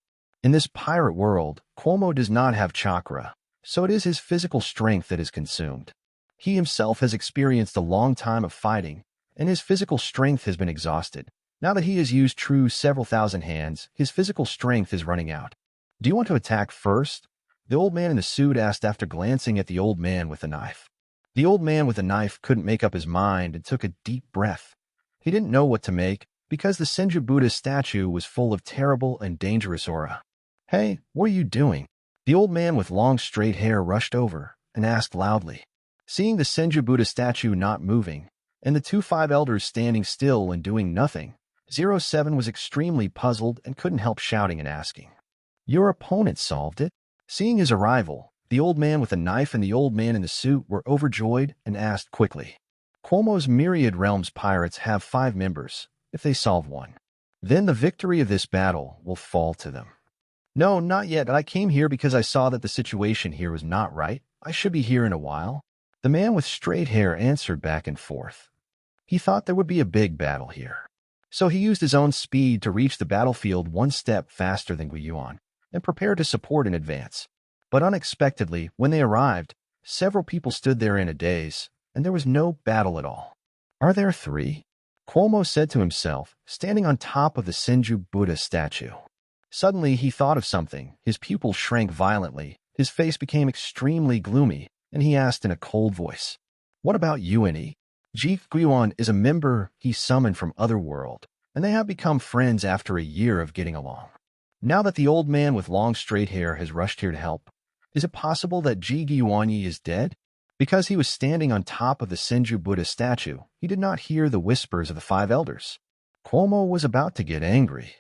In this pirate world, Cuomo does not have chakra, so it is his physical strength that is consumed. He himself has experienced a long time of fighting, and his physical strength has been exhausted. Now that he has used True several thousand hands, his physical strength is running out. Do you want to attack first? The old man in the suit asked after glancing at the old man with the knife. The old man with the knife couldn't make up his mind and took a deep breath. He didn't know what to make, because the Senju Buddha statue was full of terrible and dangerous aura. Hey, what are you doing? The old man with long straight hair rushed over and asked loudly. Seeing the Senju Buddha statue not moving, and the two five elders standing still and doing nothing, 07 was extremely puzzled and couldn't help shouting and asking. Your opponent solved it? Seeing his arrival, the old man with the knife and the old man in the suit were overjoyed and asked quickly. Cuomo's Myriad Realms pirates have 5 members. If they solve one, then the victory of this battle will fall to them. No, not yet. I came here because I saw that the situation here was not right. I should be here in a while. The man with straight hair answered back and forth. He thought there would be a big battle here. So he used his own speed to reach the battlefield 1 step faster than Guiyuan and prepared to support in advance. But unexpectedly, when they arrived, several people stood there in a daze, and there was no battle at all. Are there 3? Cuomo said to himself, standing on top of the Senju Buddha statue. Suddenly he thought of something. His pupils shrank violently, his face became extremely gloomy, and he asked in a cold voice, What about Une? Ji Guiyuan is a member he summoned from Otherworld, and they have become friends after a year of getting along. Now that the old man with long straight hair has rushed here to help, is it possible that Ji Guiyuan is dead? Because he was standing on top of the Senju Buddha statue, he did not hear the whispers of the 5 elders. Cuomo was about to get angry.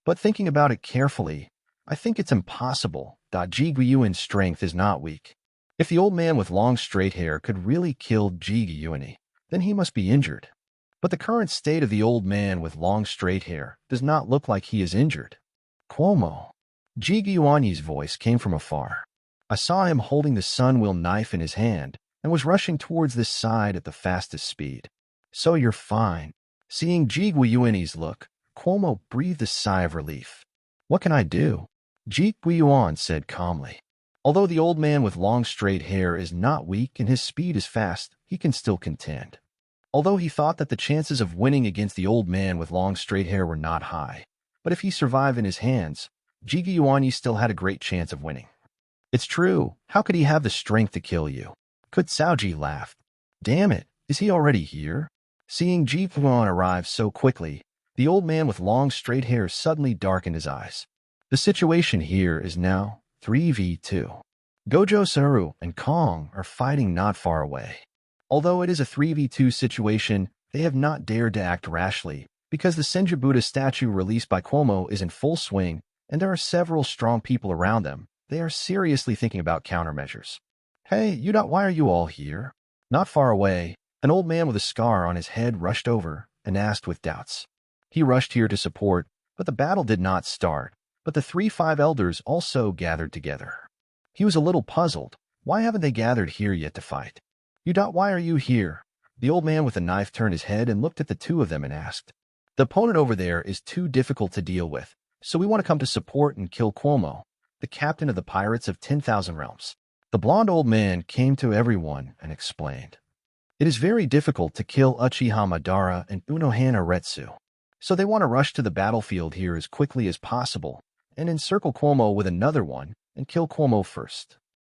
But thinking about it carefully, I think it's impossible. Ji Guiyuan's strength is not weak. If the old man with long straight hair could really kill Ji Guiyuan, then he must be injured. But the current state of the old man with long straight hair does not look like he is injured. Cuomo. Ji Guiyuan's voice came from afar. I saw him holding the Sunwheel knife in his hand and was rushing towards this side at the fastest speed. So you're fine. Seeing Ji Guiyuan's look, Cuomo breathed a sigh of relief. What can I do? Ji Guiyuan said calmly. Although the old man with long straight hair is not weak and his speed is fast, he can still contend. Although he thought that the chances of winning against the old man with long straight hair were not high, but if he survived in his hands, Ji Guiyuan still had a great chance of winning. It's true. How could he have the strength to kill you? Could Saoji laughed. Damn it, is he already here? Seeing Ji Guiyuan arrive so quickly, The old man with long straight hair suddenly darkened his eyes. The situation here is now 3v2. Gojo, Satoru, and Kong are fighting not far away. Although it is a 3v2 situation, they have not dared to act rashly because the Senju statue released by Cuomo is in full swing and there are several strong people around them. They are seriously thinking about countermeasures. Hey, why are you all here? Not far away, an old man with a scar on his head rushed over and asked with doubts. He rushed here to support, but the battle did not start. But the 3-5 elders also gathered together. He was a little puzzled. Why haven't they gathered here yet to fight? Why are you here? The old man with a knife turned his head and looked at the two of them and asked. The opponent over there is too difficult to deal with, so we want to come to support and kill Cuomo, the captain of the pirates of 10,000 realms. The blond old man came to everyone and explained. It is very difficult to kill Uchiha Madara and Unohana Retsu, so they want to rush to the battlefield here as quickly as possible and encircle Cuomo with another one and kill Cuomo first.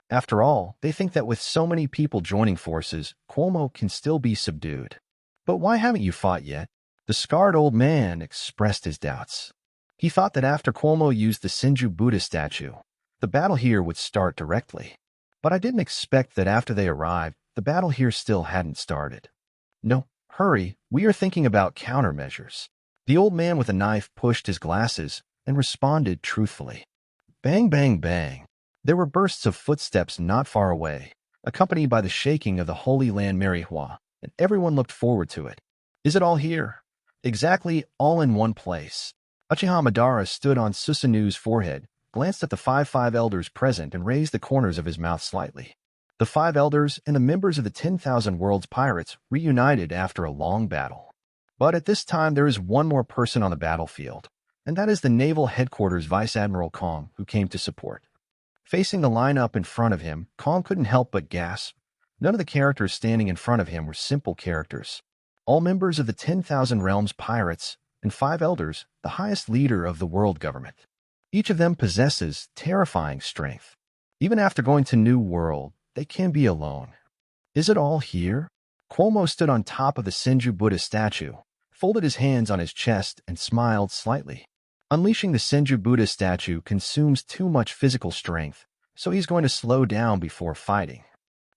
After all, they think that with so many people joining forces, Cuomo can still be subdued. But why haven't you fought yet? The scarred old man expressed his doubts. He thought that after Cuomo used the Senju statue, the battle here would start directly. But I didn't expect that after they arrived, the battle here still hadn't started. No, hurry, we are thinking about countermeasures. The old man with a knife pushed his glasses and responded truthfully. Bang, bang, bang. There were bursts of footsteps not far away, accompanied by the shaking of the Holy Land Marihua, and everyone looked forward to it. Is it all here? Exactly, all in one place. Uchiha Madara stood on Susanu's forehead, glanced at the 5 elders present and raised the corners of his mouth slightly. The 5 elders and the members of the 10,000 Worlds Pirates reunited after a long battle. But at this time there is one more person on the battlefield, and that is the Naval Headquarters Vice Admiral Kong, who came to support. Facing the lineup in front of him, Kong couldn't help but gasp. None of the characters standing in front of him were simple characters. All members of the 10,000 Realms Pirates, and 5 elders, the highest leader of the world government. Each of them possesses terrifying strength. Even after going to New World, they can be alone. Is it all here? Cuomo stood on top of the Senju statue, folded his hands on his chest, and smiled slightly. Unleashing the Senju statue consumes too much physical strength, so he's going to slow down before fighting.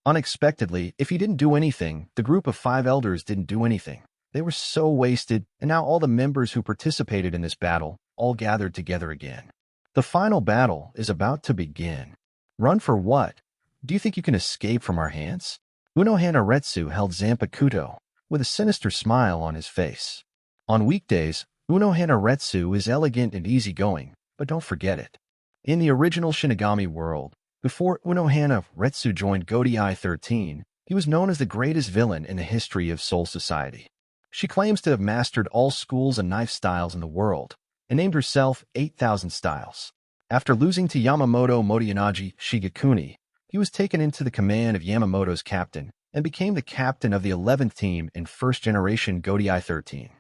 Unexpectedly, if he didn't do anything, the group of 5 elders didn't do anything. They were so wasted, and now all the members who participated in this battle all gathered together again. The final battle is about to begin. Run for what? Do you think you can escape from our hands? Unohana Retsu held Zanpakuto, with a sinister smile on his face. On weekdays, Unohana Retsu is elegant and easygoing, but don't forget it. In the original Shinigami world, before Unohana Retsu joined Godai 13, he was known as the greatest villain in the history of Soul Society. She claims to have mastered all schools and knife styles in the world, and named herself 8,000 Styles. After losing to Yamamoto Motoyanagi Shigekuni, he was taken into the command of Yamamoto's captain and became the captain of the 11th team in first-generation Godai 13.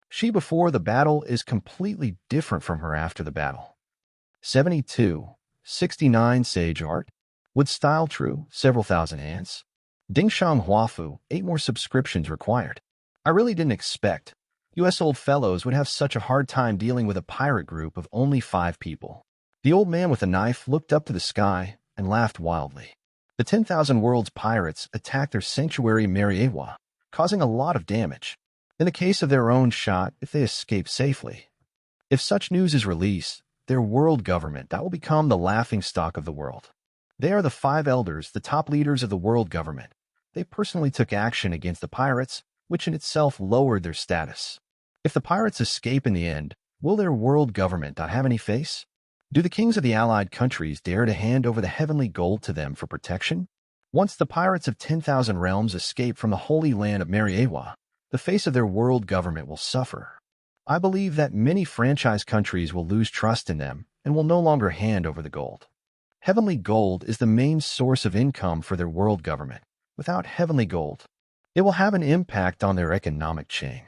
She before the battle is completely different from her after the battle. 72, 69 Sage Art. Would style true, several thousand hands. Dingshang Huafu, 8 more subscriptions required. I really didn't expect US old fellows would have such a hard time dealing with a pirate group of only 5 people. The old man with a knife looked up to the sky and laughed wildly. The 10,000 Worlds Pirates attacked their sanctuary Mariewa, causing a lot of damage. In the case of their own shot, if they escape safely. If such news is released, their world government, that will become the laughingstock of the world. They are the 5 elders, the top leaders of the world government. They personally took action against the pirates, which in itself lowered their status. If the pirates escape in the end, will their world government not have any face? Do the kings of the allied countries dare to hand over the heavenly gold to them for protection? Once the pirates of 10,000 realms escape from the holy land of Mariewa, the face of their world government will suffer. I believe that many franchise countries will lose trust in them and will no longer hand over the gold. Heavenly gold is the main source of income for their world government. Without heavenly gold, it will have an impact on their economic chain.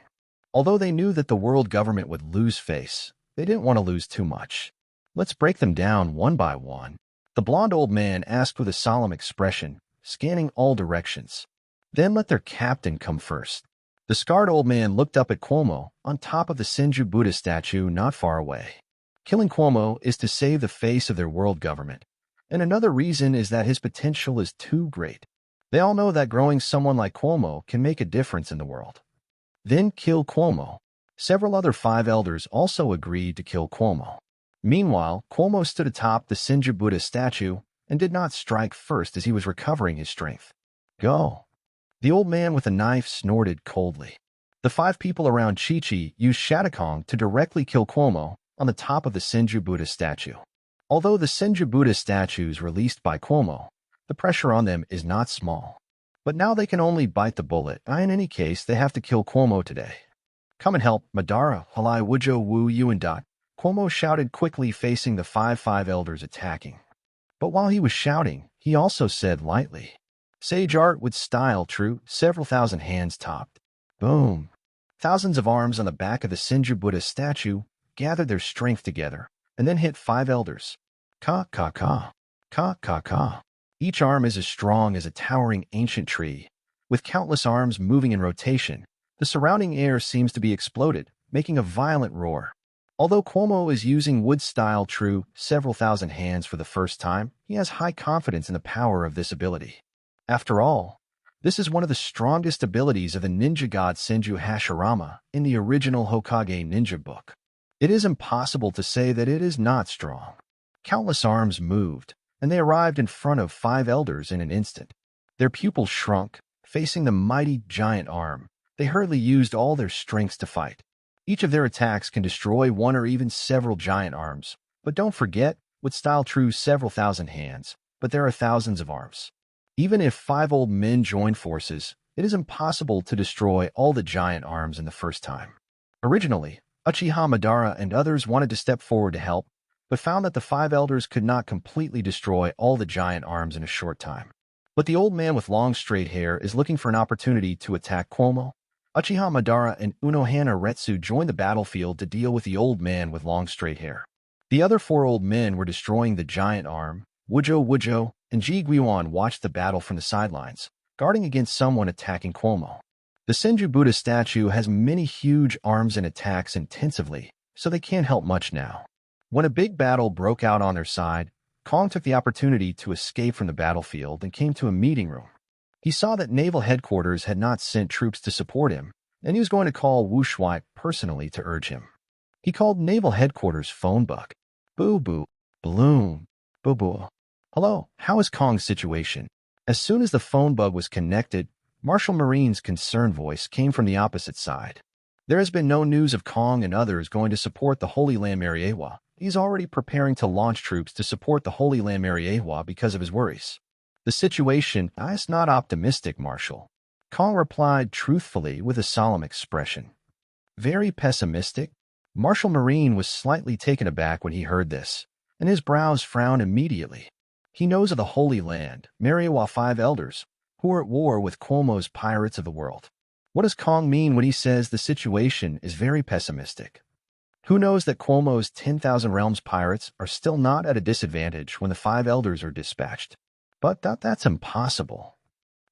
Although they knew that the world government would lose face, they didn't want to lose too much. Let's break them down one by one. The blond old man asked with a solemn expression, scanning all directions. Then let their captain come first. The scarred old man looked up at Cuomo on top of the Senju Buddha statue not far away. Killing Cuomo is to save the face of their world government, and another reason is that his potential is too great. They all know that growing someone like Cuomo can make a difference in the world. Then kill Cuomo. Several other five elders also agreed to kill Cuomo. Meanwhile, Cuomo stood atop the Senju Buddha statue and did not strike first as he was recovering his strength. Go. The old man with a knife snorted coldly. The five people around Chi-Chi used Shatakong to directly kill Cuomo on the top of the Senju Buddha statue. Although the Senju Buddha statues released by Cuomo, the pressure on them is not small. But now they can only bite the bullet, and in any case, they have to kill Cuomo today. Come and help, Madara, Halai Wujo Wu Yu and Dot. Cuomo shouted quickly facing the five elders attacking. But while he was shouting, he also said lightly, Sage art with style true, several thousand hands topped. Boom. Thousands of arms on the back of the Senju Buddha statue gathered their strength together and then hit five elders. Ka ka ka. Ka ka ka. Each arm is as strong as a towering ancient tree. With countless arms moving in rotation, the surrounding air seems to be exploded, making a violent roar. Although Cuomo is using wood-style true several thousand hands for the first time, he has high confidence in the power of this ability. After all, this is one of the strongest abilities of the ninja god Senju Hashirama in the original Hokage ninja book. It is impossible to say that it is not strong. Countless arms moved, and they arrived in front of five elders in an instant. Their pupils shrunk, facing the mighty giant arm. They hurriedly used all their strengths to fight. Each of their attacks can destroy one or even several giant arms. But don't forget, with style true several thousand hands, but there are thousands of arms. Even if five old men join forces, it is impossible to destroy all the giant arms in the first time. Originally, Uchiha Madara and others wanted to step forward to help, but found that the five elders could not completely destroy all the giant arms in a short time. But the old man with long straight hair is looking for an opportunity to attack Cuomo. Uchiha Madara and Unohana Retsu joined the battlefield to deal with the old man with long straight hair. The other four old men were destroying the giant arm. Wujo, and Ji Guiwan watched the battle from the sidelines, guarding against someone attacking Cuomo. The Senju Buddha statue has many huge arms and attacks intensively, so they can't help much now. When a big battle broke out on their side, Kong took the opportunity to escape from the battlefield and came to a meeting room. He saw that Naval Headquarters had not sent troops to support him, and he was going to call Wu Shuai personally to urge him. He called Naval Headquarters phone book. Boo-boo, balloon, boo-boo. Hello, how is Kong's situation? As soon as the phone bug was connected, Marshal Marine's concerned voice came from the opposite side. There has been no news of Kong and others going to support the Holy Land Mariewa. He's already preparing to launch troops to support the Holy Land Mariewa because of his worries. The situation is not optimistic, Marshal. Kong replied truthfully with a solemn expression. Very pessimistic? Marshal Marine was slightly taken aback when he heard this, and his brows frowned immediately. He knows of the Holy Land, Mariewa five elders, who are at war with Cuomo's pirates of the world. What does Kong mean when he says the situation is very pessimistic? Who knows that Cuomo's 10,000 Realms pirates are still not at a disadvantage when the five elders are dispatched? But that's impossible.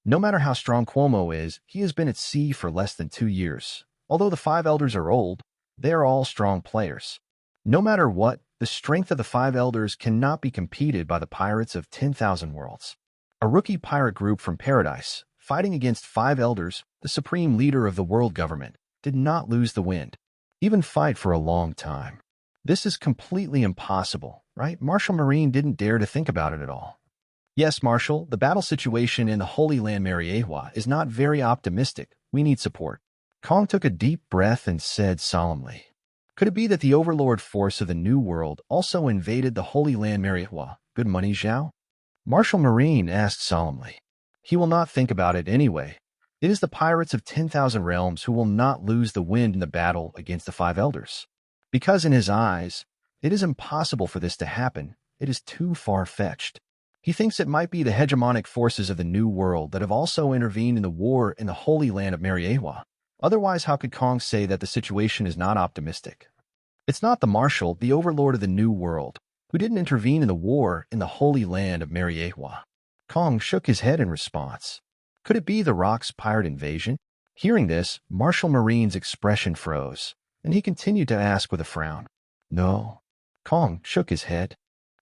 No matter how strong Cuomo is, he has been at sea for less than 2 years. Although the five elders are old, they are all strong players. No matter what, the strength of the five elders cannot be competed by the pirates of 10,000 worlds. A rookie pirate group from Paradise, fighting against five elders, the supreme leader of the world government, did not lose the wind, even fight for a long time. This is completely impossible, right? Marshal Marine didn't dare to think about it at all. Yes, Marshal, the battle situation in the Holy Land Mariewa is not very optimistic. We need support. Kong took a deep breath and said solemnly, could it be that the overlord force of the New World also invaded the Holy Land Mariewa? Good money, Zhao? Marshal Marine asked solemnly. He will not think about it anyway. It is the pirates of 10,000 realms who will not lose the wind in the battle against the five elders. Because in his eyes, it is impossible for this to happen. It is too far-fetched. He thinks it might be the hegemonic forces of the New World that have also intervened in the war in the Holy Land of Mariewa. Otherwise, how could Kong say that the situation is not optimistic? It's not the Marshal, the overlord of the New World, who didn't intervene in the war in the Holy Land of Mariewa. Kong shook his head in response. Could it be the Rock's pirate invasion? Hearing this, Martial Marine's expression froze, and he continued to ask with a frown. No. Kong shook his head.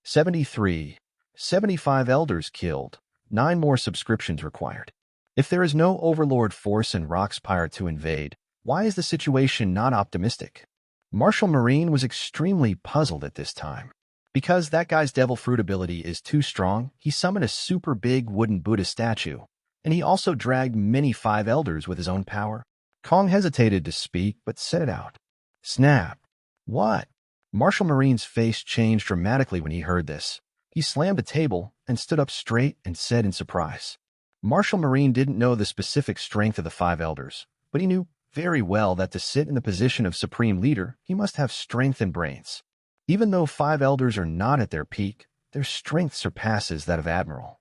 73. 75 elders killed. 9 more subscriptions required. If there is no overlord force in Rock's Pirate to invade, why is the situation not optimistic? Martial Marine was extremely puzzled at this time. Because that guy's devil fruit ability is too strong, he summoned a super big wooden Buddha statue, and he also dragged many 5 elders with his own power. Kong hesitated to speak, but said it out. Snap. What? Martial Marine's face changed dramatically when he heard this. He slammed the table and stood up straight and said in surprise. Martial Marine didn't know the specific strength of the 5 elders, but he knew very well that to sit in the position of supreme leader, he must have strength and brains. Even though 5 elders are not at their peak, their strength surpasses that of Admiral.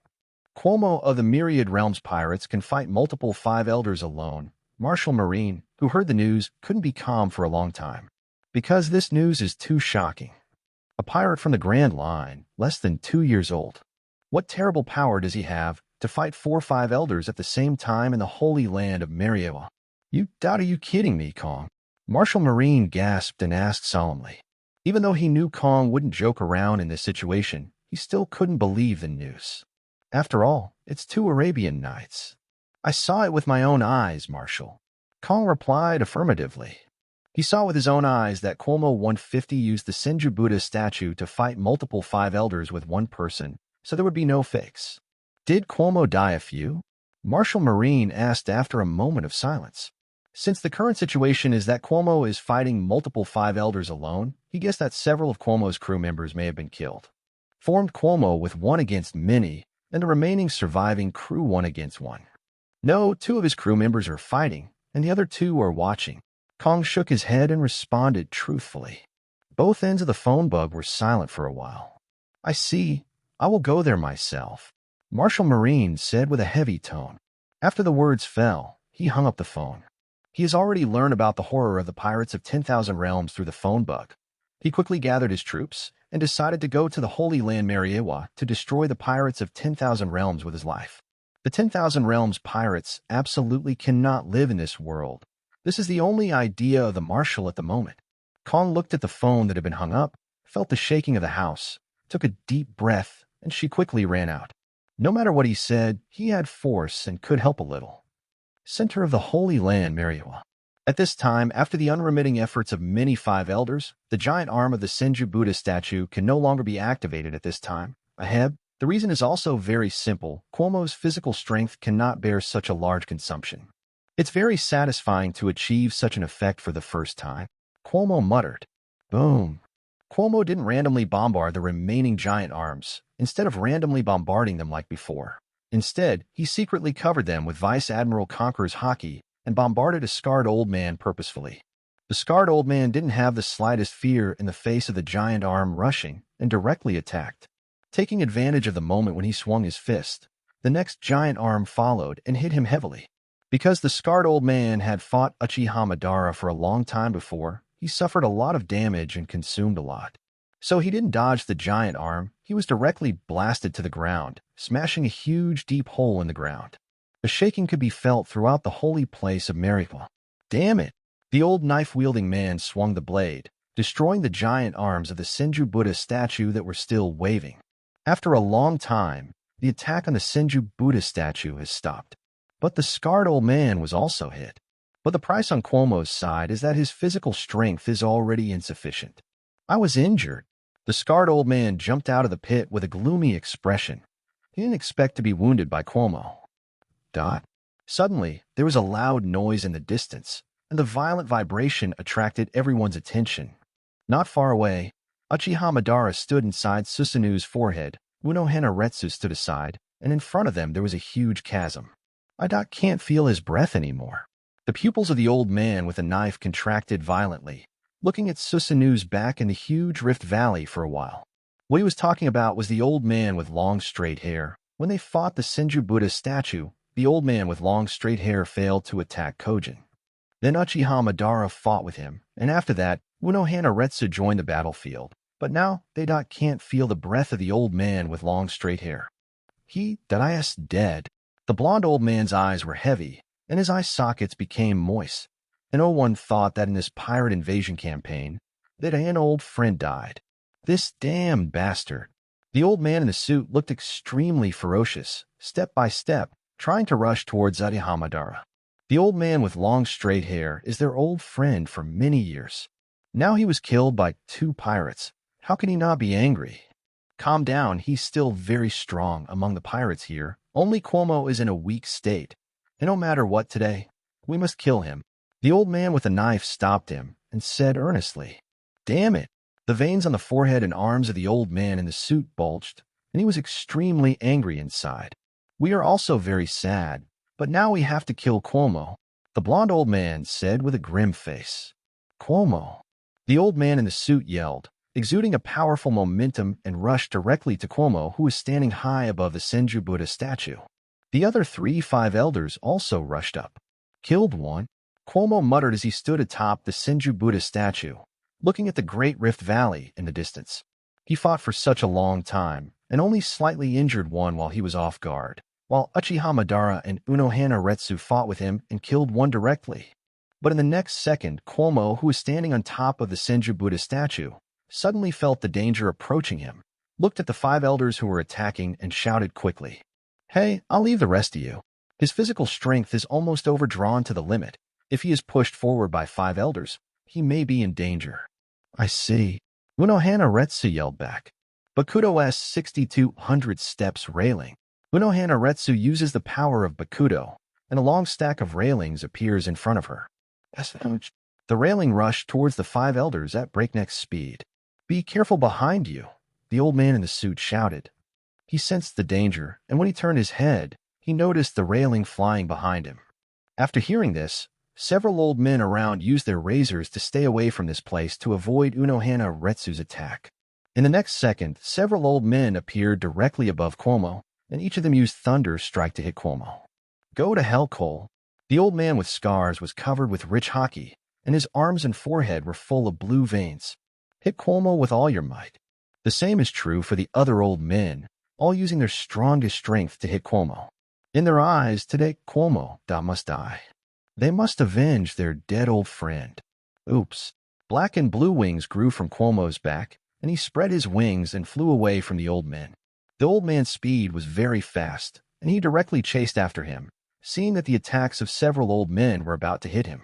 Cuomo of the Myriad Realms Pirates can fight multiple 5 elders alone. Martial Marine, who heard the news, couldn't be calm for a long time. Because this news is too shocking. A pirate from the Grand Line, less than 2 years old. What terrible power does he have to fight 4 5 elders at the same time in the holy land of Meriewa? You doubt, are you kidding me, Kong? Martial Marine gasped and asked solemnly. Even though he knew Kong wouldn't joke around in this situation, he still couldn't believe the news. After all, it's 2 Arabian Nights. I saw it with my own eyes, Marshal. Kong replied affirmatively. He saw with his own eyes that Cuomo 150 used the Senju Buddha statue to fight multiple 5 elders with one person, so there would be no fakes. Did Cuomo die a few? Martial Marine asked after a moment of silence. Since the current situation is that Cuomo is fighting multiple 5 elders alone, he guessed that several of Cuomo's crew members may have been killed. Formed Cuomo with 1 against many, and the remaining surviving crew 1 against 1. No, 2 of his crew members are fighting, and the other 2 are watching. Kong shook his head and responded truthfully. Both ends of the phone bug were silent for a while. I see. I will go there myself, Martial Marine said with a heavy tone. After the words fell, he hung up the phone. He has already learned about the horror of the pirates of 10,000 realms through the phone bug. He quickly gathered his troops and decided to go to the Holy Land Meriewa to destroy the pirates of 10,000 realms with his life. The 10,000 realms pirates absolutely cannot live in this world. This is the only idea of the marshal at the moment. Kong looked at the phone that had been hung up, felt the shaking of the house, took a deep breath, and she quickly ran out. No matter what he said, he had force and could help a little. Center of the Holy Land, Meriewa. At this time, after the unremitting efforts of many 5 elders, the giant arm of the Senju Buddha statue can no longer be activated at this time. Aheb, the reason is also very simple. Cuomo's physical strength cannot bear such a large consumption. It's very satisfying to achieve such an effect for the first time. Cuomo muttered. Boom. Cuomo didn't randomly bombard the remaining giant arms, instead of randomly bombarding them like before. Instead, he secretly covered them with Vice Admiral Conqueror's haki and bombarded a scarred old man purposefully. The scarred old man didn't have the slightest fear in the face of the giant arm rushing and directly attacked. Taking advantage of the moment when he swung his fist, the next giant arm followed and hit him heavily. Because the scarred old man had fought Uchiha Madara for a long time before, he suffered a lot of damage and consumed a lot. So he didn't dodge the giant arm, he was directly blasted to the ground, smashing a huge deep hole in the ground. The shaking could be felt throughout the holy place of Meriewa. Damn it! The old knife-wielding man swung the blade, destroying the giant arms of the Senju Buddha statue that were still waving. After a long time, the attack on the Senju Buddha statue has stopped. But the scarred old man was also hit. But the price on Cuomo's side is that his physical strength is already insufficient. I was injured. The scarred old man jumped out of the pit with a gloomy expression. He didn't expect to be wounded by Cuomo. Suddenly, there was a loud noise in the distance, and the violent vibration attracted everyone's attention. Not far away, Uchiha Madara stood inside Susanu's forehead, Unohana Retsu stood aside, and in front of them there was a huge chasm. I can't feel his breath anymore. The pupils of the old man with the knife contracted violently, looking at Susanu's back in the huge rift valley for a while. What he was talking about was the old man with long straight hair. When they fought the Senju Buddha statue, the old man with long straight hair failed to attack Kojin. Then Uchiha Madara fought with him, and after that, Unohana Retsu joined the battlefield. But now, they can't feel the breath of the old man with long straight hair. He is dead. The blond old man's eyes were heavy, and his eye sockets became moist. And no one thought that in this pirate invasion campaign, that an old friend died. This damn bastard. The old man in the suit looked extremely ferocious, step by step, trying to rush towards Madara. The old man with long straight hair is their old friend for many years. Now he was killed by 2 pirates. How can he not be angry? Calm down, he's still very strong among the pirates here. Only Cuomo is in a weak state. And no matter what today, we must kill him. The old man with a knife stopped him and said earnestly, "Damn it." The veins on the forehead and arms of the old man in the suit bulged, and he was extremely angry inside. "We are also very sad, but now we have to kill Cuomo," the blond old man said with a grim face. "Cuomo." The old man in the suit yelled, exuding a powerful momentum, and rushed directly to Cuomo, who was standing high above the Senju Buddha statue. The other 5 elders also rushed up. "Killed one," Cuomo muttered as he stood atop the Senju Buddha statue, looking at the Great Rift Valley in the distance. He fought for such a long time, and only slightly injured one while he was off guard, while Uchiha Madara and Unohana Retsu fought with him and killed one directly. But in the next second, Cuomo, who was standing on top of the Senju Buddha statue, suddenly felt the danger approaching him, looked at the 5 elders who were attacking, and shouted quickly, "Hey, I'll leave the rest of you." His physical strength is almost overdrawn to the limit. If he is pushed forward by 5 elders, he may be in danger. "I see," Unohana Retsu yelled back. Bakudo's 6,200 steps railing. Unohana Retsu uses the power of Bakudo, and a long stack of railings appears in front of her. The railing rushed towards the 5 elders at breakneck speed. "Be careful behind you," the old man in the suit shouted. He sensed the danger, and when he turned his head, he noticed the railing flying behind him. After hearing this, several old men around used their razors to stay away from this place to avoid Unohana Retsu's attack. In the next second, several old men appeared directly above Cuomo, and each of them used Thunder Strike to hit Cuomo. "Go to hell, Cole." The old man with scars was covered with rich haki, and his arms and forehead were full of blue veins. "Hit Cuomo with all your might." The same is true for the other old men, all using their strongest strength to hit Cuomo. In their eyes, today Cuomo must die. They must avenge their dead old friend. Oops. Black and blue wings grew from Cuomo's back, and he spread his wings and flew away from the old men. The old man's speed was very fast, and he directly chased after him, seeing that the attacks of several old men were about to hit him.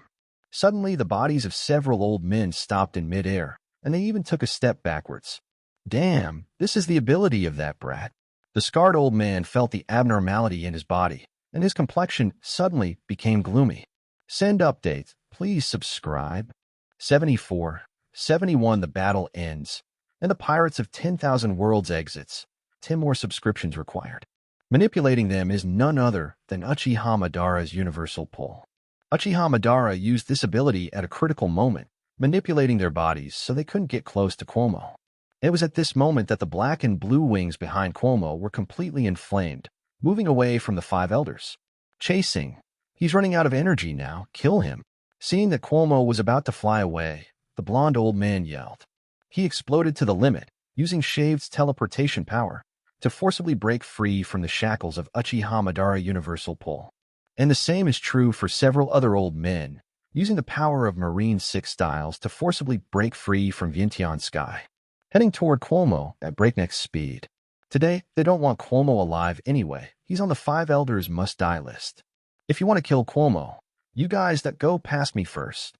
Suddenly, the bodies of several old men stopped in midair, and they even took a step backwards. "Damn, this is the ability of that brat." The scarred old man felt the abnormality in his body, and his complexion suddenly became gloomy. Send updates. Please subscribe. 74. 71. The battle ends, and the Pirates of 10,000 Worlds exits. 10 more subscriptions required. Manipulating them is none other than Uchiha Madara's universal pull. Uchiha Madara used this ability at a critical moment, manipulating their bodies so they couldn't get close to Cuomo. It was at this moment that the black and blue wings behind Cuomo were completely inflamed, moving away from the 5 elders. Chasing. "He's running out of energy now. Kill him." Seeing that Cuomo was about to fly away, the blond old man yelled. He exploded to the limit, using Shaved's teleportation power to forcibly break free from the shackles of Uchiha Madara universal pull. And the same is true for several other old men, using the power of Marine 6 styles to forcibly break free from Vientiane Sky, heading toward Cuomo at breakneck speed. Today, they don't want Cuomo alive anyway. He's on the 5 elders must-die list. If you want to kill Cuomo, you guys that go past me first.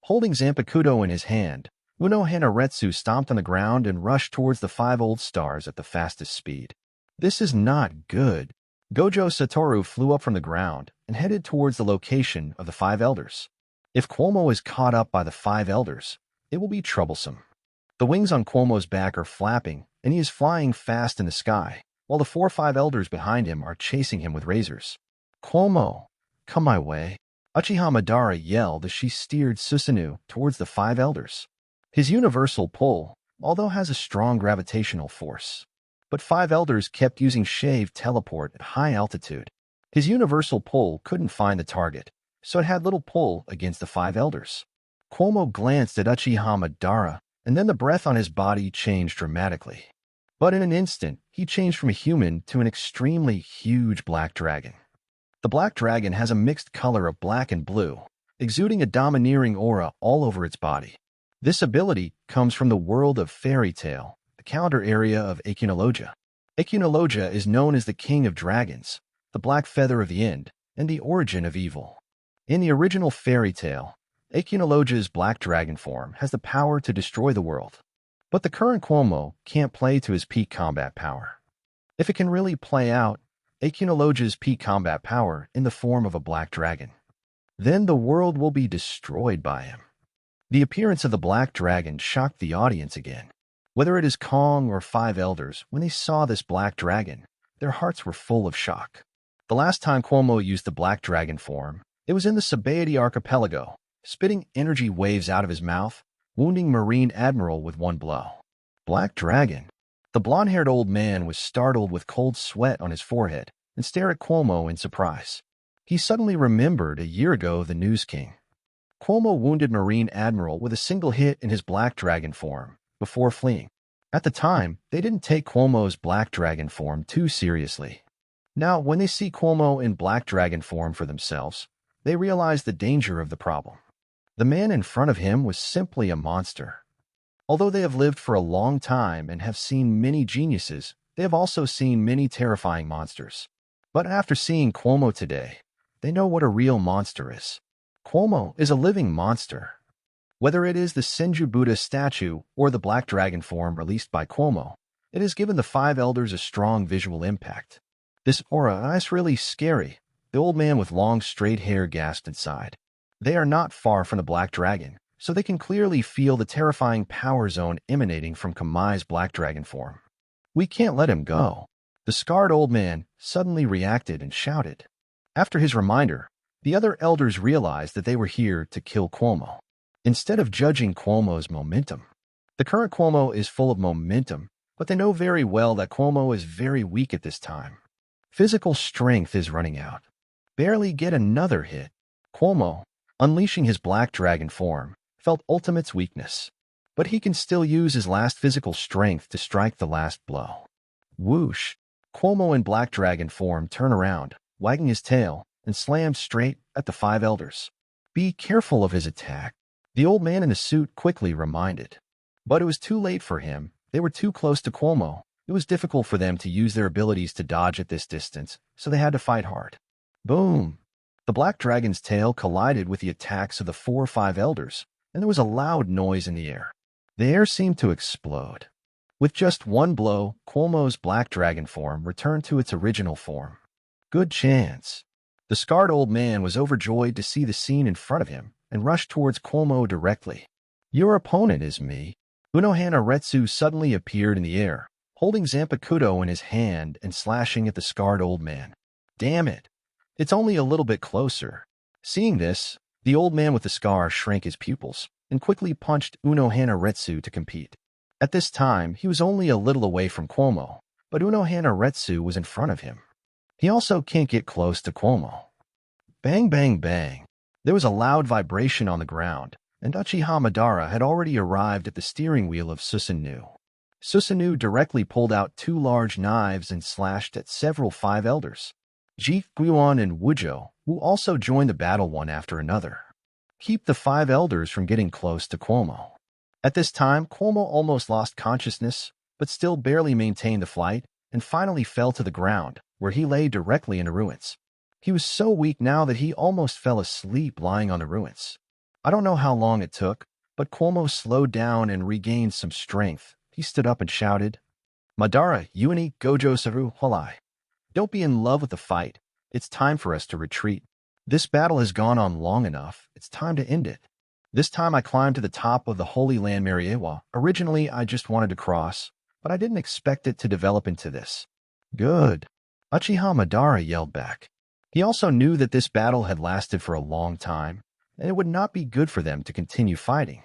Holding Zanpakuto in his hand, Unohana Retsu stomped on the ground and rushed towards the 5 old stars at the fastest speed. This is not good. Gojo Satoru flew up from the ground and headed towards the location of the 5 elders. If Cuomo is caught up by the 5 elders, it will be troublesome. The wings on Cuomo's back are flapping, and he is flying fast in the sky, while the 4-5 elders behind him are chasing him with razors. "Cuomo, come my way," Uchiha Madara yelled as she steered Susanoo towards the 5 elders. His universal pull, although has a strong gravitational force, but 5 elders kept using Shave teleport at high altitude. His universal pull couldn't find the target, so it had little pull against the 5 elders. Cuomo glanced at Uchiha Madara, and then the breath on his body changed dramatically. But in an instant, he changed from a human to an extremely huge black dragon. The black dragon has a mixed color of black and blue, exuding a domineering aura all over its body. This ability comes from the world of fairy tale, the calendar area of Ekunologia. Ekunologia is known as the king of dragons, the black feather of the end, and the origin of evil. In the original fairy tale, Ekunologia's black dragon form has the power to destroy the world. But the current Cuomo can't play to his peak combat power. If it can really play out Ekunologia's peak combat power in the form of a black dragon, then the world will be destroyed by him. The appearance of the black dragon shocked the audience again. Whether it is Kong or Five Elders, when they saw this black dragon, their hearts were full of shock. The last time Cuomo used the black dragon form, it was in the Sabaody archipelago, spitting energy waves out of his mouth, wounding Marine Admiral with one blow. Black dragon. The blonde-haired old man was startled with cold sweat on his forehead and stared at Cuomo in surprise. He suddenly remembered a year ago the News King. Cuomo wounded Marine Admiral with a single hit in his black dragon form before fleeing. At the time, they didn't take Cuomo's black dragon form too seriously. Now, when they see Cuomo in black dragon form for themselves, they realize the danger of the problem. The man in front of him was simply a monster. Although they have lived for a long time and have seen many geniuses, they have also seen many terrifying monsters. But after seeing Cuomo today, they know what a real monster is. Cuomo is a living monster. Whether it is the Senju Buddha statue or the black dragon form released by Cuomo, it has given the Five Elders a strong visual impact. This aura is really scary, the old man with long straight hair gasped inside. They are not far from the black dragon, so they can clearly feel the terrifying power zone emanating from Kamai's black dragon form. We can't let him go. The scarred old man suddenly reacted and shouted. After his reminder, the other elders realized that they were here to kill Cuomo. Instead of judging Cuomo's momentum, the current Cuomo is full of momentum, but they know very well that Cuomo is very weak at this time. Physical strength is running out. Barely get another hit. Cuomo, unleashing his black dragon form, felt Ultimate's weakness, but he can still use his last physical strength to strike the last blow. Whoosh! Cuomo in black dragon form turned around, wagging his tail, and slammed straight at the Five Elders. Be careful of his attack, the old man in the suit quickly reminded. But it was too late for him. They were too close to Cuomo. It was difficult for them to use their abilities to dodge at this distance, so they had to fight hard. Boom! The black dragon's tail collided with the attacks of the 4 or 5 elders, and there was a loud noise in the air. The air seemed to explode. With just one blow, Cuomo's black dragon form returned to its original form. Good chance. The scarred old man was overjoyed to see the scene in front of him and rushed towards Cuomo directly. Your opponent is me. Unohana Retsu suddenly appeared in the air, holding Zanpakuto in his hand and slashing at the scarred old man. Damn it. It's only a little bit closer. Seeing this, the old man with the scar shrank his pupils and quickly punched Unohana Retsu to compete. At this time, he was only a little away from Cuomo, but Unohana Retsu was in front of him. He also can't get close to Cuomo. Bang, bang, bang. There was a loud vibration on the ground, and Uchiha Madara had already arrived at the steering wheel of Susanoo. Susanoo directly pulled out 2 large knives and slashed at several 5 elders. Ji, Guiwan, and Gojo, who also joined the battle one after another. Keep the 5 elders from getting close to Cuomo. At this time, Cuomo almost lost consciousness, but still barely maintained the flight, and finally fell to the ground, where he lay directly in the ruins. He was so weak now that he almost fell asleep lying on the ruins. I don't know how long it took, but Cuomo slowed down and regained some strength. He stood up and shouted, Madara, Yuani, Gojo, Saru, Holai. Don't be in love with the fight. It's time for us to retreat. This battle has gone on long enough. It's time to end it. This time I climbed to the top of the Holy Land Mariewa. Originally, I just wanted to cross, but I didn't expect it to develop into this. Good. Uchiha Madara yelled back. He also knew that this battle had lasted for a long time, and it would not be good for them to continue fighting,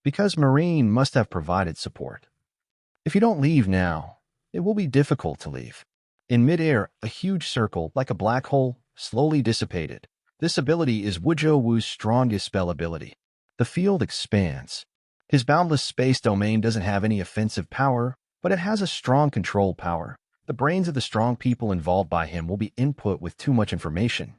because Marine must have provided support. If you don't leave now, it will be difficult to leave. In midair, a huge circle, like a black hole, slowly dissipated. This ability is Gojo Wu's strongest spell ability. The field expands. His boundless space domain doesn't have any offensive power, but it has a strong control power. The brains of the strong people involved by him will be input with too much information.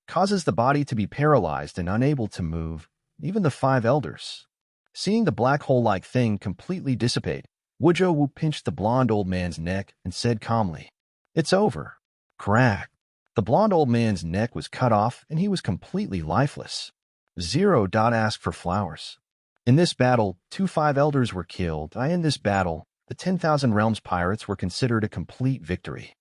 Causes the body to be paralyzed and unable to move, even the five elders. Seeing the black hole-like thing completely dissipate, Gojo pinched the blonde old man's neck and said calmly, "It's over." Crack. The blonde old man's neck was cut off and he was completely lifeless. Zero. Asked for flowers. In this battle, 2 five elders were killed. In this battle, the 10,000 Realms pirates were considered a complete victory.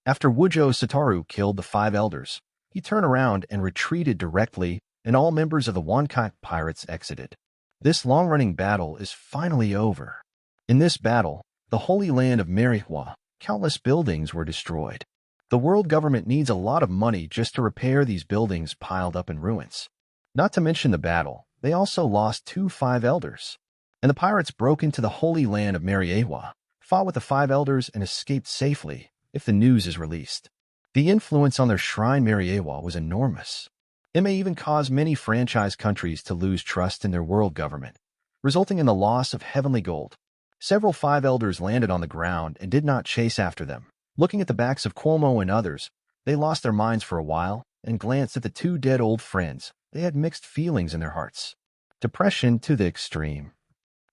After Satoru killed the 5 elders, he turned around and retreated directly, and all members of the Wankai pirates exited. This long-running battle is finally over. In this battle, the Holy Land of Mariwa, countless buildings were destroyed. The world government needs a lot of money just to repair these buildings piled up in ruins. Not to mention the battle, they also lost 2 five elders. And the pirates broke into the Holy Land of Mariwa, fought with the 5 elders and escaped safely, if the news is released. The influence on their shrine Mariwa was enormous. It may even cause many franchise countries to lose trust in their world government, resulting in the loss of heavenly gold. Several 5 elders landed on the ground and did not chase after them. Looking at the backs of Cuomo and others, they lost their minds for a while and glanced at the 2 dead old friends. They had mixed feelings in their hearts. Depression to the extreme.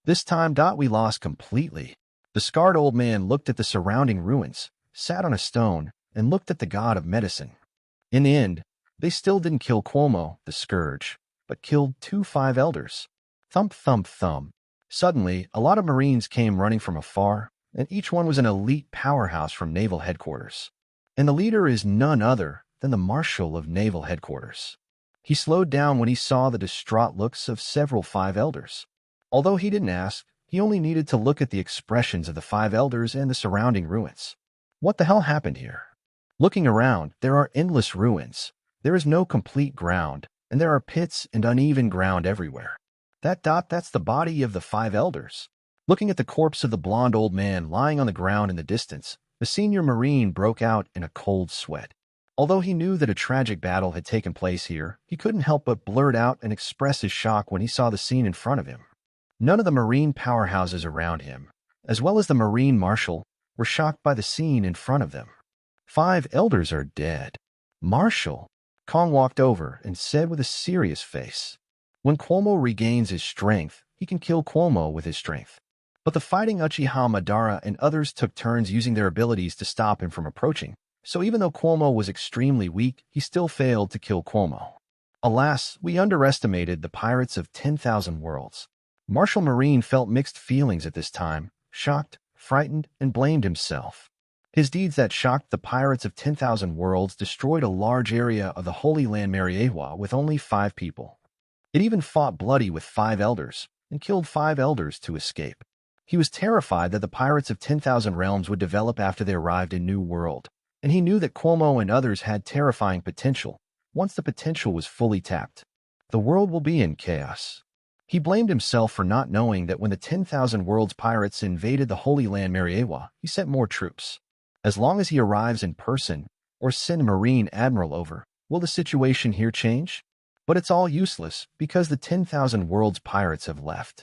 This time, we lost completely. The scarred old man looked at the surrounding ruins, sat on a stone, and looked at the god of medicine. In the end, they still didn't kill Cuomo, the scourge, but killed 2 five elders. Thump, thump, thump. Suddenly, a lot of Marines came running from afar, and each one was an elite powerhouse from Naval Headquarters. And the leader is none other than the Marshal of Naval Headquarters. He slowed down when he saw the distraught looks of several 5 elders. Although he didn't ask, he only needed to look at the expressions of the 5 elders and the surrounding ruins. What the hell happened here? Looking around, there are endless ruins. There is no complete ground, and there are pits and uneven ground everywhere. That's the body of the 5 elders. Looking at the corpse of the blonde old man lying on the ground in the distance, the senior Marine broke out in a cold sweat. Although he knew that a tragic battle had taken place here, he couldn't help but blurt out and express his shock when he saw the scene in front of him. None of the Marine powerhouses around him, as well as the Marine Marshal, were shocked by the scene in front of them. 5 elders are dead. Marshal, Kong walked over and said with a serious face, "When Cuomo regains his strength, he can kill Cuomo with his strength." But the fighting Uchiha Madara and others took turns using their abilities to stop him from approaching, so even though Cuomo was extremely weak, he still failed to kill Cuomo. Alas, we underestimated the pirates of 10,000 worlds. Marshal Marine felt mixed feelings at this time, shocked, frightened, and blamed himself. His deeds that shocked the pirates of 10,000 worlds destroyed a large area of the Holy Land Mariwa with only 5 people. It even fought bloody with 5 elders, and killed 5 elders to escape. He was terrified that the pirates of 10,000 realms would develop after they arrived in New World, and he knew that Cuomo and others had terrifying potential. Once the potential was fully tapped, the world will be in chaos. He blamed himself for not knowing that when the 10,000 worlds pirates invaded the Holy Land Mariwa, he sent more troops. As long as he arrives in person, or send a Marine Admiral over, will the situation here change? But it's all useless, because the 10,000 worlds pirates have left.